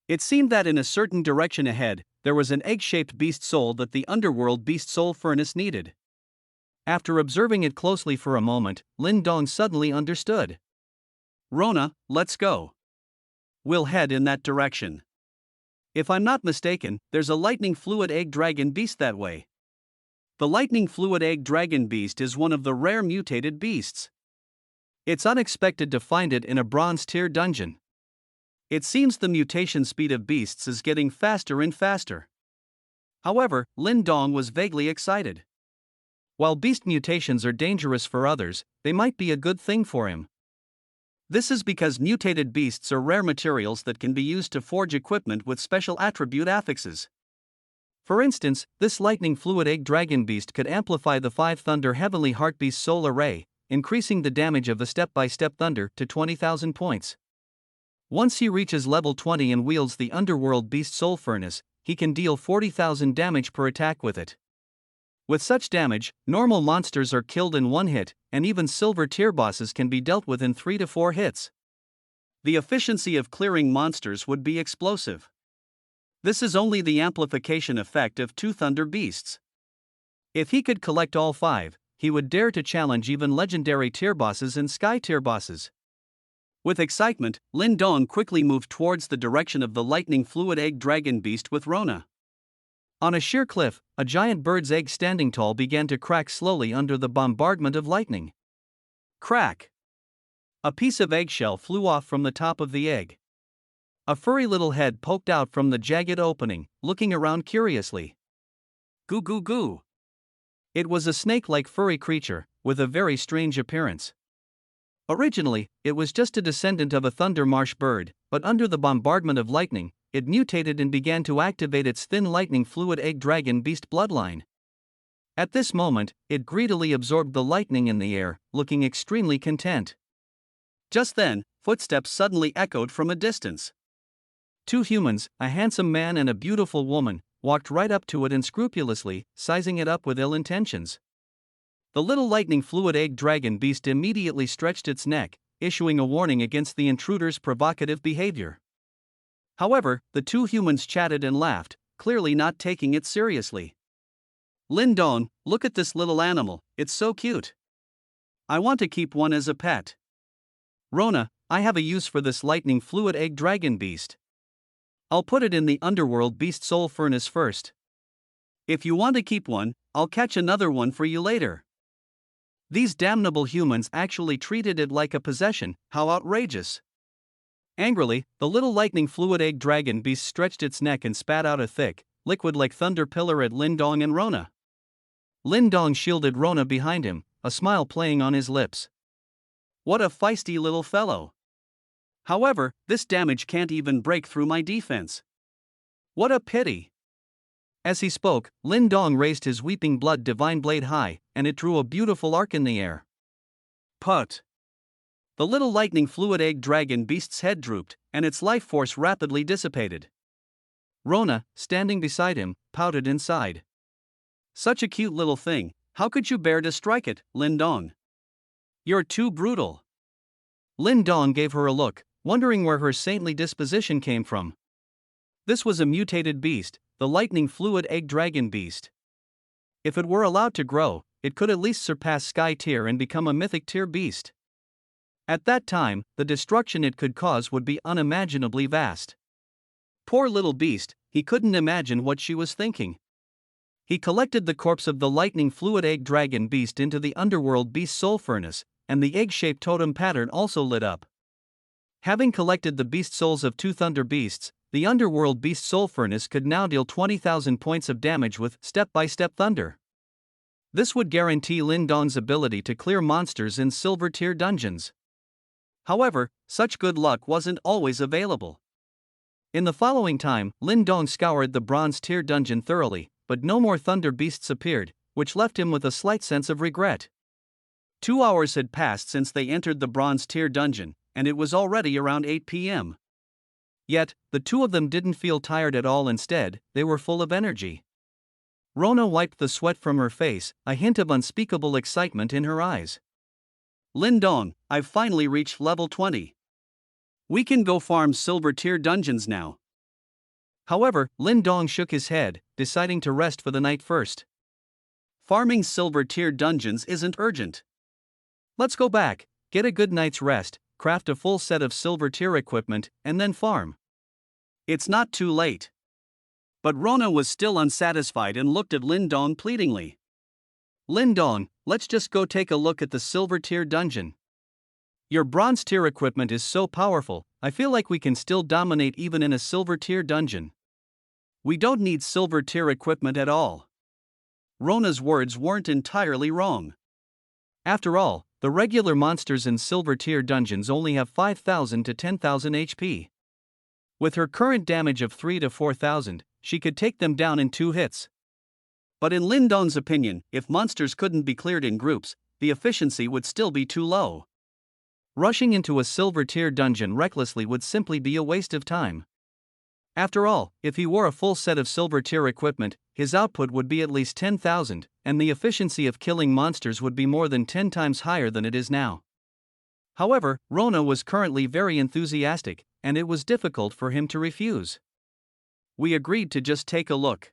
It seemed that in a certain direction ahead, there was an egg-shaped beast soul that the underworld beast soul furnace needed. After observing it closely for a moment, Lin Dong suddenly understood. Rona, let's go. We'll head in that direction. If I'm not mistaken, there's a lightning fluid egg dragon beast that way. The lightning fluid egg dragon beast is one of the rare mutated beasts. It's unexpected to find it in a bronze tier dungeon. It seems the mutation speed of beasts is getting faster and faster. However, Lin Dong was vaguely excited. While beast mutations are dangerous for others, they might be a good thing for him. This is because mutated beasts are rare materials that can be used to forge equipment with special attribute affixes. For instance, this lightning fluid egg dragon beast could amplify the 5 Thunder Heavenly Heart Beast soul array, increasing the damage of the step-by-step thunder to 20,000 points. Once he reaches level 20 and wields the underworld beast soul furnace, he can deal 40,000 damage per attack with it. With such damage, normal monsters are killed in 1 hit, and even silver tier bosses can be dealt with in 3 to 4 hits. The efficiency of clearing monsters would be explosive. This is only the amplification effect of 2 Thunder Beasts. If he could collect all 5, he would dare to challenge even legendary tier bosses and sky tier bosses. With excitement, Lin Dong quickly moved towards the direction of the lightning fluid egg dragon beast with Rona. On a sheer cliff, a giant bird's egg standing tall began to crack slowly under the bombardment of lightning. Crack! A piece of eggshell flew off from the top of the egg. A furry little head poked out from the jagged opening, looking around curiously. Goo goo goo! It was a snake-like furry creature, with a very strange appearance. Originally, it was just a descendant of a thunder marsh bird, but under the bombardment of lightning, it mutated and began to activate its thin lightning fluid egg dragon beast bloodline. At this moment, it greedily absorbed the lightning in the air, looking extremely content. Just then, footsteps suddenly echoed from a distance. 2 humans, a handsome man and a beautiful woman, walked right up to it and scrupulously, sizing it up with ill intentions. The little lightning fluid egg dragon beast immediately stretched its neck, issuing a warning against the intruder's provocative behavior. However, the 2 humans chatted and laughed, clearly not taking it seriously. Lin Dong, look at this little animal, it's so cute. I want to keep one as a pet. Rona, I have a use for this lightning fluid egg dragon beast. I'll put it in the underworld beast soul furnace first. If you want to keep one, I'll catch another one for you later. These damnable humans actually treated it like a possession, how outrageous. Angrily, the little lightning fluid egg dragon beast stretched its neck and spat out a thick, liquid-like thunder pillar at Lin Dong and Rona. Lin Dong shielded Rona behind him, a smile playing on his lips. What a feisty little fellow. However, this damage can't even break through my defense. What a pity. As he spoke, Lin Dong raised his weeping blood divine blade high, and it drew a beautiful arc in the air. Put! The little lightning fluid egg dragon beast's head drooped, and its life force rapidly dissipated. Rona, standing beside him, pouted inside. Such a cute little thing, how could you bear to strike it, Lin Dong? You're too brutal. Lin Dong gave her a look, wondering where her saintly disposition came from. This was a mutated beast, the lightning fluid egg dragon beast. If it were allowed to grow, it could at least surpass sky tier and become a mythic tier beast. At that time, the destruction it could cause would be unimaginably vast. Poor little beast, he couldn't imagine what she was thinking. He collected the corpse of the lightning fluid egg dragon beast into the underworld beast soul furnace, and the egg-shaped totem pattern also lit up. Having collected the beast souls of 2 thunder beasts, the underworld beast soul furnace could now deal 20,000 points of damage with step-by-step thunder. This would guarantee Lin Dong's ability to clear monsters in silver tier dungeons. However, such good luck wasn't always available. In the following time, Lin Dong scoured the bronze tier dungeon thoroughly, but no more thunder beasts appeared, which left him with a slight sense of regret. 2 hours had passed since they entered the bronze tier dungeon, and it was already around 8 p.m. Yet, the two of them didn't feel tired at all. Instead, they were full of energy. Rona wiped the sweat from her face, a hint of unspeakable excitement in her eyes. Lin Dong, I've finally reached level 20. We can go farm silver tier dungeons now. However, Lin Dong shook his head, deciding to rest for the night first. Farming silver tier dungeons isn't urgent. Let's go back, get a good night's rest, craft a full set of silver tier equipment, and then farm. It's not too late. But Rona was still unsatisfied and looked at Lin Dong pleadingly. Lin Dong, let's just go take a look at the silver tier dungeon. Your bronze tier equipment is so powerful, I feel like we can still dominate even in a silver tier dungeon. We don't need silver tier equipment at all. Rona's words weren't entirely wrong. After all, the regular monsters in silver tier dungeons only have 5,000 to 10,000 HP. With her current damage of 3 to 4,000, she could take them down in 2 hits. But in Lin Dong's opinion, if monsters couldn't be cleared in groups, the efficiency would still be too low. Rushing into a silver tier dungeon recklessly would simply be a waste of time. After all, if he wore a full set of silver tier equipment, his output would be at least 10,000, and the efficiency of killing monsters would be more than 10 times higher than it is now. However, Rona was currently very enthusiastic, and it was difficult for him to refuse. We agreed to just take a look.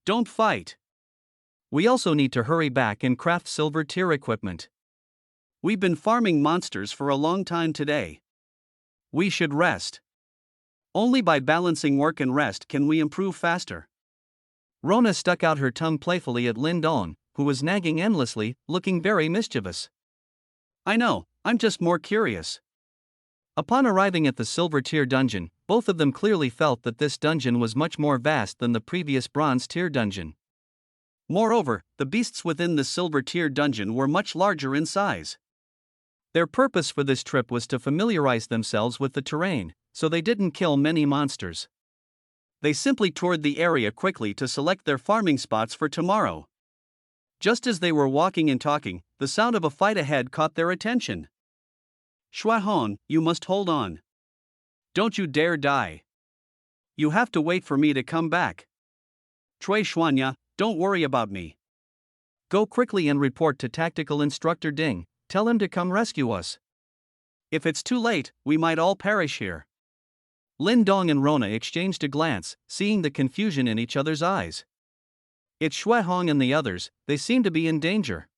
Don't fight. We also need to hurry back and craft silver tier equipment. We've been farming monsters for a long time today. We should rest. Only by balancing work and rest can we improve faster. Rona stuck out her tongue playfully at Lin Dong, who was nagging endlessly, looking very mischievous. I know, I'm just more curious. Upon arriving at the silver tier dungeon, both of them clearly felt that this dungeon was much more vast than the previous bronze tier dungeon. Moreover, the beasts within the silver tier dungeon were much larger in size. Their purpose for this trip was to familiarize themselves with the terrain, so they didn't kill many monsters. They simply toured the area quickly to select their farming spots for tomorrow. Just as they were walking and talking, the sound of a fight ahead caught their attention. Shuahong, you must hold on. Don't you dare die. You have to wait for me to come back. Cui Shuanya, don't worry about me. Go quickly and report to Tactical Instructor Ding, tell him to come rescue us. If it's too late, we might all perish here. Lin Dong and Rona exchanged a glance, seeing the confusion in each other's eyes. It's Shuahong and the others, they seem to be in danger.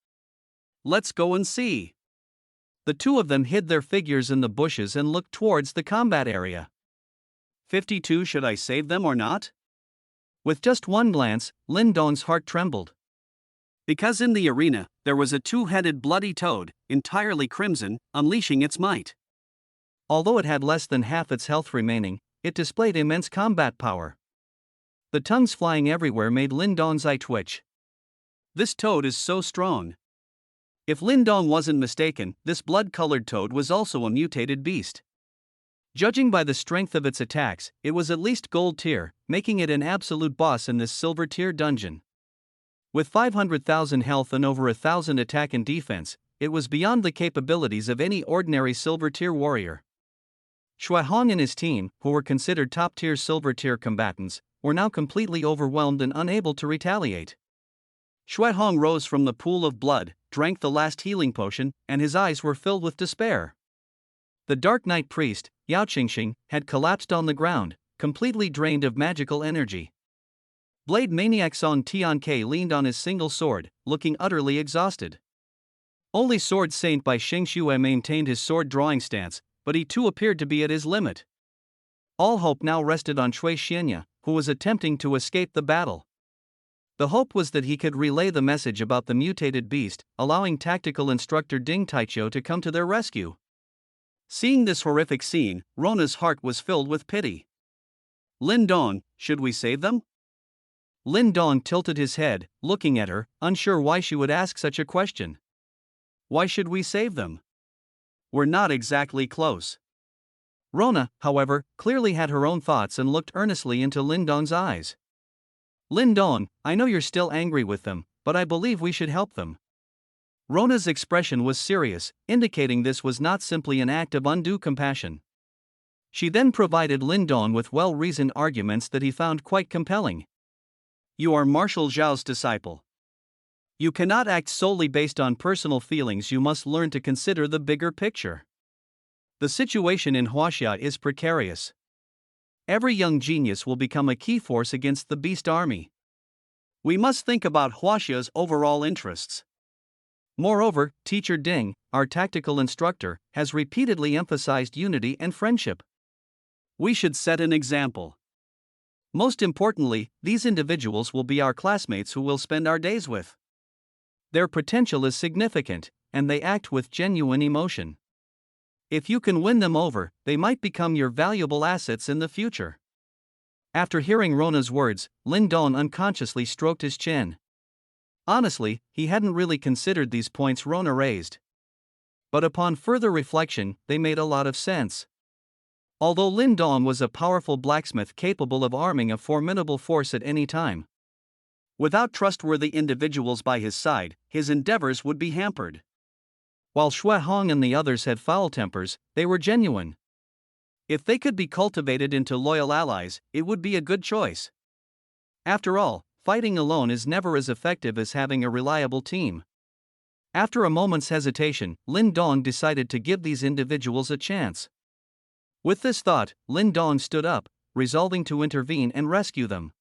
Let's go and see. The two of them hid their figures in the bushes and looked towards the combat area. 52, should I save them or not? With just one glance, Lin Dong's heart trembled. Because in the arena, there was a 2-headed bloody toad, entirely crimson, unleashing its might. Although it had less than half its health remaining, it displayed immense combat power. The tongues flying everywhere made Lin Dong's eye twitch. This toad is so strong. If Lin Dong wasn't mistaken, this blood-colored toad was also a mutated beast. Judging by the strength of its attacks, it was at least gold tier, making it an absolute boss in this silver tier dungeon. With 500,000 health and over 1,000 attack and defense, it was beyond the capabilities of any ordinary silver tier warrior. Shuahong and his team, who were considered top-tier silver tier combatants, were now completely overwhelmed and unable to retaliate. Shuahong rose from the pool of blood, drank the last healing potion, and his eyes were filled with despair. The Dark Knight priest, Yao Qingxing, had collapsed on the ground, completely drained of magical energy. Blade Maniac Song Tianke leaned on his single sword, looking utterly exhausted. Only Sword Saint by Xing Xue maintained his sword-drawing stance, but he too appeared to be at his limit. All hope now rested on Cui Xianya, who was attempting to escape the battle. The hope was that he could relay the message about the mutated beast, allowing tactical instructor Ding Taichou to come to their rescue. Seeing this horrific scene, Rona's heart was filled with pity. Lin Dong, should we save them? Lin Dong tilted his head, looking at her, unsure why she would ask such a question. Why should we save them? We're not exactly close. Rona, however, clearly had her own thoughts and looked earnestly into Lin Dong's eyes. Lin Dong, I know you're still angry with them, but I believe we should help them. Rona's expression was serious, indicating this was not simply an act of undue compassion. She then provided Lin Dong with well-reasoned arguments that he found quite compelling. You are Marshal Zhao's disciple. You cannot act solely based on personal feelings, you must learn to consider the bigger picture. The situation in Huaxia is precarious. Every young genius will become a key force against the beast army. We must think about Huaxia's overall interests. Moreover, Teacher Ding, our tactical instructor, has repeatedly emphasized unity and friendship. We should set an example. Most importantly, these individuals will be our classmates who we'll spend our days with. Their potential is significant, and they act with genuine emotion. If you can win them over, they might become your valuable assets in the future. After hearing Rona's words, Lin Dong unconsciously stroked his chin. Honestly, he hadn't really considered these points Rona raised. But upon further reflection, they made a lot of sense. Although Lin Dong was a powerful blacksmith capable of arming a formidable force at any time, without trustworthy individuals by his side, his endeavors would be hampered. While Xue Hong and the others had foul tempers, they were genuine. If they could be cultivated into loyal allies, it would be a good choice. After all, fighting alone is never as effective as having a reliable team. After a moment's hesitation, Lin Dong decided to give these individuals a chance. With this thought, Lin Dong stood up, resolving to intervene and rescue them.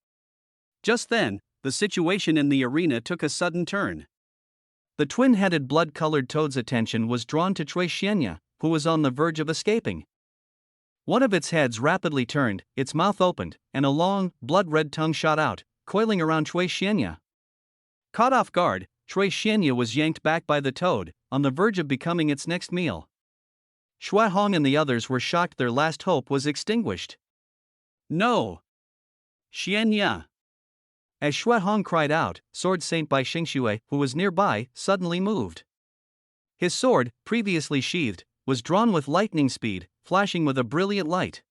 Just then, the situation in the arena took a sudden turn. The twin-headed blood-colored toad's attention was drawn to Cui Xianya, who was on the verge of escaping. One of its heads rapidly turned, its mouth opened, and a long, blood-red tongue shot out, coiling around Cui Xianya. Caught off guard, Cui Xianya was yanked back by the toad, on the verge of becoming its next meal. Xue Hong and the others were shocked their last hope was extinguished. No! Xianya! As Xue Hong cried out, Sword Saint Bai Xingxue, who was nearby, suddenly moved. His sword, previously sheathed, was drawn with lightning speed, flashing with a brilliant light.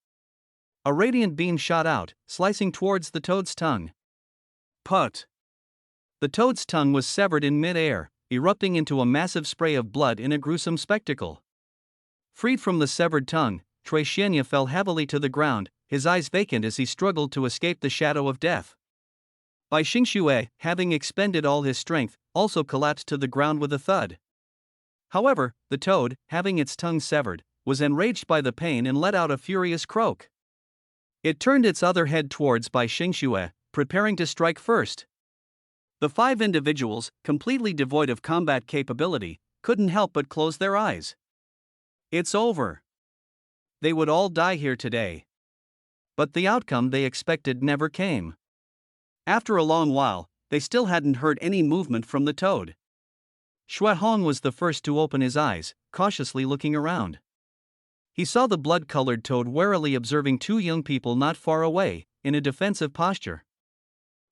A radiant beam shot out, slicing towards the toad's tongue. Put! The toad's tongue was severed in mid-air, erupting into a massive spray of blood in a gruesome spectacle. Freed from the severed tongue, Cui Xianya fell heavily to the ground, his eyes vacant as he struggled to escape the shadow of death. Bai Xingxue, having expended all his strength, also collapsed to the ground with a thud. However, the toad, having its tongue severed, was enraged by the pain and let out a furious croak. It turned its other head towards Bai Xingxue, preparing to strike first. The 5 individuals, completely devoid of combat capability, couldn't help but close their eyes. It's over. They would all die here today. But the outcome they expected never came. After a long while, they still hadn't heard any movement from the toad. Xue Hong was the first to open his eyes, cautiously looking around. He saw the blood-colored toad warily observing 2 young people not far away, in a defensive posture.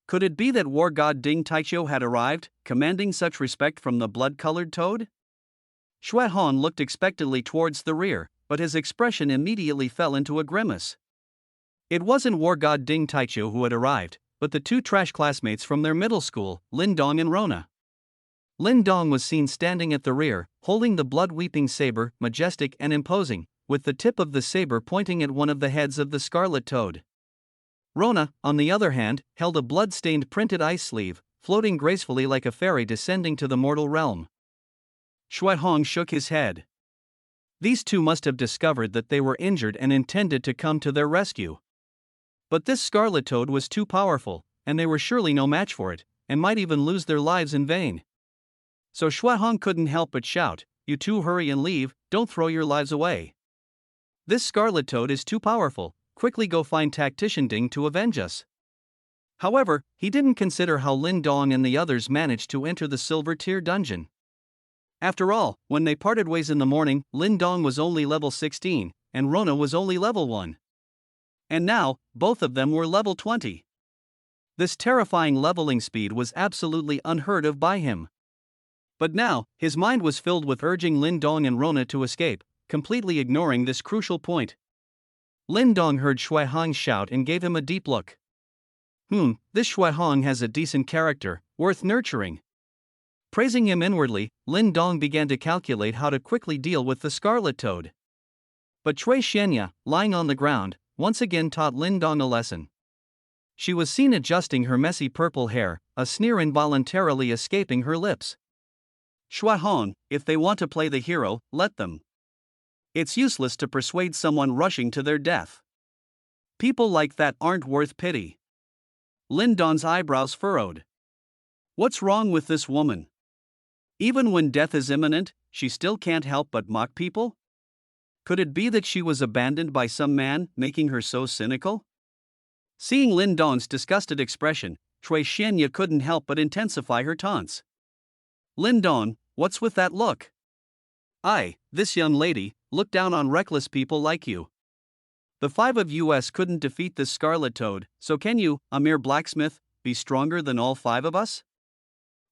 Could it be that war god Ding Taichou had arrived, commanding such respect from the blood-colored toad? Xue Hong looked expectantly towards the rear, but his expression immediately fell into a grimace. It wasn't war god Ding Taichou who had arrived, but the 2 trash classmates from their middle school, Lin Dong and Rona. Lin Dong was seen standing at the rear, holding the blood-weeping saber, majestic and imposing, with the tip of the saber pointing at one of the heads of the scarlet toad. Rona, on the other hand, held a blood-stained printed ice sleeve, floating gracefully like a fairy descending to the mortal realm. Xue Hong shook his head. These 2 must have discovered that they were injured and intended to come to their rescue. But this scarlet toad was too powerful, and they were surely no match for it, and might even lose their lives in vain. So Xue Hong couldn't help but shout, "You 2 hurry and leave, don't throw your lives away. This scarlet toad is too powerful, quickly go find Tactician Ding to avenge us." However, he didn't consider how Lin Dong and the others managed to enter the silver tier dungeon. After all, when they parted ways in the morning, Lin Dong was only level 16, and Rona was only level 1. And now, both of them were level 20. This terrifying leveling speed was absolutely unheard of by him. But now, his mind was filled with urging Lin Dong and Rona to escape, completely ignoring this crucial point. Lin Dong heard Shui Hong shout and gave him a deep look. This Shui Hong has a decent character, worth nurturing. Praising him inwardly, Lin Dong began to calculate how to quickly deal with the Scarlet Toad. But Cui Xianya, lying on the ground, once again taught Lin Dong a lesson. She was seen adjusting her messy purple hair, a sneer involuntarily escaping her lips. Shui Hong, if they want to play the hero, let them. It's useless to persuade someone rushing to their death. People like that aren't worth pity. Lin Dong's eyebrows furrowed. What's wrong with this woman? Even when death is imminent, she still can't help but mock people? Could it be that she was abandoned by some man, making her so cynical? Seeing Lin Dong's disgusted expression, Cui Xianya couldn't help but intensify her taunts. Lin Dong, what's with that look? This young lady, look down on reckless people like you. The 5 of us couldn't defeat this Scarlet Toad, so can you, a mere blacksmith, be stronger than all 5 of us?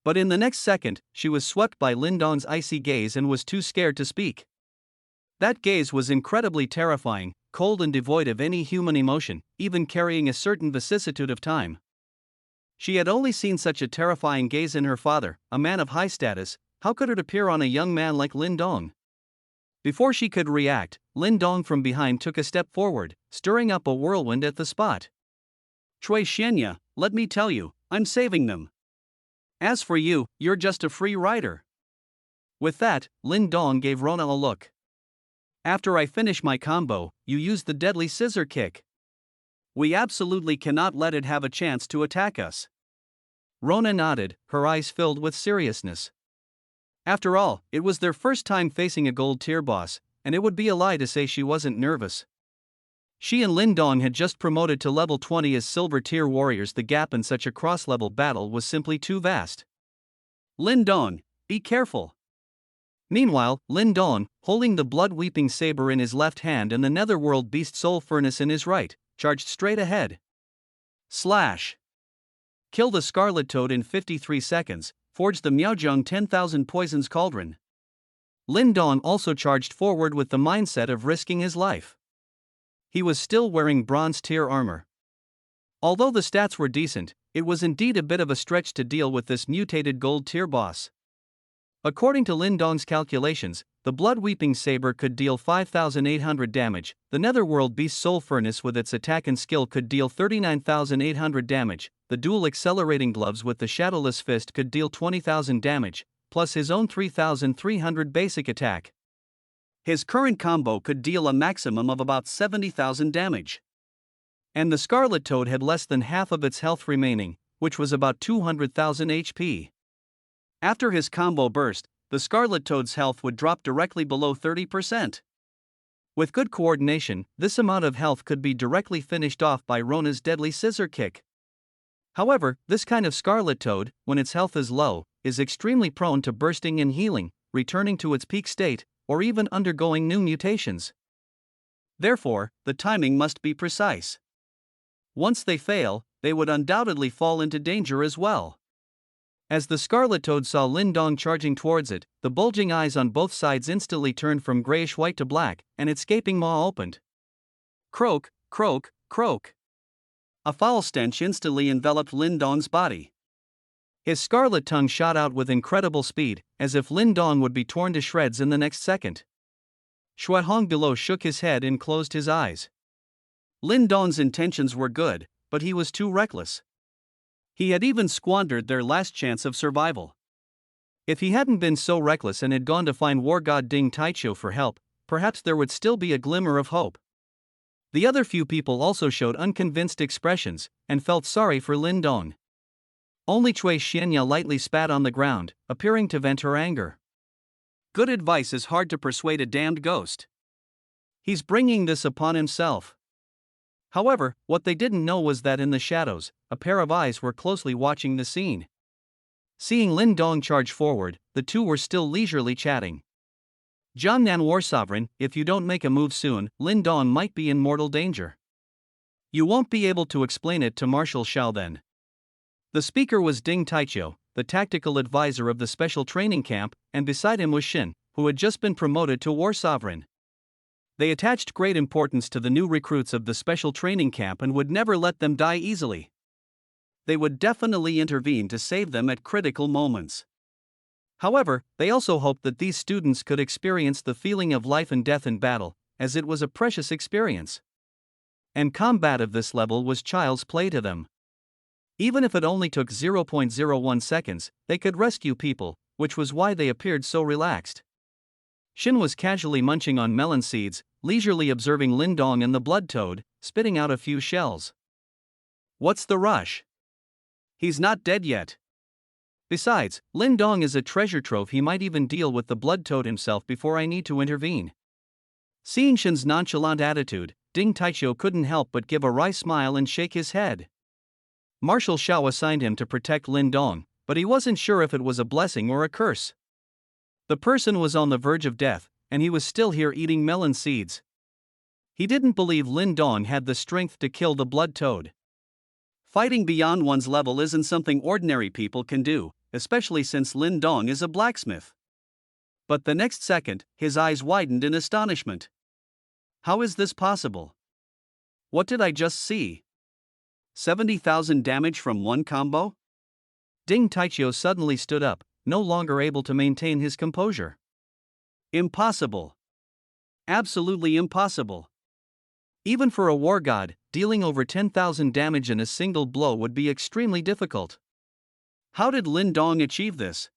But in the next second, she was swept by Lin Dong's icy gaze and was too scared to speak. That gaze was incredibly terrifying, cold and devoid of any human emotion, even carrying a certain vicissitude of time. She had only seen such a terrifying gaze in her father, a man of high status. How could it appear on a young man like Lin Dong? Before she could react, Lin Dong from behind took a step forward, stirring up a whirlwind at the spot. Cui Xianya, let me tell you, I'm saving them. As for you, you're just a free rider. With that, Lin Dong gave Rona a look. After I finish my combo, you use the deadly scissor kick. We absolutely cannot let it have a chance to attack us. Rona nodded, her eyes filled with seriousness. After all, it was their first time facing a gold tier boss, and it would be a lie to say she wasn't nervous. She and Lin Dong had just promoted to level 20 as silver tier warriors. The gap in such a cross-level battle was simply too vast. Lin Dong, be careful. Meanwhile, Lin Dong, holding the blood-weeping saber in his left hand and the netherworld beast soul furnace in his right, charged straight ahead. Slash. Kill the Scarlet Toad in 53 seconds, forge the Miaozhong 10,000 Poisons Cauldron. Lin Dong also charged forward with the mindset of risking his life. He was still wearing bronze tier armor. Although the stats were decent, it was indeed a bit of a stretch to deal with this mutated gold tier boss. According to Lin Dong's calculations, the blood-weeping saber could deal 5,800 damage, the netherworld beast soul furnace with its attack and skill could deal 39,800 damage, the dual accelerating gloves with the shadowless fist could deal 20,000 damage, plus his own 3,300 basic attack. His current combo could deal a maximum of about 70,000 damage. And the Scarlet Toad had less than half of its health remaining, which was about 200,000 HP. After his combo burst, the Scarlet Toad's health would drop directly below 30%. With good coordination, this amount of health could be directly finished off by Rona's deadly scissor kick. However, this kind of Scarlet Toad, when its health is low, is extremely prone to bursting and healing, returning to its peak state, or even undergoing new mutations. Therefore, the timing must be precise. Once they fail, they would undoubtedly fall into danger as well. As the Scarlet Toad saw Lin Dong charging towards it, the bulging eyes on both sides instantly turned from grayish-white to black, and its gaping maw opened. Croak, croak, croak. A foul stench instantly enveloped Lin Dong's body. His scarlet tongue shot out with incredible speed, as if Lin Dong would be torn to shreds in the next second. Shui Hong below shook his head and closed his eyes. Lin Dong's intentions were good, but he was too reckless. He had even squandered their last chance of survival. If he hadn't been so reckless and had gone to find War God Ding Taicho for help, perhaps there would still be a glimmer of hope. The other few people also showed unconvinced expressions, and felt sorry for Lin Dong. Only Cui Xianya lightly spat on the ground, appearing to vent her anger. Good advice is hard to persuade a damned ghost. He's bringing this upon himself. However, what they didn't know was that in the shadows, a pair of eyes were closely watching the scene. Seeing Lin Dong charge forward, the two were still leisurely chatting. Jiangnan War Sovereign, if you don't make a move soon, Lin Dong might be in mortal danger. You won't be able to explain it to Marshal Xiao then. The speaker was Ding Taiqiu, the tactical advisor of the special training camp, and beside him was Xin, who had just been promoted to War Sovereign. They attached great importance to the new recruits of the special training camp and would never let them die easily. They would definitely intervene to save them at critical moments. However, they also hoped that these students could experience the feeling of life and death in battle, as it was a precious experience. And combat of this level was child's play to them. Even if it only took 0.01 seconds, they could rescue people, which was why they appeared so relaxed. Xin was casually munching on melon seeds, leisurely observing Lin Dong and the blood toad, spitting out a few shells. What's the rush? He's not dead yet. Besides, Lin Dong is a treasure trove. He might even deal with the blood toad himself before I need to intervene. Seeing Xin's nonchalant attitude, Ding Taiqiu couldn't help but give a wry smile and shake his head. Marshal Xiao assigned him to protect Lin Dong, but he wasn't sure if it was a blessing or a curse. The person was on the verge of death, and he was still here eating melon seeds. He didn't believe Lin Dong had the strength to kill the blood toad. Fighting beyond one's level isn't something ordinary people can do, especially since Lin Dong is a blacksmith. But the next second, his eyes widened in astonishment. How is this possible? What did I just see? 70,000 damage from one combo? Ding Taiqiu suddenly stood up, no longer able to maintain his composure. Impossible. Absolutely impossible. Even for a war god, dealing over 10,000 damage in a single blow would be extremely difficult. How did Lin Dong achieve this?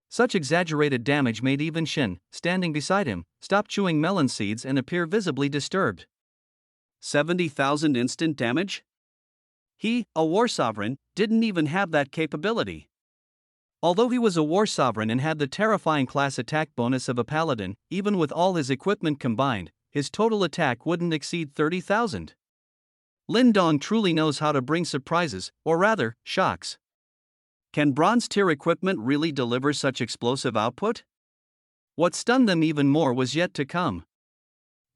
Such exaggerated damage made even Xin, standing beside him, stop chewing melon seeds and appear visibly disturbed. 70,000 instant damage? He, a war sovereign, didn't even have that capability. Although he was a war sovereign and had the terrifying class attack bonus of a paladin, even with all his equipment combined, his total attack wouldn't exceed 30,000. Lin Dong truly knows how to bring surprises, or rather, shocks. Can bronze tier equipment really deliver such explosive output? What stunned them even more was yet to come.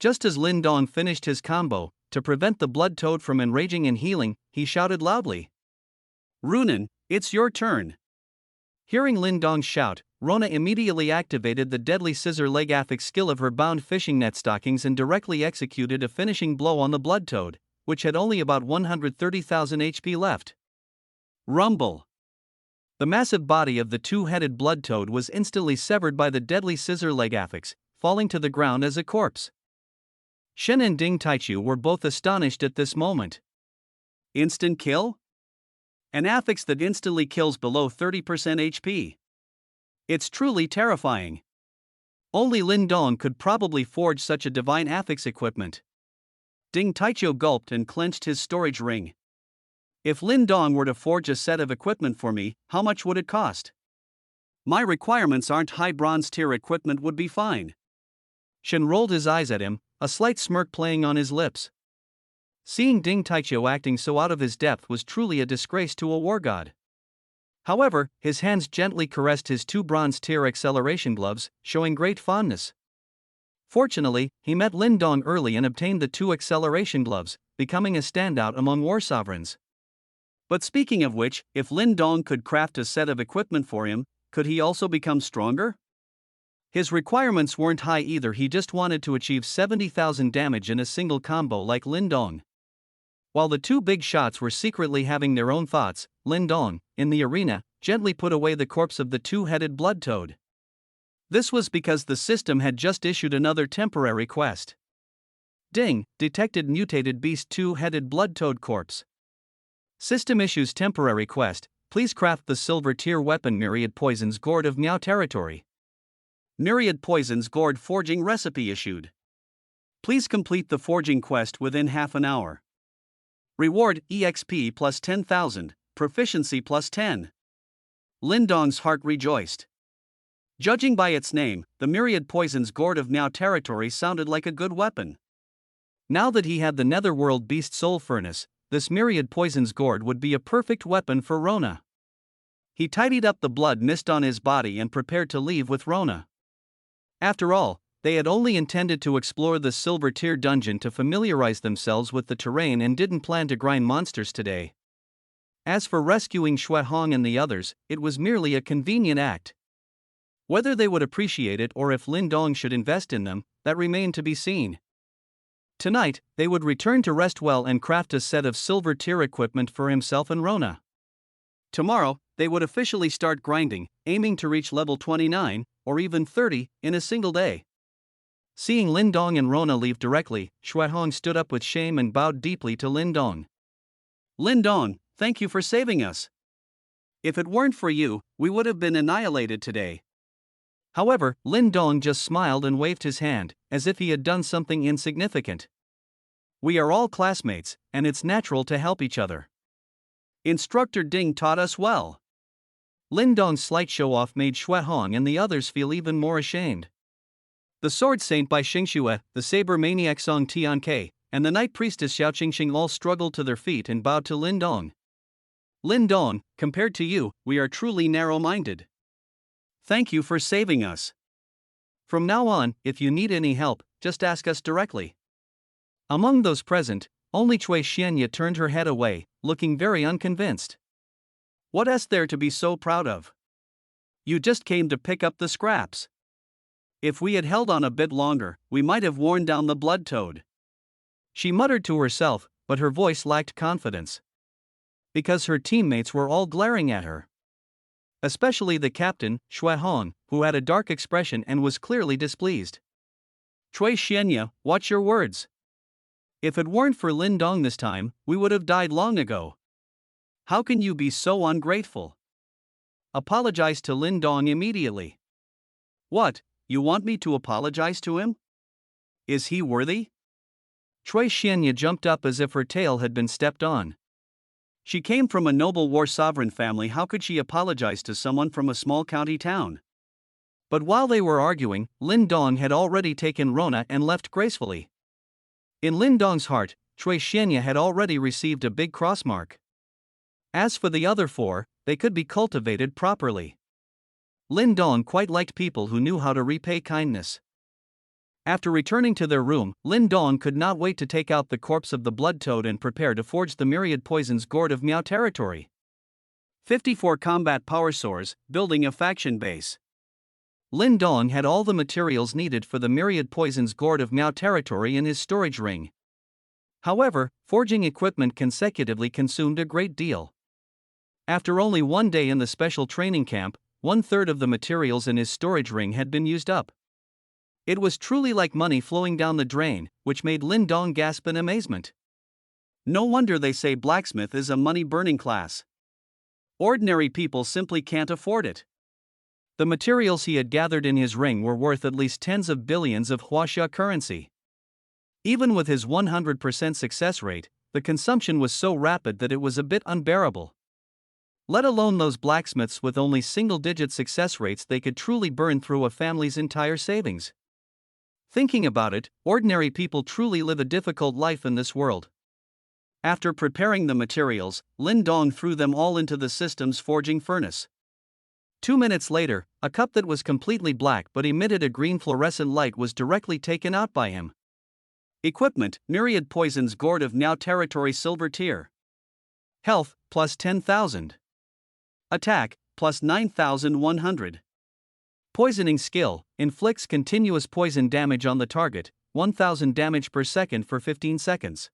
Just as Lin Dong finished his combo, to prevent the blood toad from enraging and healing, he shouted loudly, "Runan, it's your turn." Hearing Lin Dong's shout, Rona immediately activated the deadly scissor leg affix skill of her bound fishing net stockings and directly executed a finishing blow on the blood toad, which had only about 130,000 HP left. Rumble. The massive body of the two-headed blood toad was instantly severed by the deadly scissor leg affix, falling to the ground as a corpse. Shen and Ding Taiqiu were both astonished at this moment. Instant kill? An affix that instantly kills below 30% HP. It's truly terrifying. Only Lin Dong could probably forge such a divine affix equipment. Ding Taiqiu gulped and clenched his storage ring. If Lin Dong were to forge a set of equipment for me, how much would it cost? My requirements aren't high. Bronze tier equipment would be fine. Shen rolled his eyes at him, a slight smirk playing on his lips. Seeing Ding Taiqiu acting so out of his depth was truly a disgrace to a war god. However, his hands gently caressed his two bronze tier acceleration gloves, showing great fondness. Fortunately, he met Lin Dong early and obtained the two acceleration gloves, becoming a standout among war sovereigns. But speaking of which, if Lin Dong could craft a set of equipment for him, could he also become stronger? His requirements weren't high either. He just wanted to achieve 70,000 damage in a single combo like Lin Dong. While the two big shots were secretly having their own thoughts, Lin Dong, in the arena, gently put away the corpse of the two-headed blood toad. This was because the system had just issued another temporary quest. Ding, detected mutated beast two-headed blood toad corpse. System issues temporary quest, please craft the silver tier weapon Myriad Poisons Gourd of Miao territory. Myriad Poisons Gourd forging recipe issued. Please complete the forging quest within half an hour. Reward EXP plus 10,000, proficiency plus 10. Lin Dong's heart rejoiced. Judging by its name, the Myriad Poisons Gourd of Miao territory sounded like a good weapon. Now that he had the netherworld beast soul furnace, this myriad poison's gourd would be a perfect weapon for Rona. He tidied up the blood mist on his body and prepared to leave with Rona. After all, they had only intended to explore the silver tier dungeon to familiarize themselves with the terrain and didn't plan to grind monsters today. As for rescuing Shui Hong and the others, it was merely a convenient act. Whether they would appreciate it or if Lin Dong should invest in them, that remained to be seen. Tonight, they would return to rest well and craft a set of silver tier equipment for himself and Rona. Tomorrow, they would officially start grinding, aiming to reach level 29, or even 30, in a single day. Seeing Lin Dong and Rona leave directly, Shui Hong stood up with shame and bowed deeply to Lin Dong. Lin Dong, thank you for saving us. If it weren't for you, we would have been annihilated today. However, Lin Dong just smiled and waved his hand, as if he had done something insignificant. We are all classmates, and it's natural to help each other. Instructor Ding taught us well. Lin Dong's slight show-off made Shui Hong and the others feel even more ashamed. The Sword Saint Bai Xingxue, the Saber Maniac Song Tianke, and the Night Priestess Xiao Qingxing all struggled to their feet and bowed to Lin Dong. Lin Dong, compared to you, we are truly narrow-minded. Thank you for saving us. From now on, if you need any help, just ask us directly. Among those present, only Cui Xianya turned her head away, looking very unconvinced. What is there to be so proud of? You just came to pick up the scraps. If we had held on a bit longer, we might have worn down the blood toad. She muttered to herself, but her voice lacked confidence. Because her teammates were all glaring at her. Especially the captain, Shui Hong, who had a dark expression and was clearly displeased. Cui Xianya, watch your words. If it weren't for Lin Dong this time, we would have died long ago. How can you be so ungrateful? Apologize to Lin Dong immediately. What, you want me to apologize to him? Is he worthy? Cui Xianya jumped up as if her tail had been stepped on. She came from a noble war sovereign family. How could she apologize to someone from a small county town? But while they were arguing, Lin Dong had already taken Rona and left gracefully. In Lin Dong's heart, Cui Xianya had already received a big cross mark. As for the other four, they could be cultivated properly. Lin Dong quite liked people who knew how to repay kindness. After returning to their room, Lin Dong could not wait to take out the corpse of the blood toad and prepare to forge the myriad poison's gourd of Miao territory. 54 combat power source, building a faction base. Lin Dong had all the materials needed for the myriad poison's gourd of Miao territory in his storage ring. However, forging equipment consecutively consumed a great deal. After only one day in the special training camp, 1/3 of the materials in his storage ring had been used up. It was truly like money flowing down the drain, which made Lin Dong gasp in amazement. No wonder they say blacksmith is a money-burning class. Ordinary people simply can't afford it. The materials he had gathered in his ring were worth at least tens of billions of Huaxia currency. Even with his 100% success rate, the consumption was so rapid that it was a bit unbearable. Let alone those blacksmiths with only single-digit success rates, they could truly burn through a family's entire savings. Thinking about it, ordinary people truly live a difficult life in this world. After preparing the materials, Lin Dong threw them all into the system's forging furnace. 2 minutes later, a cup that was completely black but emitted a green fluorescent light was directly taken out by him. Equipment, myriad poison's gourd of Miao territory silver tier. Health, plus 10,000. Attack, plus 9,100. Poisoning skill, inflicts continuous poison damage on the target, 1,000 damage per second for 15 seconds.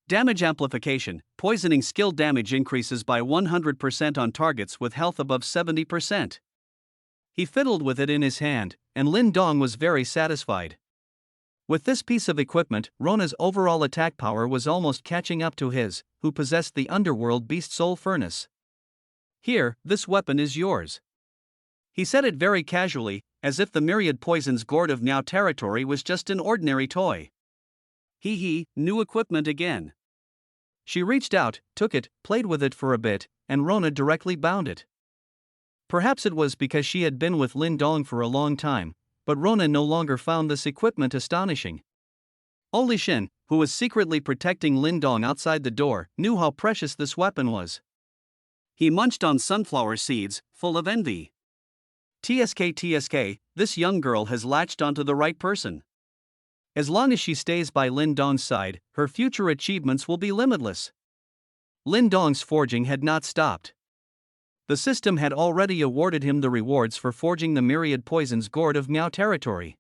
Damage amplification, poisoning skill damage increases by 100% on targets with health above 70%. He fiddled with it in his hand, and Lin Dong was very satisfied. With this piece of equipment, Rona's overall attack power was almost catching up to his, who possessed the underworld beast soul furnace. Here, this weapon is yours. He said it very casually, as if the myriad poison's gourd of Miao territory was just an ordinary toy. Hee, new equipment again. She reached out, took it, played with it for a bit, and Rona directly bound it. Perhaps it was because she had been with Lin Dong for a long time, but Rona no longer found this equipment astonishing. Holy Shin, who was secretly protecting Lindong outside the door, knew how precious this weapon was. He munched on sunflower seeds, full of envy. TSK, this young girl has latched onto the right person. As long as she stays by Lindong's side, her future achievements will be limitless. Lindong's forging had not stopped. The system had already awarded him the rewards for forging the myriad poisons gourd of Miao territory.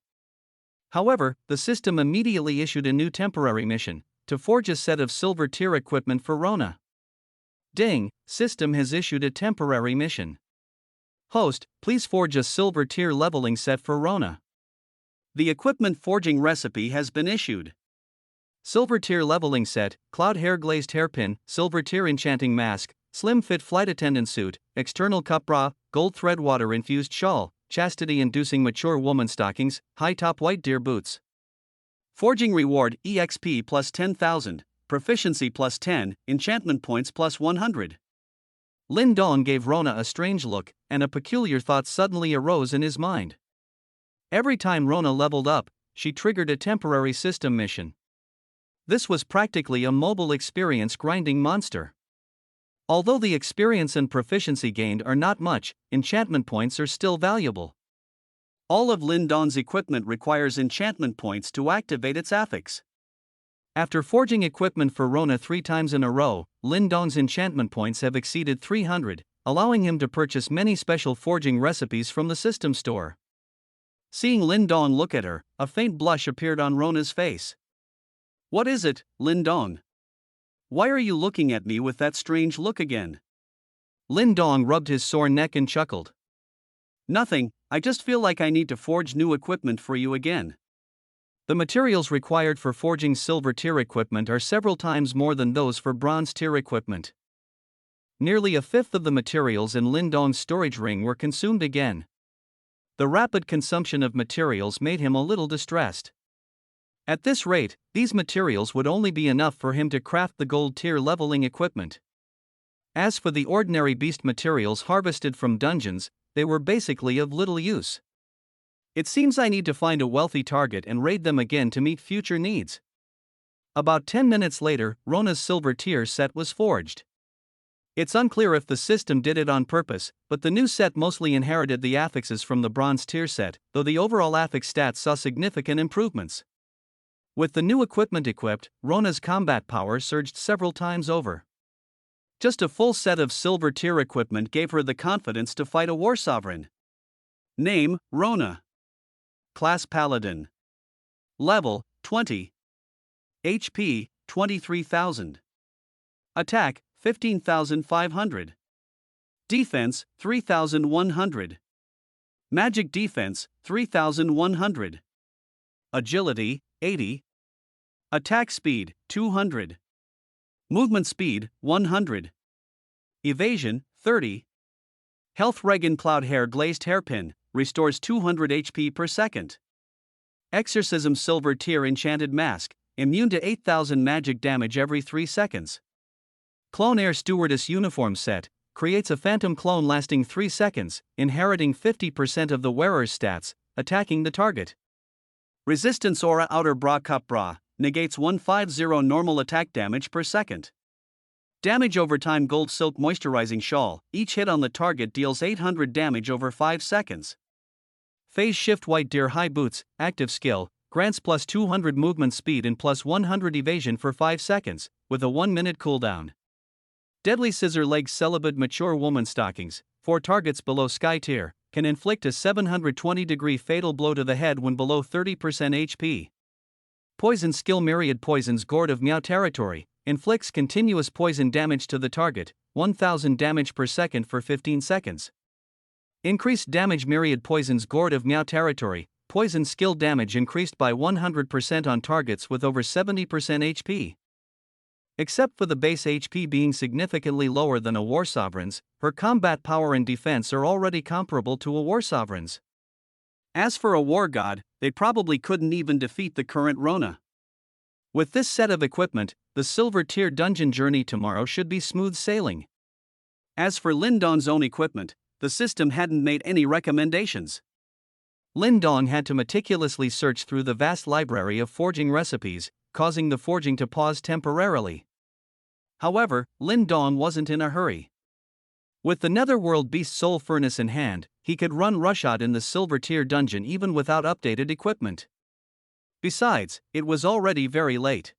However, the system immediately issued a new temporary mission, to forge a set of silver tier equipment for Rona. Ding, system has issued a temporary mission. Host, please forge a silver tier leveling set for Rona. The equipment forging recipe has been issued. Silver tier leveling set, cloud hair glazed hairpin, silver tier enchanting mask, slim fit flight attendant suit, external cup bra, gold thread water infused shawl, chastity inducing mature woman stockings, high top white deer boots. Forging reward EXP plus 10,000, proficiency plus 10, enchantment points plus 100. Lindong gave Rona a strange look, and a peculiar thought suddenly arose in his mind. Every time Rona leveled up, she triggered a temporary system mission. This was practically a mobile experience grinding monster. Although the experience and proficiency gained are not much, enchantment points are still valuable. All of Lindong's equipment requires enchantment points to activate its affix. After forging equipment for Rona 3 times in a row, Lindong's enchantment points have exceeded 300, allowing him to purchase many special forging recipes from the system store. Seeing Lindong look at her, a faint blush appeared on Rona's face. What is it, Lindong? Why are you looking at me with that strange look again? Lindong rubbed his sore neck and chuckled. Nothing, I just feel like I need to forge new equipment for you again. The materials required for forging silver tier equipment are several times more than those for bronze tier equipment. Nearly a fifth of the materials in Lindong's storage ring were consumed again. The rapid consumption of materials made him a little distressed. At this rate, these materials would only be enough for him to craft the gold tier leveling equipment. As for the ordinary beast materials harvested from dungeons, they were basically of little use. It seems I need to find a wealthy target and raid them again to meet future needs. About 10 minutes later, Rona's silver tier set was forged. It's unclear if the system did it on purpose, but the new set mostly inherited the affixes from the bronze tier set, though the overall affix stats saw significant improvements. With the new equipment equipped, Rona's combat power surged several times over. Just a full set of silver tier equipment gave her the confidence to fight a war sovereign. Name, Rona. Class Paladin. Level, 20. HP, 23,000. Attack, 15,500. Defense, 3,100. Magic defense, 3,100. Agility, 80. Attack speed, 200. Movement speed, 100. Evasion, 30. Health Regan Cloud Hair Glazed Hairpin, restores 200 HP per second. Exorcism Silver Tier Enchanted Mask, immune to 8,000 magic damage every 3 seconds. Clone Air Stewardess Uniform Set, creates a phantom clone lasting 3 seconds, inheriting 50% of the wearer's stats, attacking the target. Resistance Aura Outer Bra Cup Bra, negates 150 normal attack damage per second. Damage over time Gold Silk Moisturizing Shawl, each hit on the target deals 800 damage over 5 seconds. Phase Shift White Deer High Boots, active skill, grants plus 200 movement speed and plus 100 evasion for 5 seconds, with a 1-minute cooldown. Deadly Scissor Legs Celibate Mature Woman Stockings, for targets below Sky Tier, can inflict a 720-degree fatal blow to the head when below 30% HP. Poison Skill Myriad Poisons Gourd of Miao Territory, inflicts continuous poison damage to the target, 1000 damage per second for 15 seconds. Increased damage Myriad Poisons Gourd of Miao Territory, poison skill damage increased by 100% on targets with over 70% HP. Except for the base HP being significantly lower than a war sovereign's, her combat power and defense are already comparable to a war sovereign's. As for a war god, they probably couldn't even defeat the current Rona. With this set of equipment, the silver tier dungeon journey tomorrow should be smooth sailing. As for Lindong's own equipment, the system hadn't made any recommendations. Lindong had to meticulously search through the vast library of forging recipes, causing the forging to pause temporarily. However, Lin Dong wasn't in a hurry. With the Netherworld Beast Soul Furnace in hand, he could run rushot in the Silver Tier dungeon even without updated equipment. Besides, it was already very late.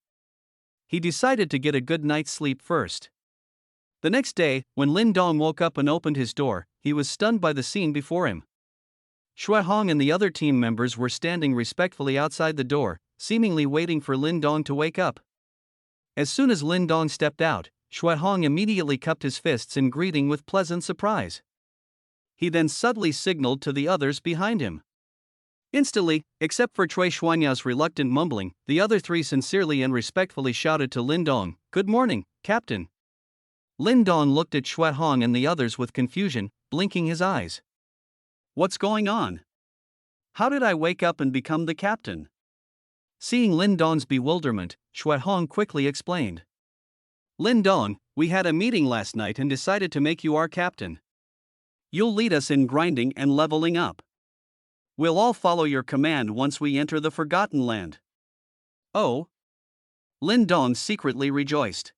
He decided to get a good night's sleep first. The next day, when Lin Dong woke up and opened his door, he was stunned by the scene before him. Shui Hong and the other team members were standing respectfully outside the door, seemingly waiting for Lin Dong to wake up. As soon as Lin Dong stepped out, Shui Hong immediately cupped his fists in greeting with pleasant surprise. He then subtly signaled to the others behind him. Instantly, except for Cui Xuanya's reluctant mumbling, the other three sincerely and respectfully shouted to Lin Dong, "Good morning, Captain." Lin Dong looked at Shui Hong and the others with confusion, blinking his eyes. What's going on? How did I wake up and become the captain? Seeing Lin Dong's bewilderment, Shui Hong quickly explained. Lin Dong, we had a meeting last night and decided to make you our captain. You'll lead us in grinding and leveling up. We'll all follow your command once we enter the Forgotten Land. Oh? Lin Dong secretly rejoiced.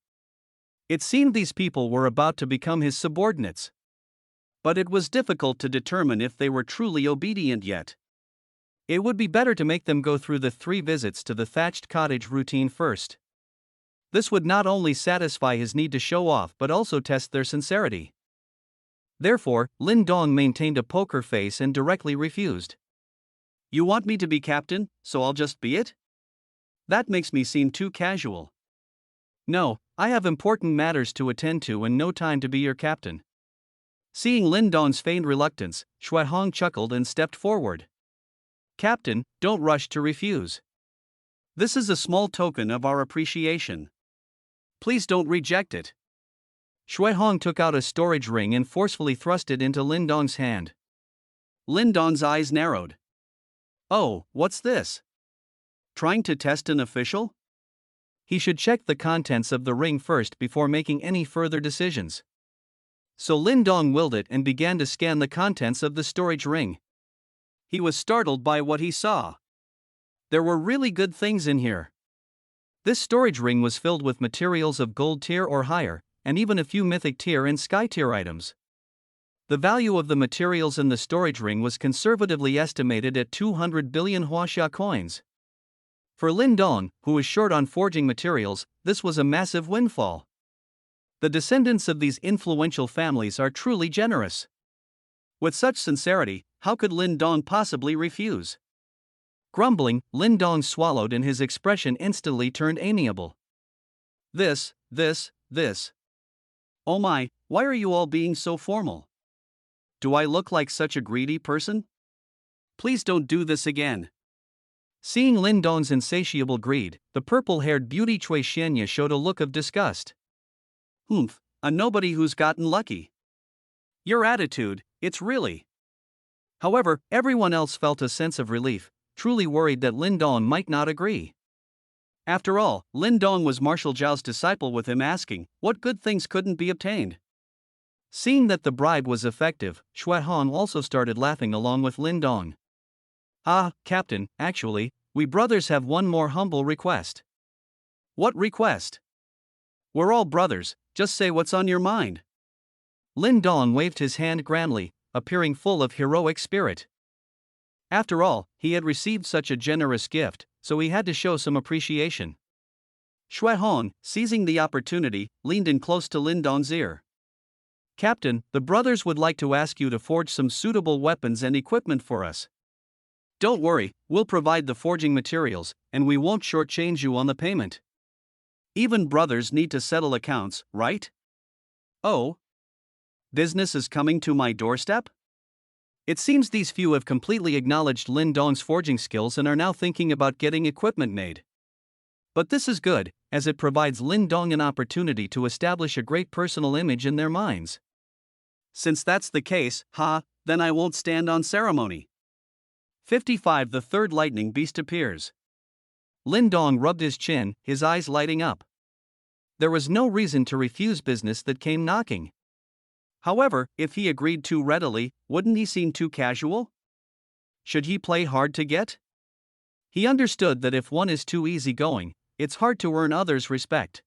It seemed these people were about to become his subordinates. But it was difficult to determine if they were truly obedient yet. It would be better to make them go through the 3 visits to the thatched cottage routine first. This would not only satisfy his need to show off but also test their sincerity. Therefore, Lin Dong maintained a poker face and directly refused. You want me to be captain, so I'll just be it? That makes me seem too casual. No, I have important matters to attend to and no time to be your captain. Seeing Lin Dong's feigned reluctance, Shui Hong chuckled and stepped forward. Captain, don't rush to refuse. This is a small token of our appreciation. Please don't reject it. Shui Hong took out a storage ring and forcefully thrust it into Lin Dong's hand. Lin Dong's eyes narrowed. Oh, what's this? Trying to test an official? He should check the contents of the ring first before making any further decisions. So Lin Dong willed it and began to scan the contents of the storage ring. He was startled by what he saw. There were really good things in here. This storage ring was filled with materials of gold tier or higher, and even a few mythic tier and sky tier items. The value of the materials in the storage ring was conservatively estimated at 200 billion Huaxia coins. For Lin Dong, who was short on forging materials, this was a massive windfall. The descendants of these influential families are truly generous. With such sincerity, how could Lin Dong possibly refuse? Grumbling, Lin Dong swallowed and his expression instantly turned amiable. This. Oh my, why are you all being so formal? Do I look like such a greedy person? Please don't do this again. Seeing Lin Dong's insatiable greed, the purple-haired beauty Cui Xianya showed a look of disgust. Humph, a nobody who's gotten lucky. Your attitude, it's really. However, everyone else felt a sense of relief, truly worried that Lin Dong might not agree. After all, Lin Dong was Marshal Zhao's disciple, with him asking, what good things couldn't be obtained? Seeing that the bribe was effective, Shui Hong also started laughing along with Lin Dong. Ah, Captain, actually, we brothers have one more humble request. What request? We're all brothers, just say what's on your mind. Lin Dong waved his hand grandly, appearing full of heroic spirit. After all, he had received such a generous gift, so he had to show some appreciation. Shui Hong, seizing the opportunity, leaned in close to Lin Dong's ear. Captain, the brothers would like to ask you to forge some suitable weapons and equipment for us. Don't worry, we'll provide the forging materials, and we won't shortchange you on the payment. Even brothers need to settle accounts, right? Oh? Business is coming to my doorstep? It seems these few have completely acknowledged Lin Dong's forging skills and are now thinking about getting equipment made. But this is good, as it provides Lin Dong an opportunity to establish a great personal image in their minds. Since that's the case, then I won't stand on ceremony. 55 The third lightning beast appears. Lin Dong rubbed his chin, his eyes lighting up. There was no reason to refuse business that came knocking. However, if he agreed too readily, wouldn't he seem too casual? Should he play hard to get? He understood that if one is too easygoing, it's hard to earn others' respect.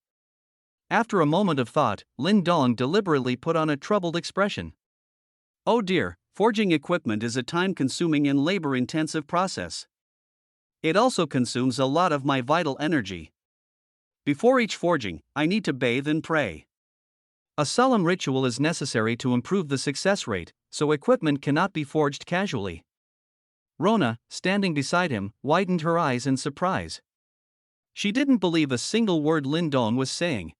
After a moment of thought, Lin Dong deliberately put on a troubled expression. Oh dear, forging equipment is a time-consuming and labor-intensive process. It also consumes a lot of my vital energy. Before each forging, I need to bathe and pray. A solemn ritual is necessary to improve the success rate, so equipment cannot be forged casually. Rona, standing beside him, widened her eyes in surprise. She didn't believe a single word Lin Dong was saying.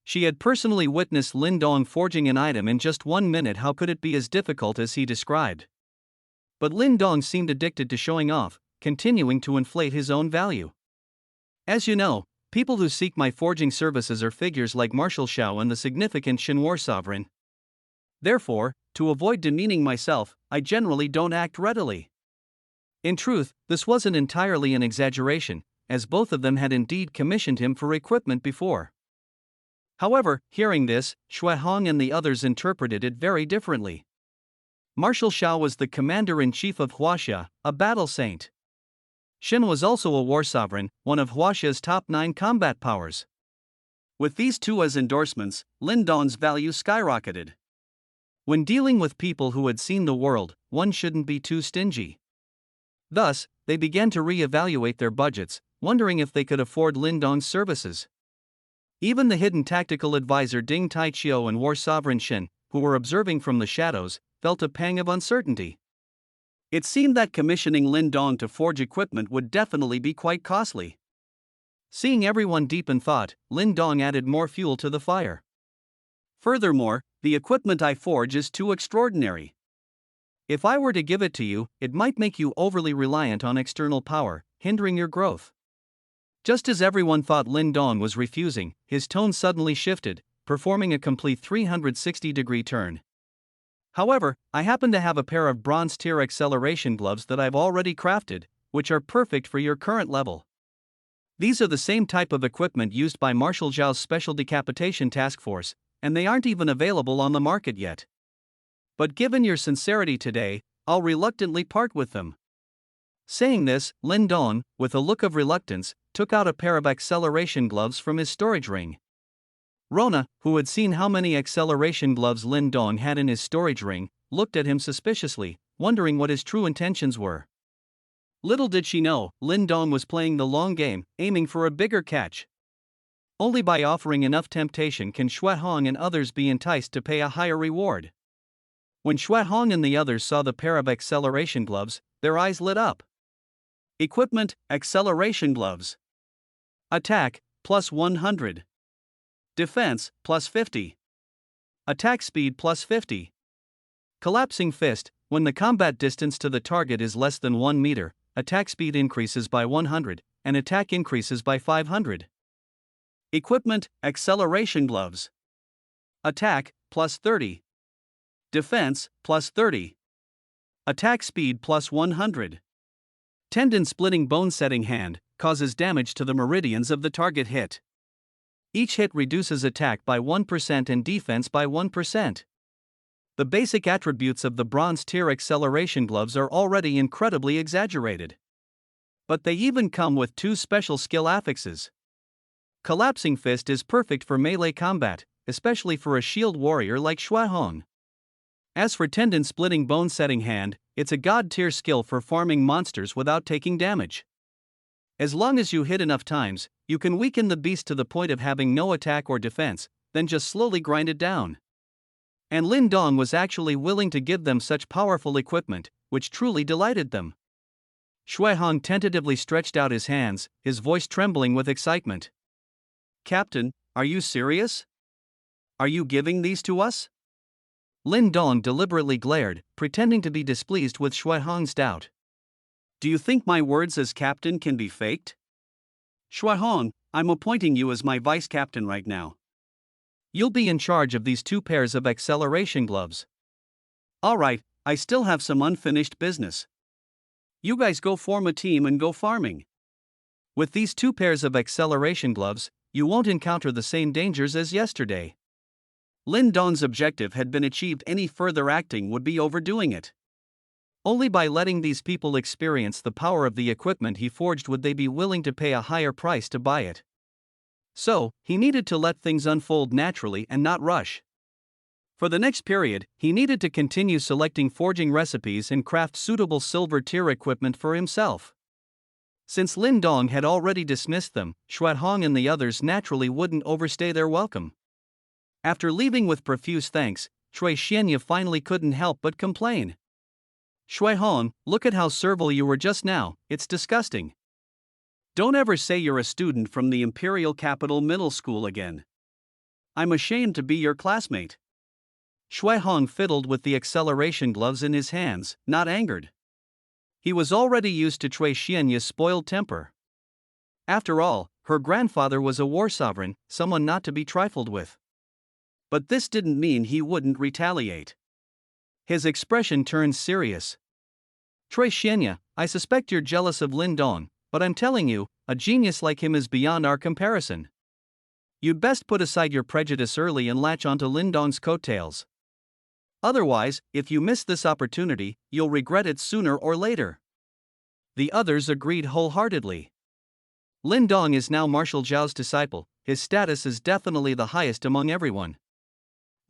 She had personally witnessed Lin Dong forging an item in just 1 minute. How could it be as difficult as he described? But Lin Dong seemed addicted to showing off, continuing to inflate his own value. As you know, people who seek my forging services are figures like Marshal Xiao and the significant Shin war sovereign. Therefore, to avoid demeaning myself, I generally don't act readily. In truth, this wasn't entirely an exaggeration, as both of them had indeed commissioned him for equipment before. However, hearing this, Xue Hong and the others interpreted it very differently. Marshal Xiao was the commander-in-chief of Huaxia, a battle saint. Shin was also a war sovereign, one of Huaxia's top 9 combat powers. With these two as endorsements, Lin Dong's value skyrocketed. When dealing with people who had seen the world, one shouldn't be too stingy. Thus, they began to re-evaluate their budgets, wondering if they could afford Lin Dong's services. Even the hidden tactical advisor Ding Taichiu and war sovereign Shin, who were observing from the shadows, felt a pang of uncertainty. It seemed that commissioning Lin Dong to forge equipment would definitely be quite costly. Seeing everyone deep in thought, Lin Dong added more fuel to the fire. Furthermore, the equipment I forge is too extraordinary. If I were to give it to you, it might make you overly reliant on external power, hindering your growth. Just as everyone thought Lin Dong was refusing, his tone suddenly shifted, performing a complete 360-degree turn. However, I happen to have a pair of bronze tier acceleration gloves that I've already crafted, which are perfect for your current level. These are the same type of equipment used by Marshal Zhao's Special Decapitation Task Force, and they aren't even available on the market yet. But given your sincerity today, I'll reluctantly part with them. Saying this, Lin Dong, with a look of reluctance, took out a pair of acceleration gloves from his storage ring. Rona, who had seen how many acceleration gloves Lin Dong had in his storage ring, looked at him suspiciously, wondering what his true intentions were. Little did she know, Lin Dong was playing the long game, aiming for a bigger catch. Only by offering enough temptation can Xue Hong and others be enticed to pay a higher reward. When Xue Hong and the others saw the pair of acceleration gloves, their eyes lit up. Equipment, acceleration gloves. Attack, plus 100. Defense, plus 50. Attack speed plus 50. Collapsing fist, when the combat distance to the target is less than 1 meter, attack speed increases by 100, and attack increases by 500. Equipment, acceleration gloves. Attack, plus 30. Defense, plus 30. Attack speed plus 100. Tendon-splitting bone-setting hand, causes damage to the meridians of the target hit. Each hit reduces attack by 1% and defense by 1%. The basic attributes of the bronze tier acceleration gloves are already incredibly exaggerated. But they even come with 2 special skill affixes. Collapsing fist is perfect for melee combat, especially for a shield warrior like Xue Hong. As for tendon-splitting bone-setting hand, it's a god-tier skill for farming monsters without taking damage. As long as you hit enough times, you can weaken the beast to the point of having no attack or defense, then just slowly grind it down. And Lin Dong was actually willing to give them such powerful equipment, which truly delighted them. Xue Hong tentatively stretched out his hands, his voice trembling with excitement. Captain, are you serious? Are you giving these to us? Lin Dong deliberately glared, pretending to be displeased with Xue Hong's doubt. Do you think my words as captain can be faked? Xue Hong, I'm appointing you as my vice captain right now. You'll be in charge of these 2 pairs of acceleration gloves. Alright, I still have some unfinished business. You guys go form a team and go farming. With these 2 pairs of acceleration gloves, you won't encounter the same dangers as yesterday. Lin Dong's objective had been achieved. Any further acting would be overdoing it. Only by letting these people experience the power of the equipment he forged would they be willing to pay a higher price to buy it. So, he needed to let things unfold naturally and not rush. For the next period, he needed to continue selecting forging recipes and craft suitable silver tier equipment for himself. Since Lin Dong had already dismissed them, Shui Hong and the others naturally wouldn't overstay their welcome. After leaving with profuse thanks, Cui Xianya finally couldn't help but complain. Shui Hong, look at how servile you were just now, it's disgusting. Don't ever say you're a student from the Imperial Capital Middle School again. I'm ashamed to be your classmate. Shui Hong fiddled with the acceleration gloves in his hands, not angered. He was already used to Cui Xianya's spoiled temper. After all, her grandfather was a war sovereign, someone not to be trifled with. But this didn't mean he wouldn't retaliate. His expression turned serious. Cui Xianya, I suspect you're jealous of Lin Dong, but I'm telling you, a genius like him is beyond our comparison. You'd best put aside your prejudice early and latch onto Lin Dong's coattails. Otherwise, if you miss this opportunity, you'll regret it sooner or later. The others agreed wholeheartedly. Lin Dong is now Marshal Zhao's disciple, his status is definitely the highest among everyone.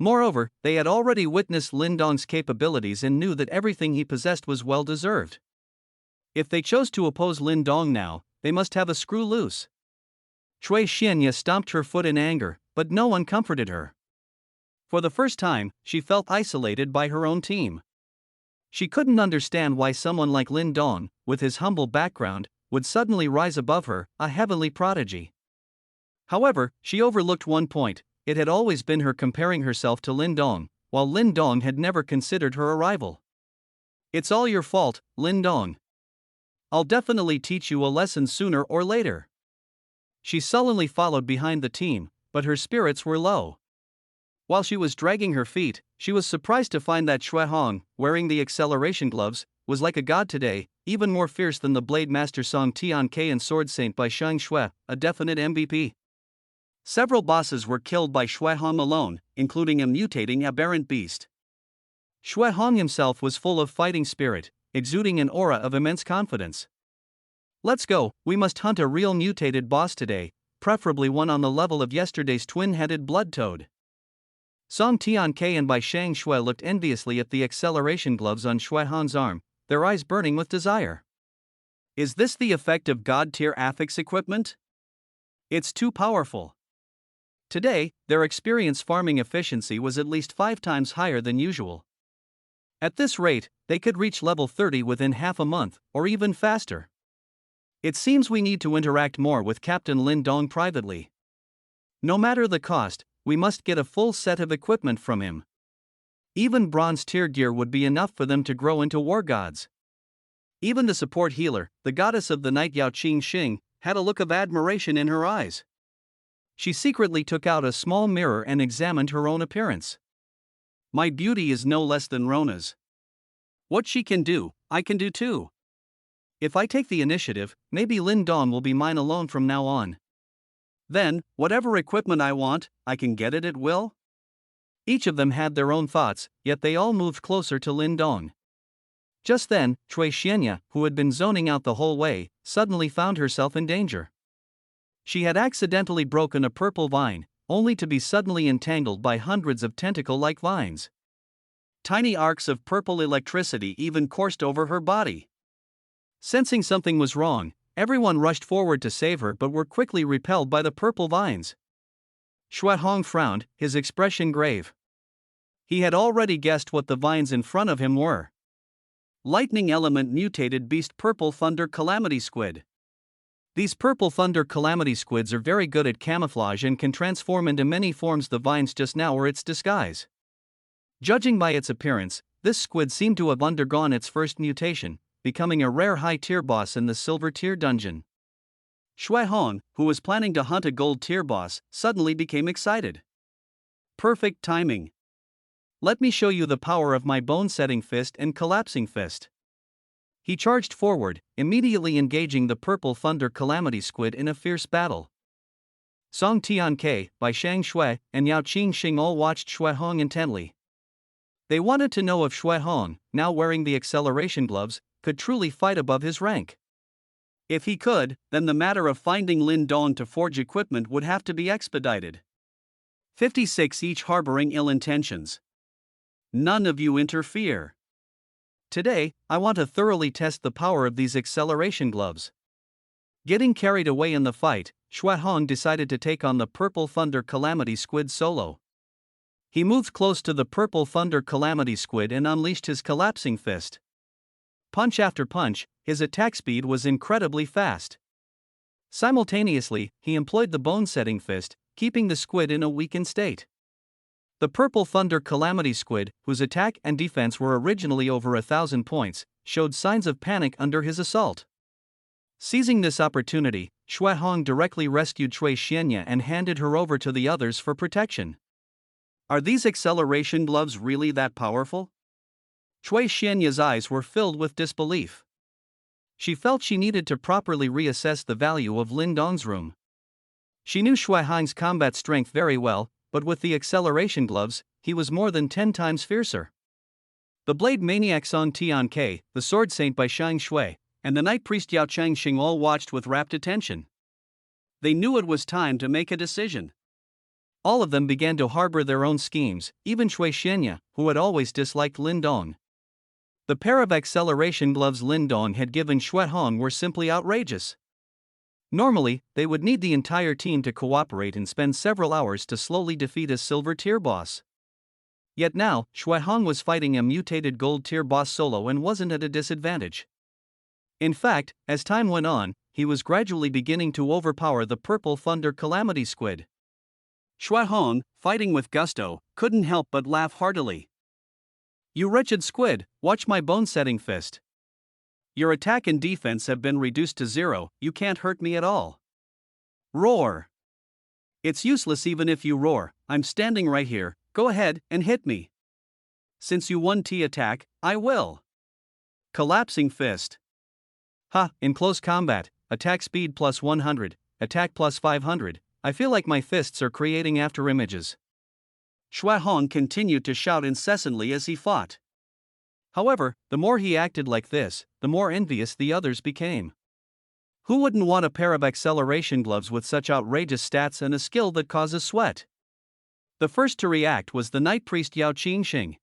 Moreover, they had already witnessed Lin Dong's capabilities and knew that everything he possessed was well deserved. If they chose to oppose Lin Dong now, they must have a screw loose. Cui Xianya stomped her foot in anger, but no one comforted her. For the first time, she felt isolated by her own team. She couldn't understand why someone like Lin Dong, with his humble background, would suddenly rise above her, a heavenly prodigy. However, she overlooked one point. It had always been her comparing herself to Lin Dong, while Lin Dong had never considered her a rival. It's all your fault, Lin Dong. I'll definitely teach you a lesson sooner or later. She sullenly followed behind the team, but her spirits were low. While she was dragging her feet, she was surprised to find that Shui Hong, wearing the acceleration gloves, was like a god today, even more fierce than the Blade Master Song Tianke and Sword Saint by Shang Shui, a definite MVP. Several bosses were killed by Shui Hong alone, including a mutating aberrant beast. Shui Hong himself was full of fighting spirit, exuding an aura of immense confidence. Let's go, we must hunt a real mutated boss today, preferably one on the level of yesterday's twin-headed blood toad. Song Tianke and Bai Shang Shui looked enviously at the acceleration gloves on Shui Hong's arm, their eyes burning with desire. Is this the effect of god-tier affix equipment? It's too powerful. Today, their experience farming efficiency was at least 5 times higher than usual. At this rate, they could reach level 30 within half a month, or even faster. It seems we need to interact more with Captain Lin Dong privately. No matter the cost, we must get a full set of equipment from him. Even bronze tier gear would be enough for them to grow into war gods. Even the support healer, the goddess of the night Yao Qing Xing, had a look of admiration in her eyes. She secretly took out a small mirror and examined her own appearance. My beauty is no less than Rona's. What she can do, I can do too. If I take the initiative, maybe Lin Dong will be mine alone from now on. Then, whatever equipment I want, I can get it at will? Each of them had their own thoughts, yet they all moved closer to Lin Dong. Just then, Cui Xianya, who had been zoning out the whole way, suddenly found herself in danger. She had accidentally broken a purple vine, only to be suddenly entangled by hundreds of tentacle-like vines. Tiny arcs of purple electricity even coursed over her body. Sensing something was wrong, everyone rushed forward to save her but were quickly repelled by the purple vines. Shui Hong frowned, his expression grave. He had already guessed what the vines in front of him were. Lightning element mutated beast purple thunder calamity squid. These purple thunder calamity squids are very good at camouflage and can transform into many forms. The vines just now were its disguise. Judging by its appearance, this squid seemed to have undergone its first mutation, becoming a rare high-tier boss in the silver-tier dungeon. Shui Hong, who was planning to hunt a gold-tier boss, suddenly became excited. Perfect timing. Let me show you the power of my bone-setting fist and collapsing fist. He charged forward, immediately engaging the purple thunder calamity squid in a fierce battle. Song Tianke, Bai Shang Shui, and Yao Qing Xing all watched Shui Hong intently. They wanted to know if Shui Hong, now wearing the acceleration gloves, could truly fight above his rank. If he could, then the matter of finding Lin Dong to forge equipment would have to be expedited. 56 each harboring ill intentions. None of you interfere. Today, I want to thoroughly test the power of these acceleration gloves. Getting carried away in the fight, Shui Hong decided to take on the Purple Thunder Calamity Squid solo. He moved close to the Purple Thunder Calamity Squid and unleashed his collapsing fist. Punch after punch, his attack speed was incredibly fast. Simultaneously, he employed the bone-setting fist, keeping the squid in a weakened state. The Purple Thunder Calamity Squid, whose attack and defense were originally over 1,000 points, showed signs of panic under his assault. Seizing this opportunity, Shui Hong directly rescued Cui Xianya and handed her over to the others for protection. Are these acceleration gloves really that powerful? Cui Xianya's eyes were filled with disbelief. She felt she needed to properly reassess the value of Lin Dong's room. She knew Shui Hong's combat strength very well, but with the acceleration gloves, he was more than 10 times fiercer. The Blade Maniac Song Tian Ke, the Sword Saint by Shang Shui, and the Night Priest Yao Changxing all watched with rapt attention. They knew it was time to make a decision. All of them began to harbor their own schemes, even Cui Xianya, who had always disliked Lin Dong. The pair of acceleration gloves Lin Dong had given Shui Hong were simply outrageous. Normally, they would need the entire team to cooperate and spend several hours to slowly defeat a silver tier boss. Yet now, Shui Hong was fighting a mutated gold tier boss solo and wasn't at a disadvantage. In fact, as time went on, he was gradually beginning to overpower the Purple Thunder Calamity Squid. Shui Hong, fighting with gusto, couldn't help but laugh heartily. You wretched squid, watch my bone-setting fist. Your attack and defense have been reduced to 0, you can't hurt me at all. Roar. It's useless even if you roar, I'm standing right here, go ahead and hit me. Since you won T attack, I will. Collapsing fist. Ha, in close combat, attack speed plus 100, attack plus 500, I feel like my fists are creating after images. Shui Hong continued to shout incessantly as he fought. However, the more he acted like this, the more envious the others became. Who wouldn't want a pair of acceleration gloves with such outrageous stats and a skill that causes sweat? The first to react was the Night Priest Yao Qingxing.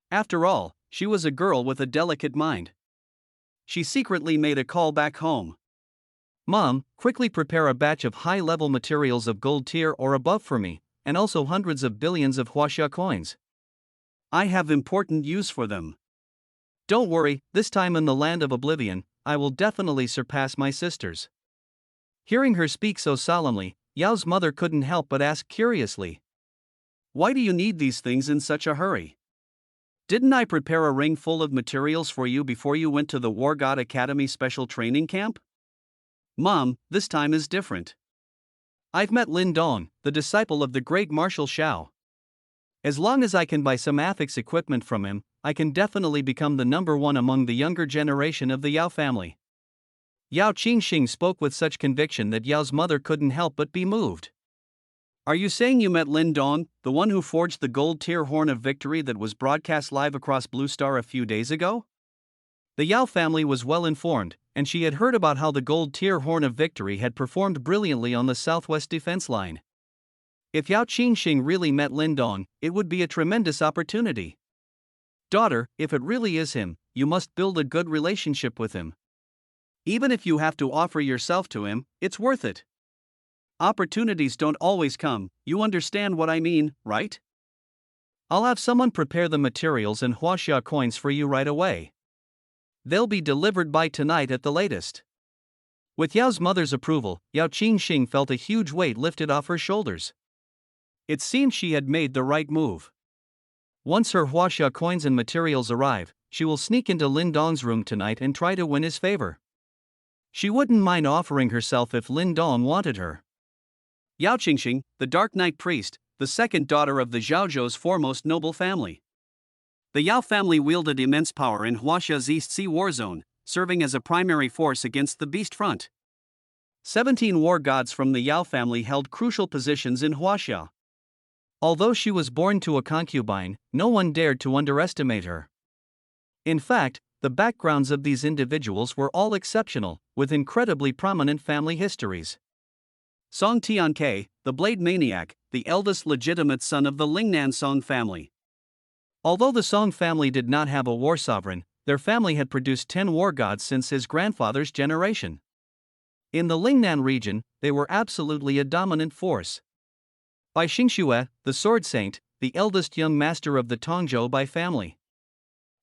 After all, she was a girl with a delicate mind. She secretly made a call back home. Mom, quickly prepare a batch of high-level materials of gold tier or above for me, and also hundreds of billions of huaxia coins. I have important use for them. Don't worry, this time in the land of oblivion, I will definitely surpass my sisters. Hearing her speak so solemnly, Yao's mother couldn't help but ask curiously. Why do you need these things in such a hurry? Didn't I prepare a ring full of materials for you before you went to the War God Academy special training camp? Mom, this time is different. I've met Lin Dong, the disciple of the great Marshal Shao. As long as I can buy some ethics equipment from him, I can definitely become the #1 among the younger generation of the Yao family. Yao Qingxing spoke with such conviction that Yao's mother couldn't help but be moved. Are you saying you met Lin Dong, the one who forged the gold tier horn of victory that was broadcast live across Blue Star a few days ago? The Yao family was well informed, and she had heard about how the gold tier horn of victory had performed brilliantly on the southwest defense line. If Yao Qingxing really met Lin Dong, it would be a tremendous opportunity. Daughter, if it really is him, you must build a good relationship with him. Even if you have to offer yourself to him, it's worth it. Opportunities don't always come, you understand what I mean, right? I'll have someone prepare the materials and huaxia coins for you right away. They'll be delivered by tonight at the latest. With Yao's mother's approval, Yao Qingxing felt a huge weight lifted off her shoulders. It seemed she had made the right move. Once her huaxia coins and materials arrive, she will sneak into Lin Dong's room tonight and try to win his favor. She wouldn't mind offering herself if Lin Dong wanted her. Yao Qingxing, the Dark Knight Priest, the second daughter of the Zhaozhou's foremost noble family. The Yao family wielded immense power in Huaxia's East Sea war zone, serving as a primary force against the Beast Front. 17 war gods from the Yao family held crucial positions in Huaxia. Although she was born to a concubine, no one dared to underestimate her. In fact, the backgrounds of these individuals were all exceptional, with incredibly prominent family histories. Song Tianke, the Blade Maniac, the eldest legitimate son of the Lingnan Song family. Although the Song family did not have a war sovereign, their family had produced 10 war gods since his grandfather's generation. In the Lingnan region, they were absolutely a dominant force. Bai Xingxue, the Sword Saint, the eldest young master of the Tongzhou Bai family.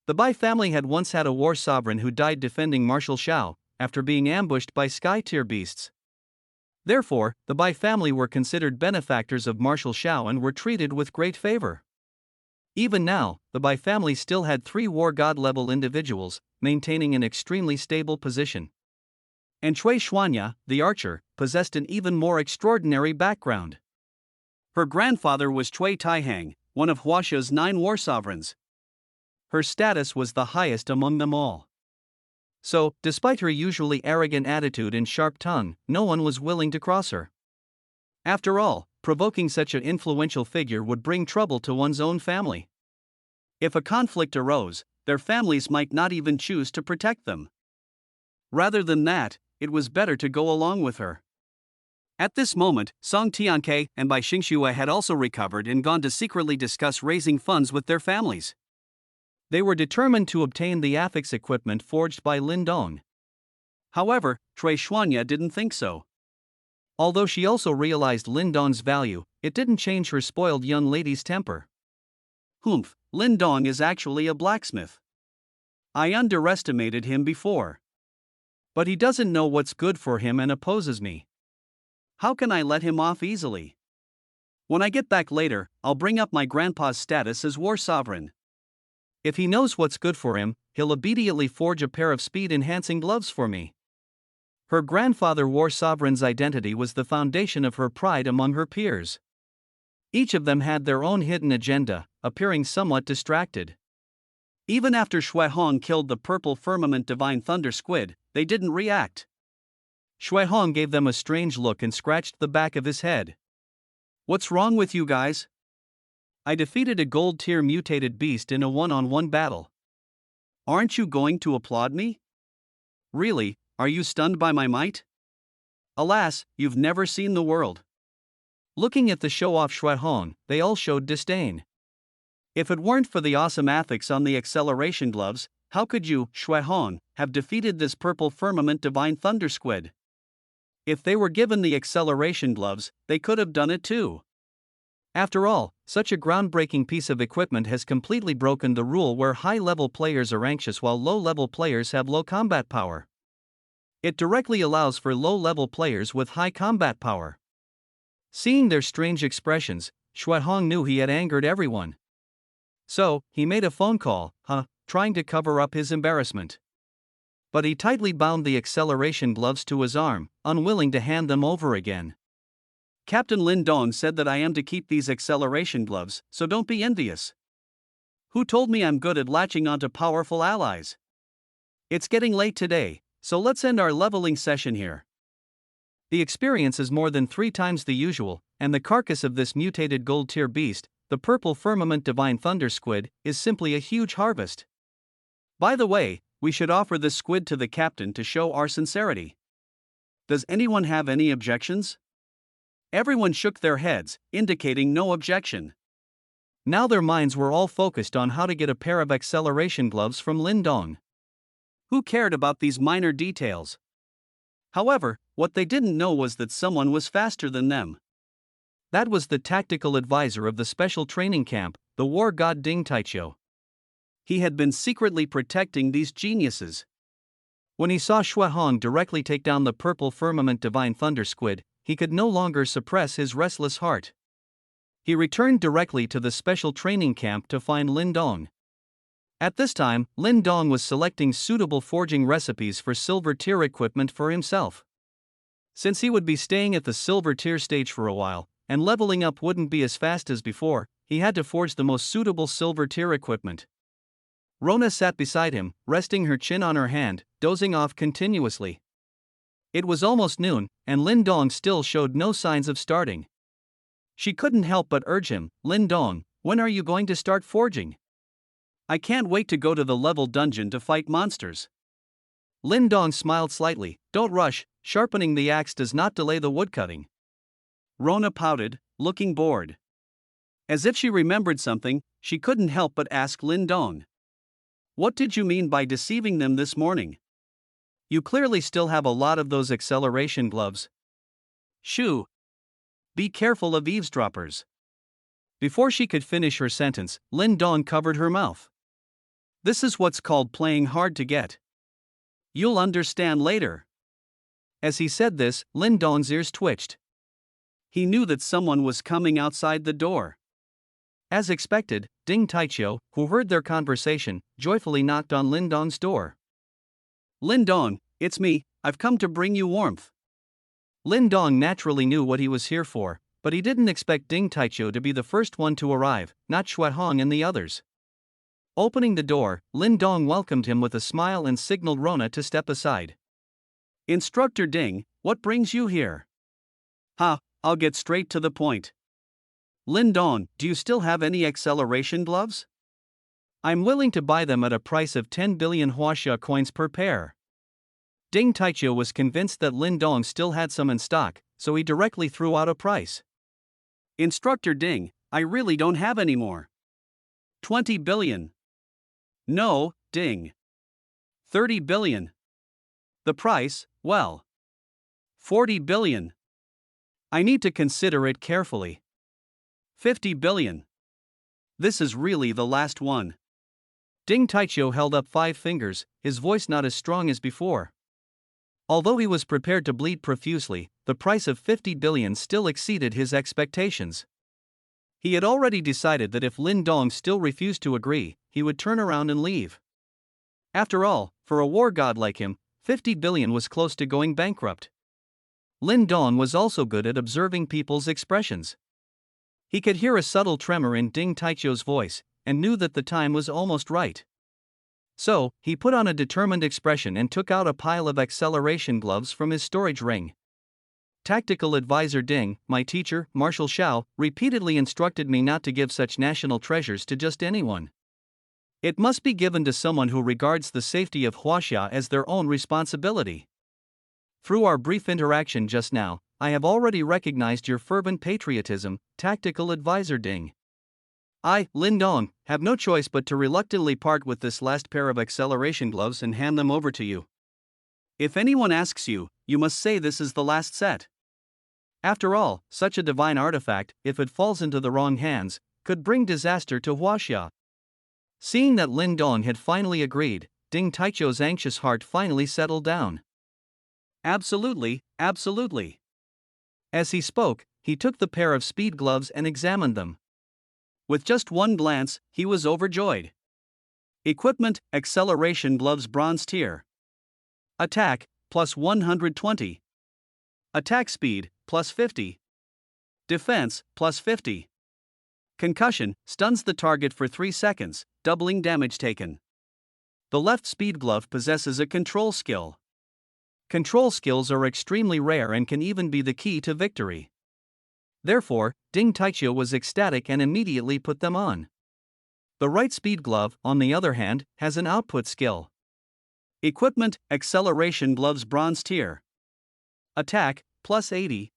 The Bai family had once had a war sovereign who died defending Marshal Shao, after being ambushed by sky-tier beasts. Therefore, the Bai family were considered benefactors of Marshal Shao and were treated with great favor. Even now, the Bai family still had 3 war god-level individuals, maintaining an extremely stable position. And Cui Xuanya, the archer, possessed an even more extraordinary background. Her grandfather was Cui Taihang, one of Huaxia's 9 war sovereigns. Her status was the highest among them all. So, despite her usually arrogant attitude and sharp tongue, no one was willing to cross her. After all, provoking such an influential figure would bring trouble to one's own family. If a conflict arose, their families might not even choose to protect them. Rather than that, it was better to go along with her. At this moment, Song Tianke and Bai Xingxue had also recovered and gone to secretly discuss raising funds with their families. They were determined to obtain the affix equipment forged by Lin Dong. However, Cui Xuanya didn't think so. Although she also realized Lin Dong's value, it didn't change her spoiled young lady's temper. Humph, Lin Dong is actually a blacksmith. I underestimated him before. But he doesn't know what's good for him and opposes me. How can I let him off easily? When I get back later, I'll bring up my grandpa's status as war sovereign. If he knows what's good for him, he'll immediately forge a pair of speed-enhancing gloves for me. Her grandfather war sovereign's identity was the foundation of her pride among her peers. Each of them had their own hidden agenda, appearing somewhat distracted. Even after Shui Hong killed the purple firmament divine thunder squid, they didn't react. Shui Hong gave them a strange look and scratched the back of his head. What's wrong with you guys? I defeated a gold-tier mutated beast in a one-on-one battle. Aren't you going to applaud me? Really, are you stunned by my might? Alas, you've never seen the world. Looking at the show-off Shui Hong, they all showed disdain. If it weren't for the awesome affix on the acceleration gloves, how could you, Shui Hong, have defeated this purple firmament divine thunder squid? If they were given the acceleration gloves, they could have done it too. After all, such a groundbreaking piece of equipment has completely broken the rule where high-level players are anxious while low-level players have low combat power. It directly allows for low-level players with high combat power. Seeing their strange expressions, Shui Hong knew he had angered everyone. So, he made a phone call, trying to cover up his embarrassment. But he tightly bound the acceleration gloves to his arm, unwilling to hand them over again. Captain Lin Dong said that I am to keep these acceleration gloves, so don't be envious. Who told me I'm good at latching onto powerful allies? It's getting late today, so let's end our leveling session here. The experience is more than 3 times the usual, and the carcass of this mutated gold-tier beast, the purple firmament divine thunder squid, is simply a huge harvest. By the way, we should offer this squid to the captain to show our sincerity. Does anyone have any objections? Everyone shook their heads, indicating no objection. Now their minds were all focused on how to get a pair of acceleration gloves from Lin Dong. Who cared about these minor details? However, what they didn't know was that someone was faster than them. That was the tactical advisor of the special training camp, the war god Ding Taiqiu. He had been secretly protecting these geniuses. When he saw Shui Hong directly take down the purple firmament divine thunder squid, he could no longer suppress his restless heart. He returned directly to the special training camp to find Lin Dong. At this time, Lin Dong was selecting suitable forging recipes for silver tier equipment for himself. Since he would be staying at the silver tier stage for a while, and leveling up wouldn't be as fast as before, he had to forge the most suitable silver tier equipment. Rona sat beside him, resting her chin on her hand, dozing off continuously. It was almost noon, and Lin Dong still showed no signs of starting. She couldn't help but urge him, "Lin Dong, when are you going to start forging? I can't wait to go to the level dungeon to fight monsters." Lin Dong smiled slightly. "Don't rush, sharpening the axe does not delay the woodcutting." Rona pouted, looking bored. As if she remembered something, she couldn't help but ask Lin Dong, "What did you mean by deceiving them this morning? You clearly still have a lot of those acceleration gloves." "Shoo! Be careful of eavesdroppers." Before she could finish her sentence, Lin Dong covered her mouth. "This is what's called playing hard to get. You'll understand later." As he said this, Lin Dong's ears twitched. He knew that someone was coming outside the door. As expected, Ding Taichio, who heard their conversation, joyfully knocked on Lin Dong's door. "Lin Dong, it's me, I've come to bring you warmth." Lin Dong naturally knew what he was here for, but he didn't expect Ding Taichio to be the first one to arrive, not Xue Hong and the others. Opening the door, Lin Dong welcomed him with a smile and signaled Rona to step aside. "Instructor Ding, what brings you here?" "Ha, I'll get straight to the point. Lin Dong, do you still have any acceleration gloves?" "I'm willing to buy them at a price of 10 billion huaxia coins per pair." Ding Taichio was convinced that Lin Dong still had some in stock, so he directly threw out a price. "Instructor Ding, I really don't have any more." 20 billion. "No, Ding. 30 billion. The price, well, 40 billion. I need to consider it carefully." 50 billion. This is really the last one." Ding Taichio held up 5 fingers, his voice not as strong as before. Although he was prepared to bleed profusely, the price of 50 billion still exceeded his expectations. He had already decided that if Lin Dong still refused to agree, he would turn around and leave. After all, for a war god like him, 50 billion was close to going bankrupt. Lin Dong was also good at observing people's expressions. He could hear a subtle tremor in Ding Taichio's voice, and knew that the time was almost right. So, he put on a determined expression and took out a pile of acceleration gloves from his storage ring. "Tactical advisor Ding, my teacher, Marshal Xiao, repeatedly instructed me not to give such national treasures to just anyone. It must be given to someone who regards the safety of huaxia as their own responsibility. Through our brief interaction just now, I have already recognized your fervent patriotism, tactical advisor Ding. I, Lin Dong, have no choice but to reluctantly part with this last pair of acceleration gloves and hand them over to you. If anyone asks you, you must say this is the last set." After all, such a divine artifact, if it falls into the wrong hands, could bring disaster to huaxia. Seeing that Lin Dong had finally agreed, Ding Taichio's anxious heart finally settled down. "Absolutely, absolutely." As he spoke, he took the pair of speed gloves and examined them. With just one glance, he was overjoyed. Equipment, acceleration gloves bronze tier. Attack, plus 120. Attack speed, plus 50. Defense, plus 50. Concussion, stuns the target for 3 seconds, doubling damage taken. The left speed glove possesses a control skill. Control skills are extremely rare and can even be the key to victory. Therefore, Ding Taichio was ecstatic and immediately put them on. The right speed glove, on the other hand, has an output skill. Equipment, acceleration gloves bronze tier. Attack, plus 80.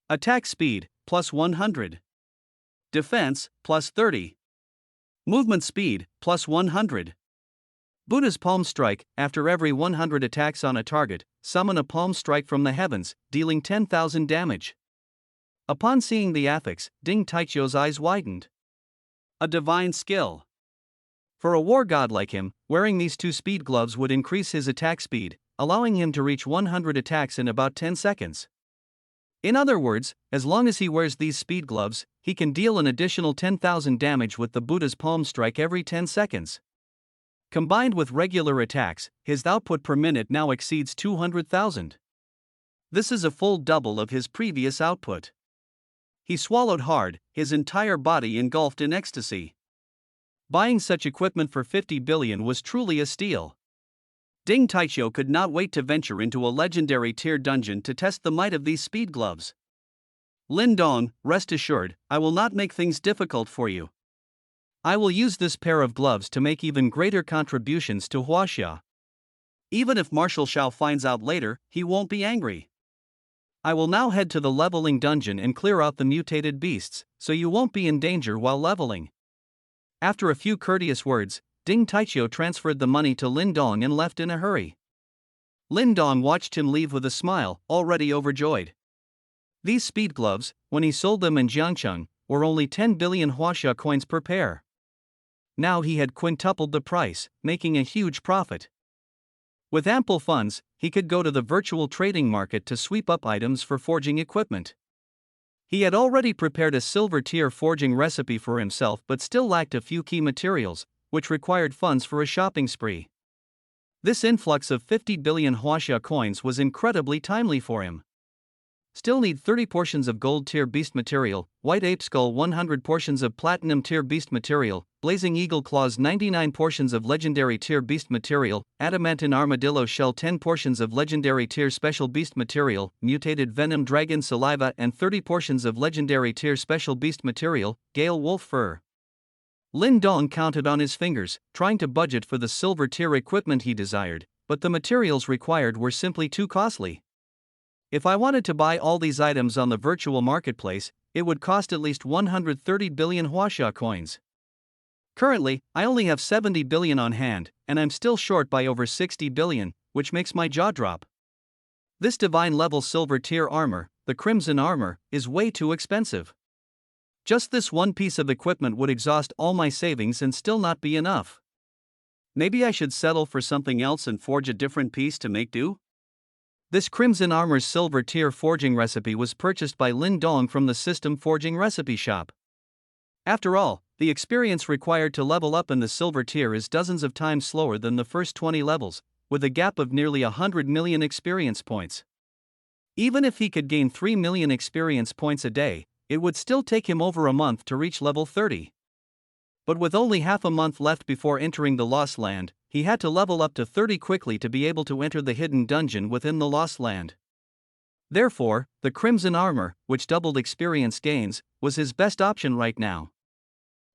Attack speed, plus 100. Defense, plus 30. Movement speed, plus 100. Buddha's palm strike, after every 100 attacks on a target, summon a palm strike from the heavens, dealing 10,000 damage. Upon seeing the affix, Ding Taichio's eyes widened. A divine skill. For a war god like him, wearing these 2 speed gloves would increase his attack speed, allowing him to reach 100 attacks in about 10 seconds. In other words, as long as he wears these speed gloves, he can deal an additional 10,000 damage with the Buddha's palm strike every 10 seconds. Combined with regular attacks, his output per minute now exceeds 200,000. This is a full double of his previous output. He swallowed hard, his entire body engulfed in ecstasy. Buying such equipment for 50 billion was truly a steal. Ding Taichio could not wait to venture into a legendary tier dungeon to test the might of these speed gloves. Lin Dong, rest assured, I will not make things difficult for you. I will use this pair of gloves to make even greater contributions to Huaxia. Even if Marshal Xiao finds out later, he won't be angry. I will now head to the leveling dungeon and clear out the mutated beasts, so you won't be in danger while leveling. After a few courteous words, Ding Taichio transferred the money to Lin Dong and left in a hurry. Lin Dong watched him leave with a smile, already overjoyed. These speed gloves, when he sold them in Jiangcheng, were only 10 billion Huaxia coins per pair. Now he had quintupled the price, making a huge profit. With ample funds, he could go to the virtual trading market to sweep up items for forging equipment. He had already prepared a silver tier forging recipe for himself but still lacked a few key materials, which required funds for a shopping spree. This influx of 50 billion Huaxia coins was incredibly timely for him. Still need 30 portions of gold tier beast material, white ape skull 100 portions of platinum tier beast material, blazing eagle claws 99 portions of legendary tier beast material, adamantine armadillo shell 10 portions of legendary tier special beast material, mutated venom dragon saliva and 30 portions of legendary tier special beast material, gale wolf fur. Lin Dong counted on his fingers, trying to budget for the silver tier equipment he desired, but the materials required were simply too costly. If I wanted to buy all these items on the virtual marketplace, it would cost at least 130 billion Huaxia coins. Currently, I only have 70 billion on hand, and I'm still short by over 60 billion, which makes my jaw drop. This divine level silver tier armor, the crimson armor, is way too expensive. Just this one piece of equipment would exhaust all my savings and still not be enough. Maybe I should settle for something else and forge a different piece to make do? This Crimson Armor's silver tier forging recipe was purchased by Lin Dong from the System Forging Recipe Shop. After all, the experience required to level up in the silver tier is dozens of times slower than the first 20 levels, with a gap of nearly 100 million experience points. Even if he could gain 3 million experience points a day, it would still take him over a month to reach level 30. But with only half a month left before entering the Lost Land, he had to level up to 30 quickly to be able to enter the hidden dungeon within the Lost Land. Therefore, the Crimson Armor, which doubled experience gains, was his best option right now.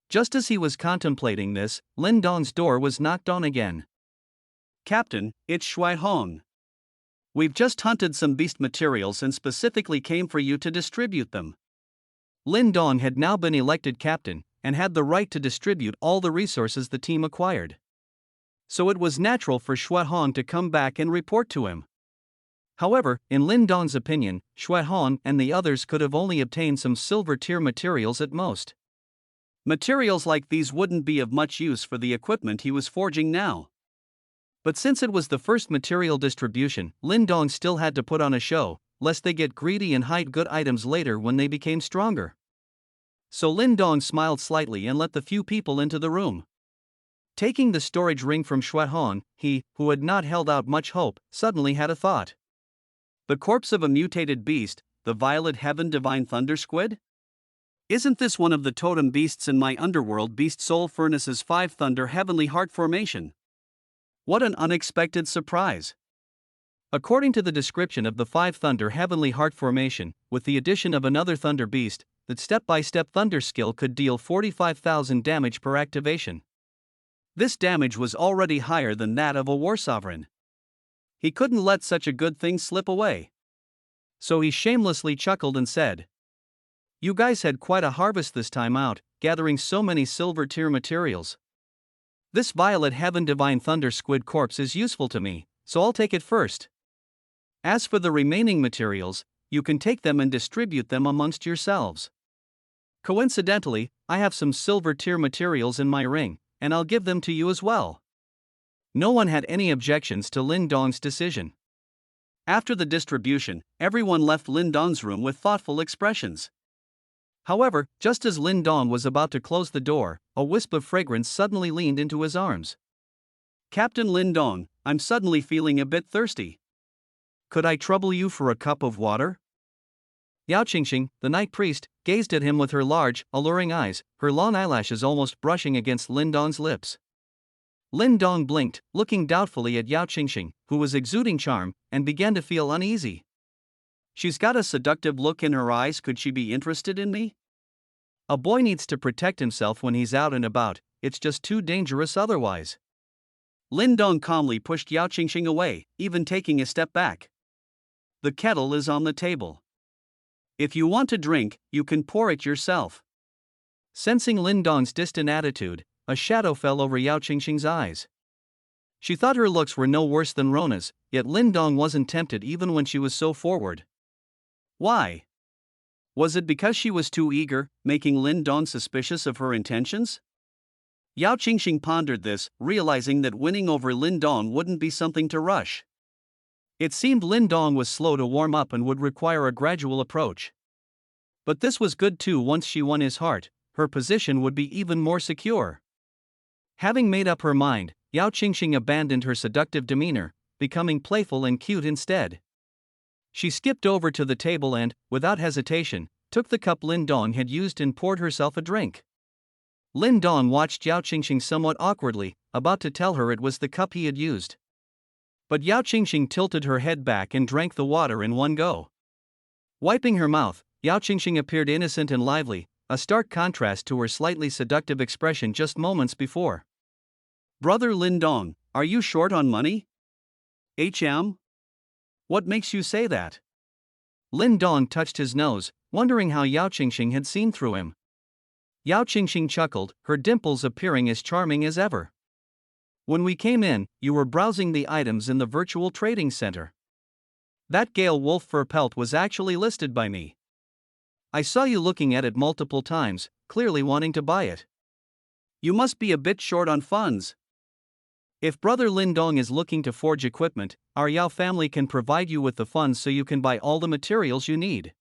Just as he was contemplating this, Lin Dong's door was knocked on again. Captain, it's Shui Hong. We've just hunted some beast materials and specifically came for you to distribute them. Lin Dong had now been elected captain, and had the right to distribute all the resources the team acquired. So it was natural for Shui Hong to come back and report to him. However, in Lin Dong's opinion, Shui Hong and the others could have only obtained some silver tier materials at most. Materials like these wouldn't be of much use for the equipment he was forging now. But since it was the first material distribution, Lin Dong still had to put on a show, lest they get greedy and hide good items later when they became stronger. So Lin Dong smiled slightly and let the few people into the room. Taking the storage ring from Shui Hong, he, who had not held out much hope, suddenly had a thought. The corpse of a mutated beast, the Violet Heaven Divine Thunder Squid? Isn't this one of the totem beasts in my underworld beast soul furnace's 5 Thunder Heavenly Heart formation? What an unexpected surprise! According to the description of the 5 Thunder Heavenly Heart formation, with the addition of another Thunder Beast, that step-by-step Thunder skill could deal 45,000 damage per activation. This damage was already higher than that of a war sovereign. He couldn't let such a good thing slip away. So he shamelessly chuckled and said, "You guys had quite a harvest this time out, gathering so many silver tier materials. This Violet Heaven Divine Thunder Squid corpse is useful to me, so I'll take it first. As for the remaining materials, you can take them and distribute them amongst yourselves. Coincidentally, I have some silver tier materials in my ring, and I'll give them to you as well." No one had any objections to Lin Dong's decision. After the distribution, everyone left Lin Dong's room with thoughtful expressions. However, just as Lin Dong was about to close the door, a wisp of fragrance suddenly leaned into his arms. "Captain Lin Dong, I'm suddenly feeling a bit thirsty. Could I trouble you for a cup of water?" Yao Qingxing, the night priest, gazed at him with her large, alluring eyes, her long eyelashes almost brushing against Lin Dong's lips. Lin Dong blinked, looking doubtfully at Yao Qingxing, who was exuding charm, and began to feel uneasy. She's got a seductive look in her eyes. Could she be interested in me? A boy needs to protect himself when he's out and about, it's just too dangerous otherwise. Lin Dong calmly pushed Yao Qingxing away, even taking a step back. The kettle is on the table. If you want a drink, you can pour it yourself. Sensing Lin Dong's distant attitude, a shadow fell over Yao Qingxing's eyes. She thought her looks were no worse than Rona's, yet Lin Dong wasn't tempted even when she was so forward. Why? Was it because she was too eager, making Lin Dong suspicious of her intentions? Yao Qingxing pondered this, realizing that winning over Lin Dong wouldn't be something to rush. It seemed Lin Dong was slow to warm up and would require a gradual approach. But this was good too. Once she won his heart, her position would be even more secure. Having made up her mind, Yao Qingxing abandoned her seductive demeanor, becoming playful and cute instead. She skipped over to the table and, without hesitation, took the cup Lin Dong had used and poured herself a drink. Lin Dong watched Yao Qingxing somewhat awkwardly, about to tell her it was the cup he had used. But Yao Qingxing tilted her head back and drank the water in one go. Wiping her mouth, Yao Qingxing appeared innocent and lively, a stark contrast to her slightly seductive expression just moments before. Brother Lin Dong, are you short on money? What makes you say that? Lin Dong touched his nose, wondering how Yao Qingxing had seen through him. Yao Qingxing chuckled, her dimples appearing as charming as ever. When we came in, you were browsing the items in the virtual trading center. That Gale wolf fur pelt was actually listed by me. I saw you looking at it multiple times, clearly wanting to buy it. You must be a bit short on funds. If Brother Lin Dong is looking to forge equipment, our Yao family can provide you with the funds so you can buy all the materials you need.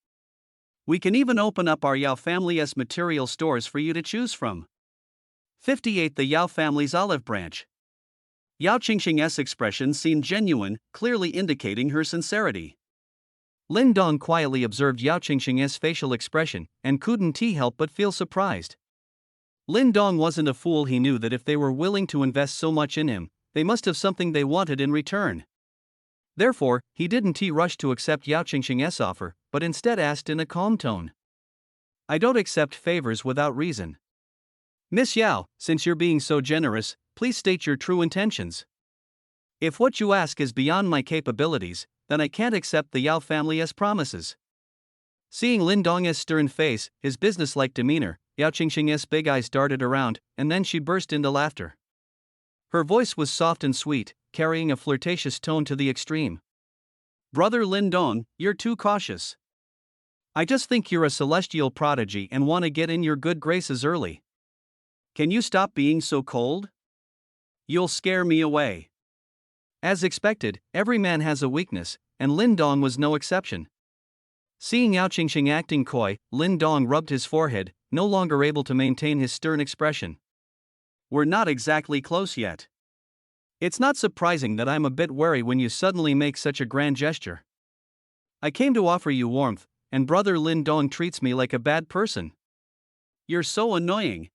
We can even open up our Yao family's material stores for you to choose from. 58 The Yao family's olive branch. Yao Qingxing's expression seemed genuine, clearly indicating her sincerity. Lin Dong quietly observed Yao Qingxing's facial expression, and couldn't help but feel surprised. Lin Dong wasn't a fool. He knew that if they were willing to invest so much in him, they must have something they wanted in return. Therefore, he didn't rush to accept Yao Qingxing's offer, but instead asked in a calm tone. I don't accept favors without reason. Miss Yao, since you're being so generous, please state your true intentions. If what you ask is beyond my capabilities, then I can't accept the Yao family's promises. Seeing Lin Dong's stern face, his businesslike demeanor, Yao Qingxing's big eyes darted around, and then she burst into laughter. Her voice was soft and sweet, carrying a flirtatious tone to the extreme. Brother Lin Dong, you're too cautious. I just think you're a celestial prodigy and want to get in your good graces early. Can you stop being so cold? You'll scare me away. As expected, every man has a weakness, and Lin Dong was no exception. Seeing Yao Qingxing acting coy, Lin Dong rubbed his forehead, no longer able to maintain his stern expression. We're not exactly close yet. It's not surprising that I'm a bit wary when you suddenly make such a grand gesture. I came to offer you warmth, and Brother Lin Dong treats me like a bad person. You're so annoying.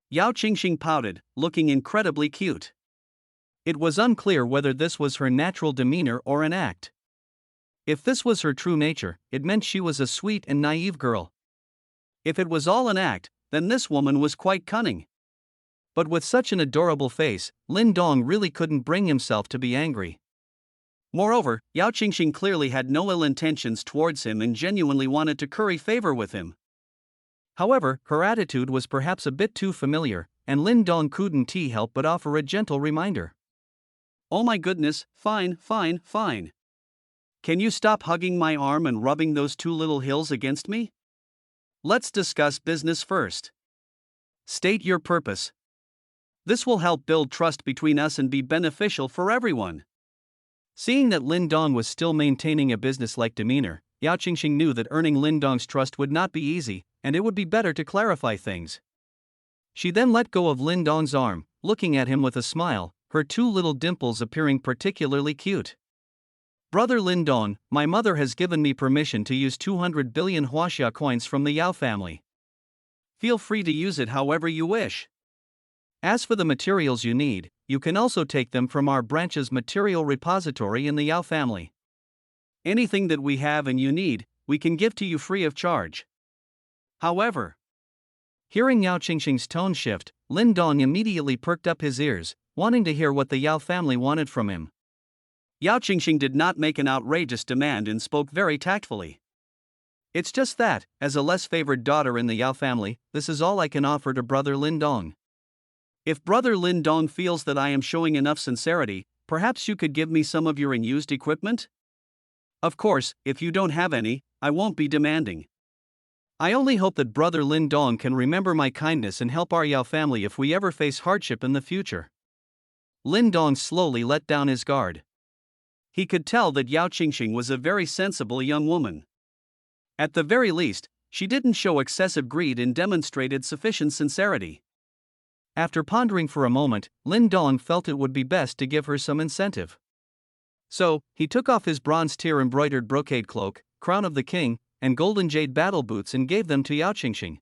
Yao Qingxing pouted, looking incredibly cute. It was unclear whether this was her natural demeanor or an act. If this was her true nature, it meant she was a sweet and naive girl. If it was all an act, then this woman was quite cunning. But with such an adorable face, Lin Dong really couldn't bring himself to be angry. Moreover, Yao Qingxing clearly had no ill intentions towards him and genuinely wanted to curry favor with him. However, her attitude was perhaps a bit too familiar, and Lin Dong couldn't help but offer a gentle reminder. Oh my goodness, fine. Can you stop hugging my arm and rubbing those two little hills against me? Let's discuss business first. State your purpose. This will help build trust between us and be beneficial for everyone. Seeing that Lin Dong was still maintaining a businesslike demeanor, Yao Qingxing knew that earning Lin Dong's trust would not be easy, and it would be better to clarify things. She then let go of Lin Dong's arm, looking at him with a smile, her two little dimples appearing particularly cute. Brother Lin Dong, my mother has given me permission to use 200 billion huaxia coins from the Yao family. Feel free to use it however you wish. As for the materials you need, you can also take them from our branch's material repository in the Yao family. Anything that we have and you need, we can give to you free of charge. However, Hearing Yao Qingxing's tone shift, Lin Dong immediately perked up his ears, wanting to hear what the Yao family wanted from him. Yao Qingxing did not make an outrageous demand and spoke very tactfully. It's just that, as a less favored daughter in the Yao family, this is all I can offer to brother Lin Dong. If brother Lin Dong feels that I am showing enough sincerity, perhaps you could give me some of your unused equipment? Of course, if you don't have any, I won't be demanding. I only hope that brother Lin Dong can remember my kindness and help our Yao family if we ever face hardship in the future. Lin Dong slowly let down his guard. He could tell that Yao Qingxing was a very sensible young woman. At the very least, she didn't show excessive greed and demonstrated sufficient sincerity. After pondering for a moment, Lin Dong felt it would be best to give her some incentive. So, he took off his bronze tier embroidered brocade cloak, crown of the king, and golden jade battle boots and gave them to Yao Qingxing.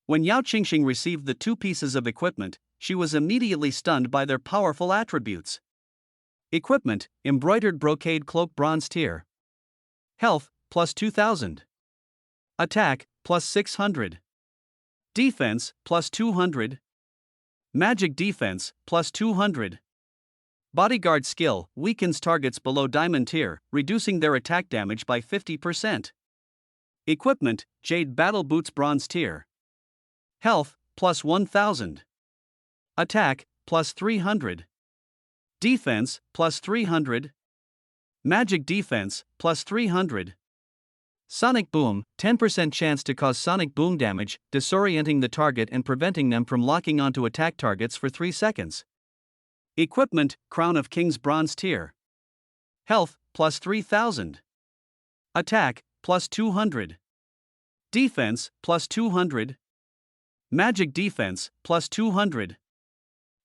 When Yao Qingxing received the two pieces of equipment, she was immediately stunned by their powerful attributes. Equipment: embroidered brocade cloak bronze tier. Health, plus 2000. Attack, plus 600. Defense, plus 200. Magic defense, plus 200. Bodyguard skill, weakens targets below diamond tier, reducing their attack damage by 50%. Equipment: jade battle boots bronze tier. Health, plus 1000. Attack, plus 300. Defense, plus 300. Magic defense, plus 300. Sonic Boom, 10% chance to cause sonic boom damage, disorienting the target and preventing them from locking onto attack targets for 3 seconds. Equipment: Crown of Kings bronze tier. Health, plus 3000. Attack, plus 200. Defense, plus 200. Magic defense, plus 200.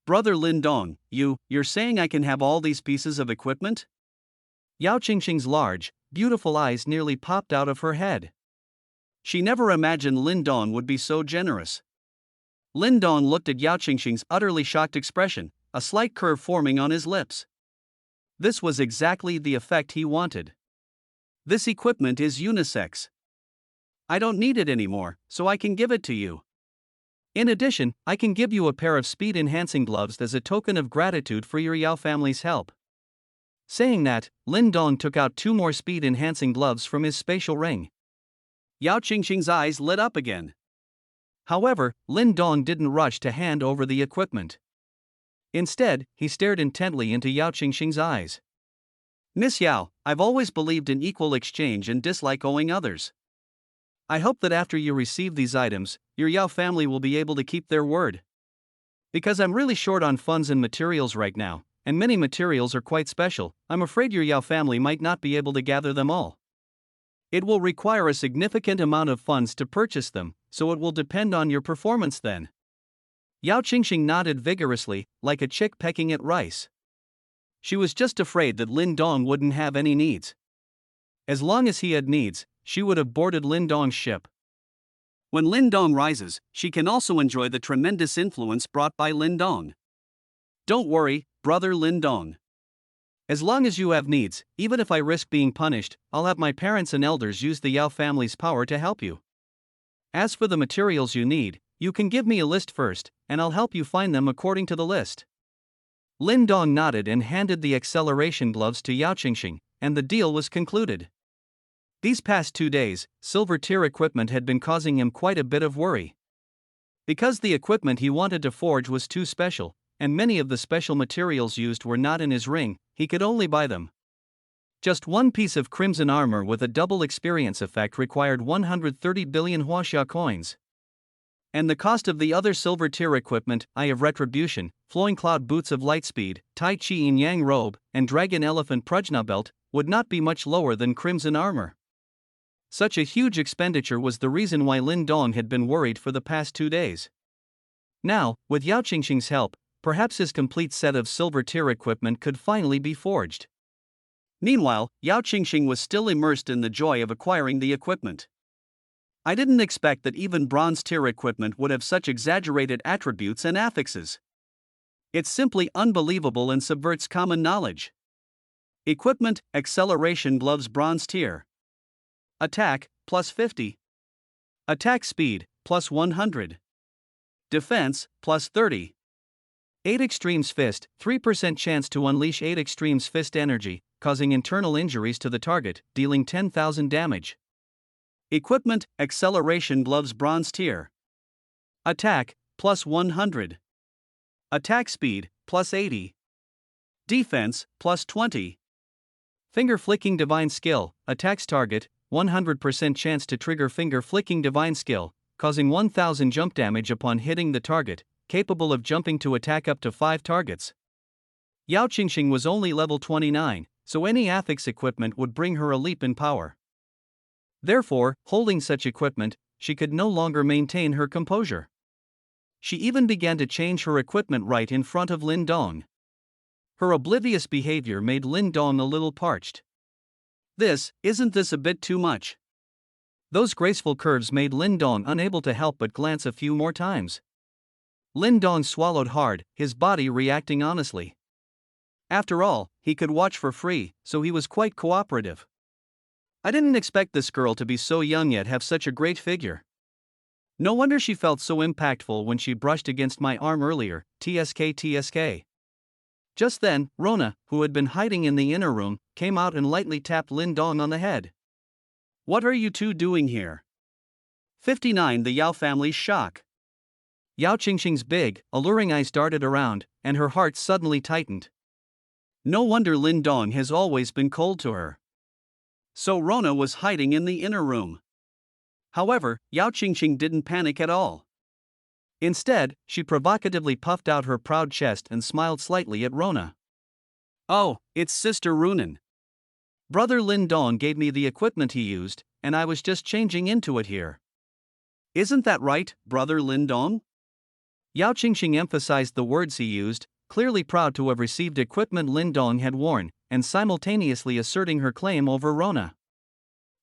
Brother Lin Dong, you're saying I can have all these pieces of equipment? Yao Qingxing's large, beautiful eyes nearly popped out of her head. She never imagined Lin Dong would be so generous. Lin Dong looked at Yao Qingxing's utterly shocked expression, a slight curve forming on his lips. This was exactly the effect he wanted. This equipment is unisex. I don't need it anymore, so I can give it to you. In addition, I can give you a pair of speed-enhancing gloves as a token of gratitude for your Yao family's help. Saying that, Lin Dong took out 2 more speed-enhancing gloves from his spatial ring. Yao Qingxing's eyes lit up again. However, Lin Dong didn't rush to hand over the equipment. Instead, he stared intently into Yao Qingxing's eyes. Miss Yao, I've always believed in equal exchange and dislike owing others. I hope that after you receive these items, your Yao family will be able to keep their word. Because I'm really short on funds and materials right now, and many materials are quite special, I'm afraid your Yao family might not be able to gather them all. It will require a significant amount of funds to purchase them, so it will depend on your performance then. Yao Qingxing nodded vigorously, like a chick pecking at rice. She was just afraid that Lin Dong wouldn't have any needs. As long as he had needs, she would have boarded Lin Dong's ship. When Lin Dong rises, she can also enjoy the tremendous influence brought by Lin Dong. Don't worry, brother Lin Dong. As long as you have needs, even if I risk being punished, I'll have my parents and elders use the Yao family's power to help you. As for the materials you need, you can give me a list first, and I'll help you find them according to the list. Lin Dong nodded and handed the acceleration gloves to Yao Qingxing, and the deal was concluded. These past 2 days, silver tier equipment had been causing him quite a bit of worry. Because the equipment he wanted to forge was too special, and many of the special materials used were not in his ring, he could only buy them. Just one piece of crimson armor with a double experience effect required 130 billion huaxia coins. And the cost of the other silver tier equipment, Eye of Retribution, Flowing Cloud Boots of Lightspeed, Tai Chi Yin Yang Robe, and Dragon Elephant Prajna Belt, would not be much lower than crimson armor. Such a huge expenditure was the reason why Lin Dong had been worried for the past 2 days. Now, with Yao Qingxing's help, perhaps his complete set of silver tier equipment could finally be forged. Meanwhile, Yao Qingxing was still immersed in the joy of acquiring the equipment. I didn't expect that even bronze tier equipment would have such exaggerated attributes and affixes. It's simply unbelievable and subverts common knowledge. Equipment, acceleration gloves bronze tier. Attack, plus 50. Attack speed, plus 100. Defense, plus 30. 8 Extremes Fist, 3% chance to unleash 8 Extremes Fist energy, causing internal injuries to the target, dealing 10,000 damage. Equipment, acceleration gloves bronze tier. Attack, plus 100. Attack speed, plus 80. Defense, plus 20. Finger Flicking Divine Skill, attacks target, 100% chance to trigger Finger Flicking Divine Skill, causing 1000 jump damage upon hitting the target, capable of jumping to attack up to 5 targets. Yao Qingxing was only level 29, so any Athix equipment would bring her a leap in power. Therefore, holding such equipment, she could no longer maintain her composure. She even began to change her equipment right in front of Lin Dong. Her oblivious behavior made Lin Dong a little parched. Isn't this a bit too much? Those graceful curves made Lin Dong unable to help but glance a few more times. Lin Dong swallowed hard, his body reacting honestly. After all, he could watch for free, so he was quite cooperative. I didn't expect this girl to be so young yet have such a great figure. No wonder she felt so impactful when she brushed against my arm earlier, TSK. Just then, Rona, who had been hiding in the inner room, came out and lightly tapped Lin Dong on the head. What are you two doing here? 59 The Yao family's shock. Yao Qingxing's big, alluring eyes darted around, and her heart suddenly tightened. No wonder Lin Dong has always been cold to her. So Rona was hiding in the inner room. However, Yao Qingxing didn't panic at all. Instead, she provocatively puffed out her proud chest and smiled slightly at Rona. Oh, it's Sister Runan. Brother Lin Dong gave me the equipment he used, and I was just changing into it here. Isn't that right, Brother Lin Dong? Yao Qingxing emphasized the words he used, clearly proud to have received equipment Lin Dong had worn, and simultaneously asserting her claim over Rona.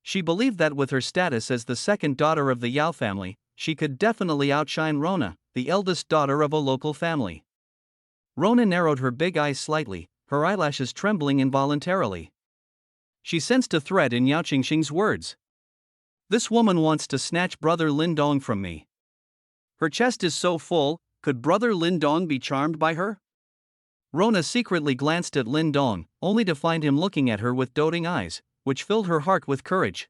She believed that with her status as the second daughter of the Yao family, she could definitely outshine Rona, the eldest daughter of a local family. Rona narrowed her big eyes slightly, her eyelashes trembling involuntarily. She sensed a threat in Yao Qingxing's words. This woman wants to snatch Brother Lin Dong from me. Her chest is so full, could Brother Lin Dong be charmed by her? Rona secretly glanced at Lin Dong, only to find him looking at her with doting eyes, which filled her heart with courage.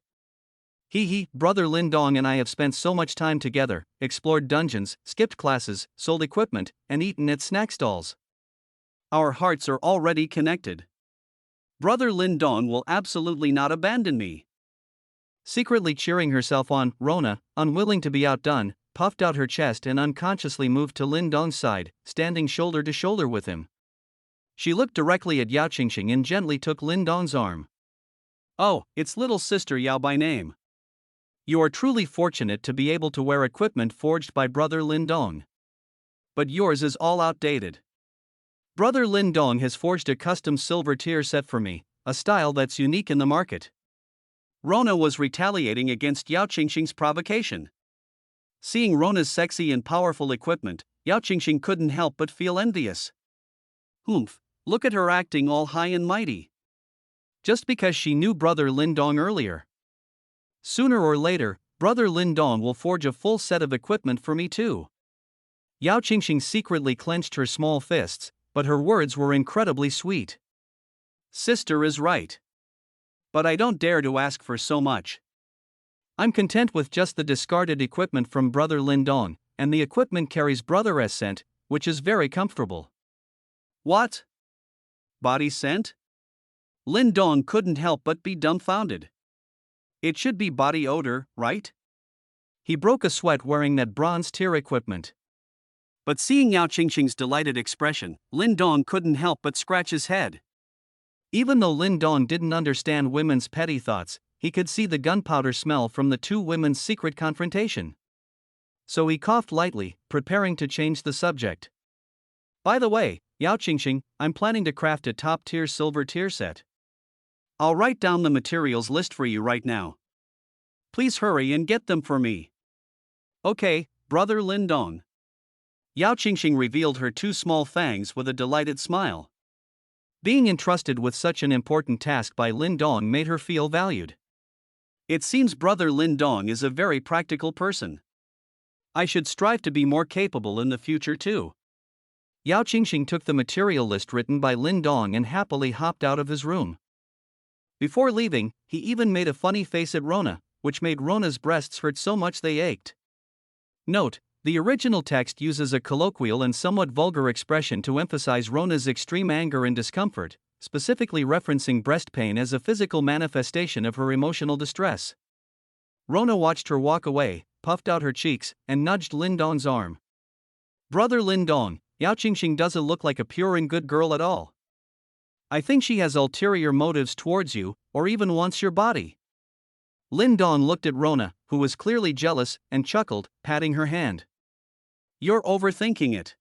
Brother Lin Dong and I have spent so much time together, explored dungeons, skipped classes, sold equipment, and eaten at snack stalls. Our hearts are already connected. Brother Lin Dong will absolutely not abandon me. Secretly cheering herself on, Rona, unwilling to be outdone, puffed out her chest and unconsciously moved to Lin Dong's side, standing shoulder to shoulder with him. She looked directly at Yao Qingxing and gently took Lin Dong's arm. Oh, it's little sister Yao by name. You are truly fortunate to be able to wear equipment forged by Brother Lin Dong. But yours is all outdated. Brother Lin Dong has forged a custom silver tier set for me, a style that's unique in the market. Rona was retaliating against Yao Qingxing's provocation. Seeing Rona's sexy and powerful equipment, Yao Qingxing couldn't help but feel envious. Humph, look at her acting all high and mighty. Just because she knew Brother Lin Dong earlier. Sooner or later, Brother Lin Dong will forge a full set of equipment for me too. Yao Qingxing secretly clenched her small fists, but her words were incredibly sweet. Sister is right. But I don't dare to ask for so much. I'm content with just the discarded equipment from Brother Lin Dong, and the equipment carries Brother scent, which is very comfortable. What? Body scent? Lin Dong couldn't help but be dumbfounded. It should be body odor, right? He broke a sweat wearing that bronze tier equipment. But seeing Yao Qingxing's delighted expression, Lin Dong couldn't help but scratch his head. Even though Lin Dong didn't understand women's petty thoughts, he could see the gunpowder smell from the two women's secret confrontation. So he coughed lightly, preparing to change the subject. By the way, Yao Qingxing, I'm planning to craft a top-tier silver tier set. I'll write down the materials list for you right now. Please hurry and get them for me. Okay, Brother Lin Dong. Yao Qingxing revealed her two small fangs with a delighted smile. Being entrusted with such an important task by Lin Dong made her feel valued. It seems Brother Lin Dong is a very practical person. I should strive to be more capable in the future too. Yao Qingxing took the material list written by Lin Dong and happily hopped out of his room. Before leaving, he even made a funny face at Rona, which made Rona's breasts hurt so much they ached. Note: the original text uses a colloquial and somewhat vulgar expression to emphasize Rona's extreme anger and discomfort, specifically referencing breast pain as a physical manifestation of her emotional distress. Rona watched her walk away, puffed out her cheeks, and nudged Lin Dong's arm. Brother Lin Dong, Yao Qingxing doesn't look like a pure and good girl at all. I think she has ulterior motives towards you, or even wants your body. Lin Dong looked at Rona, who was clearly jealous, and chuckled, patting her hand. You're overthinking it.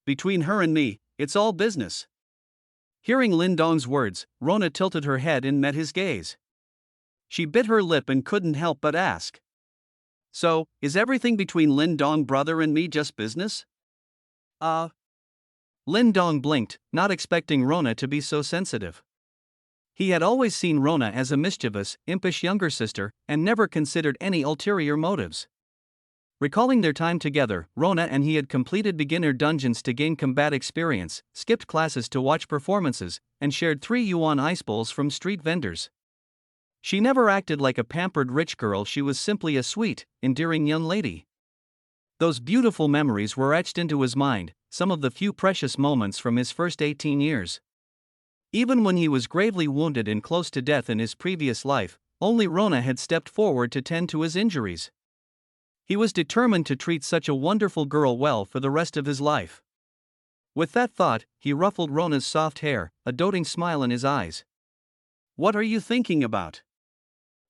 Between her and me, it's all business. Hearing Lin Dong's words, Rona tilted her head and met his gaze. She bit her lip and couldn't help but ask. So, is everything between Lin Dong brother and me just business? Lin Dong blinked, not expecting Rona to be so sensitive. He had always seen Rona as a mischievous, impish younger sister, and never considered any ulterior motives. Recalling their time together, Rona and he had completed beginner dungeons to gain combat experience, skipped classes to watch performances, and shared 3 yuan ice bowls from street vendors. She never acted like a pampered rich girl, she was simply a sweet, endearing young lady. Those beautiful memories were etched into his mind, some of the few precious moments from his first 18 years. Even when he was gravely wounded and close to death in his previous life, only Rona had stepped forward to tend to his injuries. He was determined to treat such a wonderful girl well for the rest of his life. With that thought, he ruffled Rona's soft hair, a doting smile in his eyes. What are you thinking about?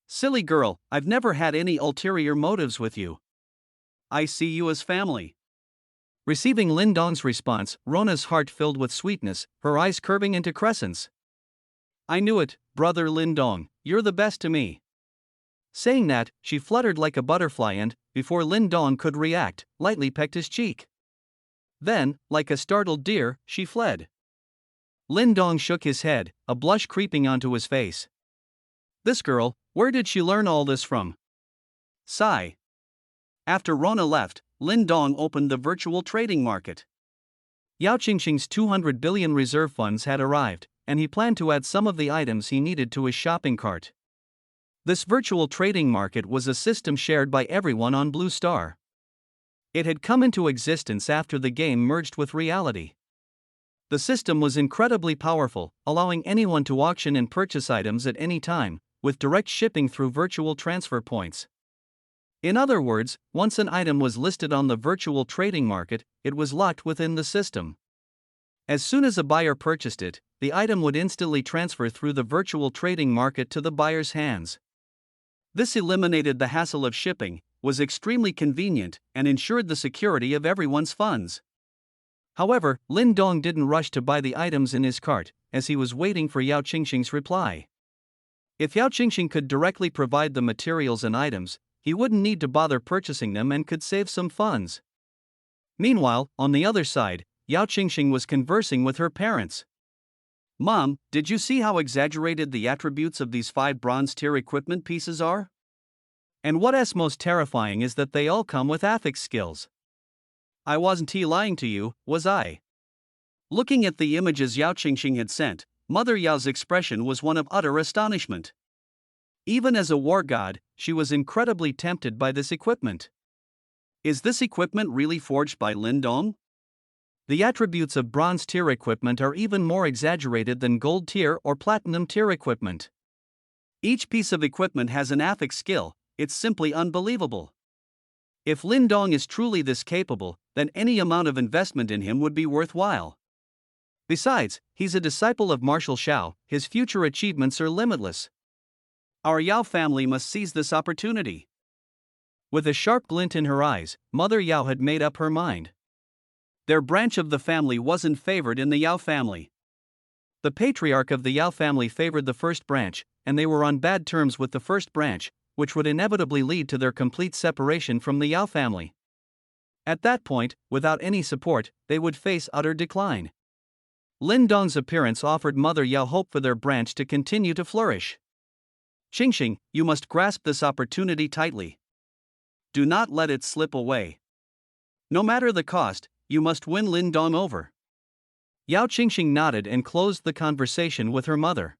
Silly girl, I've never had any ulterior motives with you. I see you as family. Receiving Lin Dong's response, Rona's heart filled with sweetness, her eyes curving into crescents. I knew it, Brother Lin Dong, you're the best to me. Saying that, she fluttered like a butterfly and, before Lin Dong could react, lightly pecked his cheek. Then, like a startled deer, she fled. Lin Dong shook his head, a blush creeping onto his face. This girl, where did she learn all this from? Sigh. After Rona left, Lin Dong opened the virtual trading market. Yao Qingxing's 200 billion reserve funds had arrived, and he planned to add some of the items he needed to his shopping cart. This virtual trading market was a system shared by everyone on Blue Star. It had come into existence after the game merged with reality. The system was incredibly powerful, allowing anyone to auction and purchase items at any time, with direct shipping through virtual transfer points. In other words, once an item was listed on the virtual trading market, it was locked within the system. As soon as a buyer purchased it, the item would instantly transfer through the virtual trading market to the buyer's hands. This eliminated the hassle of shipping, was extremely convenient, and ensured the security of everyone's funds. However, Lin Dong didn't rush to buy the items in his cart, as he was waiting for Yao Qingxing's reply. If Yao Qingxing could directly provide the materials and items, he wouldn't need to bother purchasing them and could save some funds. Meanwhile, on the other side, Yao Qingxing was conversing with her parents. Mom, did you see how exaggerated the attributes of these 5 bronze-tier equipment pieces are? And what's most terrifying is that they all come with affix skills. I wasn't lying to you, was I? Looking at the images Yao Qingxing had sent, Mother Yao's expression was one of utter astonishment. Even as a war god, she was incredibly tempted by this equipment. Is this equipment really forged by Lin Dong? The attributes of bronze tier equipment are even more exaggerated than gold tier or platinum tier equipment. Each piece of equipment has an affix skill, it's simply unbelievable. If Lin Dong is truly this capable, then any amount of investment in him would be worthwhile. Besides, he's a disciple of Marshal Shao, his future achievements are limitless. Our Yao family must seize this opportunity. With a sharp glint in her eyes, Mother Yao had made up her mind. Their branch of the family wasn't favored in the Yao family. The patriarch of the Yao family favored the first branch, and they were on bad terms with the first branch, which would inevitably lead to their complete separation from the Yao family. At that point, without any support, they would face utter decline. Lin Dong's appearance offered Mother Yao hope for their branch to continue to flourish. Qingxing, you must grasp this opportunity tightly. Do not let it slip away. No matter the cost, you must win Lin Dong over. Yao Qingxing nodded and closed the conversation with her mother.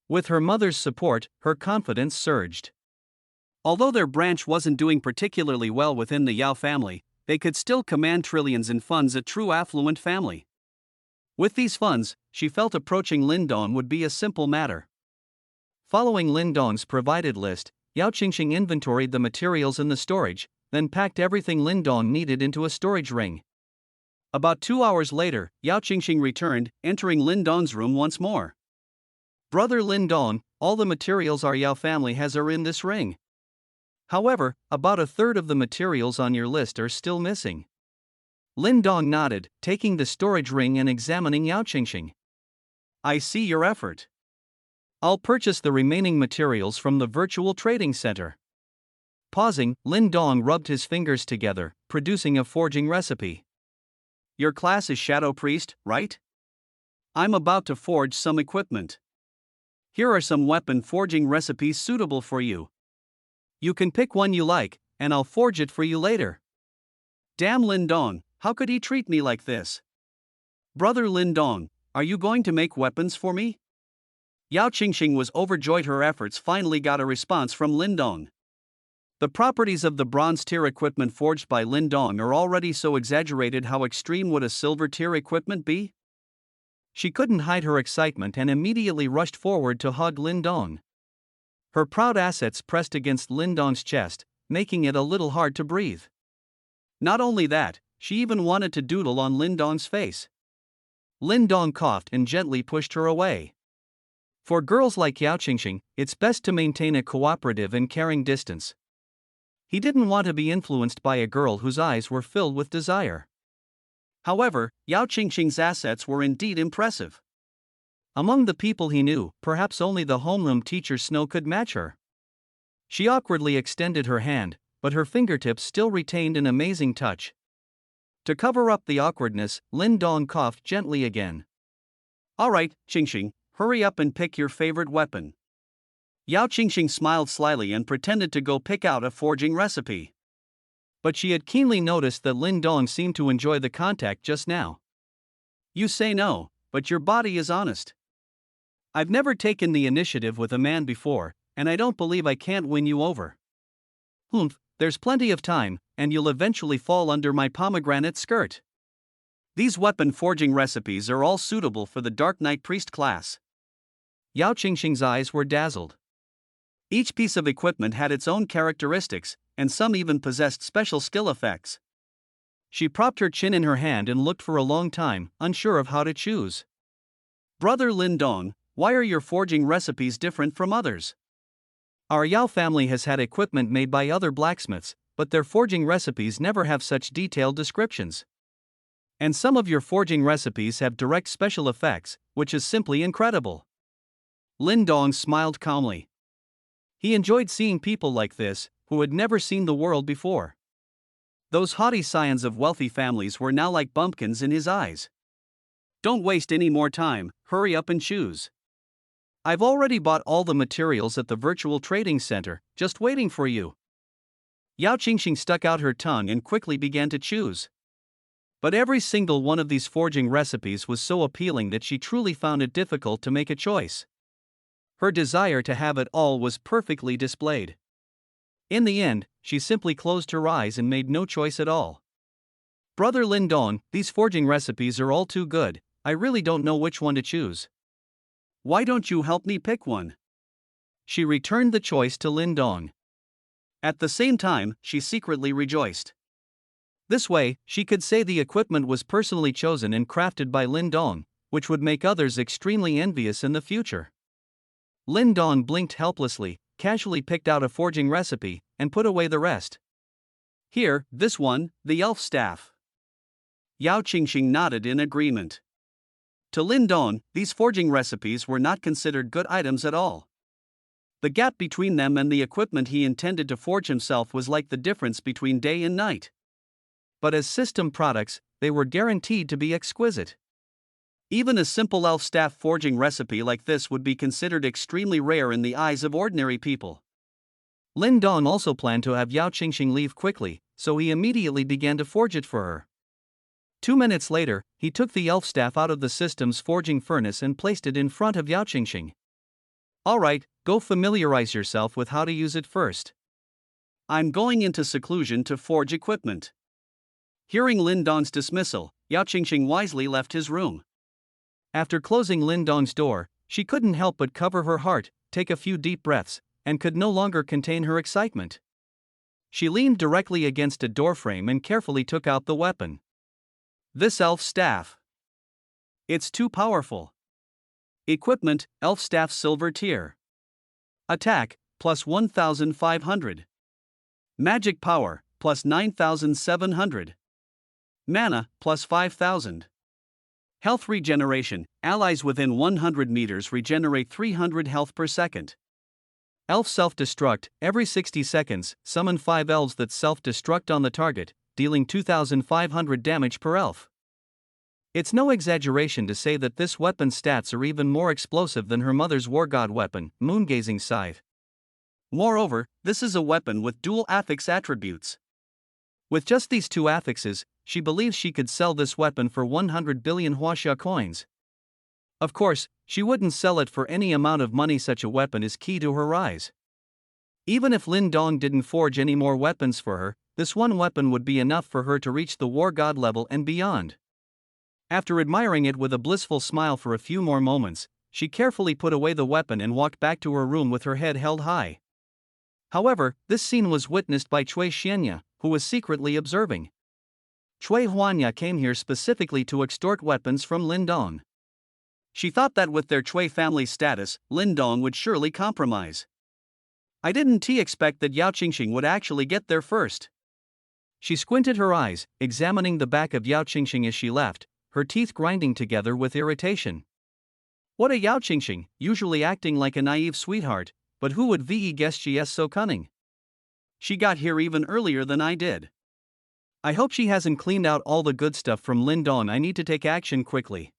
With her mother's support, her confidence surged. Although their branch wasn't doing particularly well within the Yao family, they could still command trillions in funds, a true affluent family. With these funds, she felt approaching Lin Dong would be a simple matter. Following Lin Dong's provided list, Yao Qingxing inventoried the materials in the storage, then packed everything Lin Dong needed into a storage ring. About 2 hours later, Yao Qingxing returned, entering Lin Dong's room once more. Brother Lin Dong, all the materials our Yao family has are in this ring. However, about a third of the materials on your list are still missing. Lin Dong nodded, taking the storage ring and examining Yao Qingxing. I see your effort. I'll purchase the remaining materials from the virtual trading center. Pausing, Lin Dong rubbed his fingers together, producing a forging recipe. Your class is Shadow Priest, right? I'm about to forge some equipment. Here are some weapon forging recipes suitable for you. You can pick one you like, and I'll forge it for you later. Damn Lin Dong, how could he treat me like this? Brother Lin Dong, are you going to make weapons for me? Yao Qingxing was overjoyed her efforts finally got a response from Lin Dong. The properties of the bronze tier equipment forged by Lin Dong are already so exaggerated, how extreme would a silver tier equipment be? She couldn't hide her excitement and immediately rushed forward to hug Lin Dong. Her proud assets pressed against Lin Dong's chest, making it a little hard to breathe. Not only that, she even wanted to doodle on Lin Dong's face. Lin Dong coughed and gently pushed her away. For girls like Yao Qingxing, it's best to maintain a cooperative and caring distance. He didn't want to be influenced by a girl whose eyes were filled with desire. However, Yao Qingxing's assets were indeed impressive. Among the people he knew, perhaps only the homeroom teacher Snow could match her. She awkwardly extended her hand, but her fingertips still retained an amazing touch. To cover up the awkwardness, Lin Dong coughed gently again. All right, Qingxing, hurry up and pick your favorite weapon. Yao Qingxing smiled slyly and pretended to go pick out a forging recipe. But she had keenly noticed that Lin Dong seemed to enjoy the contact just now. You say no, but your body is honest. I've never taken the initiative with a man before, and I don't believe I can't win you over. There's plenty of time, and you'll eventually fall under my pomegranate skirt. These weapon forging recipes are all suitable for the Dark Knight Priest class. Yao Qingxing's eyes were dazzled. Each piece of equipment had its own characteristics, and some even possessed special skill effects. She propped her chin in her hand and looked for a long time, unsure of how to choose. Brother Lin Dong, why are your forging recipes different from others? Our Yao family has had equipment made by other blacksmiths, but their forging recipes never have such detailed descriptions. And some of your forging recipes have direct special effects, which is simply incredible. Lin Dong smiled calmly. He enjoyed seeing people like this, who had never seen the world before. Those haughty scions of wealthy families were now like bumpkins in his eyes. Don't waste any more time, hurry up and choose. I've already bought all the materials at the virtual trading center, just waiting for you. Yao Qingxing stuck out her tongue and quickly began to choose. But every single one of these forging recipes was so appealing that she truly found it difficult to make a choice. Her desire to have it all was perfectly displayed. In the end, she simply closed her eyes and made no choice at all. Brother Lin Dong, these forging recipes are all too good, I really don't know which one to choose. Why don't you help me pick one? She returned the choice to Lin Dong. At the same time, she secretly rejoiced. This way, she could say the equipment was personally chosen and crafted by Lin Dong, which would make others extremely envious in the future. Lin Dong blinked helplessly, casually picked out a forging recipe, and put away the rest. Here, this one, the elf staff. Yao Qingxing nodded in agreement. To Lin Dong, these forging recipes were not considered good items at all. The gap between them and the equipment he intended to forge himself was like the difference between day and night. But as system products, they were guaranteed to be exquisite. Even a simple elf staff forging recipe like this would be considered extremely rare in the eyes of ordinary people. Lin Dong also planned to have Yao Qingxing leave quickly, so he immediately began to forge it for her. 2 minutes later, he took the elf staff out of the system's forging furnace and placed it in front of Yao Qingxing. Alright, go familiarize yourself with how to use it first. I'm going into seclusion to forge equipment. Hearing Lin Dong's dismissal, Yao Qingxing wisely left his room. After closing Lin Dong's door, she couldn't help but cover her heart, take a few deep breaths, and could no longer contain her excitement. She leaned directly against a doorframe and carefully took out the weapon. This elf staff. It's too powerful. Equipment, elf staff silver tier. Attack, plus 1,500. Magic power, plus 9,700. Mana, plus 5,000. Health regeneration, allies within 100 meters regenerate 300 health per second. Elf self-destruct, every 60 seconds, summon 5 elves that self-destruct on the target, dealing 2,500 damage per elf. It's no exaggeration to say that this weapon's stats are even more explosive than her mother's war god weapon, Moongazing Scythe. Moreover, this is a weapon with dual affix attributes. With just these 2 affixes, she believes she could sell this weapon for 100 billion huaxia coins. Of course, she wouldn't sell it for any amount of money. Such a weapon is key to her rise. Even if Lin Dong didn't forge any more weapons for her, this one weapon would be enough for her to reach the war god level and beyond. After admiring it with a blissful smile for a few more moments, she carefully put away the weapon and walked back to her room with her head held high. However, this scene was witnessed by Cui Xianya, who was secretly observing. Cui Huanya came here specifically to extort weapons from Lin Dong. She thought that with their Cui family status, Lin Dong would surely compromise. I didn't expect that Yao Qingxing would actually get there first. She squinted her eyes, examining the back of Yao Qingxing as she left, her teeth grinding together with irritation. What a Yao Qingxing, usually acting like a naive sweetheart, but who would guess she is so cunning? She got here even earlier than I did. I hope she hasn't cleaned out all the good stuff from Lin Dong. I need to take action quickly.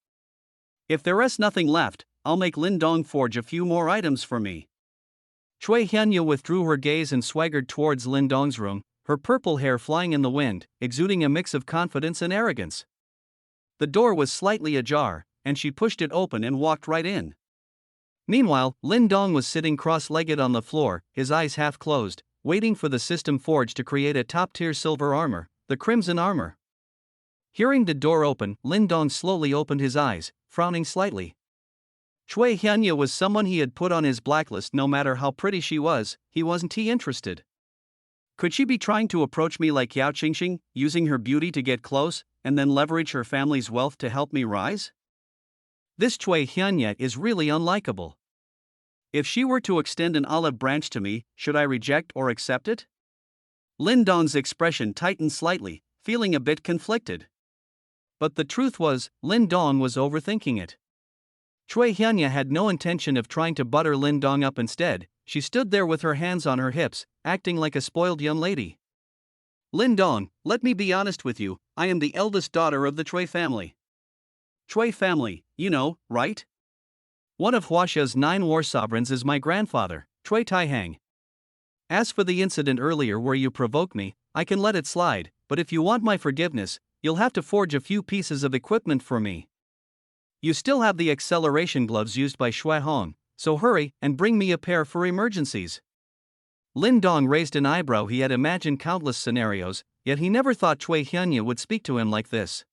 If there is nothing left, I'll make Lin Dong forge a few more items for me. Cui Xianya withdrew her gaze and swaggered towards Lin Dong's room, her purple hair flying in the wind, exuding a mix of confidence and arrogance. The door was slightly ajar, and she pushed it open and walked right in. Meanwhile, Lin Dong was sitting cross-legged on the floor, his eyes half closed, waiting for the system forge to create a top-tier silver armor, the Crimson Armor. Hearing the door open, Lin Dong slowly opened his eyes, frowning slightly. Cui Xianya was someone he had put on his blacklist. No matter how pretty she was, he wasn't interested. Could she be trying to approach me like Yao Qingxing, using her beauty to get close, and then leverage her family's wealth to help me rise? This Cui Xianya is really unlikable. If she were to extend an olive branch to me, should I reject or accept it? Lin Dong's expression tightened slightly, feeling a bit conflicted. But the truth was, Lin Dong was overthinking it. Cui Xianya had no intention of trying to butter Lin Dong up. Instead, she stood there with her hands on her hips, acting like a spoiled young lady. Lin Dong, let me be honest with you, I am the eldest daughter of the Cui family. Cui family, you know, right? One of Huaxia's 9 war sovereigns is my grandfather, Cui Taihang. As for the incident earlier where you provoked me, I can let it slide, but if you want my forgiveness, you'll have to forge a few pieces of equipment for me. You still have the acceleration gloves used by Shui Hong, so hurry and bring me a pair for emergencies. Lin Dong raised an eyebrow. He had imagined countless scenarios, yet he never thought Cui Xianya would speak to him like this.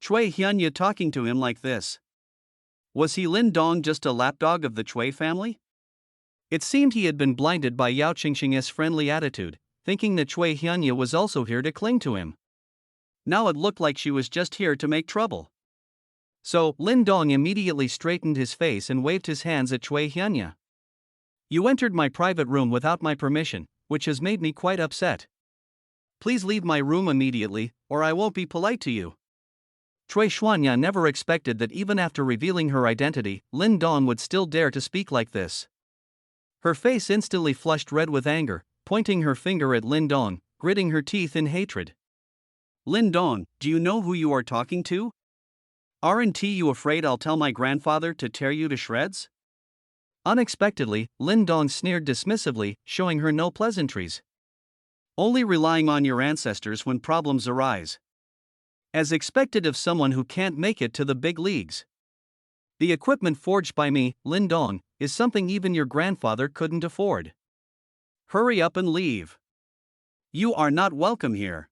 Cui Xianya talking to him like this. Was he Lin Dong just a lapdog of the Cui family? It seemed he had been blinded by Yao Qingxing's friendly attitude, thinking that Cui Xianya was also here to cling to him. Now it looked like she was just here to make trouble. So, Lin Dong immediately straightened his face and waved his hands at Cui Xianya. You entered my private room without my permission, which has made me quite upset. Please leave my room immediately, or I won't be polite to you. Cui Xianya never expected that even after revealing her identity, Lin Dong would still dare to speak like this. Her face instantly flushed red with anger, pointing her finger at Lin Dong, gritting her teeth in hatred. Lin Dong, do you know who you are talking to? Aren't you afraid I'll tell my grandfather to tear you to shreds? Unexpectedly, Lin Dong sneered dismissively, showing her no pleasantries. Only relying on your ancestors when problems arise. As expected of someone who can't make it to the big leagues. The equipment forged by me, Lin Dong, is something even your grandfather couldn't afford. Hurry up and leave. You are not welcome here.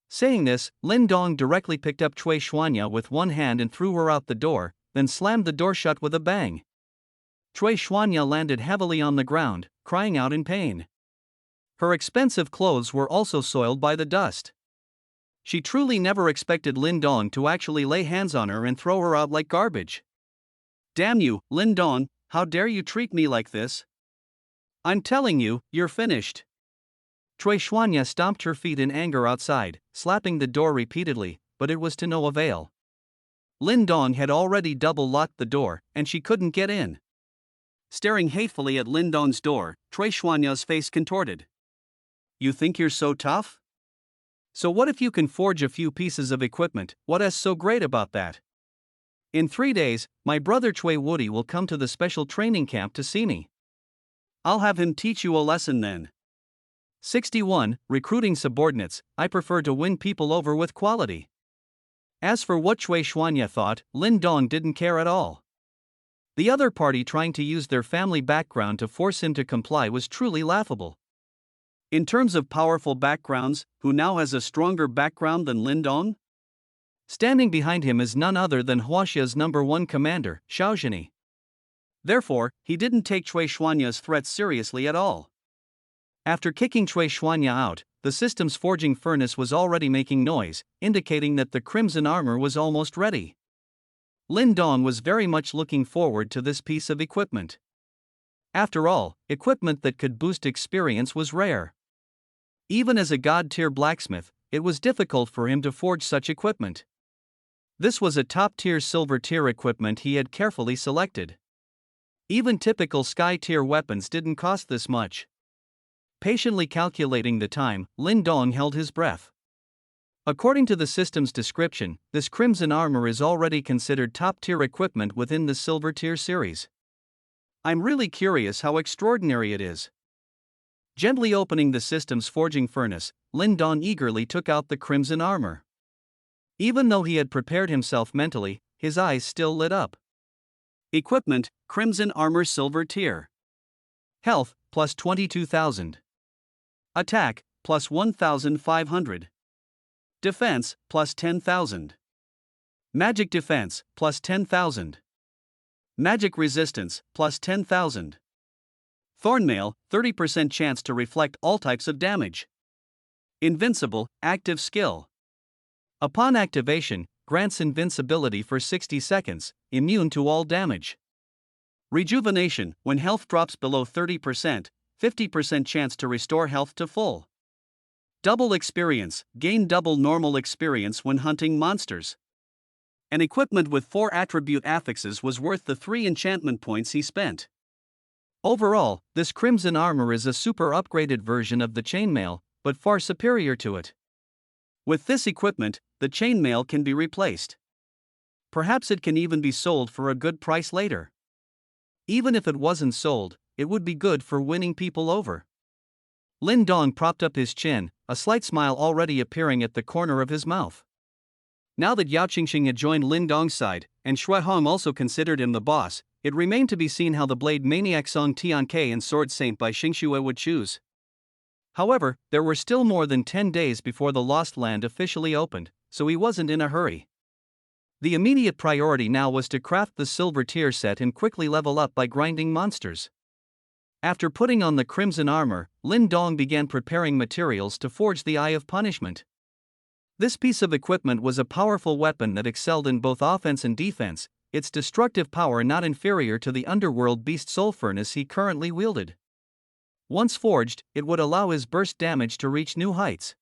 Saying this, Lin Dong directly picked up Cui Xuanya with one hand and threw her out the door, then slammed the door shut with a bang. Cui Xuanya landed heavily on the ground, crying out in pain. Her expensive clothes were also soiled by the dust. She truly never expected Lin Dong to actually lay hands on her and throw her out like garbage. Damn you, Lin Dong, how dare you treat me like this? I'm telling you, you're finished. Cui Xuanya stomped her feet in anger outside, slapping the door repeatedly, but it was to no avail. Lin Dong had already double-locked the door, and she couldn't get in. Staring hatefully at Lin Dong's door, Cui Xuanya's face contorted. You think you're so tough? So what if you can forge a few pieces of equipment? What's so great about that? In 3 days, my brother Cui Woody will come to the special training camp to see me. I'll have him teach you a lesson then. 61. Recruiting subordinates. I prefer to win people over with quality. As for what Cui Xuanya thought, Lin Dong didn't care at all. The other party trying to use their family background to force him to comply was truly laughable. In terms of powerful backgrounds, who now has a stronger background than Lin Dong? Standing behind him is none other than Huaxia's #1 commander, Xiaozhini. Therefore, he didn't take Cui Xuanya's threats seriously at all. After kicking Cui Xuanya out, the system's forging furnace was already making noise, indicating that the crimson armor was almost ready. Lin Dong was very much looking forward to this piece of equipment. After all, equipment that could boost experience was rare. Even as a god-tier blacksmith, it was difficult for him to forge such equipment. This was a top-tier silver-tier equipment he had carefully selected. Even typical sky-tier weapons didn't cost this much. Patiently calculating the time, Lin Dong held his breath. According to the system's description, this crimson armor is already considered top-tier equipment within the silver-tier series. I'm really curious how extraordinary it is. Gently opening the system's forging furnace, Lin Dong eagerly took out the crimson armor. Even though he had prepared himself mentally, his eyes still lit up. Equipment, Crimson Armor Silver Tier. Health, plus 22,000. Attack, plus 1,500. Defense, plus 10,000. Magic Defense, plus 10,000. Magic Resistance, plus 10,000. Thornmail, 30% chance to reflect all types of damage. Invincible, active skill. Upon activation, grants invincibility for 60 seconds, immune to all damage. Rejuvenation, when health drops below 30%, 50% chance to restore health to full. Double experience, gain double normal experience when hunting monsters. An equipment with 4 attribute affixes was worth the 3 enchantment points he spent. Overall, this crimson armor is a super upgraded version of the chainmail, but far superior to it. With this equipment, the chainmail can be replaced. Perhaps it can even be sold for a good price later. Even if it wasn't sold, it would be good for winning people over. Lin Dong propped up his chin, a slight smile already appearing at the corner of his mouth. Now that Yao Qingxing had joined Lin Dong's side, and Shui Hong also considered him the boss, it remained to be seen how the blade maniac Song Tianke and sword saint Bai Xingxue would choose. However, there were still more than 10 days before the Lost Land officially opened, so he wasn't in a hurry. The immediate priority now was to craft the silver tier set and quickly level up by grinding monsters. After putting on the crimson armor, Lin Dong began preparing materials to forge the Eye of Punishment. This piece of equipment was a powerful weapon that excelled in both offense and defense, its destructive power not inferior to the underworld beast soul furnace he currently wielded. Once forged, it would allow his burst damage to reach new heights.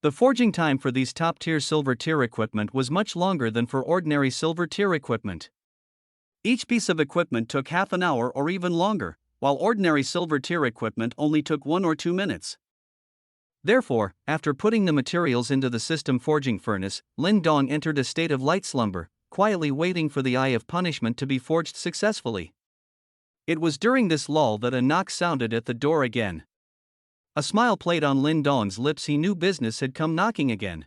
The forging time for these top-tier silver tier equipment was much longer than for ordinary silver tier equipment. Each piece of equipment took half an hour or even longer, while ordinary silver tier equipment only took 1 or 2 minutes. Therefore, after putting the materials into the system forging furnace, Lin Dong entered a state of light slumber, quietly waiting for the eye of punishment to be forged successfully. It was during this lull that a knock sounded at the door again. A smile played on Lin Dong's lips. He knew business had come knocking again.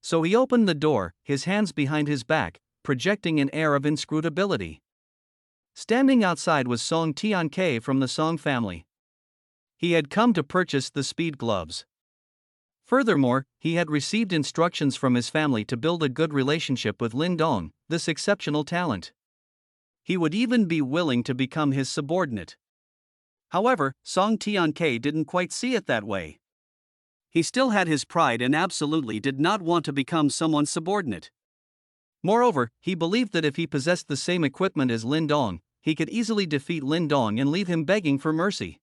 So he opened the door, his hands behind his back, projecting an air of inscrutability. Standing outside was Song Tian-Kei from the Song family. He had come to purchase the speed gloves. Furthermore, he had received instructions from his family to build a good relationship with Lin Dong, this exceptional talent. He would even be willing to become his subordinate. However, Song Tian-Kei didn't quite see it that way. He still had his pride and absolutely did not want to become someone's subordinate. Moreover, he believed that if he possessed the same equipment as Lin Dong, he could easily defeat Lin Dong and leave him begging for mercy.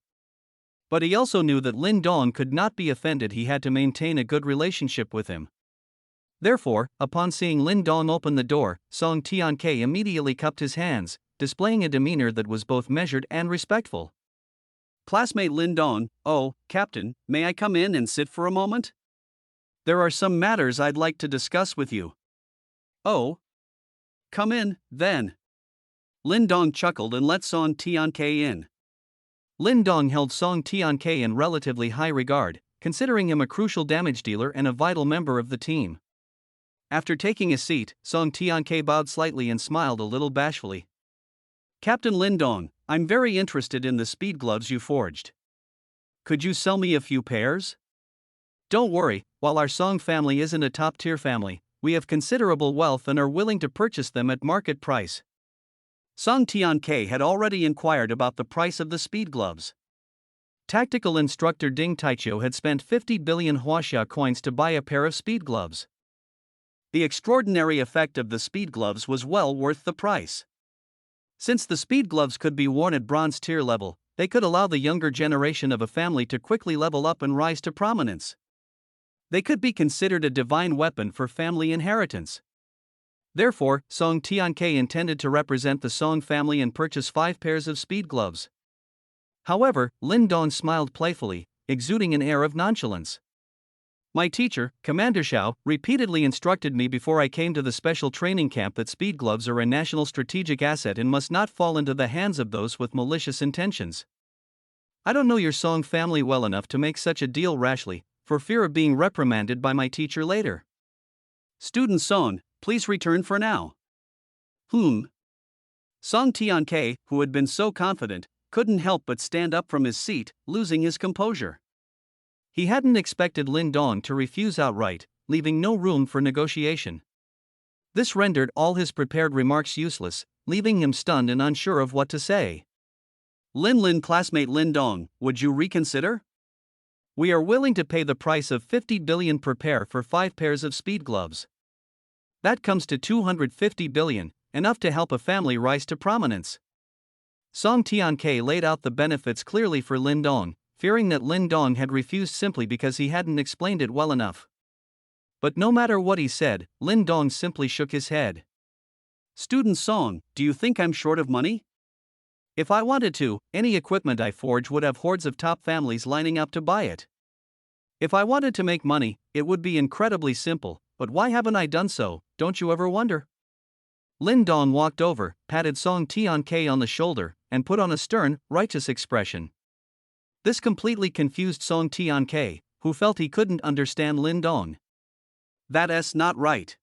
But he also knew that Lin Dong could not be offended. He had to maintain a good relationship with him. Therefore, upon seeing Lin Dong open the door, Song Tian-Kei immediately cupped his hands, displaying a demeanor that was both measured and respectful. Classmate Lin Dong, oh, Captain, may I come in and sit for a moment? There are some matters I'd like to discuss with you. Oh? Come in, then. Lin Dong chuckled and let Song Tian-Kei in. Lin Dong held Song Tian-Kei in relatively high regard, considering him a crucial damage dealer and a vital member of the team. After taking a seat, Song Tian-Kei bowed slightly and smiled a little bashfully. Captain Lin Dong, I'm very interested in the speed gloves you forged. Could you sell me a few pairs? Don't worry, while our Song family isn't a top-tier family, we have considerable wealth and are willing to purchase them at market price. Song Tian-Kei had already inquired about the price of the speed gloves. Tactical instructor Ding Taichou had spent 50 billion huaxia coins to buy a pair of speed gloves. The extraordinary effect of the speed gloves was well worth the price. Since the speed gloves could be worn at bronze tier level, they could allow the younger generation of a family to quickly level up and rise to prominence. They could be considered a divine weapon for family inheritance. Therefore, Song Tian-Kei intended to represent the Song family and purchase 5 pairs of speed gloves. However, Lin Dong smiled playfully, exuding an air of nonchalance. My teacher, Commander Xiao, repeatedly instructed me before I came to the special training camp that speed gloves are a national strategic asset and must not fall into the hands of those with malicious intentions. I don't know your Song family well enough to make such a deal rashly, for fear of being reprimanded by my teacher later. Student Song, please return for now. Song Tian-Kei, who had been so confident, couldn't help but stand up from his seat, losing his composure. He hadn't expected Lin Dong to refuse outright, leaving no room for negotiation. This rendered all his prepared remarks useless, leaving him stunned and unsure of what to say. Lin classmate Lin Dong, would you reconsider? We are willing to pay the price of 50 billion per pair for 5 pairs of speed gloves. That comes to 250 billion, enough to help a family rise to prominence. Song Tian-Kei laid out the benefits clearly for Lin Dong, fearing that Lin Dong had refused simply because he hadn't explained it well enough. But no matter what he said, Lin Dong simply shook his head. Student Song, do you think I'm short of money? If I wanted to, any equipment I forge would have hordes of top families lining up to buy it. If I wanted to make money, it would be incredibly simple, but why haven't I done so, don't you ever wonder? Lin Dong walked over, patted Song Tian-Kei on the shoulder, and put on a stern, righteous expression. This completely confused Song Tian-Kei, who felt he couldn't understand Lin Dong. That's not right.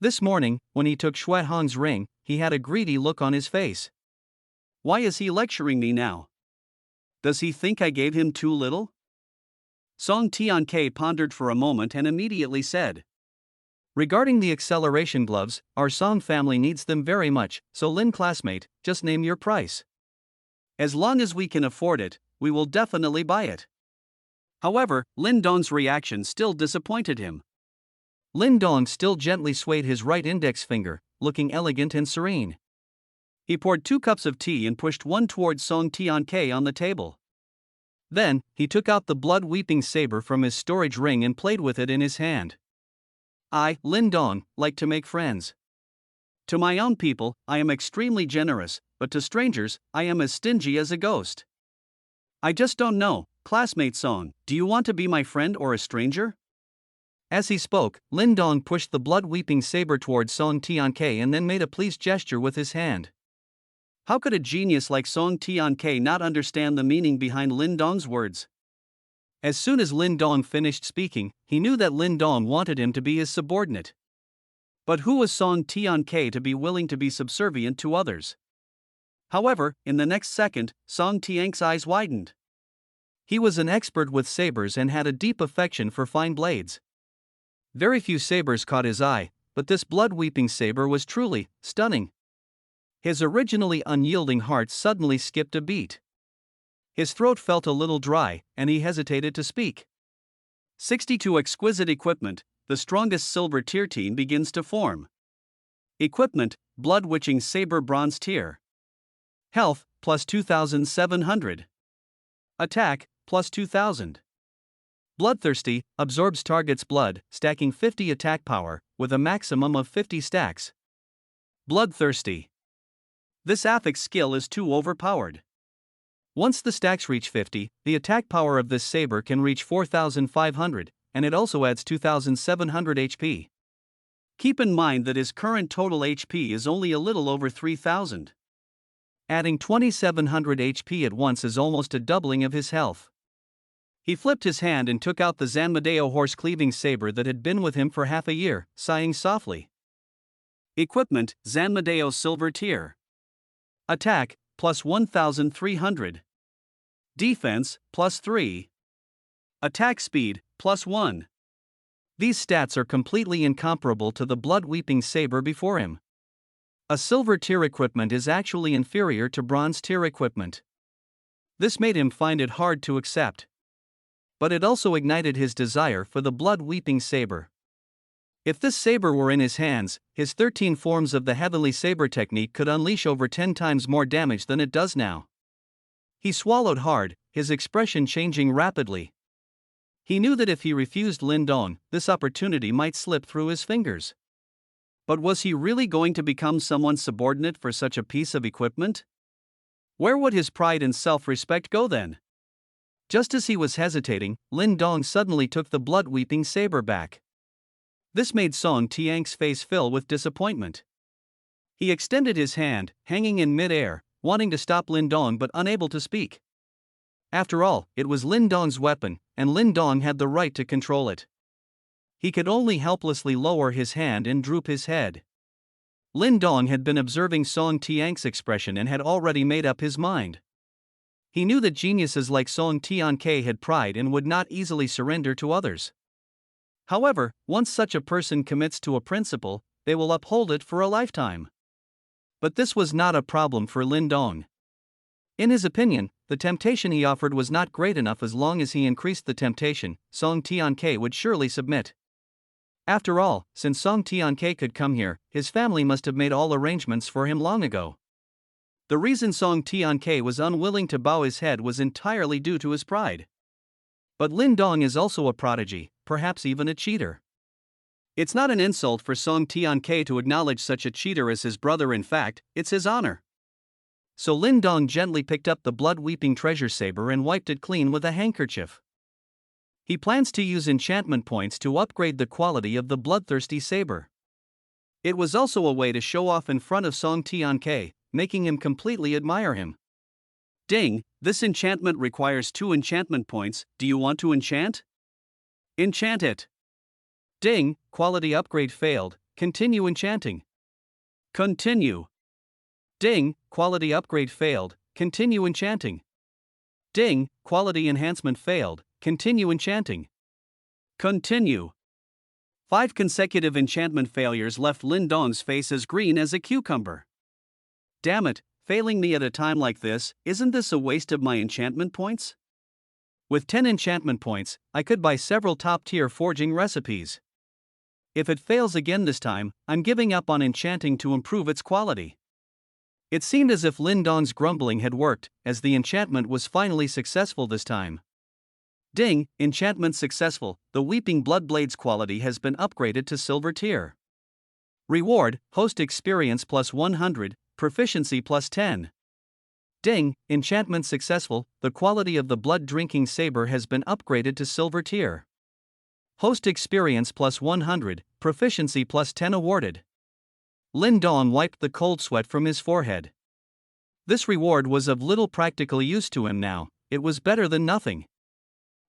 This morning, when he took Xue Hong's ring, he had a greedy look on his face. Why is he lecturing me now? Does he think I gave him too little? Song Tian-Kei pondered for a moment and immediately said. Regarding the acceleration gloves, our Song family needs them very much, so Lin classmate, just name your price. As long as we can afford it, we will definitely buy it. However, Lin Dong's reaction still disappointed him. Lin Dong still gently swayed his right index finger, looking elegant and serene. He poured 2 cups of tea and pushed one towards Song Tian-Kei on the table. Then, he took out the blood-weeping saber from his storage ring and played with it in his hand. I, Lin Dong, like to make friends. To my own people, I am extremely generous, but to strangers, I am as stingy as a ghost. I just don't know, classmate Song, do you want to be my friend or a stranger? As he spoke, Lin Dong pushed the blood-weeping saber towards Song Tianke and then made a pleased gesture with his hand. How could a genius like Song Tianke not understand the meaning behind Lin Dong's words? As soon as Lin Dong finished speaking, he knew that Lin Dong wanted him to be his subordinate. But who was Song Tianke to be willing to be subservient to others? However, in the next second, Song Tianke's eyes widened. He was an expert with sabers and had a deep affection for fine blades. Very few sabers caught his eye, but this blood-weeping saber was truly stunning. His originally unyielding heart suddenly skipped a beat. His throat felt a little dry, and he hesitated to speak. 62 Exquisite equipment, the strongest silver tier team begins to form. Equipment, Blood-Witching Saber Bronze Tier. Health, plus 2,700. Attack, plus 2,000. Bloodthirsty, absorbs target's blood, stacking 50 attack power, with a maximum of 50 stacks. Bloodthirsty. This affix skill is too overpowered. Once the stacks reach 50, the attack power of this saber can reach 4,500, and it also adds 2,700 HP. Keep in mind that his current total HP is only a little over 3,000. Adding 2,700 HP at once is almost a doubling of his health. He flipped his hand and took out the Zanmadeo horse-cleaving saber that had been with him for half a year, sighing softly. Equipment, Zanmadeo Silver Tier. Attack, plus 1,300. Defense, plus 3. Attack speed, plus 1. These stats are completely incomparable to the blood-weeping saber before him. A silver tier equipment is actually inferior to bronze tier equipment. This made him find it hard to accept. But it also ignited his desire for the blood-weeping saber. If this saber were in his hands, his 13 forms of the heavenly saber technique could unleash over 10 times more damage than it does now. He swallowed hard, his expression changing rapidly. He knew that if he refused Lin Dong, this opportunity might slip through his fingers. But was he really going to become someone's subordinate for such a piece of equipment? Where would his pride and self-respect go then? Just as he was hesitating, Lin Dong suddenly took the blood-weeping saber back. This made Song Tianke's face fill with disappointment. He extended his hand, hanging in mid-air, wanting to stop Lin Dong but unable to speak. After all, it was Lin Dong's weapon, and Lin Dong had the right to control it. He could only helplessly lower his hand and droop his head. Lin Dong had been observing Song Tianke's expression and had already made up his mind. He knew that geniuses like Song Tianke had pride and would not easily surrender to others. However, once such a person commits to a principle, they will uphold it for a lifetime. But this was not a problem for Lin Dong. In his opinion, the temptation he offered was not great enough. As long as he increased the temptation, Song Tianke would surely submit. After all, since Song Tianke could come here, his family must have made all arrangements for him long ago. The reason Song Tianke was unwilling to bow his head was entirely due to his pride. But Lin Dong is also a prodigy, perhaps even a cheater. It's not an insult for Song Tianke to acknowledge such a cheater as his brother. In fact, it's his honor. So Lin Dong gently picked up the blood-weeping treasure saber and wiped it clean with a handkerchief. He plans to use enchantment points to upgrade the quality of the bloodthirsty saber. It was also a way to show off in front of Song Tianke, making him completely admire him. Ding, this enchantment requires 2 enchantment points. Do you want to enchant? Enchant it. Ding, quality upgrade failed. Continue enchanting. Continue. Ding, quality upgrade failed. Continue enchanting. Ding, quality enhancement failed. Continue enchanting. Continue. 5 consecutive enchantment failures left Lin Dong's face as green as a cucumber. Damn it, failing me at a time like this, isn't this a waste of my enchantment points? With 10 enchantment points, I could buy several top-tier forging recipes. If it fails again this time, I'm giving up on enchanting to improve its quality. It seemed as if Lin Dong's grumbling had worked, as the enchantment was finally successful this time. Ding, enchantment successful. The Weeping Bloodblade's quality has been upgraded to silver tier. Reward, host experience plus 100, proficiency plus 10. Ding, enchantment successful, the quality of the blood-drinking saber has been upgraded to silver tier. Host experience plus 100, proficiency plus 10 awarded. Lin Dong wiped the cold sweat from his forehead. This reward was of little practical use to him now, it was better than nothing.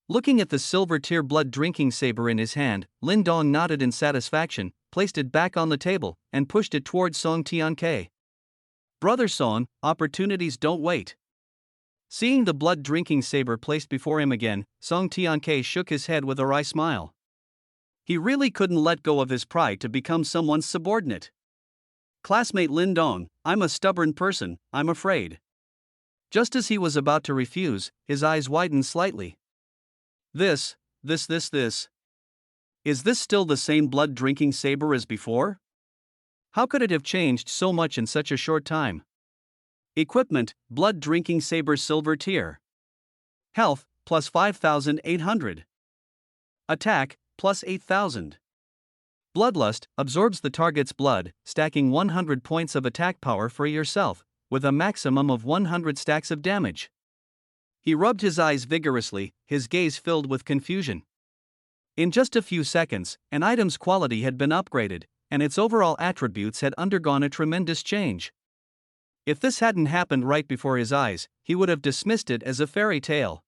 Looking at the silver tier blood-drinking saber in his hand, Lin Dong nodded in satisfaction, placed it back on the table, and pushed it towards Song Tianke. Brother Song, opportunities don't wait. Seeing the blood-drinking saber placed before him again, Song Tianke shook his head with a wry smile. He really couldn't let go of his pride to become someone's subordinate. Classmate Lin Dong, I'm a stubborn person, I'm afraid. Just as he was about to refuse, his eyes widened slightly. This. Is this still the same blood-drinking saber as before? How could it have changed so much in such a short time? Equipment, blood-drinking saber silver tier. Health, plus 5,800. Attack, plus 8,000. Bloodlust, absorbs the target's blood, stacking 100 points of attack power for yourself, with a maximum of 100 stacks of damage. He rubbed his eyes vigorously, his gaze filled with confusion. In just a few seconds, an item's quality had been upgraded, and its overall attributes had undergone a tremendous change. If this hadn't happened right before his eyes, he would have dismissed it as a fairy tale.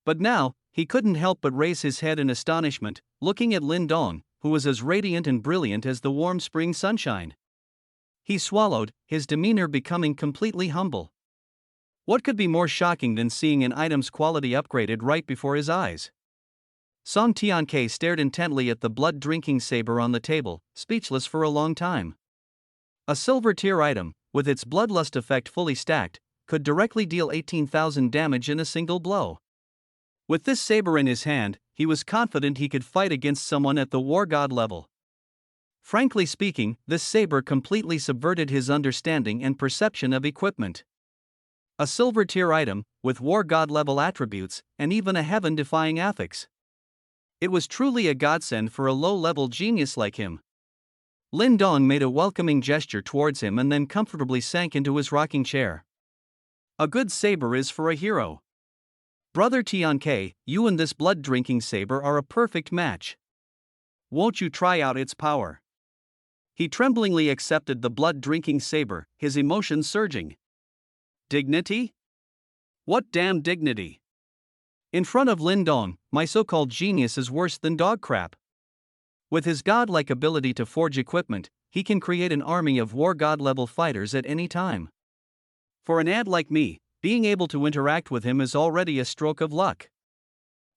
But now, he couldn't help but raise his head in astonishment, looking at Lin Dong, who was as radiant and brilliant as the warm spring sunshine. He swallowed, his demeanor becoming completely humble. What could be more shocking than seeing an item's quality upgraded right before his eyes? Song Tianke stared intently at the blood-drinking saber on the table, speechless for a long time. A silver tier item, with its bloodlust effect fully stacked, could directly deal 18,000 damage in a single blow. With this saber in his hand, he was confident he could fight against someone at the war god level. Frankly speaking, this saber completely subverted his understanding and perception of equipment. A silver tier item, with war god level attributes, and even a heaven-defying affix. It was truly a godsend for a low-level genius like him. Lin Dong made a welcoming gesture towards him and then comfortably sank into his rocking chair. A good saber is for a hero. Brother Tianke, you and this blood-drinking saber are a perfect match. Won't you try out its power? He tremblingly accepted the blood-drinking saber, his emotions surging. Dignity? What damn dignity? In front of Lin Dong, my so-called genius is worse than dog crap. With his godlike ability to forge equipment, he can create an army of war god-level fighters at any time. For an ad like me, being able to interact with him is already a stroke of luck.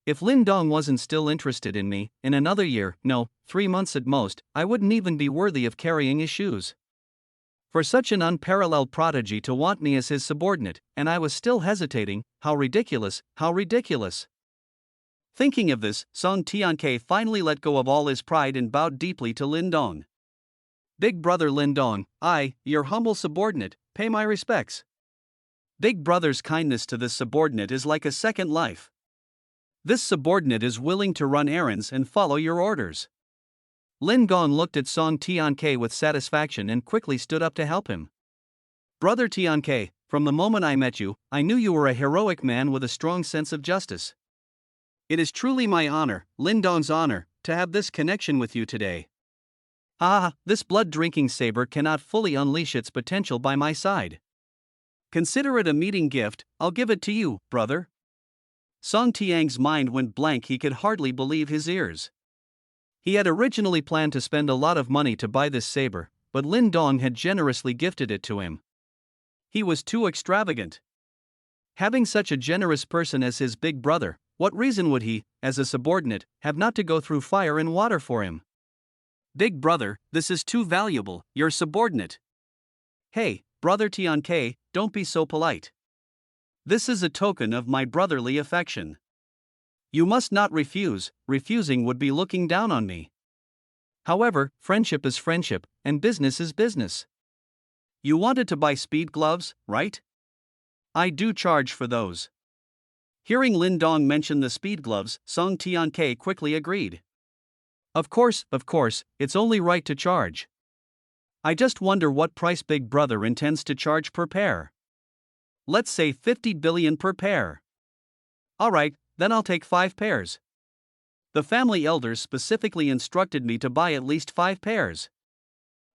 If Lin Dong wasn't still interested in me, in another year, no, 3 months at most, I wouldn't even be worthy of carrying his shoes. For such an unparalleled prodigy to want me as his subordinate, and I was still hesitating, how ridiculous, how ridiculous. Thinking of this, Song Tianke finally let go of all his pride and bowed deeply to Lin Dong. Big brother Lin Dong, I, your humble subordinate, pay my respects. Big brother's kindness to this subordinate is like a second life. This subordinate is willing to run errands and follow your orders. Lin Dong looked at Song Tianke with satisfaction and quickly stood up to help him. Brother Tianke, from the moment I met you, I knew you were a heroic man with a strong sense of justice. It is truly my honor, Lin Dong's honor, to have this connection with you today. This blood-drinking saber cannot fully unleash its potential by my side. Consider it a meeting gift, I'll give it to you, brother. Song Tiang's mind went blank, he could hardly believe his ears. He had originally planned to spend a lot of money to buy this saber, but Lin Dong had generously gifted it to him. He was too extravagant. Having such a generous person as his big brother, what reason would he, as a subordinate, have not to go through fire and water for him? Big brother, this is too valuable, you're subordinate. Hey, brother Tianke, don't be so polite. This is a token of my brotherly affection. You must not refuse, refusing would be looking down on me. However, friendship is friendship, and business is business. You wanted to buy speed gloves, right? I do charge for those. Hearing Lin Dong mention the speed gloves, Song Tianke quickly agreed. Of course, it's only right to charge. I just wonder what price Big Brother intends to charge per pair. Let's say 50 billion per pair. Alright, then I'll take 5 pairs. The family elders specifically instructed me to buy at least 5 pairs.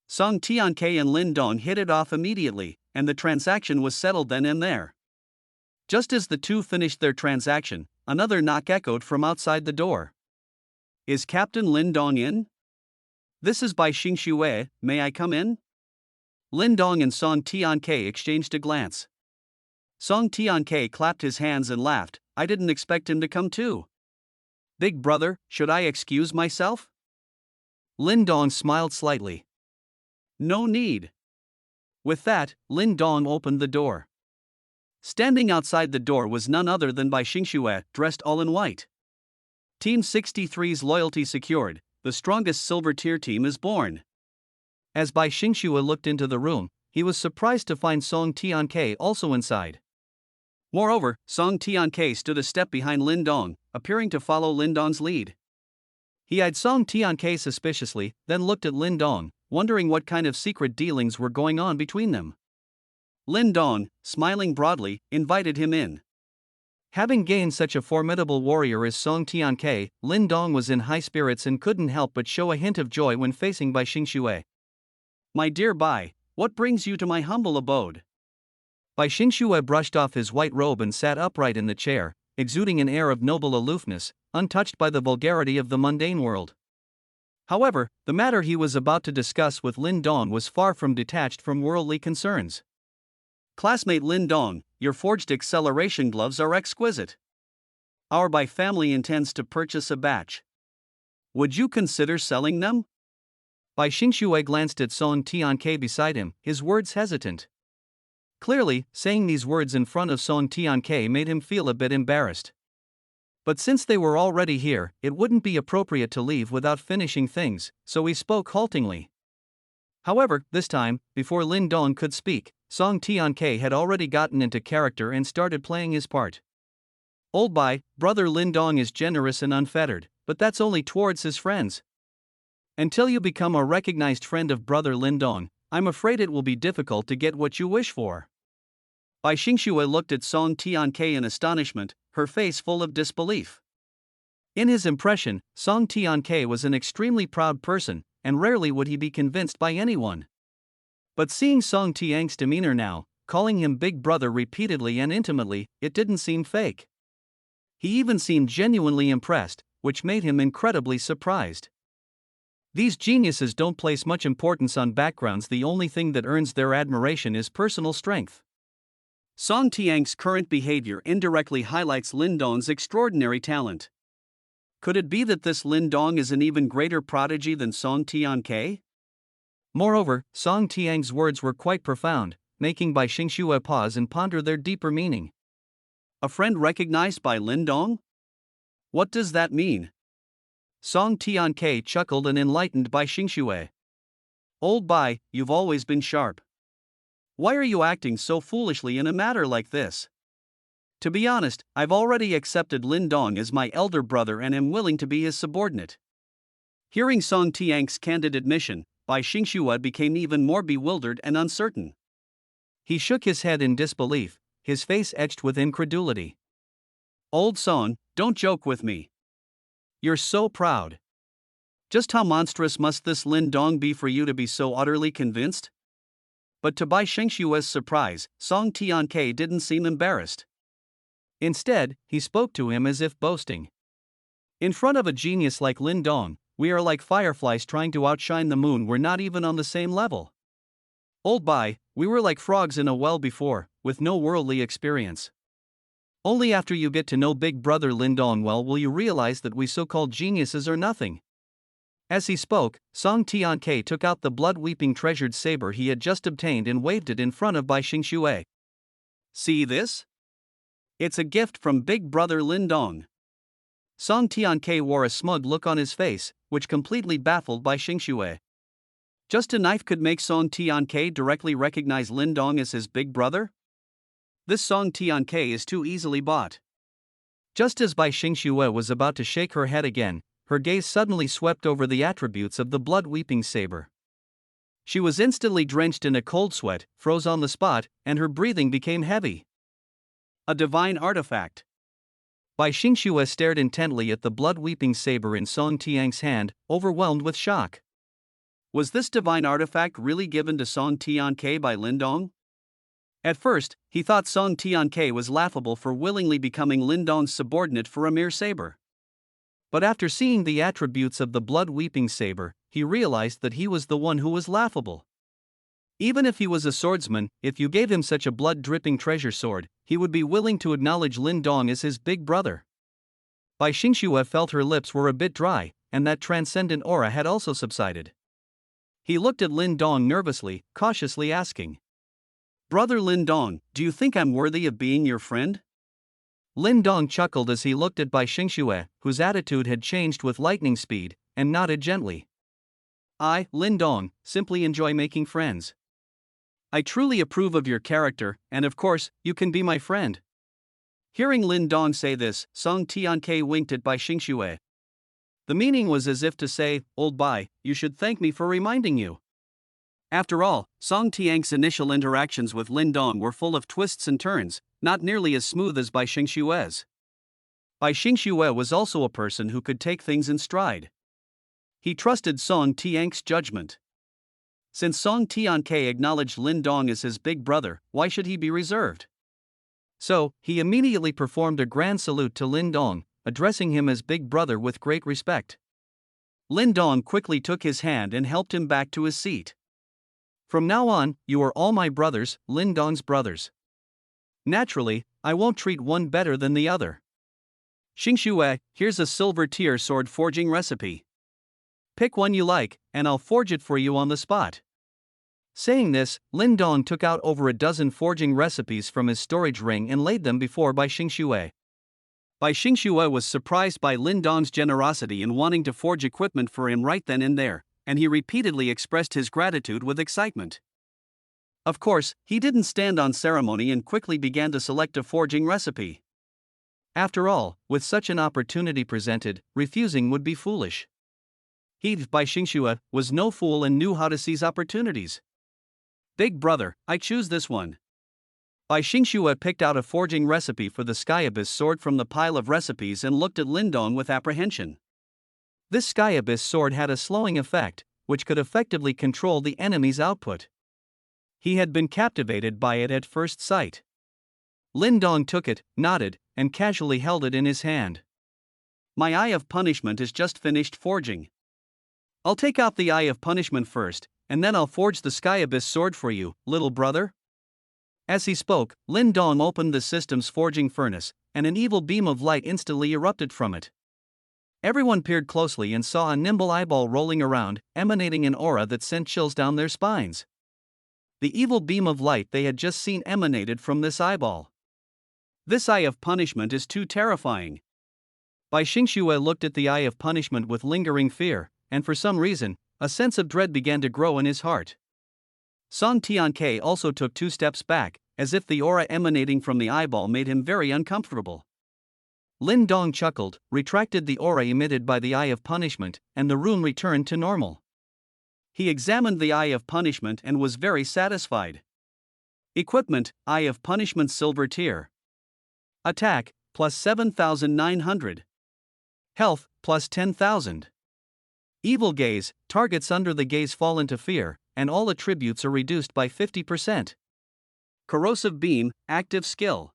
Song Tianke and Lin Dong hit it off immediately, and the transaction was settled then and there. Just as the two finished their transaction, another knock echoed from outside the door. Is Captain Lin Dong in? This is by Xing Xue, may I come in? Lin Dong and Song Tianke exchanged a glance. Song Tianke clapped his hands and laughed. I didn't expect him to come too. Big brother, should I excuse myself? Lin Dong smiled slightly. No need. With that, Lin Dong opened the door. Standing outside the door was none other than Bai Xingxue, dressed all in white. Team 63's loyalty secured, the strongest silver tier team is born. As Bai Xingxue looked into the room, he was surprised to find Song Tianke also inside. Moreover, Song Tianke stood a step behind Lin Dong, appearing to follow Lin Dong's lead. He eyed Song Tianke suspiciously, then looked at Lin Dong, wondering what kind of secret dealings were going on between them. Lin Dong, smiling broadly, invited him in. Having gained such a formidable warrior as Song Tianke, Lin Dong was in high spirits and couldn't help but show a hint of joy when facing Bai Xingxue. My dear Bai, what brings you to my humble abode? Bai Xingxue brushed off his white robe and sat upright in the chair, exuding an air of noble aloofness, untouched by the vulgarity of the mundane world. However, the matter he was about to discuss with Lin Dong was far from detached from worldly concerns. Classmate Lin Dong, your forged acceleration gloves are exquisite. Our Bai family intends to purchase a batch. Would you consider selling them? Bai Xingxue glanced at Song Tianke beside him, his words hesitant. Clearly, saying these words in front of Song Tianke made him feel a bit embarrassed. But since they were already here, it wouldn't be appropriate to leave without finishing things, so he spoke haltingly. However, this time, before Lin Dong could speak, Song Tianke had already gotten into character and started playing his part. Old Bai, brother Lin Dong is generous and unfettered, but that's only towards his friends. Until you become a recognized friend of brother Lin Dong, I'm afraid it will be difficult to get what you wish for. Bai Xingxue looked at Song Tianke in astonishment, her face full of disbelief. In his impression, Song Tianke was an extremely proud person, and rarely would he be convinced by anyone. But seeing Song Tianke's demeanor now, calling him big brother repeatedly and intimately, it didn't seem fake. He even seemed genuinely impressed, which made him incredibly surprised. These geniuses don't place much importance on backgrounds. The only thing that earns their admiration is personal strength. Song Tianke's current behavior indirectly highlights Lin Dong's extraordinary talent. Could it be that this Lin Dong is an even greater prodigy than Song Tianke? Moreover, Song Tianke's words were quite profound, making Bai Xingxue pause and ponder their deeper meaning. A friend recognized by Lin Dong? What does that mean? Song Tianke chuckled and enlightened Bai Xingxue. Old Bai, you've always been sharp. Why are you acting so foolishly in a matter like this? To be honest, I've already accepted Lin Dong as my elder brother and am willing to be his subordinate. Hearing Song Tianke's candid admission, Bai Xingxue became even more bewildered and uncertain. He shook his head in disbelief, his face etched with incredulity. Old Song, don't joke with me. You're so proud. Just how monstrous must this Lin Dong be for you to be so utterly convinced? But to Bai Xingxue's surprise, Song Tianke didn't seem embarrassed. Instead, he spoke to him as if boasting. In front of a genius like Lin Dong, we are like fireflies trying to outshine the moon. We're not even on the same level. Old Bai, we were like frogs in a well before, with no worldly experience. Only after you get to know big brother Lin Dong well will you realize that we so-called geniuses are nothing. As he spoke, Song Tianke took out the blood-weeping treasured saber he had just obtained and waved it in front of Bai Xingxue. See this? It's a gift from big brother Lin Dong. Song Tianke wore a smug look on his face, which completely baffled Bai Xingxue. Just a knife could make Song Tianke directly recognize Lin Dong as his big brother? This Song Tianke is too easily bought. Just as Bai Xingxue was about to shake her head again, her gaze suddenly swept over the attributes of the blood-weeping saber. She was instantly drenched in a cold sweat, froze on the spot, and her breathing became heavy. A divine artifact. Bai Xingxue stared intently at the blood-weeping saber in Song Tiang's hand, overwhelmed with shock. Was this divine artifact really given to Song Tianke by Lindong? At first, he thought Song Tianke was laughable for willingly becoming Lindong's subordinate for a mere saber. But after seeing the attributes of the blood-weeping saber, he realized that he was the one who was laughable. Even if he was a swordsman, if you gave him such a blood-dripping treasure sword, he would be willing to acknowledge Lindong as his big brother. Bai Xingxue felt her lips were a bit dry, and that transcendent aura had also subsided. He looked at Lindong nervously, cautiously asking, "Brother Lindong, do you think I'm worthy of being your friend?" Lindong chuckled as he looked at Bai Xingxue, whose attitude had changed with lightning speed, and nodded gently. "I, Lindong, simply enjoy making friends. I truly approve of your character, and of course, you can be my friend." Hearing Lindong say this, Song Tianke winked at Bai Xingxue. The meaning was as if to say, "Old Bai, you should thank me for reminding you." After all, Song Tiang's initial interactions with Lindong were full of twists and turns, not nearly as smooth as Bai Xingxue's. Bai Xingxue was also a person who could take things in stride. He trusted Song Tiang's judgment. Since Song Tianke acknowledged Lindong as his big brother, why should he be reserved? So, he immediately performed a grand salute to Lindong, addressing him as big brother with great respect. Lindong quickly took his hand and helped him back to his seat. "From now on, you are all my brothers, Lindong's brothers. Naturally, I won't treat one better than the other. Xingxue, here's a silver tier sword forging recipe. Pick one you like, and I'll forge it for you on the spot." Saying this, Lindong took out over a dozen forging recipes from his storage ring and laid them before Bai Xingxue. Bai Xingxue was surprised by Lindong's generosity in wanting to forge equipment for him right then and there, and he repeatedly expressed his gratitude with excitement. Of course, he didn't stand on ceremony and quickly began to select a forging recipe. After all, with such an opportunity presented, refusing would be foolish. He, Bai Xingxue, was no fool and knew how to seize opportunities. "Big brother, I choose this one." Bai Xingxue picked out a forging recipe for the Sky Abyss sword from the pile of recipes and looked at Lindong with apprehension. This Sky Abyss sword had a slowing effect, which could effectively control the enemy's output. He had been captivated by it at first sight. Lindong took it, nodded, and casually held it in his hand. "My Eye of Punishment is just finished forging. I'll take out the Eye of Punishment first, and then I'll forge the Sky Abyss sword for you, little brother." As he spoke, Lindong opened the system's forging furnace, and an evil beam of light instantly erupted from it. Everyone peered closely and saw a nimble eyeball rolling around, emanating an aura that sent chills down their spines. The evil beam of light they had just seen emanated from this eyeball. "This Eye of Punishment is too terrifying." Bai Xingxue looked at the Eye of Punishment with lingering fear, and for some reason, a sense of dread began to grow in his heart. Song Tianke also took 2 steps back, as if the aura emanating from the eyeball made him very uncomfortable. Lindong chuckled, retracted the aura emitted by the Eye of Punishment, and the room returned to normal. He examined the Eye of Punishment and was very satisfied. Equipment: Eye of Punishment silver tier. Attack, plus 7,900. Health, plus 10,000. Evil gaze: targets under the gaze fall into fear, and all attributes are reduced by 50%. Corrosive beam, active skill.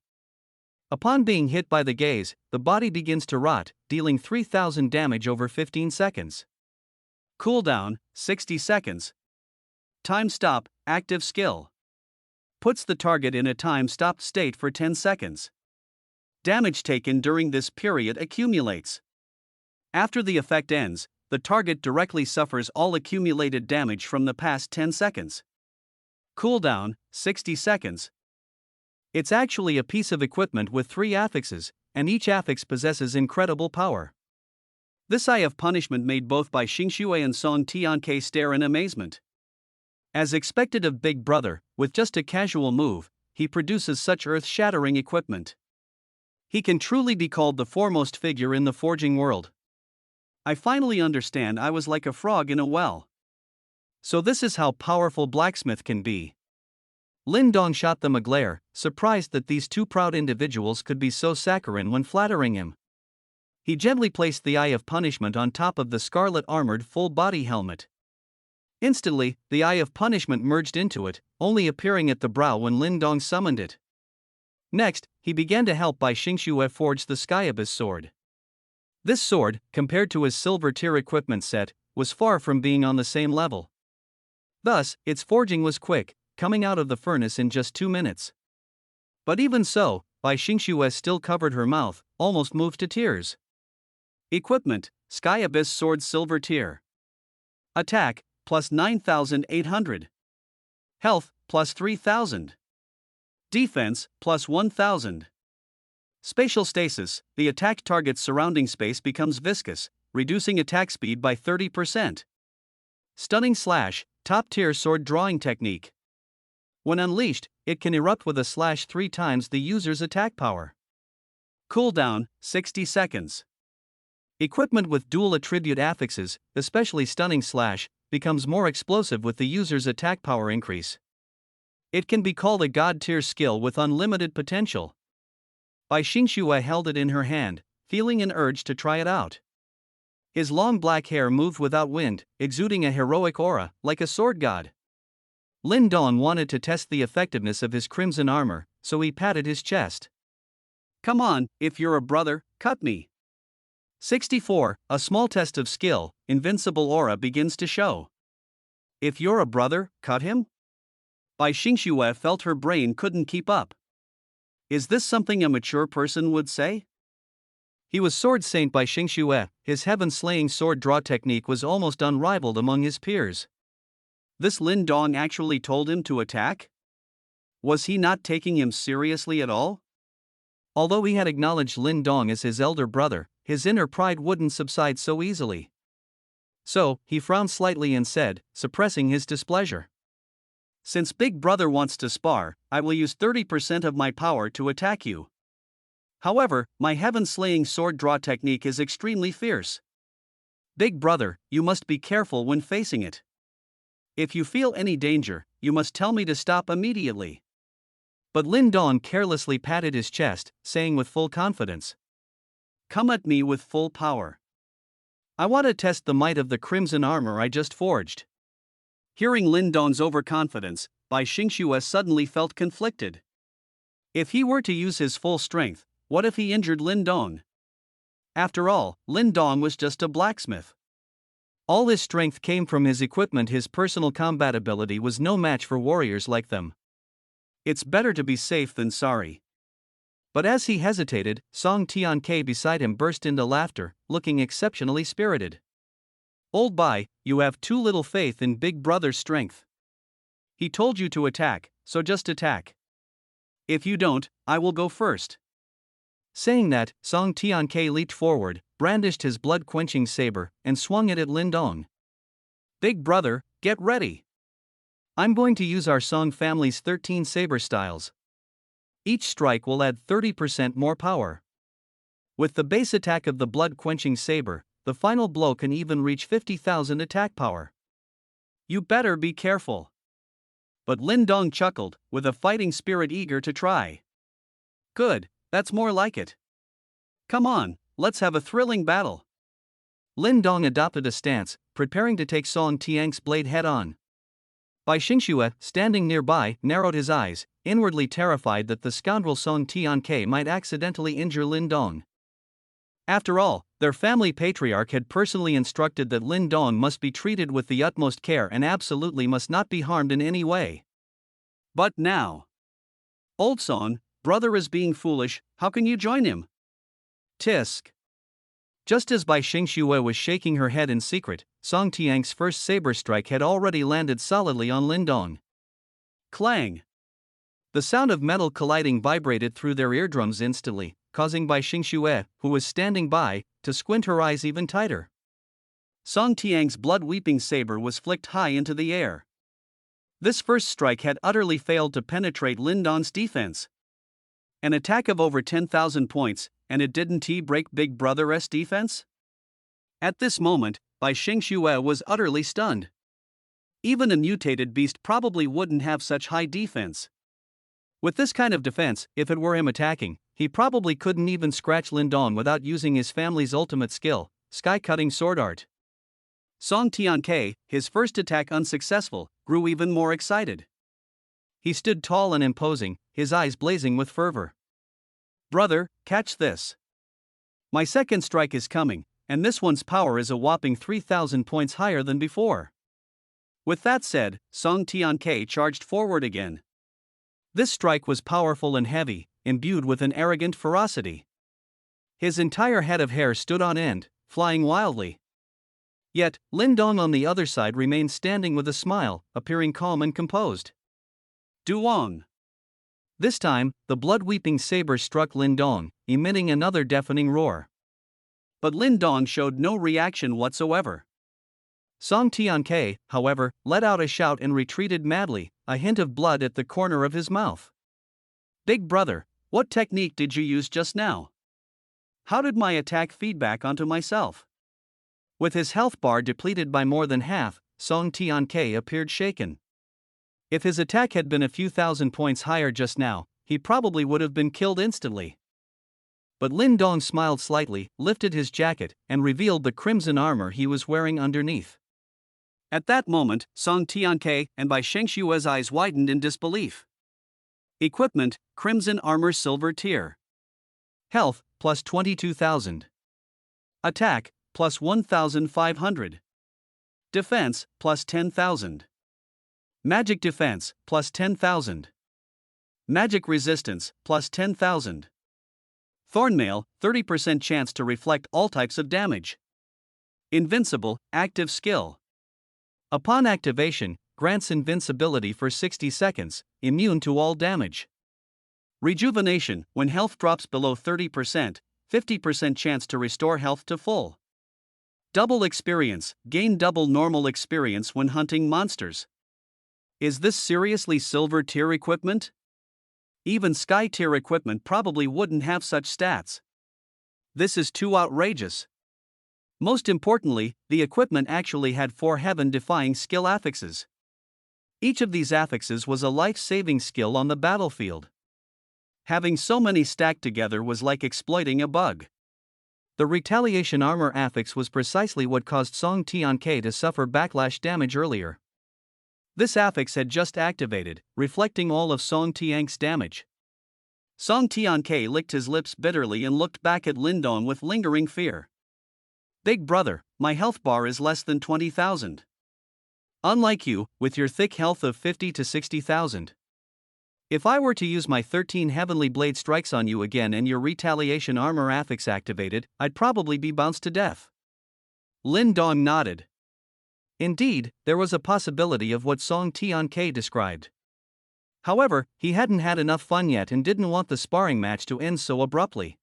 Upon being hit by the gaze, the body begins to rot, dealing 3,000 damage over 15 seconds. Cooldown, 60 seconds. Time stop, active skill. Puts the target in a time-stopped state for 10 seconds. Damage taken during this period accumulates. After the effect ends, the target directly suffers all accumulated damage from the past 10 seconds. Cooldown, 60 seconds. It's actually a piece of equipment with 3 affixes, and each affix possesses incredible power. This Eye of Punishment made both Bai Xingxue and Song Tianke stare in amazement. As expected of Big Brother, with just a casual move, he produces such earth-shattering equipment. He can truly be called the foremost figure in the forging world. I finally understand I was like a frog in a well. So this is how powerful Blacksmith can be. Lin Dong shot them a glare, surprised that these two proud individuals could be so saccharine when flattering him. He gently placed the Eye of Punishment on top of the scarlet armored full-body helmet. Instantly, the Eye of Punishment merged into it, only appearing at the brow when Lin Dong summoned it. Next, he began to help Bai Xingxue forge the Sky Abyss sword. This sword, compared to his silver tier equipment set, was far from being on the same level. Thus, its forging was quick, coming out of the furnace in just 2 minutes. But even so, Bai Xingxue still covered her mouth, almost moved to tears. Equipment: Sky Abyss sword silver tier. Attack, plus 9,800. Health, plus 3,000. Defense, plus 1,000. Spatial stasis: the attacked target's surrounding space becomes viscous, reducing attack speed by 30%. Stunning slash: top-tier sword drawing technique. When unleashed, it can erupt with a slash 3 times the user's attack power. Cooldown: 60 seconds. Equipment with dual attribute affixes, especially stunning slash, becomes more explosive with the user's attack power increase. It can be called a god-tier skill with unlimited potential. Bai Xingxue held it in her hand, feeling an urge to try it out. His long black hair moved without wind, exuding a heroic aura, like a sword god. Lin Dong wanted to test the effectiveness of his crimson armor, so he patted his chest. "Come on, if you're a brother, cut me." 64. A small test of skill, invincible aura begins to show. If you're a brother, cut him? Bai Xingxue felt her brain couldn't keep up. Is this something a mature person would say? He was Sword Saint Bai Xingxue, his heaven-slaying sword draw technique was almost unrivaled among his peers. This Lin Dong actually told him to attack? Was he not taking him seriously at all? Although he had acknowledged Lin Dong as his elder brother, his inner pride wouldn't subside so easily. So, he frowned slightly and said, suppressing his displeasure. "Since Big Brother wants to spar, I will use 30% of my power to attack you. However, my heaven-slaying sword draw technique is extremely fierce. Big Brother, you must be careful when facing it. If you feel any danger, you must tell me to stop immediately." But Lin Dong carelessly patted his chest, saying with full confidence, "Come at me with full power. I want to test the might of the crimson armor I just forged." Hearing Lin Dong's overconfidence, Bai Xingxue suddenly felt conflicted. If he were to use his full strength, what if he injured Lin Dong? After all, Lin Dong was just a blacksmith. All his strength came from his equipment. His personal combat ability was no match for warriors like them. It's better to be safe than sorry. But as he hesitated, Song Tianke beside him burst into laughter, looking exceptionally spirited. "Old Bai, you have too little faith in Big Brother's strength. He told you to attack, so just attack. If you don't, I will go first." Saying that, Song Tianke leaped forward, brandished his blood-quenching saber, and swung it at Lin Dong. "Big Brother, get ready. I'm going to use our Song family's 13 saber styles. Each strike will add 30% more power. With the base attack of the blood-quenching saber, the final blow can even reach 50,000 attack power. You better be careful." But Lin Dong chuckled, with a fighting spirit eager to try. "Good, that's more like it. Come on, let's have a thrilling battle." Lin Dong adopted a stance, preparing to take Song Tianke's blade head-on. Bai Xingxue, standing nearby, narrowed his eyes, inwardly terrified that the scoundrel Song Tianke might accidentally injure Lin Dong. After all, their family patriarch had personally instructed that Lin Dong must be treated with the utmost care and absolutely must not be harmed in any way. But now, "Old Song, brother is being foolish, how can you join him?" Tisk. Just as Bai Xingxue was shaking her head in secret, Song Tianke's first saber strike had already landed solidly on Lin Dong. Clang! The sound of metal colliding vibrated through their eardrums instantly, causing Bai Xingxue, who was standing by, to squint her eyes even tighter. Song Tianke's blood-weeping saber was flicked high into the air. This first strike had utterly failed to penetrate Lin Dong's defense. An attack of over 10,000 points, and it didn't break Big Brother's defense? At this moment, Bai Xingxue was utterly stunned. Even a mutated beast probably wouldn't have such high defense. With this kind of defense, if it were him attacking, he probably couldn't even scratch Lin Dong without using his family's ultimate skill, sky-cutting sword art. Song Tianke, his first attack unsuccessful, grew even more excited. He stood tall and imposing, his eyes blazing with fervor. Brother, catch this. My second strike is coming, and this one's power is a whopping 3,000 points higher than before. With that said, Song Tianke charged forward again. This strike was powerful and heavy, imbued with an arrogant ferocity. His entire head of hair stood on end, flying wildly. Yet, Lin Dong on the other side remained standing with a smile, appearing calm and composed. Duong. This time, the blood-weeping saber struck Lin Dong, emitting another deafening roar. But Lin Dong showed no reaction whatsoever. Song Tianke, however, let out a shout and retreated madly, a hint of blood at the corner of his mouth. Big brother, what technique did you use just now? How did my attack feedback onto myself? With his health bar depleted by more than half, Song Tianke appeared shaken. If his attack had been a few thousand points higher just now, he probably would have been killed instantly. But Lin Dong smiled slightly, lifted his jacket, and revealed the crimson armor he was wearing underneath. At that moment, Song Tianke and Bai Shengshua's eyes widened in disbelief. Equipment, Crimson Armor Silver Tier. Health, plus 22,000. Attack, plus 1,500. Defense, plus 10,000. Magic Defense, plus 10,000. Magic Resistance, plus 10,000. Thornmail, 30% chance to reflect all types of damage. Invincible, active skill. Upon activation, grants invincibility for 60 seconds, immune to all damage. Rejuvenation, when health drops below 30%, 50% chance to restore health to full. Double experience, gain double normal experience when hunting monsters. Is this seriously silver tier equipment? Even sky tier equipment probably wouldn't have such stats. This is too outrageous. Most importantly, the equipment actually had 4 heaven-defying skill affixes. Each of these affixes was a life-saving skill on the battlefield. Having so many stacked together was like exploiting a bug. The retaliation armor affix was precisely what caused Song Tianke to suffer backlash damage earlier. This affix had just activated, reflecting all of Song Tianke's damage. Song Tianke licked his lips bitterly and looked back at Lin Dong with lingering fear. Big brother, my health bar is less than 20,000. Unlike you, with your thick health of 50 to 60,000. If I were to use my 13 heavenly blade strikes on you again and your retaliation armor affix activated, I'd probably be bounced to death. Lin Dong nodded. Indeed, there was a possibility of what Song Tianke described. However, he hadn't had enough fun yet and didn't want the sparring match to end so abruptly.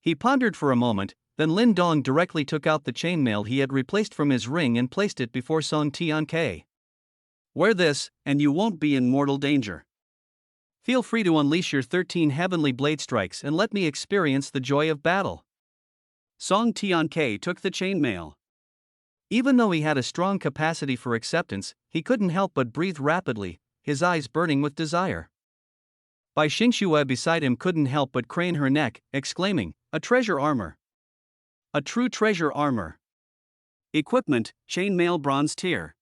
He pondered for a moment, then Lin Dong directly took out the chainmail he had replaced from his ring and placed it before Song Tianke. Wear this, and you won't be in mortal danger. Feel free to unleash your 13 heavenly blade strikes and let me experience the joy of battle. Song Tianke took the chainmail. Even though he had a strong capacity for acceptance, he couldn't help but breathe rapidly, his eyes burning with desire. Bai Xingxue beside him couldn't help but crane her neck, exclaiming, "A treasure armor! A true treasure armor." Equipment, Chainmail Bronze Tier.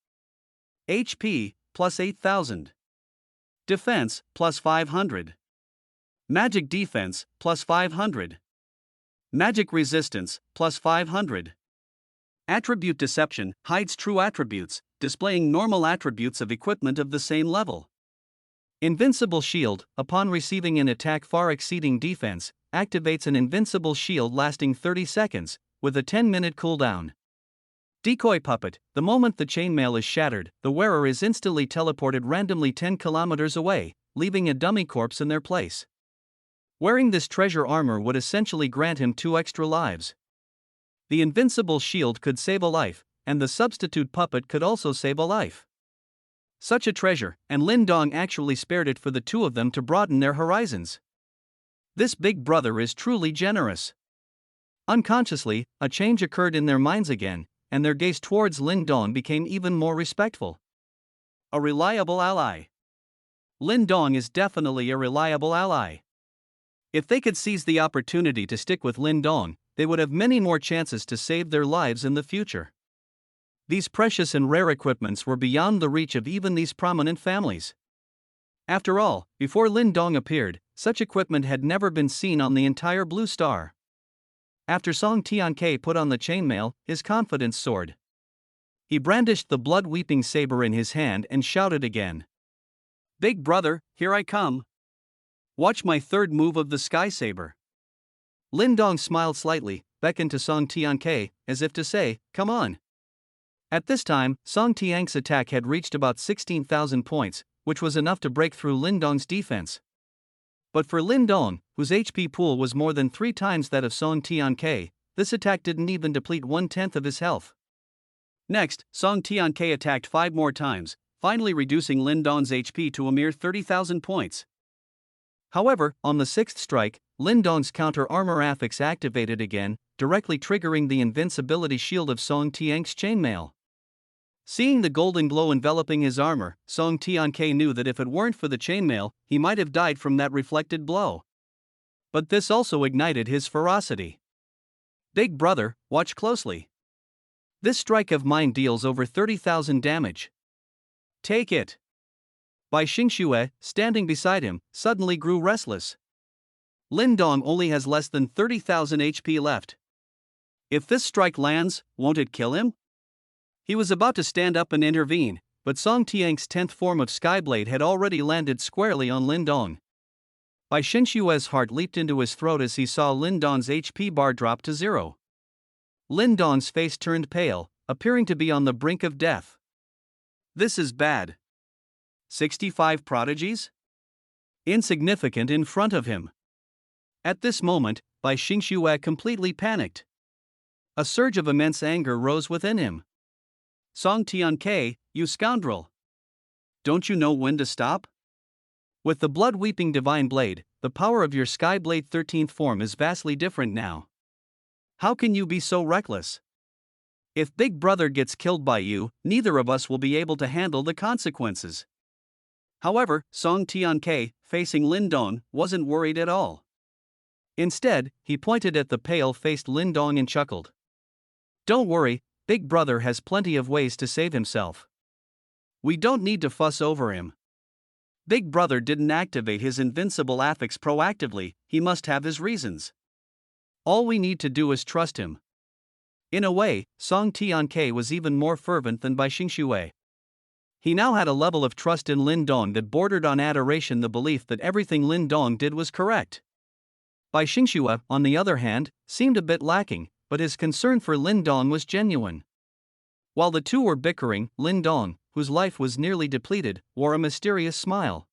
HP, plus 8,000. Defense, plus 500. Magic Defense, plus 500. Magic Resistance, plus 500. Attribute Deception, hides true attributes, displaying normal attributes of equipment of the same level. Invincible Shield, upon receiving an attack far exceeding defense, activates an invincible shield lasting 30 seconds, with a 10-minute cooldown. Decoy Puppet, the moment the chainmail is shattered, the wearer is instantly teleported randomly 10 kilometers away, leaving a dummy corpse in their place. Wearing this treasure armor would essentially grant him 2 extra lives. The invincible shield could save a life, and the substitute puppet could also save a life. Such a treasure, and Lin Dong actually spared it for the two of them to broaden their horizons. This big brother is truly generous. Unconsciously, a change occurred in their minds again, and their gaze towards Lin Dong became even more respectful. A reliable ally. Lin Dong is definitely a reliable ally. If they could seize the opportunity to stick with Lin Dong, they would have many more chances to save their lives in the future. These precious and rare equipments were beyond the reach of even these prominent families. After all, before Lin Dong appeared, such equipment had never been seen on the entire Blue Star. After Song Tianke put on the chainmail, his confidence soared. He brandished the blood-weeping saber in his hand and shouted again. "Big brother, here I come. Watch my third move of the Sky Saber." Lin Dong smiled slightly, beckoned to Song Tianke, as if to say, "Come on." At this time, Song Tianke's attack had reached about 16,000 points, which was enough to break through Lin Dong's defense. But for Lin Dong, whose HP pool was more than 3 times that of Song Tianke, this attack didn't even deplete 1/10 of his health. Next, Song Tianke attacked 5 more times, finally reducing Lin Dong's HP to a mere 30,000 points. However, on the 6th strike, Lin Dong's counter-armor affix activated again, directly triggering the invincibility shield of Song Tianke's chainmail. Seeing the golden glow enveloping his armor, Song Tianke knew that if it weren't for the chainmail, he might have died from that reflected blow. But this also ignited his ferocity. "Big brother, watch closely. This strike of mine deals over 30,000 damage. Take it." Bai Xingxue, standing beside him, suddenly grew restless. Lin Dong only has less than 30,000 HP left. If this strike lands, won't it kill him? He was about to stand up and intervene, but Song Tianke's 10th form of Skyblade had already landed squarely on Lin Dong. Bai Xingxue's heart leaped into his throat as he saw Lin Dong's HP bar drop to 0. Lin Dong's face turned pale, appearing to be on the brink of death. This is bad. 65 prodigies? Insignificant in front of him. At this moment, Bai Xingxue completely panicked. A surge of immense anger rose within him. "Song Tianke, you scoundrel! Don't you know when to stop? With the blood-weeping divine blade, the power of your Skyblade 13th form is vastly different now. How can you be so reckless? If Big Brother gets killed by you, neither of us will be able to handle the consequences." However, Song Tianke, facing Lin Dong, wasn't worried at all. Instead, he pointed at the pale-faced Lin Dong and chuckled. "Don't worry, Big Brother has plenty of ways to save himself. We don't need to fuss over him. Big Brother didn't activate his invincible affix proactively, he must have his reasons. All we need to do is trust him." In a way, Song Tianke was even more fervent than Bai Xingxue. He now had a level of trust in Lin Dong that bordered on adoration, the belief that everything Lin Dong did was correct. Bai Xingxue, on the other hand, seemed a bit lacking, but his concern for Lin Dong was genuine. While the two were bickering, Lin Dong, whose life was nearly depleted, wore a mysterious smile.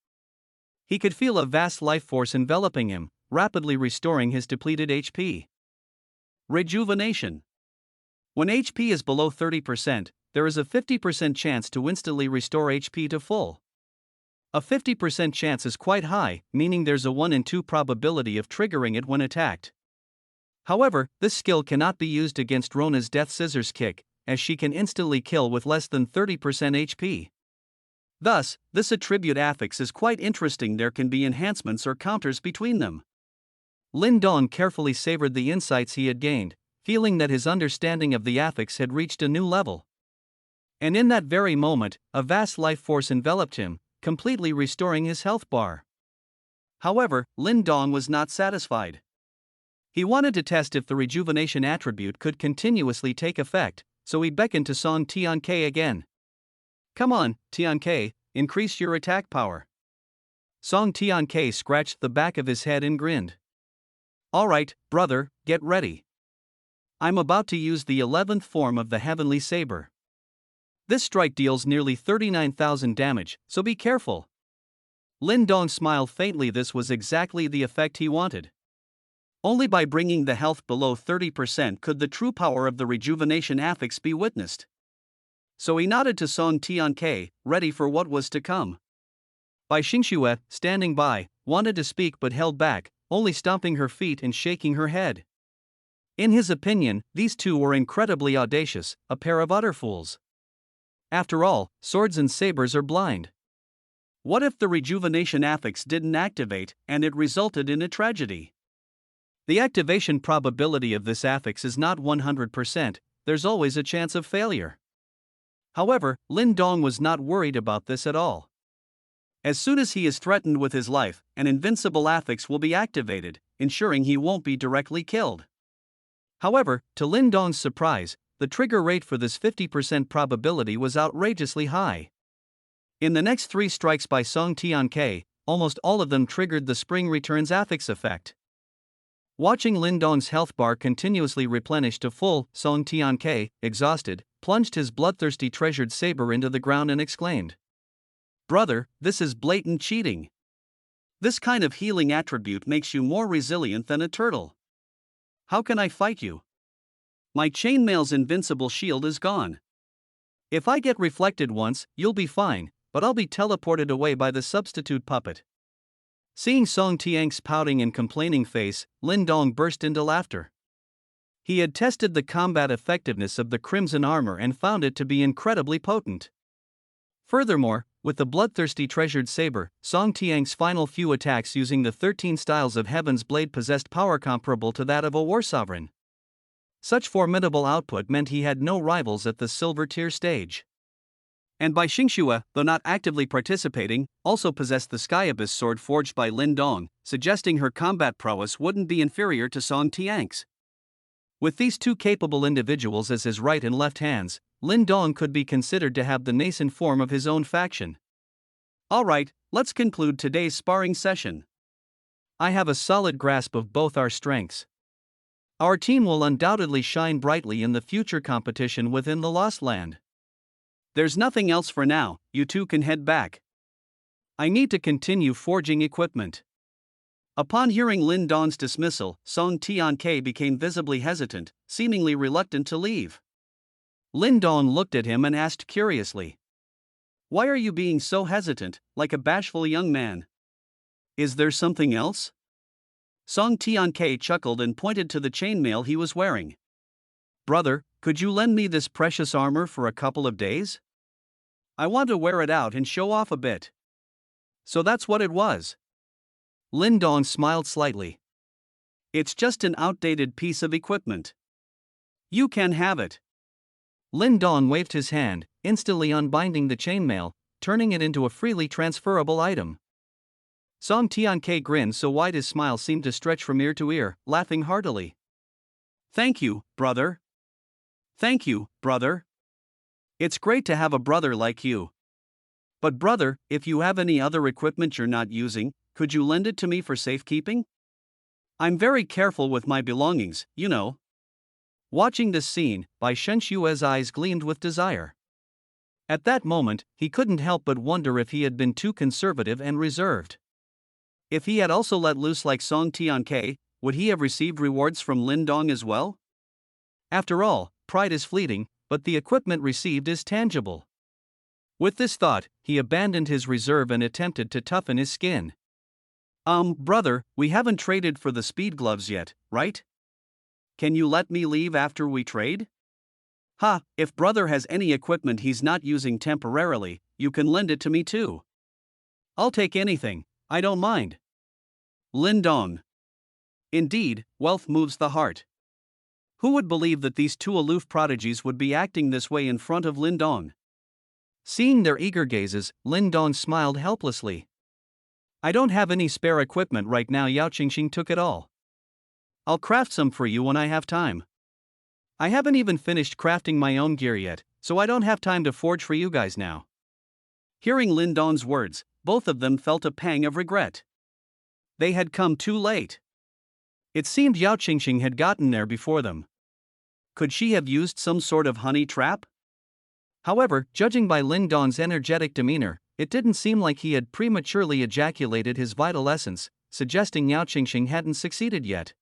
He could feel a vast life force enveloping him, rapidly restoring his depleted HP. Rejuvenation. When HP is below 30%, there is a 50% chance to instantly restore HP to full. A 50% chance is quite high, meaning there's a 1 in 2 probability of triggering it when attacked. However, this skill cannot be used against Rona's Death Scissors kick, as she can instantly kill with less than 30% HP. Thus, this attribute affix is quite interesting. There can be enhancements or counters between them. Lin Dong carefully savored the insights he had gained, feeling that his understanding of the affix had reached a new level. And in that very moment, a vast life force enveloped him, completely restoring his health bar. However, Lin Dong was not satisfied. He wanted to test if the rejuvenation attribute could continuously take effect, so he beckoned to Song Tianke again. "Come on, Tianke, increase your attack power." Song Tianke scratched the back of his head and grinned. "All right, brother, get ready. I'm about to use the 11th form of the Heavenly Saber. This strike deals nearly 39,000 damage, so be careful." Lin Dong smiled faintly. This was exactly the effect he wanted. Only by bringing the health below 30% could the true power of the rejuvenation affix be witnessed. So he nodded to Song Tianke, ready for what was to come. Bai Xingxue, standing by, wanted to speak but held back, only stomping her feet and shaking her head. In his opinion, these two were incredibly audacious, a pair of utter fools. After all, swords and sabers are blind. What if the rejuvenation affix didn't activate and it resulted in a tragedy? The activation probability of this affix is not 100%, there's always a chance of failure. However, Lin Dong was not worried about this at all. As soon as he is threatened with his life, an invincible affix will be activated, ensuring he won't be directly killed. However, to Lin Dong's surprise, the trigger rate for this 50% probability was outrageously high. In the next 3 strikes by Song Tianke, almost all of them triggered the Spring Returns affix effect. Watching Lin Dong's health bar continuously replenish to full, Song Tianke, exhausted, plunged his bloodthirsty treasured saber into the ground and exclaimed, "Brother, this is blatant cheating. This kind of healing attribute makes you more resilient than a turtle. How can I fight you? My chainmail's invincible shield is gone. If I get reflected once, you'll be fine, but I'll be teleported away by the substitute puppet." Seeing Song Tianke's pouting and complaining face, Lin Dong burst into laughter. He had tested the combat effectiveness of the crimson armor and found it to be incredibly potent. Furthermore, with the bloodthirsty treasured saber, Song Tianke's final few attacks using the 13 styles of Heaven's Blade possessed power comparable to that of a war sovereign. Such formidable output meant he had no rivals at the silver tier stage. And Bai Xingxue, though not actively participating, also possessed the Sky Abyss sword forged by Lin Dong, suggesting her combat prowess wouldn't be inferior to Song Tianke's. With these two capable individuals as his right and left hands, Lin Dong could be considered to have the nascent form of his own faction. Alright, let's conclude today's sparring session. I have a solid grasp of both our strengths. Our team will undoubtedly shine brightly in the future competition within the Lost Land. There's nothing else for now, you two can head back. I need to continue forging equipment. Upon hearing Lin Dong's dismissal, Song Tianke became visibly hesitant, seemingly reluctant to leave. Lin Dong looked at him and asked curiously, "Why are you being so hesitant, like a bashful young man? Is there something else?" Song Tianke chuckled and pointed to the chainmail he was wearing. "Brother, could you lend me this precious armor for a couple of days? I want to wear it out and show off a bit." So that's what it was. Lin Dong smiled slightly. "It's just an outdated piece of equipment. You can have it." Lin Dong waved his hand, instantly unbinding the chainmail, turning it into a freely transferable item. Song Tianke grinned so wide his smile seemed to stretch from ear to ear, laughing heartily. "Thank you, brother. Thank you, brother. It's great to have a brother like you. But brother, if you have any other equipment you're not using, could you lend it to me for safekeeping? I'm very careful with my belongings, you know." Watching this scene, Bai Xingxue's eyes gleamed with desire. At that moment, he couldn't help but wonder if he had been too conservative and reserved. If he had also let loose like Song Tianke, would he have received rewards from Lin Dong as well? After all, pride is fleeting, but the equipment received is tangible. With this thought, he abandoned his reserve and attempted to toughen his skin. Brother, we haven't traded for the speed gloves yet, right? Can you let me leave after we trade? Ha, if brother has any equipment he's not using temporarily, you can lend it to me too. I'll take anything, I don't mind." Lin Dong. Indeed, wealth moves the heart. Who would believe that these two aloof prodigies would be acting this way in front of Lin Dong? Seeing their eager gazes, Lin Dong smiled helplessly. "I don't have any spare equipment right now. Yao Qingxing took it all. I'll craft some for you when I have time. I haven't even finished crafting my own gear yet, so I don't have time to forge for you guys now." Hearing Lin Dong's words, both of them felt a pang of regret. They had come too late. It seemed Yao Qingxing had gotten there before them. Could she have used some sort of honey trap? However, judging by Lin Dong's energetic demeanor, it didn't seem like he had prematurely ejaculated his vital essence, suggesting Yao Qingxing hadn't succeeded yet.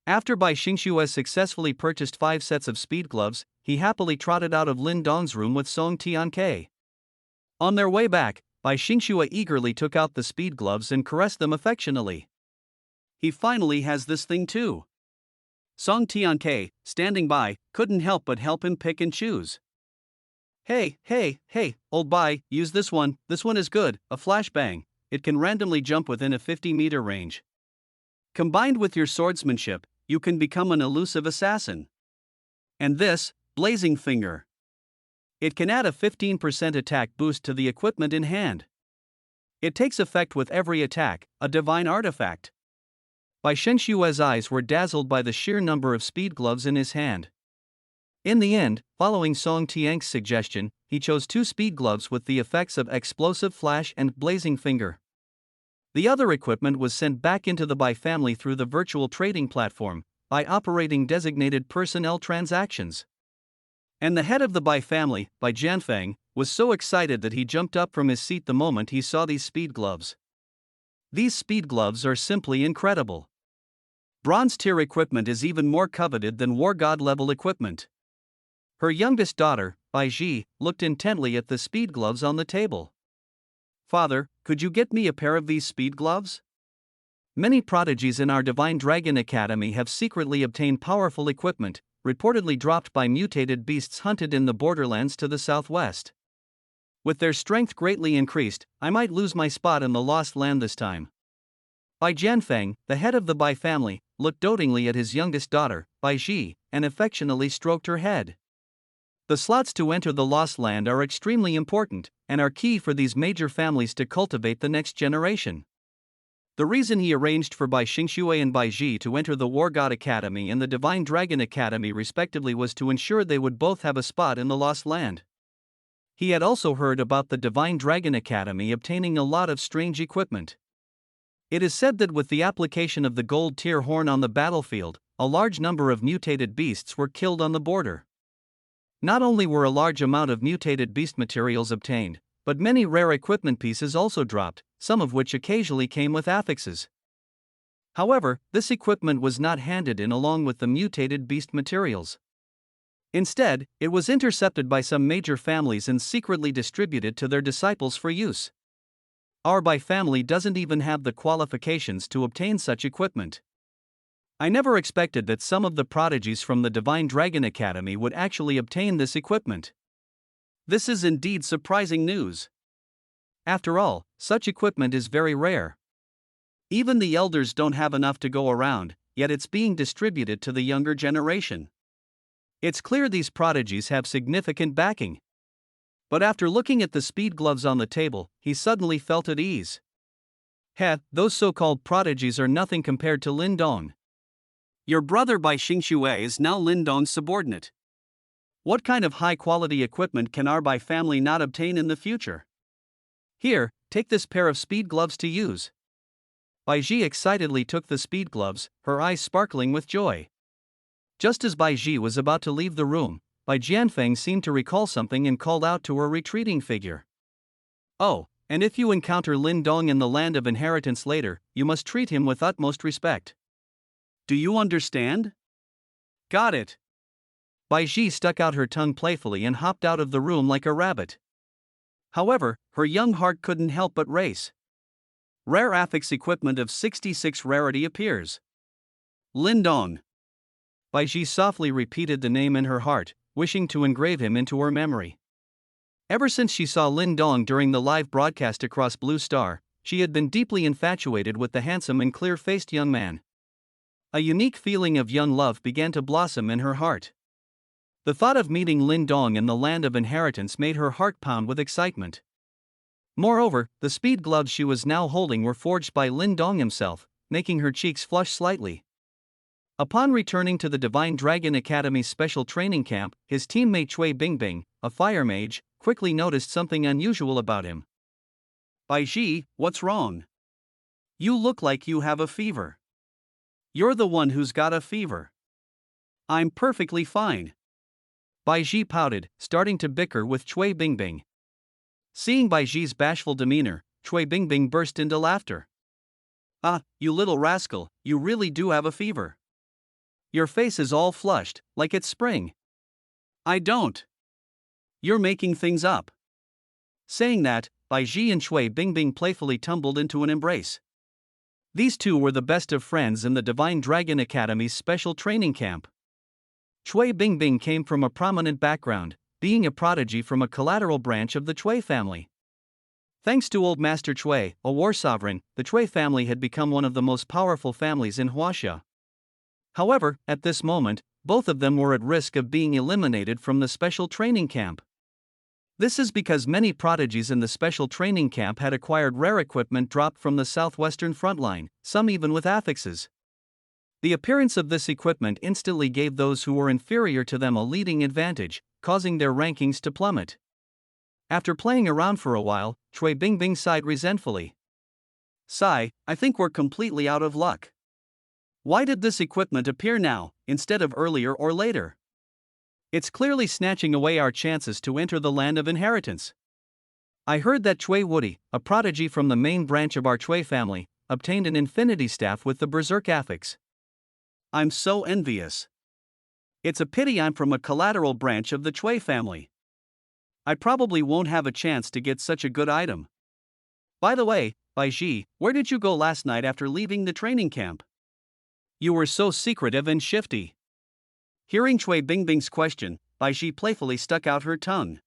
After Bai Xingxue successfully purchased 5 sets of speed gloves, he happily trotted out of Lin Dong's room with Song Tianke. On their way back, Bai Xingxue eagerly took out the speed gloves and caressed them affectionately. "He finally has this thing too." Song Tianke, standing by, couldn't help but help him pick and choose. Hey, old boy, use this one is good, a flashbang. It can randomly jump within a 50-meter range. Combined with your swordsmanship, you can become an elusive assassin. And this, blazing finger. It can add a 15% attack boost to the equipment in hand. It takes effect with every attack, a divine artifact. Bai Shingshue's eyes were dazzled by the sheer number of speed gloves in his hand. In the end, following Song Tiang's suggestion, he chose 2 speed gloves with the effects of explosive flash and blazing finger. The other equipment was sent back into the Bai family through the virtual trading platform, by operating designated personnel transactions. And the head of the Bai family, Bai Jianfeng, was so excited that he jumped up from his seat the moment he saw these speed gloves. These speed gloves are simply incredible. Bronze tier equipment is even more coveted than war god level equipment. Her youngest daughter, Bai Ji, looked intently at the speed gloves on the table. Father, could you get me a pair of these speed gloves? Many prodigies in our Divine Dragon Academy have secretly obtained powerful equipment, reportedly dropped by mutated beasts hunted in the borderlands to the southwest. With their strength greatly increased, I might lose my spot in the Lost Land this time. Bai Jianfeng, the head of the Bai family, looked dotingly at his youngest daughter, Bai Ji, and affectionately stroked her head. The slots to enter the Lost Land are extremely important, and are key for these major families to cultivate the next generation. The reason he arranged for Bai Xingxue and Bai Ji to enter the War God Academy and the Divine Dragon Academy respectively was to ensure they would both have a spot in the Lost Land. He had also heard about the Divine Dragon Academy obtaining a lot of strange equipment. It is said that with the application of the gold tier horn on the battlefield, a large number of mutated beasts were killed on the border. Not only were a large amount of mutated beast materials obtained, but many rare equipment pieces also dropped, some of which occasionally came with affixes. However, this equipment was not handed in along with the mutated beast materials. Instead, it was intercepted by some major families and secretly distributed to their disciples for use. Our Bai family doesn't even have the qualifications to obtain such equipment. I never expected that some of the prodigies from the Divine Dragon Academy would actually obtain this equipment. This is indeed surprising news. After all, such equipment is very rare. Even the elders don't have enough to go around, yet it's being distributed to the younger generation. It's clear these prodigies have significant backing. But after looking at the speed gloves on the table, he suddenly felt at ease. Those so-called prodigies are nothing compared to Lin Dong. Your brother Bai Xingxue is now Lin Dong's subordinate. What kind of high-quality equipment can our Bai family not obtain in the future? Here, take this pair of speed gloves to use. Bai Ji excitedly took the speed gloves, her eyes sparkling with joy. Just as Bai Ji was about to leave the room, Bai Jianfeng seemed to recall something and called out to her retreating figure. Oh, and if you encounter Lin Dong in the Land of Inheritance later, you must treat him with utmost respect. Do you understand? Got it. Bai Ji stuck out her tongue playfully and hopped out of the room like a rabbit. However, her young heart couldn't help but race. Rare affix equipment of 66 rarity appears. Lin Dong. Bai Ji softly repeated the name in her heart, wishing to engrave him into her memory. Ever since she saw Lin Dong during the live broadcast across Blue Star, she had been deeply infatuated with the handsome and clear-faced young man. A unique feeling of young love began to blossom in her heart. The thought of meeting Lin Dong in the Land of Inheritance made her heart pound with excitement. Moreover, the speed gloves she was now holding were forged by Lin Dong himself, making her cheeks flush slightly. Upon returning to the Divine Dragon Academy's special training camp, his teammate Cui Bingbing, a fire mage, quickly noticed something unusual about him. Bai Ji, what's wrong? You look like you have a fever. You're the one who's got a fever. I'm perfectly fine. Bai Ji pouted, starting to bicker with Cui Bingbing. Seeing Bai Ji's bashful demeanor, Cui Bingbing burst into laughter. Ah, you little rascal, you really do have a fever. Your face is all flushed, like it's spring. I don't. You're making things up. Saying that, Bai Ji and Cui Bingbing playfully tumbled into an embrace. These two were the best of friends in the Divine Dragon Academy's special training camp. Cui Bingbing came from a prominent background, being a prodigy from a collateral branch of the Chui family. Thanks to Old Master Chui, a war sovereign, the Chui family had become one of the most powerful families in Huaxia. However, at this moment, both of them were at risk of being eliminated from the special training camp. This is because many prodigies in the special training camp had acquired rare equipment dropped from the southwestern front line, some even with affixes. The appearance of this equipment instantly gave those who were inferior to them a leading advantage, causing their rankings to plummet. After playing around for a while, Chui Bingbing sighed resentfully. Sigh, I think we're completely out of luck. Why did this equipment appear now, instead of earlier or later? It's clearly snatching away our chances to enter the land of inheritance. I heard that Chui Woody, a prodigy from the main branch of our Chui family, obtained an infinity staff with the berserk affix. I'm so envious. It's a pity I'm from a collateral branch of the Chui family. I probably won't have a chance to get such a good item. By the way, Bai Ji, where did you go last night after leaving the training camp? You were so secretive and shifty. Hearing Chui Bingbing's question, Bai Ji playfully stuck out her tongue.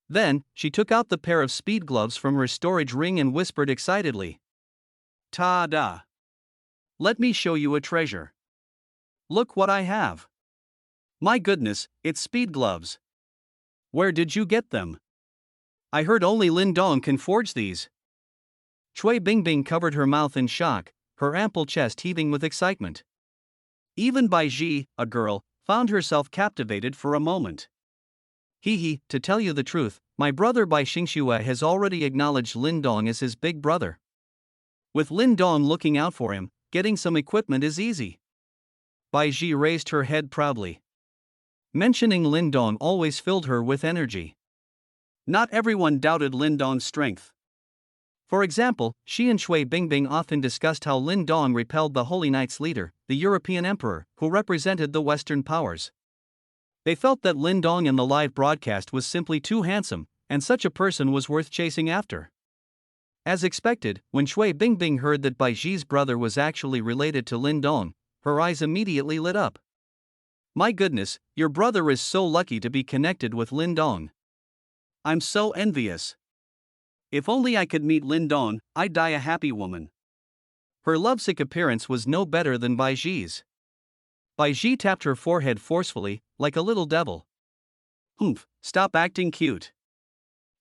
Then, she took out the pair of speed gloves from her storage ring and whispered excitedly. Ta-da! Let me show you a treasure. Look what I have. My goodness, it's speed gloves. Where did you get them? I heard only Lin Dong can forge these. Chui Bingbing covered her mouth in shock, her ample chest heaving with excitement. Even Bai Ji, a girl, found herself captivated for a moment. To tell you the truth, my brother Bai Xingxue has already acknowledged Lin Dong as his big brother. With Lin Dong looking out for him, getting some equipment is easy. Bai Ji raised her head proudly. Mentioning Lin Dong always filled her with energy. Not everyone doubted Lin Dong's strength. For example, she and Chui Bingbing often discussed how Lin Dong repelled the Holy Knights' leader, the European emperor, who represented the Western powers. They felt that Lin Dong in the live broadcast was simply too handsome, and such a person was worth chasing after. As expected, when Chui Bingbing heard that Bai Ji's brother was actually related to Lin Dong, her eyes immediately lit up. My goodness, your brother is so lucky to be connected with Lin Dong. I'm so envious. If only I could meet Lin Dong, I'd die a happy woman. Her lovesick appearance was no better than Bai Ji's. Bai Ji tapped her forehead forcefully, like a little devil. Humph, stop acting cute.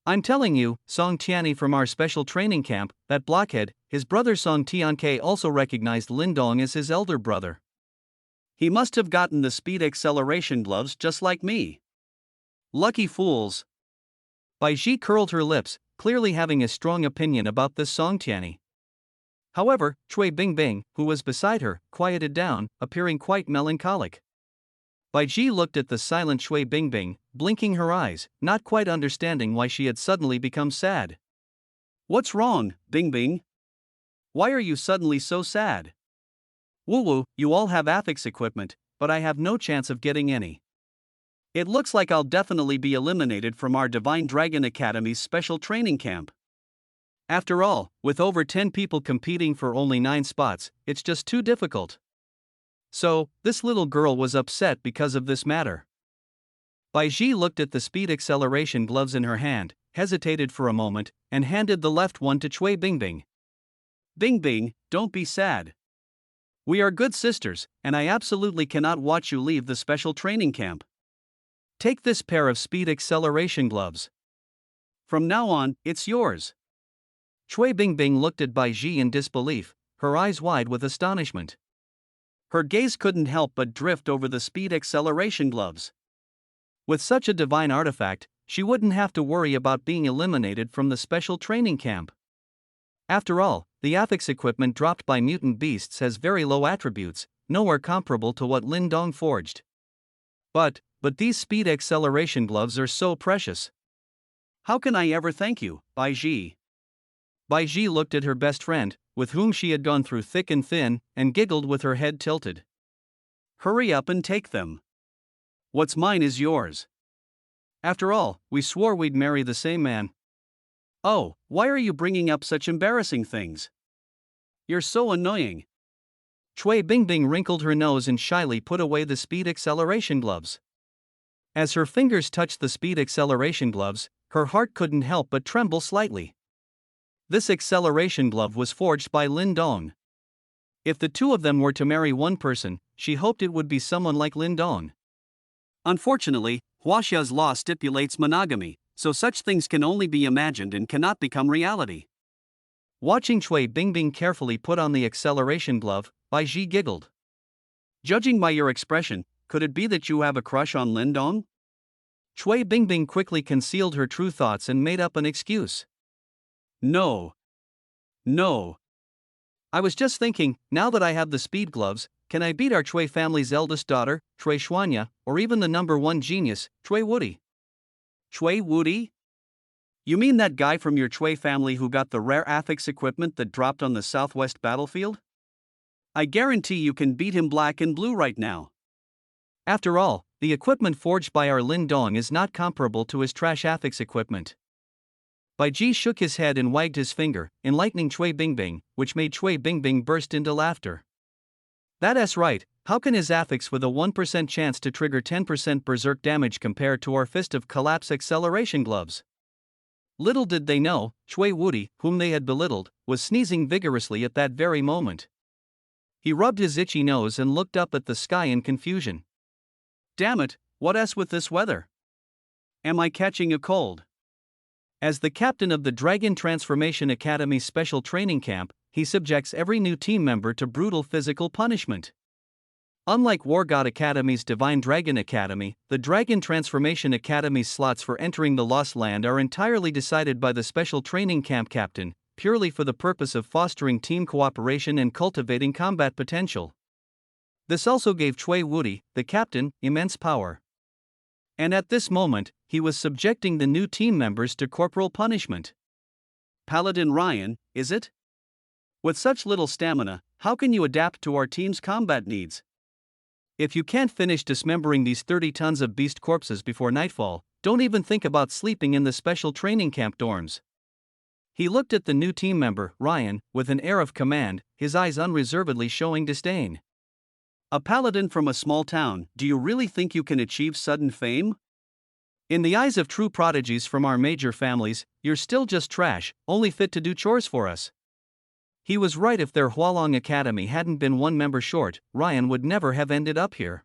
I'm telling you, Song Tianyi from our special training camp, that blockhead, his brother Song Tianke also recognized Lin Dong as his elder brother. He must have gotten the speed acceleration gloves just like me. Lucky fools. Bai Ji curled her lips, clearly having a strong opinion about this Song Tianyi. However, Chui Bingbing, who was beside her, quieted down, appearing quite melancholic. Bai Ji looked at the silent Chui Bingbing, blinking her eyes, not quite understanding why she had suddenly become sad. What's wrong, Bingbing? Why are you suddenly so sad? Woo-woo, you all have affix equipment, but I have no chance of getting any. It looks like I'll definitely be eliminated from our Divine Dragon Academy's special training camp. After all, with over 10 people competing for only 9 spots, it's just too difficult. So, this little girl was upset because of this matter. Bai Ji looked at the speed acceleration gloves in her hand, hesitated for a moment, and handed the left one to Chui Bingbing. Bingbing, don't be sad. We are good sisters, and I absolutely cannot watch you leave the special training camp. Take this pair of speed acceleration gloves. From now on, it's yours. Chui Bingbing looked at Bai Ji in disbelief, her eyes wide with astonishment. Her gaze couldn't help but drift over the speed acceleration gloves. With such a divine artifact, she wouldn't have to worry about being eliminated from the special training camp. After all, the affix equipment dropped by mutant beasts has very low attributes, nowhere comparable to what Lin Dong forged. But these speed acceleration gloves are so precious. How can I ever thank you, Bai Ji? Bai Ji looked at her best friend, with whom she had gone through thick and thin, and giggled with her head tilted. Hurry up and take them. What's mine is yours. After all, we swore we'd marry the same man. Oh, why are you bringing up such embarrassing things? You're so annoying. Chui Bingbing wrinkled her nose and shyly put away the speed acceleration gloves. As her fingers touched the speed acceleration gloves, her heart couldn't help but tremble slightly. This acceleration glove was forged by Lin Dong. If the two of them were to marry one person, she hoped it would be someone like Lin Dong. Unfortunately, Huaxia's law stipulates monogamy, so such things can only be imagined and cannot become reality. Watching Cui Bingbing carefully put on the acceleration glove, Bai Ji giggled. Judging by your expression, could it be that you have a crush on Lin Dong? Cui Bingbing quickly concealed her true thoughts and made up an excuse. No. I was just thinking, now that I have the speed gloves, can I beat our Cui family's eldest daughter, Cui Xuanya, or even the number one genius, Cui Woody? Cui Woody? You mean that guy from your Cui family who got the rare affix equipment that dropped on the southwest battlefield? I guarantee you can beat him black and blue right now. After all, the equipment forged by our Lin Dong is not comparable to his trash affix equipment. Bai Ji shook his head and wagged his finger, enlightening Cui Bingbing, which made Cui Bingbing burst into laughter. That's right, how can his affix with a 1% chance to trigger 10% berserk damage compare to our fist of collapse acceleration gloves? Little did they know, Cui Woody, whom they had belittled, was sneezing vigorously at that very moment. He rubbed his itchy nose and looked up at the sky in confusion. Damn it, what else with this weather? Am I catching a cold? As the captain of the Dragon Transformation Academy special training camp, he subjects every new team member to brutal physical punishment. Unlike War God Academy's Divine Dragon Academy, the Dragon Transformation Academy's slots for entering the Lost Land are entirely decided by the special training camp captain, purely for the purpose of fostering team cooperation and cultivating combat potential. This also gave Cui Woody, the captain, immense power. And at this moment, he was subjecting the new team members to corporal punishment. Paladin Ryan, is it? With such little stamina, how can you adapt to our team's combat needs? If you can't finish dismembering these 30 tons of beast corpses before nightfall, don't even think about sleeping in the special training camp dorms. He looked at the new team member, Ryan, with an air of command, his eyes unreservedly showing disdain. A paladin from a small town, do you really think you can achieve sudden fame? In the eyes of true prodigies from our major families, you're still just trash, only fit to do chores for us. He was right. If their Hualong Academy hadn't been one member short, Ryan would never have ended up here.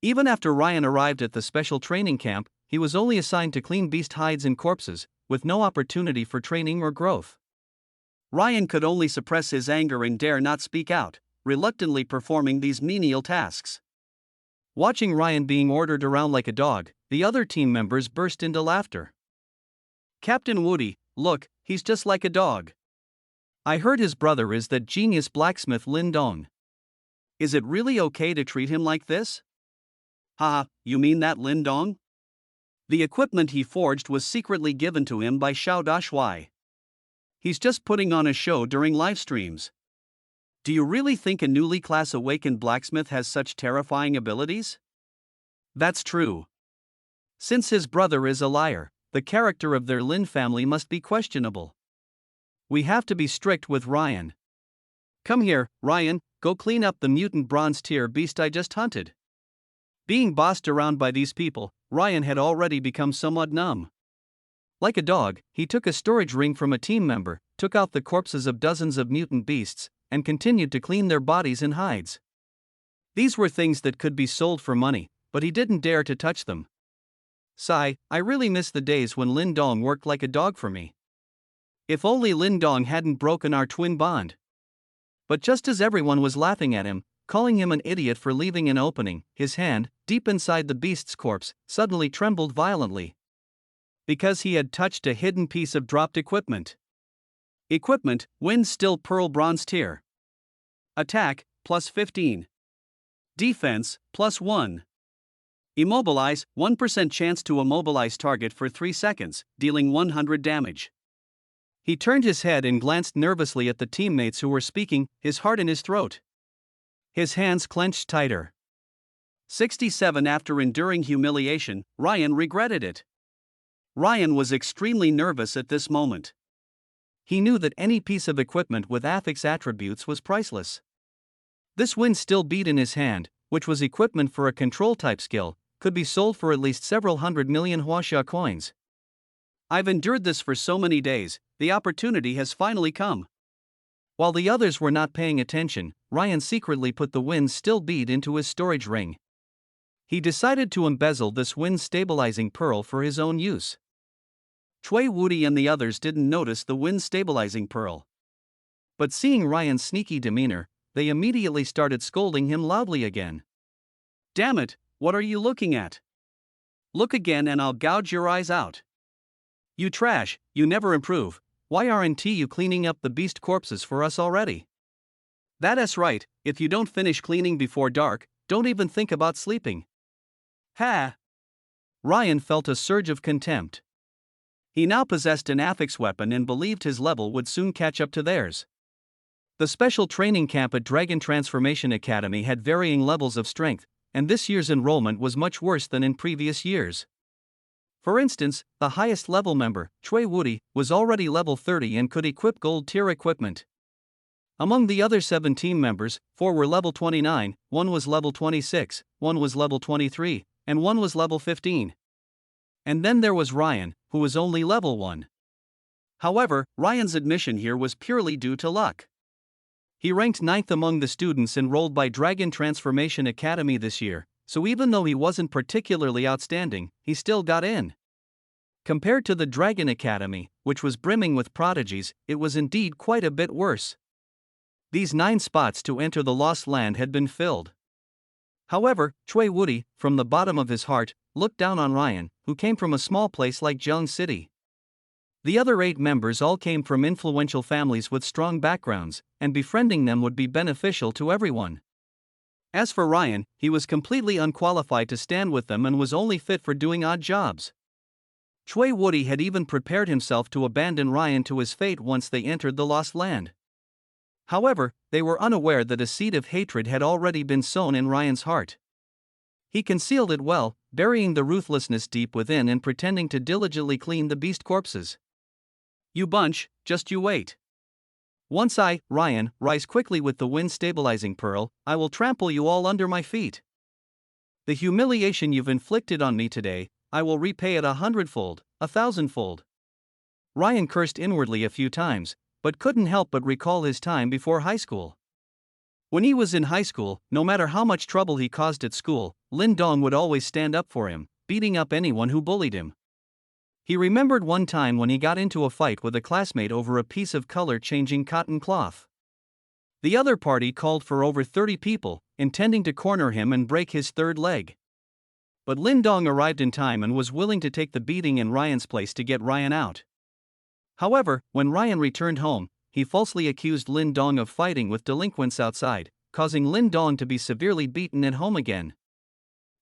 Even after Ryan arrived at the special training camp, he was only assigned to clean beast hides and corpses, with no opportunity for training or growth. Ryan could only suppress his anger and dare not speak out, reluctantly performing these menial tasks. Watching Ryan being ordered around like a dog, the other team members burst into laughter. Captain Woody, look, he's just like a dog. I heard his brother is that genius blacksmith Lin Dong. Is it really okay to treat him like this? Haha, you mean that Lin Dong? The equipment he forged was secretly given to him by Xiao Dashui. He's just putting on a show during live streams. Do you really think a newly class awakened blacksmith has such terrifying abilities? That's true. Since his brother is a liar, the character of their Lin family must be questionable. We have to be strict with Ryan. Come here, Ryan, go clean up the mutant bronze tier beast I just hunted. Being bossed around by these people, Ryan had already become somewhat numb. Like a dog, he took a storage ring from a team member, took out the corpses of dozens of mutant beasts, and continued to clean their bodies and hides. These were things that could be sold for money, but he didn't dare to touch them. Sigh, I really miss the days when Lin Dong worked like a dog for me. If only Lin Dong hadn't broken our twin bond. But just as everyone was laughing at him, calling him an idiot for leaving an opening, his hand, deep inside the beast's corpse, suddenly trembled violently. Because he had touched a hidden piece of dropped equipment. Equipment, Wind Still Pearl Bronze Tier. Attack, plus 15. Defense, plus 1. Immobilize, 1% chance to immobilize target for 3 seconds, dealing 100 damage. He turned his head and glanced nervously at the teammates who were speaking, his heart in his throat. His hands clenched tighter. 67. After enduring humiliation, Ryan regretted it. Ryan was extremely nervous at this moment. He knew that any piece of equipment with affix attributes was priceless. This wind still beat in his hand, which was equipment for a control type skill, could be sold for at least several 100 million huaxia coins. I've endured this for so many days, the opportunity has finally come. While the others were not paying attention, Ryan secretly put the wind still bead into his storage ring. He decided to embezzle this wind stabilizing pearl for his own use. Chui Woody and the others didn't notice the wind stabilizing pearl. But seeing Ryan's sneaky demeanor, they immediately started scolding him loudly again. Damn it, what are you looking at? Look again and I'll gouge your eyes out. You trash, you never improve, why aren't you cleaning up the beast corpses for us already? That's right, if you don't finish cleaning before dark, don't even think about sleeping. Ha! Ryan felt a surge of contempt. He now possessed an affix weapon and believed his level would soon catch up to theirs. The special training camp at Dragon Transformation Academy had varying levels of strength, and this year's enrollment was much worse than in previous years. For instance, the highest level member, Chui Woody, was already level 30 and could equip gold tier equipment. Among the other 7 team members, 4 were level 29, 1 was level 26, 1 was level 23, and 1 was level 15. And then there was Ryan, who was only level 1. However, Ryan's admission here was purely due to luck. He ranked 9th among the students enrolled by Dragon Transformation Academy this year, so even though he wasn't particularly outstanding, he still got in. Compared to the Dragon Academy, which was brimming with prodigies, it was indeed quite a bit worse. These 9 spots to enter the Lost Land had been filled. However, Chui Woody, from the bottom of his heart, looked down on Ryan, who came from a small place like Zheng City. The other 8 members all came from influential families with strong backgrounds, and befriending them would be beneficial to everyone. As for Ryan, he was completely unqualified to stand with them and was only fit for doing odd jobs. Chui Woody had even prepared himself to abandon Ryan to his fate once they entered the Lost Land. However, they were unaware that a seed of hatred had already been sown in Ryan's heart. He concealed it well, burying the ruthlessness deep within and pretending to diligently clean the beast corpses. You bunch, just you wait. Once I, Ryan, rise quickly with the wind stabilizing pearl, I will trample you all under my feet. The humiliation you've inflicted on me today, I will repay it 100-fold, 1,000-fold. Ryan cursed inwardly a few times, but couldn't help but recall his time before high school. When he was in high school, no matter how much trouble he caused at school, Lin Dong would always stand up for him, beating up anyone who bullied him. He remembered one time when he got into a fight with a classmate over a piece of color-changing cotton cloth. The other party called for over 30 people, intending to corner him and break his third leg. But Lin Dong arrived in time and was willing to take the beating in Ryan's place to get Ryan out. However, when Ryan returned home, he falsely accused Lin Dong of fighting with delinquents outside, causing Lin Dong to be severely beaten at home again.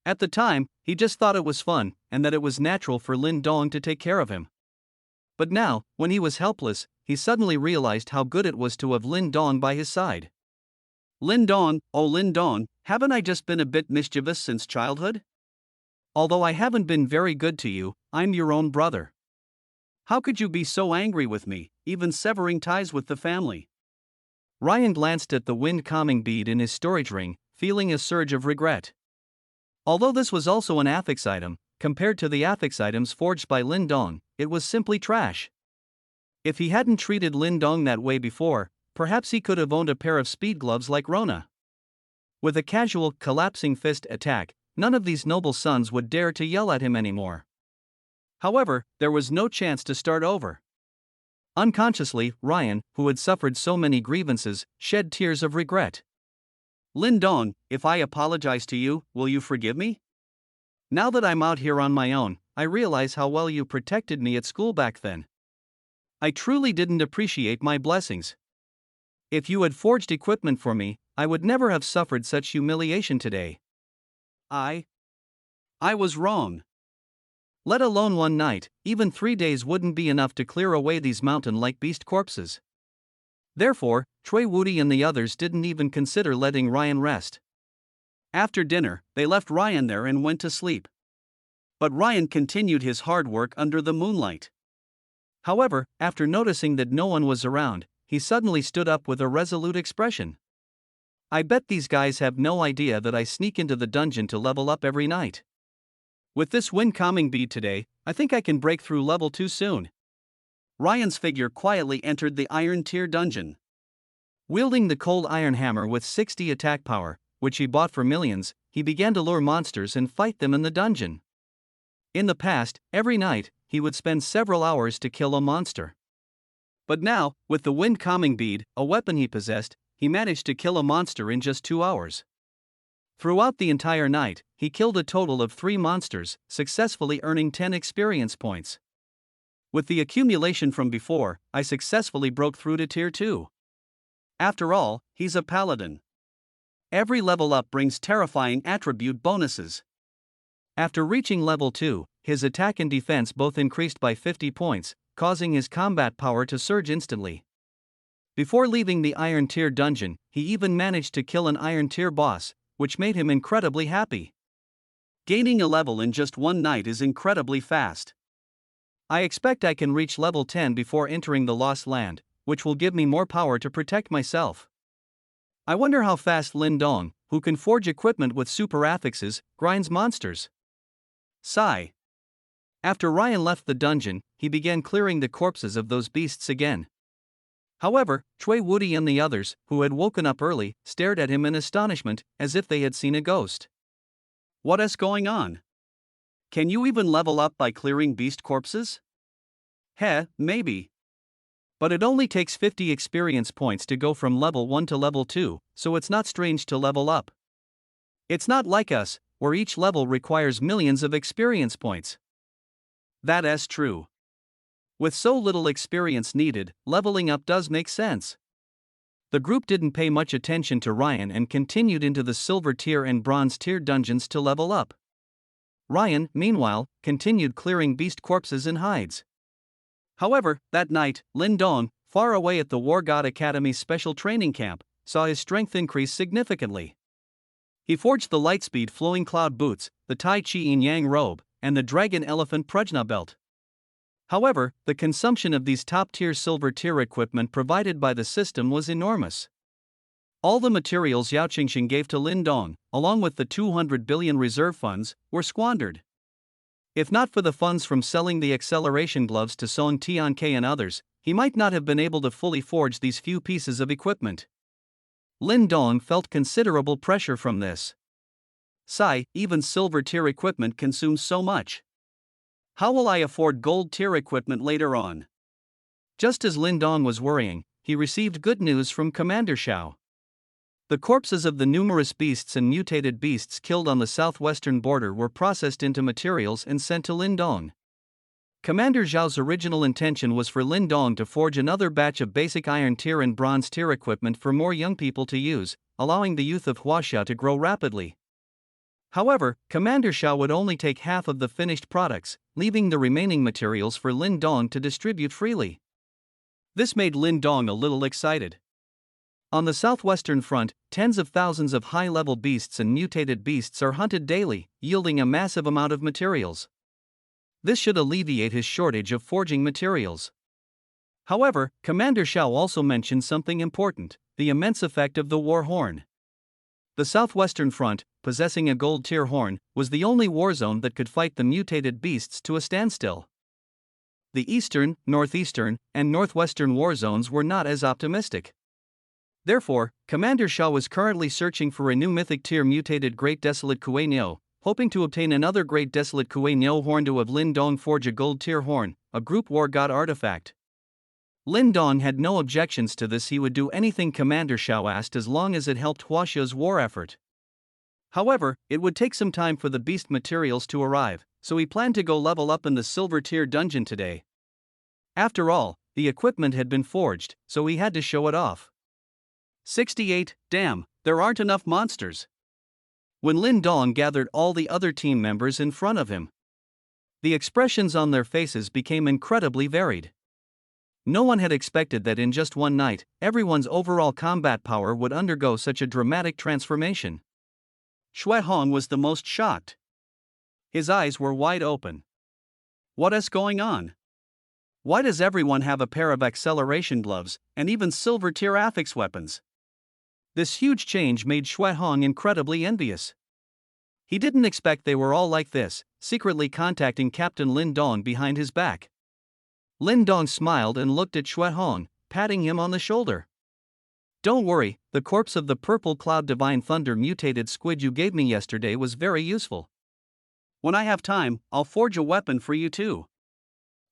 At the time, he just thought it was fun, and that it was natural for Lin Dong to take care of him. But now, when he was helpless, he suddenly realized how good it was to have Lin Dong by his side. Lin Dong, oh Lin Dong, haven't I just been a bit mischievous since childhood? Although I haven't been very good to you, I'm your own brother. How could you be so angry with me, even severing ties with the family? Ryan glanced at the wind calming bead in his storage ring, feeling a surge of regret. Although this was also an affix item, compared to the affix items forged by Lin Dong, it was simply trash. If he hadn't treated Lin Dong that way before, perhaps he could have owned a pair of speed gloves like Rona. With a casual, collapsing fist attack, none of these noble sons would dare to yell at him anymore. However, there was no chance to start over. Unconsciously, Ryan, who had suffered so many grievances, shed tears of regret. Lin Dong, if I apologize to you, will you forgive me? Now that I'm out here on my own, I realize how well you protected me at school back then. I truly didn't appreciate my blessings. If you had forged equipment for me, I would never have suffered such humiliation today. I was wrong. Let alone one night, even 3 days wouldn't be enough to clear away these mountain-like beast corpses. Therefore, Chui Woody and the others didn't even consider letting Ryan rest. After dinner, they left Ryan there and went to sleep. But Ryan continued his hard work under the moonlight. However, after noticing that no one was around, he suddenly stood up with a resolute expression. I bet these guys have no idea that I sneak into the dungeon to level up every night. With this wind calming bead today, I think I can break through level 2 soon. Ryan's figure quietly entered the Iron Tier dungeon. Wielding the cold iron hammer with 60 attack power, which he bought for millions, he began to lure monsters and fight them in the dungeon. In the past, every night, he would spend several hours to kill a monster. But now, with the wind calming bead, a weapon he possessed, he managed to kill a monster in just 2 hours. Throughout the entire night, he killed a total of 3 monsters, successfully earning 10 experience points. With the accumulation from before, I successfully broke through to Tier 2. After all, he's a paladin. Every level up brings terrifying attribute bonuses. After reaching level 2, his attack and defense both increased by 50 points, causing his combat power to surge instantly. Before leaving the Iron Tier dungeon, he even managed to kill an Iron Tier boss, which made him incredibly happy. Gaining a level in just one night is incredibly fast. I expect I can reach level 10 before entering the Lost Land, which will give me more power to protect myself. I wonder how fast Lin Dong, who can forge equipment with super affixes, grinds monsters. Sigh. After Ryan left the dungeon, he began clearing the corpses of those beasts again. However, Chui Woody and the others, who had woken up early, stared at him in astonishment, as if they had seen a ghost. What is going on? Can you even level up by clearing beast corpses? Heh, maybe. But it only takes 50 experience points to go from level 1 to level 2, so it's not strange to level up. It's not like us, where each level requires millions of experience points. That is true. With so little experience needed, leveling up does make sense. The group didn't pay much attention to Ryan and continued into the Silver Tier and Bronze Tier dungeons to level up. Ryan, meanwhile, continued clearing beast corpses and hides. However, that night, Lin Dong, far away at the War God Academy's special training camp, saw his strength increase significantly. He forged the Lightspeed Flowing Cloud Boots, the Tai Chi Yin Yang Robe, and the Dragon Elephant Prajna Belt. However, the consumption of these top-tier Silver Tier equipment provided by the system was enormous. All the materials Yao Qingxing gave to Lin Dong, along with the 200 billion reserve funds, were squandered. If not for the funds from selling the acceleration gloves to Song Tianke and others, he might not have been able to fully forge these few pieces of equipment. Lin Dong felt considerable pressure from this. Sigh, even Silver Tier equipment consumes so much. How will I afford Gold Tier equipment later on? Just as Lin Dong was worrying, he received good news from Commander Xiao. The corpses of the numerous beasts and mutated beasts killed on the southwestern border were processed into materials and sent to Lin Dong. Commander Zhao's original intention was for Lin Dong to forge another batch of basic Iron Tier and Bronze Tier equipment for more young people to use, allowing the youth of Huaxia to grow rapidly. However, Commander Xiao would only take half of the finished products, leaving the remaining materials for Lin Dong to distribute freely. This made Lin Dong a little excited. On the southwestern front, tens of thousands of high-level beasts and mutated beasts are hunted daily, yielding a massive amount of materials. This should alleviate his shortage of forging materials. However, Commander Xiao also mentioned something important: the immense effect of the war horn. The southwestern front, possessing a Gold Tier horn, was the only war zone that could fight the mutated beasts to a standstill. The eastern, northeastern, and northwestern war zones were not as optimistic. Therefore, Commander Xiao was currently searching for a new Mythic Tier mutated Great Desolate Kuei Niu, hoping to obtain another Great Desolate Kuei Niu horn to have Lin Dong forge a Gold Tier horn, a group war god artifact. Lin Dong had no objections to this. He would do anything Commander Xiao asked as long as it helped Huaxia's war effort. However, it would take some time for the beast materials to arrive, so he planned to go level up in the Silver Tier dungeon today. After all, the equipment had been forged, so he had to show it off. 68, damn, there aren't enough monsters. When Lin Dong gathered all the other team members in front of him, the expressions on their faces became incredibly varied. No one had expected that in just one night, everyone's overall combat power would undergo such a dramatic transformation. Xue Hong was the most shocked. His eyes were wide open. What is going on? Why does everyone have a pair of acceleration gloves, and even Silver Tier affix weapons? This huge change made Xue Hong incredibly envious. He didn't expect they were all like this, secretly contacting Captain Lin Dong behind his back. Lin Dong smiled and looked at Xue Hong, patting him on the shoulder. Don't worry, the corpse of the purple cloud divine thunder mutated squid you gave me yesterday was very useful. When I have time, I'll forge a weapon for you too.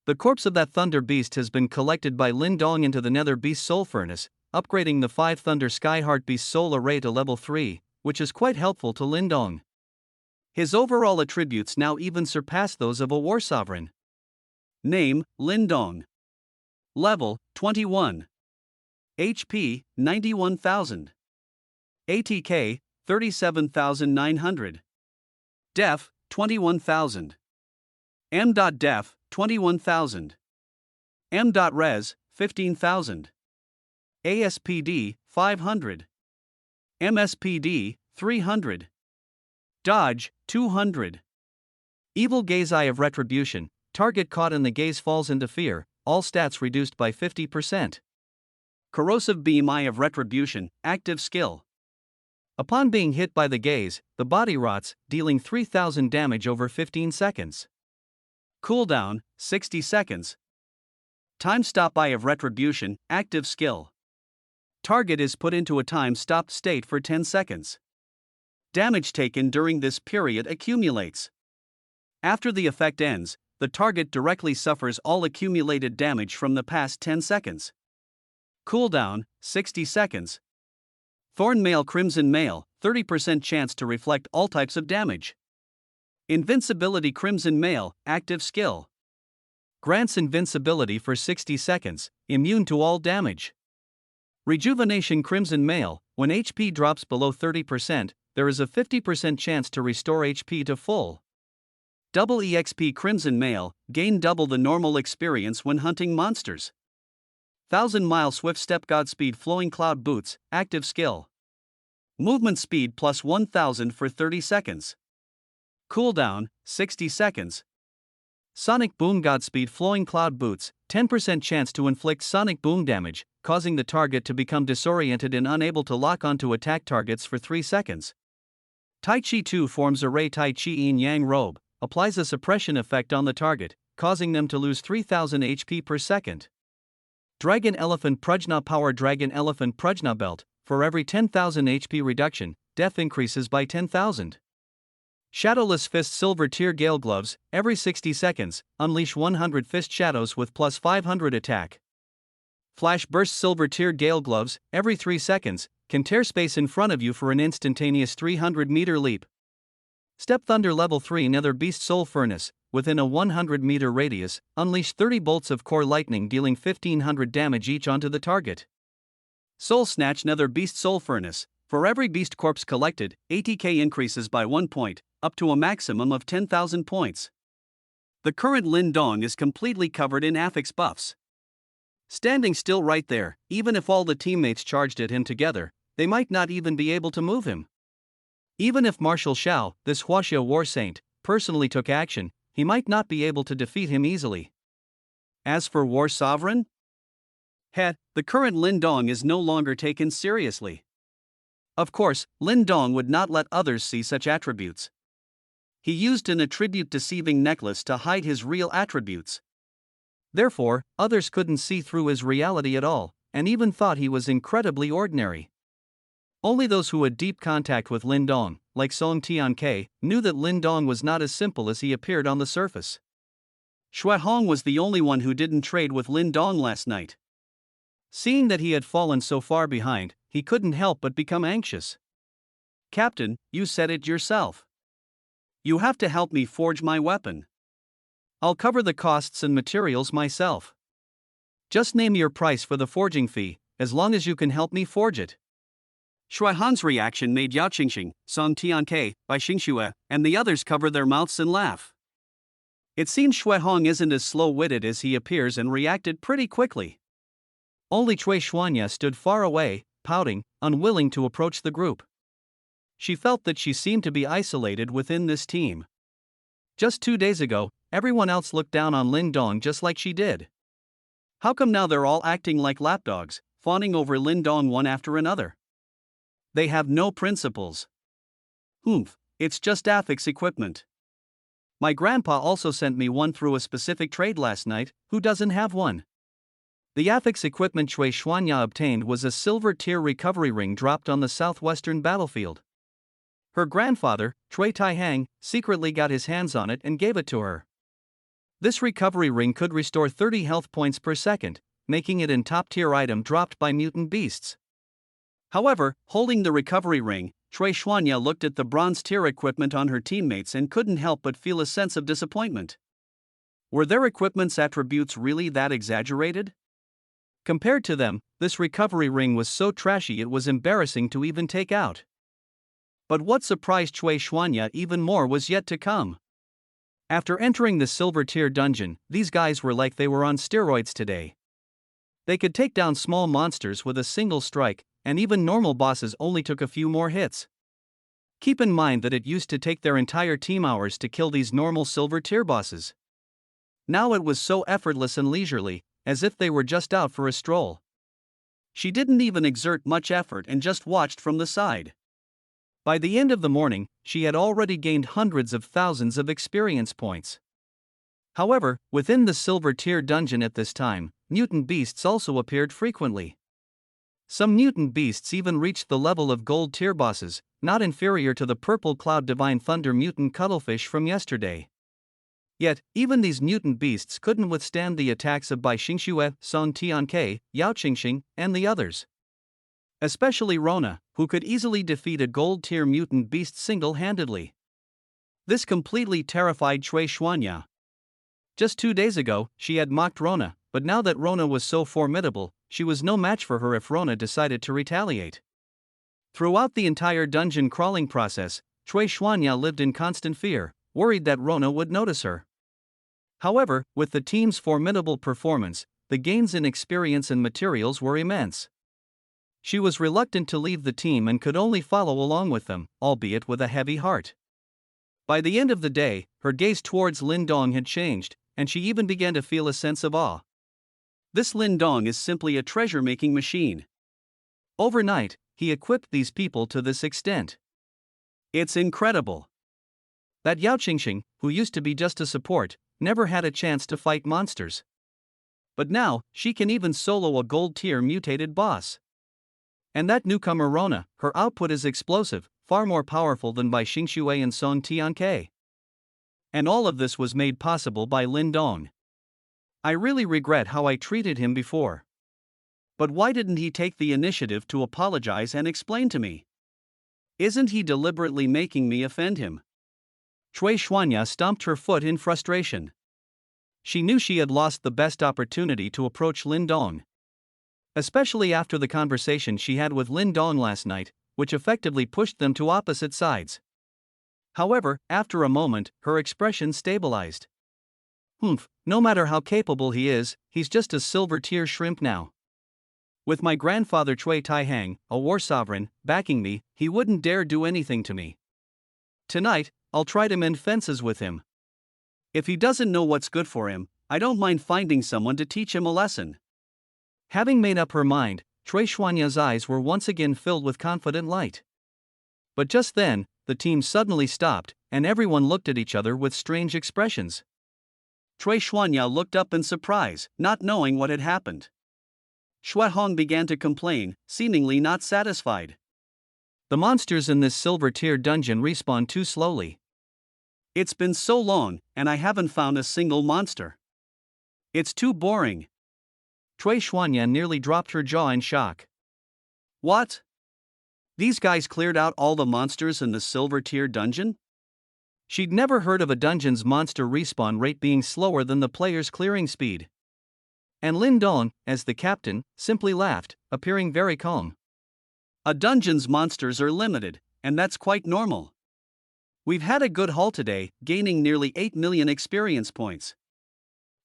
The corpse of that thunder beast has been collected by Lin Dong into the nether beast soul furnace, upgrading the 5 thunder skyheart beast soul array to level 3, which is quite helpful to Lin Dong. His overall attributes now even surpass those of a war sovereign. Name, Lin Dong. Level, 21. HP, 91,000. ATK, 37,900. Def, 21,000. M.Def, 21,000. M.Res, 15,000. ASPD, 500. MSPD, 300. Dodge, 200. Evil Gaze Eye of Retribution, target caught in the gaze falls into fear, all stats reduced by 50%. Corrosive Beam Eye of Retribution, active skill. Upon being hit by the gaze, the body rots, dealing 3,000 damage over 15 seconds. Cooldown, 60 seconds. Time Stop Eye of Retribution, active skill. Target is put into a time-stopped state for 10 seconds. Damage taken during this period accumulates. After the effect ends, the target directly suffers all accumulated damage from the past 10 seconds. Cooldown, 60 seconds. Thorn Mail Crimson Mail, 30% chance to reflect all types of damage. Invincibility Crimson Mail, active skill. Grants invincibility for 60 seconds, immune to all damage. Rejuvenation Crimson Mail, when HP drops below 30%, there is a 50% chance to restore HP to full. Double EXP Crimson Mail, gain double the normal experience when hunting monsters. 1,000-mile Swift Step Godspeed Flowing Cloud Boots, active skill. Movement speed plus 1,000 for 30 seconds. Cooldown, 60 seconds. Sonic Boom Godspeed Flowing Cloud Boots, 10% chance to inflict sonic boom damage, causing the target to become disoriented and unable to lock onto attack targets for 3 seconds. Tai Chi 2 forms Array Tai Chi Yin Yang Robe, applies a suppression effect on the target, causing them to lose 3,000 HP per second. Dragon Elephant Prajna Power Dragon Elephant Prajna Belt, for every 10,000 HP reduction, def increases by 10,000. Shadowless Fist Silver Tear Gale Gloves, every 60 seconds, unleash 100 fist shadows with plus 500 attack. Flash Burst Silver Tear Gale Gloves, every 3 seconds, can tear space in front of you for an instantaneous 300-meter leap. Step Thunder Level 3 Nether Beast Soul Furnace, within a 100-meter radius, unleash 30 bolts of core lightning dealing 1,500 damage each onto the target. Soul Snatch Nether Beast Soul Furnace, for every beast corpse collected, ATK increases by 1 point, up to a maximum of 10,000 points. The current Lin Dong is completely covered in affix buffs. Standing still right there, even if all the teammates charged at him together, they might not even be able to move him. Even if Marshal Xiao, this Huaxia war saint, personally took action, he might not be able to defeat him easily. As for War Sovereign? The current Lin Dong is no longer taken seriously. Of course, Lin Dong would not let others see such attributes. He used an attribute deceiving necklace to hide his real attributes. Therefore, others couldn't see through his reality at all, and even thought he was incredibly ordinary. Only those who had deep contact with Lin Dong, like Song Tianke, knew that Lin Dong was not as simple as he appeared on the surface. Xue Hong was the only one who didn't trade with Lin Dong last night. Seeing that he had fallen so far behind, he couldn't help but become anxious. Captain, you said it yourself. You have to help me forge my weapon. I'll cover the costs and materials myself. Just name your price for the forging fee, as long as you can help me forge it. Xue Hong's reaction made Yao Qingxing, Song Tianke, Bai Xingxue, and the others cover their mouths and laugh. It seems Xue Hong isn't as slow-witted as he appears and reacted pretty quickly. Only Cui Xuanya stood far away, pouting, unwilling to approach the group. She felt that she seemed to be isolated within this team. Just 2 days ago, everyone else looked down on Lin Dong just like she did. How come now they're all acting like lapdogs, fawning over Lin Dong one after another? They have no principles. It's just affix equipment. My grandpa also sent me one through a specific trade last night. Who doesn't have one? The affix equipment Chui Xuanya obtained was a silver tier recovery ring dropped on the southwestern battlefield. Her grandfather, Chui Taihang, secretly got his hands on it and gave it to her. This recovery ring could restore 30 health points per second, making it an top-tier item dropped by mutant beasts. However, holding the recovery ring, Chui Xuanya looked at the bronze-tier equipment on her teammates and couldn't help but feel a sense of disappointment. Were their equipment's attributes really that exaggerated? Compared to them, this recovery ring was so trashy it was embarrassing to even take out. But what surprised Chui Xuanya even more was yet to come. After entering the silver tier dungeon, these guys were like they were on steroids today. They could take down small monsters with a single strike, and even normal bosses only took a few more hits. Keep in mind that it used to take their entire team hours to kill these normal silver tier bosses. Now it was so effortless and leisurely, as if they were just out for a stroll. She didn't even exert much effort and just watched from the side. By the end of the morning, she had already gained hundreds of thousands of experience points. However, within the silver tier dungeon at this time, mutant beasts also appeared frequently. Some mutant beasts even reached the level of gold tier bosses, not inferior to the purple cloud divine thunder mutant cuttlefish from yesterday. Yet, even these mutant beasts couldn't withstand the attacks of Bai Xingxue, Song Tianke, Yao Qingxing, and the others. Especially Rona, who could easily defeat a gold-tier mutant beast single-handedly. This completely terrified Chui Xuanya. Just 2 days ago, she had mocked Rona, but now that Rona was so formidable, she was no match for her if Rona decided to retaliate. Throughout the entire dungeon crawling process, Chui Xuanya lived in constant fear, worried that Rona would notice her. However, with the team's formidable performance, the gains in experience and materials were immense. She was reluctant to leave the team and could only follow along with them, albeit with a heavy heart. By the end of the day, her gaze towards Lin Dong had changed, and she even began to feel a sense of awe. This Lin Dong is simply a treasure-making machine. Overnight, he equipped these people to this extent. It's incredible. That Yao Qingxing, who used to be just a support, never had a chance to fight monsters. But now, she can even solo a gold-tier mutated boss. And that newcomer Rona, her output is explosive, far more powerful than by Xingxue and Song Tianke. And all of this was made possible by Lin Dong. I really regret how I treated him before. But why didn't he take the initiative to apologize and explain to me? Isn't he deliberately making me offend him? Chui Xuanya stomped her foot in frustration. She knew she had lost the best opportunity to approach Lin Dong. Especially after the conversation she had with Lin Dong last night, which effectively pushed them to opposite sides. However, after a moment, her expression stabilized. No matter how capable he is, he's just a silver-tier shrimp now. With my grandfather Chui Taihang, a war sovereign, backing me, he wouldn't dare do anything to me. Tonight, I'll try to mend fences with him. If he doesn't know what's good for him, I don't mind finding someone to teach him a lesson. Having made up her mind, Chui Xuanya's eyes were once again filled with confident light. But just then, the team suddenly stopped, and everyone looked at each other with strange expressions. Chui Xuanya looked up in surprise, not knowing what had happened. Xuehong began to complain, seemingly not satisfied. The monsters in this silver tier dungeon respawn too slowly. It's been so long, and I haven't found a single monster. It's too boring. Chui Xuanya nearly dropped her jaw in shock. What? These guys cleared out all the monsters in the silver tier dungeon? She'd never heard of a dungeon's monster respawn rate being slower than the player's clearing speed. And Lin Dong, as the captain, simply laughed, appearing very calm. A dungeon's monsters are limited, and that's quite normal. We've had a good haul today, gaining nearly 8 million experience points.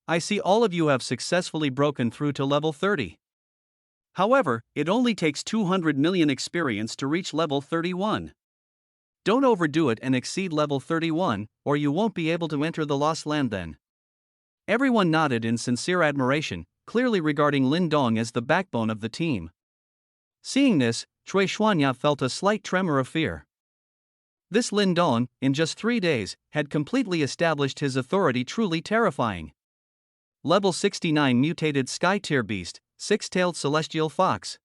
I see all of you have successfully broken through to level 30. However, it only takes 200 million experience to reach level 31. Don't overdo it and exceed level 31, or you won't be able to enter the Lost Land then. Everyone nodded in sincere admiration, clearly regarding Lin Dong as the backbone of the team. Seeing this, Chui Xuanya felt a slight tremor of fear. This Lin Dong, in just 3 days, had completely established his authority, truly terrifying. Level 69 mutated Sky Tier Beast, Six-tailed Celestial Fox.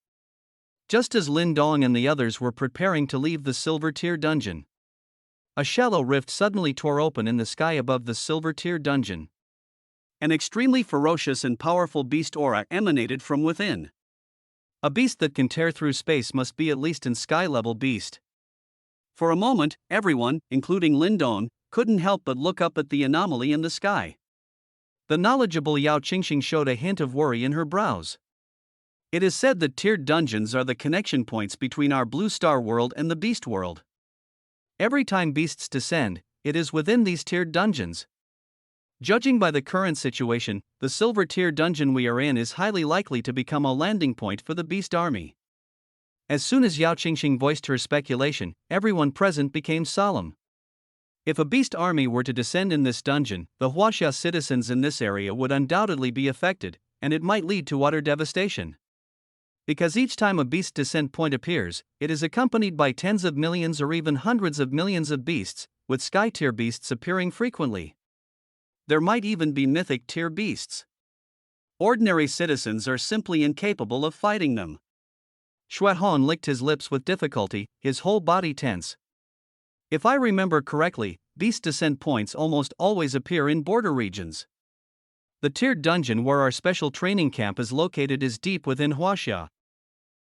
Just as Lin Dong and the others were preparing to leave the Silver Tier dungeon, a shallow rift suddenly tore open in the sky above the Silver Tier dungeon. An extremely ferocious and powerful beast aura emanated from within. A beast that can tear through space must be at least an sky-level beast. For a moment, everyone, including Lin Dong, couldn't help but look up at the anomaly in the sky. The knowledgeable Yao Qingxing showed a hint of worry in her brows. It is said that tiered dungeons are the connection points between our Blue Star world and the Beast world. Every time beasts descend, it is within these tiered dungeons. Judging by the current situation, the Silver Tier dungeon we are in is highly likely to become a landing point for the Beast army. As soon as Yao Qingxing voiced her speculation, everyone present became solemn. If a beast army were to descend in this dungeon, the Huaxia citizens in this area would undoubtedly be affected, and it might lead to utter devastation. Because each time a beast descent point appears, it is accompanied by tens of millions or even hundreds of millions of beasts, with Sky Tier beasts appearing frequently. There might even be mythic tier beasts. Ordinary citizens are simply incapable of fighting them. Xuehon licked his lips with difficulty, his whole body tense. If I remember correctly, beast descent points almost always appear in border regions. The tiered dungeon where our special training camp is located is deep within Huaxia.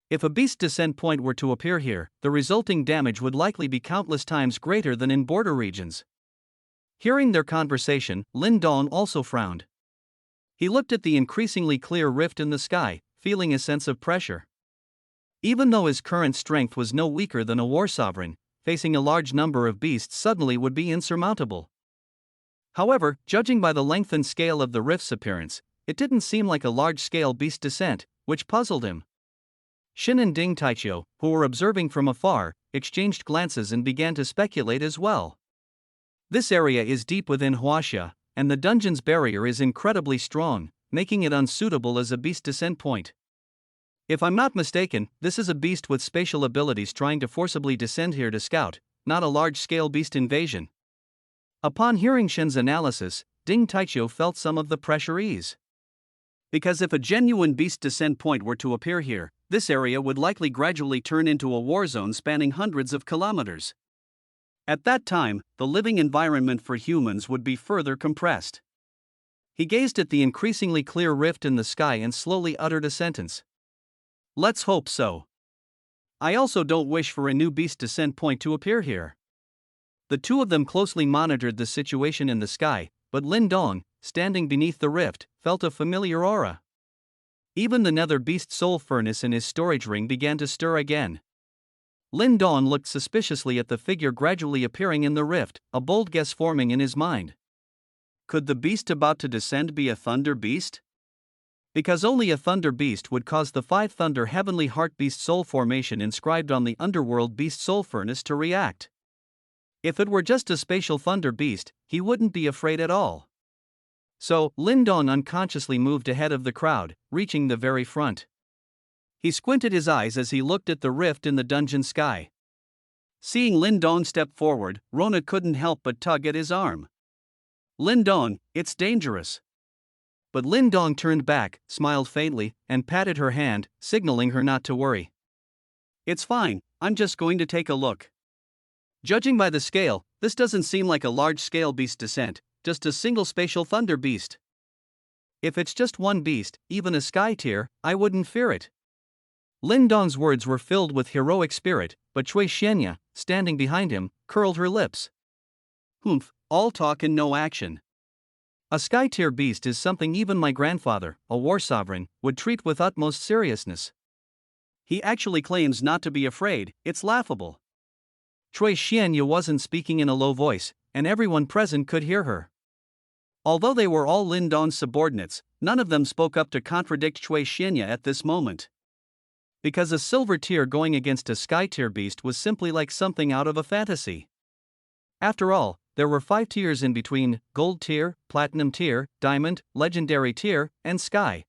If a beast descent point were to appear here, the resulting damage would likely be countless times greater than in border regions. Hearing their conversation, Lin Dong also frowned. He looked at the increasingly clear rift in the sky, feeling a sense of pressure. Even though his current strength was no weaker than a war sovereign, facing a large number of beasts suddenly would be insurmountable. However, judging by the length and scale of the rift's appearance, it didn't seem like a large-scale beast descent, which puzzled him. Xin and Ding Taiqiu, who were observing from afar, exchanged glances and began to speculate as well. This area is deep within Huaxia, and the dungeon's barrier is incredibly strong, making it unsuitable as a beast descent point. If I'm not mistaken, this is a beast with spatial abilities trying to forcibly descend here to scout, not a large-scale beast invasion. Upon hearing Shen's analysis, Ding Taiqiu felt some of the pressure ease. Because if a genuine beast descent point were to appear here, this area would likely gradually turn into a war zone spanning hundreds of kilometers. At that time, the living environment for humans would be further compressed. He gazed at the increasingly clear rift in the sky and slowly uttered a sentence. Let's hope so. I also don't wish for a new beast descent point to appear here. The two of them closely monitored the situation in the sky, but Lin Dong, standing beneath the rift, felt a familiar aura. Even the nether beast soul furnace in his storage ring began to stir again. Lin Dong looked suspiciously at the figure gradually appearing in the rift, a bold guess forming in his mind. Could the beast about to descend be a thunder beast? Because only a thunder beast would cause the 5 thunder heavenly heart beast soul formation inscribed on the underworld beast soul furnace to react. If it were just a spatial thunder beast, he wouldn't be afraid at all. So, Lin Dong unconsciously moved ahead of the crowd, reaching the very front. He squinted his eyes as he looked at the rift in the dungeon sky. Seeing Lin Dong step forward, Rona couldn't help but tug at his arm. Lin Dong, it's dangerous. But Lin Dong turned back, smiled faintly, and patted her hand, signaling her not to worry. It's fine, I'm just going to take a look. Judging by the scale, this doesn't seem like a large-scale beast descent, just a single spatial thunder beast. If it's just one beast, even a sky tier, I wouldn't fear it. Lin Dong's words were filled with heroic spirit, but Cui Xianya, standing behind him, curled her lips. Humph, all talk and no action. A sky tier beast is something even my grandfather, a war sovereign, would treat with utmost seriousness. He actually claims not to be afraid, it's laughable. Cui Xianya wasn't speaking in a low voice, and everyone present could hear her. Although they were all Lin Dong's subordinates, none of them spoke up to contradict Cui Xianya at this moment. Because a silver tier going against a sky tier beast was simply like something out of a fantasy. After all, there were 5 tiers in between: gold tier, platinum tier, diamond, legendary tier, and sky.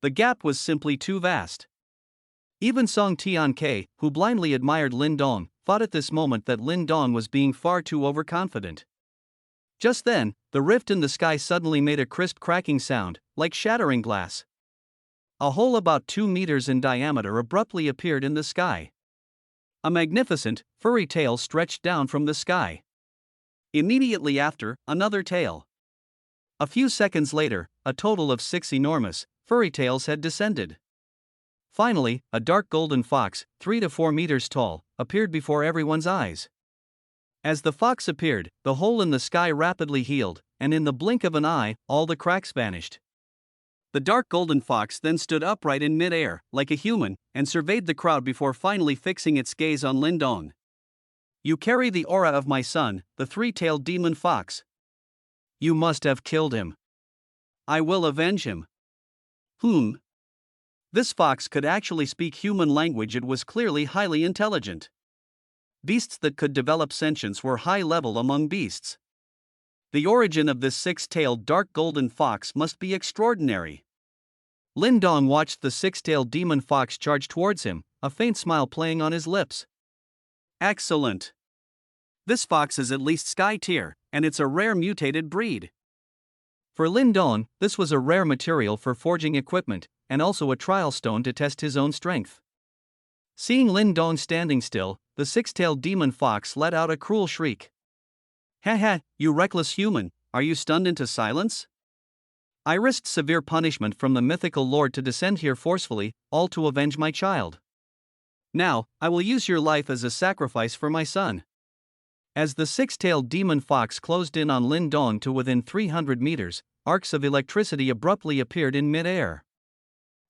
The gap was simply too vast. Even Song Tian Ke, who blindly admired Lin Dong, thought at this moment that Lin Dong was being far too overconfident. Just then, the rift in the sky suddenly made a crisp cracking sound, like shattering glass. A hole about 2 meters in diameter abruptly appeared in the sky. A magnificent, furry tail stretched down from the sky. Immediately after, another tail. A few seconds later, a total of 6 enormous, furry tails had descended. Finally, a dark golden fox, 3 to 4 meters tall, appeared before everyone's eyes. As the fox appeared, the hole in the sky rapidly healed, and in the blink of an eye, all the cracks vanished. The dark golden fox then stood upright in mid-air, like a human, and surveyed the crowd before finally fixing its gaze on Lin Dong. "You carry the aura of my son, the three-tailed demon fox. You must have killed him. I will avenge him." This fox could actually speak human language. It was clearly highly intelligent. Beasts that could develop sentience were high level among beasts. The origin of this six-tailed dark golden fox must be extraordinary. Lin Dong watched the six-tailed demon fox charge towards him, a faint smile playing on his lips. "Excellent. This fox is at least sky tier, and it's a rare mutated breed." For Lin Dong, this was a rare material for forging equipment, and also a trial stone to test his own strength. Seeing Lin Dong standing still, the six-tailed demon fox let out a cruel shriek. "Ha, you reckless human, are you stunned into silence? I risked severe punishment from the mythical lord to descend here forcefully, all to avenge my child. Now, I will use your life as a sacrifice for my son." As the six-tailed demon fox closed in on Lin Dong to within 300 meters, arcs of electricity abruptly appeared in mid-air.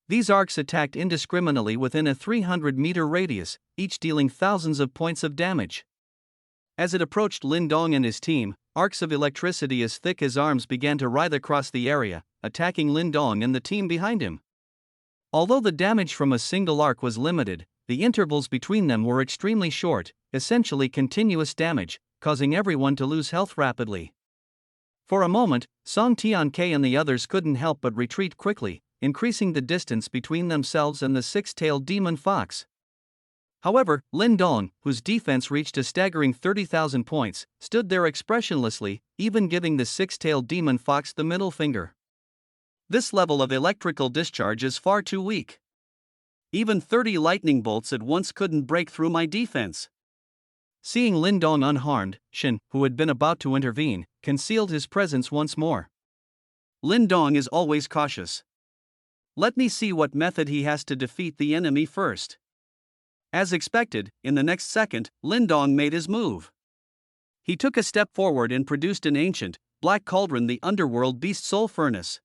These arcs attacked indiscriminately within a 300-meter radius, each dealing thousands of points of damage. As it approached Lin Dong and his team, arcs of electricity as thick as arms began to writhe across the area, attacking Lin Dong and the team behind him. Although the damage from a single arc was limited, the intervals between them were extremely short, essentially continuous damage, causing everyone to lose health rapidly. For a moment, Song Tian-Kai and the others couldn't help but retreat quickly, increasing the distance between themselves and the six-tailed demon fox. However, Lin Dong, whose defense reached a staggering 30,000 points, stood there expressionlessly, even giving the six-tailed demon fox the middle finger. This level of electrical discharge is far too weak. Even 30 lightning bolts at once couldn't break through my defense. Seeing Lin Dong unharmed, Shen, who had been about to intervene, concealed his presence once more. Lin Dong is always cautious. Let me see what method he has to defeat the enemy first. As expected, in the next second, Lin Dong made his move. He took a step forward and produced an ancient, black cauldron, the underworld beast soul furnace.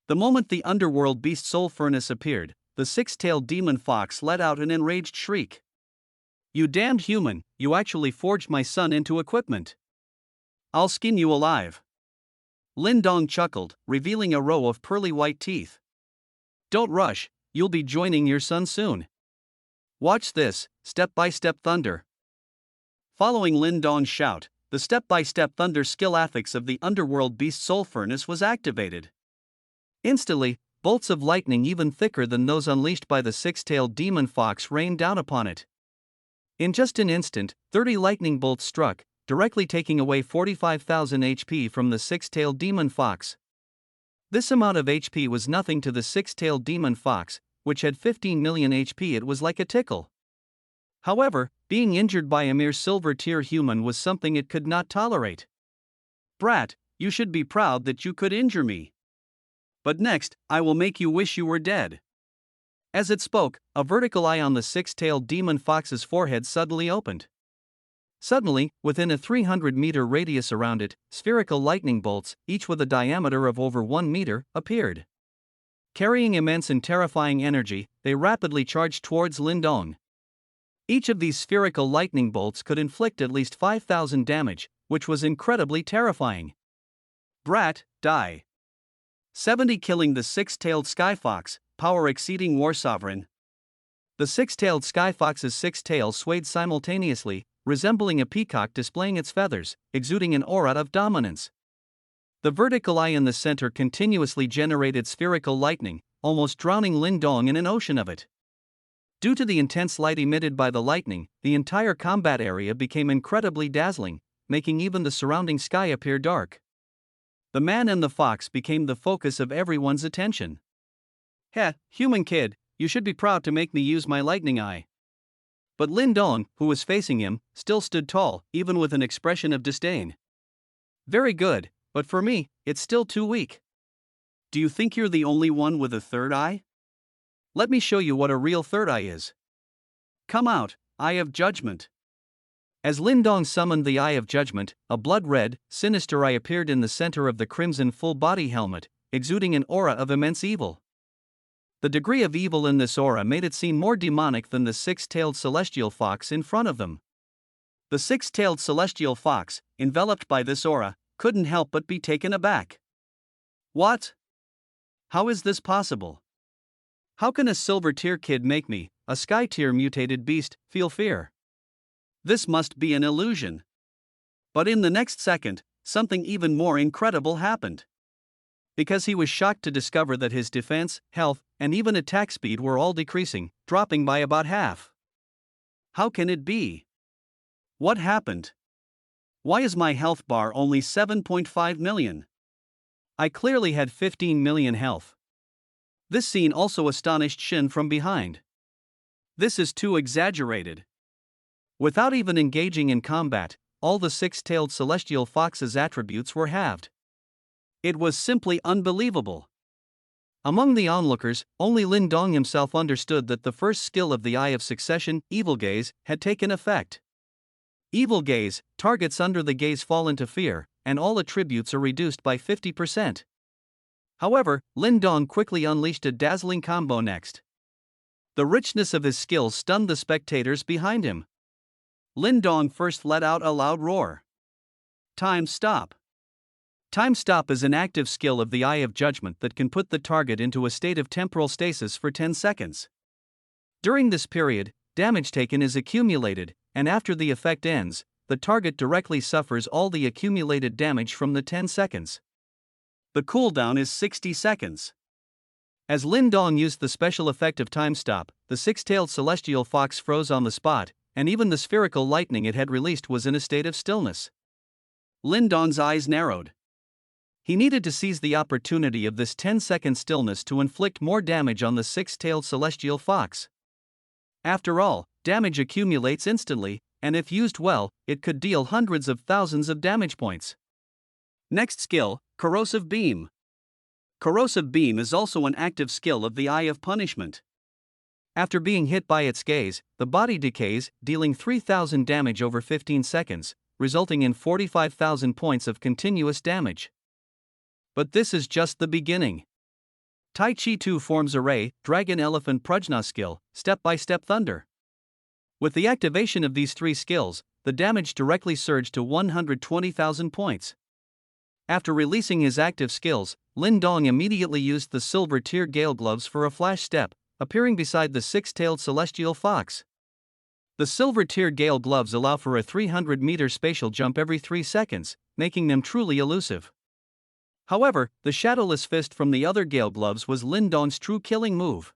The moment the underworld beast soul furnace appeared, the six-tailed demon fox let out an enraged shriek. "You damned human, you actually forged my son into equipment. I'll skin you alive." Lin Dong chuckled, revealing a row of pearly white teeth. "Don't rush, you'll be joining your son soon. Watch this, step-by-step thunder." Following Lin Dong's shout, the step-by-step thunder skill affix of the underworld beast soul furnace was activated. Instantly, bolts of lightning even thicker than those unleashed by the six-tailed demon fox rained down upon it. In just an instant, 30 lightning bolts struck, directly taking away 45,000 HP from the six-tailed demon fox. This amount of HP was nothing to the six-tailed demon fox, which had 15 million HP. It was like a tickle. However, being injured by a mere silver-tier human was something it could not tolerate. "Brat, you should be proud that you could injure me. But next, I will make you wish you were dead." As it spoke, a vertical eye on the six-tailed demon fox's forehead suddenly opened. Suddenly, within a 300-meter radius around it, spherical lightning bolts, each with a diameter of over 1 meter, appeared. Carrying immense and terrifying energy, they rapidly charged towards Lin Dong. Each of these spherical lightning bolts could inflict at least 5,000 damage, which was incredibly terrifying. "Brat, die." 70 killing the six-tailed sky fox, power exceeding war sovereign. The six-tailed sky fox's six tails swayed simultaneously, resembling a peacock displaying its feathers, exuding an aura of dominance. The vertical eye in the center continuously generated spherical lightning, almost drowning Lin Dong in an ocean of it. Due to the intense light emitted by the lightning, the entire combat area became incredibly dazzling, making even the surrounding sky appear dark. The man and the fox became the focus of everyone's attention. "Heh, human kid, you should be proud to make me use my lightning eye." But Lin Dong, who was facing him, still stood tall, even with an expression of disdain. "Very good, but for me, it's still too weak." "Do you think you're the only one with a third eye? Let me show you what a real third eye is. Come out, Eye of Judgment." As Lin Dong summoned the Eye of Judgment, a blood-red, sinister eye appeared in the center of the crimson full-body helmet, exuding an aura of immense evil. The degree of evil in this aura made it seem more demonic than the six-tailed celestial fox in front of them. The six-tailed celestial fox, enveloped by this aura, couldn't help but be taken aback. "What? How is this possible? How can a silver tier kid make me, a sky tier mutated beast, feel fear? This must be an illusion." But in the next second, something even more incredible happened. Because he was shocked to discover that his defense, health, and even attack speed were all decreasing, dropping by about half. How can it be? What happened? Why is my health bar only 7.5 million? I clearly had 15 million health. This scene also astonished Shin from behind. This is too exaggerated. Without even engaging in combat, all the six-tailed celestial fox's attributes were halved. It was simply unbelievable. Among the onlookers, only Lin Dong himself understood that the first skill of the Eye of Succession, Evil Gaze, had taken effect. Evil Gaze, targets under the gaze fall into fear, and all attributes are reduced by 50%. However, Lin Dong quickly unleashed a dazzling combo next. The richness of his skills stunned the spectators behind him. Lin Dong first let out a loud roar. Time stop. Time stop is an active skill of the Eye of Judgment that can put the target into a state of temporal stasis for 10 seconds. During this period, damage taken is accumulated, and after the effect ends, the target directly suffers all the accumulated damage from the 10 seconds. The cooldown is 60 seconds. As Lin Dong used the special effect of Time Stop, the six-tailed celestial fox froze on the spot, and even the spherical lightning it had released was in a state of stillness. Lin Dong's eyes narrowed. He needed to seize the opportunity of this 10-second stillness to inflict more damage on the six-tailed celestial fox. After all, damage accumulates instantly, and if used well, it could deal hundreds of thousands of damage points. Next skill, Corrosive Beam. Corrosive Beam is also an active skill of the Eye of Punishment. After being hit by its gaze, the body decays, dealing 3,000 damage over 15 seconds, resulting in 45,000 points of continuous damage. But this is just the beginning. Tai Chi 2 forms array, Dragon Elephant Prajna skill, Step-by-Step Thunder. With the activation of these three skills, the damage directly surged to 120,000 points. After releasing his active skills, Lin Dong immediately used the silver tier Gale Gloves for a flash step, appearing beside the six-tailed celestial fox. The silver tier Gale Gloves allow for a 300-meter spatial jump every 3 seconds, making them truly elusive. However, the Shadowless Fist from the other Gale Gloves was Lin Dong's true killing move.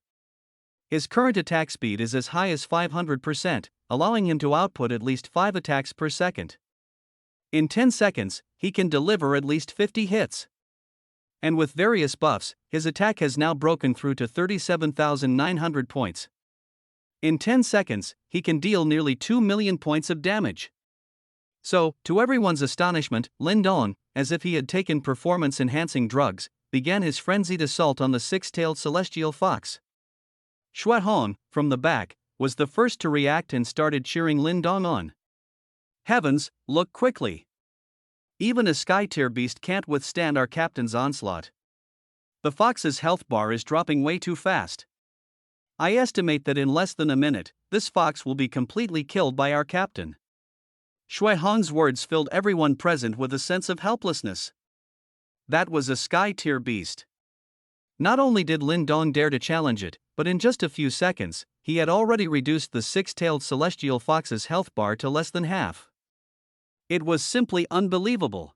His current attack speed is as high as 500%, allowing him to output at least 5 attacks per second. In 10 seconds, he can deliver at least 50 hits. And with various buffs, his attack has now broken through to 37,900 points. In 10 seconds, he can deal nearly 2 million points of damage. So, to everyone's astonishment, Lin Dong, as if he had taken performance-enhancing drugs, began his frenzied assault on the six-tailed celestial fox. Shui Hong, from the back, was the first to react and started cheering Lin Dong on. Heavens, look quickly! Even a sky-tier beast can't withstand our captain's onslaught. The fox's health bar is dropping way too fast. I estimate that in less than a minute, this fox will be completely killed by our captain. Shui Hong's words filled everyone present with a sense of helplessness. That was a sky-tier beast. Not only did Lin Dong dare to challenge it, but in just a few seconds, he had already reduced the six-tailed celestial fox's health bar to less than half. It was simply unbelievable.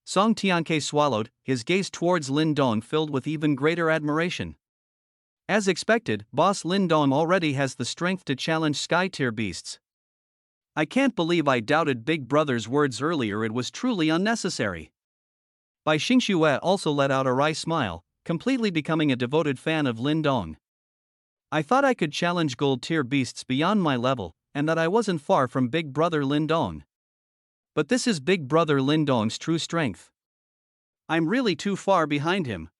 Song Tianke swallowed, his gaze towards Lin Dong filled with even greater admiration. As expected, Boss Lindong already has the strength to challenge Sky-tier beasts. I can't believe I doubted Big Brother's words earlier, it was truly unnecessary. Bai Xingxue also let out a wry smile, completely becoming a devoted fan of Lindong. I thought I could challenge gold-tier beasts beyond my level, and that I wasn't far from Big Brother Lindong. But this is Big Brother Lindong's true strength. I'm really too far behind him.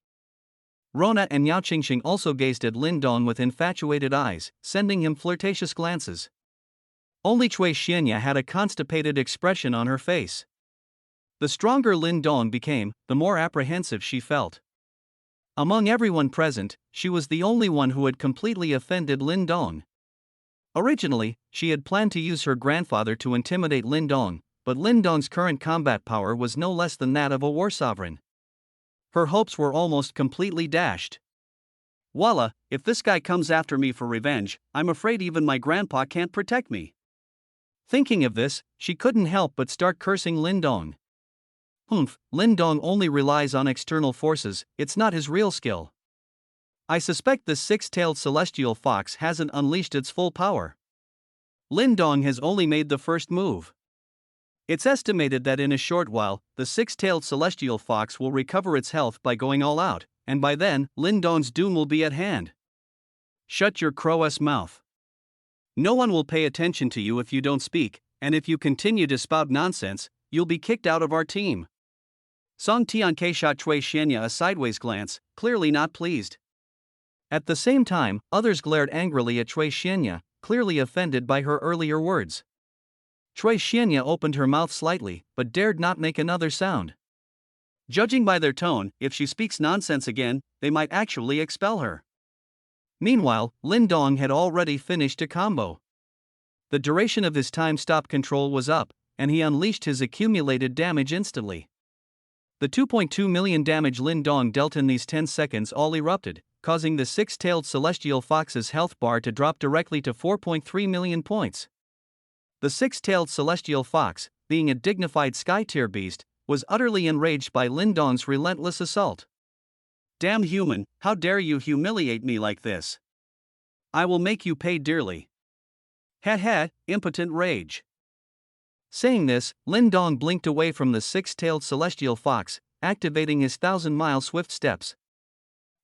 Rona and Yao Qingxing also gazed at Lindong with infatuated eyes, sending him flirtatious glances. Only Cui Xianya had a constipated expression on her face. The stronger Lindong became, the more apprehensive she felt. Among everyone present, she was the only one who had completely offended Lindong. Originally, she had planned to use her grandfather to intimidate Lindong, but Lindong's current combat power was no less than that of a war sovereign. Her hopes were almost completely dashed. Voila, if this guy comes after me for revenge, I'm afraid even my grandpa can't protect me. Thinking of this, she couldn't help but start cursing Lindong. Lindong only relies on external forces, it's not his real skill. I suspect the six-tailed celestial fox hasn't unleashed its full power. Lindong has only made the first move. It's estimated that in a short while, the six-tailed celestial fox will recover its health by going all out, and by then, Lindong's doom will be at hand. Shut your crow's mouth. No one will pay attention to you if you don't speak, and if you continue to spout nonsense, you'll be kicked out of our team. Song Tianke shot Cui Xianya a sideways glance, clearly not pleased. At the same time, others glared angrily at Cui Xianya, clearly offended by her earlier words. Cui Xianya opened her mouth slightly, but dared not make another sound. Judging by their tone, if she speaks nonsense again, they might actually expel her. Meanwhile, Lindong had already finished a combo. The duration of his time stop control was up, and he unleashed his accumulated damage instantly. The 2.2 million damage Lindong dealt in these 10 seconds all erupted, causing the six-tailed celestial fox's health bar to drop directly to 4.3 million points. The six-tailed celestial fox, being a dignified sky-tier beast, was utterly enraged by Lindong's relentless assault. Damn human, how dare you humiliate me like this? I will make you pay dearly. Ha, impotent rage. Saying this, Lindong blinked away from the six-tailed celestial fox, activating his 1,000-mile swift steps.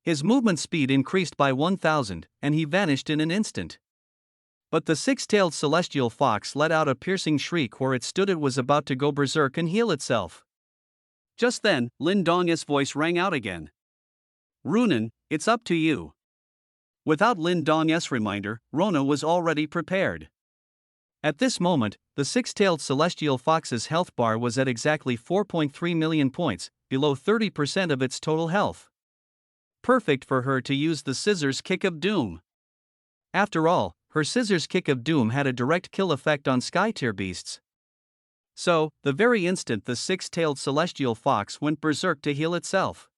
His movement speed increased by 1,000, and he vanished in an instant. But the six-tailed celestial fox let out a piercing shriek where it stood. It was about to go berserk and heal itself. Just then, Lindong's voice rang out again. Runan, it's up to you. Without Lindong's reminder, Rona was already prepared. At this moment, the six-tailed celestial fox's health bar was at exactly 4.3 million points, below 30% of its total health. Perfect for her to use the scissors kick of doom. After all, her scissors kick of doom had a direct kill effect on sky-tier beasts. So, the very instant the six-tailed celestial fox went berserk to heal itself,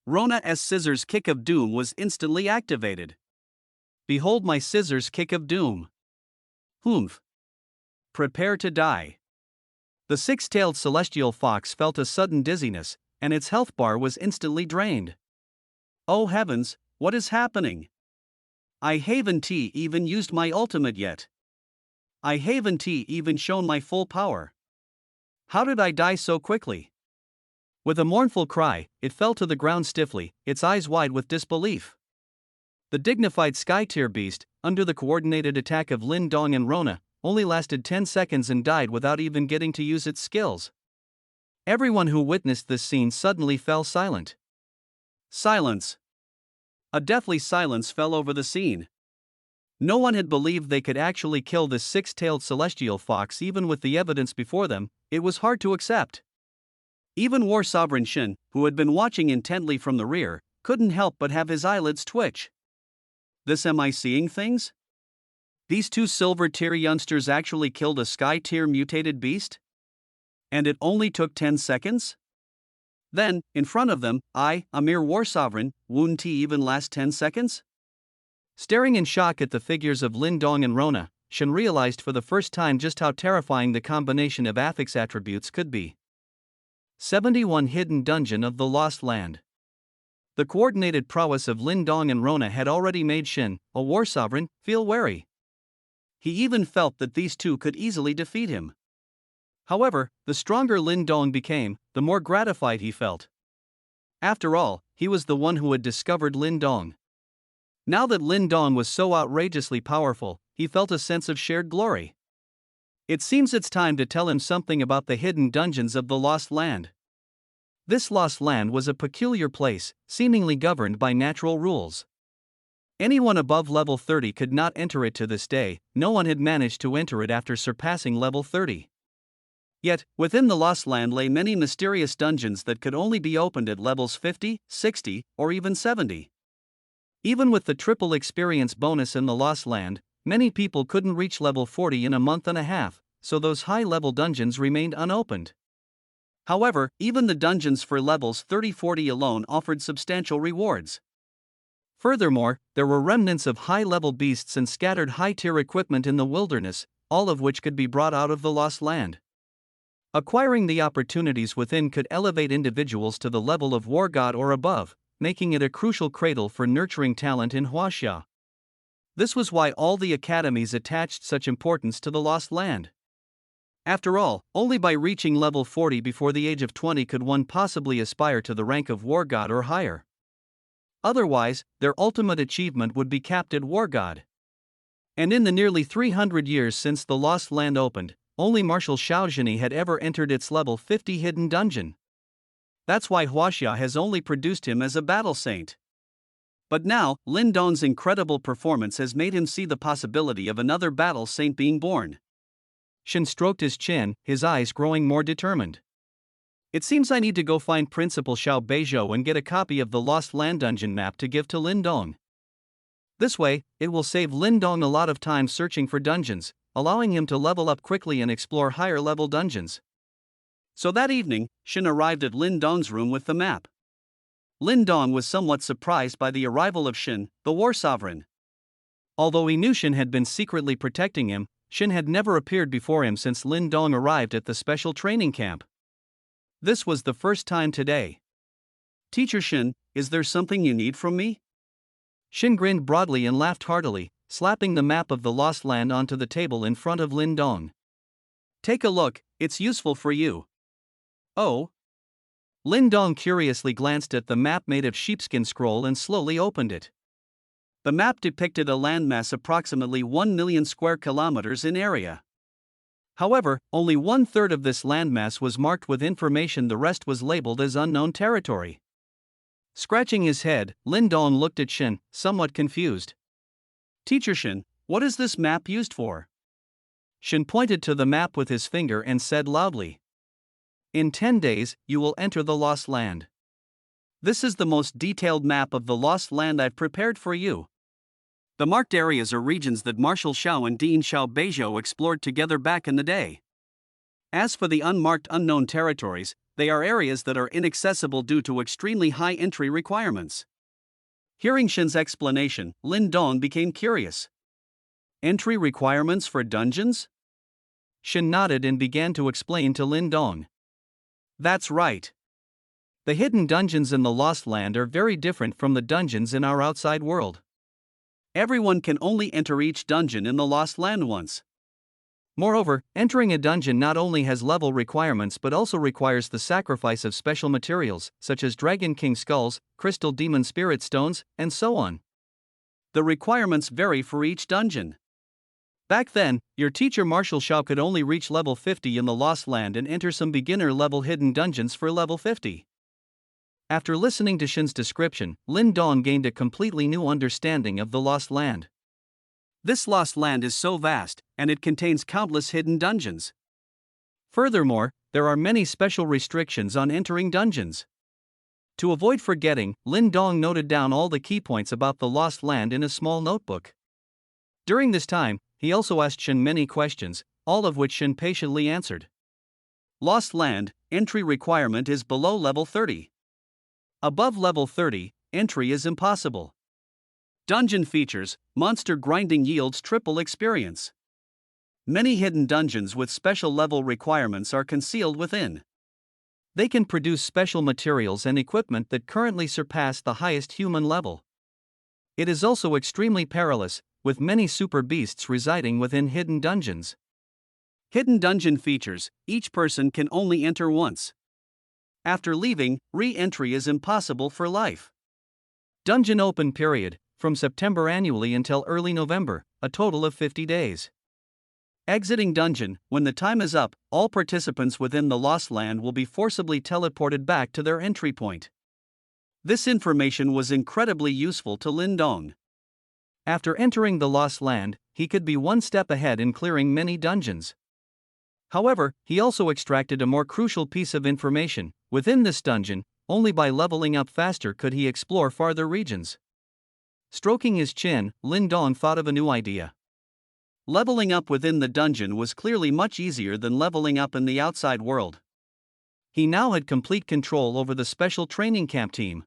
Rona's scissors kick of doom was instantly activated. Behold my scissors kick of doom. Prepare to die. The six-tailed celestial fox felt a sudden dizziness, and its health bar was instantly drained. Oh heavens, what is happening? I haven't even used my ultimate yet. I haven't even shown my full power. How did I die so quickly? With a mournful cry, it fell to the ground stiffly, its eyes wide with disbelief. The dignified sky-tier beast, under the coordinated attack of Lindong and Rona, only lasted 10 seconds and died without even getting to use its skills. Everyone who witnessed this scene suddenly fell silent. Silence. A deathly silence fell over the scene. No one had believed they could actually kill this six-tailed celestial fox. Even with the evidence before them, it was hard to accept. Even War Sovereign Shin, who had been watching intently from the rear, couldn't help but have his eyelids twitch. Am I seeing things? These two silver-tier youngsters actually killed a sky-tier mutated beast? And it only took 10 seconds? Then, in front of them, a mere war sovereign, wouldn't he even last 10 seconds? Staring in shock at the figures of Lindong and Rona, Shin realized for the first time just how terrifying the combination of affix attributes could be. 71 Hidden Dungeon of the Lost Land. The coordinated prowess of Lin Dong and Rona had already made Shin, a war sovereign, feel wary. He even felt that these two could easily defeat him. However, the stronger Lin Dong became, the more gratified he felt. After all, he was the one who had discovered Lin Dong. Now that Lin Dong was so outrageously powerful, he felt a sense of shared glory. It seems it's time to tell him something about the hidden dungeons of the Lost Land. This Lost Land was a peculiar place, seemingly governed by natural rules. Anyone above level 30 could not enter it to this day. No one had managed to enter it after surpassing level 30. Yet, within the Lost Land lay many mysterious dungeons that could only be opened at levels 50, 60, or even 70. Even with the triple experience bonus in the Lost Land, many people couldn't reach level 40 in a month and a half, so those high-level dungeons remained unopened. However, even the dungeons for levels 30-40 alone offered substantial rewards. Furthermore, there were remnants of high-level beasts and scattered high-tier equipment in the wilderness, all of which could be brought out of the Lost Land. Acquiring the opportunities within could elevate individuals to the level of war god or above, making it a crucial cradle for nurturing talent in Huaxia. This was why all the academies attached such importance to the Lost Land. After all, only by reaching level 40 before the age of 20 could one possibly aspire to the rank of war god or higher. Otherwise, their ultimate achievement would be capped at war god. And in the nearly 300 years since the Lost Land opened, only Marshal Xiaozhini had ever entered its level 50 hidden dungeon. That's why Huaxia has only produced him as a battle saint. But now, Lin Dong's incredible performance has made him see the possibility of another battle saint being born. Shin stroked his chin, his eyes growing more determined. It seems I need to go find Principal Xiao Beizhou and get a copy of the Lost Land dungeon map to give to Lin Dong. This way, it will save Lin Dong a lot of time searching for dungeons, allowing him to level up quickly and explore higher level dungeons. So that evening, Shin arrived at Lin Dong's room with the map. Lin Dong was somewhat surprised by the arrival of Shin, the war sovereign. Although he knew Shin had been secretly protecting him, Shin had never appeared before him since Lin Dong arrived at the special training camp. This was the first time today. "Teacher Shin, is there something you need from me?" Shin grinned broadly and laughed heartily, slapping the map of the Lost Land onto the table in front of Lin Dong. "Take a look, it's useful for you." "Oh?" Lin Dong curiously glanced at the map made of sheepskin scroll and slowly opened it. The map depicted a landmass approximately 1 million square kilometers in area. However, only 1/3 of this landmass was marked with information, the rest was labeled as unknown territory. Scratching his head, Lin Dong looked at Shin, somewhat confused. "Teacher Shin, what is this map used for?" Shin pointed to the map with his finger and said loudly, "In 10 days, you will enter the Lost Land. This is the most detailed map of the Lost Land I've prepared for you. The marked areas are regions that Marshal Xiao and Dean Xiao Beizhou explored together back in the day. As for the unmarked unknown territories, they are areas that are inaccessible due to extremely high entry requirements." Hearing Shin's explanation, Lin Dong became curious. "Entry requirements for dungeons?" Shin nodded and began to explain to Lin Dong. "That's right. The hidden dungeons in the Lost Land are very different from the dungeons in our outside world. Everyone can only enter each dungeon in the Lost Land once. Moreover, entering a dungeon not only has level requirements but also requires the sacrifice of special materials, such as Dragon King skulls, Crystal Demon Spirit stones, and so on. The requirements vary for each dungeon. Back then, your teacher Marshal Xiao could only reach level 50 in the Lost Land and enter some beginner-level hidden dungeons for level 50. After listening to Shin's description, Lin Dong gained a completely new understanding of the Lost Land. This Lost Land is so vast, and it contains countless hidden dungeons. Furthermore, there are many special restrictions on entering dungeons. To avoid forgetting, Lin Dong noted down all the key points about the Lost Land in a small notebook. During this time, he also asked Shin many questions, all of which Shin patiently answered. Lost Land, entry requirement is below level 30. Above level 30, entry is impossible. Dungeon features, monster grinding yields triple experience. Many hidden dungeons with special level requirements are concealed within. They can produce special materials and equipment that currently surpass the highest human level. It is also extremely perilous, with many super beasts residing within hidden dungeons. Hidden dungeon features: each person can only enter once. After leaving, re-entry is impossible for life. Dungeon open period, from September annually until early November, a total of 50 days. Exiting dungeon: when the time is up, all participants within the Lost Land will be forcibly teleported back to their entry point. This information was incredibly useful to Lin Dong. After entering the Lost Land, he could be one step ahead in clearing many dungeons. However, he also extracted a more crucial piece of information: within this dungeon, only by leveling up faster could he explore farther regions. Stroking his chin, Lin Dong thought of a new idea. Leveling up within the dungeon was clearly much easier than leveling up in the outside world. He now had complete control over the special training camp team.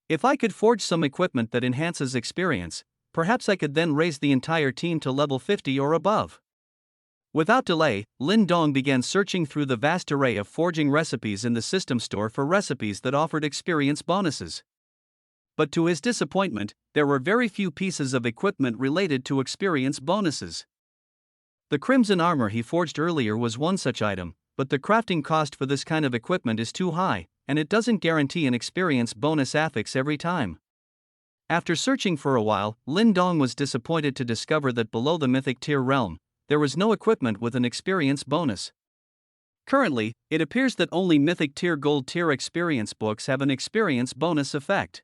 If I could forge some equipment that enhances experience, perhaps I could then raise the entire team to level 50 or above. Without delay, Lin Dong began searching through the vast array of forging recipes in the system store for recipes that offered experience bonuses. But to his disappointment, there were very few pieces of equipment related to experience bonuses. The crimson armor he forged earlier was one such item, but the crafting cost for this kind of equipment is too high, and it doesn't guarantee an experience bonus affix every time. After searching for a while, Lin Dong was disappointed to discover that below the mythic tier realm, there was no equipment with an experience bonus. Currently, it appears that only mythic tier gold tier experience books have an experience bonus effect.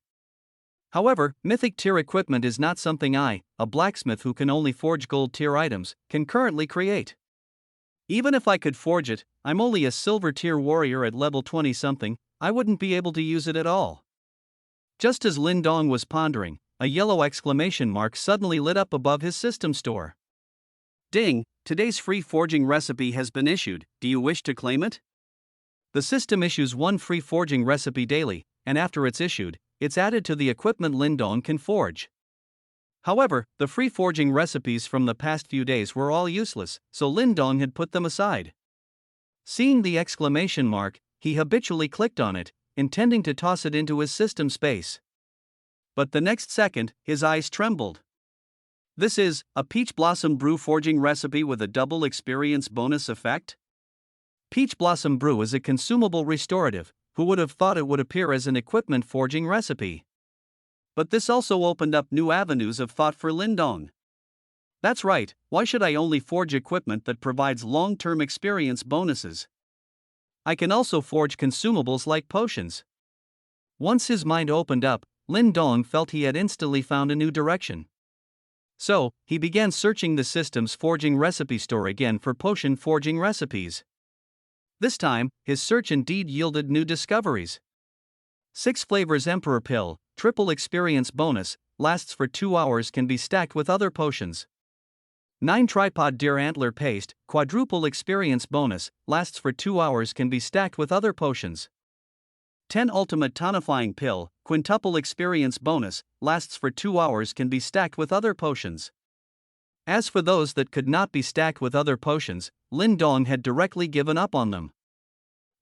However, mythic tier equipment is not something I, a blacksmith who can only forge gold tier items, can currently create. Even if I could forge it, I'm only a silver tier warrior at level 20 something, I wouldn't be able to use it at all. Just as Lin Dong was pondering, a yellow exclamation mark suddenly lit up above his system store. Ding, today's free forging recipe has been issued, do you wish to claim it? The system issues one free forging recipe daily, and after it's issued, it's added to the equipment Lin Dong can forge. However, the free forging recipes from the past few days were all useless, so Lin Dong had put them aside. Seeing the exclamation mark, he habitually clicked on it, intending to toss it into his system space. But the next second, his eyes trembled. This is a peach blossom brew forging recipe with a double experience bonus effect? Peach blossom brew is a consumable restorative. Who would have thought it would appear as an equipment forging recipe? But this also opened up new avenues of thought for Lin Dong. That's right, why should I only forge equipment that provides long-term experience bonuses? I can also forge consumables like potions. Once his mind opened up, Lin Dong felt he had instantly found a new direction. So, he began searching the system's forging recipe store again for potion forging recipes. This time, his search indeed yielded new discoveries. 6 flavors Emperor Pill, triple experience bonus, lasts for 2 hours, can be stacked with other potions. 9 Tripod Deer Antler Paste, quadruple experience bonus, lasts for 2 hours, can be stacked with other potions. 10 Ultimate Tonifying Pill, quintuple experience bonus, lasts for 2 hours, can be stacked with other potions. As for those that could not be stacked with other potions, Lin Dong had directly given up on them.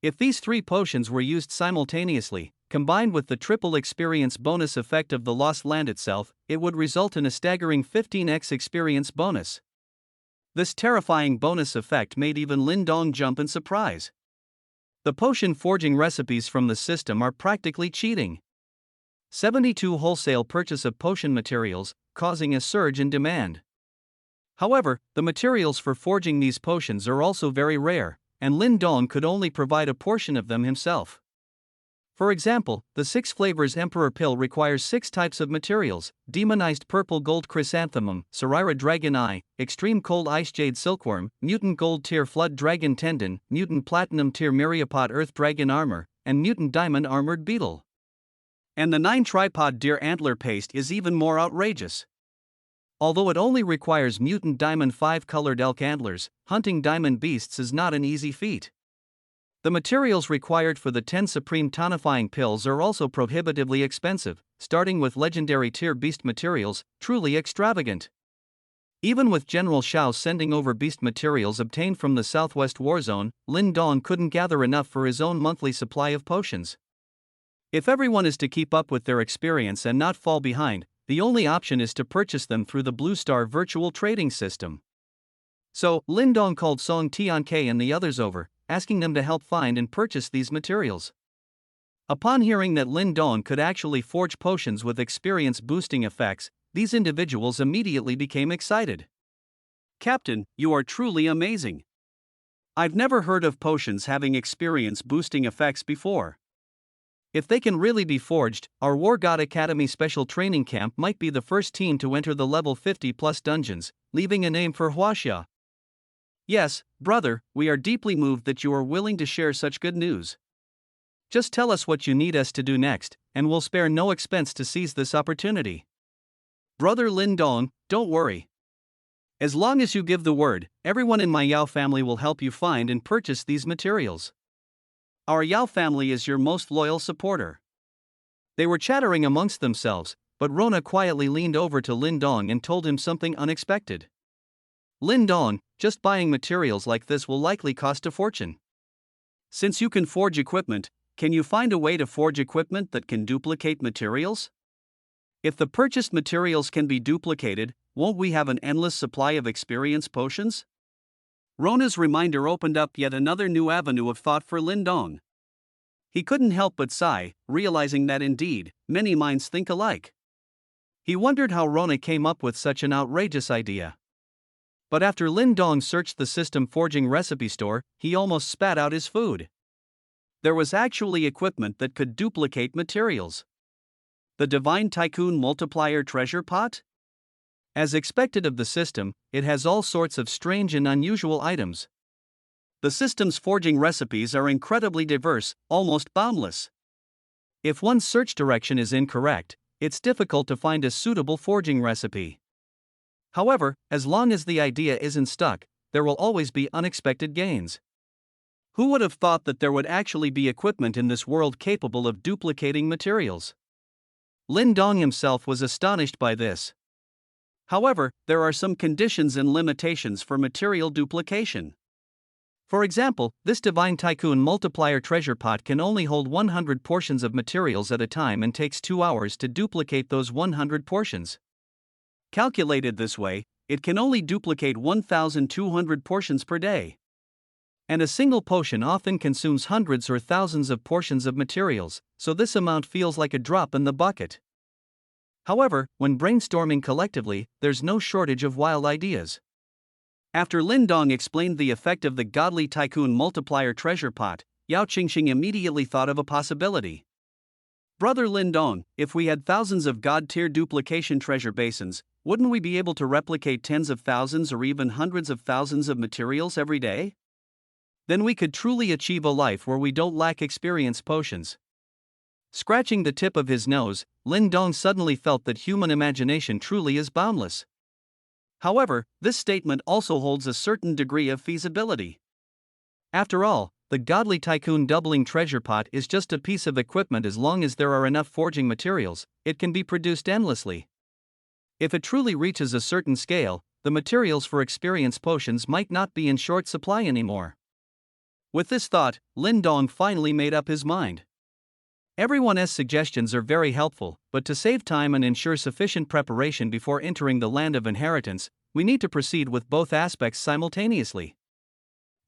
If these 3 potions were used simultaneously, combined with the triple experience bonus effect of the Lost Land itself, it would result in a staggering 15x experience bonus. This terrifying bonus effect made even Lin Dong jump in surprise. The potion forging recipes from the system are practically cheating. 72 wholesale purchase of potion materials, causing a surge in demand. However, the materials for forging these potions are also very rare, and Lin Dong could only provide a portion of them himself. For example, the 6 flavors Emperor Pill requires 6 types of materials: demonized purple gold chrysanthemum, Sarira dragon eye, extreme cold ice jade silkworm, mutant gold tier flood dragon tendon, mutant platinum tier myriapod earth dragon armor, and mutant diamond armored beetle. And the 9 Tripod Deer Antler Paste is even more outrageous. Although it only requires mutant diamond 5 colored elk antlers, hunting diamond beasts is not an easy feat. The materials required for the 10 Supreme Tonifying Pills are also prohibitively expensive, starting with legendary tier beast materials, truly extravagant. Even with General Shao sending over beast materials obtained from the Southwest War Zone, Lin Dong couldn't gather enough for his own monthly supply of potions. If everyone is to keep up with their experience and not fall behind, the only option is to purchase them through the Blue Star virtual trading system. So, Lin Dong called Song Tianke and the others over, asking them to help find and purchase these materials. Upon hearing that Lin Dong could actually forge potions with experience-boosting effects, these individuals immediately became excited. Captain, you are truly amazing. I've never heard of potions having experience-boosting effects before. If they can really be forged, our War God Academy special training camp might be the first team to enter the level 50+ dungeons, leaving a name for Huaxia. Yes, brother, we are deeply moved that you are willing to share such good news. Just tell us what you need us to do next, and we'll spare no expense to seize this opportunity. Brother Lin Dong, don't worry. As long as you give the word, everyone in my Yao family will help you find and purchase these materials. Our Yao family is your most loyal supporter. They were chattering amongst themselves, but Rona quietly leaned over to Lin Dong and told him something unexpected. Lin Dong, just buying materials like this will likely cost a fortune. Since you can forge equipment, can you find a way to forge equipment that can duplicate materials? If the purchased materials can be duplicated, won't we have an endless supply of experience potions? Rona's reminder opened up yet another new avenue of thought for Lin Dong. He couldn't help but sigh, realizing that indeed, many minds think alike. He wondered how Rona came up with such an outrageous idea. But after Lin Dong searched the system forging recipe store, he almost spat out his food. There was actually equipment that could duplicate materials. The Divine Tycoon Multiplier Treasure Pot? As expected of the system, it has all sorts of strange and unusual items. The system's forging recipes are incredibly diverse, almost boundless. If one's search direction is incorrect, it's difficult to find a suitable forging recipe. However, as long as the idea isn't stuck, there will always be unexpected gains. Who would have thought that there would actually be equipment in this world capable of duplicating materials? Lin Dong himself was astonished by this. However, there are some conditions and limitations for material duplication. For example, this Divine Tycoon Multiplier Treasure Pot can only hold 100 portions of materials at a time and takes 2 hours to duplicate those 100 portions. Calculated this way, it can only duplicate 1,200 portions per day. And a single potion often consumes hundreds or thousands of portions of materials, so this amount feels like a drop in the bucket. However, when brainstorming collectively, there's no shortage of wild ideas. After Lin Dong explained the effect of the Godly Tycoon Multiplier Treasure Pot, Yao Qingxing immediately thought of a possibility. Brother Lin Dong, if we had thousands of God-tier duplication treasure basins, wouldn't we be able to replicate tens of thousands or even hundreds of thousands of materials every day? Then we could truly achieve a life where we don't lack experience potions. Scratching the tip of his nose, Lin Dong suddenly felt that human imagination truly is boundless. However, this statement also holds a certain degree of feasibility. After all, the Godly Tycoon Doubling Treasure Pot is just a piece of equipment. As long as there are enough forging materials, it can be produced endlessly. If it truly reaches a certain scale, the materials for experience potions might not be in short supply anymore. With this thought, Lin Dong finally made up his mind. Everyone's suggestions are very helpful, but to save time and ensure sufficient preparation before entering the land of inheritance, we need to proceed with both aspects simultaneously.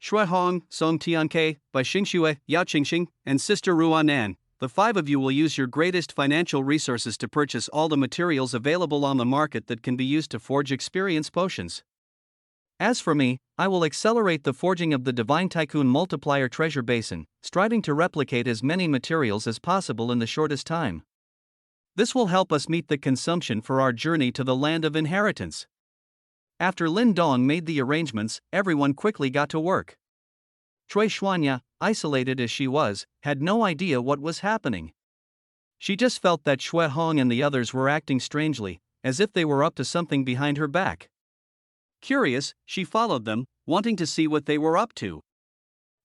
Shui Hong, Song Tianke, Bai Xingxue, Yao Qingxing, and Sister Ruanan, the 5 of you will use your greatest financial resources to purchase all the materials available on the market that can be used to forge experience potions. As for me, I will accelerate the forging of the Divine Tycoon Multiplier Treasure Basin, striving to replicate as many materials as possible in the shortest time. This will help us meet the consumption for our journey to the land of inheritance. After Lin Dong made the arrangements, everyone quickly got to work. Cui Xuanya, isolated as she was, had no idea what was happening. She just felt that Shui Hong and the others were acting strangely, as if they were up to something behind her back. Curious, she followed them, wanting to see what they were up to.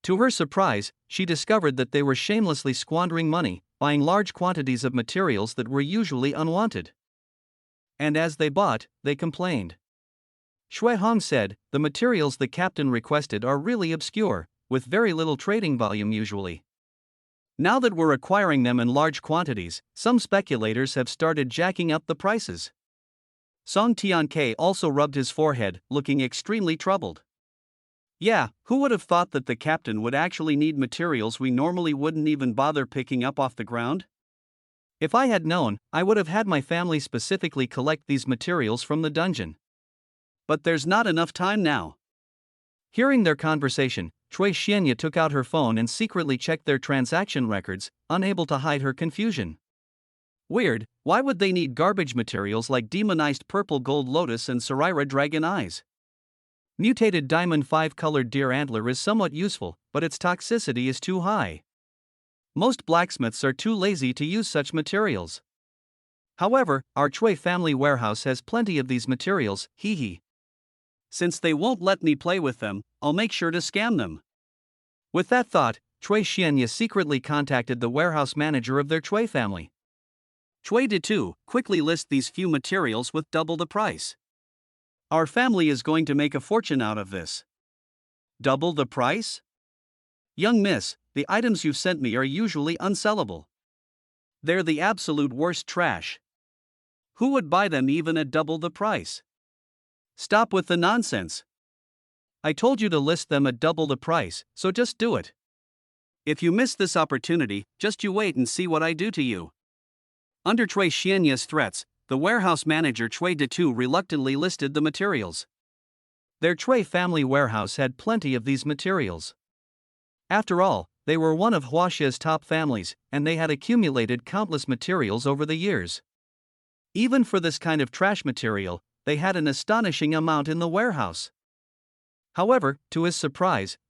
To her surprise, she discovered that they were shamelessly squandering money, buying large quantities of materials that were usually unwanted. And as they bought, they complained. Shui Hong said, the materials the captain requested are really obscure, with very little trading volume usually. Now that we're acquiring them in large quantities, some speculators have started jacking up the prices. Song Tianke also rubbed his forehead, looking extremely troubled. Yeah, who would have thought that the captain would actually need materials we normally wouldn't even bother picking up off the ground? If I had known, I would have had my family specifically collect these materials from the dungeon. But there's not enough time now. Hearing their conversation, Cui Xianya took out her phone and secretly checked their transaction records, unable to hide her confusion. Weird, why would they need garbage materials like demonized purple gold lotus and Sarira dragon eyes? Mutated diamond 5-colored deer antler is somewhat useful, but its toxicity is too high. Most blacksmiths are too lazy to use such materials. However, our Cui family warehouse has plenty of these materials, hee hee. Since they won't let me play with them, I'll make sure to scam them. With that thought, Cui Xianya secretly contacted the warehouse manager of their Cui family. Cui De Tu, quickly list these few materials with double the price. Our family is going to make a fortune out of this. Double the price? Young miss, the items you've sent me are usually unsellable. They're the absolute worst trash. Who would buy them even at double the price? Stop with the nonsense. I told you to list them at double the price, so just do it. If you miss this opportunity, just you wait and see what I do to you. Under Cui Xianya's threats, the warehouse manager Cui De Tu reluctantly listed the materials. Their Cui family warehouse had plenty of these materials. After all, they were one of Huaxia's top families, and they had accumulated countless materials over the years. Even for this kind of trash material, they had an astonishing amount in the warehouse. However, to his surprise, the